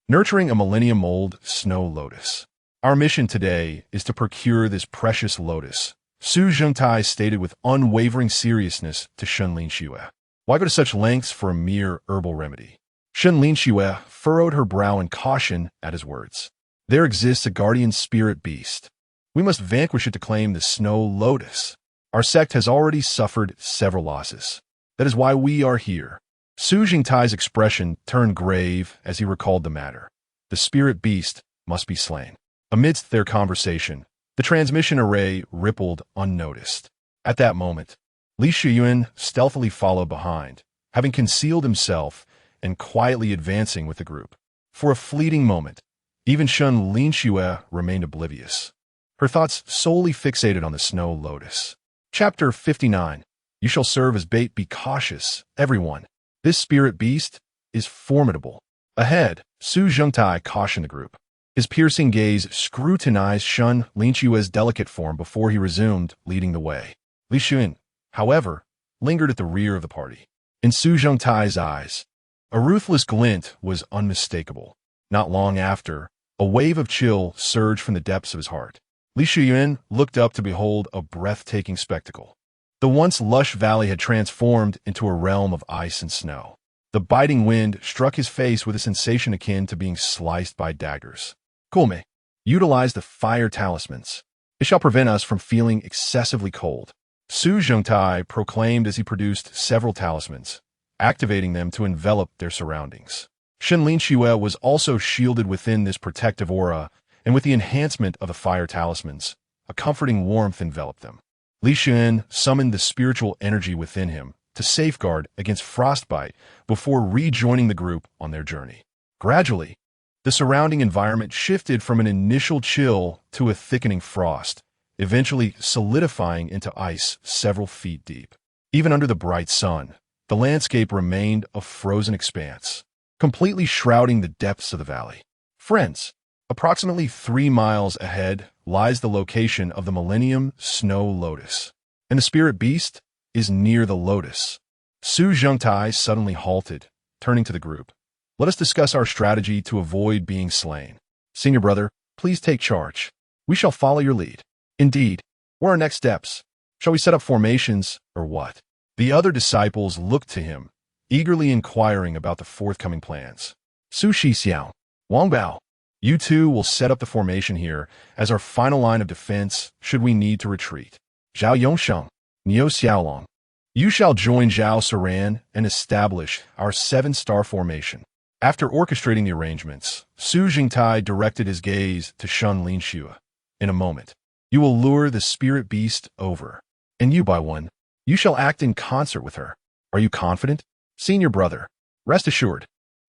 nurturing a millennium-old snow lotus. Our mission today is to procure this precious lotus, Su Zhengtai stated with unwavering seriousness to Shen Linxue. Why go to such lengths for a mere herbal remedy? Shen Linxue furrowed her brow in caution at his words. There exists a guardian spirit beast. We must vanquish it to claim the snow lotus. Our sect has already suffered several losses. That is why we are here. Su Zhengtai's expression turned grave as he recalled the matter. The spirit beast must be slain. Amidst their conversation, the transmission array rippled unnoticed. At that moment, Li Xiuyuan stealthily followed behind, having concealed himself and quietly advancing with the group. For a fleeting moment, even Shen Linxue remained oblivious, her thoughts solely fixated on the snow lotus. Chapter 59. You shall serve as bait. Be cautious, everyone. This spirit beast is formidable. Ahead, Su Zhengtai cautioned the group. His piercing gaze scrutinized Shen Linxue's delicate form before he resumed, leading the way. Li Xiuyuan, however, lingered at the rear of the party. In Su Zhengtai's eyes, a ruthless glint was unmistakable. Not long after, a wave of chill surged from the depths of his heart. Li Xiuyuan looked up to behold a breathtaking spectacle. The once lush valley had transformed into a realm of ice and snow. The biting wind struck his face with a sensation akin to being sliced by daggers. Kulme, utilize the fire talismans. It shall prevent us from feeling excessively cold. Su Zhengtai proclaimed as he produced several talismans, activating them to envelop their surroundings. Shen Linxue was also shielded within this protective aura, and with the enhancement of the fire talismans, a comforting warmth enveloped them. Li Xiuyuan summoned the spiritual energy within him to safeguard against frostbite before rejoining the group on their journey. Gradually, the surrounding environment shifted from an initial chill to a thickening frost, eventually solidifying into ice several feet deep. Even under the bright sun, the landscape remained a frozen expanse, completely shrouding the depths of the valley. Friends, approximately 3 miles ahead lies the location of the Millennium Snow Lotus, and the spirit beast is near the lotus. Su Zhengtai suddenly halted, turning to the group. Let us discuss our strategy to avoid being slain. Senior brother, please take charge. We shall follow your lead. Indeed. What are our next steps? Shall we set up formations, or what? The other disciples looked to him, eagerly inquiring about the forthcoming plans. Su Shixiao, Wang Bao, you two will set up the formation here as our final line of defense should we need to retreat. Zhao Yongsheng, Niu Xiaolong, you shall join Zhao Saran and establish our 7-star formation. After orchestrating the arrangements, Su Zhengtai directed his gaze to Shen Linxue. In a moment, You will lure the spirit beast over. And you, by one, you shall act in concert with her. Are you confident? Senior brother, rest assured.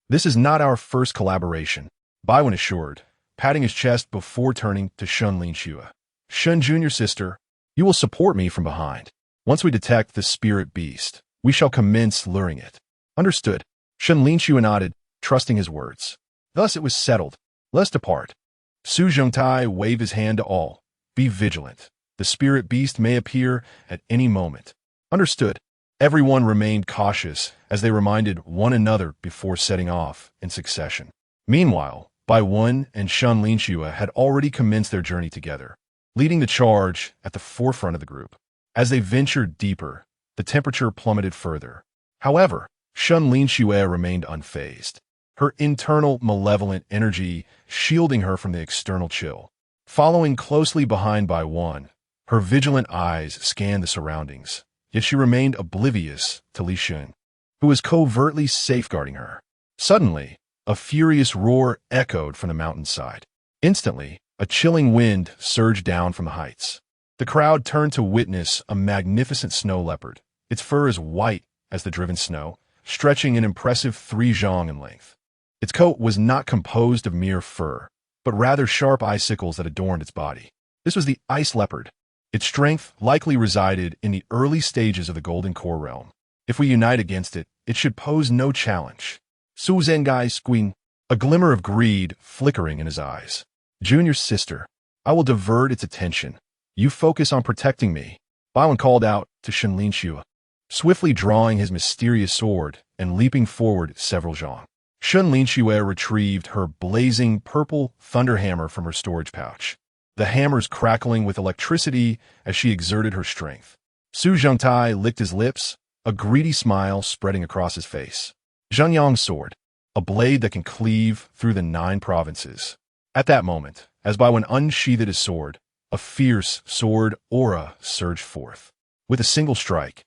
This is not our first collaboration. Baiwen assured, patting his chest before turning to Shen Linxue. Shen junior sister, you will support me from behind. Once we detect the spirit beast, we shall commence luring it. Understood. Shen Linxue nodded, trusting his words. Thus it was settled. Let's depart. Su Zhongtai waved his hand to all. Be vigilant. The spirit beast may appear at any moment. Understood. Everyone remained cautious as they reminded one another before setting off in succession. Meanwhile, Baiwen and Shen Linxue had already commenced their journey together, leading the charge at the forefront of the group. As they ventured deeper, the temperature plummeted further. However, Shen Linxue remained unfazed, her internal malevolent energy shielding her from the external chill. Following closely behind Baiwen, her vigilant eyes scanned the surroundings, yet she remained oblivious to Li Xiuyuan, who was covertly safeguarding her. Suddenly, a furious roar echoed from the mountainside. Instantly, a chilling wind surged down from the heights. The crowd turned to witness a magnificent snow leopard, its fur as white as the driven snow, stretching an impressive 3 zhang in length. Its coat was not composed of mere fur, but rather sharp icicles that adorned its body. This was the ice leopard. Its strength likely resided in the early stages of the Golden Core realm. If we unite against it, it should pose no challenge. Su Zengai's squeak, a glimmer of greed flickering in his eyes. Junior sister, I will divert its attention. You focus on protecting me. Baiwen called out to Shen Linxue, swiftly drawing his mysterious sword and leaping forward several zhang. Shen Linxue retrieved her blazing purple thunderhammer from her storage pouch, the hammers crackling with electricity as she exerted her strength. Su Zhongtai licked his lips, a greedy smile spreading across his face. Zhengyang's sword, a blade that can cleave through the 9 provinces. At that moment, as Baiwen unsheathed his sword, a fierce sword aura surged forth. With a single strike,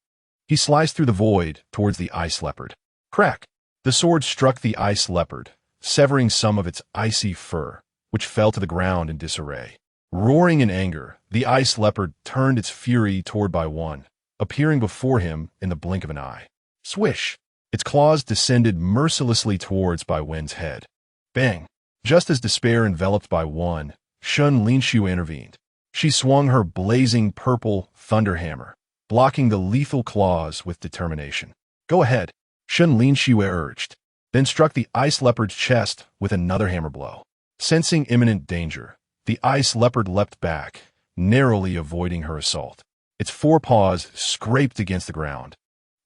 he sliced through the void towards the ice leopard. Crack! The sword struck the ice leopard, severing some of its icy fur, which fell to the ground in disarray. Roaring in anger, the ice leopard turned its fury toward Baiwen, appearing before him in the blink of an eye. Swish! Its claws descended mercilessly towards Baiwen's head. Bang! Just as despair enveloped Baiwen, Shen Linxue intervened. She swung her blazing purple thunderhammer, blocking the lethal claws with determination. Go ahead, Shen Linxue urged, then struck the ice leopard's chest with another hammer blow. Sensing imminent danger, the ice leopard leapt back, narrowly avoiding her assault. Its forepaws scraped against the ground,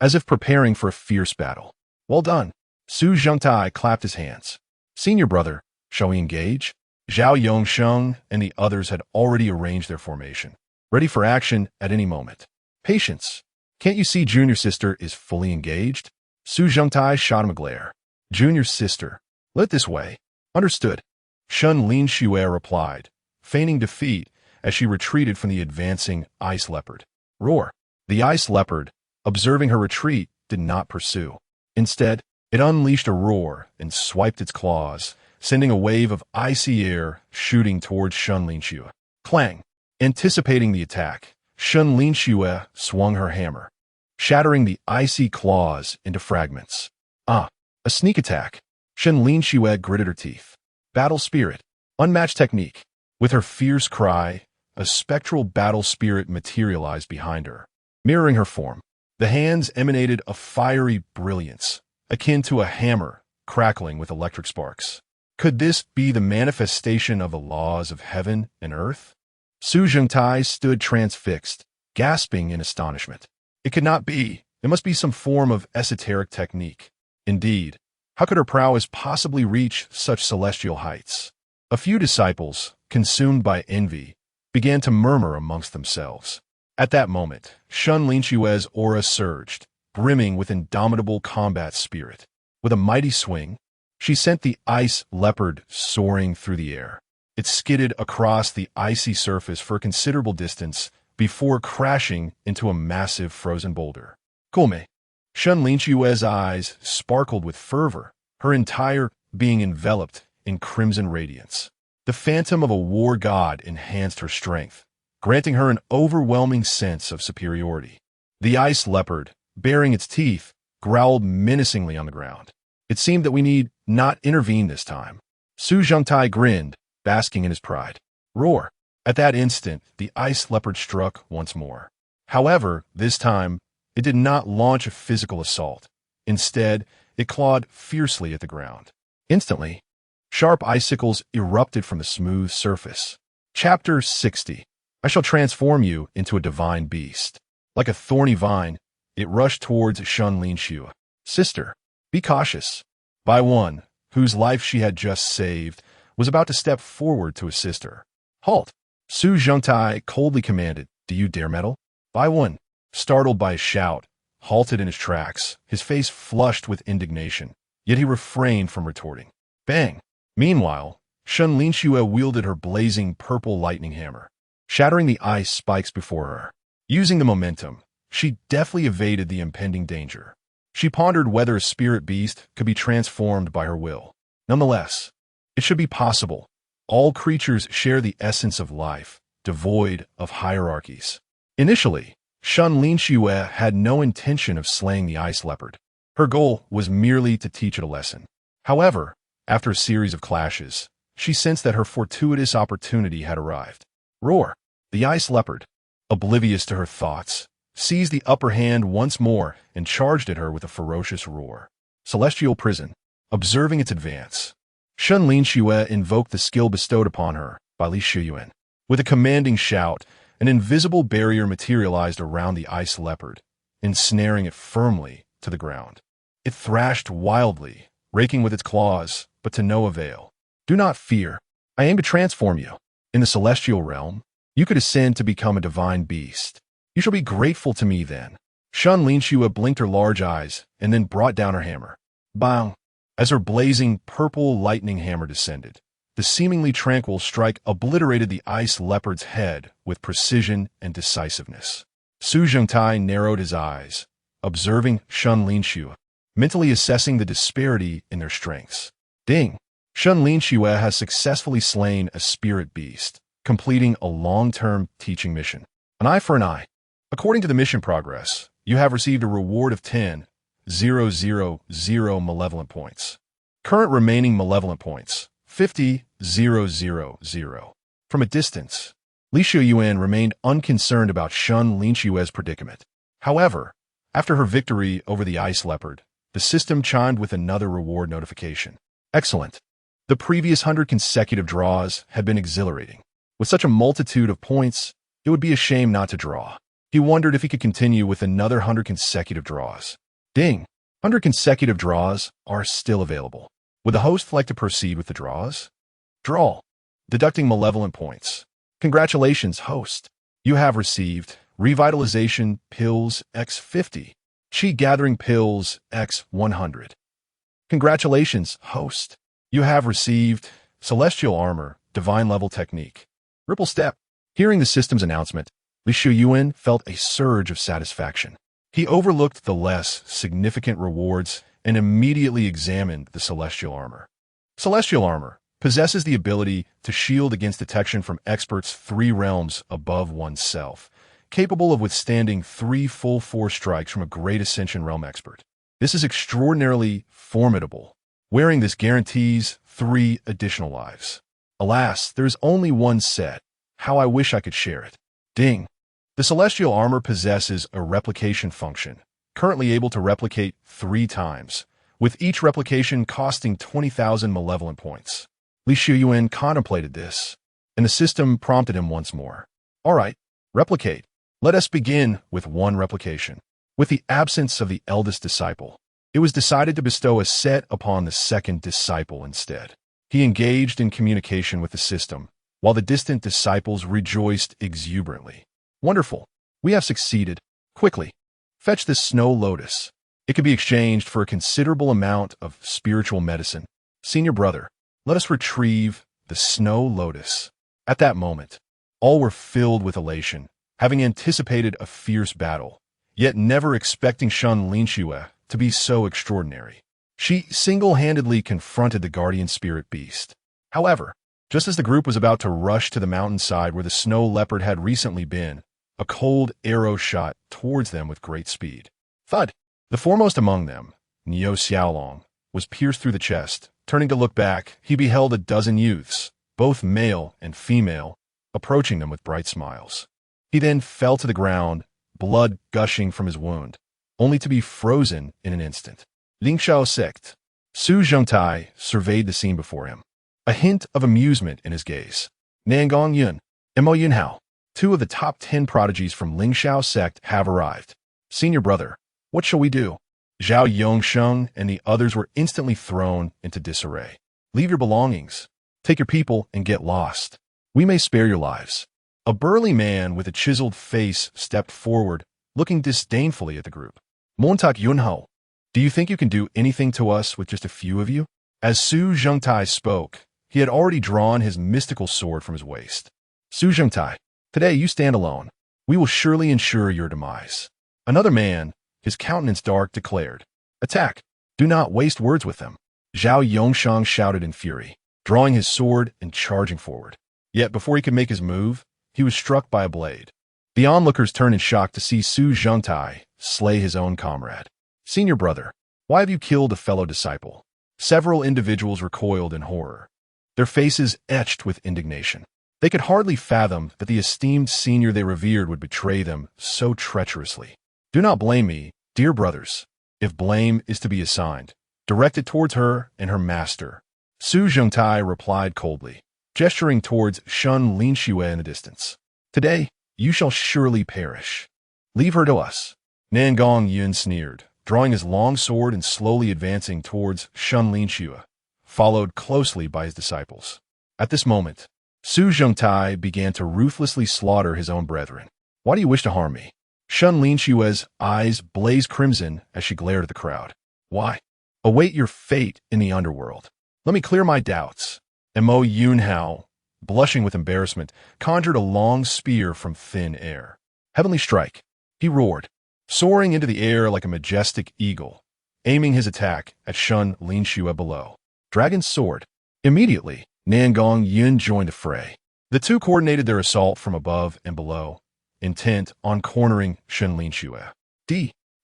as if preparing for a fierce battle. Well done. Su Zhongtai clapped his hands. Senior brother, shall we engage? Zhao Yongsheng and the others had already arranged their formation, ready for action at any moment. Patience. Can't you see junior sister is fully engaged? Su Zhongtai shot him a glare. Junior sister, let this way. Understood. Shen Linxue replied, feigning defeat as she retreated from the advancing ice leopard. Roar. The ice leopard, observing her retreat, did not pursue. Instead, it unleashed a roar and swiped its claws, sending a wave of icy air shooting towards Shen Linxue. Clang! Anticipating the attack, Shen Linxue swung her hammer, shattering the icy claws into fragments. A sneak attack. Shen Linxue gritted her teeth. Battle spirit. Unmatched technique. With her fierce cry, a spectral battle spirit materialized behind her. Mirroring her form, the hands emanated a fiery brilliance, akin to a hammer crackling with electric sparks. Could this be the manifestation of the laws of heaven and earth? Su Zhongtai stood transfixed, gasping in astonishment. It could not be. It must be some form of esoteric technique. Indeed, how could her prowess possibly reach such celestial heights? A few disciples, consumed by envy, began to murmur amongst themselves. At that moment, Shen Linxue's aura surged, brimming with indomitable combat spirit. With a mighty swing, she sent the ice leopard soaring through the air. It skidded across the icy surface for a considerable distance before crashing into a massive frozen boulder. Come! Shen Linxue's eyes sparkled with fervor, her entire being enveloped in crimson radiance. The phantom of a war god enhanced her strength, granting her an overwhelming sense of superiority. The ice leopard, baring its teeth, growled menacingly on the ground. It seemed that we need not intervene this time. Su Zhengtai grinned, basking in his pride. Roar! At that instant, the ice leopard struck once more. However, this time, it did not launch a physical assault. Instead, it clawed fiercely at the ground. Instantly, sharp icicles erupted from the smooth surface. Chapter 60. I shall transform you into a divine beast. Like a thorny vine, it rushed towards Shen Linxue. Sister, be cautious. Bai Wan, whose life she had just saved, was about to step forward to assist her. Halt! Su Zhengtai coldly commanded, Do you dare meddle? Bai Wan, startled by a shout, halted in his tracks, his face flushed with indignation, yet he refrained from retorting. Bang! Meanwhile, Shen Linxue wielded her blazing purple lightning hammer, shattering the ice spikes before her. Using the momentum, she deftly evaded the impending danger. She pondered whether a spirit beast could be transformed by her will. Nonetheless, it should be possible. All creatures share the essence of life, devoid of hierarchies. Initially, Shen Linxue had no intention of slaying the ice leopard. Her goal was merely to teach it a lesson. However, after a series of clashes, she sensed that her fortuitous opportunity had arrived. Roar! The ice leopard, oblivious to her thoughts, seized the upper hand once more and charged at her with a ferocious roar. Celestial Prison. Observing its advance, Shen Linxue invoked the skill bestowed upon her by Li Xiuyuan. With a commanding shout, an invisible barrier materialized around the ice leopard, ensnaring it firmly to the ground. It thrashed wildly, raking with its claws, but to no avail. Do not fear. I aim to transform you. In the celestial realm, you could ascend to become a divine beast. You shall be grateful to me then. Shen Linxue blinked her large eyes and then brought down her hammer. Bang! As her blazing purple lightning hammer descended, the seemingly tranquil strike obliterated the ice leopard's head with precision and decisiveness. Su Zhengtai narrowed his eyes, observing Shen Linxue, mentally assessing the disparity in their strengths. Ding! Shen Linxue has successfully slain a spirit beast, completing a long-term teaching mission. An eye for an eye. According to the mission progress, you have received a reward of 10,000 malevolent points. Current remaining malevolent points, 50,000. From a distance, Li Xiuyuan remained unconcerned about Shen Linxue's predicament. However, after her victory over the ice leopard, the system chimed with another reward notification. Excellent. The previous 100 consecutive draws had been exhilarating. With such a multitude of points, it would be a shame not to draw. He wondered if he could continue with another 100 consecutive draws. Ding! 100 consecutive draws are still available. Would the host like to proceed with the draws? Draw. Deducting malevolent points. Congratulations, host. You have received Revitalization Pills X50. Chi Gathering Pills X100. Congratulations, host. You have received Celestial Armor, Divine Level Technique. Ripple Step. Hearing the system's announcement, Li Xiuyuan felt a surge of satisfaction. He overlooked the less significant rewards and immediately examined the Celestial Armor. Celestial Armor possesses the ability to shield against detection from experts 3 realms above oneself, capable of withstanding 3 full force strikes from a great Ascension realm expert. This is extraordinarily formidable. Wearing this guarantees 3 additional lives. Alas, there is only one set. How I wish I could share it. Ding! The Celestial Armor possesses a replication function, currently able to replicate 3 times, with each replication costing 20,000 malevolent points. Li Xiuyuan contemplated this, and the system prompted him once more. All right, replicate. Let us begin with 1 replication. With the absence of the eldest disciple, it was decided to bestow a set upon the second disciple instead. He engaged in communication with the system, while the distant disciples rejoiced exuberantly. Wonderful. We have succeeded. Quickly, fetch this snow lotus. It can be exchanged for a considerable amount of spiritual medicine. Senior brother, let us retrieve the snow lotus. At that moment, all were filled with elation, having anticipated a fierce battle, yet never expecting Shen Linxue to be so extraordinary. She single-handedly confronted the guardian spirit beast. However, Just as the group was about to rush to the mountainside where the snow leopard had recently been, a cold arrow shot towards them with great speed. Thud! The foremost among them, Niu Xiaolong, was pierced through the chest. Turning to look back, he beheld a dozen youths, both male and female, approaching them with bright smiles. He then fell to the ground, blood gushing from his wound, only to be frozen in an instant. Lingxiao sect. Su Zhengtai surveyed the scene before him, a hint of amusement in his gaze. Nangong Yun, Mo Yunhao, two of the top 10 prodigies from Lingxiao sect have arrived. Senior brother, what shall we do? Zhao Yongsheng and the others were instantly thrown into disarray. Leave your belongings, take your people, and get lost. We may spare your lives. A burly man with a chiseled face stepped forward, looking disdainfully at the group. Montak Yunhao, do you think you can do anything to us with just a few of you? As Su Zhengtai spoke, he had already drawn his mystical sword from his waist. Su Zhengtai, today you stand alone. We will surely ensure your demise. Another man, his countenance dark, declared, Attack! Do not waste words with them. Zhao Yongsheng shouted in fury, drawing his sword and charging forward. Yet before he could make his move, he was struck by a blade. The onlookers turned in shock to see Su Zhengtai slay his own comrade. Senior brother, why have you killed a fellow disciple? Several individuals recoiled in horror, their faces etched with indignation. They could hardly fathom that the esteemed senior they revered would betray them so treacherously. Do not blame me, dear brothers. If blame is to be assigned, direct it towards her and her master. Su Zhengtai replied coldly, gesturing towards Shen Linxue in the distance. Today, you shall surely perish. Leave her to us. Nangong Yun sneered, drawing his long sword and slowly advancing towards Shen Linxue, followed closely by his disciples. At this moment, Su Zhengtai began to ruthlessly slaughter his own brethren. Why do you wish to harm me? Shen Linxue's eyes blazed crimson as she glared at the crowd. Why? Await your fate in the underworld. Let me clear my doubts. Mo Yunhao, blushing with embarrassment, conjured a long spear from thin air. Heavenly strike, he roared, soaring into the air like a majestic eagle, aiming his attack at Shen Linxue below. Dragon's sword. Immediately, Nangong Yun joined the fray. The two coordinated their assault from above and below, intent on cornering Shen Linxue.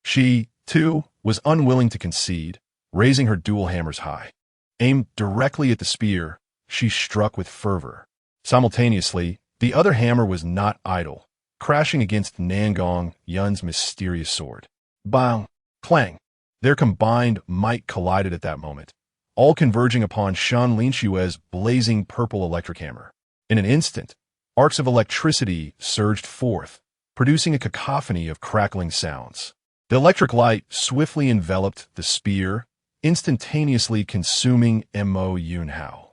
She, too, was unwilling to concede, raising her dual hammers high. Aimed directly at the spear, she struck with fervor. Simultaneously, the other hammer was not idle, crashing against Nangong Yun's mysterious sword. Bang! Clang! Their combined might collided at that moment, all converging upon Shen Linxue's blazing purple electric hammer. In an instant, arcs of electricity surged forth, producing a cacophony of crackling sounds. The electric light swiftly enveloped the spear, instantaneously consuming Mo Yunhao.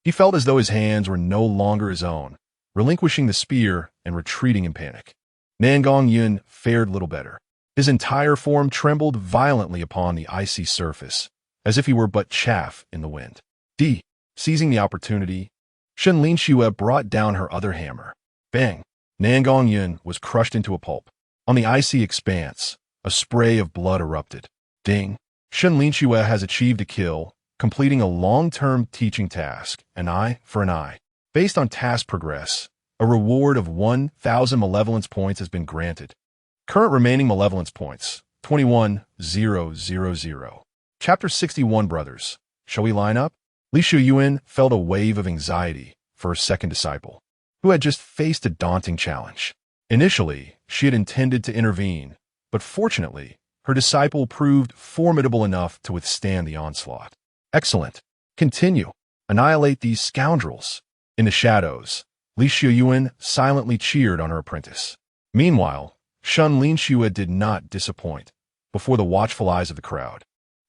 He felt as though his hands were no longer his own, relinquishing the spear and retreating in panic. Nangong Yun fared little better. His entire form trembled violently upon the icy surface, as if he were but chaff in the wind. Seizing the opportunity, Shen Linxue brought down her other hammer. Bang! Nangong Yun was crushed into a pulp. On the icy expanse, a spray of blood erupted. Ding! Shen Linxue has achieved a kill, completing a long-term teaching task, an eye for an eye. Based on task progress, a reward of 1,000 malevolence points has been granted. Current remaining malevolence points, 21,000. Chapter 61, Brothers. Shall we line up? Li Xiuyuan felt a wave of anxiety for her second disciple, who had just faced a daunting challenge. Initially, she had intended to intervene, but fortunately, her disciple proved formidable enough to withstand the onslaught. Excellent. Continue. Annihilate these scoundrels. In the shadows, Li Xiuyuan silently cheered on her apprentice. Meanwhile, Shen Linxue did not disappoint before the watchful eyes of the crowd.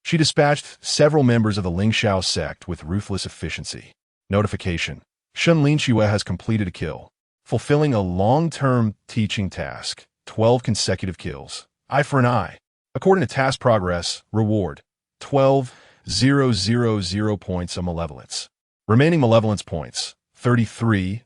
She dispatched several members of the Lingxiao sect with ruthless efficiency. Notification. Shen Linxue has completed a kill, fulfilling a long-term teaching task, 12 consecutive kills. Eye for an eye. According to task progress, reward, 12,000 points of malevolence. Remaining malevolence points, 33,000.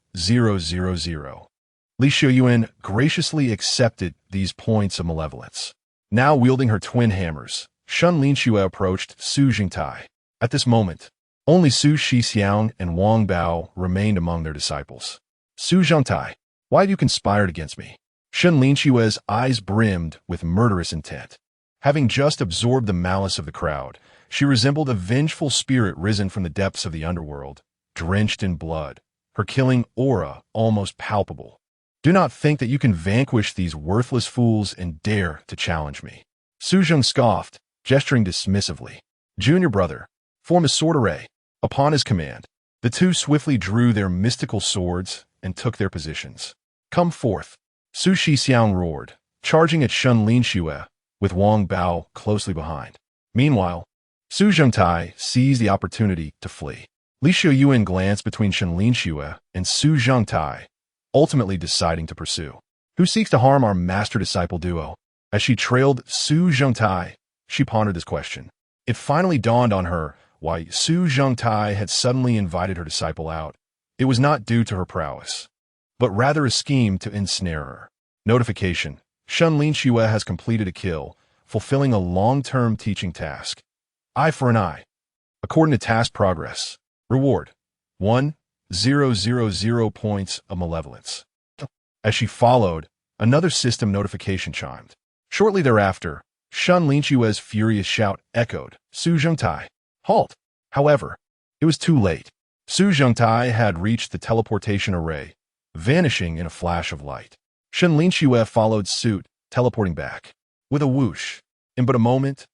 Li Xiuyuan graciously accepted these points of malevolence. Now wielding her twin hammers, Shen Linxue approached Su Zhengtai. At this moment, Only Su Shixiang and Wang Bao remained among their disciples. Su Zhongtai, why have you conspired against me? Shen Linxue's eyes brimmed with murderous intent. Having just absorbed the malice of the crowd, she resembled a vengeful spirit risen from the depths of the underworld, drenched in blood, her killing aura almost palpable. Do not think that you can vanquish these worthless fools and dare to challenge me. Su Zhong scoffed, gesturing dismissively. Junior brother, form a sword array. Upon his command, the two swiftly drew their mystical swords and took their positions. Come forth, Su Shixiang roared, charging at Shen Linxue, with Wang Bao closely behind. Meanwhile, Su Zhongtai seized the opportunity to flee. Li Xiuyuan glanced between Shen Linxue and Su Zhongtai, ultimately deciding to pursue. Who seeks to harm our master-disciple duo? As she trailed Su Zhongtai, she pondered this question. It finally dawned on her why Su Zhongtai had suddenly invited her disciple out. It was not due to her prowess, but rather a scheme to ensnare her. Notification: Shen Linxue has completed a kill, fulfilling a long-term teaching task. Eye for an eye. According to task progress. Reward: 1,000 points of malevolence. As she followed, another system notification chimed. Shortly thereafter, Shen Linxue's furious shout echoed. Su Zhongtai, halt! However, it was too late. Su Zhongtai had reached the teleportation array, vanishing in a flash of light. Shen Linxue followed suit, teleporting back. With a whoosh, in but a moment,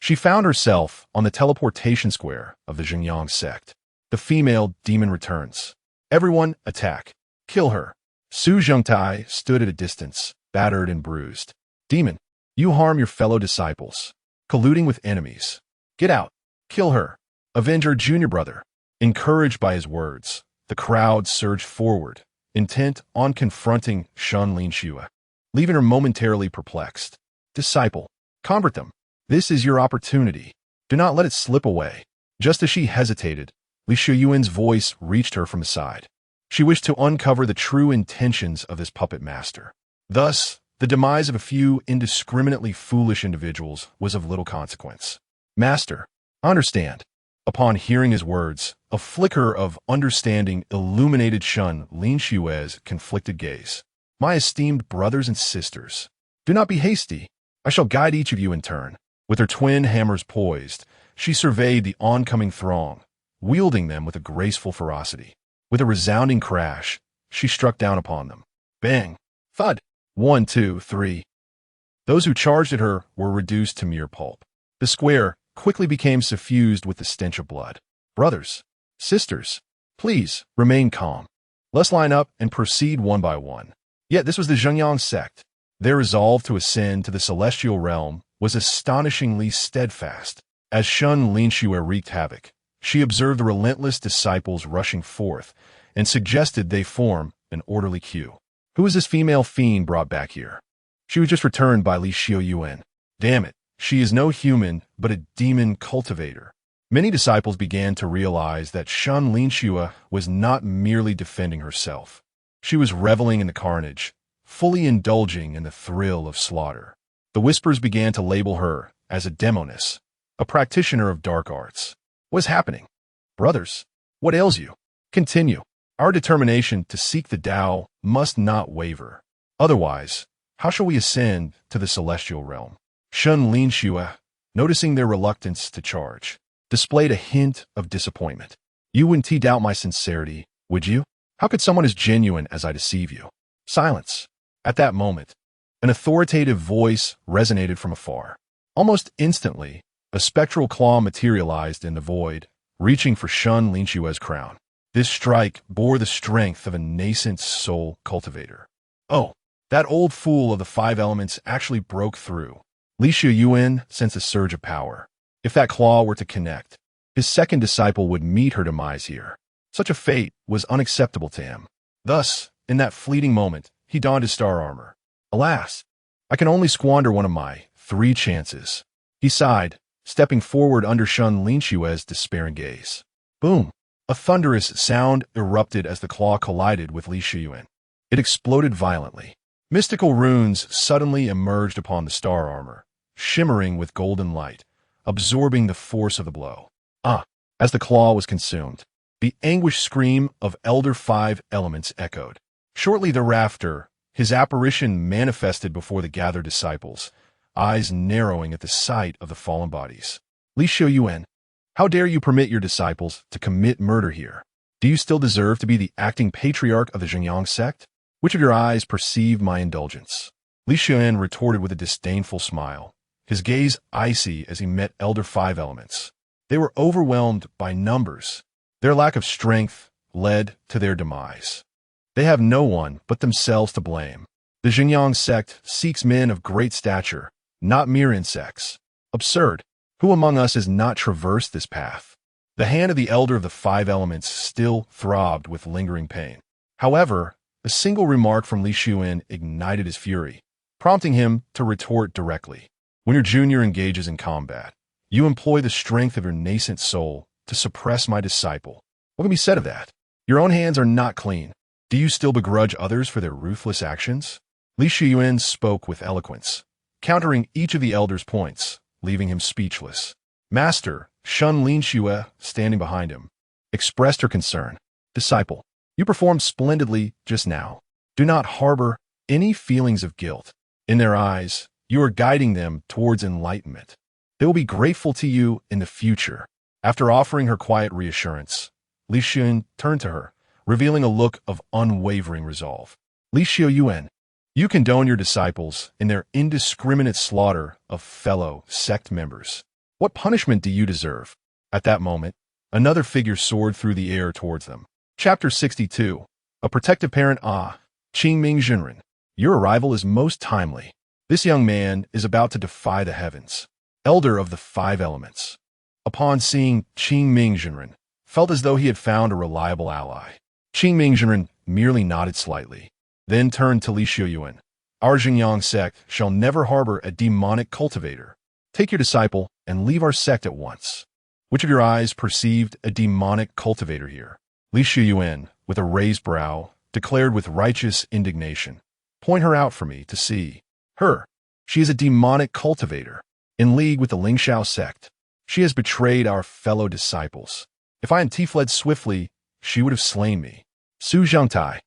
she found herself on the teleportation square of the Jingyang sect. The female demon returns. Everyone, attack. Kill her. Su Zhongtai stood at a distance, battered and bruised. Demon, you harm your fellow disciples, colluding with enemies. Get out. Kill her. Avenge her junior brother. Encouraged by his words, the crowd surged forward, intent on confronting Shen Linxue, leaving her momentarily perplexed. Disciple, convert them. This is your opportunity. Do not let it slip away. Just as she hesitated, Li Xiuyuan's voice reached her from the side. She wished to uncover the true intentions of this puppet master. Thus, the demise of a few indiscriminately foolish individuals was of little consequence. Master, understand. Upon hearing his words, a flicker of understanding illuminated Shen Linxue's conflicted gaze. My esteemed brothers and sisters, do not be hasty. I shall guide each of you in turn. With her twin hammers poised, she surveyed the oncoming throng, wielding them with a graceful ferocity. With a resounding crash, she struck down upon them. Bang! Thud! 1, 2, 3. Those who charged at her were reduced to mere pulp. The square quickly became suffused with the stench of blood. Brothers, sisters, please remain calm. Let's line up and proceed one by one. Yet this was the Jingyang sect. Their resolve to ascend to the celestial realm was astonishingly steadfast. As Shen Linxue wreaked havoc, she observed the relentless disciples rushing forth and suggested they form an orderly queue. Who is this female fiend brought back here? She was just returned by Li Xiuyuan. Damn it, she is no human but a demon cultivator. Many disciples began to realize that Shen Linxue was not merely defending herself. She was reveling in the carnage, fully indulging in the thrill of slaughter. The whispers began to label her as a demoness, a practitioner of dark arts. What is happening? Brothers, what ails you? Continue. Our determination to seek the Tao must not waver. Otherwise, how shall we ascend to the celestial realm? Shen Linxue, noticing their reluctance to charge, displayed a hint of disappointment. You wouldn't doubt my sincerity, would you? How could someone as genuine as I deceive you? Silence. At that moment, an authoritative voice resonated from afar. Almost instantly, a spectral claw materialized in the void, reaching for Shen Linxue's crown. This strike bore the strength of a nascent soul cultivator. Oh, that old fool of the 5 elements actually broke through. Li Xiuyuan sensed a surge of power. If that claw were to connect, his second disciple would meet her demise here. Such a fate was unacceptable to him. Thus, in that fleeting moment, he donned his star armor. Alas, I can only squander one of my 3 chances. He sighed, stepping forward under Shen Linxue's despairing gaze. Boom! A thunderous sound erupted as the claw collided with Li Xiuyuan. It exploded violently. Mystical runes suddenly emerged upon the star armor, shimmering with golden light, absorbing the force of the blow. As the claw was consumed, the anguished scream of Elder Five Elements echoed. Shortly thereafter, his apparition manifested before the gathered disciples, eyes narrowing at the sight of the fallen bodies. Li Xiuyuan, how dare you permit your disciples to commit murder here? Do you still deserve to be the acting patriarch of the Zhengyang sect? Which of your eyes perceived my indulgence? Li Xiuyuan retorted with a disdainful smile, his gaze icy as he met Elder Five Elements. They were overwhelmed by numbers. Their lack of strength led to their demise. They have no one but themselves to blame. The Zhengyang sect seeks men of great stature, not mere insects. Absurd. Who among us has not traversed this path? The hand of the Elder of the Five Elements still throbbed with lingering pain. However, a single remark from Li Xiuyuan ignited his fury, prompting him to retort directly. When your junior engages in combat, you employ the strength of your nascent soul to suppress my disciple. What can be said of that? Your own hands are not clean. Do you still begrudge others for their ruthless actions? Li Xiuyuan spoke with eloquence, countering each of the elder's points, leaving him speechless. Master, Shen Linxue, standing behind him, expressed her concern. Disciple, you performed splendidly just now. Do not harbor any feelings of guilt. In their eyes, you are guiding them towards enlightenment. They will be grateful to you in the future. After offering her quiet reassurance, Li Xiuyuan turned to her, revealing a look of unwavering resolve. Li Xiuyuan, you condone your disciples in their indiscriminate slaughter of fellow sect members. What punishment do you deserve? At that moment, another figure soared through the air towards them. Chapter 62. A Protective Parent. Qingming Zhenren. Your arrival is most timely. This young man is about to defy the heavens. Elder of the Five Elements. Upon seeing Qingming Zhenren, felt as though he had found a reliable ally. Qingming Zhenren merely nodded slightly, then turned to Li Xiuyuan. Our Zhengyang sect shall never harbor a demonic cultivator. Take your disciple and leave our sect at once. Which of your eyes perceived a demonic cultivator here? Li Xiuyuan, with a raised brow, declared with righteous indignation. Point her out for me to see. Her. She is a demonic cultivator, in league with the Linxue sect. She has betrayed our fellow disciples. If I had fled swiftly, she would have slain me. Su Zhangtai,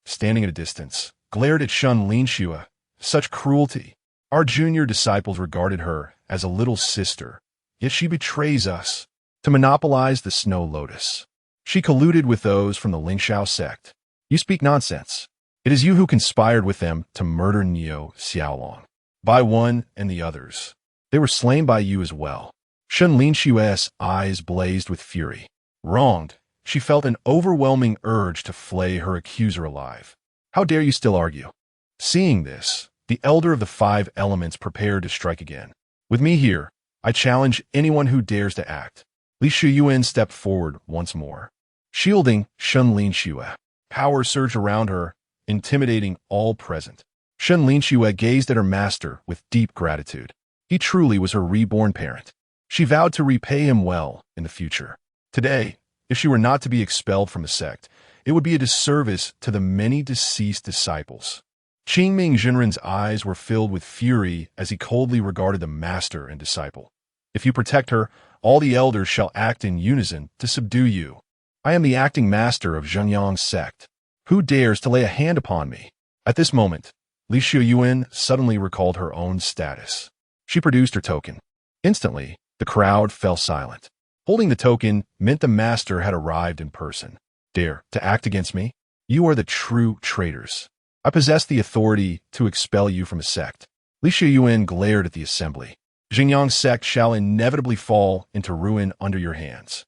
standing at a distance, glared at Shen Linxue. Such cruelty. Our junior disciples regarded her as a little sister, yet she betrays us to monopolize the Snow Lotus. She colluded with those from the Linxue sect. You speak nonsense. It is you who conspired with them to murder Neo Xiaolong. By one and the others. They were slain by you as well. Shen Linxue's eyes blazed with fury. Wronged, she felt an overwhelming urge to flay her accuser alive. How dare you still argue? Seeing this, the Elder of the Five Elements prepared to strike again. With me here, I challenge anyone who dares to act. Li Xiuyuan stepped forward once more, shielding Shen Linxue. Power surged around her, intimidating all present. Shen Linxue gazed at her master with deep gratitude. He truly was her reborn parent. She vowed to repay him well in the future. Today, if she were not to be expelled from the sect, it would be a disservice to the many deceased disciples. Qingming Zhenren's eyes were filled with fury as he coldly regarded the master and disciple. If you protect her, all the elders shall act in unison to subdue you. I am the acting master of Zhengyang sect. Who dares to lay a hand upon me? At this moment, Li Xiuyuan suddenly recalled her own status. She produced her token. Instantly, the crowd fell silent. Holding the token meant the master had arrived in person. Dare to act against me? You are the true traitors. I possess the authority to expel you from a sect. Li Xiuyuan glared at the assembly. Zhengyang sect shall inevitably fall into ruin under your hands.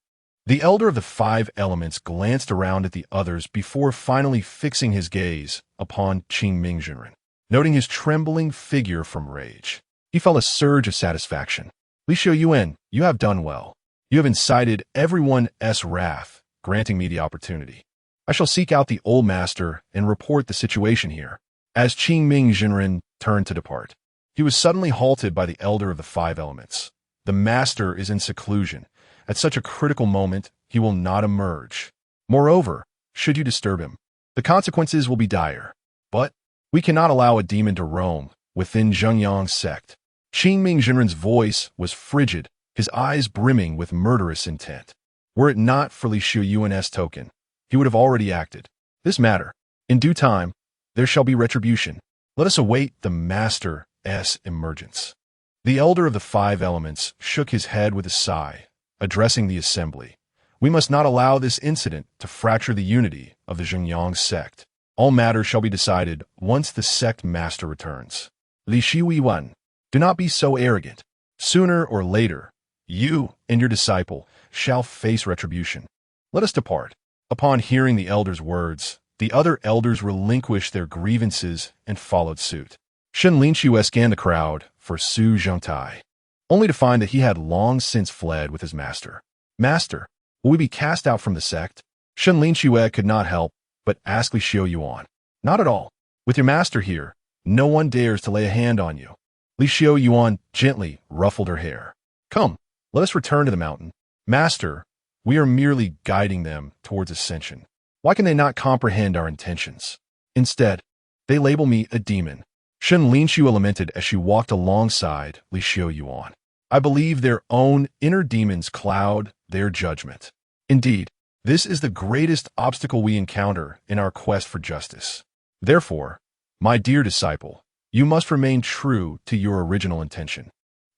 The Elder of the Five Elements glanced around at the others before finally fixing his gaze upon Qingming Zhenren. Noting his trembling figure from rage, he felt a surge of satisfaction. Li Xiuyuan, you have done well. You have incited everyone's wrath, granting me the opportunity. I shall seek out the old master and report the situation here. As Qingming Zhenren turned to depart, he was suddenly halted by the Elder of the Five Elements. The master is in seclusion. At such a critical moment, he will not emerge. Moreover, should you disturb him, the consequences will be dire. But we cannot allow a demon to roam within Zhengyang sect. Qingming Zhenren's voice was frigid, his eyes brimming with murderous intent. Were it not for Li Xiuyuan's token, he would have already acted. This matter. In due time, there shall be retribution. Let us await the Master's emergence. The elder of the 5 elements shook his head with a sigh, addressing the assembly. We must not allow this incident to fracture the unity of the Zhengyang sect. All matters shall be decided once the sect master returns. Li Xiuyuan, do not be so arrogant. Sooner or later, you and your disciple shall face retribution. Let us depart. Upon hearing the elder's words, the other elders relinquished their grievances and followed suit. Shen Linxue scanned the crowd for Su Zhongtai, only to find that he had long since fled with his master. Master, will we be cast out from the sect? Shen Linxue could not help but ask Li Xiuyuan. Not at all. With your master here, no one dares to lay a hand on you. Li Xiuyuan gently ruffled her hair. Come, let us return to the mountain. Master, we are merely guiding them towards ascension. Why can they not comprehend our intentions? Instead, they label me a demon. Shen Linxue lamented as she walked alongside Li Xiuyuan. I believe their own inner demons cloud their judgment. Indeed, this is the greatest obstacle we encounter in our quest for justice. Therefore, my dear disciple, you must remain true to your original intention.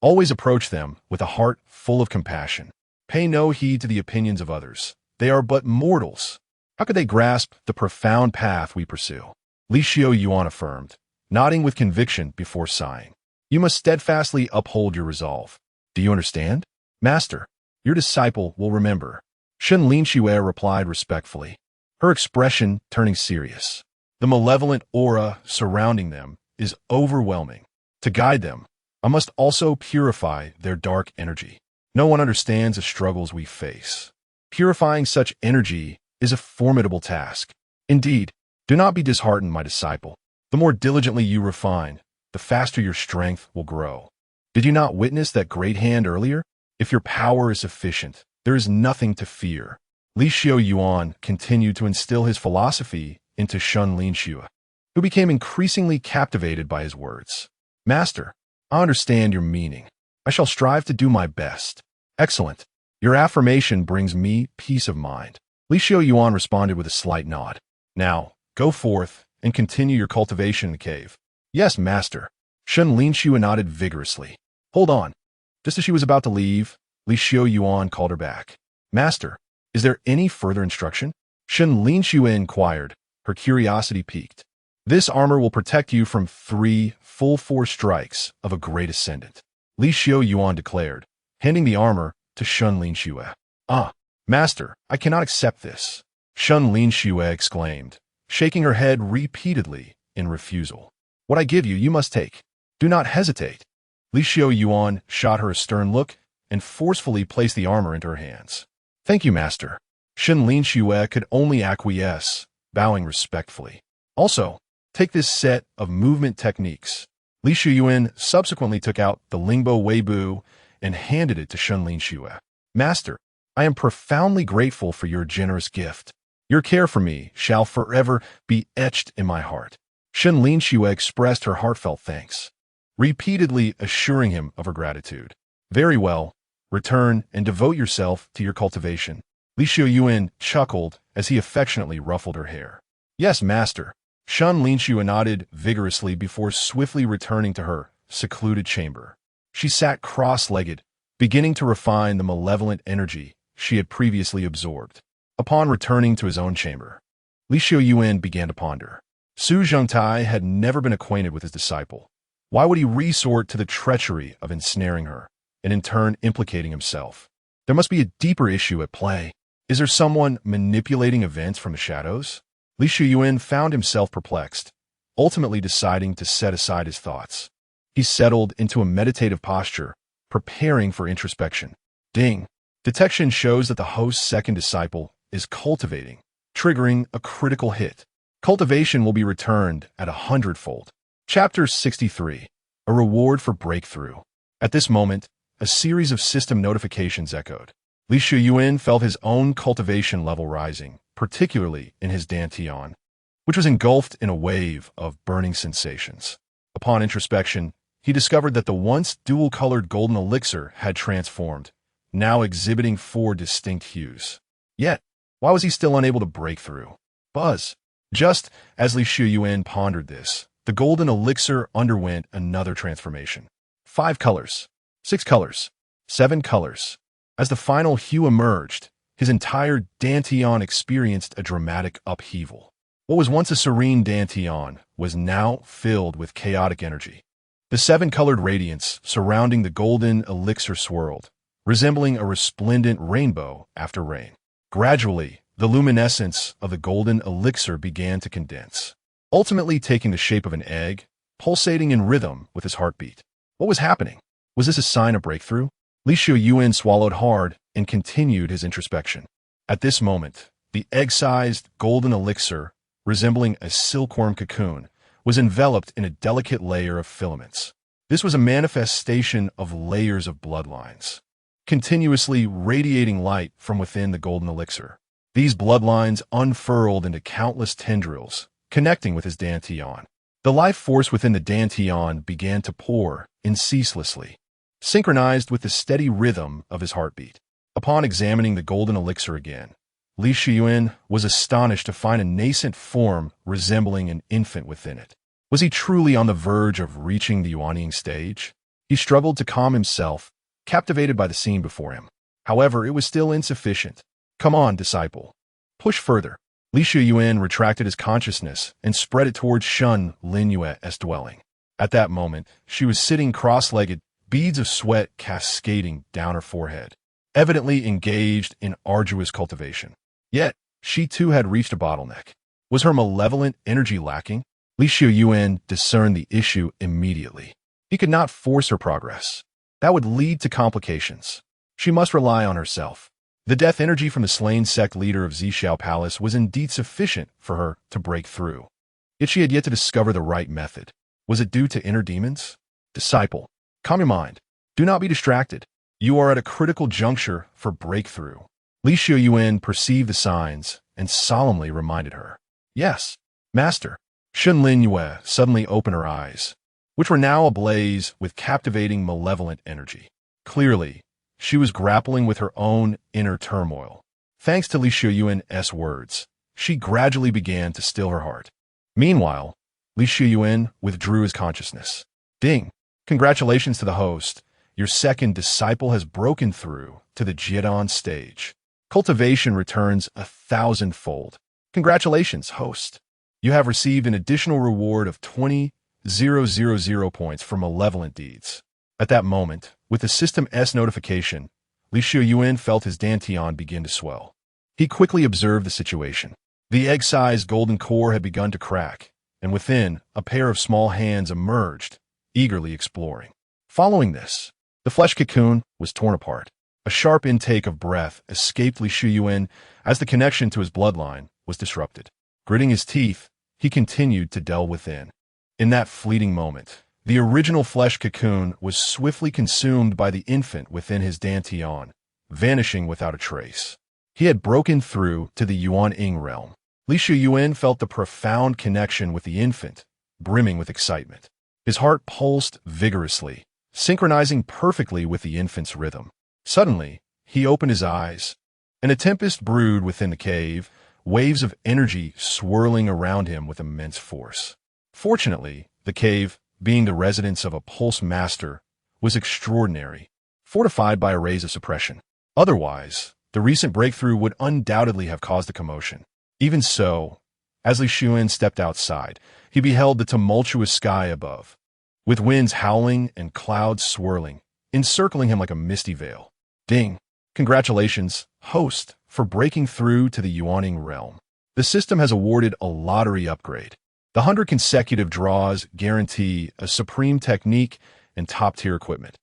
Always approach them with a heart full of compassion. Pay no heed to the opinions of others. They are but mortals. How could they grasp the profound path we pursue? Li Xiuyuan affirmed, nodding with conviction before sighing. You must steadfastly uphold your resolve. Do you understand? Master, your disciple will remember. Shen Linxue replied respectfully, her expression turning serious. The malevolent aura surrounding them is overwhelming. To guide them, I must also purify their dark energy. No one understands the struggles we face. Purifying such energy is a formidable task. Indeed, do not be disheartened, my disciple. The more diligently you refine, the faster your strength will grow. Did you not witness that great hand earlier? If your power is sufficient, there is nothing to fear. Li Xiuyuan continued to instill his philosophy into Shen Linxue, who became increasingly captivated by his words. Master, I understand your meaning. I shall strive to do my best. Excellent. Your affirmation brings me peace of mind. Li Xiuyuan responded with a slight nod. Now, go forth and continue your cultivation in the cave. Yes, master. Shen Linxue nodded vigorously. Hold on. Just as she was about to leave, Li Xiuyuan called her back. Master, is there any further instruction? Shen Linxue inquired, her curiosity piqued. This armor will protect you from 3 full force strikes of a great ascendant. Li Xiuyuan declared, handing the armor to Shen Linxue. Ah, master, I cannot accept this. Shen Linxue exclaimed, shaking her head repeatedly in refusal. What I give you, you must take. Do not hesitate. Li Xiuyuan shot her a stern look and forcefully placed the armor into her hands. Thank you, master. Shen Linxue could only acquiesce, bowing respectfully. Also, take this set of movement techniques. Li Xiuyuan subsequently took out the Lingbo Weibu and handed it to Shen Linxue. Master, I am profoundly grateful for your generous gift. Your care for me shall forever be etched in my heart. Shen Linxue expressed her heartfelt thanks, repeatedly assuring him of her gratitude. Very well, return and devote yourself to your cultivation. Li Xiuyuan chuckled as he affectionately ruffled her hair. Yes, master. Shen Linxue nodded vigorously before swiftly returning to her secluded chamber. She sat cross-legged, beginning to refine the malevolent energy she had previously absorbed. Upon returning to his own chamber, Li Xiuyuan began to ponder. Su Zhongtai had never been acquainted with his disciple. Why would he resort to the treachery of ensnaring her, and in turn implicating himself? There must be a deeper issue at play. Is there someone manipulating events from the shadows? Li Xiuyuan found himself perplexed, ultimately deciding to set aside his thoughts. He settled into a meditative posture, preparing for introspection. Ding! Detection shows that the host's second disciple is cultivating, triggering a critical hit. Cultivation will be returned at 100-fold. Chapter 63. A Reward for Breakthrough. At this moment, a series of system notifications echoed. Li Xiuyuan felt his own cultivation level rising, particularly in his dantian, which was engulfed in a wave of burning sensations. Upon introspection, he discovered that the once dual-colored golden elixir had transformed, now exhibiting 4 distinct hues. Yet, why was he still unable to break through? Buzz. Just as Li Xiuyuan pondered this, the golden elixir underwent another transformation. 5 colors, 6 colors, 7 colors. As the final hue emerged, his entire Dantian experienced a dramatic upheaval. What was once a serene Dantian was now filled with chaotic energy. The 7-colored radiance surrounding the golden elixir swirled, resembling a resplendent rainbow after rain. Gradually, the luminescence of the golden elixir began to condense, ultimately taking the shape of an egg, pulsating in rhythm with his heartbeat. What was happening? Was this a sign of breakthrough? Li Xiuyuan swallowed hard and continued his introspection. At this moment, the egg-sized golden elixir, resembling a silkworm cocoon, was enveloped in a delicate layer of filaments. This was a manifestation of layers of bloodlines, continuously radiating light from within the golden elixir. These bloodlines unfurled into countless tendrils, connecting with his Dantian. The life force within the Dantian began to pour in ceaselessly, synchronized with the steady rhythm of his heartbeat. Upon examining the golden elixir again, Li Xiuyuan was astonished to find a nascent form resembling an infant within it. Was he truly on the verge of reaching the Yuanying stage? He struggled to calm himself, captivated by the scene before him. However, it was still insufficient. Come on, disciple. Push further. Li Xiuyuan retracted his consciousness and spread it towards Shen Linxue's dwelling. At that moment, she was sitting cross-legged, beads of sweat cascading down her forehead, evidently engaged in arduous cultivation. Yet, she too had reached a bottleneck. Was her malevolent energy lacking? Li Xiuyuan discerned the issue immediately. He could not force her progress. That would lead to complications. She must rely on herself. The death energy from the slain sect leader of Zhixiao Palace was indeed sufficient for her to break through. Yet she had yet to discover the right method. Was it due to inner demons? Disciple, calm your mind. Do not be distracted. You are at a critical juncture for breakthrough. Li Xiuyuan perceived the signs and solemnly reminded her. Yes, master. Shen Linxue suddenly opened her eyes, which were now ablaze with captivating malevolent energy. Clearly, she was grappling with her own inner turmoil. Thanks to Li Xiuyuan's words, she gradually began to still her heart. Meanwhile, Li Xiuyuan withdrew his consciousness. Ding! Congratulations to the host. Your second disciple has broken through to the Jiedan stage. Cultivation returns 1,000-fold. Congratulations, host. You have received an additional reward of 20,000 points for malevolent deeds. At that moment, with the system's notification, Li Xiuyuan felt his Dantian begin to swell. He quickly observed the situation. The egg-sized golden core had begun to crack, and within, a pair of small hands emerged, eagerly exploring. Following this, the flesh cocoon was torn apart. A sharp intake of breath escaped Li Xiuyuan as the connection to his bloodline was disrupted. Gritting his teeth, he continued to delve within. In that fleeting moment, the original flesh cocoon was swiftly consumed by the infant within his Dantian, vanishing without a trace. He had broken through to the Yuanying realm. Li Xiuyuan felt the profound connection with the infant, brimming with excitement. His heart pulsed vigorously, synchronizing perfectly with the infant's rhythm. Suddenly, he opened his eyes, and a tempest brewed within the cave, waves of energy swirling around him with immense force. Fortunately, the cave, being the residence of a pulse master, was extraordinary, fortified by arrays of suppression. Otherwise, the recent breakthrough would undoubtedly have caused a commotion. Even so, as Li Xiuyuan stepped outside, he beheld the tumultuous sky above, with winds howling and clouds swirling, encircling him like a misty veil. Ding! Congratulations, host, for breaking through to the Yuanying realm. The system has awarded a lottery upgrade. The 100 consecutive draws guarantee a supreme technique and top-tier equipment.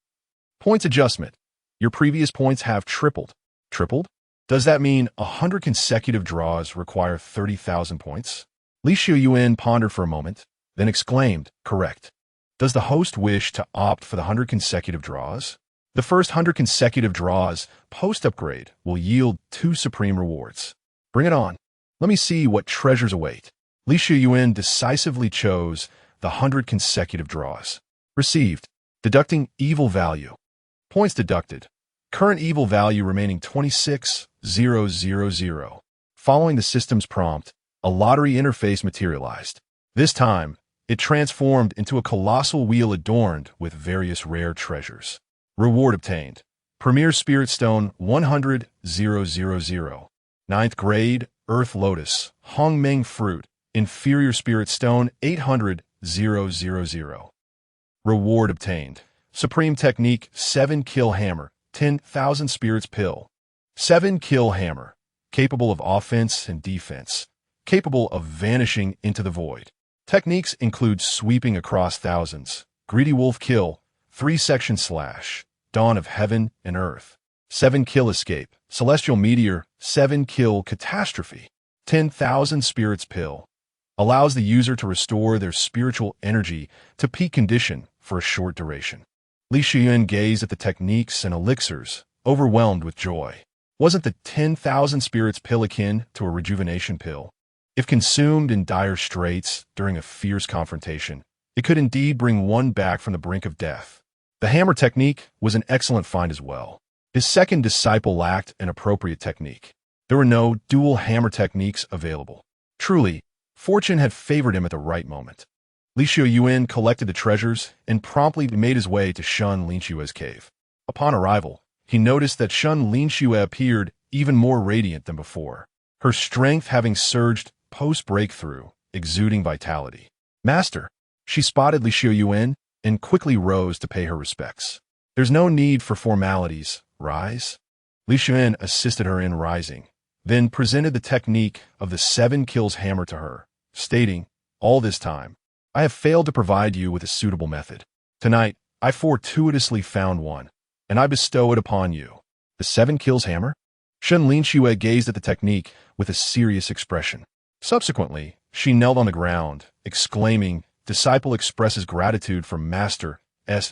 Points adjustment. Your previous points have tripled. Tripled? Does that mean 100 consecutive draws require 30,000 points? Li Xiuyuan pondered for a moment, then exclaimed, correct. Does the host wish to opt for the 100 consecutive draws? The first 100 consecutive draws post-upgrade will yield 2 supreme rewards. Bring it on. Let me see what treasures await. Li Xiuyuan decisively chose the 100 consecutive draws. Received. Deducting evil value. Points deducted. Current evil value remaining 26,000. Following the system's prompt, a lottery interface materialized. This time, it transformed into a colossal wheel adorned with various rare treasures. Reward obtained. Premier Spirit Stone 100,000. Ninth grade, Earth Lotus, Hongmeng Fruit, Inferior Spirit Stone 800,000. Reward obtained. Supreme Technique 7-Kill Hammer, 10,000 Spirits Pill. 7-Kill Hammer, capable of offense and defense, capable of vanishing into the void. Techniques include sweeping across thousands, Greedy Wolf Kill, 3-Section Slash, Dawn of Heaven and Earth. 7-Kill Escape, Celestial Meteor, 7-Kill Catastrophe. 10,000 Spirits Pill. Allows the user to restore their spiritual energy to peak condition for a short duration. Li Xiuyuan gazed at the techniques and elixirs, overwhelmed with joy. Wasn't the 10,000 Spirits Pill akin to a rejuvenation pill? If consumed in dire straits during a fierce confrontation, it could indeed bring one back from the brink of death. The hammer technique was an excellent find as well. His second disciple lacked an appropriate technique. There were no dual hammer techniques available. Truly, fortune had favored him at the right moment. Li Xiuyuan collected the treasures and promptly made his way to Shen Linxue's cave. Upon arrival, he noticed that Shen Linxue appeared even more radiant than before, her strength having surged post-breakthrough, exuding vitality. Master, she spotted Li Xiuyuan and quickly rose to pay her respects. There's no need for formalities. Rise. Li Xiuyuan assisted her in rising, then presented the technique of the 7 kills hammer to her, stating, all this time, I have failed to provide you with a suitable method. Tonight, I fortuitously found one, and I bestow it upon you. The 7 kills hammer? Shen Linxue gazed at the technique with a serious expression. Subsequently, she knelt on the ground, exclaiming, Disciple expresses gratitude for Master's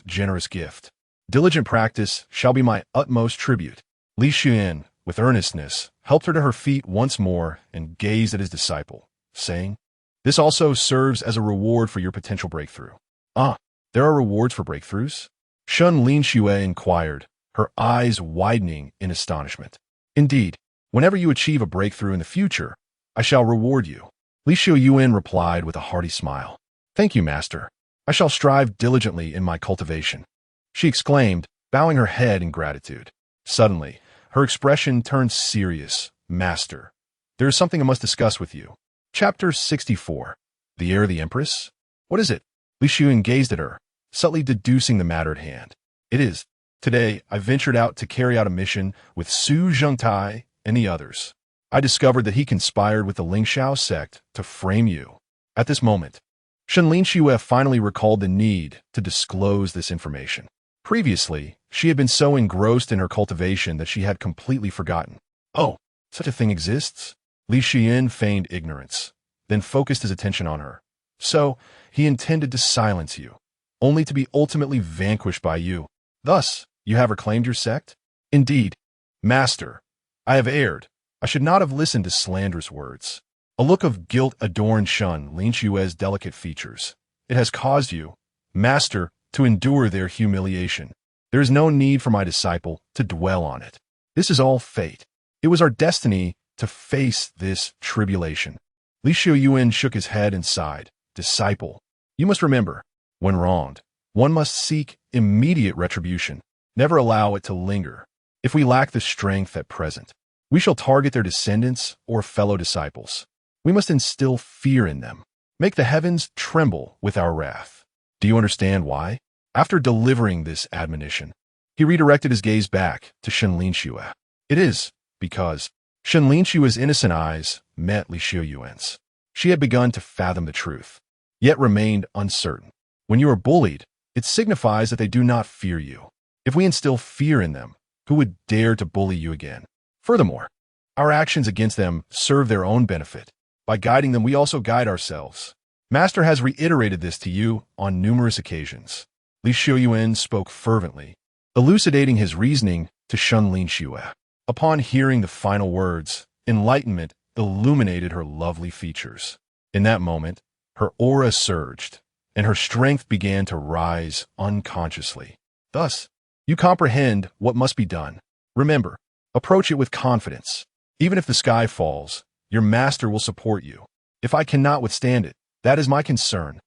generous gift. Diligent practice shall be my utmost tribute. Li Xiuyuan, with earnestness, helped her to her feet once more and gazed at his disciple, saying, This also serves as a reward for your potential breakthrough. Ah, there are rewards for breakthroughs? Shen Linxue inquired, her eyes widening in astonishment. Indeed, whenever you achieve a breakthrough in the future, I shall reward you. Li Xiuyuan replied with a hearty smile. Thank you, Master. I shall strive diligently in my cultivation. She exclaimed, bowing her head in gratitude. Suddenly, her expression turned serious. Master, there is something I must discuss with you. Chapter 64. The Heir of the Empress? What is it? Li Xiuyuan gazed at her, subtly deducing the matter at hand. It is. Today, I ventured out to carry out a mission with Su Zhengtai and the others. I discovered that he conspired with the Linxue sect to frame you. At this moment, Shen Linxue finally recalled the need to disclose this information. Previously, she had been so engrossed in her cultivation that she had completely forgotten. Oh, such a thing exists? Li Xiuyuan feigned ignorance, then focused his attention on her. So, he intended to silence you, only to be ultimately vanquished by you. Thus, you have reclaimed your sect? Indeed. Master, I have erred. I should not have listened to slanderous words. A look of guilt adorned Shen Linxue's delicate features. It has caused you, Master, to endure their humiliation. There is no need for my disciple to dwell on it. This is all fate. It was our destiny to face this tribulation. Li Xiuyuan shook his head and sighed. Disciple, you must remember, when wronged, one must seek immediate retribution. Never allow it to linger. If we lack the strength at present, we shall target their descendants or fellow disciples. We must instill fear in them. Make the heavens tremble with our wrath. Do you understand why? After delivering this admonition, he redirected his gaze back to Shen Linxue. It is because Shen Linxue's innocent eyes met Li Xiuyuan's. She had begun to fathom the truth, yet remained uncertain. When you are bullied, it signifies that they do not fear you. If we instill fear in them, who would dare to bully you again? Furthermore, our actions against them serve their own benefit. By guiding them, we also guide ourselves. Master has reiterated this to you on numerous occasions. Li Xiuyuan spoke fervently, elucidating his reasoning to Shen Linxue. Upon hearing the final words, enlightenment illuminated her lovely features. In that moment, her aura surged, and her strength began to rise unconsciously. Thus, you comprehend what must be done. Remember, approach it with confidence. Even if the sky falls, your master will support you. If I cannot withstand it, that is my concern.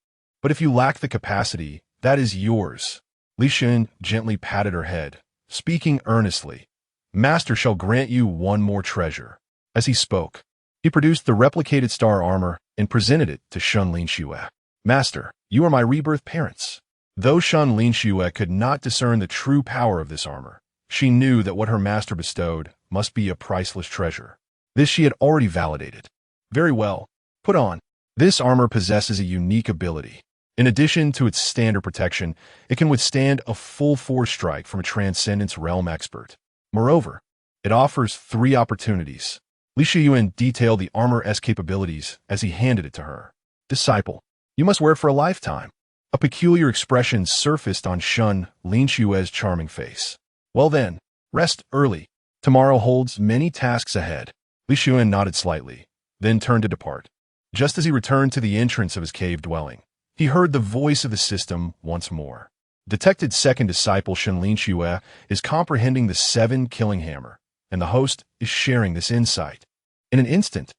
But if you lack the capacity, that is yours. Li Xiuyuan gently patted her head, speaking earnestly. Master shall grant you one more treasure. As he spoke, he produced the replicated star armor and presented it to Shen Linxue. Master, you are my rebirth parents. Though Shen Linxue could not discern the true power of this armor, she knew that what her master bestowed must be a priceless treasure. This she had already validated. Very well. Put on. This armor possesses a unique ability. In addition to its standard protection, it can withstand a full force strike from a Transcendence Realm expert. Moreover, it offers 3 opportunities. Li Xiuyuan detailed the armor's capabilities as he handed it to her. Disciple, you must wear it for a lifetime. A peculiar expression surfaced on Shen Linxue's charming face. Well then, rest early. Tomorrow holds many tasks ahead. Li Xiuyuan nodded slightly, then turned to depart. Just as he returned to the entrance of his cave dwelling, he heard the voice of the system once more. Detected second disciple Shen Linxue is comprehending the 7 killing hammer, and the host is sharing this insight. In an instant,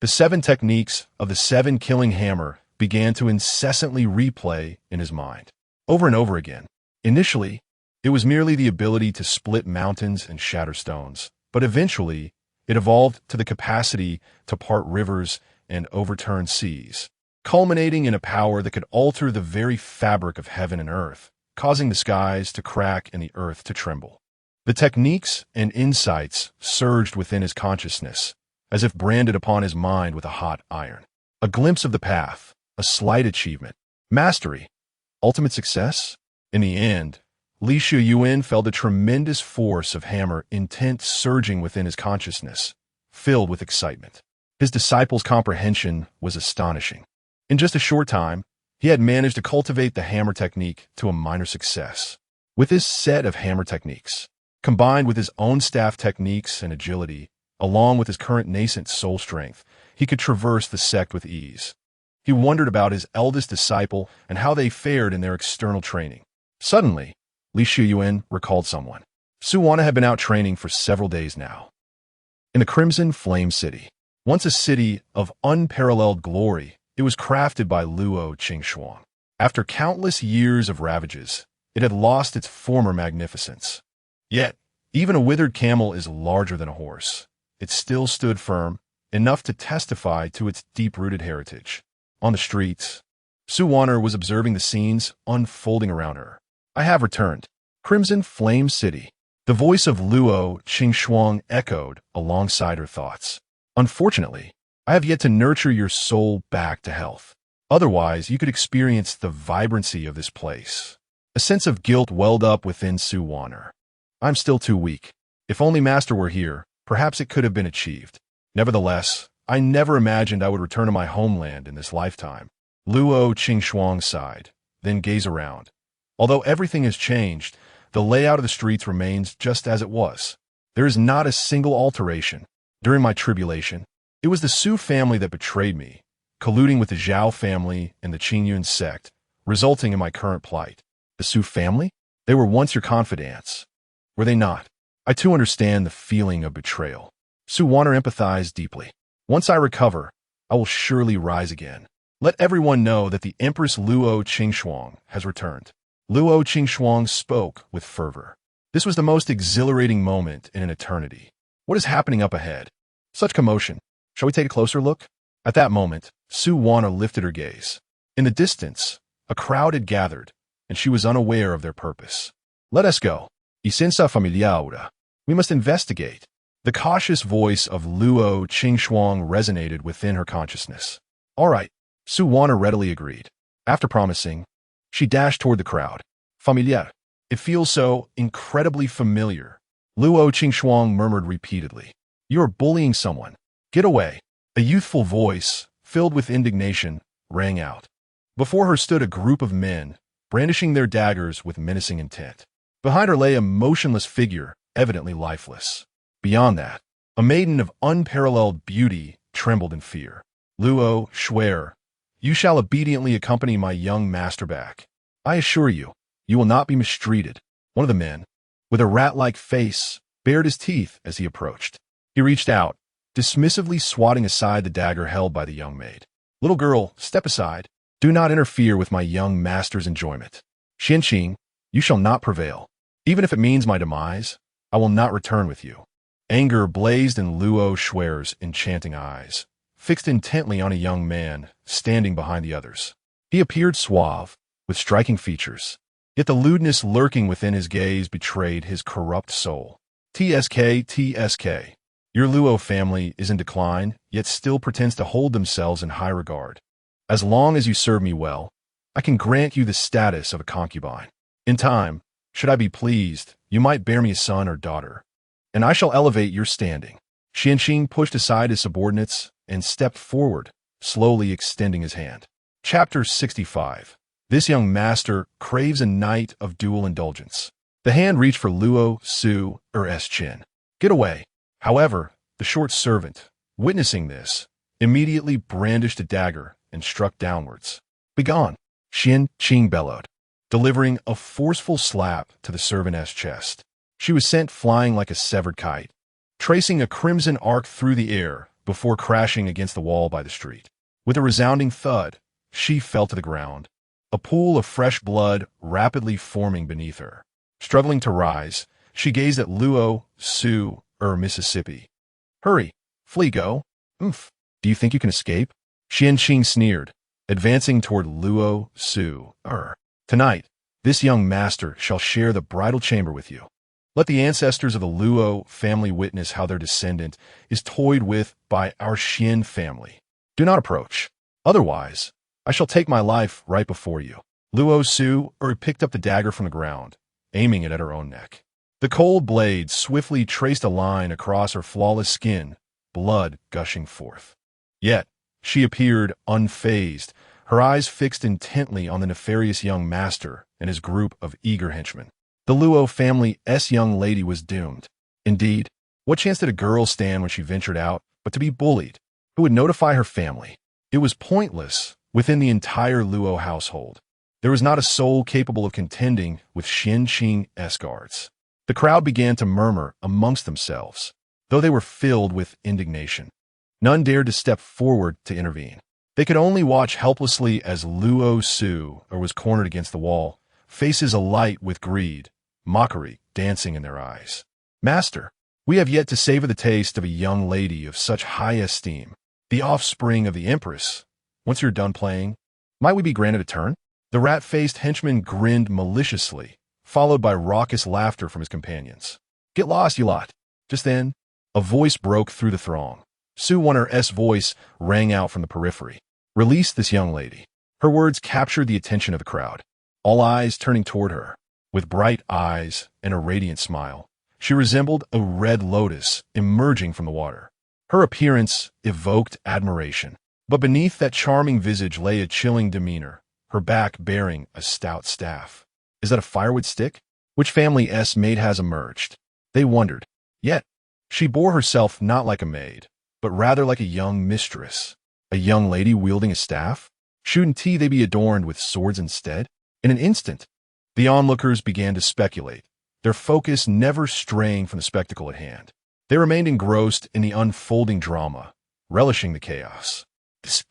the 7 techniques of the 7 killing hammer began to incessantly replay in his mind, over and over again. Initially, it was merely the ability to split mountains and shatter stones, but eventually, it evolved to the capacity to part rivers and overturn seas, culminating in a power that could alter the very fabric of heaven and earth, causing the skies to crack and the earth to tremble. The techniques and insights surged within his consciousness, as if branded upon his mind with a hot iron. A glimpse of the path, a slight achievement, mastery, ultimate success? In the end, Li Xiuyuan felt a tremendous force of hammer intent surging within his consciousness, filled with excitement. His disciple's comprehension was astonishing. In just a short time, he had managed to cultivate the hammer technique to a minor success. With this set of hammer techniques, combined with his own staff techniques and agility, along with his current nascent soul strength, he could traverse the sect with ease. He wondered about his eldest disciple and how they fared in their external training. Suddenly, Li Xiuyuan recalled someone. Wan'er had been out training for several days now. In the Crimson Flame City, once a city of unparalleled glory, it was crafted by Luo Qingxuang. After countless years of ravages, it had lost its former magnificence. Yet, even a withered camel is larger than a horse. It still stood firm, enough to testify to its deep-rooted heritage. On the streets, Wan'er was observing the scenes unfolding around her. I have returned. Crimson Flame City. The voice of Luo Qingxuang echoed alongside her thoughts. Unfortunately, I have yet to nurture your soul back to health. Otherwise, you could experience the vibrancy of this place. A sense of guilt welled up within Wan'er. I'm still too weak. If only Master were here, perhaps it could have been achieved. Nevertheless, I never imagined I would return to my homeland in this lifetime. Luo Qingxuang sighed, then gazed around. Although everything has changed, the layout of the streets remains just as it was. There is not a single alteration. During my tribulation, it was the Su family that betrayed me, colluding with the Zhao family and the Qingyun sect, resulting in my current plight. The Su family? They were once your confidants. Were they not? I too understand the feeling of betrayal. Wan'er empathized deeply. Once I recover, I will surely rise again. Let everyone know that the Empress Luo Qingxuang has returned. Luo Qingxuang spoke with fervor. This was the most exhilarating moment in an eternity. What is happening up ahead? Such commotion. Shall we take a closer look? At that moment, Wan'er lifted her gaze. In the distance, a crowd had gathered, and she was unaware of their purpose. Let us go. Y senza familiaura. We must investigate. The cautious voice of Luo Qingxuang resonated within her consciousness. All right, Wan'er readily agreed. After promising, she dashed toward the crowd. Familiar. It feels so incredibly familiar. Luo Qingxuang murmured repeatedly. You are bullying someone. Get away. A youthful voice, filled with indignation, rang out. Before her stood a group of men, brandishing their daggers with menacing intent. Behind her lay a motionless figure, evidently lifeless. Beyond that, a maiden of unparalleled beauty trembled in fear. Luo, swear, you shall obediently accompany my young master back. I assure you, you will not be mistreated. One of the men, with a rat-like face, bared his teeth as he approached. He reached out, dismissively swatting aside the dagger held by the young maid. "Little girl, step aside. Do not interfere with my young master's enjoyment. Xianqing, you shall not prevail. Even if it means my demise, I will not return with you." Anger blazed in Li Xiuyuan's enchanting eyes, fixed intently on a young man standing behind the others. He appeared suave, with striking features, yet the lewdness lurking within his gaze betrayed his corrupt soul. TSK. Your Luo family is in decline, yet still pretends to hold themselves in high regard. As long as you serve me well, I can grant you the status of a concubine. In time, should I be pleased, you might bear me a son or daughter, and I shall elevate your standing." Xianqing pushed aside his subordinates and stepped forward, slowly extending his hand. Chapter 65. This young master craves a night of dual indulgence. The hand reached for Luo Su's chin. "Get away." However, the short servant, witnessing this, immediately brandished a dagger and struck downwards. "Begone!" Xianqing bellowed, delivering a forceful slap to the servant's chest. She was sent flying like a severed kite, tracing a crimson arc through the air before crashing against the wall by the street. With a resounding thud, she fell to the ground, a pool of fresh blood rapidly forming beneath her. Struggling to rise, she gazed at Luo Su Mississippi. "Hurry, flee, go. Oomph. Do you think you can escape?" Xianqing sneered, advancing toward Luo Su. "Tonight, this young master shall share the bridal chamber with you. Let the ancestors of the Luo family witness how their descendant is toyed with by our Xian family. Do not approach. Otherwise, I shall take my life right before you." Luo Su picked up the dagger from the ground, aiming it at her own neck. The cold blade swiftly traced a line across her flawless skin, blood gushing forth. Yet, she appeared unfazed, her eyes fixed intently on the nefarious young master and his group of eager henchmen. The Luo family's young lady was doomed. Indeed, what chance did a girl stand when she ventured out but to be bullied? Who would notify her family? It was pointless within the entire Luo household. There was not a soul capable of contending with Xianqing's guards. The crowd began to murmur amongst themselves, though they were filled with indignation. None dared to step forward to intervene. They could only watch helplessly as Luo Su was cornered against the wall, faces alight with greed, mockery dancing in their eyes. "Master, we have yet to savor the taste of a young lady of such high esteem, the offspring of the Empress. Once you're done playing, might we be granted a turn?" The rat-faced henchman grinned maliciously, followed by raucous laughter from his companions. "Get lost, you lot." Just then, a voice broke through the throng. Wan'er's voice rang out from the periphery. "Release this young lady." Her words captured the attention of the crowd, all eyes turning toward her. With bright eyes and a radiant smile, she resembled a red lotus emerging from the water. Her appearance evoked admiration, but beneath that charming visage lay a chilling demeanor, her back bearing a stout staff. Is that a firewood stick? Which family's maid has emerged? They wondered. Yet, she bore herself not like a maid, but rather like a young mistress. A young lady wielding a staff? Shouldn't they be adorned with swords instead? In an instant, the onlookers began to speculate, their focus never straying from the spectacle at hand. They remained engrossed in the unfolding drama, relishing the chaos. This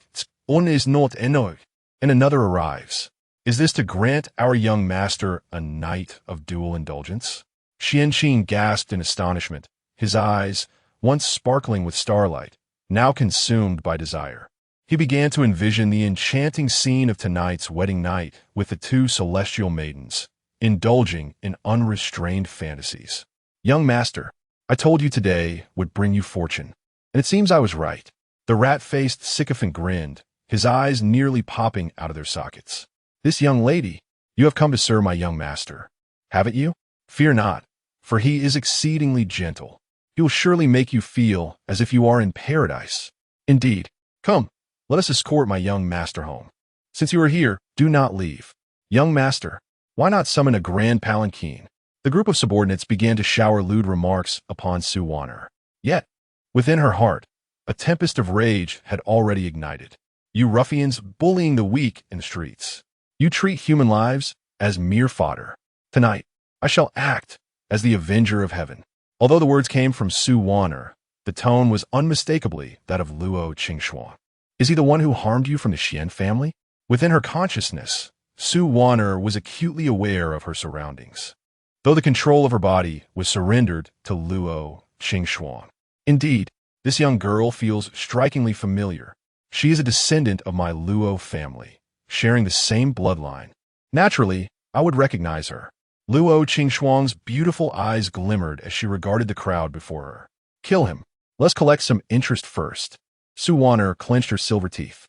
one is not enough, and another arrives. Is this to grant our young master a night of dual indulgence? Xianqing gasped in astonishment, his eyes, once sparkling with starlight, now consumed by desire. He began to envision the enchanting scene of tonight's wedding night with the two celestial maidens, indulging in unrestrained fantasies. "Young master, I told you today would bring you fortune, and it seems I was right." The rat-faced sycophant grinned, his eyes nearly popping out of their sockets. "This young lady, you have come to serve my young master, haven't you? Fear not, for he is exceedingly gentle. He will surely make you feel as if you are in paradise. Indeed, come, let us escort my young master home. Since you are here, do not leave. Young master, why not summon a grand palanquin?" The group of subordinates began to shower lewd remarks upon Wan'er. Yet, within her heart, a tempest of rage had already ignited. "You ruffians bullying the weak in the streets. You treat human lives as mere fodder. Tonight, I shall act as the avenger of heaven. Although the words came from Wan'er, the tone was unmistakably that of Li Xiuyuan. Is he the one who harmed you from the Xian family? Within her consciousness, Wan'er was acutely aware of her surroundings, though the control of her body was surrendered to Li Xiuyuan. Indeed, this young girl feels strikingly familiar. She is a descendant of my Luo family, sharing the same bloodline. Naturally, I would recognize her. Luo Xiuyuan's beautiful eyes glimmered as she regarded the crowd before her. Kill him. Let's collect some interest first. Wan'er clenched her silver teeth.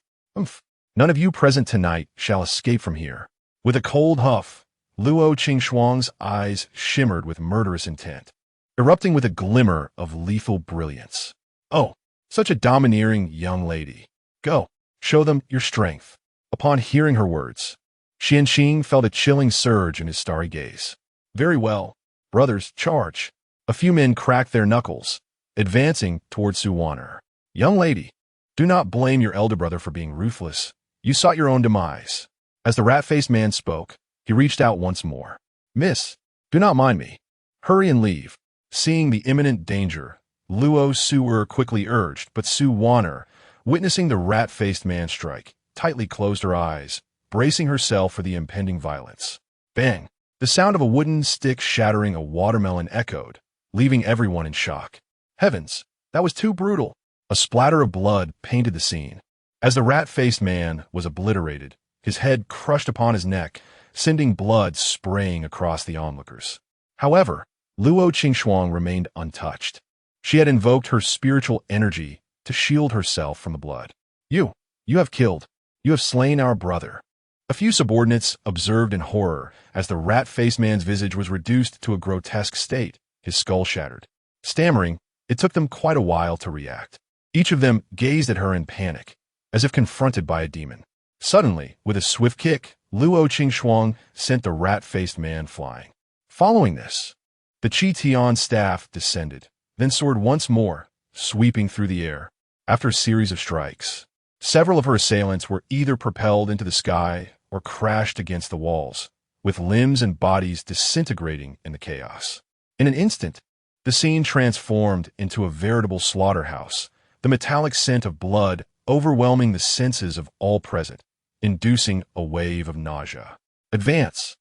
None of you present tonight shall escape from here. With a cold huff, Luo Xiuyuan's eyes shimmered with murderous intent, erupting with a glimmer of lethal brilliance. Oh, such a domineering young lady. Go, show them your strength. Upon hearing her words, Xianqing felt a chilling surge in his starry gaze. Very well, brothers, charge. A few men cracked their knuckles, advancing towards Wan'er. Young lady, do not blame your elder brother for being ruthless. You sought your own demise. As the rat-faced man spoke, he reached out once more. Miss, do not mind me. Hurry and leave. Seeing the imminent danger, Luo Xiuyuan quickly urged, but Wan'er, witnessing the rat-faced man strike, tightly closed her eyes, bracing herself for the impending violence. Bang! The sound of a wooden stick shattering a watermelon echoed, leaving everyone in shock. Heavens, that was too brutal. A splatter of blood painted the scene. As the rat-faced man was obliterated, his head crushed upon his neck, sending blood spraying across the onlookers. However, Luo Xiuyuan remained untouched. She had invoked her spiritual energy to shield herself from the blood. You have killed. You have slain our brother. A few subordinates observed in horror as the rat-faced man's visage was reduced to a grotesque state, his skull shattered. Stammering, it took them quite a while to react. Each of them gazed at her in panic, as if confronted by a demon. Suddenly, with a swift kick, Luo Xiuyuan sent the rat-faced man flying. Following this, the Qi Tian staff descended, then soared once more, sweeping through the air. After a series of strikes, several of her assailants were either propelled into the sky or crashed against the walls, with limbs and bodies disintegrating in the chaos. In an instant, the scene transformed into a veritable slaughterhouse, the metallic scent of blood overwhelming the senses of all present, inducing a wave of nausea. Advance!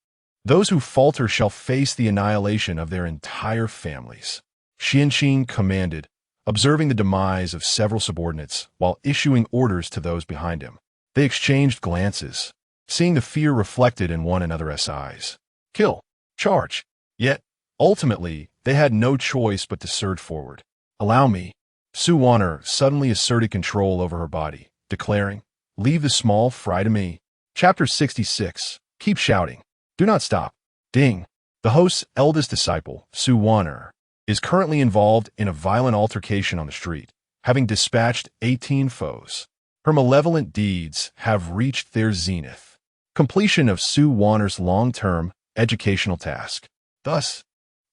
Those who falter shall face the annihilation of their entire families. Xianqing commanded, observing the demise of several subordinates while issuing orders to those behind him. They exchanged glances, seeing the fear reflected in one another's eyes. Kill! Charge! Yet, ultimately, they had no choice but to surge forward. Allow me. Wan'er suddenly asserted control over her body, declaring, Leave the small fry to me. Chapter 66. Keep shouting. Do not stop. Ding. The host's eldest disciple, Wan'er, is currently involved in a violent altercation on the street, having dispatched 18 foes. Her malevolent deeds have reached their zenith. Completion of Wan'er's long-term educational task. Thus,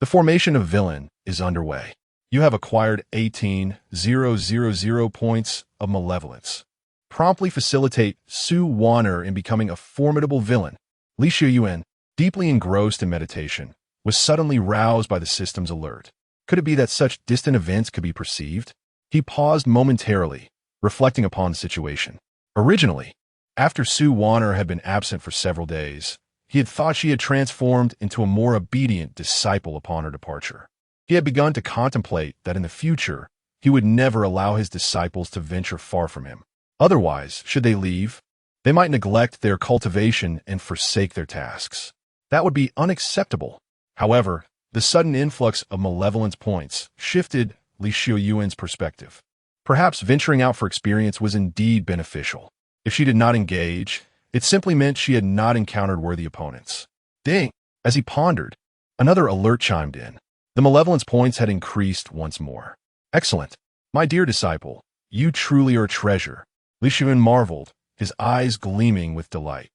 the formation of villain is underway. You have acquired 18,000 points of malevolence. Promptly facilitate Wan'er in becoming a formidable villain. Li Xiuyuan, deeply engrossed in meditation, was suddenly roused by the system's alert. Could it be that such distant events could be perceived? He paused momentarily, reflecting upon the situation. Originally, after Wan'er had been absent for several days, he had thought she had transformed into a more obedient disciple upon her departure. He had begun to contemplate that in the future, he would never allow his disciples to venture far from him. Otherwise, should they leave, they might neglect their cultivation and forsake their tasks. That would be unacceptable. However, the sudden influx of malevolence points shifted Li Xiuyuan's perspective. Perhaps venturing out for experience was indeed beneficial. If she did not engage, it simply meant she had not encountered worthy opponents. Ding! As he pondered, another alert chimed in. The malevolence points had increased once more. Excellent. My dear disciple, you truly are a treasure. Li Xiuyuan marveled, his eyes gleaming with delight.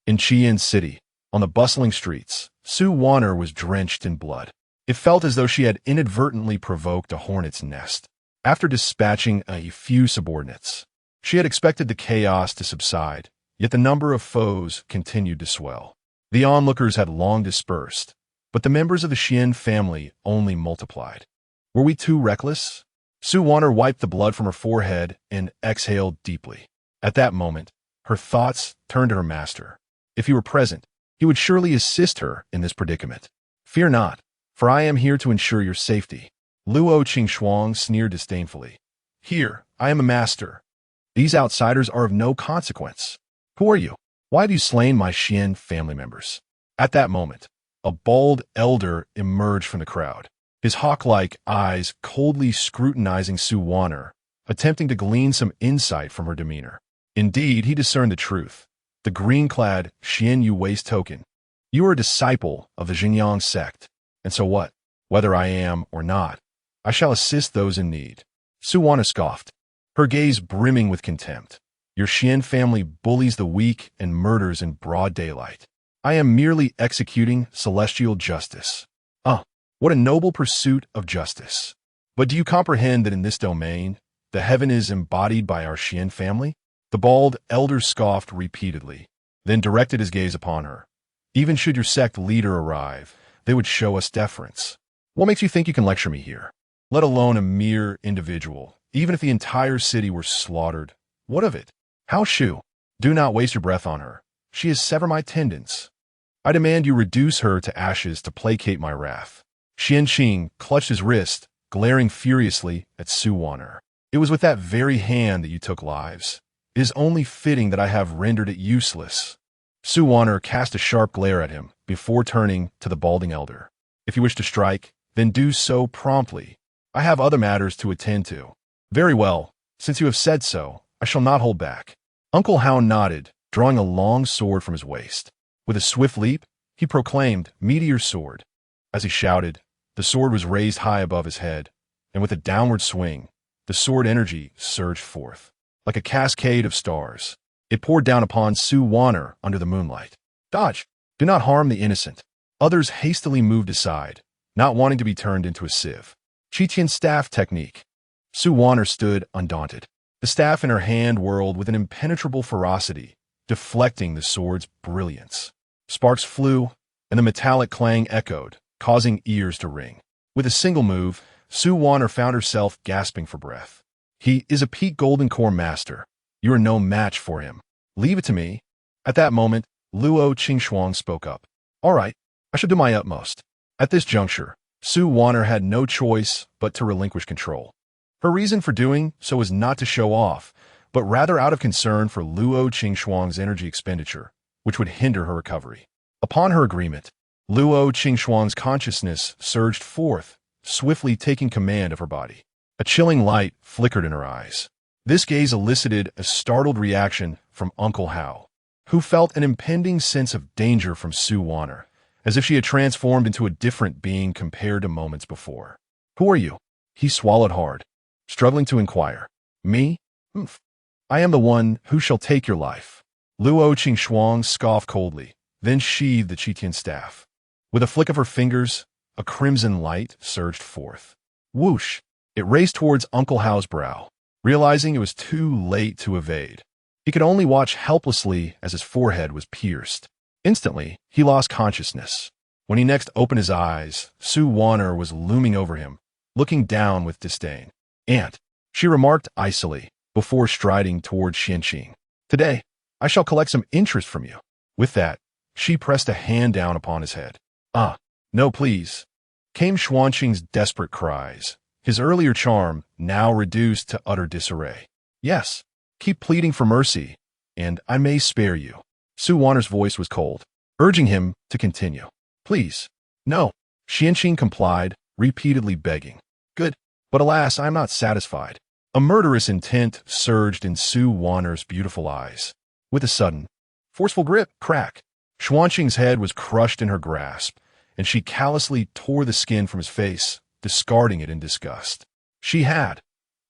In Qian City, on the bustling streets, Wan'er was drenched in blood. It felt as though she had inadvertently provoked a hornet's nest. After dispatching a few subordinates, she had expected the chaos to subside, yet the number of foes continued to swell. The onlookers had long dispersed, but the members of the Xian family only multiplied. Were we too reckless? Wan'er wiped the blood from her forehead and exhaled deeply. At that moment, her thoughts turned to her master. If he were present, he would surely assist her in this predicament. Fear not, for I am here to ensure your safety. Luo Qingxuang sneered disdainfully. Here, I am a master. These outsiders are of no consequence. Who are you? Why have you slain my Xian family members? At that moment, a bald elder emerged from the crowd, his hawk-like eyes coldly scrutinizing Wan'er, attempting to glean some insight from her demeanor. Indeed, he discerned the truth. The green-clad Shen Linxue's token. You are a disciple of the Xinjiang sect. And so what? Whether I am or not, I shall assist those in need. Wan'er scoffed, her gaze brimming with contempt. Your Xian family bullies the weak and murders in broad daylight. I am merely executing celestial justice. What a noble pursuit of justice. But do you comprehend that in this domain, the heaven is embodied by our Xian family? The bald elder scoffed repeatedly, then directed his gaze upon her. Even should your sect leader arrive, they would show us deference. What makes you think you can lecture me here? Let alone a mere individual, even if the entire city were slaughtered. What of it? How Shu? Do not waste your breath on her. She has severed my tendons. I demand you reduce her to ashes to placate my wrath. Xianqing clutched his wrist, glaring furiously at Wan'er. It was with that very hand that you took lives. It is only fitting that I have rendered it useless. Wan'er cast a sharp glare at him before turning to the balding elder. If you wish to strike, then do so promptly. I have other matters to attend to. Very well. Since you have said so, I shall not hold back. Uncle Hao nodded, drawing a long sword from his waist. With a swift leap, he proclaimed, Meteor Sword. As he shouted, the sword was raised high above his head, and with a downward swing, the sword energy surged forth. Like a cascade of stars, it poured down upon Wan'er under the moonlight. Dodge! Do not harm the innocent. Others hastily moved aside, not wanting to be turned into a sieve. Qitian staff technique. Wan'er stood undaunted. The staff in her hand whirled with an impenetrable ferocity, deflecting the sword's brilliance. Sparks flew, and the metallic clang echoed, causing ears to ring. With a single move, Wan'er found herself gasping for breath. He is a peak golden core master. You are no match for him. Leave it to me. At that moment, Luo Qingxuang spoke up. All right, I shall do my utmost. At this juncture, Wan'er had no choice but to relinquish control. Her reason for doing so was not to show off, but rather out of concern for Luo Qingxuang's energy expenditure, which would hinder her recovery. Upon her agreement, Luo Qingxuang's consciousness surged forth, swiftly taking command of her body. A chilling light flickered in her eyes. This gaze elicited a startled reaction from Uncle Hao, who felt an impending sense of danger from Wan'er, as if she had transformed into a different being compared to moments before. Who are you? He swallowed hard, struggling to inquire. Me? I am the one who shall take your life. Luo Qingxuang scoffed coldly, then sheathed the Qitian staff. With a flick of her fingers, a crimson light surged forth. Whoosh! It raced towards Uncle Hao's brow. Realizing it was too late to evade, he could only watch helplessly as his forehead was pierced. Instantly, he lost consciousness. When he next opened his eyes, Wan'er was looming over him, looking down with disdain. Aunt, she remarked icily, before striding toward Xianqing. Today, I shall collect some interest from you. With that, she pressed a hand down upon his head. No please, came Xuanqing's desperate cries, his earlier charm now reduced to utter disarray. Yes, keep pleading for mercy, and I may spare you. Wan'er's voice was cold, urging him to continue. Please, no. Xianqing complied, repeatedly begging. Good, but alas, I am not satisfied. A murderous intent surged in Wan'er's beautiful eyes. With a sudden, forceful grip, crack, Xuanqing's head was crushed in her grasp, and she callously tore the skin from his face, discarding it in disgust. She had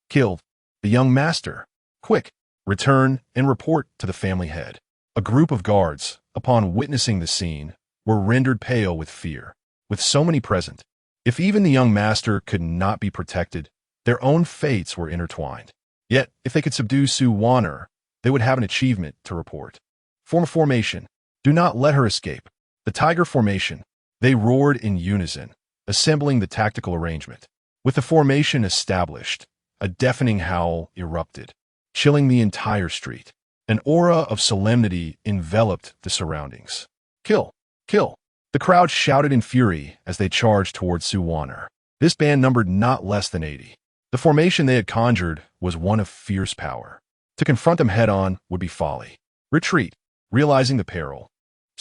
killed the young master. Quick, return and report to the family head. A group of guards, upon witnessing the scene, were rendered pale with fear. With so many present, if even the young master could not be protected, their own fates were intertwined. Yet, if they could subdue Wan'er, they would have an achievement to report. Form a formation. Do not let her escape. The tiger formation. They roared in unison, assembling the tactical arrangement. With the formation established, a deafening howl erupted, chilling the entire street. An aura of solemnity enveloped the surroundings. Kill! Kill! The crowd shouted in fury as they charged towards Wan'er. This band numbered not less than 80. The formation they had conjured was one of fierce power. To confront them head-on would be folly. Retreat. Realizing the peril,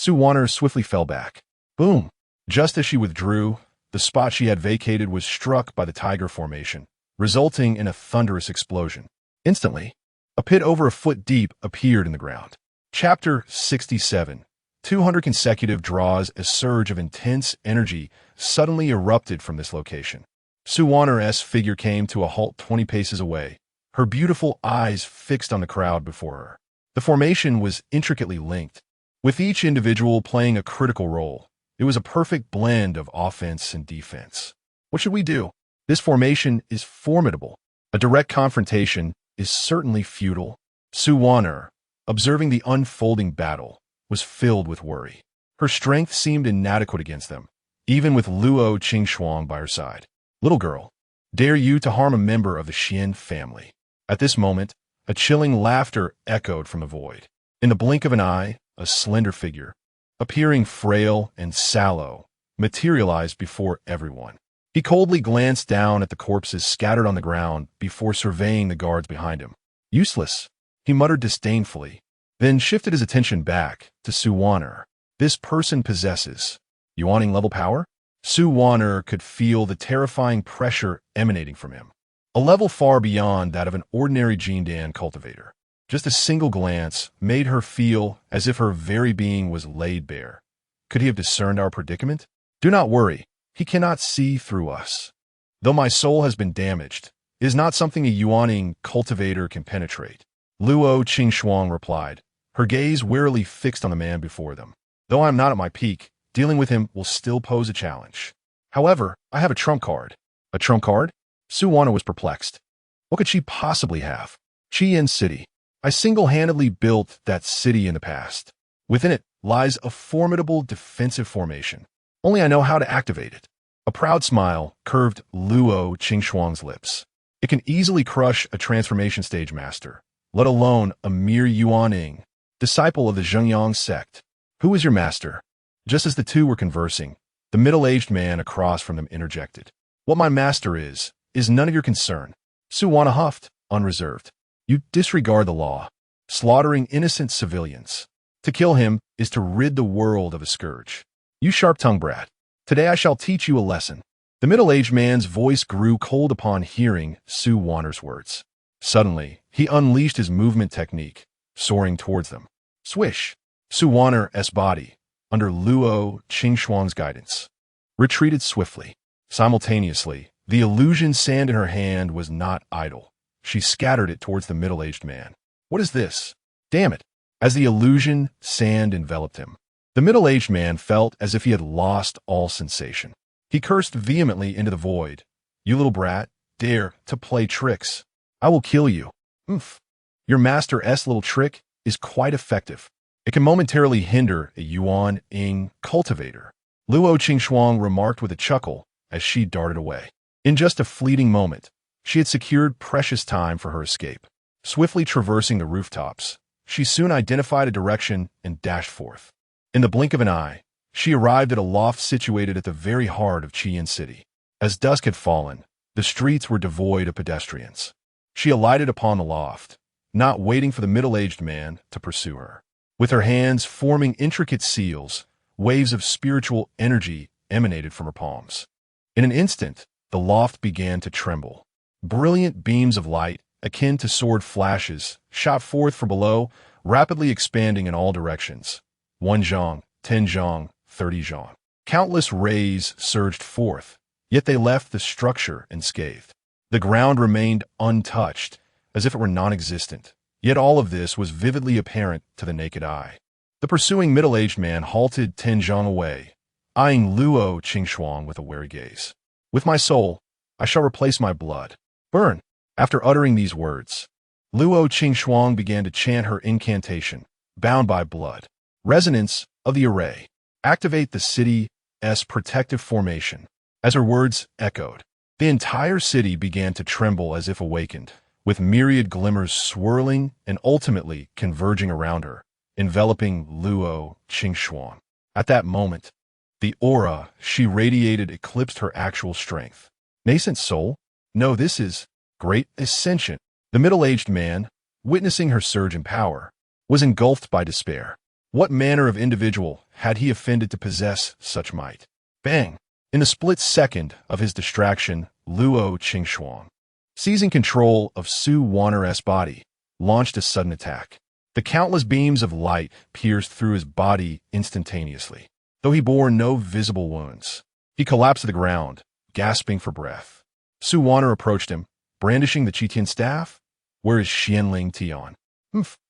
Wan'er swiftly fell back. Boom! Just as she withdrew, the spot she had vacated was struck by the tiger formation, resulting in a thunderous explosion. Instantly, a pit over a foot deep appeared in the ground. Chapter 67. 200 consecutive draws. A surge of intense energy suddenly erupted from this location. Wan'er's figure came to a halt 20 paces away, her beautiful eyes fixed on the crowd before her. The formation was intricately linked, with each individual playing a critical role. It was a perfect blend of offense and defense. What should we do? This formation is formidable. A direct confrontation is certainly futile. Wan'er, observing the unfolding battle, was filled with worry. Her strength seemed inadequate against them, even with Li Xiuyuan by her side. Little girl, dare you to harm a member of the Shen family? At this moment, a chilling laughter echoed from the void. In the blink of an eye, a slender figure, appearing frail and sallow, materialized before everyone. He coldly glanced down at the corpses scattered on the ground before surveying the guards behind him. Useless, he muttered disdainfully, then shifted his attention back to Wan'er. This person possesses Yuaning-level power? Wan'er could feel the terrifying pressure emanating from him, a level far beyond that of an ordinary Jindan cultivator. Just a single glance made her feel as if her very being was laid bare. Could he have discerned our predicament? Do not worry, he cannot see through us. Though my soul has been damaged, it is not something a Yuaning cultivator can penetrate. Li Xiuyuan replied, her gaze warily fixed on the man before them. Though I am not at my peak, dealing with him will still pose a challenge. However, I have a trump card. A trump card? Wan'er was perplexed. What could she possibly have? Qian City. I single-handedly built that city in the past. Within it lies a formidable defensive formation. Only I know how to activate it. A proud smile curved Li Xiuyuan's lips. It can easily crush a transformation stage master, let alone a mere Yuaning, disciple of the Zhengyang sect. Who is your master? Just as the two were conversing, the middle-aged man across from them interjected. What my master is none of your concern. Wan'er huffed, unreserved. You disregard the law, slaughtering innocent civilians. To kill him is to rid the world of a scourge. You sharp-tongued brat, today I shall teach you a lesson. The middle-aged man's voice grew cold upon hearing Wan'er's words. Suddenly, he unleashed his movement technique, soaring towards them. Swish! Wan'er's body, under Li Xiuyuan's guidance, retreated swiftly. Simultaneously, the illusion sand in her hand was not idle. She scattered it towards the middle-aged man. What is this? Damn it! As the illusion sand enveloped him, the middle-aged man felt as if he had lost all sensation. He cursed vehemently into the void. You little brat, dare to play tricks. I will kill you. Oomph. Your master's little trick is quite effective. It can momentarily hinder a Yuaning cultivator. Li Xiuyuan remarked with a chuckle as she darted away. In just a fleeting moment, she had secured precious time for her escape. Swiftly traversing the rooftops, she soon identified a direction and dashed forth. In the blink of an eye, she arrived at a loft situated at the very heart of Qian City. As dusk had fallen, the streets were devoid of pedestrians. She alighted upon the loft, not waiting for the middle-aged man to pursue her. With her hands forming intricate seals, waves of spiritual energy emanated from her palms. In an instant, the loft began to tremble. Brilliant beams of light, akin to sword flashes, shot forth from below, rapidly expanding in all directions. 1 zhang, 10 zhang, 30 zhang. Countless rays surged forth, yet they left the structure unscathed. The ground remained untouched, as if it were non-existent. Yet all of this was vividly apparent to the naked eye. The pursuing middle-aged man halted 10 zhang away, eyeing Li Xiuyuan with a wary gaze. With my soul, I shall replace my blood. Burn! After uttering these words, Li Xiuyuan began to chant her incantation, bound by blood. Resonance of the array. Activate the city's protective formation. As her words echoed, The entire city began to tremble as if awakened, with myriad glimmers swirling and ultimately converging around her, enveloping Li Xiuyuan. At that moment, the aura she radiated eclipsed her actual strength. Nascent soul? No, this is great sentient. The middle-aged man, witnessing her surge in power, was engulfed by despair. What manner of individual had he offended to possess such might? Bang! In the split second of his distraction, Li Xiuyuan, seizing control of Wan'er's body, launched a sudden attack. The countless beams of light pierced through his body instantaneously. Though he bore no visible wounds, he collapsed to the ground, gasping for breath. Wan'er approached him, brandishing the Qitian staff. Where is Shen Linxue?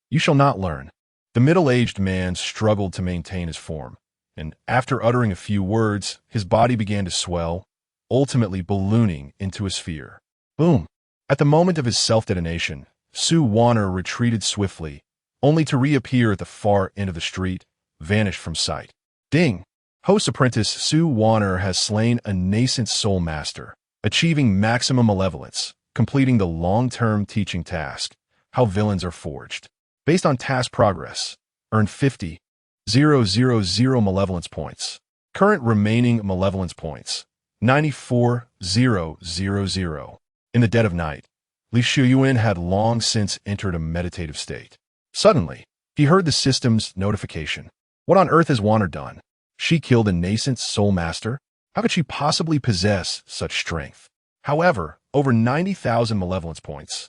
You shall not learn. The middle-aged man struggled to maintain his form, and after uttering a few words, his body began to swell, ultimately ballooning into a sphere. Boom! At the moment of his self-detonation, Wan'er retreated swiftly, only to reappear at the far end of the street, vanished from sight. Ding! Host's apprentice Wan'er has slain a nascent soul master, achieving maximum malevolence, completing the long-term teaching task, How Villains Are Forged. Based on task progress, earn 50,000 malevolence points. Current remaining malevolence points, 94,000. In the dead of night, Li Xiuyuan had long since entered a meditative state. Suddenly, he heard the system's notification. What on earth has Wan'er done? She killed a nascent soul master? How could she possibly possess such strength? However, over 90,000 malevolence points.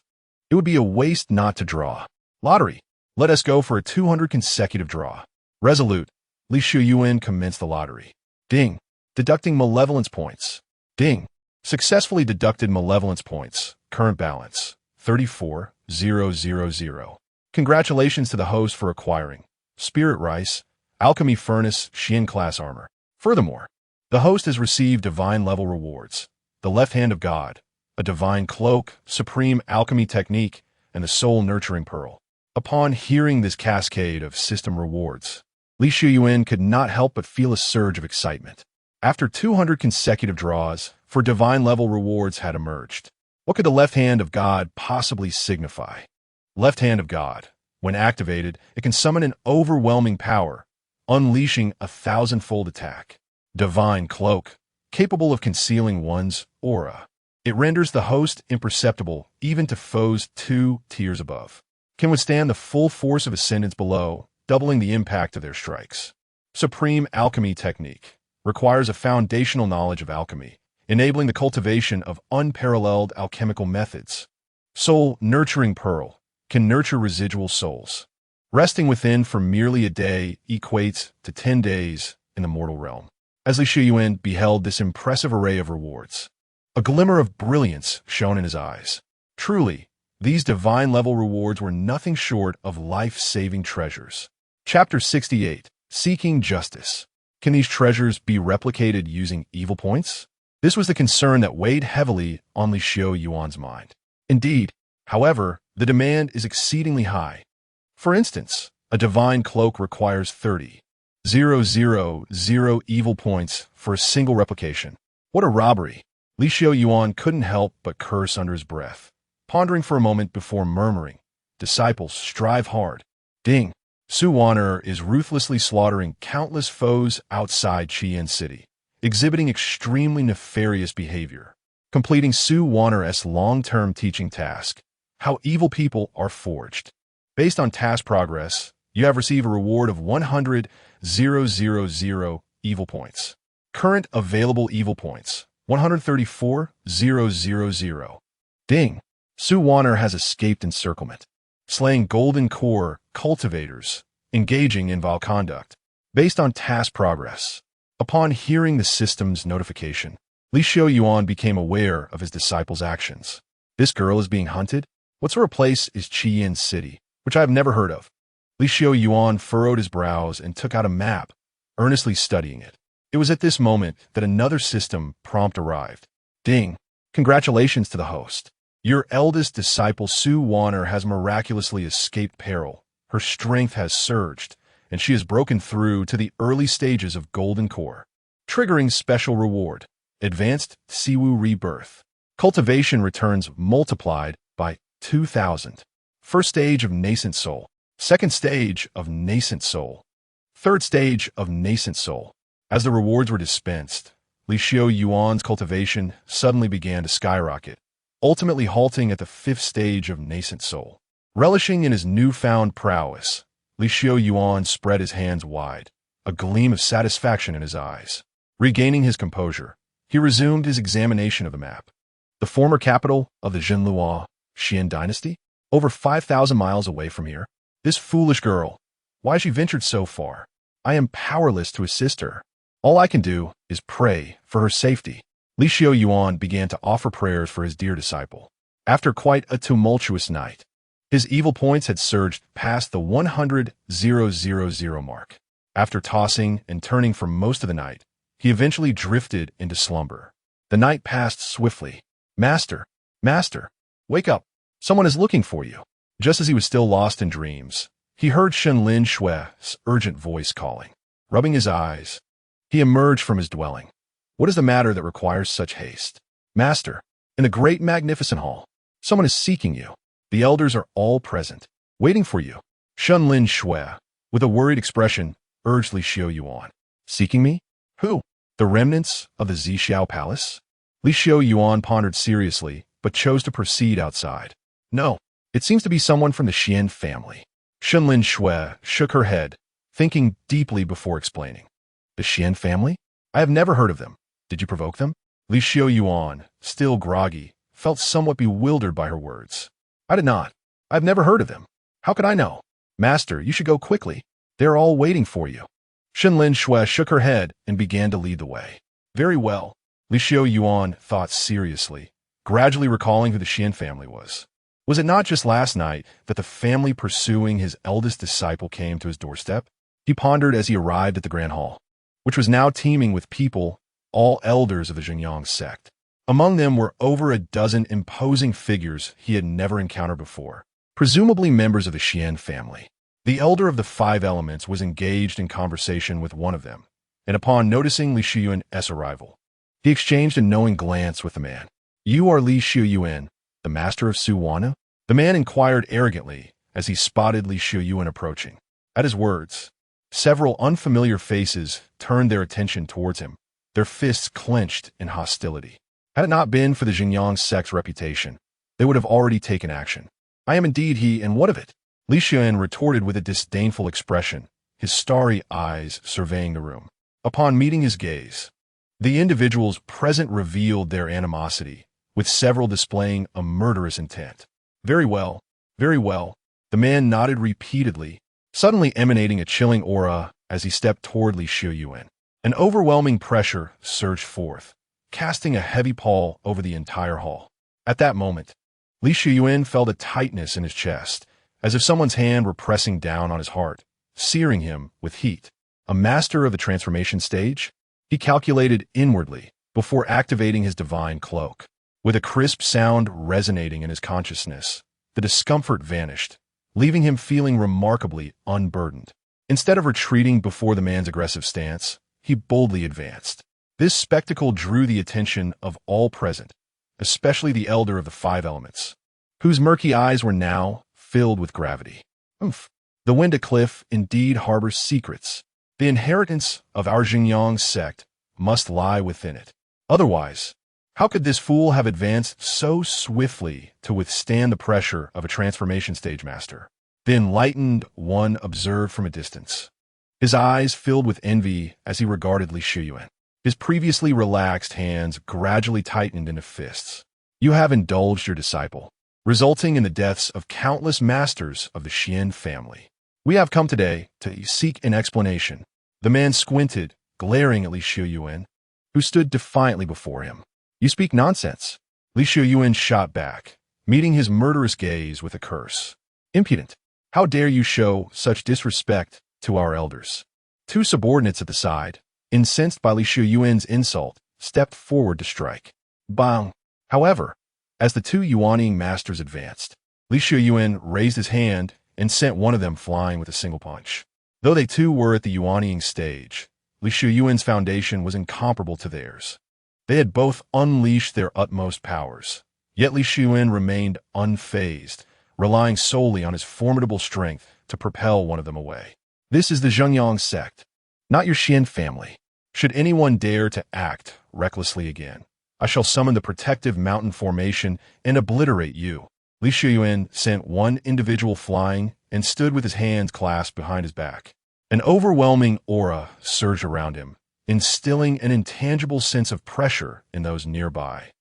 It would be a waste not to draw. Lottery. Let us go for a 200 consecutive draw. Resolute. Li Xiuyuan commenced the lottery. Ding. Deducting malevolence points. Ding. Successfully deducted malevolence points. Current balance, 34,000. Congratulations to the host for acquiring Spirit Rice, Alchemy Furnace, Xian class armor. Furthermore, the host has received divine level rewards, the Left Hand of God, a divine cloak, supreme alchemy technique, and the soul nurturing pearl. Upon hearing this cascade of system rewards, Li Xiuyuan could not help but feel a surge of excitement. After 200 consecutive draws, for divine level rewards had emerged. What could the Left Hand of God possibly signify? Left Hand of God. When activated, it can summon an overwhelming power, unleashing a 1,000-fold attack. Divine Cloak, capable of concealing one's aura. It renders the host imperceptible even to foes 2 tiers above. Can withstand the full force of ascendants below, doubling the impact of their strikes. Supreme Alchemy Technique. Requires a foundational knowledge of alchemy, enabling the cultivation of unparalleled alchemical methods. Soul Nurturing Pearl can nurture residual souls. Resting within for merely a day equates to 10 days in the mortal realm. As Li Xiuyuan beheld this impressive array of rewards, a glimmer of brilliance shone in his eyes. Truly, these divine-level rewards were nothing short of life-saving treasures. Chapter 68, Seeking Justice. Can these treasures be replicated using evil points? This was the concern that weighed heavily on Li Xiuyuan's mind. Indeed, however, the demand is exceedingly high. For instance, a divine cloak requires 30,000 evil points for a single replication. What a robbery! Li Xiuyuan couldn't help but curse under his breath, pondering for a moment before murmuring, "Disciples, strive hard." Ding! Wan'er is ruthlessly slaughtering countless foes outside Qian City, exhibiting extremely nefarious behavior. Completing Wan'er's long-term teaching task, How Evil People Are Forged. Based on task progress, you have received a reward of 100,000 evil points. Current available evil points, 134,000. Ding! Wan'er has escaped encirclement, slaying golden core cultivators, engaging in vile conduct. Based on task progress, upon hearing the system's notification, Li Xiuyuan became aware of his disciple's actions. This girl is being hunted? What sort of place is Qian City, which I have never heard of? Li Xiuyuan furrowed his brows and took out a map, earnestly studying it. It was at this moment that another system prompt arrived. Ding! Congratulations to the host. Your eldest disciple Wan'er has miraculously escaped peril. Her strength has surged, and she has broken through to the early stages of Golden Core. Triggering special reward. Advanced Siwu Rebirth. Cultivation returns multiplied by 2,000. First stage of nascent soul. Second stage of nascent soul. Third stage of nascent soul. As the rewards were dispensed, Li Xiuyuan's cultivation suddenly began to skyrocket, ultimately halting at the fifth stage of nascent soul. Relishing in his newfound prowess, Li Xiuyuan spread his hands wide, a gleam of satisfaction in his eyes. Regaining his composure, he resumed his examination of the map. The former capital of the Jinluo Xian dynasty? Over 5,000 miles away from here. This foolish girl. Why she ventured so far? I am powerless to assist her. All I can do is pray for her safety. Li Xiuyuan began to offer prayers for his dear disciple. After quite a tumultuous night, his evil points had surged past the 100,000 mark. After tossing and turning for most of the night, he eventually drifted into slumber. The night passed swiftly. Master, Master, wake up. Someone is looking for you. Just as he was still lost in dreams, he heard Shen Linxue's urgent voice calling. Rubbing his eyes, he emerged from his dwelling. What is the matter that requires such haste? Master, in the great magnificent hall, someone is seeking you. The elders are all present, waiting for you. Shen Linxue, with a worried expression, urged Li Xiuyuan. Seeking me? Who? The remnants of the Zhixiao palace? Li Xiuyuan pondered seriously, but chose to proceed outside. No, it seems to be someone from the Xian family. Shen Linxue shook her head, thinking deeply before explaining. The Xian family? I have never heard of them. Did you provoke them? Li Xiuyuan, still groggy, felt somewhat bewildered by her words. I did not. I have never heard of them. How could I know? Master, you should go quickly. They are all waiting for you. Shen Linxue shook her head and began to lead the way. Very well. Li Xiuyuan thought seriously, gradually recalling who the Xian family was. Was it not just last night that the family pursuing his eldest disciple came to his doorstep? He pondered as he arrived at the Grand Hall, which was now teeming with people, all elders of the Jingyang sect. Among them were over a dozen imposing figures he had never encountered before, presumably members of the Xian family. The elder of the five elements was engaged in conversation with one of them, and upon noticing Li Xiuyuan's arrival, he exchanged a knowing glance with the man. You are Li Xiuyuan, the master of Suwana? The man inquired arrogantly as he spotted Li Xiuyuan approaching. At his words, several unfamiliar faces turned their attention towards him, their fists clenched in hostility. Had it not been for the Jingyang sect's reputation, they would have already taken action. I am indeed he, and what of it? Li Xiuyuan retorted with a disdainful expression, his starry eyes surveying the room. Upon meeting his gaze, the individuals present revealed their animosity, with several displaying a murderous intent. Very well, very well. The man nodded repeatedly, suddenly emanating a chilling aura as he stepped toward Li Xiuyuan. An overwhelming pressure surged forth, casting a heavy pall over the entire hall. At that moment, Li Xiuyuan felt a tightness in his chest, as if someone's hand were pressing down on his heart, searing him with heat. A master of the transformation stage? He calculated inwardly before activating his divine cloak. With a crisp sound resonating in his consciousness, the discomfort vanished, leaving him feeling remarkably unburdened. Instead of retreating before the man's aggressive stance, he boldly advanced. This spectacle drew the attention of all present, especially the elder of the five elements, whose murky eyes were now filled with gravity. The Winda Cliff indeed harbors secrets. The inheritance of our Jingyang sect must lie within it. Otherwise, how could this fool have advanced so swiftly to withstand the pressure of a transformation stage master? The enlightened one observed from a distance. His eyes filled with envy as he regarded Li Xiuyuan. His previously relaxed hands gradually tightened into fists. You have indulged your disciple, resulting in the deaths of countless masters of the Xian family. We have come today to seek an explanation. The man squinted, glaring at Li Xiuyuan, who stood defiantly before him. You speak nonsense. Li Xiuyuan shot back, meeting his murderous gaze with a curse. Impudent! How dare you show such disrespect to our elders? Two subordinates at the side, incensed by Li Xiuyuan's insult, stepped forward to strike. Bang! However, as the two Yuanying masters advanced, Li Xiuyuan raised his hand and sent one of them flying with a single punch. Though they too were at the Yuanying stage, Li Xiuyuan's foundation was incomparable to theirs. They had both unleashed their utmost powers. Yet Li Xiuyuan remained unfazed, relying solely on his formidable strength to propel one of them away. This is the Zhengyang sect, not your Shen family. Should anyone dare to act recklessly again, I shall summon the protective mountain formation and obliterate you. Li Xiuyuan sent one individual flying and stood with his hands clasped behind his back. An overwhelming aura surged around him, instilling an intangible sense of pressure in those nearby,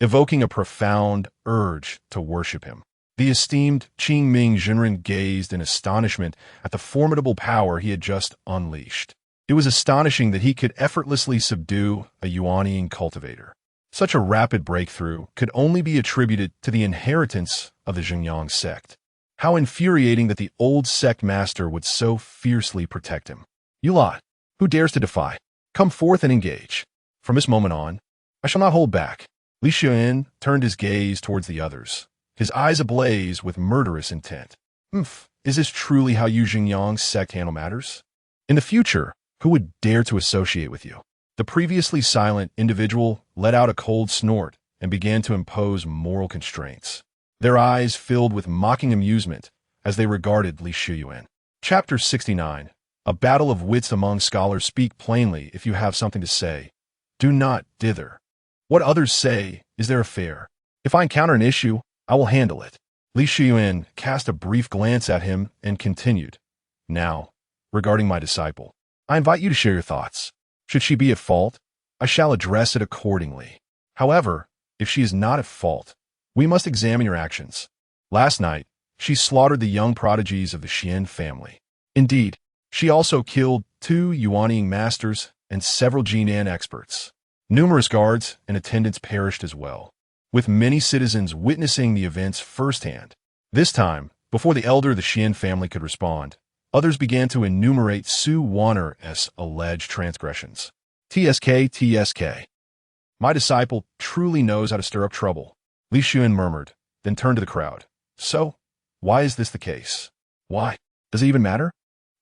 evoking a profound urge to worship him. The esteemed Qingming Zhenren gazed in astonishment at the formidable power he had just unleashed. It was astonishing that he could effortlessly subdue a Yuanian cultivator. Such a rapid breakthrough could only be attributed to the inheritance of the Zhengyang sect. How infuriating that the old sect master would so fiercely protect him. You lot, who dares to defy? Come forth and engage. From this moment on, I shall not hold back. Li Xiuyuan turned his gaze towards the others, his eyes ablaze with murderous intent. Is this truly how you Zhengyang sect handle matters? In the future, who would dare to associate with you? The previously silent individual let out a cold snort and began to impose moral constraints. Their eyes filled with mocking amusement as they regarded Li Xiuyuan. Chapter 69. A battle of wits among scholars. Speak plainly if you have something to say. Do not dither. What others say is their affair. If I encounter an issue, I will handle it. Li Xiuyuan cast a brief glance at him and continued. Now, regarding my disciple, I invite you to share your thoughts. Should she be at fault, I shall address it accordingly. However, if she is not at fault, we must examine your actions. Last night, she slaughtered the young prodigies of the Shen family. Indeed, she also killed 2 Yuanian masters and several Jinan experts. Numerous guards and attendants perished as well, with many citizens witnessing the events firsthand. This time, before the elder of the Shen family could respond, others began to enumerate Su Wan'er's alleged transgressions. TSK. My disciple truly knows how to stir up trouble, Li Xiuyuan murmured, then turned to the crowd. So, why is this the case? Why? Does it even matter?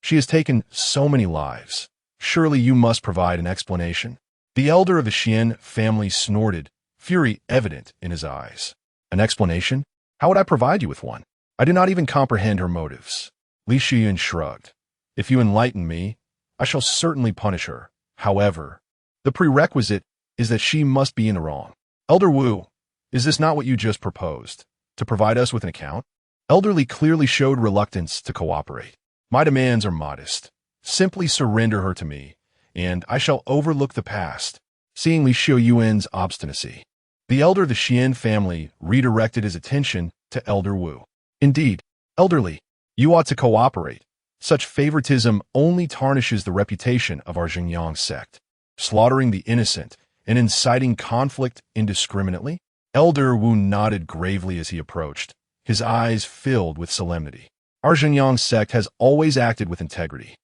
She has taken so many lives. Surely you must provide an explanation. The elder of the Shen family snorted, fury evident in his eyes. An explanation? How would I provide you with one? I do not even comprehend her motives. Li Xiuyuan shrugged. If you enlighten me, I shall certainly punish her. However, the prerequisite is that she must be in the wrong. Elder Wu, is this not what you just proposed? To provide us with an account? Elder Li clearly showed reluctance to cooperate. My demands are modest. Simply surrender her to me, and I shall overlook the past. Seeing Li Xiuyuan's obstinacy, the elder of the Shen family redirected his attention to Elder Wu. Indeed, Elder Li, you ought to cooperate. Such favoritism only tarnishes the reputation of our Zhengyang sect. Slaughtering the innocent and inciting conflict indiscriminately? Elder Wu nodded gravely as he approached, his eyes filled with solemnity. Our Zhengyang sect has always acted with integrity.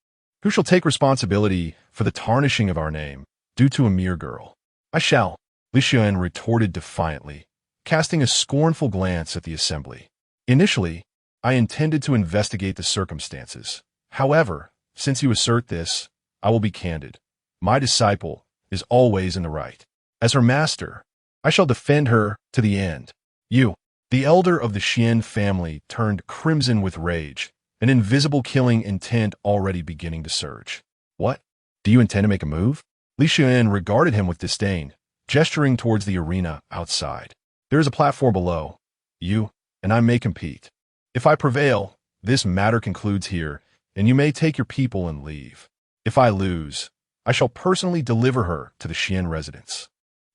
Who shall take responsibility for the tarnishing of our name due to a mere girl? I shall, Li Xiuyuan retorted defiantly, casting a scornful glance at the assembly. Initially, I intended to investigate the circumstances. However, since you assert this, I will be candid. My disciple is always in the right. As her master, I shall defend her to the end. You, the elder of the Shen family, turned crimson with rage, an invisible killing intent already beginning to surge. What? Do you intend to make a move? Li Xiuyuan regarded him with disdain, gesturing towards the arena outside. There is a platform below. You and I may compete. If I prevail, this matter concludes here, and you may take your people and leave. If I lose, I shall personally deliver her to the Shen residence.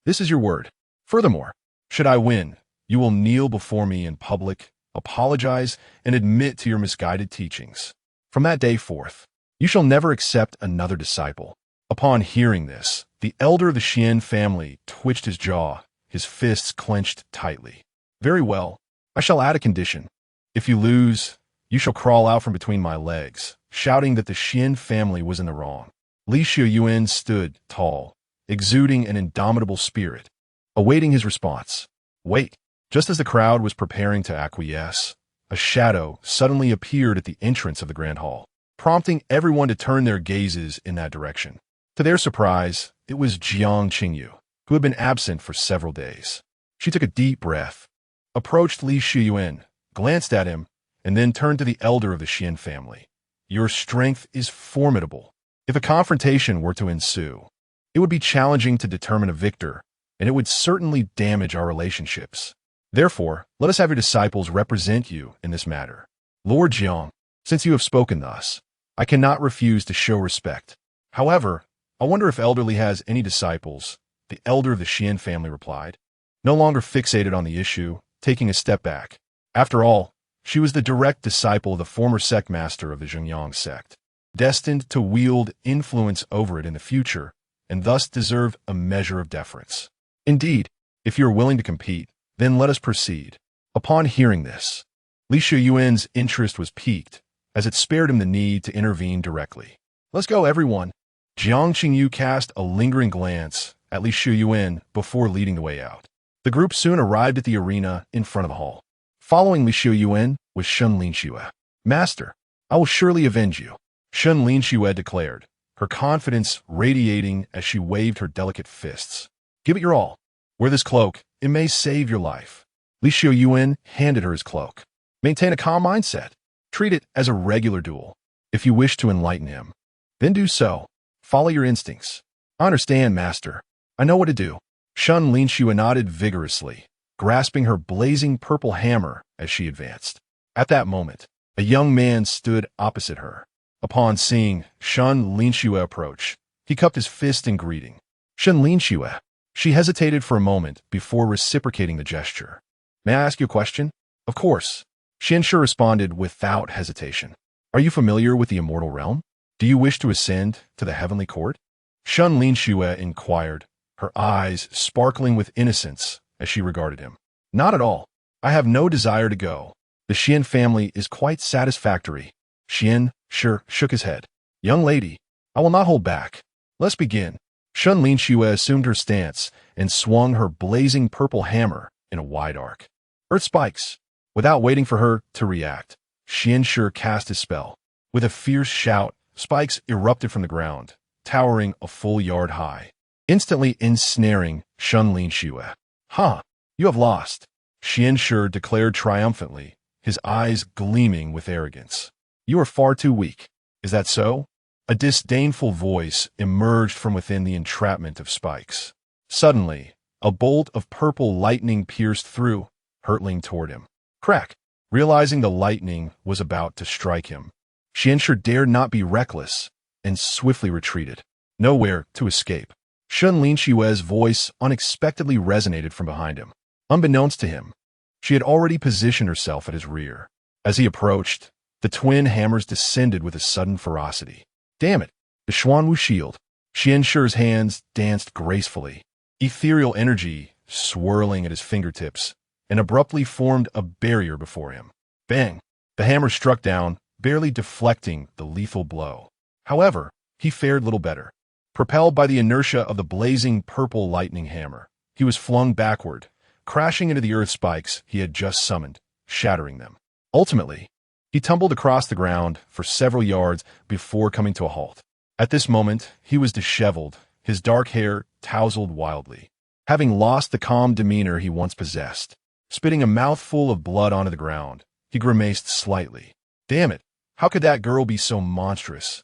This is your word. Furthermore, should I win, you will kneel before me in public, apologize, and admit to your misguided teachings. From that day forth, you shall never accept another disciple. Upon hearing this, the elder of the Shen family twitched his jaw, his fists clenched tightly. Very well, I shall add a condition. If you lose, you shall crawl out from between my legs, shouting that the Shen family was in the wrong. Li Xiuyuan stood tall, exuding an indomitable spirit, awaiting his response. Wait. Just as the crowd was preparing to acquiesce, a shadow suddenly appeared at the entrance of the grand hall, prompting everyone to turn their gazes in that direction. To their surprise, it was Jiang Qingyu. who had been absent for several days. She took a deep breath, approached Li Xiuyuan, glanced at him, and then turned to the elder of the Shen family. Your strength is formidable. If a confrontation were to ensue, it would be challenging to determine a victor, and it would certainly damage our relationships. Therefore, let us have your disciples represent you in this matter. Lord Jiang, since you have spoken thus, I cannot refuse to show respect. However, I wonder if Elder Li has any disciples, the elder of the Shen family replied, no longer fixated on the issue, taking a step back. After all, she was the direct disciple of the former sect master of the Zhengyang sect, destined to wield influence over it in the future, and thus deserve a measure of deference. Indeed, if you are willing to compete, then let us proceed. Upon hearing this, Li Xiuyuan's interest was piqued, as it spared him the need to intervene directly. Let's go, everyone. Jiang Qingyu cast a lingering glance at Li Xiuyuan before leading the way out. The group soon arrived at the arena in front of the hall. Following Li Xiuyuan was Shen Linxue. Master, I will surely avenge you, Shen Linxue declared, her confidence radiating as she waved her delicate fists. Give it your all. Wear this cloak. It may save your life. Li Xiuyuan handed her his cloak. Maintain a calm mindset. Treat it as a regular duel. If you wish to enlighten him, then do so. Follow your instincts. I understand, Master. I know what to do. Shen Linxue nodded vigorously, grasping her blazing purple hammer as she advanced. At that moment, a young man stood opposite her. Upon seeing Shen Linxue approach, he cupped his fist in greeting. Shen Linxue. She hesitated for a moment before reciprocating the gesture. May I ask you a question? Of course. Shen Shi responded without hesitation. Are you familiar with the immortal realm? Do you wish to ascend to the heavenly court? Shen Linxue inquired, her eyes sparkling with innocence as she regarded him. Not at all. I have no desire to go. The Shen family is quite satisfactory. Shen Shi shook his head. Young lady, I will not hold back. Let's begin. Shen Linxue assumed her stance and swung her blazing purple hammer in a wide arc. Earth spikes. Without waiting for her to react, Shen Shi cast his spell. With a fierce shout, spikes erupted from the ground, towering a full yard high, instantly ensnaring Shen Linxue. Ha! You have lost, Shen Shi declared triumphantly, his eyes gleaming with arrogance. You are far too weak. Is that so? A disdainful voice emerged from within the entrapment of spikes. Suddenly, a bolt of purple lightning pierced through, hurtling toward him. Crack! Realizing the lightning was about to strike him, Shen Shi dared not be reckless and swiftly retreated. Nowhere to escape. Shen Linxue's voice unexpectedly resonated from behind him. Unbeknownst to him, she had already positioned herself at his rear. As he approached, the twin hammers descended with a sudden ferocity. Damn it! The Xuanwu shield. Shen Shi's hands danced gracefully, ethereal energy swirling at his fingertips, and abruptly formed a barrier before him. Bang! The hammer struck down, barely deflecting the lethal blow. However, he fared little better. Propelled by the inertia of the blazing purple lightning hammer, he was flung backward, crashing into the earth spikes he had just summoned, shattering them. Ultimately, he tumbled across the ground for several yards before coming to a halt. At this moment, he was disheveled, his dark hair tousled wildly, having lost the calm demeanor he once possessed. Spitting a mouthful of blood onto the ground, he grimaced slightly. Damn it, how could that girl be so monstrous?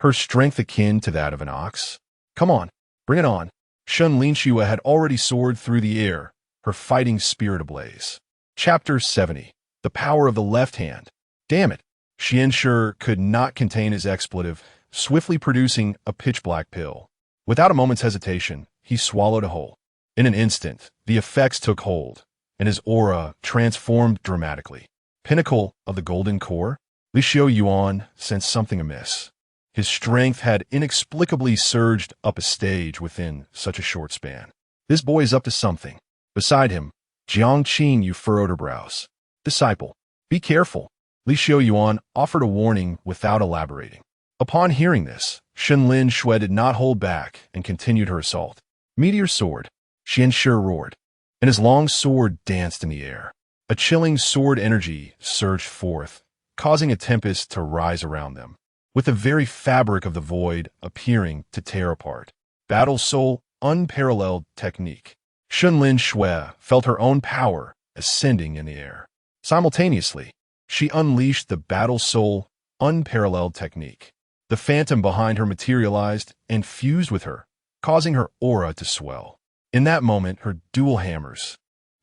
Her strength akin to that of an ox? Come on, bring it on. Shen Linxue had already soared through the air, her fighting spirit ablaze. Chapter 70. The Power of the Left Hand. Damn it. Shen Shi could not contain his expletive, swiftly producing a pitch-black pill. Without a moment's hesitation, he swallowed a whole. In an instant, the effects took hold, and his aura transformed dramatically. Pinnacle of the Golden Core? Li Xiuyuan sensed something amiss. His strength had inexplicably surged up a stage within such a short span. This boy is up to something. Beside him, Jiang Qingyu furrowed her brows. Disciple, be careful. Li Xiuyuan offered a warning without elaborating. Upon hearing this, Shen Linxue did not hold back and continued her assault. Meteor sword, Shen Shi roared, and his long sword danced in the air. A chilling sword energy surged forth, causing a tempest to rise around them, with the very fabric of the void appearing to tear apart. Battle soul, unparalleled technique. Shen Linxue felt her own power ascending in the air. Simultaneously, she unleashed the battle soul unparalleled technique. The phantom behind her materialized and fused with her, causing her aura to swell. In that moment, her dual hammers,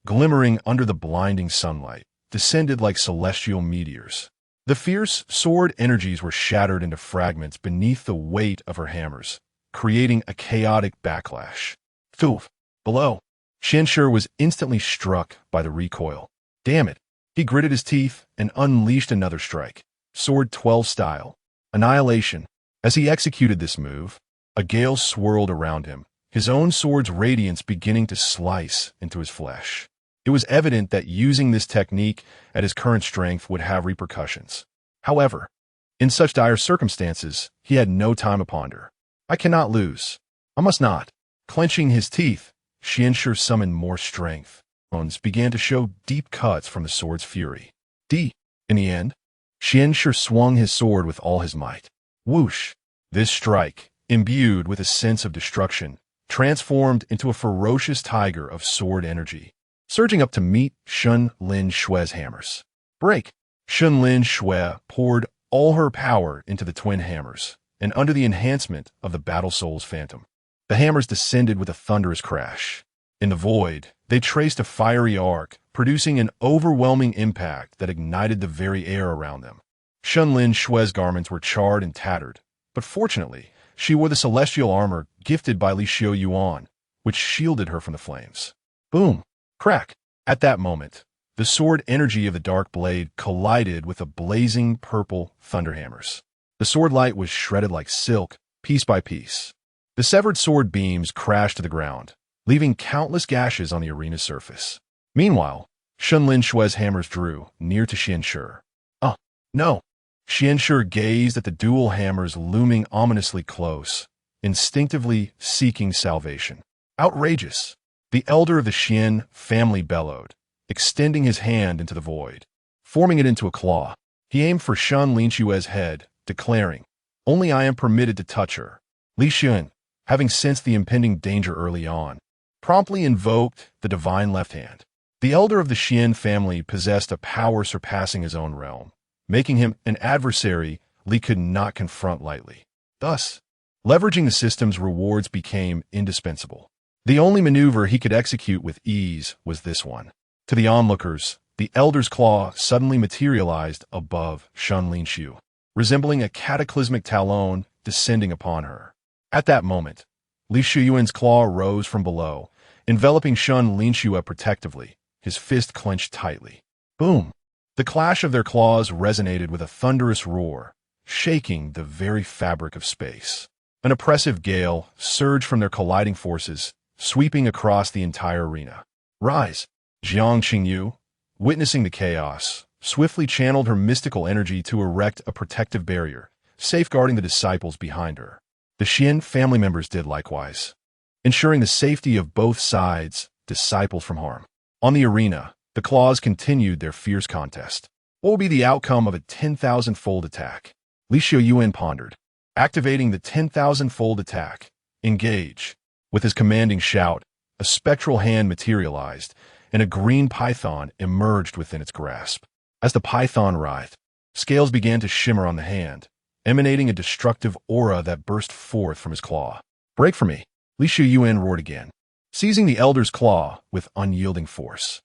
glimmering under the blinding sunlight, descended like celestial meteors. The fierce sword energies were shattered into fragments beneath the weight of her hammers, creating a chaotic backlash. Thoof! Below, Xianxue was instantly struck by the recoil. Damn it! He gritted his teeth and unleashed another strike, Sword 12 style. Annihilation. As he executed this move, a gale swirled around him, his own sword's radiance beginning to slice into his flesh. It was evident that using this technique at his current strength would have repercussions. However, in such dire circumstances, he had no time to ponder. I cannot lose. I must not. Clenching his teeth, Xianxue summoned more strength. Bones began to show deep cuts from the sword's fury. In the end, Xianxue swung his sword with all his might. Whoosh! This strike, imbued with a sense of destruction, transformed into a ferocious tiger of sword energy, surging up to meet Shen Linxue's hammers. Break! Shen Linxue poured all her power into the twin hammers, and under the enhancement of the Battle Soul's phantom, the hammers descended with a thunderous crash. In the void, they traced a fiery arc, producing an overwhelming impact that ignited the very air around them. Shen Linxue's garments were charred and tattered, but fortunately, she wore the celestial armor gifted by Li Xiuyuan, which shielded her from the flames. Boom! Crack! At that moment, the sword energy of the dark blade collided with the blazing purple thunderhammers. The sword light was shredded like silk, piece by piece. The severed sword beams crashed to the ground, leaving countless gashes on the arena's surface. Meanwhile, Shen Linxue's hammers drew near to Xianxue. No! Xianxue gazed at the dual hammers looming ominously close, instinctively seeking salvation. Outrageous! The elder of the Xian family bellowed, extending his hand into the void. Forming it into a claw, he aimed for Shen Linxue's head, declaring, "Only I am permitted to touch her." Li Xiuyuan, having sensed the impending danger early on, promptly invoked the divine left hand. The elder of the Xian family possessed a power surpassing his own realm, making him an adversary Li could not confront lightly. Thus, leveraging the system's rewards became indispensable. The only maneuver he could execute with ease was this one. To the onlookers, the elder's claw suddenly materialized above Shen Linxue, resembling a cataclysmic talon descending upon her. At that moment, Li Xiuyuan's claw rose from below, enveloping Shen Linxue protectively, his fist clenched tightly. Boom! The clash of their claws resonated with a thunderous roar, shaking the very fabric of space. An oppressive gale surged from their colliding forces, sweeping across the entire arena. Rise! Jiang Qingyu, witnessing the chaos, swiftly channeled her mystical energy to erect a protective barrier, safeguarding the disciples behind her. The Xian family members did likewise, ensuring the safety of both sides, disciples from harm. On the arena, the claws continued their fierce contest. What will be the outcome of a 10,000-fold attack? Li Xiuyuan pondered. Activating the 10,000-fold attack. Engage. With his commanding shout, a spectral hand materialized, and a green python emerged within its grasp. As the python writhed, scales began to shimmer on the hand, emanating a destructive aura that burst forth from his claw. Break for me! Li Xiuyuan roared again, seizing the elder's claw with unyielding force.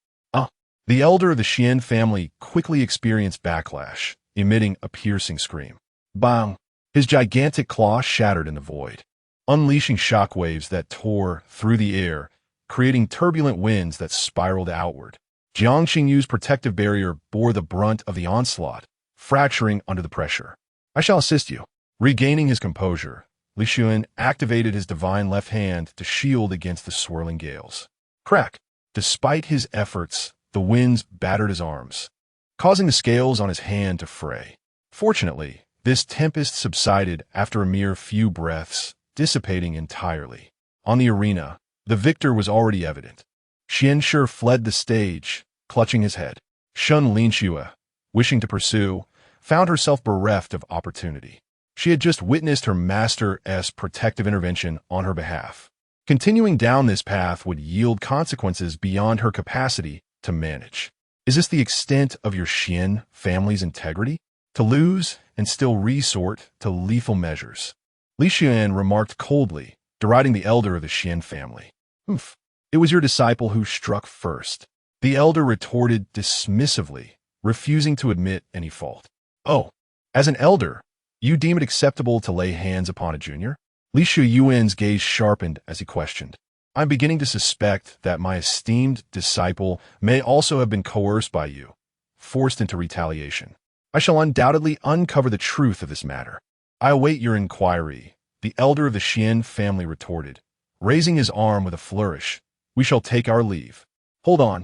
The elder of the Xian family quickly experienced backlash, emitting a piercing scream. Bang! His gigantic claw shattered in the void, unleashing shockwaves that tore through the air, creating turbulent winds that spiraled outward. Jiang Qingyu's protective barrier bore the brunt of the onslaught, fracturing under the pressure. I shall assist you. Regaining his composure, Li Xiuyuan activated his divine left hand to shield against the swirling gales. Crack! Despite his efforts, the winds battered his arms, causing the scales on his hand to fray. Fortunately, this tempest subsided after a mere few breaths, dissipating entirely. On the arena, the victor was already evident. Xianxue fled the stage, clutching his head. Shen Linxue, wishing to pursue, found herself bereft of opportunity. She had just witnessed her master's protective intervention on her behalf. Continuing down this path would yield consequences beyond her capacity to manage. Is this the extent of your Xian family's integrity? To lose and still resort to lethal measures? Li Xiuyuan remarked coldly, deriding the elder of the Xian family. Oof. It was your disciple who struck first. The elder retorted dismissively, refusing to admit any fault. Oh, as an elder, you deem it acceptable to lay hands upon a junior? Li Xiuyuan's gaze sharpened as he questioned. I'm beginning to suspect that my esteemed disciple may also have been coerced by you, forced into retaliation. I shall undoubtedly uncover the truth of this matter. I await your inquiry, the elder of the Xian family retorted, raising his arm with a flourish. We shall take our leave. Hold on.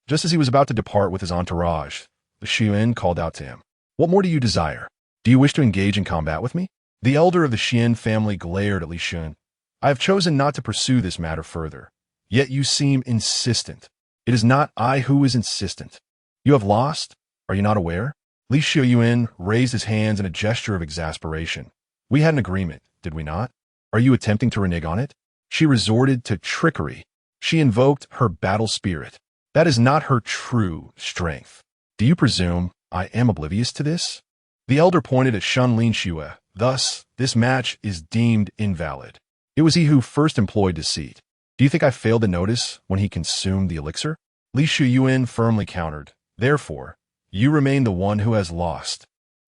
Just as he was about to depart with his entourage, Li Xiuyuan called out to him. What more do you desire? Do you wish to engage in combat with me? The elder of the Xian family glared at Li Xiuyuan. I have chosen not to pursue this matter further, yet you seem insistent. It is not I who is insistent. You have lost? Are you not aware? Li Xiuyuan raised his hands in a gesture of exasperation. We had an agreement, did we not? Are you attempting to renege on it? She resorted to trickery. She invoked her battle spirit. That is not her true strength. Do you presume I am oblivious to this? The elder pointed at Shen Linxue. Thus, this match is deemed invalid. It was he who first employed deceit. Do you think I failed to notice when he consumed the elixir? Li Xiuyuan firmly countered. Therefore, you remain the one who has lost.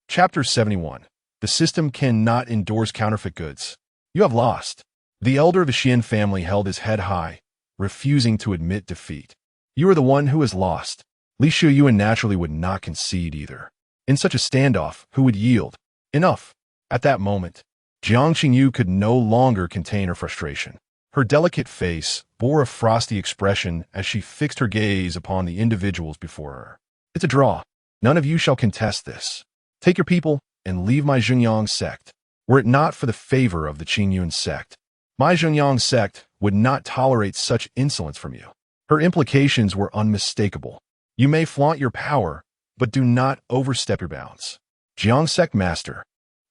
Chapter 71. The system cannot endorse counterfeit goods. You have lost. The elder of the Xian family held his head high, refusing to admit defeat. You are the one who has lost. Li Xiuyuan naturally would not concede either. In such a standoff, who would yield? Enough. At that moment, Jiang Qingyu could no longer contain her frustration. Her delicate face bore a frosty expression as she fixed her gaze upon the individuals before her. It's a draw. None of you shall contest this. Take your people and leave my Zhenyang sect. Were it not for the favor of the Qingyun sect, my Zhenyang sect would not tolerate such insolence from you. Her implications were unmistakable. You may flaunt your power, but do not overstep your bounds. Jiang sect master,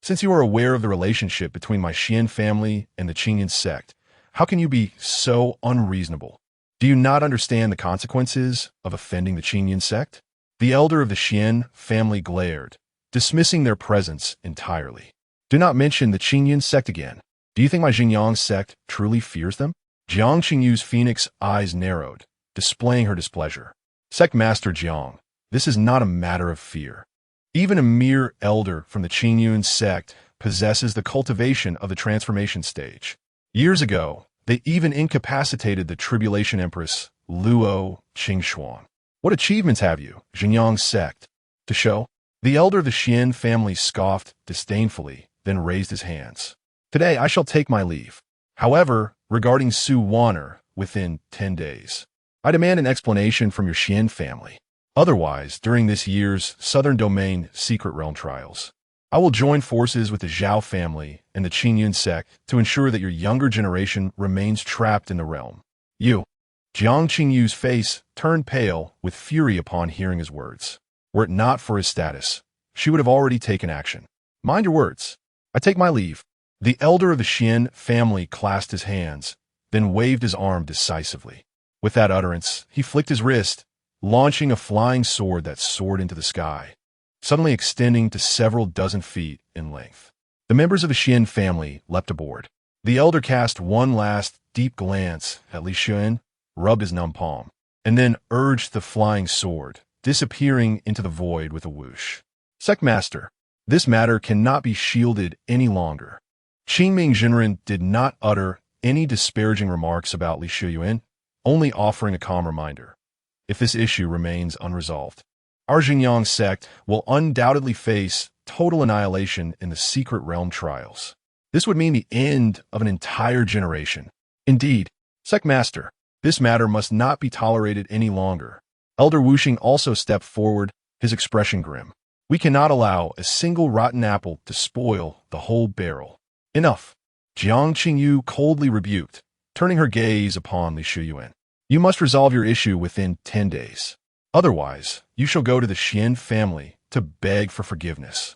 since you are aware of the relationship between my Xian family and the Qingyun sect, how can you be so unreasonable? Do you not understand the consequences of offending the Qingyun sect? The elder of the Xian family glared, dismissing their presence entirely. Do not mention the Qingyun sect again. Do you think my Zhenyang sect truly fears them? Jiang Qingyu's phoenix eyes narrowed, displaying her displeasure. Sect Master Jiang, this is not a matter of fear. Even a mere elder from the Qingyun sect possesses the cultivation of the transformation stage. Years ago, they even incapacitated the Tribulation Empress Luo Qingxuan. What achievements have you, Zhenyang sect, to show? The elder of the Xian family scoffed disdainfully, then raised his hands. Today I shall take my leave. However, regarding Wan'er, within 10 days, I demand an explanation from your Xian family. Otherwise, during this year's Southern Domain Secret Realm trials, I will join forces with the Zhao family and the Qingyun sect to ensure that your younger generation remains trapped in the realm. You. Jiang Qingyu's face turned pale with fury upon hearing his words. Were it not for his status, she would have already taken action. Mind your words. I take my leave. The elder of the Xian family clasped his hands, then waved his arm decisively. With that utterance, he flicked his wrist, launching a flying sword that soared into the sky, suddenly extending to several dozen feet in length. The members of the Xian family leapt aboard. The elder cast one last deep glance at Li Xiuyuan, rubbed his numb palm, and then urged the flying sword, disappearing into the void with a whoosh. Sect Master, this matter cannot be shielded any longer. Qingming Jinren did not utter any disparaging remarks about Li Xiuyuan, only offering a calm reminder. If this issue remains unresolved, our Zhenyang sect will undoubtedly face total annihilation in the secret realm trials. This would mean the end of an entire generation. Indeed, Sect Master, this matter must not be tolerated any longer. Elder Wuxing also stepped forward, his expression grim. We cannot allow a single rotten apple to spoil the whole barrel. Enough. Jiang Qingyu coldly rebuked, turning her gaze upon Li Xiuyuan. You must resolve your issue within 10 days. Otherwise, you shall go to the Xian family to beg for forgiveness.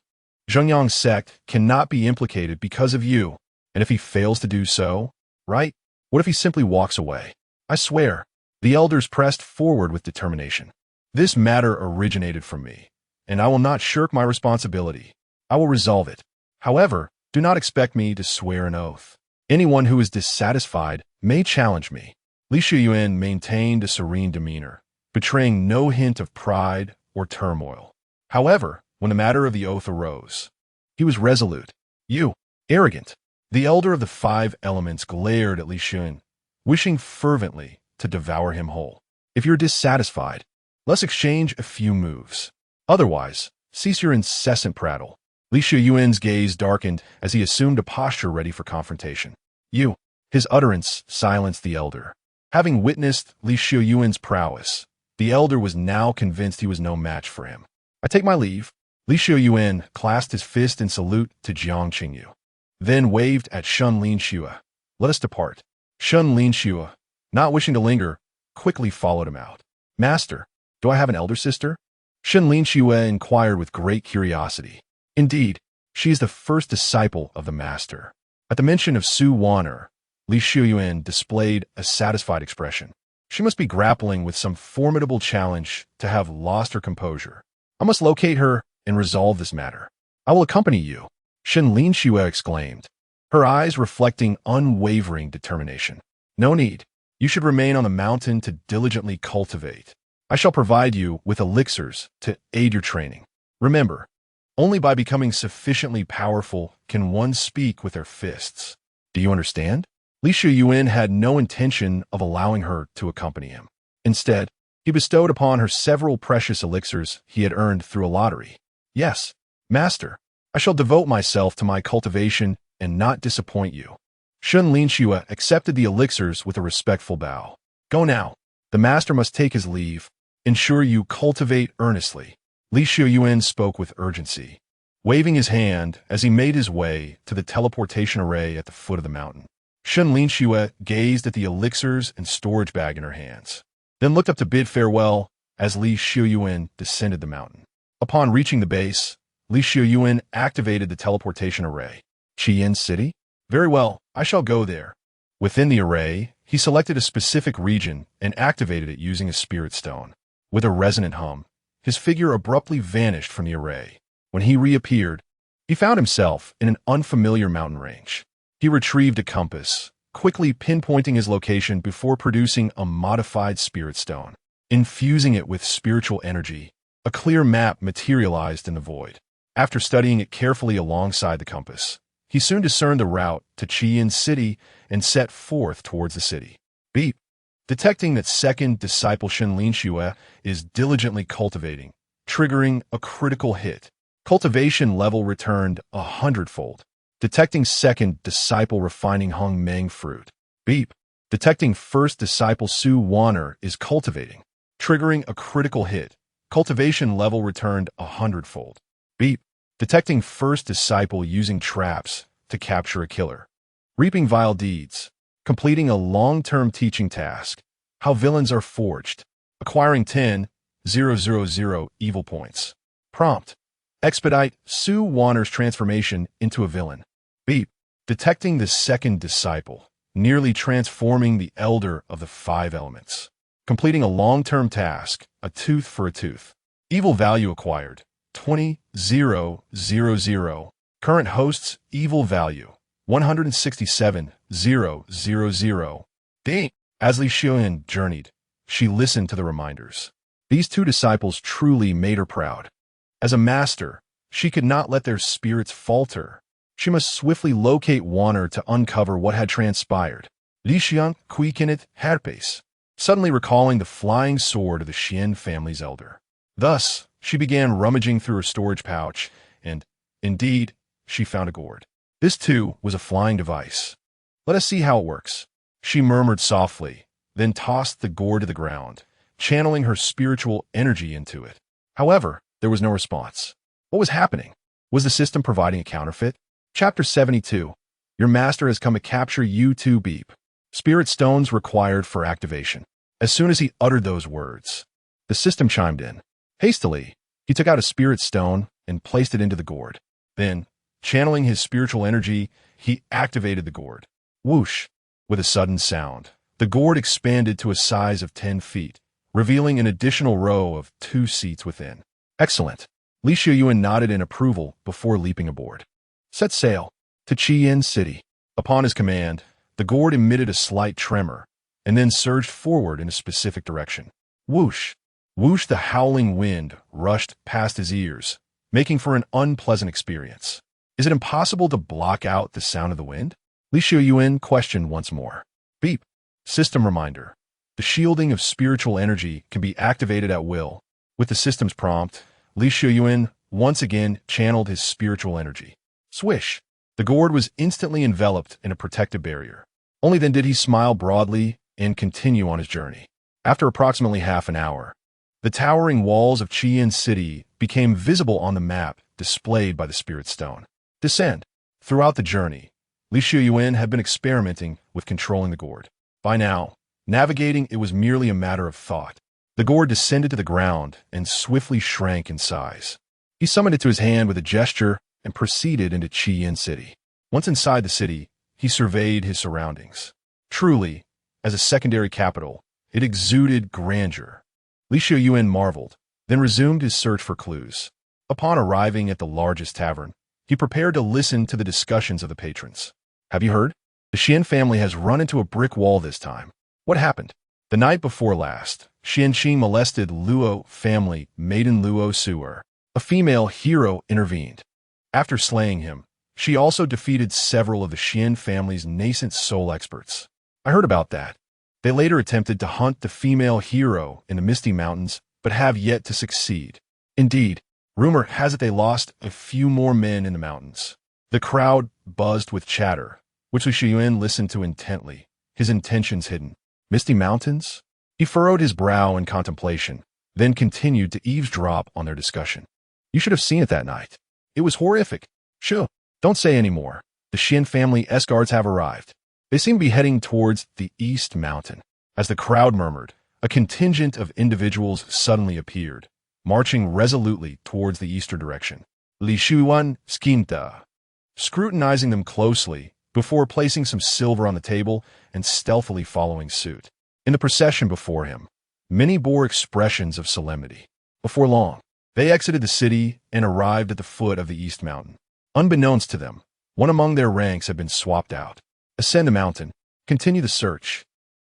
Zhenyang sect cannot be implicated because of you, and if he fails to do so, right, What if he simply walks away? I swear. The elders pressed forward with determination. This matter originated from me, and I will not shirk my responsibility. I will resolve it. However, do not expect me to swear an oath. Anyone who is dissatisfied may challenge me. Li Xiuyuan maintained a serene demeanor, betraying no hint of pride or turmoil. However, when the matter of the oath arose, he was resolute. You, arrogant. The elder of the 5 elements glared at Li Xiuyuan, wishing fervently to devour him whole. If you're dissatisfied, let's exchange a few moves. Otherwise, cease your incessant prattle. Li Xiuyuan's gaze darkened as he assumed a posture ready for confrontation. You. His utterance silenced the elder. Having witnessed Li Xiuyuan's prowess, the elder was now convinced he was no match for him. I take my leave. Li Xiuyuan clasped his fist in salute to Jiang Qingyu, then waved at Shen Linxue. Let us depart. Shen Linxue, not wishing to linger, quickly followed him out. Master, do I have an elder sister? Shen Linxue inquired with great curiosity. Indeed, she is the first disciple of the master. At the mention of Su Wan'er, Li Xiuyuan displayed a satisfied expression. She must be grappling with some formidable challenge to have lost her composure. I must locate her and resolve this matter. I will accompany you, Shen Linxue exclaimed, her eyes reflecting unwavering determination. No need. You should remain on the mountain to diligently cultivate. I shall provide you with elixirs to aid your training. Remember, only by becoming sufficiently powerful can one speak with their fists. Do you understand? Li Xiuyuan had no intention of allowing her to accompany him. Instead, he bestowed upon her several precious elixirs he had earned through a lottery. Yes, master, I shall devote myself to my cultivation and not disappoint you. Shen Linxue accepted the elixirs with a respectful bow. Go now. The master must take his leave. Ensure you cultivate earnestly. Li Xiuyuan spoke with urgency, waving his hand as he made his way to the teleportation array at the foot of the mountain. Shen Linxue gazed at the elixirs and storage bag in her hands, then looked up to bid farewell as Li Xiuyuan descended the mountain. Upon reaching the base, Li Xiuyuan activated the teleportation array. Qiyin City? Very well, I shall go there. Within the array, he selected a specific region and activated it using a spirit stone. With a resonant hum, his figure abruptly vanished from the array. When he reappeared, he found himself in an unfamiliar mountain range. He retrieved a compass, quickly pinpointing his location before producing a modified spirit stone. Infusing it with spiritual energy, a clear map materialized in the void. After studying it carefully alongside the compass, he soon discerned the route to Qiyin City and set forth towards the city. Beep. Detecting that second disciple Shen Linxue is diligently cultivating, triggering a critical hit. Cultivation level returned 100-fold. Detecting second disciple refining Hung Meng fruit. Beep. Detecting first disciple Su Wan'er is cultivating, triggering a critical hit. Cultivation level returned 100-fold. Beep. Detecting first disciple using traps to capture a killer. Reaping vile deeds. Completing a long-term teaching task. How villains are forged. Acquiring 10,000 evil points. Prompt. Expedite Su Wan'er's transformation into a villain. Beep. Detecting the second disciple, nearly transforming the elder of the 5 elements. Completing a long-term task, a tooth for a tooth. Evil value acquired, 20,000. Current host's evil value, 167,000. Ding! As Li Xiuyuan journeyed, she listened to the reminders. These 2 disciples truly made her proud. As a master, she could not let their spirits falter. She must swiftly locate Wan'er to uncover what had transpired. Li Xiuyuan quickened her pace, suddenly recalling the flying sword of the Xian family's elder. Thus, she began rummaging through her storage pouch, and, indeed, she found a gourd. This, too, was a flying device. Let us see how it works. She murmured softly, then tossed the gourd to the ground, channeling her spiritual energy into it. However, there was no response. What was happening? Was the system providing a counterfeit? Chapter 72. Your master has come to capture you too. Beep. Spirit stones required for activation. As soon as he uttered those words, the system chimed in. Hastily, he took out a spirit stone and placed it into the gourd. Then, channeling his spiritual energy, he activated the gourd. Whoosh! With a sudden sound, the gourd expanded to a size of 10 feet, revealing an additional row of 2 seats within. Excellent. Li Xiuyuan nodded in approval before leaping aboard. Set sail to Qian City. Upon his command, the gourd emitted a slight tremor and then surged forward in a specific direction. Whoosh! Whoosh! The howling wind rushed past his ears, making for an unpleasant experience. Is it impossible to block out the sound of the wind? Li Xiuyuan questioned once more. Beep. System reminder. The shielding of spiritual energy can be activated at will. With the system's prompt, Li Xiuyuan once again channeled his spiritual energy. Swish! The gourd was instantly enveloped in a protective barrier. Only then did he smile broadly and continue on his journey. After approximately half an hour, the towering walls of Qian City became visible on the map displayed by the Spirit Stone. Descend. Throughout the journey, Li Xiuyuan had been experimenting with controlling the gourd. By now, navigating it was merely a matter of thought. The gourd descended to the ground and swiftly shrank in size. He summoned it to his hand with a gesture and proceeded into Qian City. Once inside the city, he surveyed his surroundings. Truly, as a secondary capital, it exuded grandeur. Li Xiuyuan marveled, then resumed his search for clues. Upon arriving at the largest tavern, he prepared to listen to the discussions of the patrons. Have you heard? The Shen family has run into a brick wall this time. What happened? The night before last, Xianqing molested Luo family maiden Luo Su'er. A female hero intervened. After slaying him, she also defeated several of the Shen family's nascent soul experts. I heard about that. They later attempted to hunt the female hero in the Misty Mountains, but have yet to succeed. Indeed, rumor has it they lost a few more men in the mountains. The crowd buzzed with chatter, which Li Xiuyuan listened to intently, his intentions hidden. Misty Mountains? He furrowed his brow in contemplation, then continued to eavesdrop on their discussion. You should have seen it that night. It was horrific. Sure, don't say any more. The Shen family escorts have arrived. They seem to be heading towards the East Mountain. As the crowd murmured, a contingent of individuals suddenly appeared, marching resolutely towards the eastern direction. Li Xiuyuan skimta, scrutinizing them closely before placing some silver on the table and stealthily following suit. In the procession before him, many bore expressions of solemnity. Before long, they exited the city and arrived at the foot of the East Mountain. Unbeknownst to them, one among their ranks had been swapped out. Ascend the mountain. Continue the search.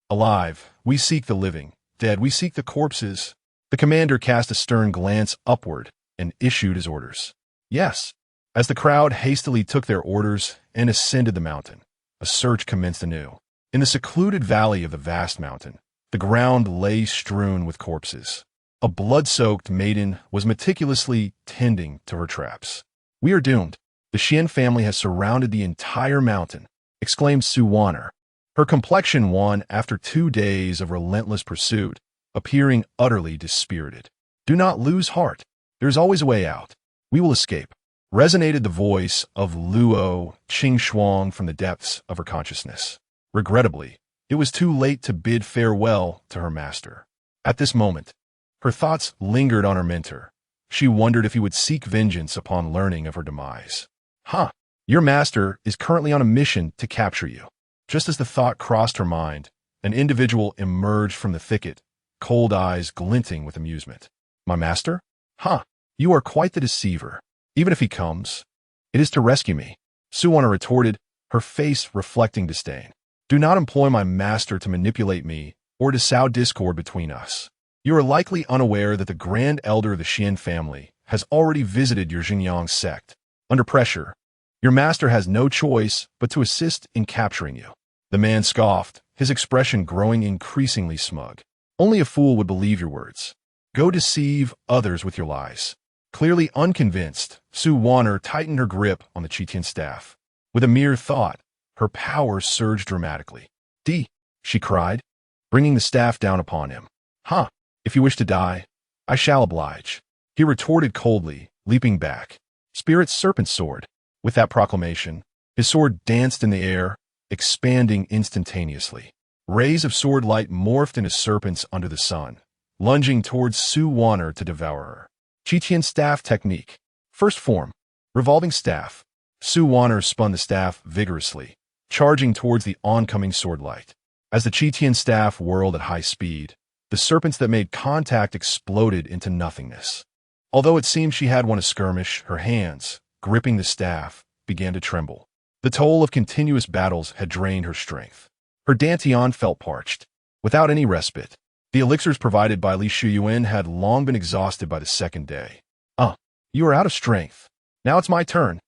Alive, we seek the living. Dead, we seek the corpses. The commander cast a stern glance upward and issued his orders. Yes. As the crowd hastily took their orders and ascended the mountain, a search commenced anew. In the secluded valley of the vast mountain, the ground lay strewn with corpses. A blood-soaked maiden was meticulously tending to her traps. We are doomed. The Shen family has surrounded the entire mountain, exclaimed Wan'er, her complexion wan after 2 days of relentless pursuit, appearing utterly dispirited. Do not lose heart. There is always a way out. We will escape. Resonated the voice of Luo Qingxuang from the depths of her consciousness. Regrettably, it was too late to bid farewell to her master. At this moment, her thoughts lingered on her mentor. She wondered if he would seek vengeance upon learning of her demise. Your master is currently on a mission to capture you. Just as the thought crossed her mind, an individual emerged from the thicket, cold eyes glinting with amusement. My master? You are quite the deceiver. Even if he comes, it is to rescue me. Wan'er retorted, her face reflecting disdain. Do not employ my master to manipulate me or to sow discord between us. You are likely unaware that the Grand Elder of the Shen family has already visited your Xinjiang sect. Under pressure, your master has no choice but to assist in capturing you. The man scoffed, his expression growing increasingly smug. Only a fool would believe your words. Go deceive others with your lies. Clearly unconvinced, Wan'er tightened her grip on the Qitian staff. With a mere thought, her power surged dramatically. She cried, bringing the staff down upon him. If you wish to die, I shall oblige. He retorted coldly, leaping back. Spirit's serpent sword. With that proclamation, his sword danced in the air, expanding instantaneously. Rays of sword light morphed into serpents under the sun, lunging towards Wan'er to devour her. Qitian staff technique. First form, revolving staff. Wan'er spun the staff vigorously, charging towards the oncoming swordlight. As the Qitian staff whirled at high speed, the serpents that made contact exploded into nothingness. Although it seemed she had won a skirmish, her hands, gripping the staff, began to tremble. The toll of continuous battles had drained her strength. Her dantian felt parched, without any respite. The elixirs provided by Li Xiuyuan had long been exhausted by the second day. You are out of strength. Now it's my turn.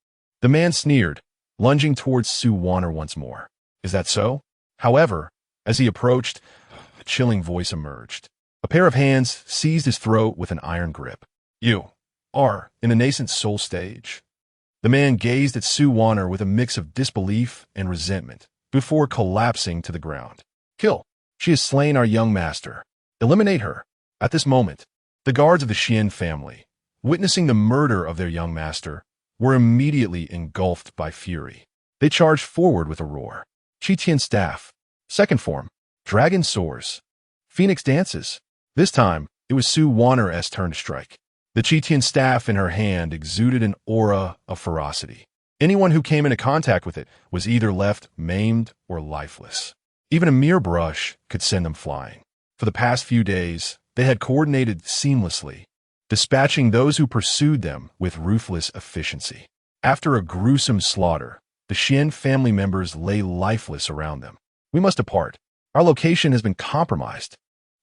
The man sneered, lunging towards Wan'er once more. Is that so? However, as he approached, a chilling voice emerged. A pair of hands seized his throat with an iron grip. You are in the nascent soul stage. The man gazed at Wan'er with a mix of disbelief and resentment before collapsing to the ground. Kill. She has slain our young master. Eliminate her. At this moment, the guards of the Shen family, witnessing the murder of their young master, were immediately engulfed by fury. They charged forward with a roar. Qitian staff. Second form. Dragon soars. Phoenix dances. This time, it was Wan'er's turn to strike. The Qitian staff in her hand exuded an aura of ferocity. Anyone who came into contact with it was either left maimed or lifeless. Even a mere brush could send them flying. For the past few days, they had coordinated seamlessly, dispatching those who pursued them with ruthless efficiency. After a gruesome slaughter, the Shen family members lay lifeless around them. We must depart. Our location has been compromised.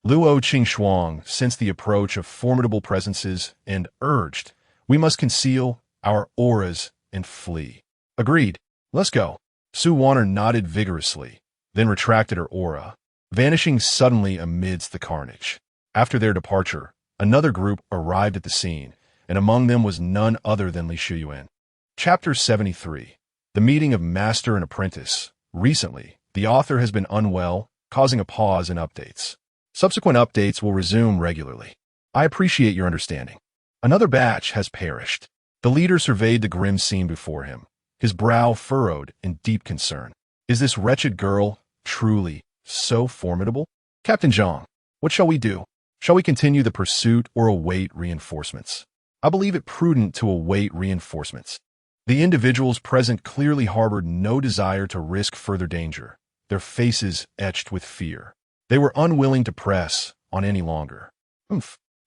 Luo Qingxuang sensed the approach of formidable presences and urged, we must conceal our auras and flee. Agreed. Let's go. Wan'er nodded vigorously, then retracted her aura, vanishing suddenly amidst the carnage. After their departure, another group arrived at the scene, and among them was none other than Li Xiuyuan. Chapter 73. The Meeting of Master and Apprentice. Recently, the author has been unwell, causing a pause in updates. Subsequent updates will resume regularly. I appreciate your understanding. Another batch has perished. The leader surveyed the grim scene before him, his brow furrowed in deep concern. Is this wretched girl truly so formidable? Captain Zhang, what shall we do? Shall we continue the pursuit or await reinforcements? I believe it prudent to await reinforcements. The individuals present clearly harbored no desire to risk further danger, their faces etched with fear. They were unwilling to press on any longer.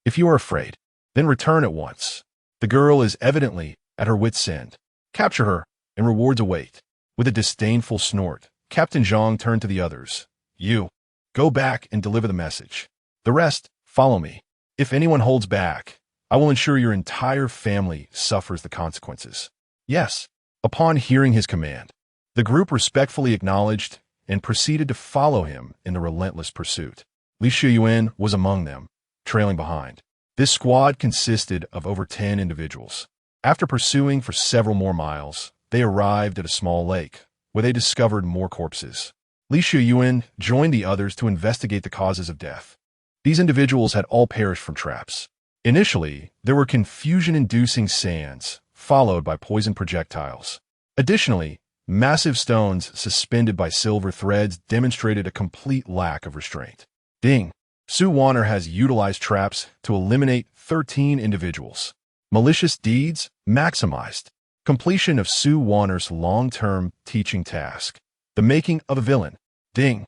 If you are afraid, then return at once. The girl is evidently at her wit's end. Capture her, and rewards await. With a disdainful snort, Captain Zhang turned to the others. You, go back and deliver the message. The rest, follow me. If anyone holds back, I will ensure your entire family suffers the consequences. Yes. Upon hearing his command, the group respectfully acknowledged and proceeded to follow him in the relentless pursuit. Li Xiuyuan was among them, trailing behind. This squad consisted of over 10 individuals. After pursuing for several more miles, they arrived at a small lake, where they discovered more corpses. Li Xiuyuan joined the others to investigate the causes of death. These individuals had all perished from traps. Initially, there were confusion-inducing sands, followed by poison projectiles. Additionally, massive stones suspended by silver threads demonstrated a complete lack of restraint. Ding! Wan'er has utilized traps to eliminate 13 individuals. Malicious deeds maximized. Completion of Wan'er's long-term teaching task. The making of a villain. Ding!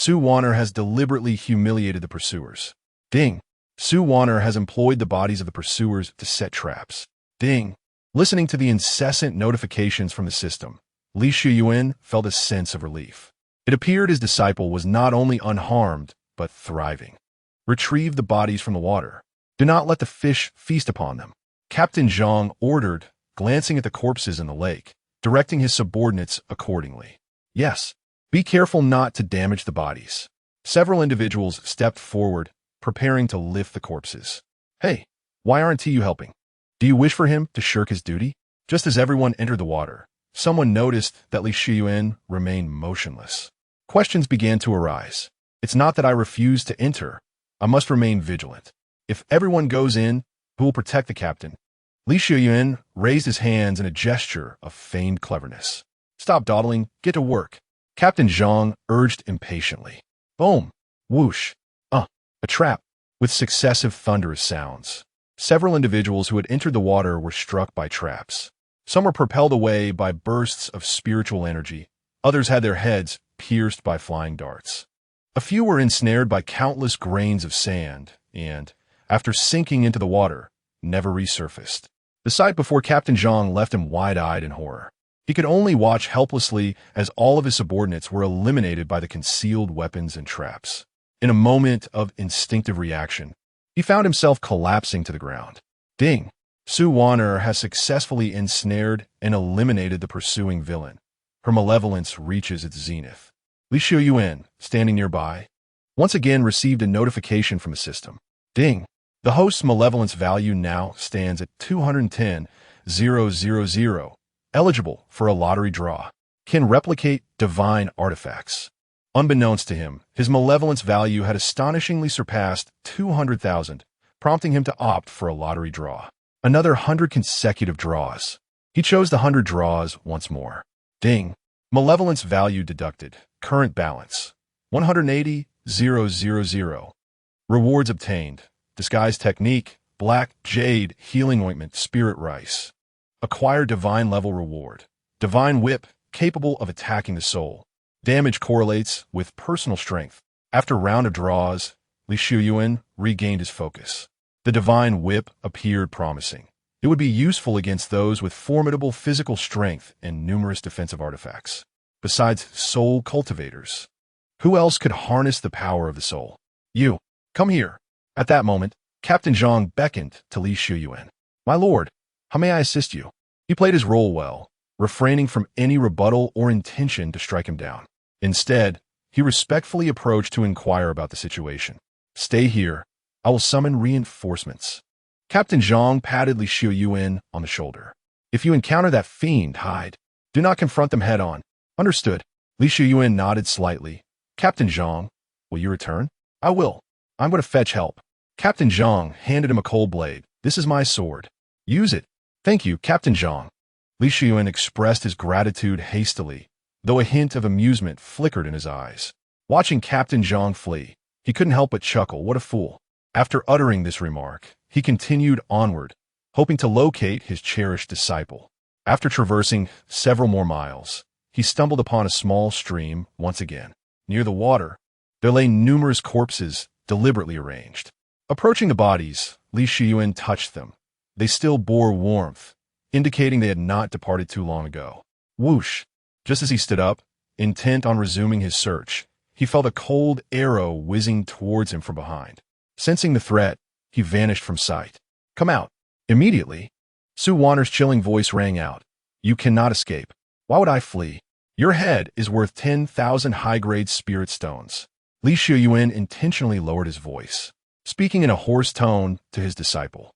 Wan'er has deliberately humiliated the pursuers. Ding! Wan'er has employed the bodies of the pursuers to set traps. Ding! Listening to the incessant notifications from the system, Li Xiuyuan felt a sense of relief. It appeared his disciple was not only unharmed, but thriving. Retrieve the bodies from the water. Do not let the fish feast upon them. Captain Zhang ordered, glancing at the corpses in the lake, directing his subordinates accordingly. Yes, be careful not to damage the bodies. Several individuals stepped forward, preparing to lift the corpses. Hey, why aren't you helping? Do you wish for him to shirk his duty? Just as everyone entered the water, someone noticed that Li Xiuyuan remained motionless. Questions began to arise. It's not that I refuse to enter. I must remain vigilant. If everyone goes in, who will protect the captain? Li Xiuyuan raised his hands in a gesture of feigned cleverness. Stop dawdling, get to work. Captain Zhang urged impatiently. Boom! Whoosh! A trap, with successive thunderous sounds. Several individuals who had entered the water were struck by traps. Some were propelled away by bursts of spiritual energy, Others had their heads pierced by flying darts. A few were ensnared by countless grains of sand and, after sinking into the water, never resurfaced. The sight before Captain Zhang left him wide-eyed in horror. He could only watch helplessly as all of his subordinates were eliminated by the concealed weapons and traps. In a moment of instinctive reaction, he found himself collapsing to the ground. Ding! Wan'er has successfully ensnared and eliminated the pursuing villain. Her malevolence reaches its zenith. Li Xiuyuan, standing nearby, once again received a notification from the system. Ding! The host's malevolence value now stands at 210,000, eligible for a lottery draw. Can replicate divine artifacts. Unbeknownst to him, his malevolence value had astonishingly surpassed 200,000, prompting him to opt for a lottery draw. Another 100 consecutive draws. He chose the 100 draws once more. Ding! Malevolence value deducted. Current balance 180,000. Rewards obtained. Disguise technique, black jade, healing ointment, spirit rice. Acquire divine level reward. Divine whip, capable of attacking the soul. Damage correlates with personal strength. After round of draws, Li Xiuyuan regained his focus. The divine whip appeared promising. It would be useful against those with formidable physical strength and numerous defensive artifacts. Besides soul cultivators, who else could harness the power of the soul? You, come here. At that moment, Captain Zhang beckoned to Li Xiuyuan. My lord, how may I assist you? He played his role well, refraining from any rebuttal or intention to strike him down. Instead, he respectfully approached to inquire about the situation. Stay here. I will summon reinforcements. Captain Zhang patted Li Xiuyuan on the shoulder. If you encounter that fiend, hide. Do not confront them head-on. Understood. Li Xiuyuan nodded slightly. Captain Zhang, will you return? I will. I'm going to fetch help. Captain Zhang handed him a cold blade. This is my sword. Use it. Thank you, Captain Zhang. Li Xiuyuan expressed his gratitude hastily, though a hint of amusement flickered in his eyes. Watching Captain Zhang flee, he couldn't help but chuckle. What a fool. After uttering this remark, he continued onward, hoping to locate his cherished disciple. After traversing several more miles, he stumbled upon a small stream once again. Near the water, there lay numerous corpses deliberately arranged. Approaching the bodies, Li Xiuyuan touched them. They still bore warmth, indicating they had not departed too long ago. Whoosh! Just as he stood up, intent on resuming his search, he felt a cold arrow whizzing towards him from behind. Sensing the threat, he vanished from sight. Come out. Immediately, Wan'er's chilling voice rang out. You cannot escape. Why would I flee? Your head is worth 10,000 high-grade spirit stones. Li Xiuyuan intentionally lowered his voice, speaking in a hoarse tone to his disciple.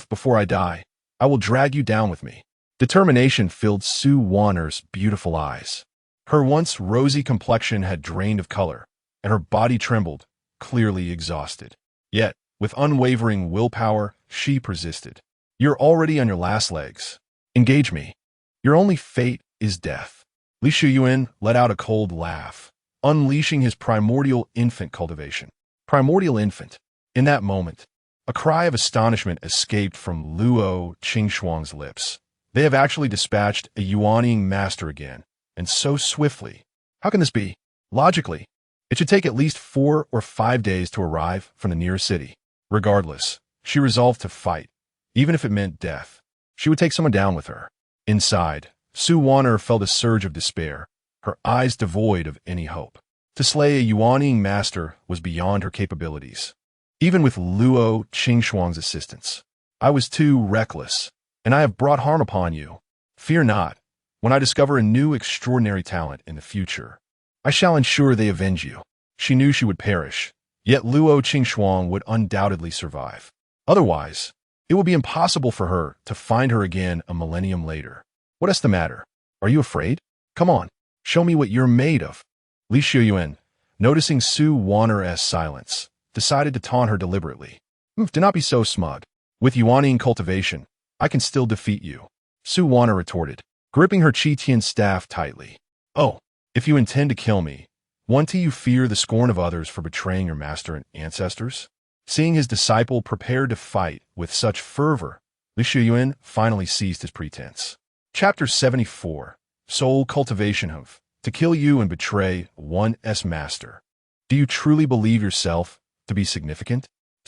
Before I die, I will drag you down with me. Determination filled Wan'er's beautiful eyes. Her once rosy complexion had drained of color, and her body trembled, clearly exhausted. Yet, with unwavering willpower, she persisted. You're already on your last legs. Engage me. Your only fate is death. Li Xiuyuan let out a cold laugh, unleashing his primordial infant cultivation. Primordial infant. In that moment, a cry of astonishment escaped from Luo Qingxuang's lips. They have actually dispatched a Yuanying master again, and so swiftly. How can this be? Logically, it should take at least 4 or 5 days to arrive from the nearest city. Regardless, she resolved to fight, even if it meant death. She would take someone down with her. Inside, Wan'er felt a surge of despair, her eyes devoid of any hope. To slay a Yuanying master was beyond her capabilities, even with Luo Qingxuang's assistance. I was too reckless, and I have brought harm upon you. Fear not. When I discover a new extraordinary talent in the future, I shall ensure they avenge you. She knew she would perish, yet Luo Qingxuang would undoubtedly survive. Otherwise, it would be impossible for her to find her again a millennium later. What is the matter? Are you afraid? Come on, show me what you're made of. Li Xiuyuan, noticing Wan'er's silence, decided to taunt her deliberately. Do not be so smug. With Yuanying cultivation, I can still defeat you. Wan'er retorted, gripping her Qitian staff tightly. Oh, if you intend to kill me, do you fear the scorn of others for betraying your master and ancestors? Seeing his disciple prepared to fight with such fervor, Li Xiuyuan finally ceased his pretense. Chapter 74. Soul Cultivation. to kill you and betray Wan'er's master. Do you truly believe yourself to be significant?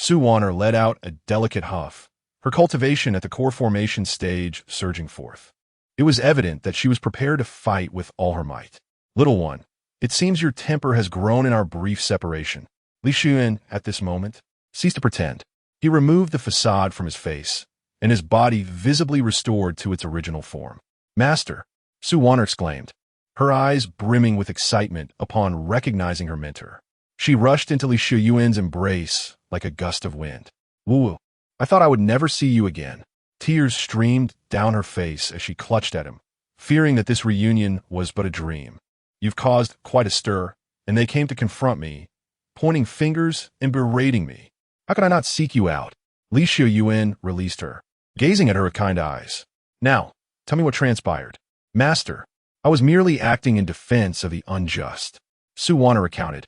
Wan'er let out a delicate huff, her cultivation at the core formation stage surging forth. It was evident that she was prepared to fight with all her might. Little one, it seems your temper has grown in our brief separation. Li Xiuyuan, at this moment, ceased to pretend. He removed the facade from his face, and his body visibly restored to its original form. Master, Wan'er exclaimed, her eyes brimming with excitement upon recognizing her mentor. She rushed into Li Xiuyuan's embrace like a gust of wind. Woo, I thought I would never see you again. Tears streamed down her face as she clutched at him, fearing that this reunion was but a dream. You've caused quite a stir, and they came to confront me, pointing fingers and berating me. How could I not seek you out? Li Xiuyuan released her, gazing at her with kind eyes. Now, tell me what transpired. Master, I was merely acting in defense of the unjust. Wan'er recounted.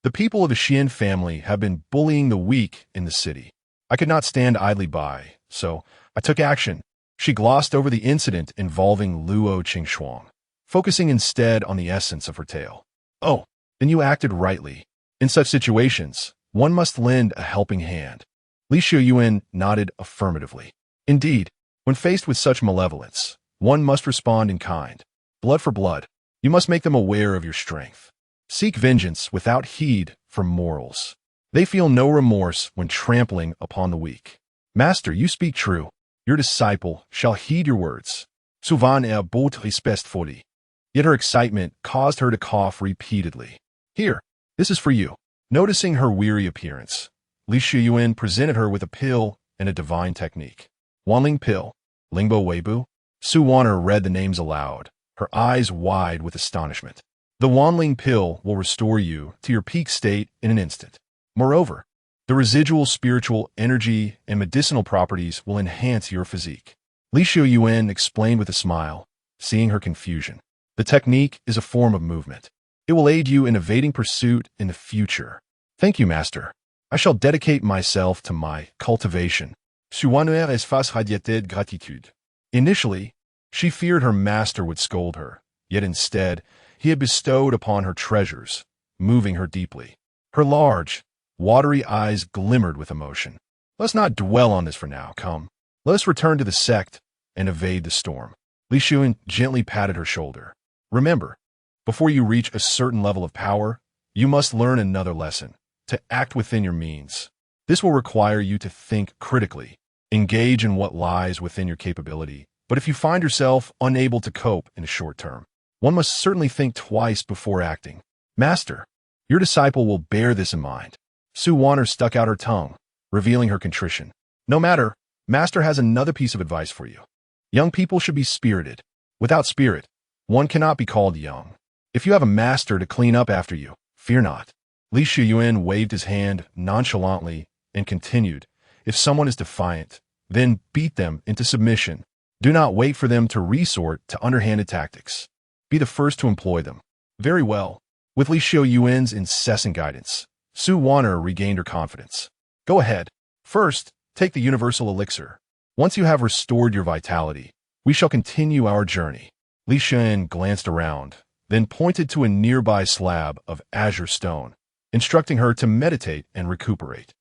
The people of the Shen family have been bullying the weak in the city. I could not stand idly by, so I took action. She glossed over the incident involving Luo Qingxuang, focusing instead on the essence of her tale. Oh, then you acted rightly. In such situations, one must lend a helping hand. Li Xiuyuan nodded affirmatively. Indeed, when faced with such malevolence, one must respond in kind. Blood for blood. You must make them aware of your strength. Seek vengeance without heed for morals. They feel no remorse when trampling upon the weak. Master, you speak true. Your disciple shall heed your words. Wan'er bout respectfully. Yet her excitement caused her to cough repeatedly. Here, this is for you. Noticing her weary appearance, Li Xiuyuan presented her with a pill and a divine technique. Wanling pill, Lingbo Weibu. Wan'er read the names aloud, her eyes wide with astonishment. The Wanling pill will restore you to your peak state in an instant. Moreover, the residual spiritual energy and medicinal properties will enhance your physique. Li Xiuyuan explained with a smile, seeing her confusion. The technique is a form of movement. It will aid you in evading pursuit in the future. Thank you, Master. I shall dedicate myself to my cultivation. Wan'er es face radiated gratitude. Initially, she feared her master would scold her, yet instead, he had bestowed upon her treasures, moving her deeply. Her large, watery eyes glimmered with emotion. Let's not dwell on this for now, come. Let us return to the sect and evade the storm. Li Xiuyuan gently patted her shoulder. Remember, before you reach a certain level of power, you must learn another lesson, to act within your means. This will require you to think critically, engage in what lies within your capability. But if you find yourself unable to cope in the short term, one must certainly think twice before acting. Master, your disciple will bear this in mind. Wan'er stuck out her tongue, revealing her contrition. No matter, Master has another piece of advice for you. Young people should be spirited. Without spirit, one cannot be called young. If you have a master to clean up after you, fear not. Li Xiuyuan waved his hand nonchalantly and continued, if someone is defiant, then beat them into submission. Do not wait for them to resort to underhanded tactics. Be the first to employ them. Very well. With Li Xiuyuan's incessant guidance, Wan'er regained her confidence. Go ahead. First, take the universal elixir. Once you have restored your vitality, we shall continue our journey. Li Xiuyuan glanced around, then pointed to a nearby slab of azure stone, instructing her to meditate and recuperate.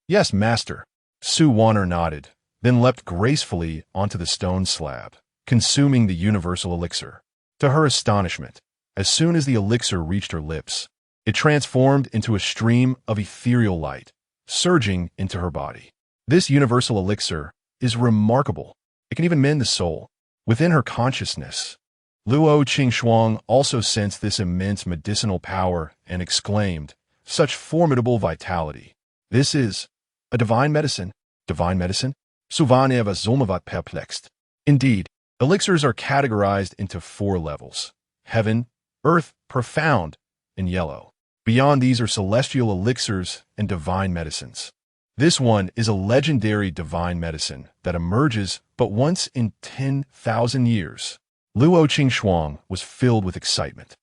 Yes, Master. Wan'er nodded, then leapt gracefully onto the stone slab, consuming the universal elixir. To her astonishment, as soon as the elixir reached her lips, it transformed into a stream of ethereal light, surging into her body. This universal elixir is remarkable. It can even mend the soul. Within her consciousness, Luo Qingxuang also sensed this immense medicinal power and exclaimed, such formidable vitality. This is a divine medicine. Divine medicine? Wan'er was somewhat perplexed. Indeed, elixirs are categorized into 4 levels: heaven, earth, profound, and yellow. Beyond these are celestial elixirs and divine medicines. This one is a legendary divine medicine that emerges but once in 10,000 years. Luo Qingxuang was filled with excitement,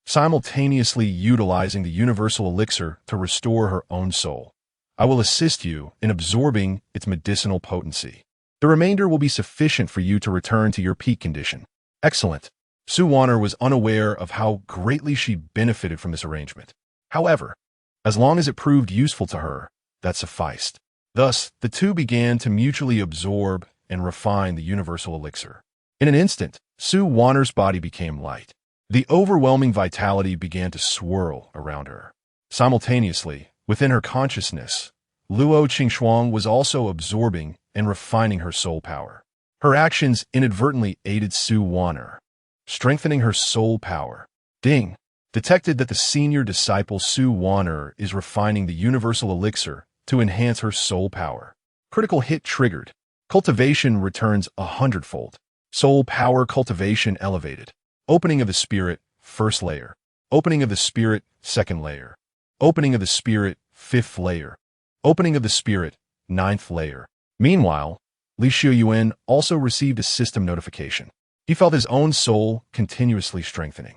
simultaneously utilizing the universal elixir to restore her own soul. I will assist you in absorbing its medicinal potency. The remainder will be sufficient for you to return to your peak condition. Excellent. Wan'er was unaware of how greatly she benefited from this arrangement. However, as long as it proved useful to her, that sufficed. Thus, the two began to mutually absorb and refine the universal elixir. In an instant, Wan'er's body became light. The overwhelming vitality began to swirl around her. Simultaneously, within her consciousness, Luo Qingxuan was also absorbing and refining her soul power. Her actions inadvertently aided Wan'er, strengthening her soul power. Ding! Detected that the senior disciple Wan'er is refining the universal elixir to enhance her soul power. Critical hit triggered. Cultivation returns 100-fold. Soul power cultivation elevated. Opening of the spirit, first layer. Opening of the spirit, second layer. Opening of the spirit, fifth layer. Opening of the spirit, ninth layer. Meanwhile, Li Xiuyuan also received a system notification. He felt his own soul continuously strengthening.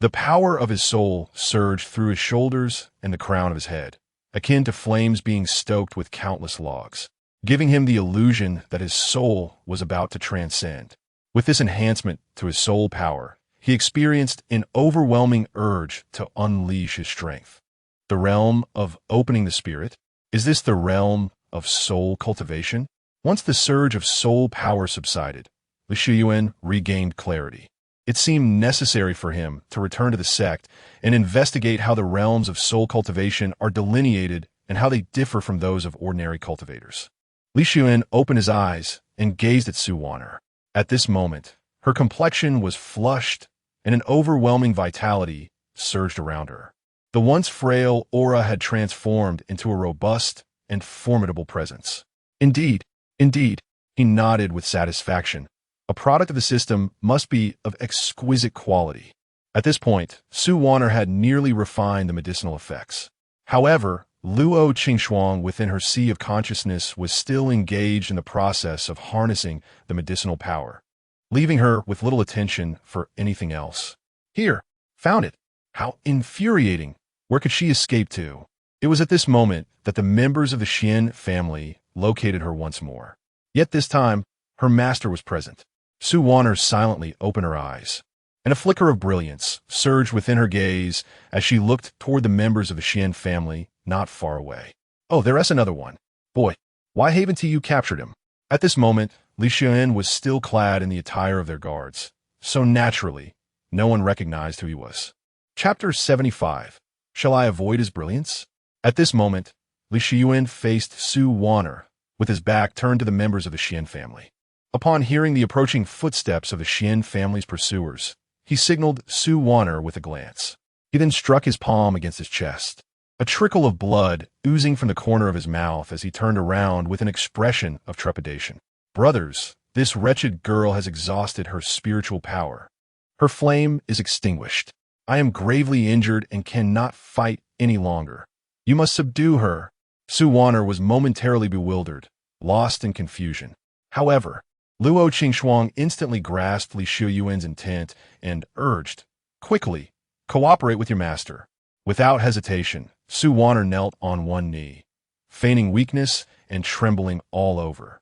The power of his soul surged through his shoulders and the crown of his head, akin to flames being stoked with countless logs, giving him the illusion that his soul was about to transcend. With this enhancement to his soul power, he experienced an overwhelming urge to unleash his strength. The realm of opening the spirit? Is this the realm of soul cultivation? Once the surge of soul power subsided, Li Xiuyuan regained clarity. It seemed necessary for him to return to the sect and investigate how the realms of soul cultivation are delineated and how they differ from those of ordinary cultivators. Li Xiuyuan opened his eyes and gazed at Wan'er. At this moment, her complexion was flushed and an overwhelming vitality surged around her. The once frail aura had transformed into a robust and formidable presence. Indeed, he nodded with satisfaction. A product of the system must be of exquisite quality. At this point, Wan'er had nearly refined the medicinal effects. However, Luo Qingxuan within her sea of consciousness was still engaged in the process of harnessing the medicinal power, leaving her with little attention for anything else. Here, found it. How infuriating. Where could she escape to? It was at this moment that the members of the Shen family located her once more. Yet this time, her master was present. Wan'er silently opened her eyes, and a flicker of brilliance surged within her gaze as she looked toward the members of the Shen family not far away. Oh, there's another one. Boy, why haven't you captured him? At this moment, Li Xiuyuan was still clad in the attire of their guards, so naturally, no one recognized who he was. Chapter 75. Shall I avoid his brilliance? At this moment, Li Xiuyuan faced Wan'er, with his back turned to the members of the Shen family. Upon hearing the approaching footsteps of the Shen family's pursuers, he signaled Wan'er with a glance. He then struck his palm against his chest, a trickle of blood oozing from the corner of his mouth as he turned around with an expression of trepidation. Brothers, this wretched girl has exhausted her spiritual power. Her flame is extinguished. I am gravely injured and cannot fight any longer. You must subdue her. Wan'er was momentarily bewildered, lost in confusion. However, Luo Qingxuan instantly grasped Li Xiuyuan's intent and urged, quickly, cooperate with your master. Without hesitation, Wan'er knelt on one knee, feigning weakness and trembling all over.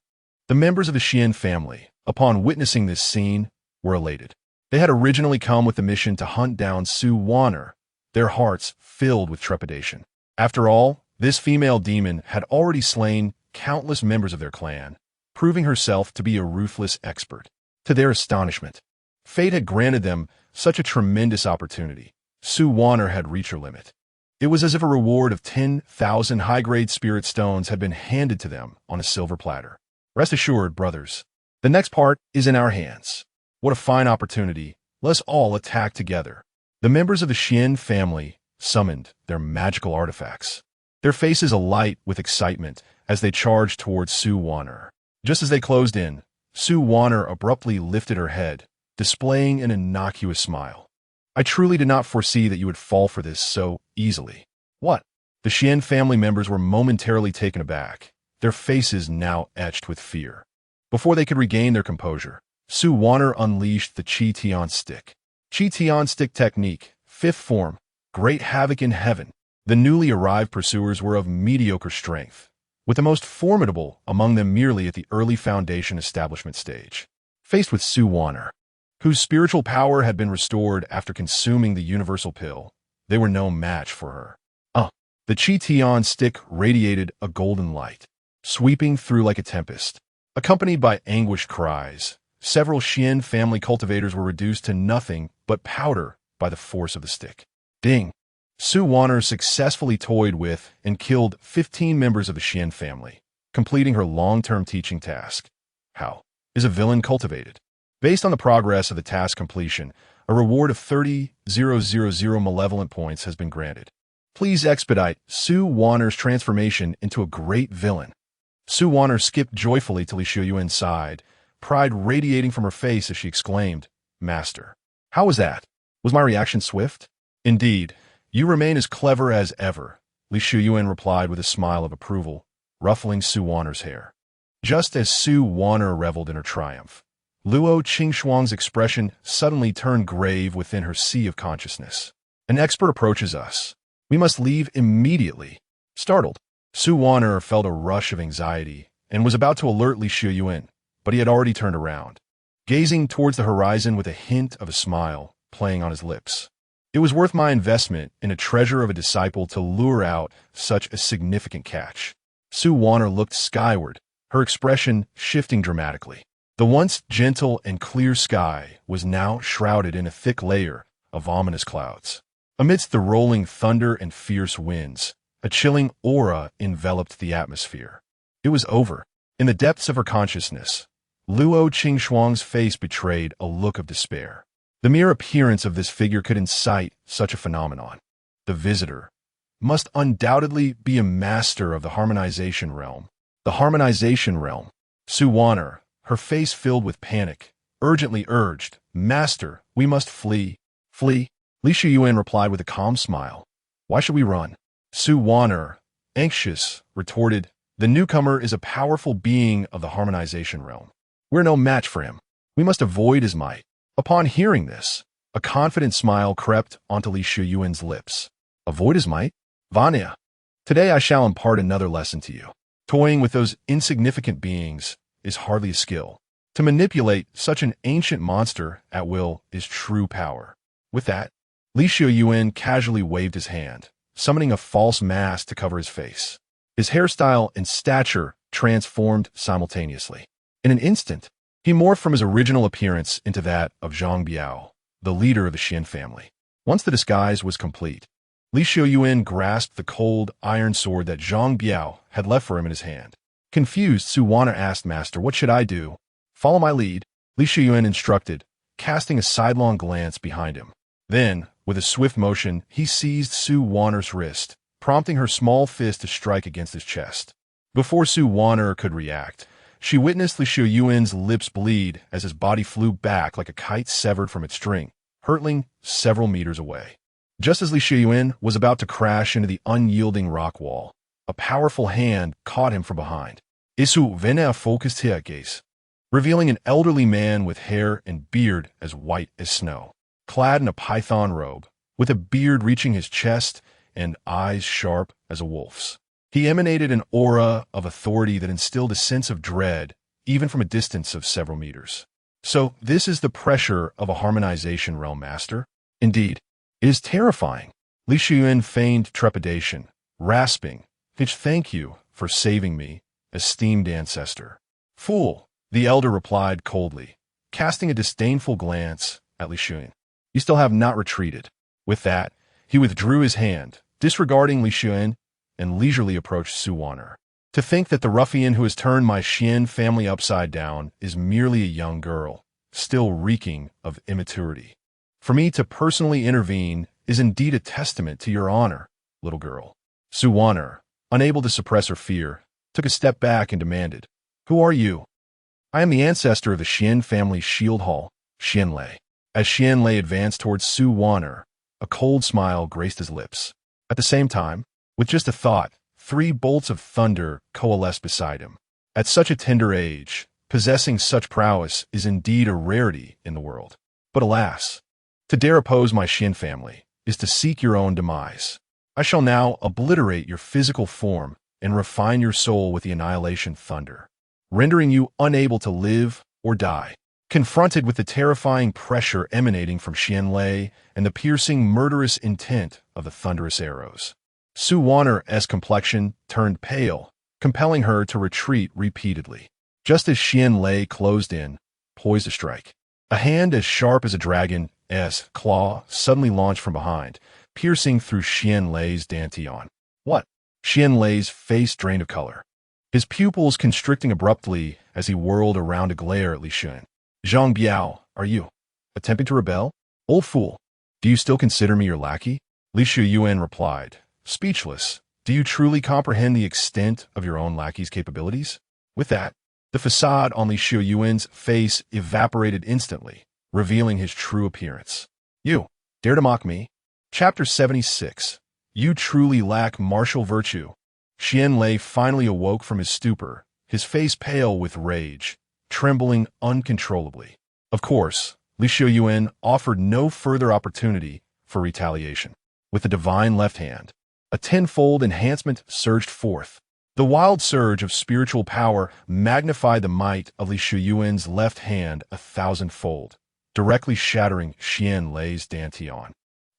The members of the Shen family, upon witnessing this scene, were elated. They had originally come with the mission to hunt down Wan'er, their hearts filled with trepidation. After all, this female demon had already slain countless members of their clan, proving herself to be a ruthless expert. To their astonishment, fate had granted them such a tremendous opportunity. Wan'er had reached her limit. It was as if a reward of 10,000 high-grade spirit stones had been handed to them on a silver platter. Rest assured, brothers, the next part is in our hands. What a fine opportunity. Let's all attack together. The members of the Shen family summoned their magical artifacts, their faces alight with excitement as they charged towards Wan'er. Just as they closed in, Wan'er abruptly lifted her head, displaying an innocuous smile. I truly did not foresee that you would fall for this so easily. What? The Shen family members were momentarily taken aback, their faces now etched with fear. Before they could regain their composure, Wan'er unleashed the Qi Tian stick. Qi Tian stick technique, 5th form, great havoc in heaven. The newly arrived pursuers were of mediocre strength, with the most formidable among them merely at the early foundation establishment stage. Faced with Wan'er, whose spiritual power had been restored after consuming the universal pill. They were no match for her. The Chi Tian stick radiated a golden light, sweeping through like a tempest. Accompanied by anguished cries, several Xian family cultivators were reduced to nothing but powder by the force of the stick. Ding! Wan'er successfully toyed with and killed 15 members of the Xian family, completing her long-term teaching task. How is a villain cultivated? Based on the progress of the task completion, a reward of 30,000 malevolent points has been granted. Please expedite Wan'er's transformation into a great villain. Wan'er skipped joyfully to Li Xiuyuan's side, pride radiating from her face as she exclaimed, "Master, how was that? Was my reaction swift?" "Indeed, you remain as clever as ever," Li Xiuyuan replied with a smile of approval, ruffling Wan'er's hair. Just as Wan'er reveled in her triumph, Luo Qingxuang's expression suddenly turned grave within her sea of consciousness. "An expert approaches us. We must leave immediately." Startled, Wan'er felt a rush of anxiety and was about to alert Li Xiuyuan, but he had already turned around, gazing towards the horizon with a hint of a smile playing on his lips. "It was worth my investment in a treasure of a disciple to lure out such a significant catch." Wan'er looked skyward, her expression shifting dramatically. The once gentle and clear sky was now shrouded in a thick layer of ominous clouds. Amidst the rolling thunder and fierce winds, a chilling aura enveloped the atmosphere. It was over. In the depths of her consciousness, Luo Qingxuang's face betrayed a look of despair. The mere appearance of this figure could incite such a phenomenon. The visitor must undoubtedly be a master of the harmonization realm. The harmonization realm. Wan'er, her face filled with panic, urgently urged, "Master, we must flee." "Flee?" Li Xiuyuan replied with a calm smile. "Why should we run?" Wan'er, anxious, retorted, "The newcomer is a powerful being of the harmonization realm. We're no match for him. We must avoid his might." Upon hearing this, a confident smile crept onto Li Xiuyuan's lips. "Avoid his might? Wan'er, today I shall impart another lesson to you. Toying with those insignificant beings is hardly a skill. To manipulate such an ancient monster at will is true power." With that, Li Xiuyuan casually waved his hand, summoning a false mask to cover his face. His hairstyle and stature transformed simultaneously. In an instant, he morphed from his original appearance into that of Zhang Biao, the leader of the Xian family. Once the disguise was complete, Li Xiuyuan grasped the cold iron sword that Zhang Biao had left for him in his hand. Confused, Wan'er asked, "Master, what should I do?" "Follow my lead," Li Xiuyuan instructed, casting a sidelong glance behind him. Then, with a swift motion, he seized Wan'er's wrist, prompting her small fist to strike against his chest. Before Wan'er could react, she witnessed Li Xiuyuan's lips bleed as his body flew back like a kite severed from its string, hurtling several meters away. Just as Li Xiuyuan was about to crash into the unyielding rock wall, a powerful hand caught him from behind. "Isu Wan'er focused here, gaze," revealing an elderly man with hair and beard as white as snow, clad in a python robe, with a beard reaching his chest and eyes sharp as a wolf's. He emanated an aura of authority that instilled a sense of dread, even from a distance of several meters. "So this is the pressure of a harmonization realm, master?" "Indeed, it is terrifying." Li Xiuyuan feigned trepidation, rasping, "Thank you for saving me, esteemed ancestor." "Fool," the elder replied coldly, casting a disdainful glance at Li Xiuyuan. "You still have not retreated." With that, he withdrew his hand, disregarding Li Xiuyuan, and leisurely approached Wan'er. "To think that the ruffian who has turned my Xian family upside down is merely a young girl, still reeking of immaturity. For me to personally intervene is indeed a testament to your honor, little girl." Wan'er, unable to suppress her fear, took a step back and demanded, "Who are you?" "I am the ancestor of the Xian family's shield hall, Xianlei." As Xianlei advanced towards Wan'er, a cold smile graced his lips. At the same time, with just a thought, 3 bolts of thunder coalesced beside him. At such a tender age, possessing such prowess is indeed a rarity in the world. But alas, to dare oppose my Xian family is to seek your own demise. I shall now obliterate your physical form and refine your soul with the annihilation thunder, rendering you unable to live or die. Confronted with the terrifying pressure emanating from Xianlei and the piercing, murderous intent of the thunderous arrows, Wan'er's complexion turned pale, compelling her to retreat repeatedly. Just as Xianlei closed in, poised to strike, a hand as sharp as a dragon's claw suddenly launched from behind, piercing through Xianlei's dantian. What? Xianlei's face drained of color, his pupils constricting abruptly as he whirled around to glare at Li Xiuyuan. Zhang Biao, are you attempting to rebel? Old fool, do you still consider me your lackey? Li Xiuyuan replied, speechless. Do you truly comprehend the extent of your own lackey's capabilities? With that, the facade on Li Xiuyuan's face evaporated instantly, revealing his true appearance. You dare to mock me? Chapter 76. You truly lack martial virtue. Xianlei finally awoke from his stupor, his face pale with rage, trembling uncontrollably. Of course, Li Xiuyuan offered no further opportunity for retaliation. With the divine left hand, a tenfold enhancement surged forth. The wild surge of spiritual power magnified the might of Li Xiuyuan's left hand 1,000-fold, directly shattering Xianlei's dantian,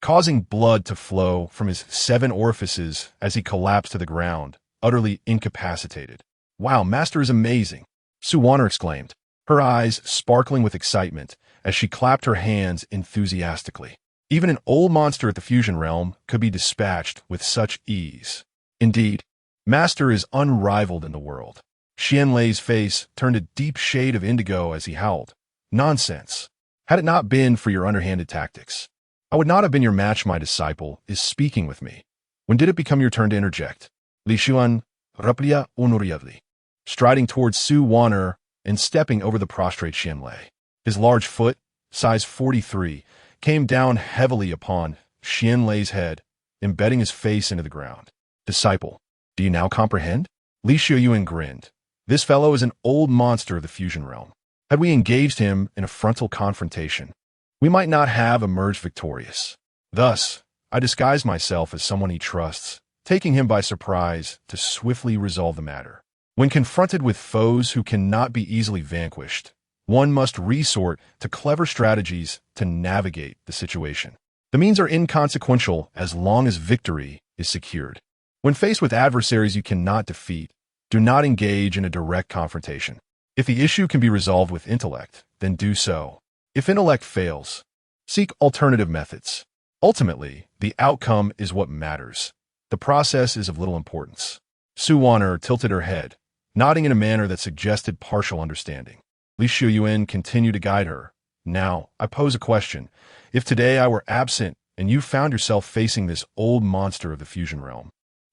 causing blood to flow from his 7 orifices as he collapsed to the ground, utterly incapacitated. Wow, Master is amazing, Wan'er exclaimed, her eyes sparkling with excitement as she clapped her hands enthusiastically. Even an old monster at the fusion realm could be dispatched with such ease. Indeed, Master is unrivaled in the world. Xianlei's face turned a deep shade of indigo as he howled. Nonsense. Had it not been for your underhanded tactics, I would not have been your match. My disciple is speaking with me. When did it become your turn to interject? Li Xiuyuan, raplia honorably, striding towards Wan'er and stepping over the prostrate Xianlei. His large foot, size 43, came down heavily upon Xianlei's head, embedding his face into the ground. Disciple, do you now comprehend? Li Xiuyuan grinned. This fellow is an old monster of the fusion realm. Had we engaged him in a frontal confrontation, we might not have emerged victorious. Thus, I disguised myself as someone he trusts, taking him by surprise to swiftly resolve the matter. When confronted with foes who cannot be easily vanquished, one must resort to clever strategies to navigate the situation. The means are inconsequential as long as victory is secured. When faced with adversaries you cannot defeat, do not engage in a direct confrontation. If the issue can be resolved with intellect, then do so. If intellect fails, seek alternative methods. Ultimately, the outcome is what matters. The process is of little importance. Wan'er tilted her head, nodding in a manner that suggested partial understanding. Li Xiuyuan continued to guide her. Now, I pose a question. If today I were absent and you found yourself facing this old monster of the fusion realm,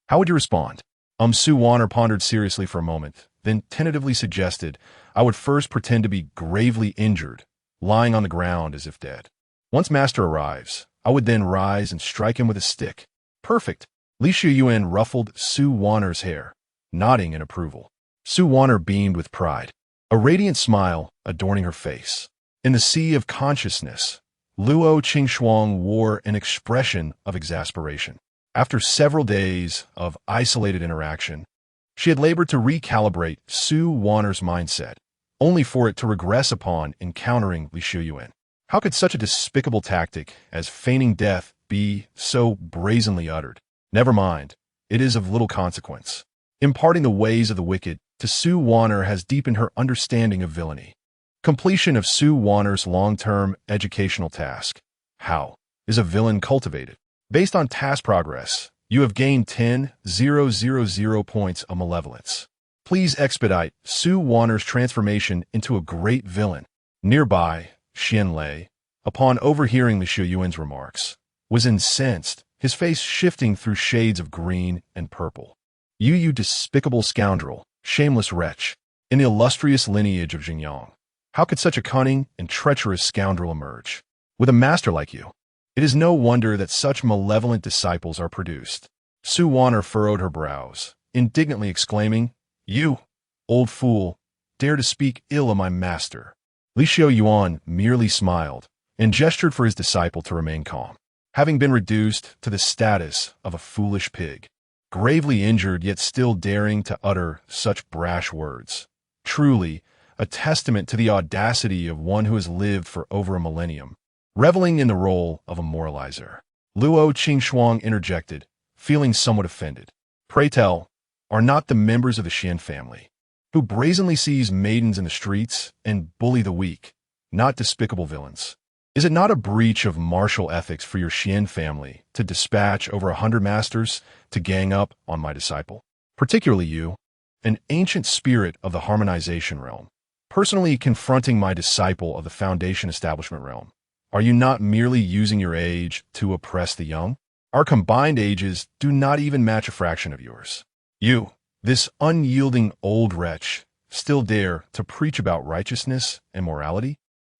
how would you respond? Wan'er pondered seriously for a moment, then tentatively suggested, I would first pretend to be gravely injured, lying on the ground as if dead. Once Master arrives, I would then rise and strike him with a stick. Perfect. Li Xiuyuan ruffled Wan'er's hair, nodding in approval. Wan'er beamed with pride, a radiant smile adorning her face. In the sea of consciousness, Luo Qingxuang wore an expression of exasperation. After several days of isolated interaction, she had labored to recalibrate Wan'er's mindset, only for it to regress upon encountering Li Xiuyuan. How could such a despicable tactic as feigning death be so brazenly uttered? Never mind, it is of little consequence. Imparting the ways of the wicked to Wan'er has deepened her understanding of villainy. Completion of Wan'er's long-term educational task. How is a villain cultivated? Based on task progress, you have gained 10,000 points of malevolence. Please expedite Wan'er's transformation into a great villain. Nearby, Xianlei, upon overhearing Li Xiuyuan's remarks, was incensed, his face shifting through shades of green and purple. You despicable scoundrel, shameless wretch, in the illustrious lineage of Xingyang, how could such a cunning and treacherous scoundrel emerge? With a master like you, it is no wonder that such malevolent disciples are produced. Wan'er furrowed her brows, indignantly exclaiming, You, old fool, dare to speak ill of my master. Li Xiuyuan merely smiled and gestured for his disciple to remain calm. Having been reduced to the status of a foolish pig, gravely injured yet still daring to utter such brash words, truly, a testament to the audacity of one who has lived for over a millennium, reveling in the role of a moralizer. Luo Qingxuang interjected, feeling somewhat offended. Pray tell, are not the members of the Shen family, who brazenly seize maidens in the streets and bully the weak, not despicable villains? Is it not a breach of martial ethics for your Shen family to dispatch over 100 masters to gang up on my disciple? Particularly you, an ancient spirit of the harmonization realm, personally confronting my disciple of the foundation establishment realm. Are you not merely using your age to oppress the young? Our combined ages do not even match a fraction of yours. You, this unyielding old wretch, still dare to preach about righteousness and morality?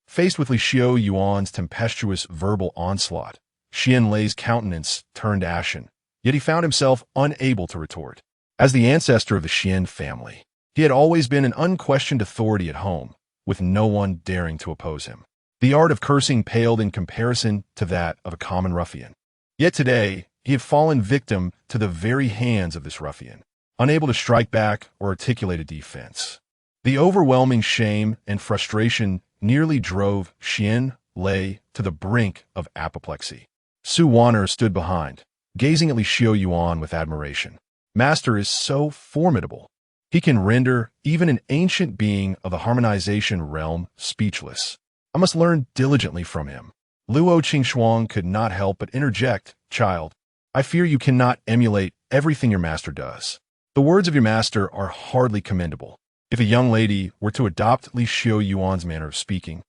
Faced with Li Xiuyuan's tempestuous verbal onslaught, Xian Lei's countenance turned ashen, yet he found himself unable to retort. As the ancestor of the Shen family, he had always been an unquestioned authority at home, with no one daring to oppose him. The art of cursing paled in comparison to that of a common ruffian. Yet today, he had fallen victim to the very hands of this ruffian, unable to strike back or articulate a defense. The overwhelming shame and frustration nearly drove Xian Lei to the brink of apoplexy. Wan'er stood behind, gazing at Li Xiuyuan with admiration. Master is so formidable. He can render even an ancient being of the harmonization realm speechless. I must learn diligently from him. Luo Qingxuang could not help but interject, Child, I fear you cannot emulate everything your master does. The words of your master are hardly commendable. If a young lady were to adopt Li Xiuyuan's manner of speaking,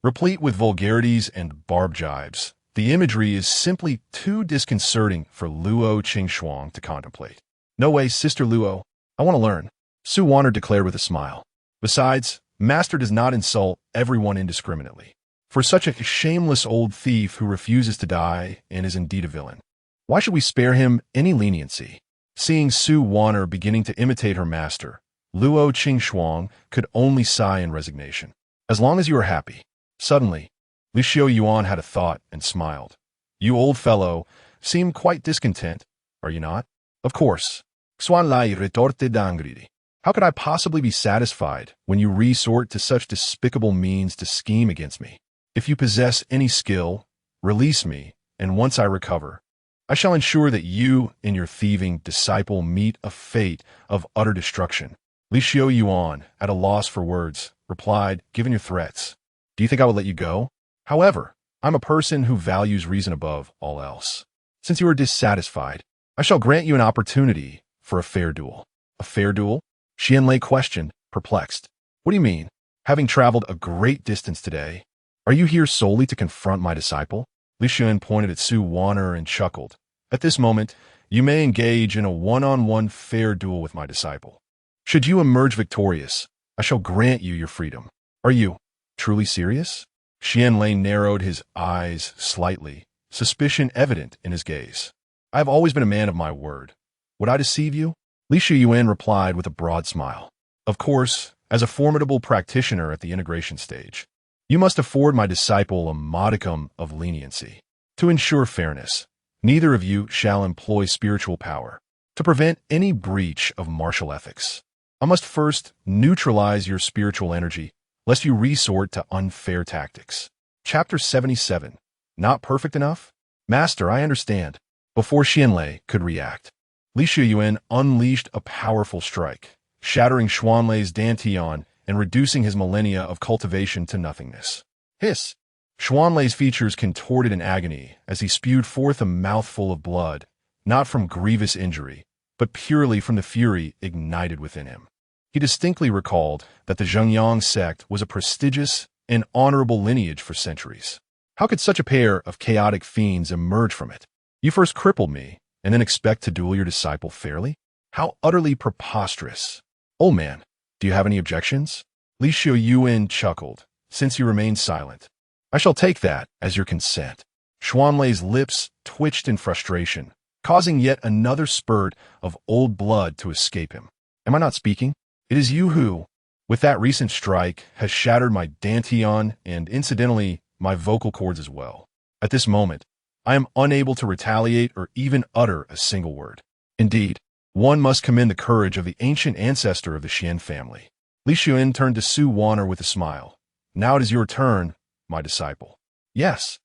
replete with vulgarities and barbed jibes, the imagery is simply too disconcerting for Luo Qingxuang to contemplate. No way, Sister Luo. I want to learn, Wan'er declared with a smile. Besides, Master does not insult everyone indiscriminately. For such a shameless old thief who refuses to die and is indeed a villain, why should we spare him any leniency? Seeing Wan'er beginning to imitate her master, Luo Qingxuang could only sigh in resignation. As long as you are happy. Suddenly, Li Xiuyuan had a thought and smiled. You old fellow seem quite discontent, are you not? Of course. Xuan Lai retorte d'angridi. How could I possibly be satisfied when you resort to such despicable means to scheme against me? If you possess any skill, release me, and once I recover, I shall ensure that you and your thieving disciple meet a fate of utter destruction. Li Xiuyuan, at a loss for words, replied, Given your threats, do you think I would let you go? However, I'm a person who values reason above all else. Since you are dissatisfied, I shall grant you an opportunity for a fair duel. A fair duel? Xian Lei questioned, perplexed. What do you mean? Having traveled a great distance today, are you here solely to confront my disciple? Li Xiuyuan pointed at Wan'er and chuckled. At this moment, you may engage in a one-on-one fair duel with my disciple. Should you emerge victorious, I shall grant you your freedom. Are you truly serious? Xian Lei narrowed his eyes slightly, suspicion evident in his gaze. I have always been a man of my word. Would I deceive you? Li Xiuyuan replied with a broad smile. Of course, as a formidable practitioner at the integration stage, you must afford my disciple a modicum of leniency. To ensure fairness, neither of you shall employ spiritual power to prevent any breach of martial ethics. I must first neutralize your spiritual energy, lest you resort to unfair tactics. Chapter 77. Not perfect enough? Master, I understand. Before Xian Lei could react, Li Xiuyuan unleashed a powerful strike, shattering Xuan Lei's dantian and reducing his millennia of cultivation to nothingness. Hiss! Xuan Lei's features contorted in agony as he spewed forth a mouthful of blood, not from grievous injury, but purely from the fury ignited within him. He distinctly recalled that the Zhengyang sect was a prestigious and honorable lineage for centuries. How could such a pair of chaotic fiends emerge from it? You first crippled me, and then expect to duel your disciple fairly? How utterly preposterous. Old man, do you have any objections? Li Xiuyuan chuckled, since you remain silent. I shall take that as your consent. Xuan Lei's lips twitched in frustration, causing yet another spurt of old blood to escape him. Am I not speaking? It is you who, with that recent strike, has shattered my dantian and, incidentally, my vocal cords as well. At this moment, I am unable to retaliate or even utter a single word. Indeed, one must commend the courage of the ancient ancestor of the Shen family. Li Xiuyuan turned to Su Wan'er with a smile. Now it is your turn, my disciple. Yes.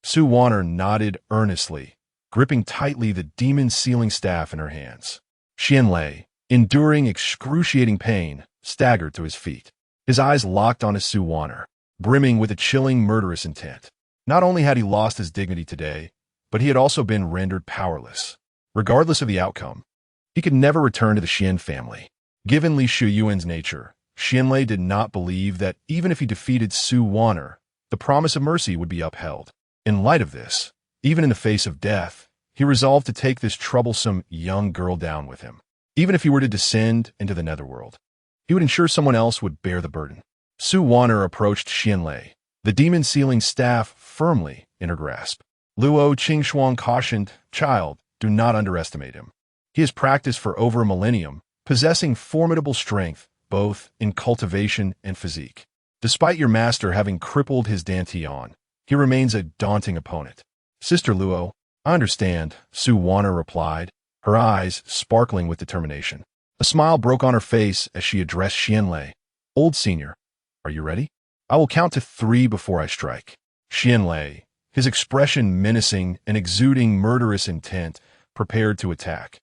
Su Wan'er nodded earnestly, gripping tightly the demon-sealing staff in her hands. Shen Linxue, enduring excruciating pain, staggered to his feet. His eyes locked onto Su Wan'er, brimming with a chilling, murderous intent. Not only had he lost his dignity today, but he had also been rendered powerless. Regardless of the outcome, he could never return to the Shen family. Given Li Xiuyuan's nature, Shen Linxue did not believe that even if he defeated Su Wan'er, the promise of mercy would be upheld. In light of this, even in the face of death, he resolved to take this troublesome young girl down with him. Even if he were to descend into the netherworld, he would ensure someone else would bear the burden. Su Wan'er approached Shen Linxue, the demon-sealing staff firmly in her grasp. Luo Qingxuan cautioned, "Child, do not underestimate him. He has practiced for over a millennium, possessing formidable strength, both in cultivation and physique. Despite your master having crippled his Dantian, he remains a daunting opponent." "Sister Luo, I understand," Su Wan'er replied, her eyes sparkling with determination. A smile broke on her face as she addressed Shen Linxue. "Old senior, are you ready? I will count to 3 before I strike." Shen Linxue, his expression menacing and exuding murderous intent, prepared to attack,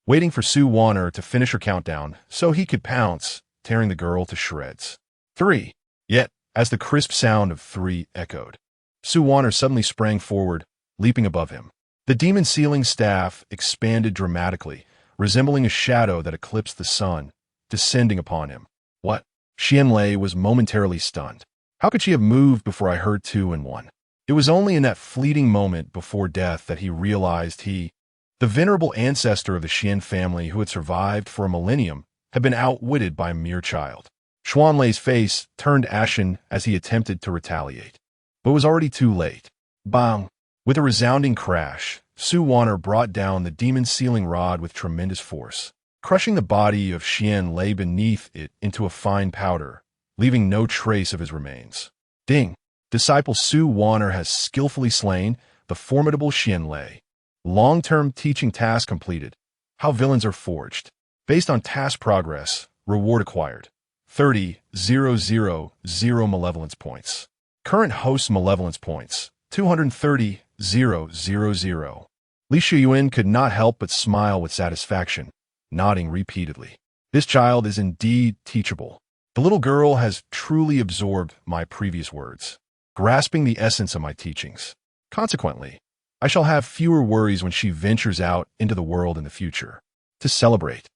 waiting for Su Wan'er to finish her countdown so he could pounce, tearing the girl to shreds. 3. Yet, as the crisp sound of 3 echoed, Su Wan'er suddenly sprang forward, leaping above him. The demon-sealing staff expanded dramatically, resembling a shadow that eclipsed the sun, descending upon him. What? Shen Linxue was momentarily stunned. How could she have moved before I heard 2 in 1? It was only in that fleeting moment before death that he realized he, the venerable ancestor of the Shen family who had survived for a millennium, had been outwitted by a mere child. Xuanlei's face turned ashen as he attempted to retaliate, but it was already too late. Bang! With a resounding crash, Su Wan'er brought down the demon-sealing rod with tremendous force, crushing the body of Shen Linxue beneath it into a fine powder, leaving no trace of his remains. Ding! Disciple Su Wan'er has skillfully slain the formidable Shen Linxue. Long-term teaching task completed. How villains are forged. Based on task progress, reward acquired. 30,000 malevolence points. Current host malevolence points, 230,000. Li Xiuyuan could not help but smile with satisfaction, nodding repeatedly. This child is indeed teachable. The little girl has truly absorbed my previous words, grasping the essence of my teachings. Consequently, I shall have fewer worries when she ventures out into the world in the future. To celebrate,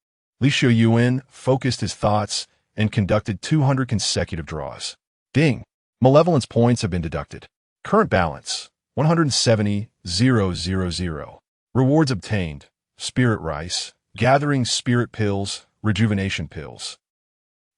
Li Xiuyuan focused his thoughts and conducted 200 consecutive draws. Ding! Malevolence points have been deducted. Current balance, 170,000. Rewards obtained, spirit rice, gathering spirit pills, rejuvenation pills.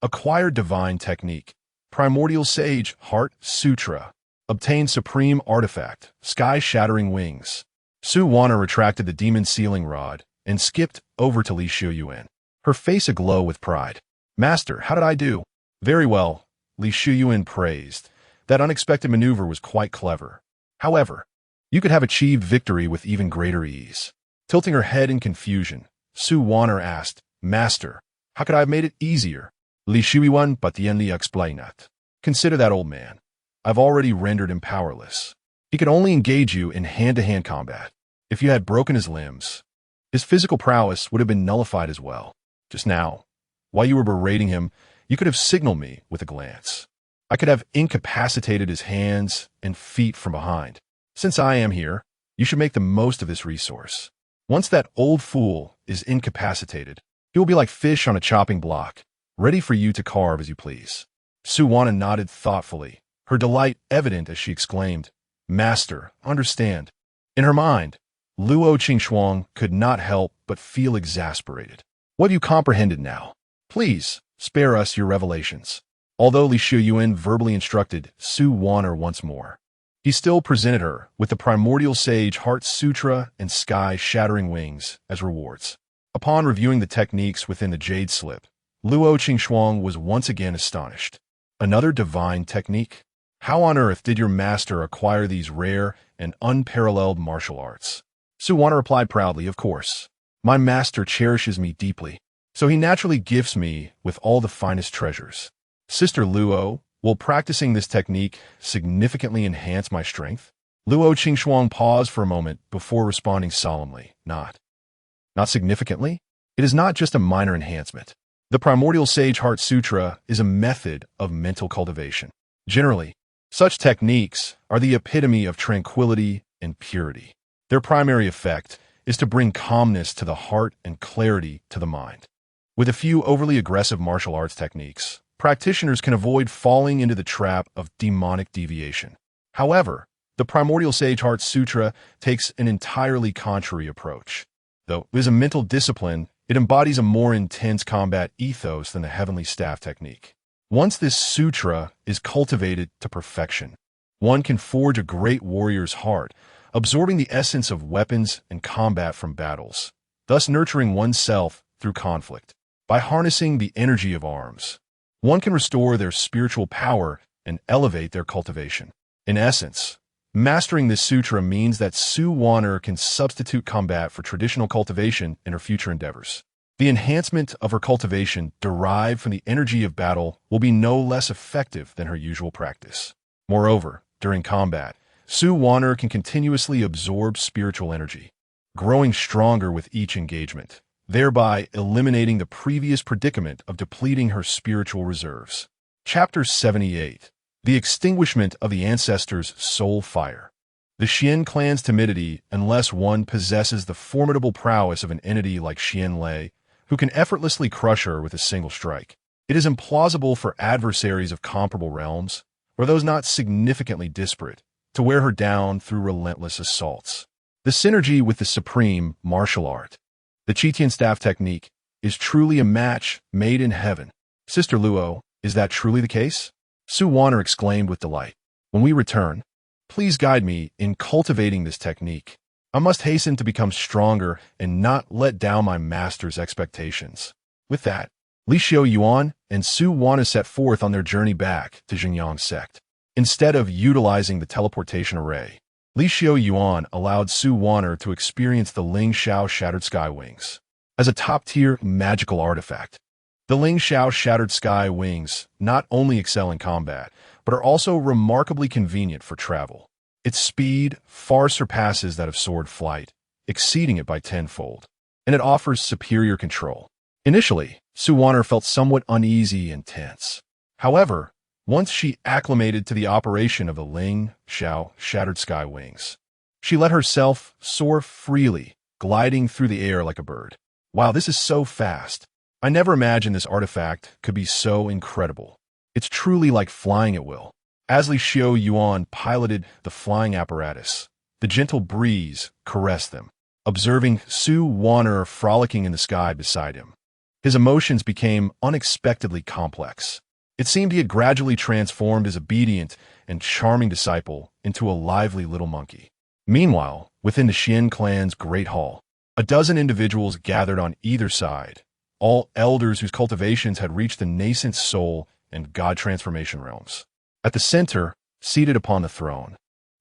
Acquired divine technique, primordial sage, heart, sutra. Obtained supreme artifact, sky-shattering wings. Su Wan'er retracted the demon-sealing rod and skipped over to Li Xiuyuan, her face aglow with pride. "Master, how did I do?" "Very well," Li Xiuyuan praised. "That unexpected maneuver was quite clever. However, you could have achieved victory with even greater ease." Tilting her head in confusion, Su Wan'er asked, "Master, how could I have made it easier?" Li Xiuyuan patiently explained. "Consider that old man. I've already rendered him powerless. He could only engage you in hand-to-hand combat. If you had broken his limbs, his physical prowess would have been nullified as well. Just now, while you were berating him, you could have signaled me with a glance. I could have incapacitated his hands and feet from behind. Since I am here, you should make the most of this resource. Once that old fool is incapacitated, he will be like fish on a chopping block, ready for you to carve as you please." Su Wan'er nodded thoughtfully, her delight evident as she exclaimed, "Master, understand." In her mind, Luo Qingxuan could not help but feel exasperated. "What have you comprehended now? Please, spare us your revelations." Although Li Xiuyuan verbally instructed Su Wan'er once more, he still presented her with the primordial sage Heart Sutra and sky-shattering wings as rewards. Upon reviewing the techniques within the jade slip, Luo Qingxuan was once again astonished. Another divine technique? How on earth did your master acquire these rare and unparalleled martial arts? Su Wan'er replied proudly, "Of course. My master cherishes me deeply. so he naturally gifts me with all the finest treasures. Sister Luo, will practicing this technique significantly enhance my strength? Luo Qingshuang paused for a moment before responding solemnly, Not significantly? It is not just a minor enhancement. The Primordial Sage Heart Sutra is a method of mental cultivation. Generally, such techniques are the epitome of tranquility and purity. Their primary effect is to bring calmness to the heart and clarity to the mind. With a few overly aggressive martial arts techniques, practitioners can avoid falling into the trap of demonic deviation. However, the Primordial Sage Heart Sutra takes an entirely contrary approach. Though it is a mental discipline, it embodies a more intense combat ethos than the Heavenly Staff technique. Once this sutra is cultivated to perfection, one can forge a great warrior's heart, absorbing the essence of weapons and combat from battles, thus nurturing oneself through conflict. By harnessing the energy of arms, one can restore their spiritual power and elevate their cultivation. In essence, mastering this sutra means that Wan'er can substitute combat for traditional cultivation in her future endeavors. The enhancement of her cultivation derived from the energy of battle will be no less effective than her usual practice. Moreover, during combat, Wan'er can continuously absorb spiritual energy, growing stronger with each engagement, thereby eliminating the previous predicament of depleting her spiritual reserves. Chapter 78. The Extinguishment of the Ancestors' Soul Fire. The Xian clan's timidity, unless one possesses the formidable prowess of an entity like Xian Lei, who can effortlessly crush her with a single strike. It is implausible for adversaries of comparable realms, or those not significantly disparate, to wear her down through relentless assaults. The synergy with the supreme martial art, the Qitian staff technique, is truly a match made in heaven. Sister Luo, is that truly the case? Wan'er exclaimed with delight. When we return, please guide me in cultivating this technique. I must hasten to become stronger and not let down my master's expectations. With that, Li Xiuyuan and Wan'er set forth on their journey back to Jingyang Sect. Instead of utilizing the teleportation array, Li Xiuyuan allowed Wan'er to experience the Linxue Shattered Sky Wings. As a top-tier magical artifact, the Linxue Shattered Sky Wings not only excel in combat, but are also remarkably convenient for travel. Its speed far surpasses that of sword flight, exceeding it by tenfold, and it offers superior control. Initially, Wan'er felt somewhat uneasy and tense. However, once she acclimated to the operation of the Linxue Shattered Sky Wings, she let herself soar freely, gliding through the air like a bird. Wow, this is so fast. I never imagined this artifact could be so incredible. It's truly like flying at will. As Li Xiuyuan piloted the flying apparatus, the gentle breeze caressed them, observing Wan'er frolicking in the sky beside him. His emotions became unexpectedly complex. It seemed he had gradually transformed his obedient and charming disciple into a lively little monkey. Meanwhile, within the Xian clan's great hall, a dozen individuals gathered on either side, all elders whose cultivations had reached the nascent soul and god transformation realms. At the center, seated upon the throne,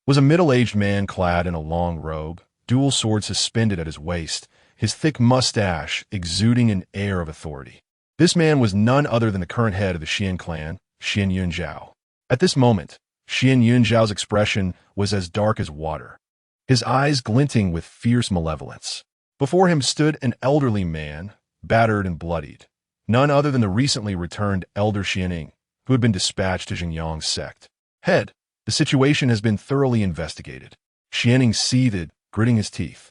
was a middle-aged man clad in a long robe, dual sword suspended at his waist, his thick mustache exuding an air of authority. This man was none other than the current head of the Xian clan, Shen Yunzhao. At this moment, Shen Yunzhao's expression was as dark as water, his eyes glinting with fierce malevolence. Before him stood an elderly man, battered and bloodied, none other than the recently returned Elder Xianing, who had been dispatched to Jingyang Sect. Head, the situation has been thoroughly investigated. Xianing seethed, gritting his teeth.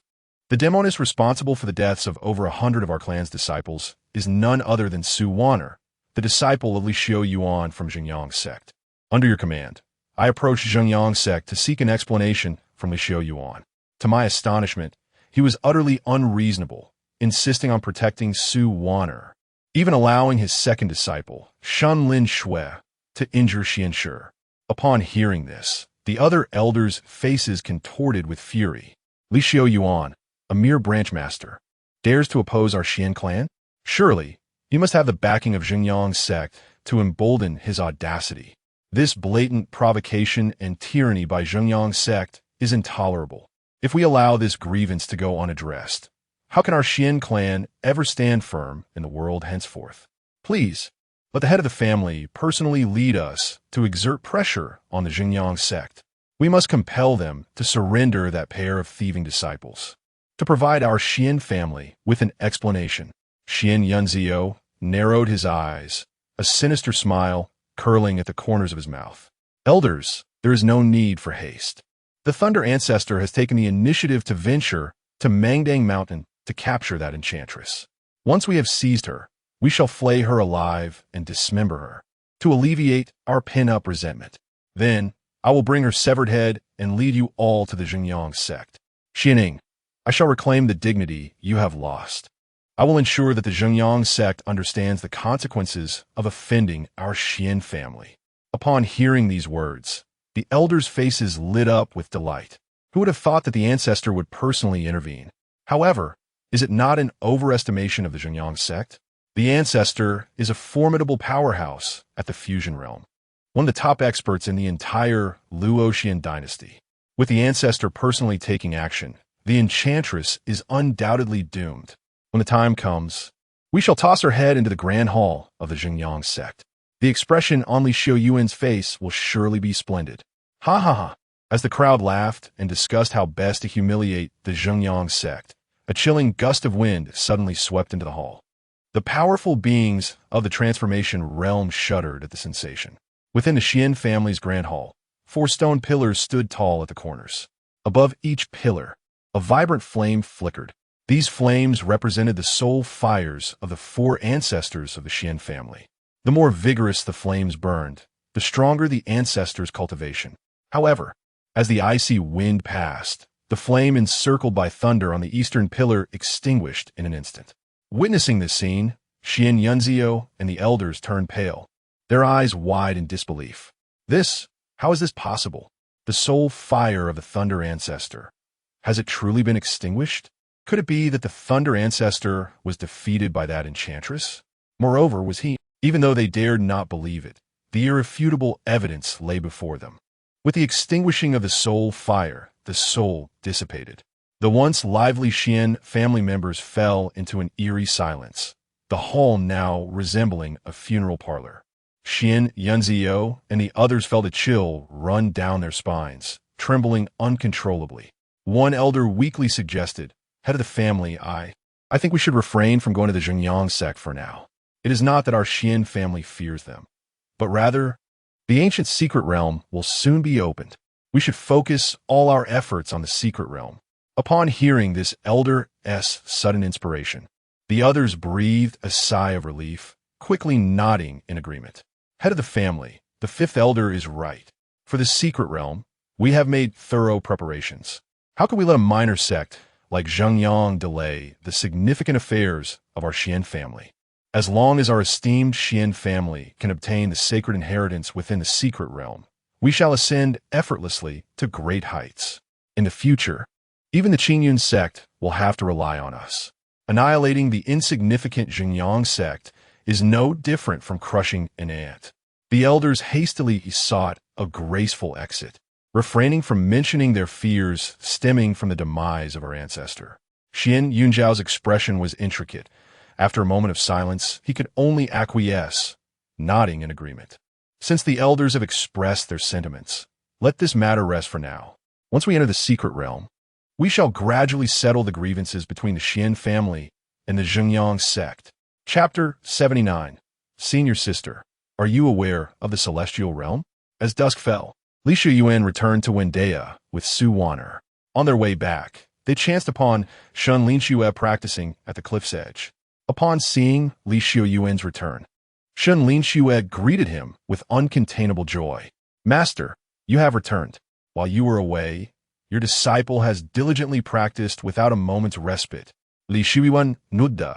The demoness responsible for the deaths of over 100 of our clan's disciples is none other than Wan'er, the disciple of Li Xiuyuan from Jingyang Sect. Under your command, I approached Jingyang Sect to seek an explanation from Li Xiuyuan. To my astonishment, he was utterly unreasonable, insisting on protecting Wan'er, even allowing his second disciple, Shen Linxue, to injure Xianshi. Upon hearing this, the other elders' faces contorted with fury. Li Xiuyuan, a mere branch master, dares to oppose our Xian clan? Surely, you must have the backing of Jingyang Sect to embolden his audacity. This blatant provocation and tyranny by Jingyang Sect is intolerable. If we allow this grievance to go unaddressed, How can our Xian clan ever stand firm in the world henceforth? Please, let the head of the family personally lead us to exert pressure on the Xinjiang sect. We must compel them to surrender that pair of thieving disciples, to provide our Xian family with an explanation. Shen Linxue narrowed his eyes, a sinister smile curling at the corners of his mouth. Elders, there is no need for haste. The Thunder Ancestor has taken the initiative to venture to Mangdang Mountain to capture that enchantress. Once we have seized her, we shall flay her alive and dismember her, to alleviate our pin-up resentment. Then, I will bring her severed head and lead you all to the Xinjiang sect. Xianing, I shall reclaim the dignity you have lost. I will ensure that the Xinjiang sect understands the consequences of offending our Xian family. Upon hearing these words, the elders' faces lit up with delight. Who would have thought that the ancestor would personally intervene? However, is it not an overestimation of the Xinjiang sect? The ancestor is a formidable powerhouse at the fusion realm, one of the top experts in the entire Luoxian dynasty. With the ancestor personally taking action, the enchantress is undoubtedly doomed. When the time comes, we shall toss her head into the grand hall of the Xinjiang sect. The expression on Li Xiuyuan's face will surely be splendid. Ha ha ha! As the crowd laughed and discussed how best to humiliate the Xinjiang sect, a chilling gust of wind suddenly swept into the hall. The powerful beings of the transformation realm shuddered at the sensation. Within the Xian family's grand hall, 4 stone pillars stood tall at the corners. Above each pillar, a vibrant flame flickered. These flames represented the soul fires of the 4 ancestors of the Xian family. The more vigorous the flames burned, the stronger the ancestors' cultivation. However, as the icy wind passed, the flame encircled by thunder on the eastern pillar extinguished in an instant. Witnessing this scene, Shen Linxue and the elders turned pale, their eyes wide in disbelief. How is this possible? The soul fire of the Thunder Ancestor. Has it truly been extinguished? Could it be that the Thunder Ancestor was defeated by that enchantress? Moreover, was he? Even though they dared not believe it, the irrefutable evidence lay before them. With the extinguishing of the soul fire, the soul dissipated. The once lively Xian family members fell into an eerie silence, the hall now resembling a funeral parlor. Shen Linxue and the others felt a chill run down their spines, trembling uncontrollably. One elder weakly suggested, "Head of the family, I think we should refrain from going to the Xinjiang sect for now. It is not that our Xian family fears them, but rather, the ancient secret realm will soon be opened. We should focus all our efforts on the secret realm." Upon hearing this elder's sudden inspiration, the others breathed a sigh of relief, quickly nodding in agreement. Head of the family, the 5th elder is right. For the secret realm, we have made thorough preparations. How can we let a minor sect like Xinjiang delay the significant affairs of our Xian family? As long as our esteemed Xian family can obtain the sacred inheritance within the secret realm, we shall ascend effortlessly to great heights. In the future, even the Qingyun sect will have to rely on us. Annihilating the insignificant Xinjiang sect is no different from crushing an ant. The elders hastily sought a graceful exit, refraining from mentioning their fears stemming from the demise of our ancestor. Shen Yunzhao's expression was intricate. After a moment of silence, he could only acquiesce, nodding in agreement. Since the elders have expressed their sentiments, let this matter rest for now. Once we enter the secret realm, we shall gradually settle the grievances between the Xian family and the Xinjiang sect. Chapter 79. Senior Sister, are you aware of the celestial realm? As dusk fell, Li Xiuyuan returned to Wan'er with Su Wan'er. On their way back, they chanced upon Shen Linxue practicing at the cliff's edge. Upon seeing Li Xiuyuan's return, Shen Linxue greeted him with uncontainable joy. "Master, you have returned. While you were away, your disciple has diligently practiced without a moment's respite." Li Xiuyuan nodded,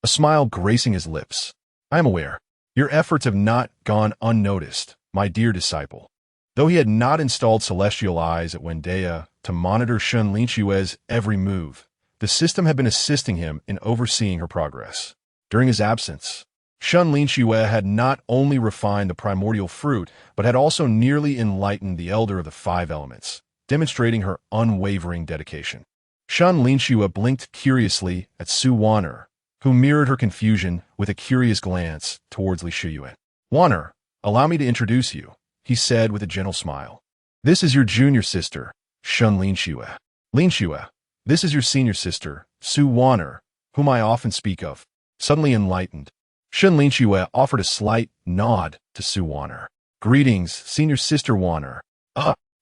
a smile gracing his lips. "I am aware. Your efforts have not gone unnoticed, my dear disciple." Though he had not installed celestial eyes at Wan'er to monitor Shen Linxue's every move, the system had been assisting him in overseeing her progress. During his absence, Shen Linxue had not only refined the primordial fruit, but had also nearly enlightened the elder of the 5 elements, demonstrating her unwavering dedication. Shen Linxue blinked curiously at Wan'er, who mirrored her confusion with a curious glance towards Li Xiuyuan. "Wan'er, allow me to introduce you," he said with a gentle smile. "This is your junior sister, Shen Linxue. Linxue, this is your senior sister, Wan'er, whom I often speak of." Suddenly enlightened, Shen Linxue offered a slight nod to Wan'er. "Greetings, senior sister Wan'er."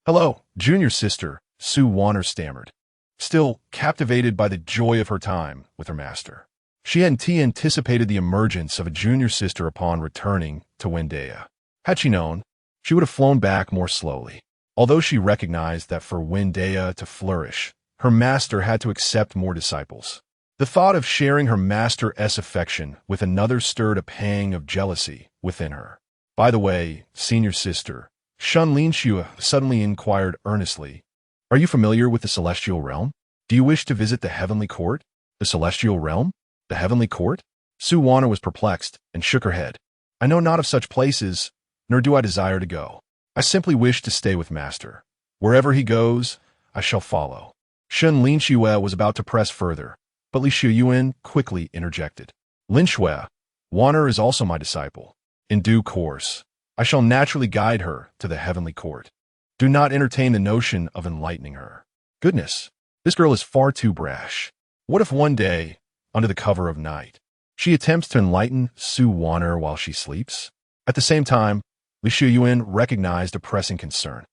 Hello, junior sister," Wan'er stammered, still captivated by the joy of her time with her master. She hadn't anticipated the emergence of a junior sister upon returning to Wan'er. Had she known, she would have flown back more slowly. Although she recognized that for Wan'er to flourish, her master had to accept more disciples. The thought of sharing her master's affection with another stirred a pang of jealousy within her. "By the way, senior sister," Shen Linxue suddenly inquired earnestly, "are you familiar with the celestial realm? Do you wish to visit the heavenly court?" "The celestial realm? The heavenly court?" Wan'er was perplexed and shook her head. "I know not of such places, nor do I desire to go. I simply wish to stay with master. Wherever he goes, I shall follow." Shen Linxue was about to press further, but Li Xiuyuan quickly interjected. "Linxue, Wan'er is also my disciple. In due course, I shall naturally guide her to the heavenly court. Do not entertain the notion of enlightening her. Goodness, this girl is far too brash. What if one day, under the cover of night, she attempts to enlighten Wan'er while she sleeps?" At the same time, Li Xiuyuan recognized a pressing concern.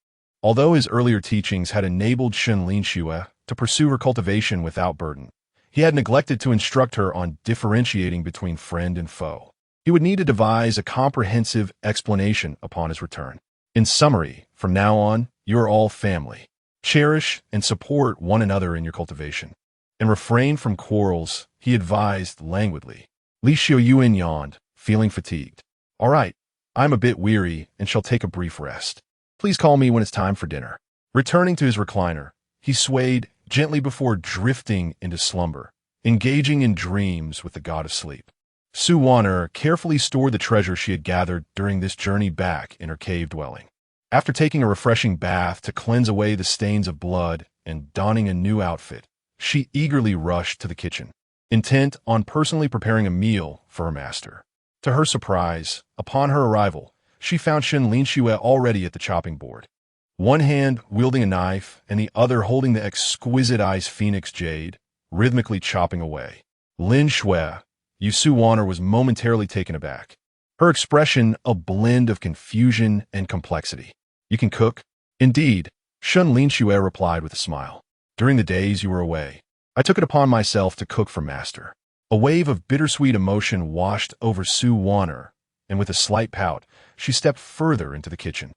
Although his earlier teachings had enabled Shen Linxue to pursue her cultivation without burden, he had neglected to instruct her on differentiating between friend and foe. He would need to devise a comprehensive explanation upon his return. In summary, from now on, you are all family. Cherish and support one another in your cultivation, and refrain from quarrels, he advised languidly. Li Xiuyuan yawned, feeling fatigued. "All right, I'm a bit weary and shall take a brief rest. Please call me when it's time for dinner." Returning to his recliner, he swayed gently before drifting into slumber, engaging in dreams with the god of sleep. Wan'er carefully stored the treasure she had gathered during this journey back in her cave dwelling. After taking a refreshing bath to cleanse away the stains of blood and donning a new outfit, she eagerly rushed to the kitchen, intent on personally preparing a meal for her master. To her surprise, upon her arrival, she found Shen Linxue already at the chopping board, one hand wielding a knife and the other holding the exquisite ice phoenix jade, rhythmically chopping away. "Linxue," Wan'er was momentarily taken aback, her expression a blend of confusion and complexity. "You can cook?" "Indeed," Shen Linxue replied with a smile. "During the days you were away, I took it upon myself to cook for master." A wave of bittersweet emotion washed over Wan'er, and with a slight pout, she stepped further into the kitchen.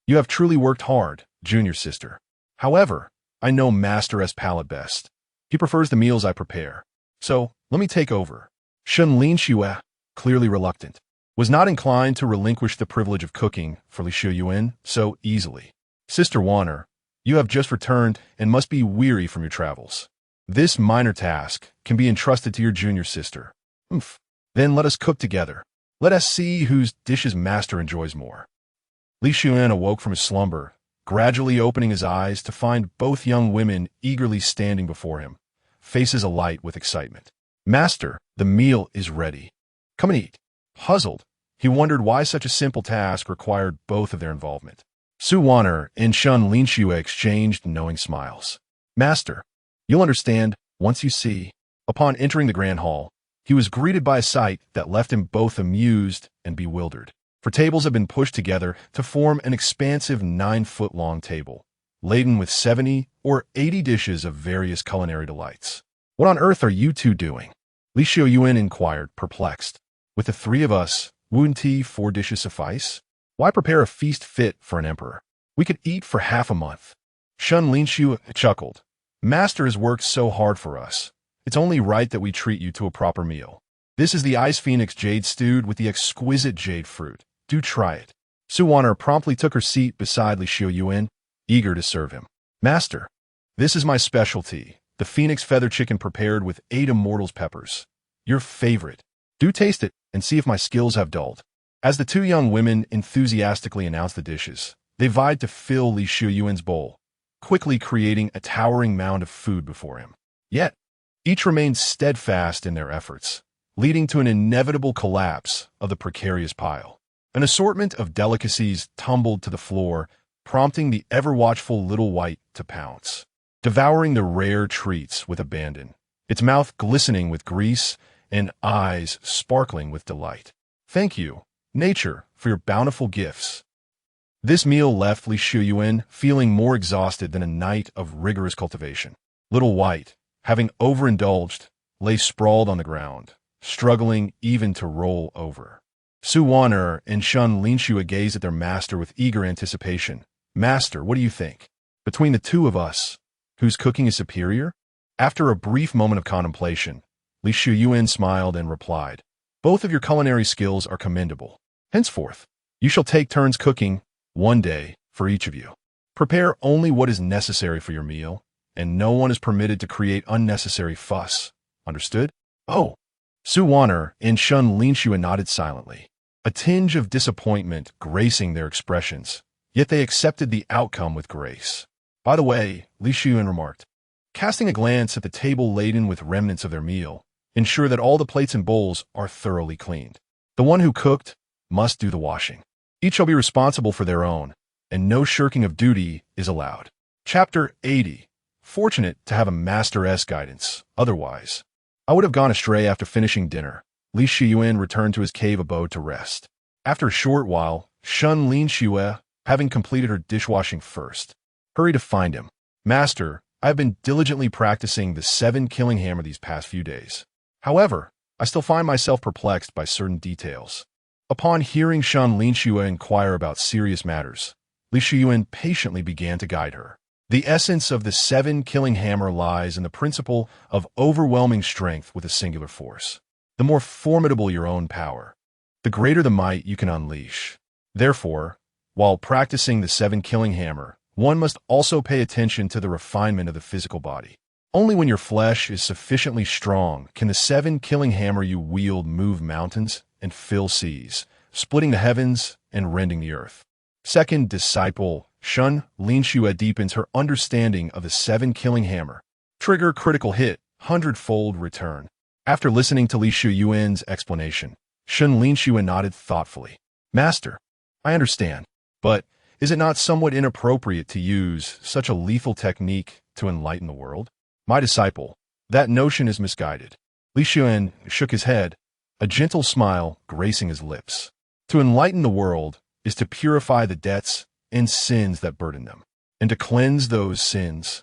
"You have truly worked hard, junior sister. However, I know master's palate best. He prefers the meals I prepare. So, let me take over." Shen Linxue, clearly reluctant, was not inclined to relinquish the privilege of cooking for Li Xiuyuan so easily. "Sister Wan'er, you have just returned and must be weary from your travels. This minor task can be entrusted to your junior sister. Then let us cook together. Let us see whose dishes master enjoys more." Li Xiuyuan awoke from his slumber, gradually opening his eyes to find both young women eagerly standing before him, faces alight with excitement. "Master, the meal is ready. Come and eat." Puzzled, he wondered why such a simple task required both of their involvement. Wan'er and Shen Linxue exchanged knowing smiles. "Master, you'll understand once you see." Upon entering the grand hall, he was greeted by a sight that left him both amused and bewildered. For tables had been pushed together to form an expansive 9-foot-long table, laden with 70 or 80 dishes of various culinary delights. "What on earth are you two doing?" Li Xiuyuan inquired, perplexed. "With the three of us, wouldn't 4 dishes suffice? Why prepare a feast fit for an emperor? We could eat for half a month." Shen Linxue chuckled. "Master has worked so hard for us. It's only right that we treat you to a proper meal. This is the ice phoenix jade stewed with the exquisite jade fruit. Do try it." Wan'er promptly took her seat beside Li Xiuyuan, eager to serve him. "Master, this is my specialty, the phoenix feather chicken prepared with 8 immortals peppers. Your favorite. Do taste it and see if my skills have dulled." As the two young women enthusiastically announced the dishes, they vied to fill Li Xiuyuan's bowl, quickly creating a towering mound of food before him. Yet, each remained steadfast in their efforts, leading to an inevitable collapse of the precarious pile. An assortment of delicacies tumbled to the floor, prompting the ever-watchful little white to pounce, devouring the rare treats with abandon, its mouth glistening with grease and eyes sparkling with delight. Thank you, nature, for your bountiful gifts. This meal left Li Xiuyuan feeling more exhausted than a night of rigorous cultivation. Little White, having overindulged, lay sprawled on the ground, struggling even to roll over. Wan'er and Shen Linxue gazed at their master with eager anticipation. Master, what do you think? Between the two of us, whose cooking is superior? After a brief moment of contemplation, Li Xiuyuan smiled and replied, both of your culinary skills are commendable. Henceforth, you shall take turns cooking, one day, for each of you. Prepare only what is necessary for your meal, and no one is permitted to create unnecessary fuss. Understood? Oh. Wan'er and Shen Linxue nodded silently, a tinge of disappointment gracing their expressions, yet they accepted the outcome with grace. By the way, Li Xiuyuan remarked, casting a glance at the table laden with remnants of their meal, ensure that all the plates and bowls are thoroughly cleaned. The one who cooked must do the washing. Each shall be responsible for their own, and no shirking of duty is allowed. Chapter 80. Fortunate to have a master-esque guidance. Otherwise, I would have gone astray after finishing dinner. Li Xiuyuan returned to his cave abode to rest. After a short while, Shen Linxue, having completed her dishwashing first, hurried to find him. Master, I have been diligently practicing the 7 killing hammer these past few days. However, I still find myself perplexed by certain details. Upon hearing Shen Linxue inquire about serious matters, Li Xiuyuan patiently began to guide her. The essence of the 7 killing hammer lies in the principle of overwhelming strength with a singular force. The more formidable your own power, the greater the might you can unleash. Therefore, while practicing the 7 killing hammer, one must also pay attention to the refinement of the physical body. Only when your flesh is sufficiently strong can the 7 killing hammer you wield move mountains and fill seas, splitting the heavens and rending the earth. Second disciple, Shen Linxue deepens her understanding of the 7 killing hammer. Trigger critical hit, 100-fold return. After listening to Li Xiuyuan's explanation, Shen Linxue nodded thoughtfully. Master, I understand, but is it not somewhat inappropriate to use such a lethal technique to enlighten the world? My disciple, that notion is misguided. Li Xiuyuan shook his head, a gentle smile gracing his lips. To enlighten the world is to purify the debts and sins that burden them, and to cleanse those sins.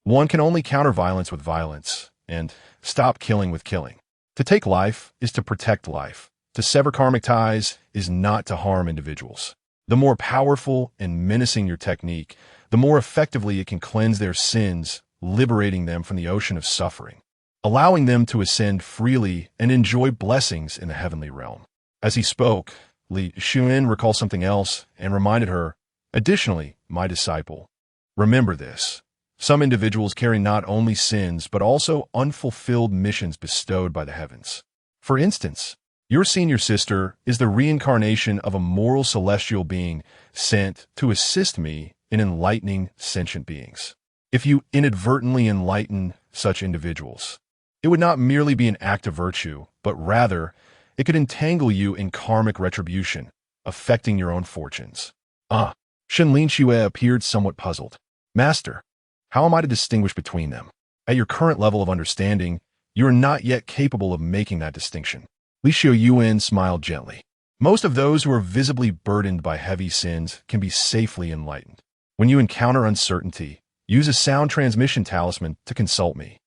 One can only counter violence with violence, and stop killing with killing. To take life is to protect life. To sever karmic ties is not to harm individuals. The more powerful and menacing your technique, the more effectively it can cleanse their sins, liberating them from the ocean of suffering, allowing them to ascend freely and enjoy blessings in the heavenly realm. As he spoke, Li Xiuyuan recalled something else and reminded her, additionally, my disciple, remember this. Some individuals carry not only sins but also unfulfilled missions bestowed by the heavens. For instance, your senior sister is the reincarnation of a moral celestial being sent to assist me in enlightening sentient beings. If you inadvertently enlighten such individuals, it would not merely be an act of virtue, but rather, it could entangle you in karmic retribution, affecting your own fortunes. Shen Linxue appeared somewhat puzzled. Master, how am I to distinguish between them? At your current level of understanding, you are not yet capable of making that distinction. Li Xiuyuan smiled gently. Most of those who are visibly burdened by heavy sins can be safely enlightened. When you encounter uncertainty, use a sound transmission talisman to consult me.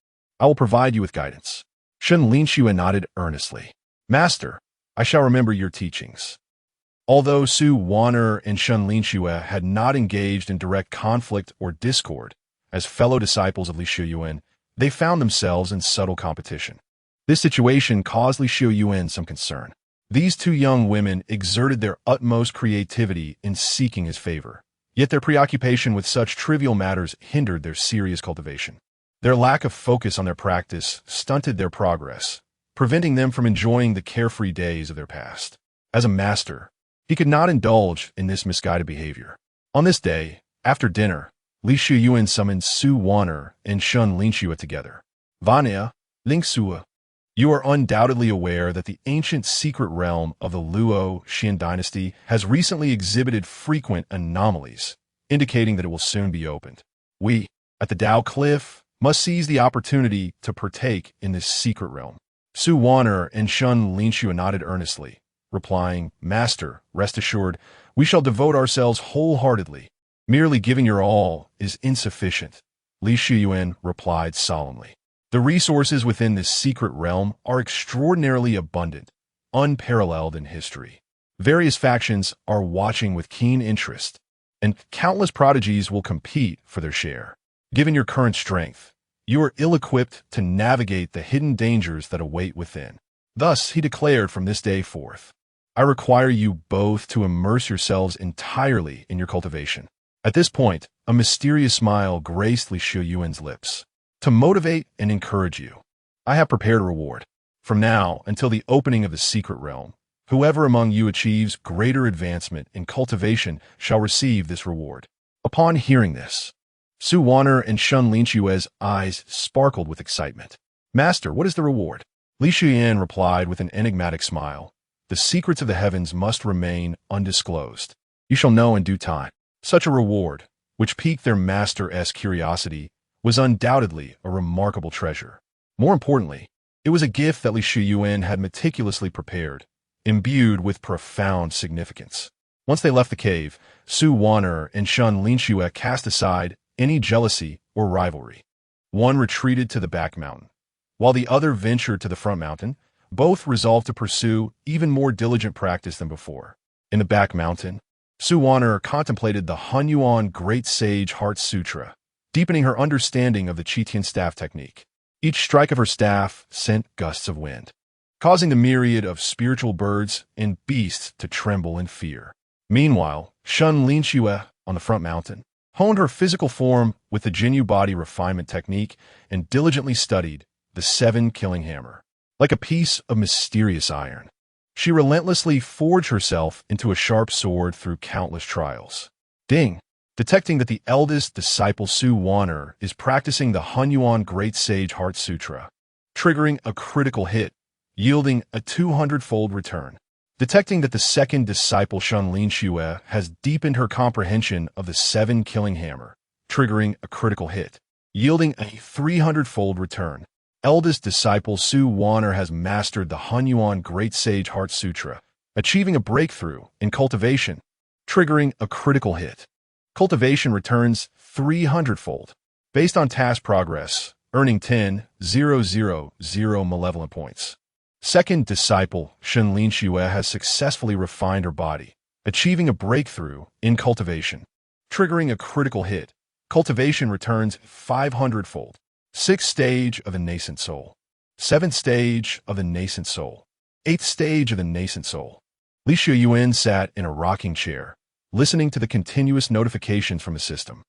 I will provide you with guidance. Shen Linxue nodded earnestly. Master, I shall remember your teachings. Although Wan'er and Shen Linxue had not engaged in direct conflict or discord, as fellow disciples of Li Xiuyuan, they found themselves in subtle competition. This situation caused Li Xiuyuan some concern. These two young women exerted their utmost creativity in seeking his favor, yet their preoccupation with such trivial matters hindered their serious cultivation. Their lack of focus on their practice stunted their progress, preventing them from enjoying the carefree days of their past. As a master, he could not indulge in this misguided behavior. On this day, after dinner, Li Xiuyuan summoned Wan'er and Shen Linxue together. Wan'er, Linxue. You are undoubtedly aware that the ancient secret realm of the Luo Xin dynasty has recently exhibited frequent anomalies, indicating that it will soon be opened. We, at the Dao Cliff, must seize the opportunity to partake in this secret realm. Wan'er and Shen Linxue nodded earnestly, replying, Master, rest assured, we shall devote ourselves wholeheartedly. Merely giving your all is insufficient, Li Xiuyuan replied solemnly. The resources within this secret realm are extraordinarily abundant, unparalleled in history. Various factions are watching with keen interest, and countless prodigies will compete for their share. Given your current strength, you are ill-equipped to navigate the hidden dangers that await within. Thus, he declared from this day forth, I require you both to immerse yourselves entirely in your cultivation. At this point, a mysterious smile graced Li Xiuyuan's lips. To motivate and encourage you, I have prepared a reward. From now until the opening of the secret realm, whoever among you achieves greater advancement in cultivation shall receive this reward. Upon hearing this, Wan'er and Shen Linxue's eyes sparkled with excitement. Master, what is the reward? Li Xiuyuan replied with an enigmatic smile. The secrets of the heavens must remain undisclosed. You shall know in due time. Such a reward, which piqued their master's curiosity, was undoubtedly a remarkable treasure. More importantly, it was a gift that Li Xiuyuan had meticulously prepared, imbued with profound significance. Once they left the cave, Wan'er and Shen Linxue cast aside any jealousy or rivalry. One retreated to the back mountain, while the other ventured to the front mountain, both resolved to pursue even more diligent practice than before. In the back mountain, Wan'er contemplated the Hunyuan Great Sage Heart Sutra, deepening her understanding of the Qitian staff technique. Each strike of her staff sent gusts of wind, causing the myriad of spiritual birds and beasts to tremble in fear. Meanwhile, Shen Linxue, on the front mountain, honed her physical form with the Jinyu body refinement technique and diligently studied the 7 killing hammer. Like a piece of mysterious iron, she relentlessly forged herself into a sharp sword through countless trials. Ding! Detecting that the eldest disciple Wan'er is practicing the Hunyuan Great Sage Heart Sutra, triggering a critical hit, yielding a 200-fold return. Detecting that the second disciple Shen Linxue has deepened her comprehension of the 7 killing hammer, triggering a critical hit, yielding a 300-fold return. Eldest disciple Wan'er has mastered the Hunyuan Great Sage Heart Sutra, achieving a breakthrough in cultivation, triggering a critical hit. Cultivation returns 300-fold, based on task progress, earning 10,000 malevolent points. Second disciple, Shen Linxue, has successfully refined her body, achieving a breakthrough in cultivation, triggering a critical hit. Cultivation returns 500-fold. 6th stage of the nascent soul. 7th stage of the nascent soul. 8th stage of the nascent soul. Li Xiuyuan sat in a rocking chair, listening to the continuous notifications from the system.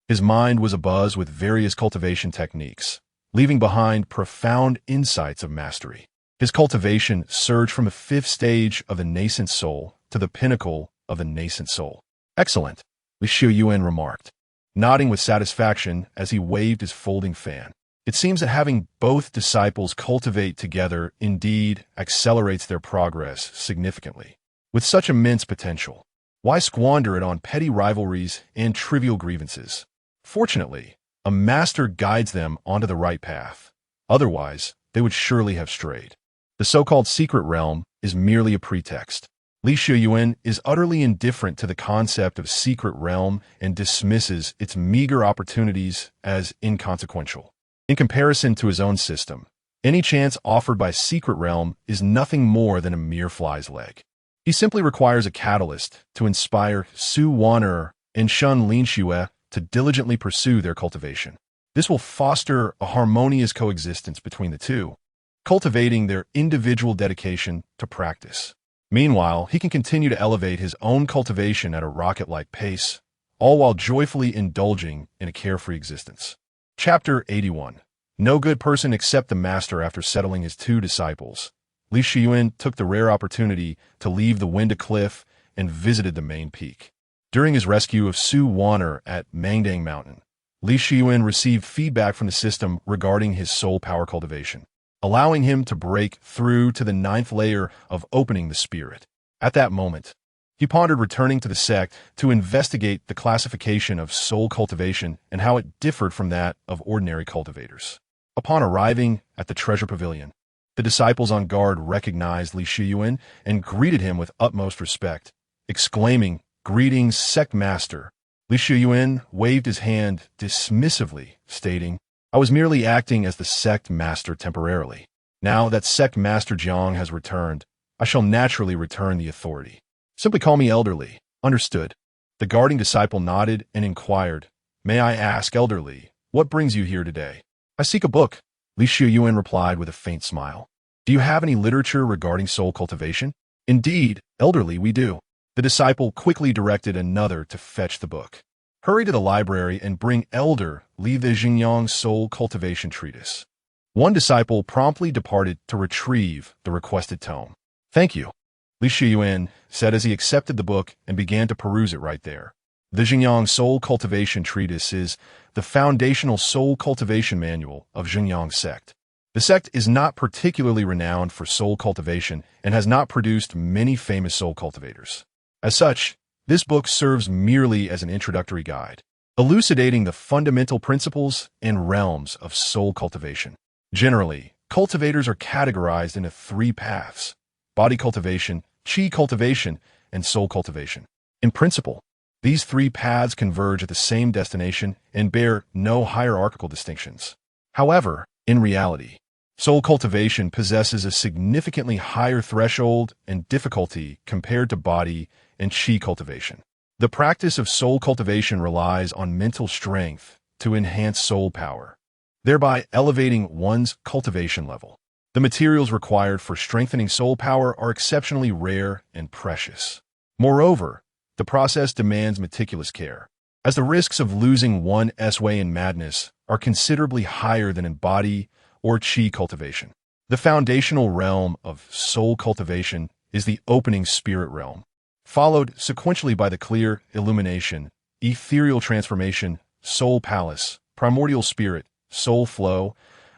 His mind was abuzz with various cultivation techniques, leaving behind profound insights of mastery. His cultivation surged from the 5th stage of the nascent soul to the pinnacle of the nascent soul. Excellent, Li Xiuyuan remarked, nodding with satisfaction as he waved his folding fan. It seems that having both disciples cultivate together indeed accelerates their progress significantly. With such immense potential, why squander it on petty rivalries and trivial grievances? Fortunately, a master guides them onto the right path. Otherwise, they would surely have strayed. The so-called secret realm is merely a pretext. Li Xiuyuan is utterly indifferent to the concept of secret realm and dismisses its meager opportunities as inconsequential. In comparison to his own system, any chance offered by secret realm is nothing more than a mere fly's leg. He simply requires a catalyst to inspire Wan'er and Shen Linxue to diligently pursue their cultivation. This will foster a harmonious coexistence between the two, cultivating their individual dedication to practice. Meanwhile, he can continue to elevate his own cultivation at a rocket-like pace, all while joyfully indulging in a carefree existence. Chapter 81. No good person except the master. After settling his 2 disciples, Li Xiuyuan took the rare opportunity to leave the Winda Cliff and visited the main peak. During his rescue of Wan'er at Mangdang Mountain, Li Xiuyuan received feedback from the system regarding his soul power cultivation, allowing him to break through to the 9th layer of opening the spirit. At that moment, he pondered returning to the sect to investigate the classification of soul cultivation and how it differed from that of ordinary cultivators. Upon arriving at the treasure pavilion, the disciples on guard recognized Li Xiuyuan and greeted him with utmost respect, exclaiming, "Greetings, sect master." Li Xiuyuan waved his hand dismissively, stating, "I was merely acting as the sect master temporarily. Now that sect master Jiang has returned, I shall naturally return the authority. Simply call me Elderly." Understood. The guarding disciple nodded and inquired, "May I ask, Elderly, what brings you here today?" "I seek a book," Li Xiuyuan replied with a faint smile. "Do you have any literature regarding soul cultivation?" "Indeed, Elderly, we do." The disciple quickly directed another to fetch the book. "Hurry to the library and bring Elder Li Xiuyuan's soul cultivation treatise." One disciple promptly departed to retrieve the requested tome. "Thank you," Li Xiuyuan said as he accepted the book and began to peruse it right there. The Xinjiang Soul Cultivation Treatise is the foundational soul cultivation manual of Xinjiang sect. The sect is not particularly renowned for soul cultivation and has not produced many famous soul cultivators. As such, this book serves merely as an introductory guide, elucidating the fundamental principles and realms of soul cultivation. Generally, cultivators are categorized into 3 paths: body cultivation, chi cultivation, and soul cultivation. In principle, these 3 paths converge at the same destination and bear no hierarchical distinctions. However, in reality, soul cultivation possesses a significantly higher threshold and difficulty compared to body and chi cultivation. The practice of soul cultivation relies on mental strength to enhance soul power, thereby elevating one's cultivation level. The materials required for strengthening soul power are exceptionally rare and precious. Moreover, the process demands meticulous care, as the risks of losing one's way in madness are considerably higher than in body or chi cultivation. The foundational realm of soul cultivation is the opening spirit realm, followed sequentially by the clear illumination, ethereal transformation, soul palace, primordial spirit, soul flow,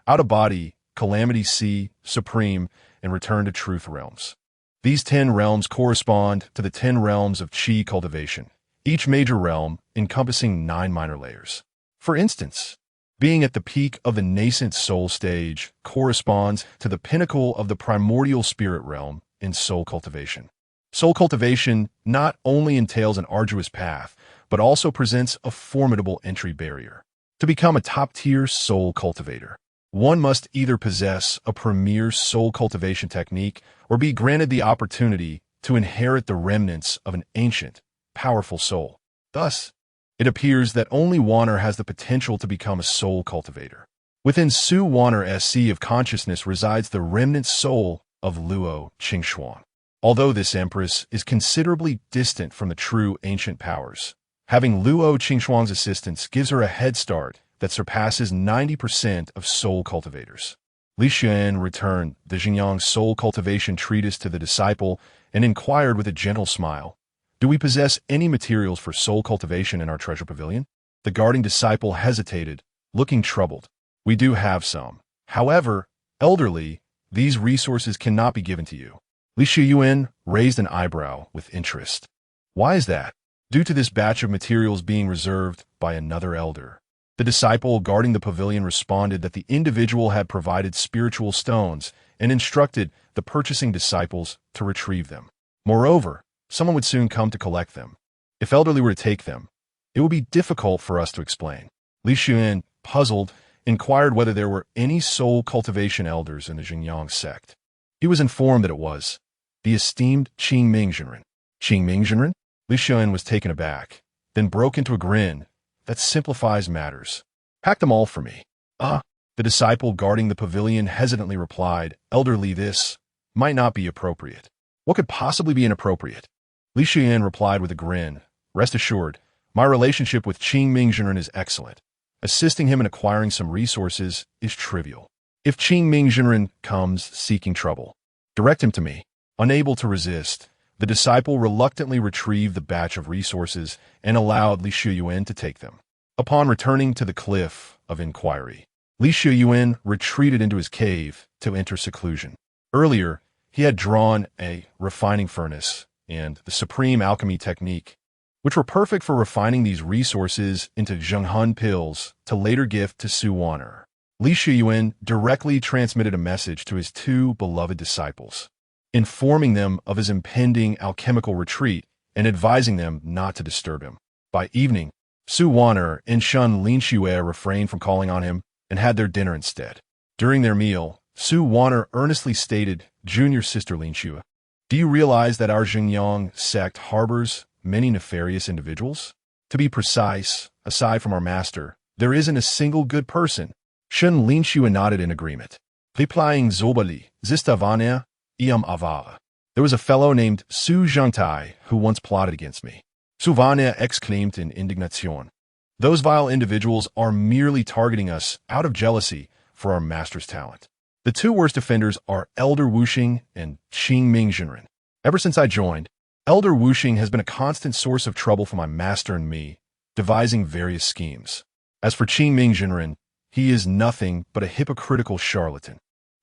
out-of-body, calamity sea, supreme, and return to truth realms. These 10 realms correspond to the 10 realms of chi cultivation, each major realm encompassing 9 minor layers. For instance, being at the peak of the nascent soul stage corresponds to the pinnacle of the primordial spirit realm in soul cultivation. Soul cultivation not only entails an arduous path, but also presents a formidable entry barrier. To become a top-tier soul cultivator, one must either possess a premier soul cultivation technique or be granted the opportunity to inherit the remnants of an ancient, powerful soul. Thus, it appears that only Wan'er has the potential to become a soul cultivator. Within Su Wan'er's sea of consciousness resides the remnant soul of Luo Qingxuan. Although this empress is considerably distant from the true ancient powers, having Luo Qingxuan's assistance gives her a head start that surpasses 90% of soul cultivators. Li Xiuyuan returned the Xinjiang Soul Cultivation Treatise to the disciple and inquired with a gentle smile, "Do we possess any materials for soul cultivation in our treasure pavilion?" The guarding disciple hesitated, looking troubled. "We do have some. However, Elderly, these resources cannot be given to you." Li Xiuyuan raised an eyebrow with interest. "Why is that?" "Due to this batch of materials being reserved by another elder." The disciple guarding the pavilion responded that the individual had provided spiritual stones and instructed the purchasing disciples to retrieve them. Moreover, someone would soon come to collect them. If Elderly were to take them, it would be difficult for us to explain. Li Xiuyuan, puzzled, inquired whether there were any soul cultivation elders in the Xinjiang sect. He was informed that it was the esteemed Qing Mingzhenren. Qing Mingzhenren? Li Xiuyuan was taken aback, then broke into a grin that simplifies matters. "Pack them all for me." "Ah." The disciple guarding the pavilion hesitantly replied, "Elderly, this might not be appropriate." "What could possibly be inappropriate?" Li Xiuyuan replied with a grin, "Rest assured, my relationship with Qing Mingzhenren is excellent. Assisting him in acquiring some resources is trivial. If Qing Mingzhenren comes seeking trouble, direct him to me." Unable to resist, the disciple reluctantly retrieved the batch of resources and allowed Li Xiuyuan to take them. Upon returning to the cliff of inquiry, Li Xiuyuan retreated into his cave to enter seclusion. Earlier, he had drawn a refining furnace and the supreme alchemy technique, which were perfect for refining these resources into Zhenghun pills to later gift to Wan'er. Li Xiuyuan directly transmitted a message to his two beloved disciples, informing them of his impending alchemical retreat and advising them not to disturb him. By evening, Wan'er and Shen Linxue refrained from calling on him and had their dinner instead. During their meal, Wan'er earnestly stated, "Junior sister Linxue, do you realize that our Xinjiang sect harbors many nefarious individuals? To be precise, aside from our master, there isn't a single good person." Shen Linxue nodded in agreement. Replying Zobali, Zistavania, Iam Avara. There was a fellow named Su Zhangtai who once plotted against me. Suvania exclaimed in indignation. Those vile individuals are merely targeting us out of jealousy for our master's talent. The two worst offenders are Elder Wuxing and Qingming Jinren. Ever since I joined, Elder Wuxing has been a constant source of trouble for my master and me, devising various schemes. As for Qingming Jinren, he is nothing but a hypocritical charlatan.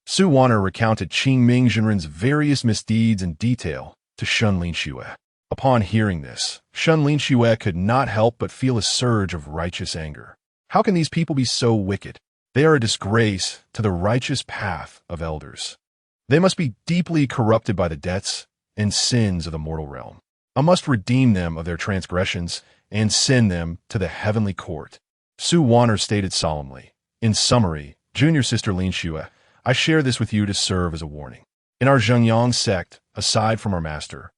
Wan'er recounted Qingming Jinren's various misdeeds in detail to Shen Linxue. Upon hearing this, Shen Linxue could not help but feel a surge of righteous anger. How can these people be so wicked? They are a disgrace to the righteous path of elders. They must be deeply corrupted by the debts and sins of the mortal realm. I must redeem them of their transgressions and send them to the heavenly court. Wan'er stated solemnly. In summary, junior sister Linxue, I share this with you to serve as a warning. In our Zhengyang sect, aside from our master,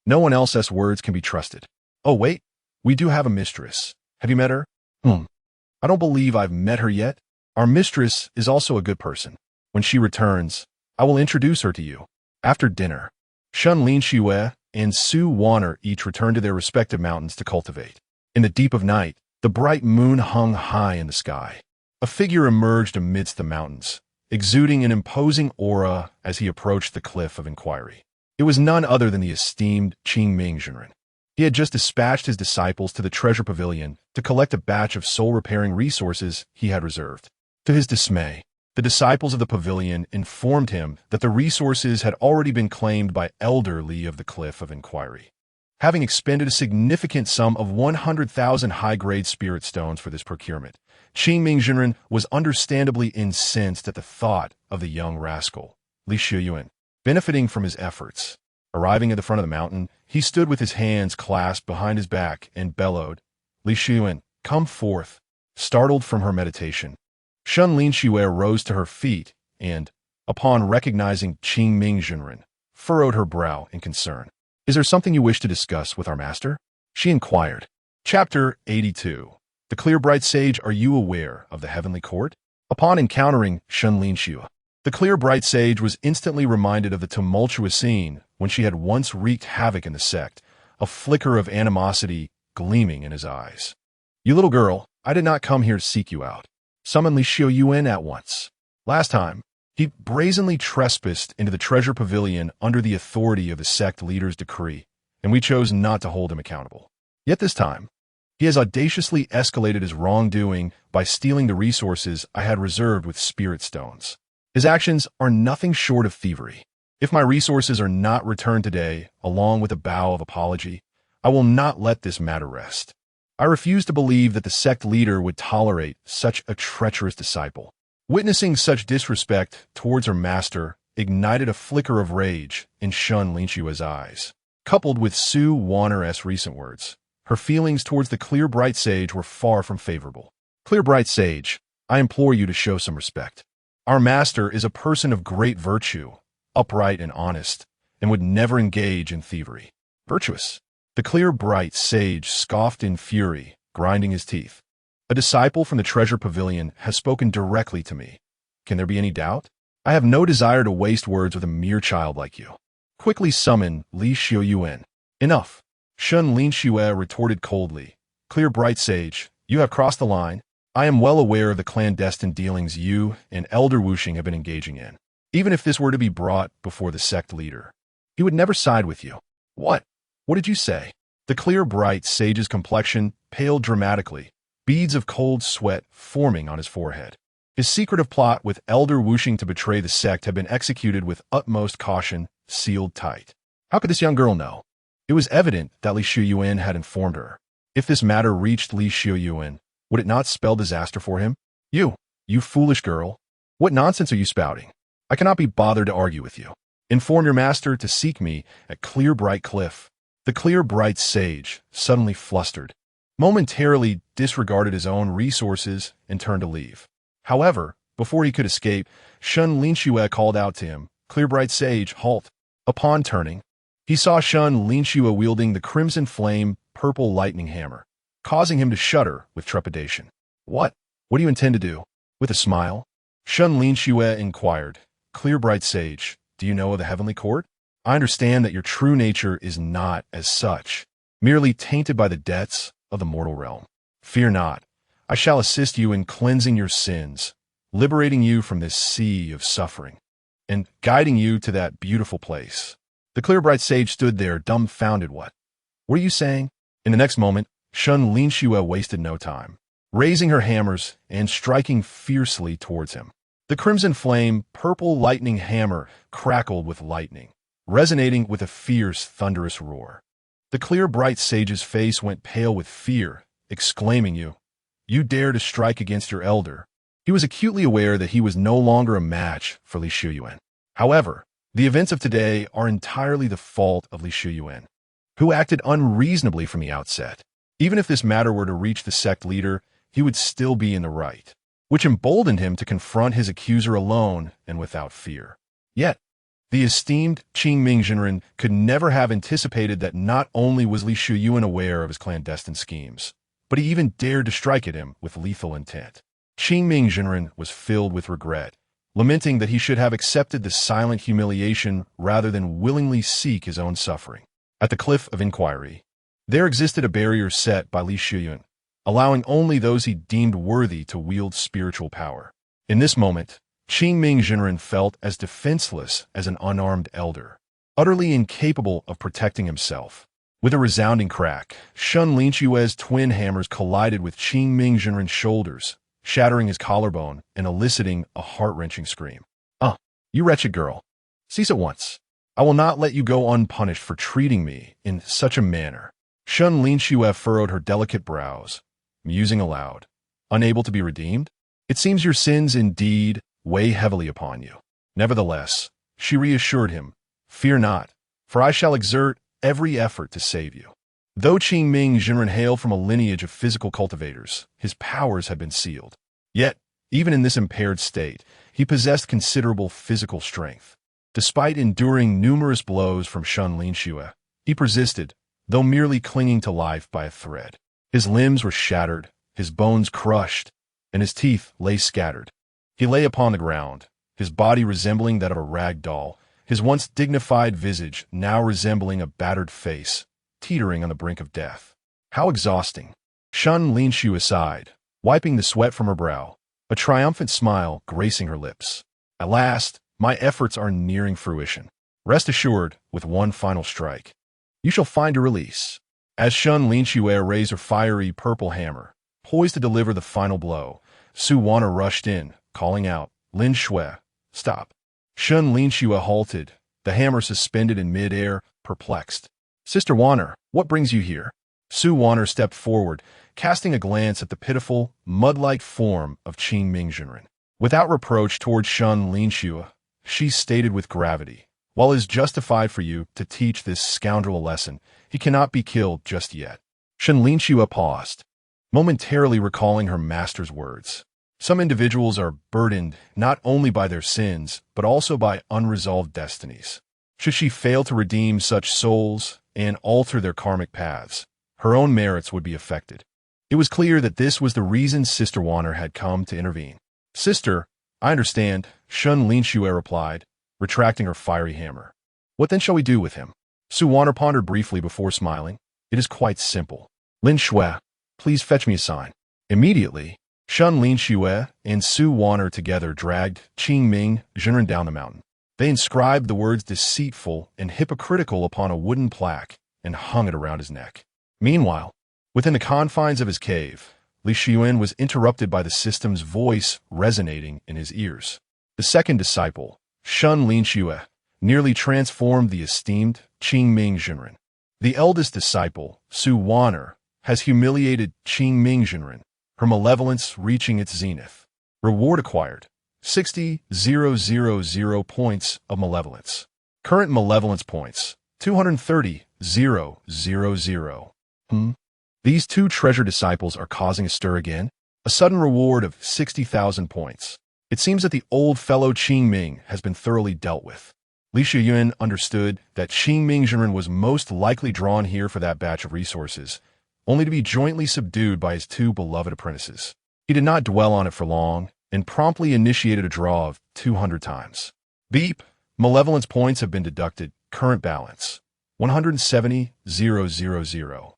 no one else's words can be trusted. Oh wait, we do have a mistress. Have you met her? I don't believe I've met her yet. Our mistress is also a good person. When she returns, I will introduce her to you. After dinner, Shen Linxue and Wan'er each returned to their respective mountains to cultivate. In the deep of night, the bright moon hung high in the sky. A figure emerged amidst the mountains, exuding an imposing aura as he approached the cliff of inquiry. It was none other than the esteemed Qingming Jinren. He had just dispatched his disciples to the treasure pavilion to collect a batch of soul-repairing resources he had reserved. To his dismay, the disciples of the pavilion informed him that the resources had already been claimed by Elder Li of the Cliff of Inquiry. Having expended a significant sum of 100,000 high-grade spirit stones for this procurement, Qingming Jinren was understandably incensed at the thought of the young rascal, Li Xiuyuan, benefiting from his efforts. Arriving at the front of the mountain, he stood with his hands clasped behind his back and bellowed, "Li Xiuyuan, come forth." Startled from her meditation, Shen Linxue rose to her feet and, upon recognizing Qingming Jinren, furrowed her brow in concern. "Is there something you wish to discuss with our master?" she inquired. Chapter 82. The Clear Bright Sage, are you aware of the heavenly court? Upon encountering Shen Linxue, the Clear Bright Sage was instantly reminded of the tumultuous scene when she had once wreaked havoc in the sect, a flicker of animosity gleaming in his eyes. "You little girl, I did not come here to seek you out. Summon Li Xiuyuan at once. Last time, he brazenly trespassed into the treasure pavilion under the authority of the sect leader's decree, and we chose not to hold him accountable. Yet this time, he has audaciously escalated his wrongdoing by stealing the resources I had reserved with spirit stones. His actions are nothing short of thievery. If my resources are not returned today, along with a bow of apology, I will not let this matter rest. I refuse to believe that the sect leader would tolerate such a treacherous disciple." Witnessing such disrespect towards her master ignited a flicker of rage in Shen Linxue's eyes. Coupled with Wan'er's recent words, her feelings towards the Clear Bright Sage were far from favorable. "Clear Bright Sage, I implore you to show some respect. Our master is a person of great virtue, upright and honest, and would never engage in thievery." "Virtuous?" The Clear Bright Sage scoffed in fury, grinding his teeth. "A disciple from the treasure pavilion has spoken directly to me. Can there be any doubt? I have no desire to waste words with a mere child like you. Quickly summon Li Xiuyuan." "Enough," Shen Linxue retorted coldly. "Clear Bright Sage, you have crossed the line. I am well aware of the clandestine dealings you and Elder Wuxing have been engaging in. Even if this were to be brought before the sect leader, he would never side with you." "What? What did you say?" The Clear Bright Sage's complexion paled dramatically, beads of cold sweat forming on his forehead. His secretive plot with Elder wishing to betray the sect had been executed with utmost caution, sealed tight. How could this young girl know? It was evident that Li Xiuyuan had informed her. If this matter reached Li Xiuyuan, would it not spell disaster for him? You foolish girl. What nonsense are you spouting? I cannot be bothered to argue with you. Inform your master to seek me at Clear Bright Cliff. The Clear Bright sage, suddenly flustered, momentarily disregarded his own resources and turned to leave. However, before he could escape, Shen Linxue called out to him, "Clear Bright sage, halt." Upon turning, he saw Shen Linxue wielding the crimson flame purple lightning hammer, causing him to shudder with trepidation. What do you intend to do? With a smile, Shen Linxue inquired, "Clear Bright sage, do you know of the heavenly court? I understand that your true nature is not as such, merely tainted by the debts of the mortal realm. Fear not, I shall assist you in cleansing your sins, liberating you from this sea of suffering, and guiding you to that beautiful place." The Clear Bright sage stood there dumbfounded. What are you saying? In the next moment, Shen Linxue wasted no time, raising her hammers and striking fiercely towards him. The crimson flame purple lightning hammer crackled with lightning, resonating with a fierce, thunderous roar. The Clear Bright sage's face went pale with fear, exclaiming, You dare to strike against your elder." He was acutely aware that he was no longer a match for Li Xiuyuan. However, the events of today are entirely the fault of Li Xiuyuan, who acted unreasonably from the outset. Even if this matter were to reach the sect leader, he would still be in the right, which emboldened him to confront his accuser alone and without fear. Yet, the esteemed Qingming Jinren could never have anticipated that not only was Li Xiuyuan aware of his clandestine schemes, but he even dared to strike at him with lethal intent. Qingming Jinren was filled with regret, lamenting that he should have accepted the silent humiliation rather than willingly seek his own suffering. At the Cliff of Inquiry, there existed a barrier set by Li Xiuyuan, allowing only those he deemed worthy to wield spiritual power. In this moment, Qingming Jinren felt as defenseless as an unarmed elder, utterly incapable of protecting himself. With a resounding crack, Shen Linxue's twin hammers collided with Qingming Jinren's shoulders, shattering his collarbone and eliciting a heart-wrenching scream. You wretched girl. Cease at once. I will not let you go unpunished for treating me in such a manner." Shen Linxue furrowed her delicate brows, musing aloud. "Unable to be redeemed? It seems your sins indeed weigh heavily upon you." Nevertheless, she reassured him, "Fear not, for I shall exert every effort to save you." Though Qingming Jinren hailed from a lineage of physical cultivators, his powers had been sealed. Yet, even in this impaired state, he possessed considerable physical strength. Despite enduring numerous blows from Shen Linxue, he persisted, though merely clinging to life by a thread. His limbs were shattered, his bones crushed, and his teeth lay scattered. He lay upon the ground, his body resembling that of a rag doll, his once dignified visage now resembling a battered face, teetering on the brink of death. How exhausting! Shen Linxue sighed, wiping the sweat from her brow, a triumphant smile gracing her lips. "At last, my efforts are nearing fruition. Rest assured, with one final strike, you shall find your release." As Shen Linxue raised her fiery purple hammer, poised to deliver the final blow, Wan'er rushed in, calling out, "Linxue, stop." Shen Linxue halted, the hammer suspended in mid-air, perplexed. "Sister Wan'er, what brings you here?" Wan'er stepped forward, casting a glance at the pitiful, mud-like form of Qingming Jinren. Without reproach toward Shen Linxue, she stated with gravity, "While it is justified for you to teach this scoundrel a lesson, he cannot be killed just yet." Shen Linxue paused, momentarily recalling her master's words. Some individuals are burdened not only by their sins, but also by unresolved destinies. Should she fail to redeem such souls and alter their karmic paths, her own merits would be affected. It was clear that this was the reason Sister Wan'er had come to intervene. "Sister, I understand," Shen Linxue replied, retracting her fiery hammer. "What then shall we do with him?" Wan'er pondered briefly before smiling. "It is quite simple. Linxue, please fetch me a sign." Immediately, Shen Linxue and Wan'er together dragged Qingming Jinren down the mountain. They inscribed the words "deceitful" and "hypocritical" upon a wooden plaque and hung it around his neck. Meanwhile, within the confines of his cave, Li Xiuyuan was interrupted by the system's voice resonating in his ears. The second disciple, Shen Linxue, nearly transformed the esteemed Qingming Zhenren. The eldest disciple, Wan'er, has humiliated Qingming Zhenren, her malevolence reaching its zenith. Reward acquired: 60,000 points of malevolence. Current malevolence points: 230,000. These two treasure disciples are causing a stir again. A sudden reward of 60,000 points. It seems that the old fellow Qingming has been thoroughly dealt with. Li Xiuyuan understood that Qingming Zhenren was most likely drawn here for that batch of resources, only to be jointly subdued by his two beloved apprentices. He did not dwell on it for long, and promptly initiated a draw of 200 times. Beep! Malevolence points have been deducted. Current balance: 170,000.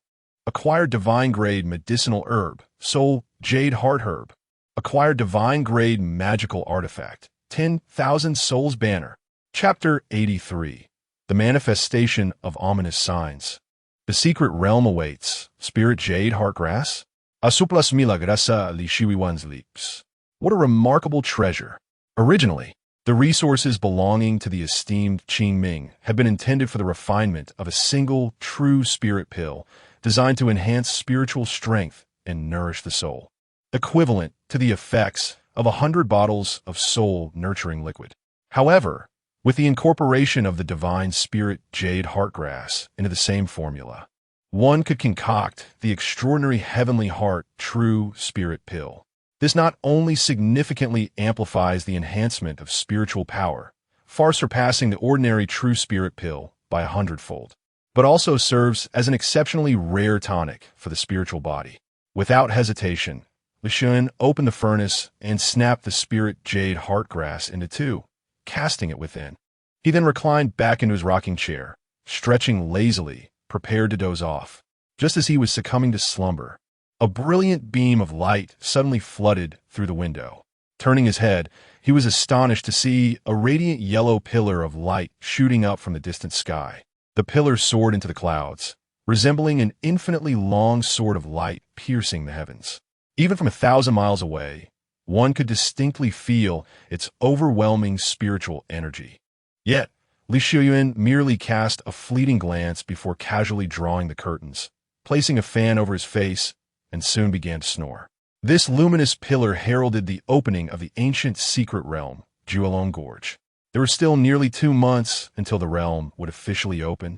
Acquired divine grade medicinal herb, soul, jade heart herb. Acquired divine grade magical artifact, 10,000 souls banner. Chapter 83. The manifestation of ominous signs. The secret realm awaits. Spirit jade heartgrass. Asuplas milagrosa Li Xiuyuan's lips. What a remarkable treasure. Originally, the resources belonging to the esteemed Qingming had been intended for the refinement of a single true spirit pill designed to enhance spiritual strength and nourish the soul, equivalent to the effects of 100 bottles of soul-nurturing liquid. However, with the incorporation of the divine spirit jade heartgrass into the same formula, one could concoct the extraordinary heavenly heart true spirit pill. This not only significantly amplifies the enhancement of spiritual power, far surpassing the ordinary true spirit pill by 100-fold, but also serves as an exceptionally rare tonic for the spiritual body. Without hesitation, Li Xiuyuan opened the furnace and snapped the spirit jade heartgrass into two, casting it within. He then reclined back into his rocking chair, stretching lazily, prepared to doze off. Just as he was succumbing to slumber, a brilliant beam of light suddenly flooded through the window. Turning his head, he was astonished to see a radiant yellow pillar of light shooting up from the distant sky. The pillar soared into the clouds, resembling an infinitely long sword of light piercing the heavens. Even from 1,000 miles away, one could distinctly feel its overwhelming spiritual energy. Yet, Li Xiuyuan merely cast a fleeting glance before casually drawing the curtains, placing a fan over his face, and soon began to snore. This luminous pillar heralded the opening of the ancient secret realm, Juelong Gorge. There were still nearly 2 months until the realm would officially open,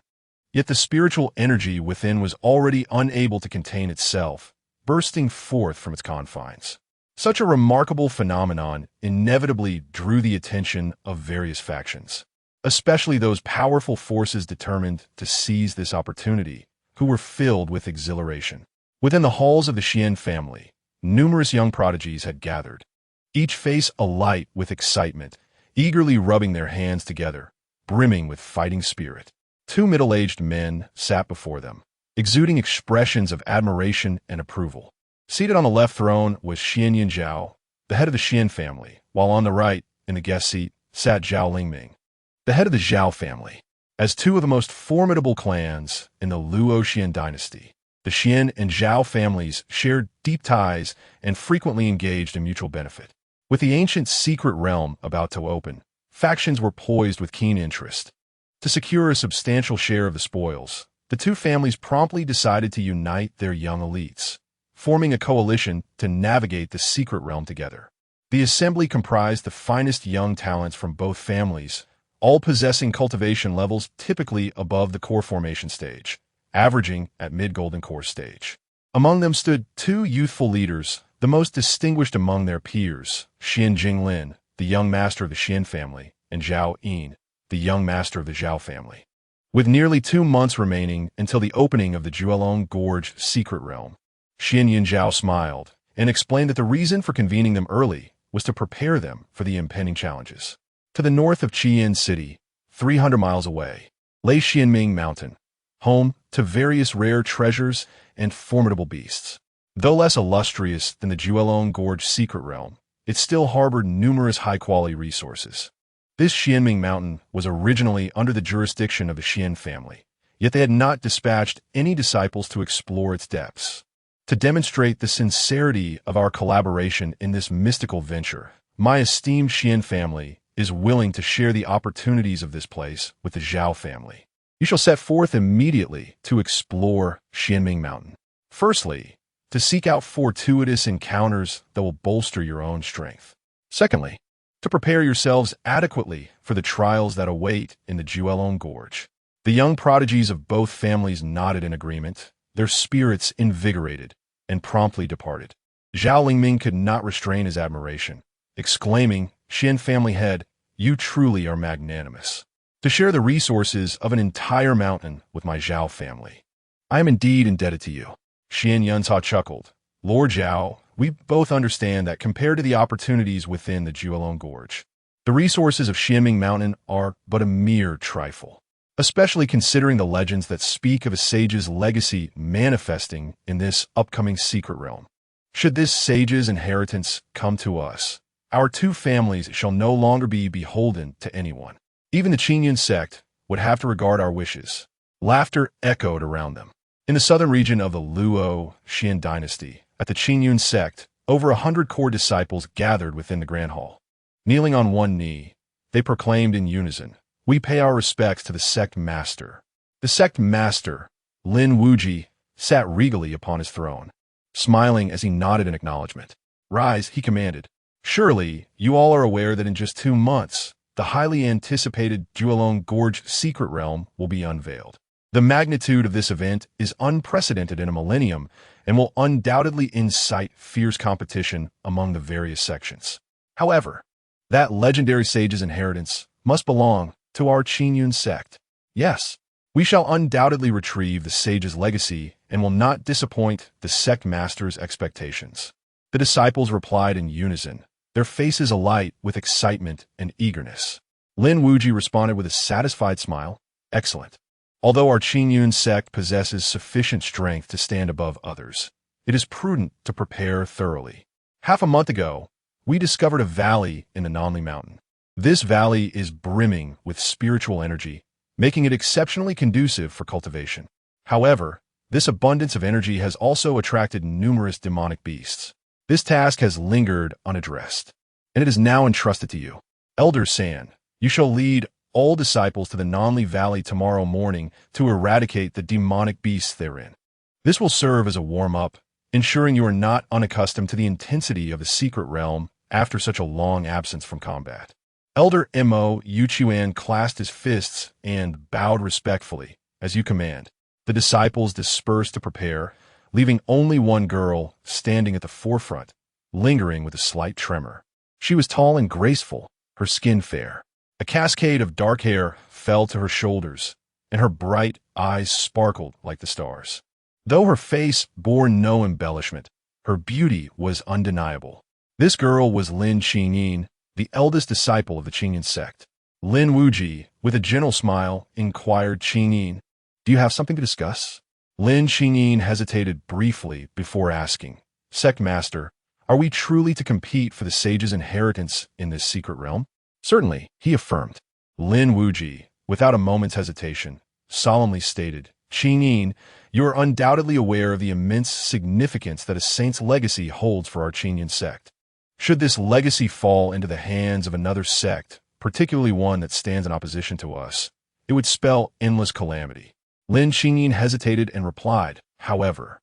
yet the spiritual energy within was already unable to contain itself, bursting forth from its confines. Such a remarkable phenomenon inevitably drew the attention of various factions, especially those powerful forces determined to seize this opportunity, who were filled with exhilaration. Within the halls of the Xian family, numerous young prodigies had gathered, each face alight with excitement, eagerly rubbing their hands together, brimming with fighting spirit. 2 middle-aged men sat before them, exuding expressions of admiration and approval. Seated on the left throne was Xian Yinzhao, the head of the Xian family, while on the right, in the guest seat, sat Zhao Lingming, the head of the Zhao family. As 2 of the most formidable clans in the Luoxian dynasty, the Xian and Zhao families shared deep ties and frequently engaged in mutual benefit. With the ancient secret realm about to open, factions were poised with keen interest. To secure a substantial share of the spoils, the 2 families promptly decided to unite their young elites, forming a coalition to navigate the secret realm together. The assembly comprised the finest young talents from both families, all possessing cultivation levels typically above the core formation stage, averaging at mid-golden core stage. Among them stood 2 youthful leaders, the most distinguished among their peers, Xian Jinglin, the young master of the Xian family, and Zhao Yin, the young master of the Zhao family. With nearly 2 months remaining until the opening of the Juelong Gorge secret realm, Xian Yinzhao smiled and explained that the reason for convening them early was to prepare them for the impending challenges. To the north of Qian City, 300 miles away, lay Xianming Mountain, home to various rare treasures and formidable beasts. Though less illustrious than the Juelong Gorge secret realm, it still harbored numerous high-quality resources. This Xianming Mountain was originally under the jurisdiction of the Xian family, yet they had not dispatched any disciples to explore its depths. To demonstrate the sincerity of our collaboration in this mystical venture, my esteemed Xian family is willing to share the opportunities of this place with the Zhao family. You shall set forth immediately to explore Xianming Mountain. Firstly, to seek out fortuitous encounters that will bolster your own strength. Secondly, to prepare yourselves adequately for the trials that await in the Juelong Gorge. The young prodigies of both families nodded in agreement, their spirits invigorated, and promptly departed. Zhao Lingming could not restrain his admiration, exclaiming, "Xian family head, you truly are magnanimous. To share the resources of an entire mountain with my Zhao family. I am indeed indebted to you." Xian Yunzha chuckled. "Lord Zhao, we both understand that compared to the opportunities within the Juelong Gorge, the resources of Xianming Mountain are but a mere trifle, especially considering the legends that speak of a sage's legacy manifesting in this upcoming secret realm. Should this sage's inheritance come to us, our two families shall no longer be beholden to anyone. Even the Qingyun sect would have to regard our wishes." Laughter echoed around them. In the southern region of the Luo Xian dynasty, at the Qingyun sect, over 100 core disciples gathered within the Grand Hall. Kneeling on one knee, they proclaimed in unison, "We pay our respects to the sect master." The sect master, Lin Wuji, sat regally upon his throne, smiling as he nodded in acknowledgement. "Rise," he commanded. "Surely, you all are aware that in just 2 months, the highly anticipated Juelong Gorge secret realm will be unveiled. The magnitude of this event is unprecedented in a millennium and will undoubtedly incite fierce competition among the various sections. However, that legendary sage's inheritance must belong to our Qingyun sect. Yes, we shall undoubtedly retrieve the sage's legacy and will not disappoint the sect master's expectations." The disciples replied in unison, their faces alight with excitement and eagerness. Lin Wuji responded with a satisfied smile, "Excellent. Although our Qingyun sect possesses sufficient strength to stand above others, it is prudent to prepare thoroughly. Half a month ago, we discovered a valley in the Nanli Mountain. This valley is brimming with spiritual energy, making it exceptionally conducive for cultivation. However, this abundance of energy has also attracted numerous demonic beasts. This task has lingered unaddressed, and it is now entrusted to you. Elder San, you shall lead all disciples to the Nanli Valley tomorrow morning to eradicate the demonic beasts therein. This will serve as a warm-up, ensuring you are not unaccustomed to the intensity of the secret realm after such a long absence from combat." Elder Mo Xiuyuan clasped his fists and bowed respectfully. "As you command." The disciples dispersed to prepare, leaving only one girl standing at the forefront, lingering with a slight tremor. She was tall and graceful, her skin fair. A cascade of dark hair fell to her shoulders, and her bright eyes sparkled like the stars. Though her face bore no embellishment, her beauty was undeniable. This girl was Lin Qingyin, the eldest disciple of the Qingyun sect. Lin Wuji, with a gentle smile, inquired, "Qingyin, do you have something to discuss?" Lin Qingyin hesitated briefly before asking, "Sect Master, are we truly to compete for the sage's inheritance in this secret realm?" "Certainly," he affirmed. Lin Wuji, without a moment's hesitation, solemnly stated, "Qingyin, you are undoubtedly aware of the immense significance that a saint's legacy holds for our Qingyun sect. Should this legacy fall into the hands of another sect, particularly one that stands in opposition to us, it would spell endless calamity." Lin Qingyin hesitated and replied, "However,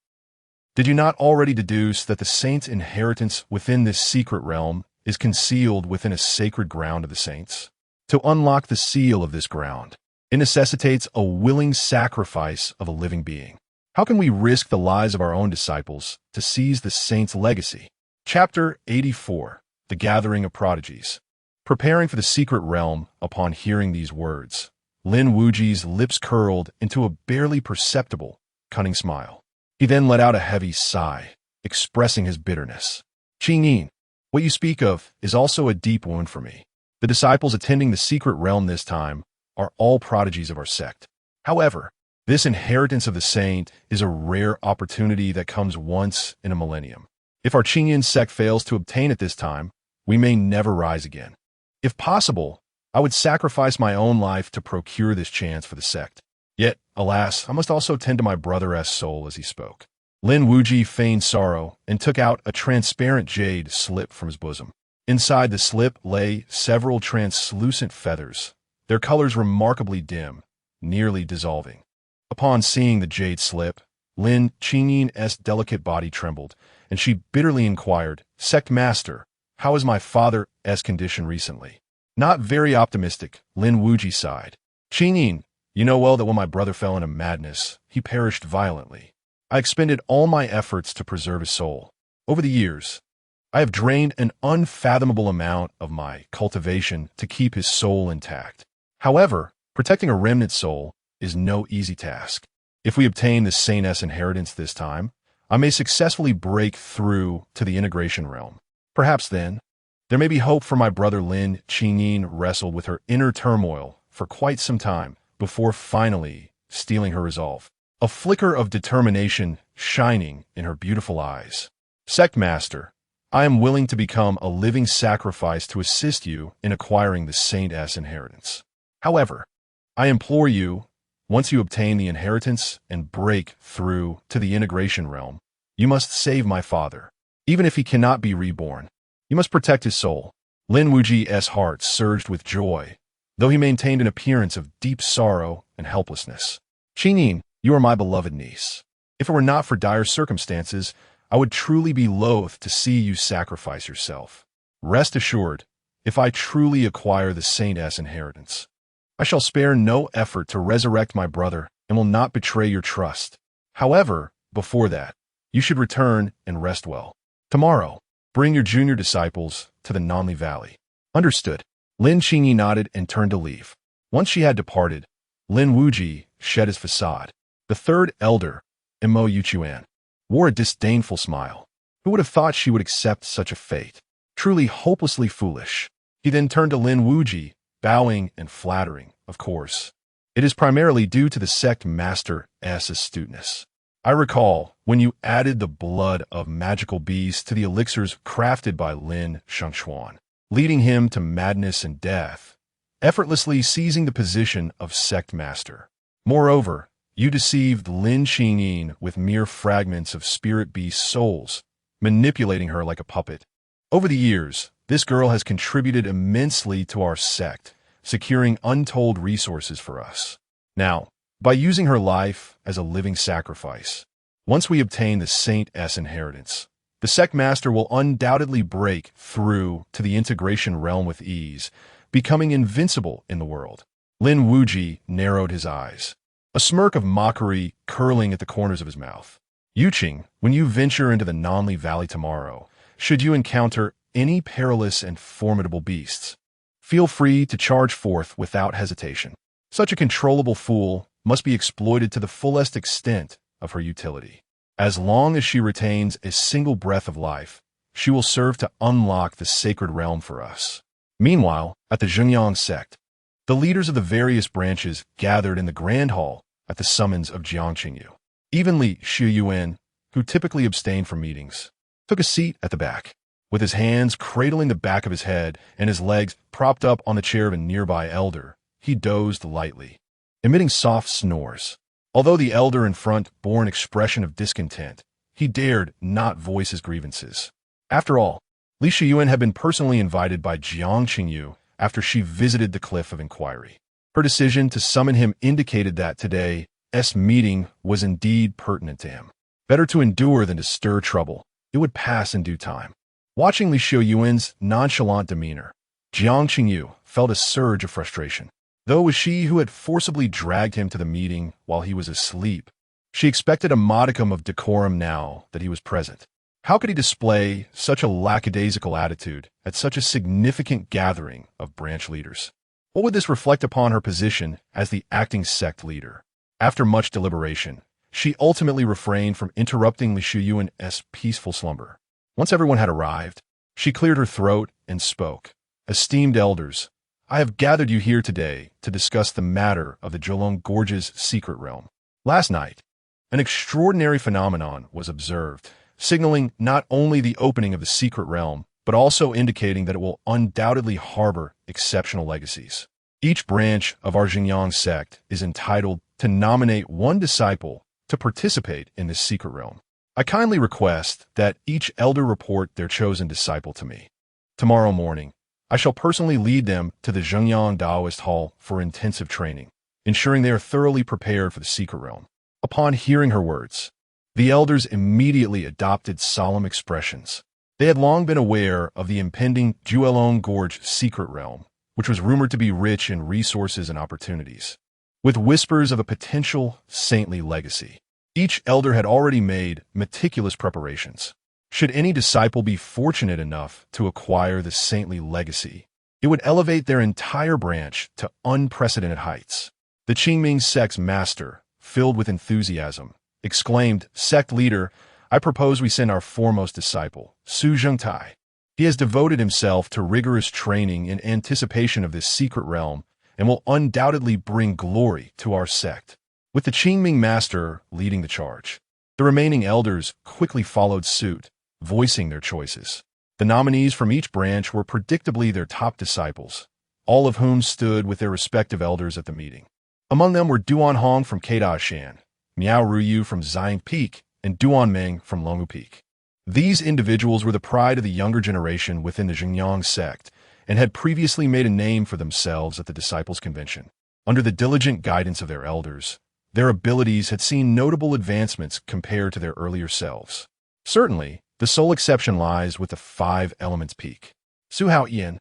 did you not already deduce that the saint's inheritance within this secret realm is concealed within a sacred ground of the saints? To unlock the seal of this ground, it necessitates a willing sacrifice of a living being. How can we risk the lives of our own disciples to seize the saint's legacy?" Chapter 84, The Gathering of Prodigies. Preparing for the secret realm upon hearing these words, Lin Wuji's lips curled into a barely perceptible, cunning smile. He then let out a heavy sigh, expressing his bitterness. "Qingyin, what you speak of is also a deep wound for me. The disciples attending the secret realm this time are all prodigies of our sect. However, this inheritance of the saint is a rare opportunity that comes once in a millennium. If our Qingyun sect fails to obtain it this time, we may never rise again. If possible, I would sacrifice my own life to procure this chance for the sect. Yet, alas, I must also tend to my brother's soul," as he spoke. Lin Wuji feigned sorrow and took out a transparent jade slip from his bosom. Inside the slip lay several translucent feathers, their colors remarkably dim, nearly dissolving. Upon seeing the jade slip, Lin Xiuyuan's delicate body trembled, and she bitterly inquired, "Sect Master, how is my father's condition recently?" "Not very optimistic," Lin Wuji sighed. "Xiuyuan, you know well that when my brother fell into madness, he perished violently. I expended all my efforts to preserve his soul. Over the years, I have drained an unfathomable amount of my cultivation to keep his soul intact. However, protecting a remnant soul is no easy task. If we obtain the saintess inheritance this time, I may successfully break through to the integration realm. Perhaps then, there may be hope for my brother." Lin Xiuyuan wrestled with her inner turmoil for quite some time before finally steeling her resolve, a flicker of determination shining in her beautiful eyes. "Sect Master, I am willing to become a living sacrifice to assist you in acquiring the saintess inheritance. However, I implore you, once you obtain the inheritance and break through to the integration realm, you must save my father. Even if he cannot be reborn, you must protect his soul." Lin Wuji's heart surged with joy, though he maintained an appearance of deep sorrow and helplessness. "Xiuyuan, you are my beloved niece. If it were not for dire circumstances, I would truly be loath to see you sacrifice yourself. Rest assured, if I truly acquire the saintess inheritance, I shall spare no effort to resurrect my brother and will not betray your trust. However, before that, you should return and rest well. Tomorrow, bring your junior disciples to the Nanli Valley." "Understood." Lin Xiuyuan nodded and turned to leave. Once she had departed, Lin Wuji shed his facade. The third elder, Li Xiuyuan, wore a disdainful smile. Who would have thought she would accept such a fate? Truly hopelessly foolish. He then turned to Lin Wuji, bowing and flattering, "Of course. It is primarily due to the sect master's astuteness. I recall when you added the blood of magical bees to the elixirs crafted by Li Xiuyuan, leading him to madness and death, effortlessly seizing the position of sect master. Moreover, you deceived Lin Xiuyuan with mere fragments of spirit beast souls, manipulating her like a puppet. Over the years, this girl has contributed immensely to our sect, securing untold resources for us. Now, by using her life as a living sacrifice, once we obtain the saintess inheritance, the sect master will undoubtedly break through to the integration realm with ease, becoming invincible in the world." Lin Wuji narrowed his eyes, a smirk of mockery curling at the corners of his mouth. "Yuqing, when you venture into the Nanli Valley tomorrow, should you encounter any perilous and formidable beasts, feel free to charge forth without hesitation. Such a controllable fool must be exploited to the fullest extent of her utility. As long as she retains a single breath of life, she will serve to unlock the sacred realm for us." Meanwhile, at the Zhengyang sect, the leaders of the various branches gathered in the grand hall at the summons of Jiang Qingyu. Even Li Xiuyuan, who typically abstained from meetings, took a seat at the back. With his hands cradling the back of his head and his legs propped up on the chair of a nearby elder, he dozed lightly, emitting soft snores. Although the elder in front bore an expression of discontent, he dared not voice his grievances. After all, Li Xiuyuan had been personally invited by Jiang Qingyu after she visited the Cliff of Inquiry. Her decision to summon him indicated that today's meeting was indeed pertinent to him. Better to endure than to stir trouble. It would pass in due time. Watching Li Xiuyuan's nonchalant demeanor, Jiang Qingyu felt a surge of frustration. Though it was she who had forcibly dragged him to the meeting while he was asleep, she expected a modicum of decorum now that he was present. How could he display such a lackadaisical attitude at such a significant gathering of branch leaders? What would this reflect upon her position as the acting sect leader? After much deliberation, she ultimately refrained from interrupting Li Xiuyuan's peaceful slumber. Once everyone had arrived, she cleared her throat and spoke. "Esteemed elders, I have gathered you here today to discuss the matter of the Zholong Gorge's secret realm. Last night, an extraordinary phenomenon was observed, signaling not only the opening of the secret realm, but also indicating that it will undoubtedly harbor exceptional legacies. Each branch of our Zhengyang sect is entitled to nominate one disciple to participate in this secret realm. I kindly request that each elder report their chosen disciple to me. Tomorrow morning, I shall personally lead them to the Zhengyang Taoist Hall for intensive training, ensuring they are thoroughly prepared for the secret realm. Upon hearing her words, the elders immediately adopted solemn expressions. They had long been aware of the impending Juelong Gorge secret realm, which was rumored to be rich in resources and opportunities, with whispers of a potential saintly legacy. Each elder had already made meticulous preparations. Should any disciple be fortunate enough to acquire the saintly legacy, it would elevate their entire branch to unprecedented heights. The Qingming sect's master, filled with enthusiasm, exclaimed, "Sect leader, I propose we send our foremost disciple, Su Zhengtai. He has devoted himself to rigorous training in anticipation of this secret realm and will undoubtedly bring glory to our sect." With the Qingming master leading the charge, the remaining elders quickly followed suit, voicing their choices. The nominees from each branch were predictably their top disciples, all of whom stood with their respective elders at the meeting. Among them were Duan Hong from Keidashan, Miao Ruyu from Ziying Peak, and Duan Meng from Longwu Peak. These individuals were the pride of the younger generation within the Zhengyang sect and had previously made a name for themselves at the Disciples' Convention. Under the diligent guidance of their elders, their abilities had seen notable advancements compared to their earlier selves. Certainly, the sole exception lies with the Five Elements Peak. Su Haoyan,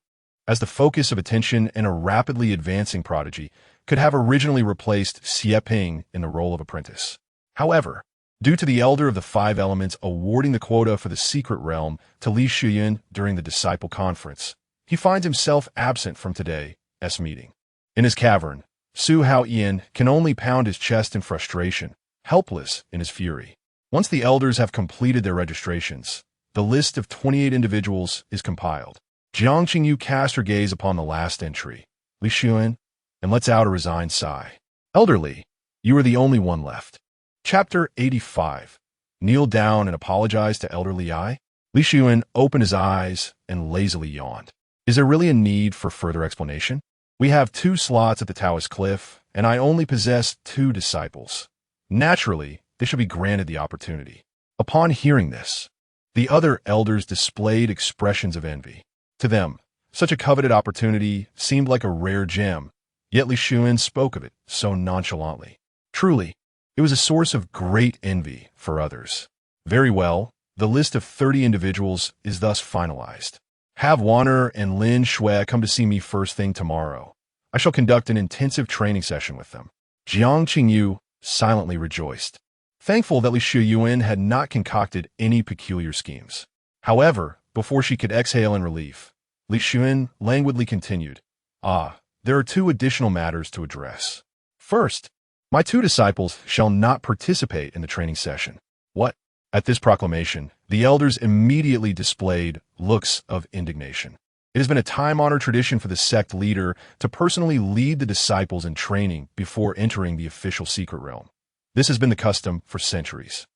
as the focus of attention and a rapidly advancing prodigy, could have originally replaced Xie Ping in the role of apprentice. However, due to the elder of the Five Elements awarding the quota for the secret realm to Li Xiuyuan during the disciple conference, he finds himself absent from today's meeting. In his cavern, Su Haoyan can only pound his chest in frustration, helpless in his fury. Once the elders have completed their registrations, the list of 28 individuals is compiled. Jiang Qingyu cast her gaze upon the last entry, Li Xiuyuan, and lets out a resigned sigh. "Elderly, you are the only one left." Chapter 85. Kneel down and apologize to Elder Li. Li Xiuyuan opened his eyes and lazily yawned. Is there really a need for further explanation? We have 2 slots at the Taoist Cliff, and I only possess 2 disciples. Naturally, they should be granted the opportunity. Upon hearing this, the other elders displayed expressions of envy. To them, such a coveted opportunity seemed like a rare gem, yet Li Xiuyuan spoke of it so nonchalantly. Truly, it was a source of great envy for others. Very well, the list of 30 individuals is thus finalized. Have Wan'er and Li Xiuyuan come to see me first thing tomorrow. I shall conduct an intensive training session with them. Jiang Qingyu silently rejoiced, thankful that Li Xiuyuan had not concocted any peculiar schemes. However, before she could exhale in relief, Li Xiuyuan languidly continued, there are 2 additional matters to address. First, my 2 disciples shall not participate in the training session. What? At this proclamation, the elders immediately displayed looks of indignation. It has been a time-honored tradition for the sect leader to personally lead the disciples in training before entering the official secret realm. This has been the custom for centuries.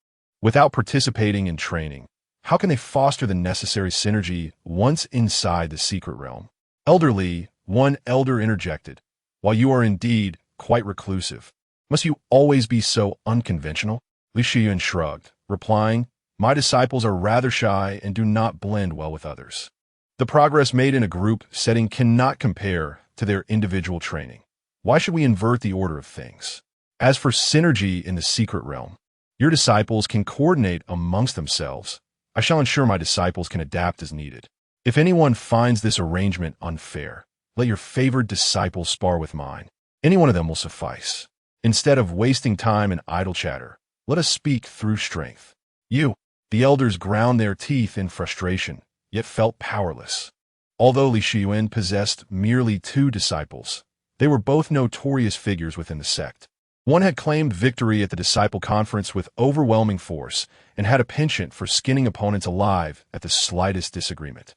Without participating in training, how can they foster the necessary synergy once inside the secret realm? Elderly, one elder interjected, "While you are indeed quite reclusive, must you always be so unconventional?" Li Xiuyuan shrugged, replying, "My disciples are rather shy and do not blend well with others. The progress made in a group setting cannot compare to their individual training. Why should we invert the order of things? As for synergy in the secret realm, your disciples can coordinate amongst themselves. I shall ensure my disciples can adapt as needed. If anyone finds this arrangement unfair, let your favored disciples spar with mine. Any one of them will suffice. Instead of wasting time in idle chatter, let us speak through strength." The elders ground their teeth in frustration, yet felt powerless. Although Li Xiuyuan possessed merely 2 disciples, they were both notorious figures within the sect. One had claimed victory at the disciple conference with overwhelming force and had a penchant for skinning opponents alive at the slightest disagreement.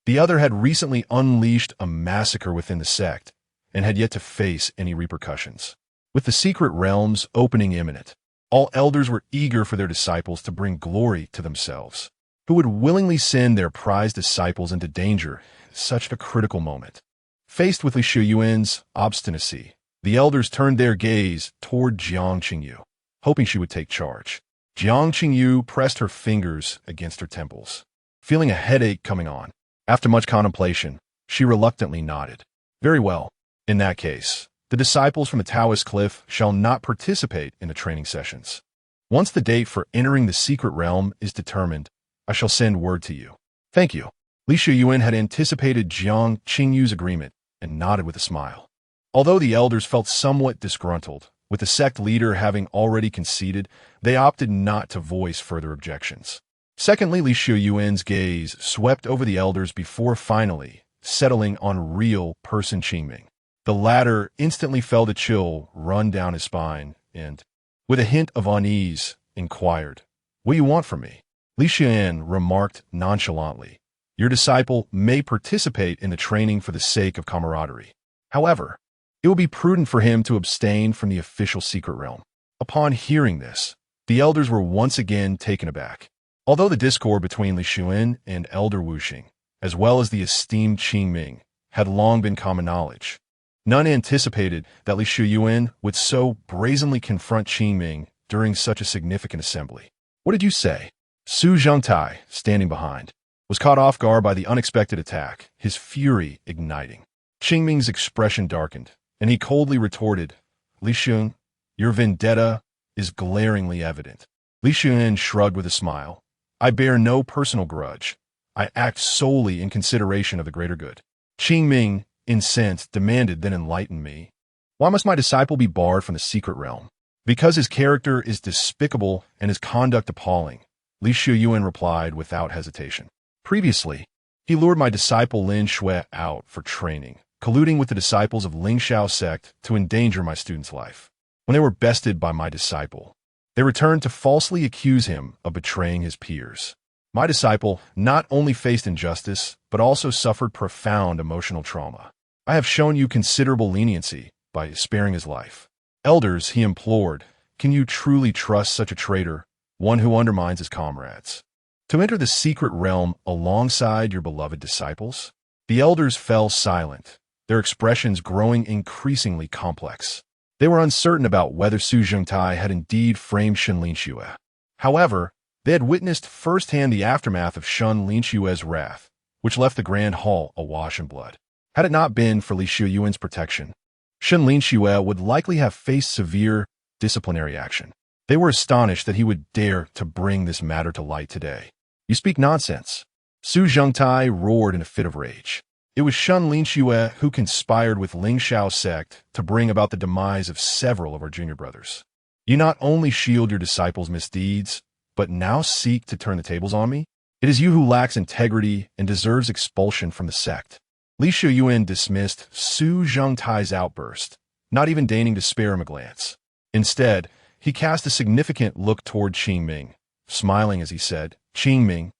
The other had recently unleashed a massacre within the sect and had yet to face any repercussions. With the secret realms opening imminent, all elders were eager for their disciples to bring glory to themselves. Who would willingly send their prized disciples into danger at such a critical moment? Faced with Li Xiuyuan's obstinacy, the elders turned their gaze toward Jiang Qingyu, hoping she would take charge. Jiang Qingyu pressed her fingers against her temples, feeling a headache coming on. After much contemplation, she reluctantly nodded. Very well. In that case, the disciples from the Taoist cliff shall not participate in the training sessions. Once the date for entering the secret realm is determined, I shall send word to you. Thank you. Li Xiuyuan had anticipated Jiang Qingyu's agreement and nodded with a smile. Although the elders felt somewhat disgruntled, with the sect leader having already conceded, they opted not to voice further objections. Secondly, Li Xiuyuan's gaze swept over the elders before finally settling on real person Qingming. The latter instantly felt a chill run down his spine and, with a hint of unease, inquired, "What do you want from me?" Li Xiuyuan remarked nonchalantly, "Your disciple may participate in the training for the sake of camaraderie. However, it will be prudent for him to abstain from the official secret realm." Upon hearing this, the elders were once again taken aback. Although the discord between Li Xiuyuan and Elder Wuxing, as well as the esteemed Qingming, had long been common knowledge, none anticipated that Li Xiuyuan would so brazenly confront Qingming during such a significant assembly. "What did you say?" Su Zhengtai, standing behind, was caught off guard by the unexpected attack, his fury igniting. Qingming's expression darkened, and he coldly retorted, "Li Xiuyuan, your vendetta is glaringly evident." Li Xiuyuan shrugged with a smile. "I bear no personal grudge. I act solely in consideration of the greater good." Qingming, incensed, demanded, "Then enlighten me. Why must my disciple be barred from the secret realm?" "Because his character is despicable and his conduct appalling," Li Xiuyuan replied without hesitation. "Previously, he lured my disciple Lin Xiuyuan out for training, colluding with the disciples of Linxiao sect to endanger my student's life. When they were bested by my disciple, they returned to falsely accuse him of betraying his peers. My disciple not only faced injustice, but also suffered profound emotional trauma. I have shown you considerable leniency by sparing his life. Elders," he implored, "can you truly trust such a traitor, one who undermines his comrades, to enter the secret realm alongside your beloved disciples?" The elders fell silent, their expressions growing increasingly complex. They were uncertain about whether Su Zhengtai had indeed framed Shen Linxue. However, they had witnessed firsthand the aftermath of Shen Linxue's wrath, which left the Grand Hall awash in blood. Had it not been for Li Xiuyuan's protection, Shen Linxue would likely have faced severe disciplinary action. They were astonished that he would dare to bring this matter to light today. "You speak nonsense." Su Zhengtai roared in a fit of rage. "It was Shen Linxue who conspired with Linxiao sect to bring about the demise of several of our junior brothers. You not only shield your disciples' misdeeds, but now seek to turn the tables on me? It is you who lacks integrity and deserves expulsion from the sect." Li Xiuyuan dismissed Su Zhengtai's outburst, not even deigning to spare him a glance. Instead, he cast a significant look toward Qingming, smiling as he said, "Qingming,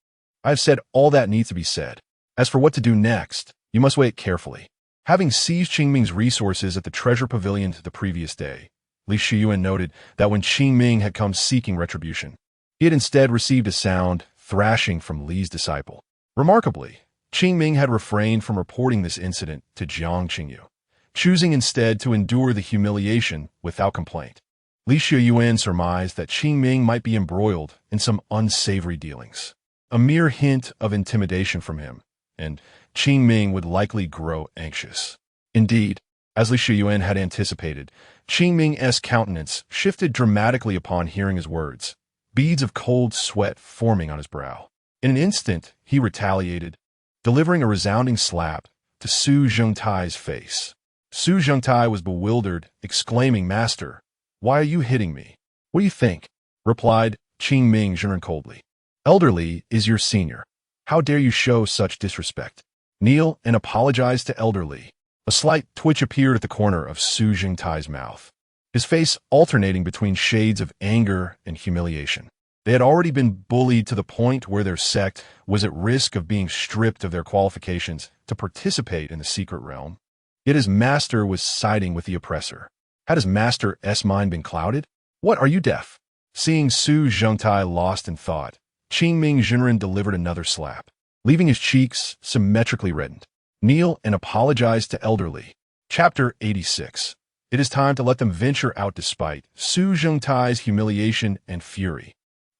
I have said all that needs to be said. As for what to do next, you must weigh it carefully." Having seized Qingming's resources at the treasure pavilion the previous day, Li Xiuyuan noted that when Qingming had come seeking retribution, he had instead received a sound thrashing from Li's disciple. Remarkably, Qingming had refrained from reporting this incident to Jiang Qingyu, choosing instead to endure the humiliation without complaint. Li Xiuyuan surmised that Qingming might be embroiled in some unsavory dealings. A mere hint of intimidation from him, and Qingming would likely grow anxious. Indeed, as Li Xiuyuan had anticipated, Qingming's countenance shifted dramatically upon hearing his words, beads of cold sweat forming on his brow. In an instant, he retaliated, delivering a resounding slap to Su Zhengtai's face. Su Zhengtai was bewildered, exclaiming, "Master, why are you hitting me?" "What do you think?" replied Qingming Zhenren coldly. "Elder Li is your senior. How dare you show such disrespect? Kneel and apologize to Elder Li." A slight twitch appeared at the corner of Su Zhengtai's mouth, his face alternating between shades of anger and humiliation. They had already been bullied to the point where their sect was at risk of being stripped of their qualifications to participate in the secret realm. Yet his master was siding with the oppressor. Had his master's mind been clouded? "What, are you deaf?" Seeing Su Zhengtai lost in thought, Qingming Zhenren delivered another slap, leaving his cheeks symmetrically reddened. "Kneel and apologize to Elder Li." Chapter 86. It is time to let them venture out despite Su Zhengtai's humiliation and fury.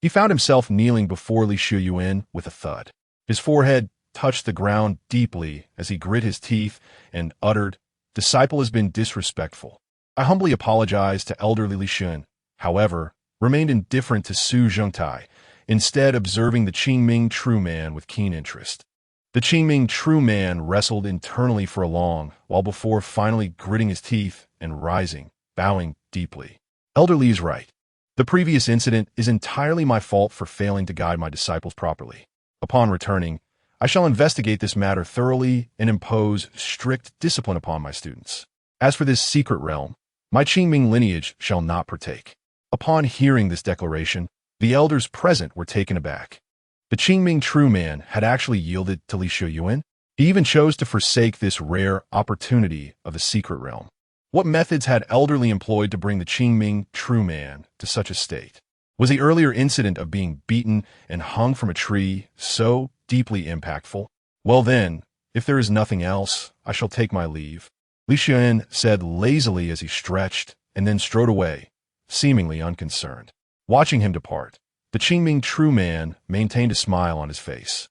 He found himself kneeling before Li Xiuyuan with a thud. His forehead touched the ground deeply as he grit his teeth and uttered, "Disciple has been disrespectful. I humbly apologized to elderly Li Xiuyuan, however, remained indifferent to Su Zhengtai, instead observing the Qingming true man with keen interest. The Qingming true man wrestled internally for a long while before finally gritting his teeth and rising, bowing deeply. Elder Li is right. The previous incident is entirely my fault for failing to guide my disciples properly. Upon returning, I shall investigate this matter thoroughly and impose strict discipline upon my students. As for this secret realm, my Qingming lineage shall not partake." Upon hearing this declaration, the elders present were taken aback. The Qingming true man had actually yielded to Li Xiuyuan. He even chose to forsake this rare opportunity of the secret realm. What methods had elderly employed to bring the Qingming true man to such a state? Was the earlier incident of being beaten and hung from a tree so deeply impactful? Well then, if there is nothing else, I shall take my leave, Li Xiuyuan said lazily as he stretched and then strode away, seemingly unconcerned. Watching him depart, the Qingming true man maintained a smile on his face.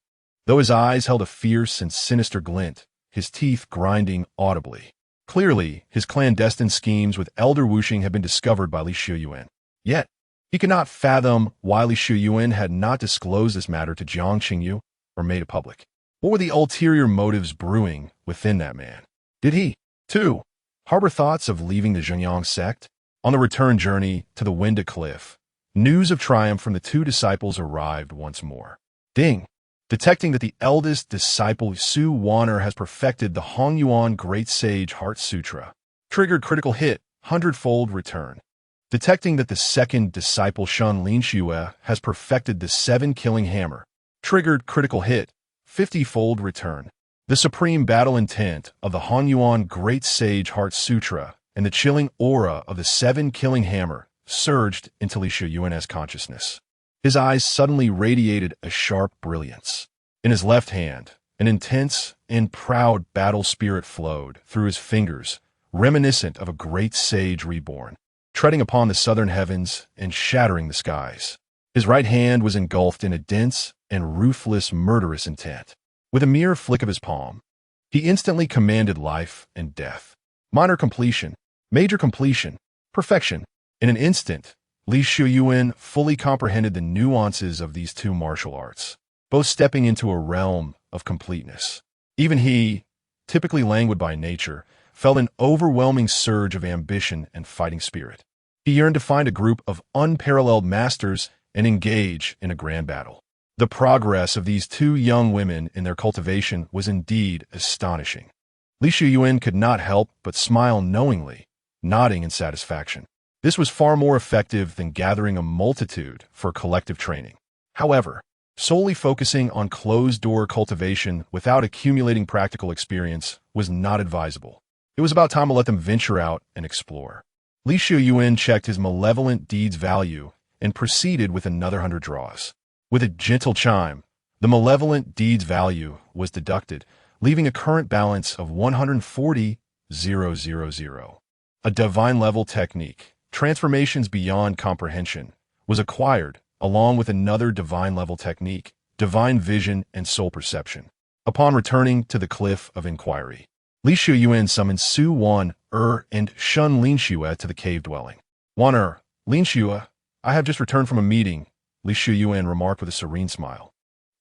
Though his eyes held a fierce and sinister glint, his teeth grinding audibly. Clearly, his clandestine schemes with Elder Wuxing had been discovered by Li Xiuyuan. Yet, he could not fathom why Li Xiuyuan had not disclosed this matter to Jiang Qingyu or made it public. What were the ulterior motives brewing within that man? Did he, too, harbor thoughts of leaving the Zhenyang sect? On the return journey to the Winda Cliff, news of triumph from the two disciples arrived once more. Ding! Detecting that the eldest disciple Su Wan'er has perfected the Hongyuan Great Sage Heart Sutra. Triggered critical hit, 100-fold return. Detecting that the second disciple Shen Linxue has perfected the 7-killing hammer. Triggered critical hit, 50-fold return. The supreme battle intent of the Hongyuan Great Sage Heart Sutra and the chilling aura of the 7-killing hammer surged into Li Xiuyuan's consciousness. His eyes suddenly radiated a sharp brilliance. In his left hand, an intense and proud battle spirit flowed through his fingers, reminiscent of a great sage reborn, treading upon the southern heavens and shattering the skies. His right hand was engulfed in a dense and ruthless murderous intent. With a mere flick of his palm, he instantly commanded life and death. Minor completion, major completion, perfection. In an instant, Li Xiuyuan fully comprehended the nuances of these two martial arts, both stepping into a realm of completeness. Even he, typically languid by nature, felt an overwhelming surge of ambition and fighting spirit. He yearned to find a group of unparalleled masters and engage in a grand battle. The progress of these two young women in their cultivation was indeed astonishing. Li Xiuyuan could not help but smile knowingly, nodding in satisfaction. This was far more effective than gathering a multitude for collective training. However, solely focusing on closed-door cultivation without accumulating practical experience was not advisable. It was about time to let them venture out and explore. Li Xiuyuan checked his malevolent deeds value and proceeded with another 100 draws. With a gentle chime, the malevolent deeds value was deducted, leaving a current balance of 140,000. A divine-level technique, Transformations Beyond Comprehension, was acquired, along with another divine-level technique, Divine Vision and Soul Perception. Upon returning to the Cliff of Inquiry, Li Xiuyuan summoned Su Wan'er and Shen Linxue to the cave dwelling. "Wan'er, Linxue, I have just returned from a meeting," Li Xiuyuan remarked with a serene smile.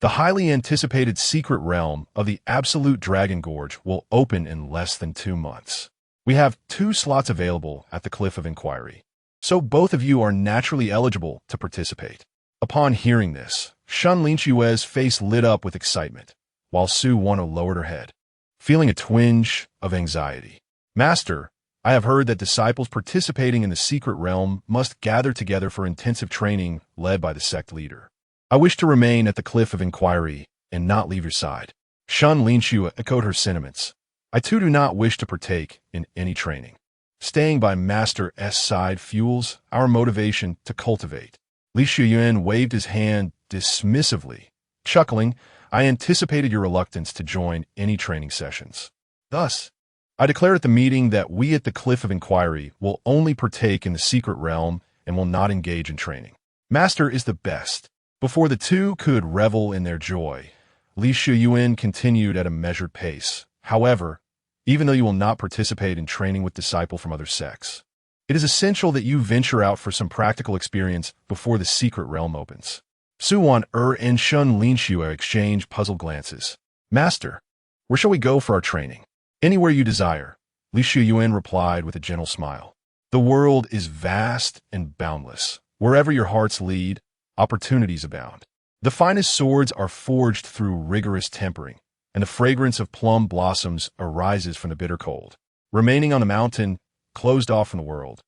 "The highly anticipated secret realm of the Absolute Dragon Gorge will open in less than 2 months. We have 2 slots available at the Cliff of Inquiry, so both of you are naturally eligible to participate." Upon hearing this, Shen Linxue's face lit up with excitement, while Su Wan'er lowered her head, feeling a twinge of anxiety. "Master, I have heard that disciples participating in the secret realm must gather together for intensive training led by the sect leader. I wish to remain at the Cliff of Inquiry and not leave your side." Shen Linxue echoed her sentiments. "I too do not wish to partake in any training. Staying by Master S side fuels our motivation to cultivate." Li Xiuyuan waved his hand dismissively, chuckling, "I anticipated your reluctance to join any training sessions. Thus, I declare at the meeting that we at the Cliff of Inquiry will only partake in the secret realm and will not engage in training." Master is the best. Before the two could revel in their joy, Li Xiuyuan continued at a measured pace. However, even though you will not participate in training with disciples from other sects, it is essential that you venture out for some practical experience before the secret realm opens. Wan'er and Shen Linxue exchanged puzzled glances. Master, where shall we go for our training? Anywhere you desire, Li Xiuyuan replied with a gentle smile. The world is vast and boundless. Wherever your hearts lead, opportunities abound. The finest swords are forged through rigorous tempering, and the fragrance of plum blossoms arises from the bitter cold. Remaining on the mountain, closed off from the world,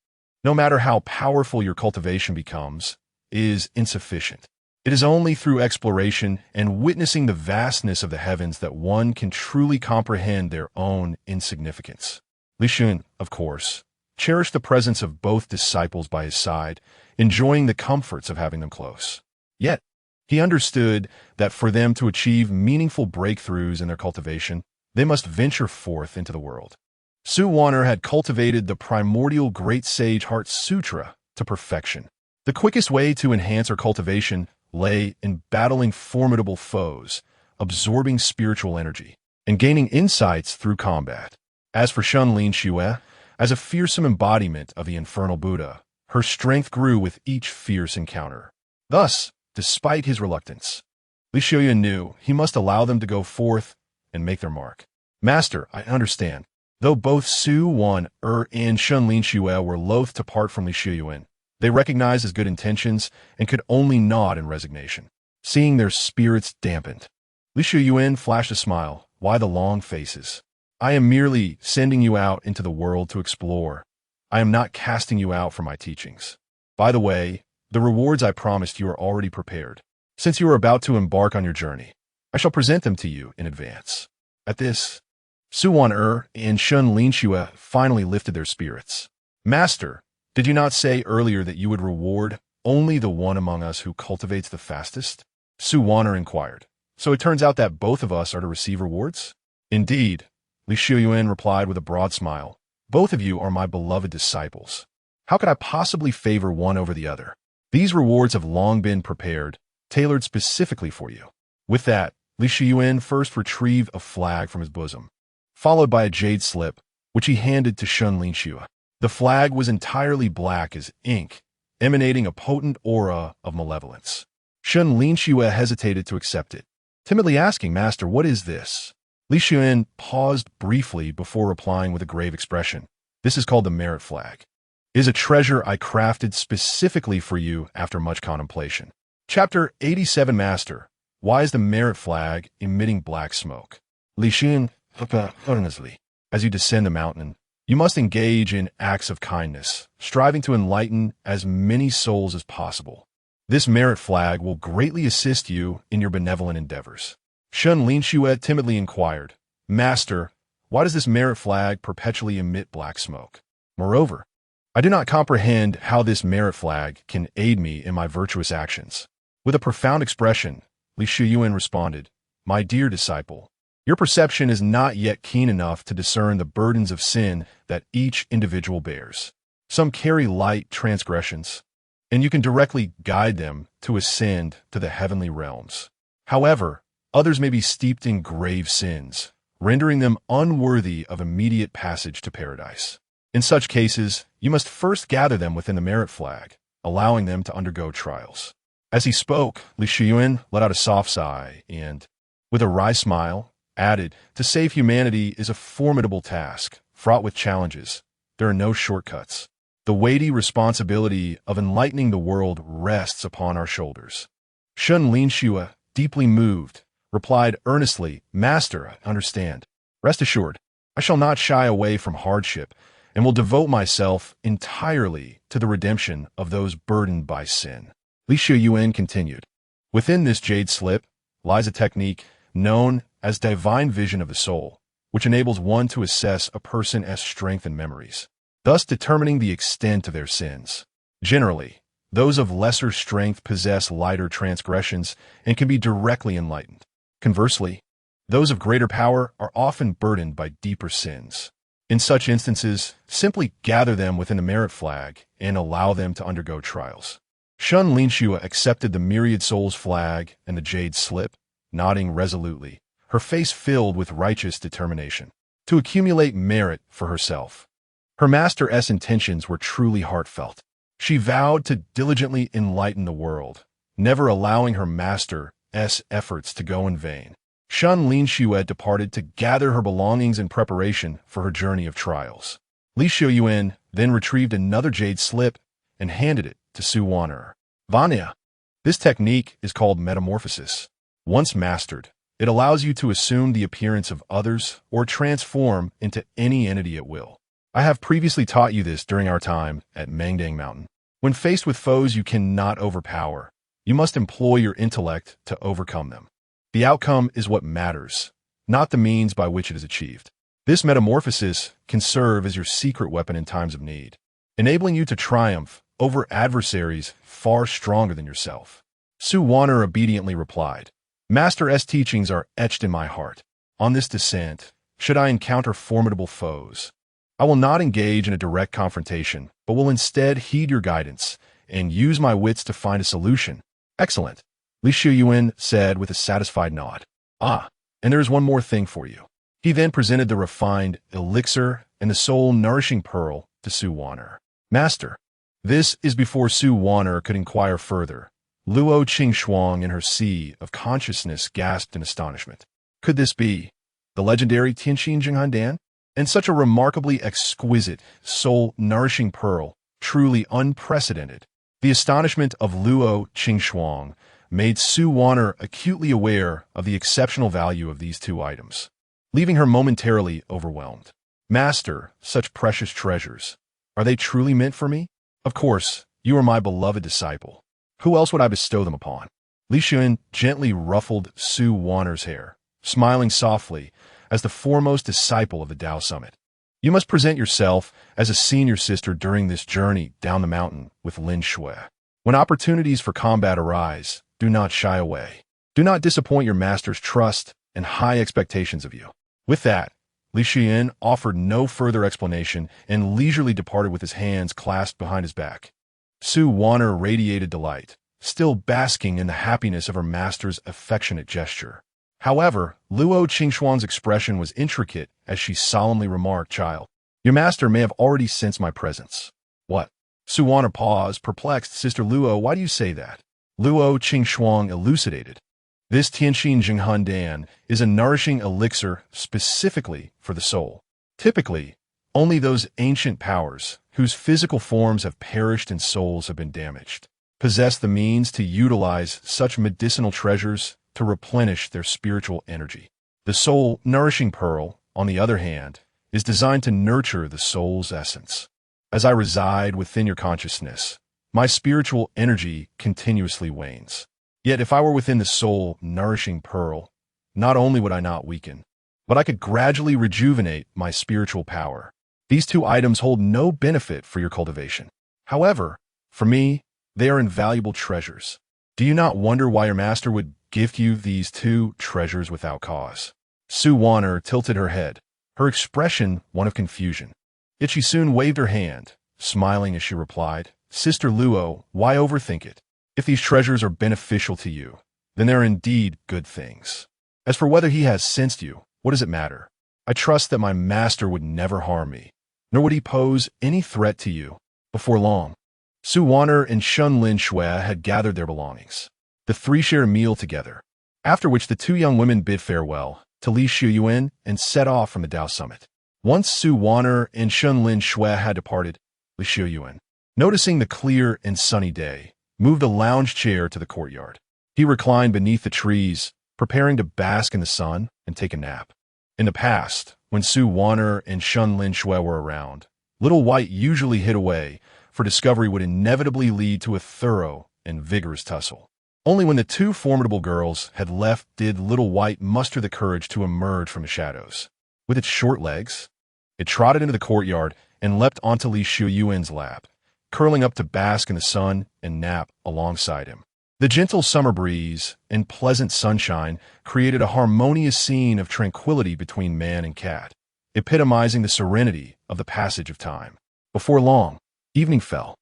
no matter how powerful your cultivation becomes, is insufficient. It is only through exploration and witnessing the vastness of the heavens that one can truly comprehend their own insignificance. Li Xiuyuan, of course, cherished the presence of both disciples by his side, enjoying the comforts of having them close. Yet, he understood that for them to achieve meaningful breakthroughs in their cultivation, they must venture forth into the world. Wan'er had cultivated the primordial Great Sage Heart Sutra to perfection. The quickest way to enhance our cultivation lay in battling formidable foes, absorbing spiritual energy, and gaining insights through combat. As for Shen Linxue, as a fearsome embodiment of the infernal Buddha, her strength grew with each fierce encounter. Thus, despite his reluctance, Li Xiuyuan knew he must allow them to go forth and make their mark. Master, I understand. Though both Wan'er and Shen Linxue were loath to part from Li Xiuyuan, they recognized his good intentions and could only nod in resignation. Seeing their spirits dampened, Li Xiuyuan flashed a smile. Why the long faces? I am merely sending you out into the world to explore. I am not casting you out for my teachings. By the way, the rewards I promised you are already prepared. Since you are about to embark on your journey, I shall present them to you in advance. At this, Wan'er and Shen Linxue finally lifted their spirits. Master, did you not say earlier that you would reward only the one among us who cultivates the fastest? Wan'er inquired. So it turns out that both of us are to receive rewards? Indeed, Li Xiuyuan replied with a broad smile. Both of you are my beloved disciples. How could I possibly favor one over the other? These rewards have long been prepared, tailored specifically for you. With that, Li Xiuyuan first retrieved a flag from his bosom, followed by a jade slip, which he handed to Shen Linxue. The flag was entirely black as ink, emanating a potent aura of malevolence. Shen Linxue hesitated to accept it, timidly asking, Master, what is this? Li Xiuyuan paused briefly before replying with a grave expression. This is called the merit flag. It is a treasure I crafted specifically for you after much contemplation. Chapter 87 Master, why is the merit flag emitting black smoke? Li Xiuyuan, earnestly, as you descend the mountain, you must engage in acts of kindness, striving to enlighten as many souls as possible. This merit flag will greatly assist you in your benevolent endeavors. Shen Linxue timidly inquired, Master, why does this merit flag perpetually emit black smoke? Moreover, I do not comprehend how this merit flag can aid me in my virtuous actions. With a profound expression, Li Xiuyuan responded, My dear disciple, your perception is not yet keen enough to discern the burdens of sin that each individual bears. Some carry light transgressions, and you can directly guide them to ascend to the heavenly realms. However, others may be steeped in grave sins, rendering them unworthy of immediate passage to paradise. In such cases, you must first gather them within the merit flag, allowing them to undergo trials. As he spoke, Li Xiuyuan let out a soft sigh and, with a wry smile, added, To save humanity is a formidable task, fraught with challenges. There are no shortcuts. The weighty responsibility of enlightening the world rests upon our shoulders. Shen Linxue, deeply moved, replied earnestly, Master, I understand. Rest assured, I shall not shy away from hardship and will devote myself entirely to the redemption of those burdened by sin. Li Xiuyuan continued, Within this jade slip lies a technique known as divine vision of the soul, which enables one to assess a person as strength and memories, thus determining the extent of their sins. Generally, those of lesser strength possess lighter transgressions and can be directly enlightened. Conversely, those of greater power are often burdened by deeper sins. In such instances, simply gather them within the merit flag and allow them to undergo trials. Shen Linxue accepted the myriad soul's flag and the jade slip, nodding resolutely, her face filled with righteous determination to accumulate merit for herself. Her master's intentions were truly heartfelt. She vowed to diligently enlighten the world, never allowing her master's efforts to go in vain. Shen Linxue departed to gather her belongings in preparation for her journey of trials. Li Xiuyuan then retrieved another jade slip and handed it to Wan'er. Wan'er. This technique is called metamorphosis. Once mastered, it allows you to assume the appearance of others or transform into any entity at will. I have previously taught you this during our time at Mangdang Mountain. When faced with foes you cannot overpower, you must employ your intellect to overcome them. The outcome is what matters, not the means by which it is achieved. This metamorphosis can serve as your secret weapon in times of need, enabling you to triumph over adversaries far stronger than yourself. Wan'er obediently replied, Master's teachings are etched in my heart. On this descent, should I encounter formidable foes, I will not engage in a direct confrontation, but will instead heed your guidance and use my wits to find a solution. Excellent, Li Xiuyuan said with a satisfied nod. Ah, and there is one more thing for you. He then presented the refined elixir and the soul-nourishing pearl to Wan'er. Master, this is before Wan'er could inquire further. Luo Qingxuang in her sea of consciousness gasped in astonishment. Could this be the legendary Tianxin Jinghandan? And such a remarkably exquisite, soul-nourishing pearl, truly unprecedented. The astonishment of Luo Qingxuang made Wan'er acutely aware of the exceptional value of these two items, leaving her momentarily overwhelmed. Master, such precious treasures, are they truly meant for me? Of course, you are my beloved disciple. Who else would I bestow them upon? Li Xiuyuan gently ruffled Wan'er's hair, smiling softly as the foremost disciple of the Tao Summit. You must present yourself as a senior sister during this journey down the mountain with Linxue. When opportunities for combat arise, do not shy away. Do not disappoint your master's trust and high expectations of you. With that, Li Xiuyuan offered no further explanation and leisurely departed with his hands clasped behind his back. Wan'er radiated delight, still basking in the happiness of her master's affectionate gesture. However, Luo Qingxuang's expression was intricate as she solemnly remarked, Child, your master may have already sensed my presence. What? Wan'er paused, perplexed. Sister Luo, why do you say that? Luo Qingxuang elucidated. This Tianxin Jinghandan is a nourishing elixir specifically for the soul. Typically, only those ancient powers, whose physical forms have perished and souls have been damaged, possess the means to utilize such medicinal treasures to replenish their spiritual energy. The soul-nourishing pearl, on the other hand, is designed to nurture the soul's essence. As I reside within your consciousness, my spiritual energy continuously wanes. Yet if I were within the soul-nourishing pearl, not only would I not weaken, but I could gradually rejuvenate my spiritual power. These two items hold no benefit for your cultivation. However, for me, they are invaluable treasures. Do you not wonder why your master would gift you these two treasures without cause? Wan'er tilted her head, her expression one of confusion. Yet she soon waved her hand, smiling as she replied, Sister Luo, why overthink it? If these treasures are beneficial to you, then they are indeed good things. As for whether he has sensed you, what does it matter? I trust that my master would never harm me, nor would he pose any threat to you. Before long, Wan'er and Shen Linxue had gathered their belongings. The three shared a meal together, after which the two young women bid farewell to Li Xiuyuan and set off from the Tao Summit. Once Wan'er and Shen Linxue had departed, Li Xiuyuan, noticing the clear and sunny day, moved a lounge chair to the courtyard. He reclined beneath the trees, preparing to bask in the sun and take a nap. In the past, when Wan'er and Shen Linxue were around, Little White usually hid away, for discovery would inevitably lead to a thorough and vigorous tussle. Only when the two formidable girls had left did Little White muster the courage to emerge from the shadows. With its short legs, it trotted into the courtyard and leapt onto Li Xiuyuan's lap, curling up to bask in the sun and nap alongside him. The gentle summer breeze and pleasant sunshine created a harmonious scene of tranquility between man and cat, epitomizing the serenity of the passage of time. Before long, evening fell.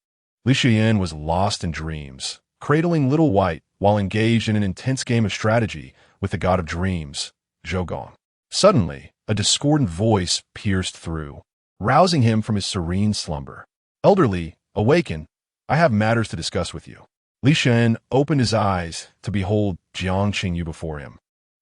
Li Xiuyuan was lost in dreams, cradling Little White while engaged in an intense game of strategy with the god of dreams, Zhougong. Suddenly, a discordant voice pierced through, rousing him from his serene slumber. "Elderly, awaken. I have matters to discuss with you." Li Xiuyuan opened his eyes to behold Jiang Qingyu before him,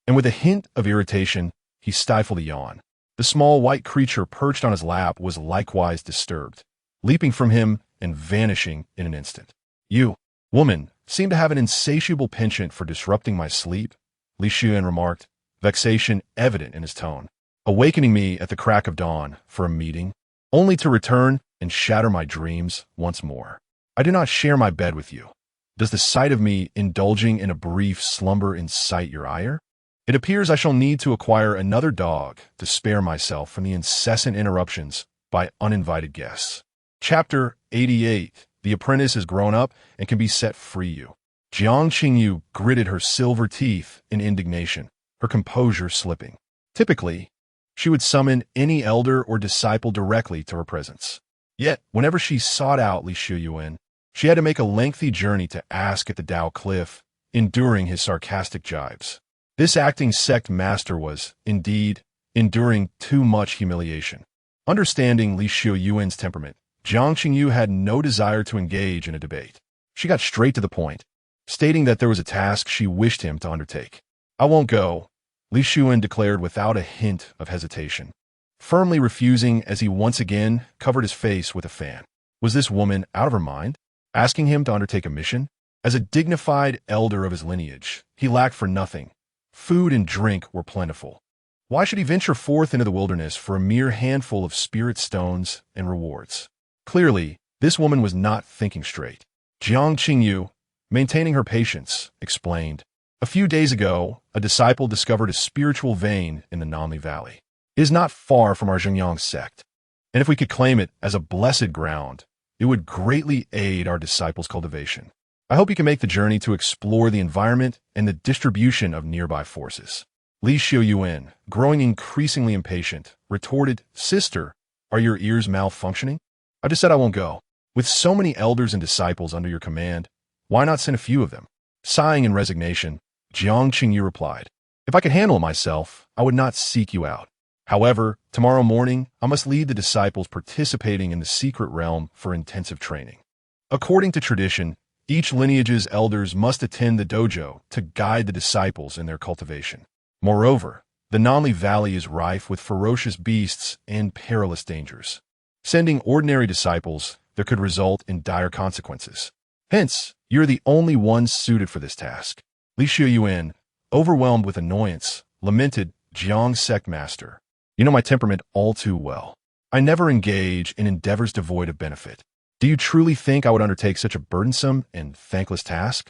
and with a hint of irritation, he stifled a yawn. The small white creature perched on his lap was likewise disturbed, leaping from him and vanishing in an instant. "You, woman, seem to have an insatiable penchant for disrupting my sleep," Li Xiuyuan remarked, vexation evident in his tone. "Awakening me at the crack of dawn for a meeting, only to return and shatter my dreams once more. I do not share my bed with you. Does the sight of me indulging in a brief slumber incite your ire? It appears I shall need to acquire another dog to spare myself from the incessant interruptions by uninvited guests." Chapter 88. The apprentice has grown up and can be set free. You. Jiang Qingyu gritted her silver teeth in indignation, her composure slipping. Typically, she would summon any elder or disciple directly to her presence. Yet, whenever she sought out Li Xiuyuan, she had to make a lengthy journey to ask at the Dao Cliff, enduring his sarcastic jibes. This acting sect master was, indeed, enduring too much humiliation. Understanding Li Xiuyuan's temperament, Jiang Qingyu had no desire to engage in a debate. She got straight to the point, stating that there was a task she wished him to undertake. "I won't go," Li Xiuyuan declared without a hint of hesitation, firmly refusing as he once again covered his face with a fan. Was this woman out of her mind, asking him to undertake a mission? As a dignified elder of his lineage, he lacked for nothing. Food and drink were plentiful. Why should he venture forth into the wilderness for a mere handful of spirit stones and rewards? Clearly, this woman was not thinking straight. Jiang Qingyu, maintaining her patience, explained. "A few days ago, a disciple discovered a spiritual vein in the Nanli Valley. It is not far from our Zhengyang sect, and if we could claim it as a blessed ground, it would greatly aid our disciples' cultivation. I hope you can make the journey to explore the environment and the distribution of nearby forces." Li Xiuyuan, growing increasingly impatient, retorted, "Sister, are your ears malfunctioning? I just said I won't go. With so many elders and disciples under your command, why not send a few of them?" Sighing in resignation, Jiang Qingyu replied, "If I could handle it myself, I would not seek you out. However, tomorrow morning, I must lead the disciples participating in the secret realm for intensive training. According to tradition, each lineage's elders must attend the dojo to guide the disciples in their cultivation. Moreover, the Nanli Valley is rife with ferocious beasts and perilous dangers. Sending ordinary disciples there could result in dire consequences. Hence, you're the only one suited for this task." Li Xiuyuan, overwhelmed with annoyance, lamented, "Jiang sect master, you know my temperament all too well. I never engage in endeavors devoid of benefit. Do you truly think I would undertake such a burdensome and thankless task?"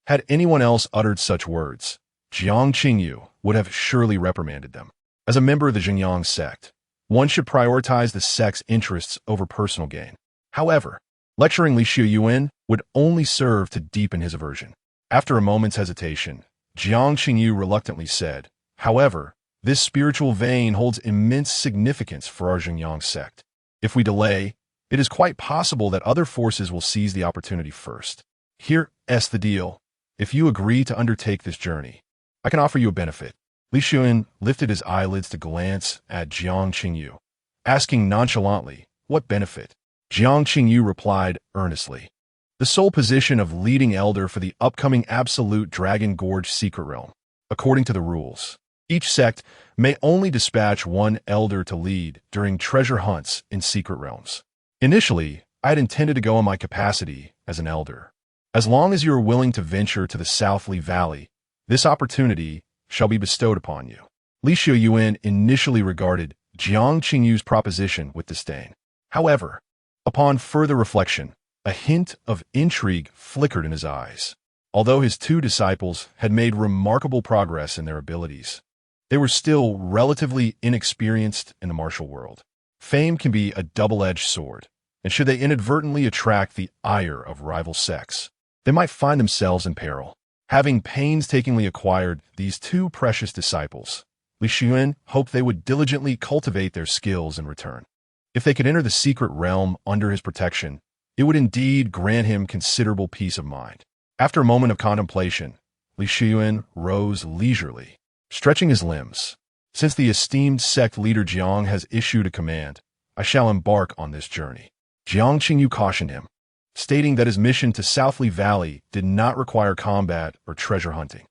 Had anyone else uttered such words, Jiang Qingyu would have surely reprimanded them. As a member of the Zhengyang sect, one should prioritize the sect's interests over personal gain. However, lecturing Li Xiuyuan would only serve to deepen his aversion. After a moment's hesitation, Jiang Qingyu reluctantly said, "However, this spiritual vein holds immense significance for our Zhengyang sect. If we delay, it is quite possible that other forces will seize the opportunity first. Here's the deal. If you agree to undertake this journey, I can offer you a benefit." Li Xiuyuan lifted his eyelids to glance at Jiang Qingyu, asking nonchalantly, "What benefit?" Jiang Qingyu replied earnestly, "The sole position of leading elder for the upcoming Absolute Dragon Gorge secret realm. According to the rules, each sect may only dispatch one elder to lead during treasure hunts in secret realms. Initially, I had intended to go in my capacity as an elder. As long as you are willing to venture to the South Li Valley, this opportunity shall be bestowed upon you." Li Xiuyuan initially regarded Jiang Qingyu's proposition with disdain. However, upon further reflection, a hint of intrigue flickered in his eyes. Although his two disciples had made remarkable progress in their abilities, they were still relatively inexperienced in the martial world. Fame can be a double-edged sword, and should they inadvertently attract the ire of rival sects, they might find themselves in peril. Having painstakingly acquired these two precious disciples, Li Xiuyuan hoped they would diligently cultivate their skills in return. If they could enter the secret realm under his protection, It would indeed grant him considerable peace of mind. After a moment of contemplation, Li Xiuyuan rose leisurely, stretching his limbs. Since the esteemed sect leader Jiang has issued a command, I shall embark on this journey. Jiang Qingyu cautioned him, stating that his mission to Southly Valley did not require combat or treasure hunting.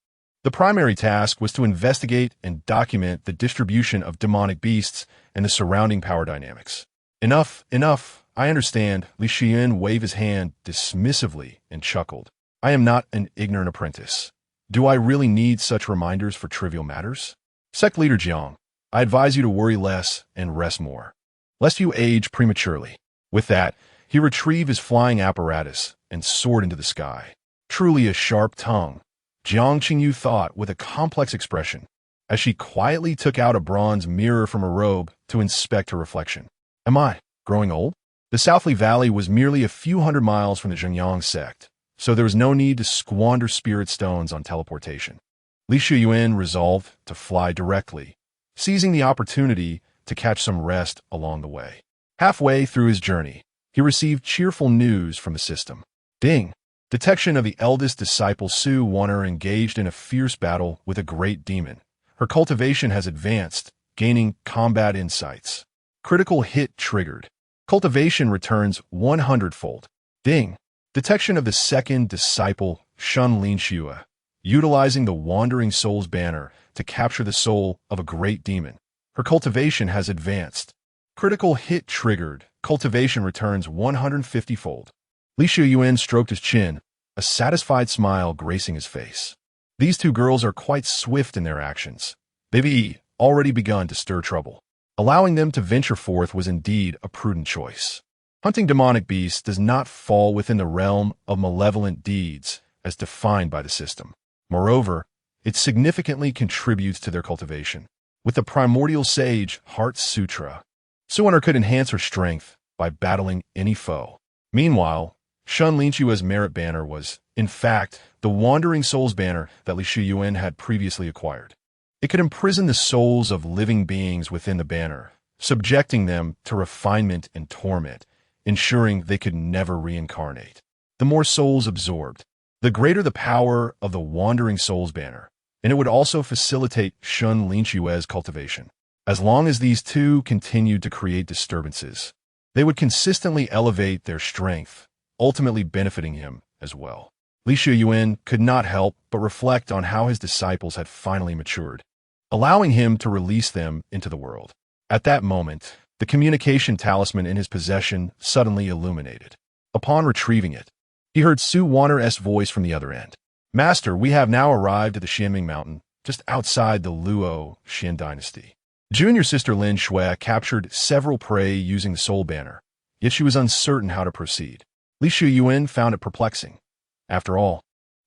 The primary task was to investigate and document the distribution of demonic beasts and the surrounding power dynamics. Enough, enough, I understand. Li Xiuyuan waved his hand dismissively and chuckled. I am not an ignorant apprentice. Do I really need such reminders for trivial matters? Sect leader Jiang, I advise you to worry less and rest more, lest you age prematurely. With that, he retrieved his flying apparatus and soared into the sky. Truly a sharp tongue, Jiang Qingyu thought with a complex expression, as she quietly took out a bronze mirror from her robe to inspect her reflection. Am I growing old? The Southly Valley was merely a few hundred miles from the Zhengyang sect, so there was no need to squander spirit stones on teleportation. Li Xiuyuan resolved to fly directly, seizing the opportunity to catch some rest along the way. Halfway through his journey, he received cheerful news from the system. Ding! Detection of the eldest disciple Su Wan'er engaged in a fierce battle with a great demon. Her cultivation has advanced, gaining combat insights. Critical hit triggered. Cultivation returns 100-fold. Ding! Detection of the second disciple Shen Linxue, utilizing the Wandering Soul's banner to capture the soul of a great demon. Her cultivation has advanced. Critical hit triggered. Cultivation returns 150-fold. Li Xiuyuan stroked his chin, a satisfied smile gracing his face. These two girls are quite swift in their actions. They've already begun to stir trouble. Allowing them to venture forth was indeed a prudent choice. Hunting demonic beasts does not fall within the realm of malevolent deeds as defined by the system. Moreover, it significantly contributes to their cultivation. With the primordial sage Heart Sutra, Su Wan'er could enhance her strength by battling any foe. Meanwhile, Shen Linxue's merit banner was, in fact, the Wandering Soul's banner that Li Xiuyuan had previously acquired. It could imprison the souls of living beings within the banner, subjecting them to refinement and torment, ensuring they could never reincarnate. The more souls absorbed, the greater the power of the Wandering Soul's banner, and it would also facilitate Shen Linxue's cultivation. As long as these two continued to create disturbances, they would consistently elevate their strength, ultimately benefiting him as well. Li Xiuyuan could not help but reflect on how his disciples had finally matured, allowing him to release them into the world. At that moment, the communication talisman in his possession suddenly illuminated. Upon retrieving it, he heard Su Wan'er's voice from the other end. Master, we have now arrived at the Xianming Mountain, just outside the Luo Xian dynasty. Junior sister Lin Xiuyuan captured several prey using the soul banner, yet she was uncertain how to proceed. Li Xiuyuan found it perplexing. After all,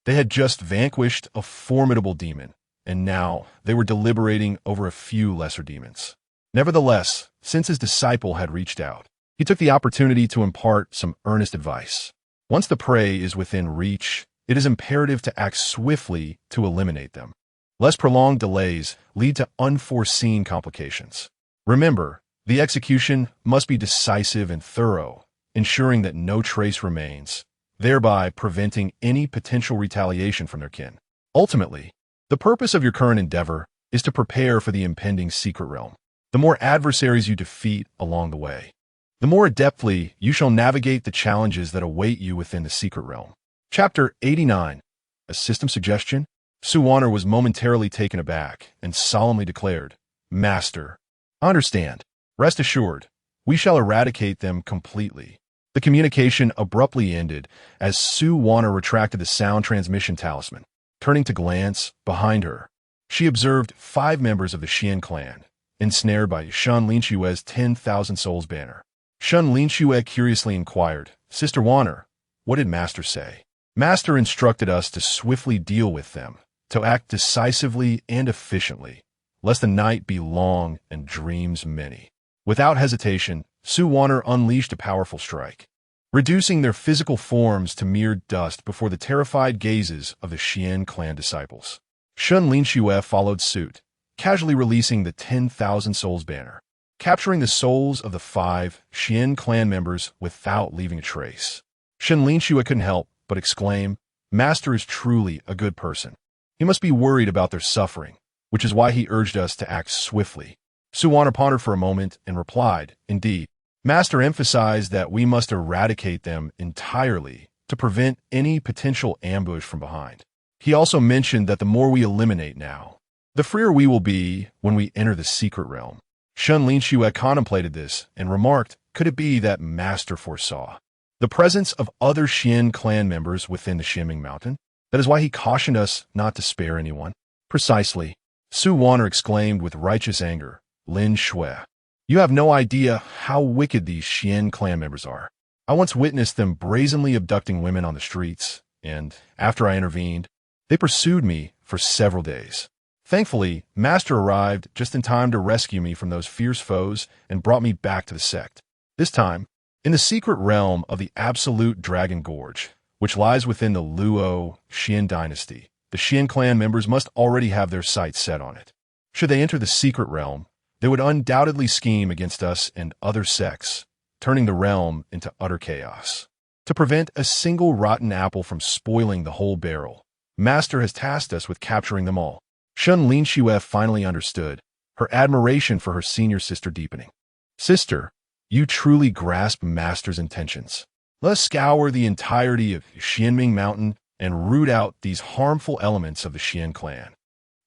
they had just vanquished a formidable demon, and now they were deliberating over a few lesser demons. Nevertheless, since his disciple had reached out, he took the opportunity to impart some earnest advice. Once the prey is within reach, it is imperative to act swiftly to eliminate them, lest prolonged delays lead to unforeseen complications. Remember, the execution must be decisive and thorough, ensuring that no trace remains, thereby preventing any potential retaliation from their kin. Ultimately, the purpose of your current endeavor is to prepare for the impending secret realm. The more adversaries you defeat along the way, the more adeptly you shall navigate the challenges that await you within the secret realm. Chapter 89. A system suggestion? Su Wan'er was momentarily taken aback and solemnly declared, Master, I understand. Rest assured, we shall eradicate them completely. The communication abruptly ended as Su Wan'er retracted the sound transmission talisman. Turning to glance behind her, she observed 5 members of the Xian clan, ensnared by Shen Linxue's 10,000 souls banner. Shen Linxue curiously inquired, Sister Wan'er, what did Master say? Master instructed us to swiftly deal with them, to act decisively and efficiently, lest the night be long and dreams many. Without hesitation, Su Wan'er unleashed a powerful strike, reducing their physical forms to mere dust before the terrified gazes of the Xian clan disciples. Shen Linxue followed suit, casually releasing the 10,000 souls banner, capturing the souls of the 5 Xian clan members without leaving a trace. Shen Linxue couldn't help but exclaim, Master is truly a good person. He must be worried about their suffering, which is why he urged us to act swiftly. Wan'er pondered for a moment and replied, Indeed. Master emphasized that we must eradicate them entirely to prevent any potential ambush from behind. He also mentioned that the more we eliminate now, the freer we will be when we enter the secret realm. Shen Linxue contemplated this and remarked, could it be that Master foresaw the presence of other Xian clan members within the Shimming Mountain? That is why he cautioned us not to spare anyone. Precisely. Wan'er exclaimed with righteous anger, Li Xiuyuan. You have no idea how wicked these Xian clan members are. I once witnessed them brazenly abducting women on the streets, and after I intervened, they pursued me for several days. Thankfully, Master arrived just in time to rescue me from those fierce foes and brought me back to the sect. This time, in the secret realm of the Absolute Dragon Gorge, which lies within the Luo Xian dynasty, the Xian clan members must already have their sights set on it. Should they enter the secret realm, they would undoubtedly scheme against us and other sects, turning the realm into utter chaos. To prevent a single rotten apple from spoiling the whole barrel, Master has tasked us with capturing them all. Shen Linxue finally understood, her admiration for her senior sister deepening. Sister, you truly grasp Master's intentions. Let us scour the entirety of Xianming Mountain and root out these harmful elements of the Xian clan.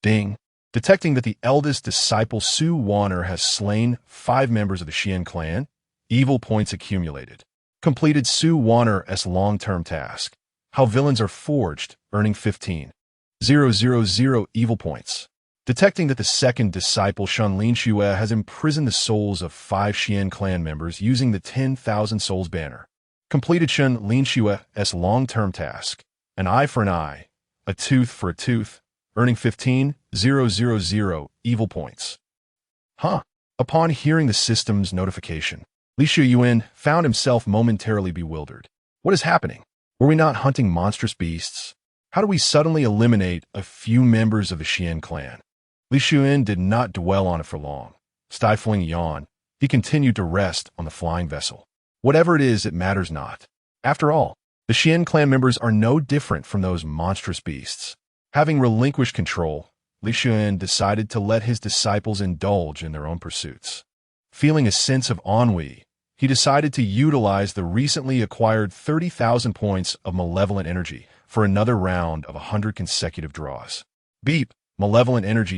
Ding. Detecting that the eldest disciple Wan'er has slain 5 members of the Xian clan, evil points accumulated. Completed Wan'er's long-term task. How villains are forged, earning 15,000 evil points. Detecting that the second disciple Shen Linxue has imprisoned the souls of 5 Xian clan members using the 10,000 souls banner. Completed Shen Linxue's long-term task. An eye for an eye, a tooth for a tooth, earning 15,000 evil points. Upon hearing the system's notification, Li Xiuyuan found himself momentarily bewildered. What is happening? Were we not hunting monstrous beasts? How do we suddenly eliminate a few members of the Xian clan? Li Xiuyuan did not dwell on it for long. Stifling a yawn, he continued to rest on the flying vessel. Whatever it is, it matters not. After all, the Xian clan members are no different from those monstrous beasts. Having relinquished control, Li Xiuyuan decided to let his disciples indulge in their own pursuits. Feeling a sense of ennui, he decided to utilize the recently acquired 30,000 points of malevolent energy for another round of 100 consecutive draws. Beep, malevolent energy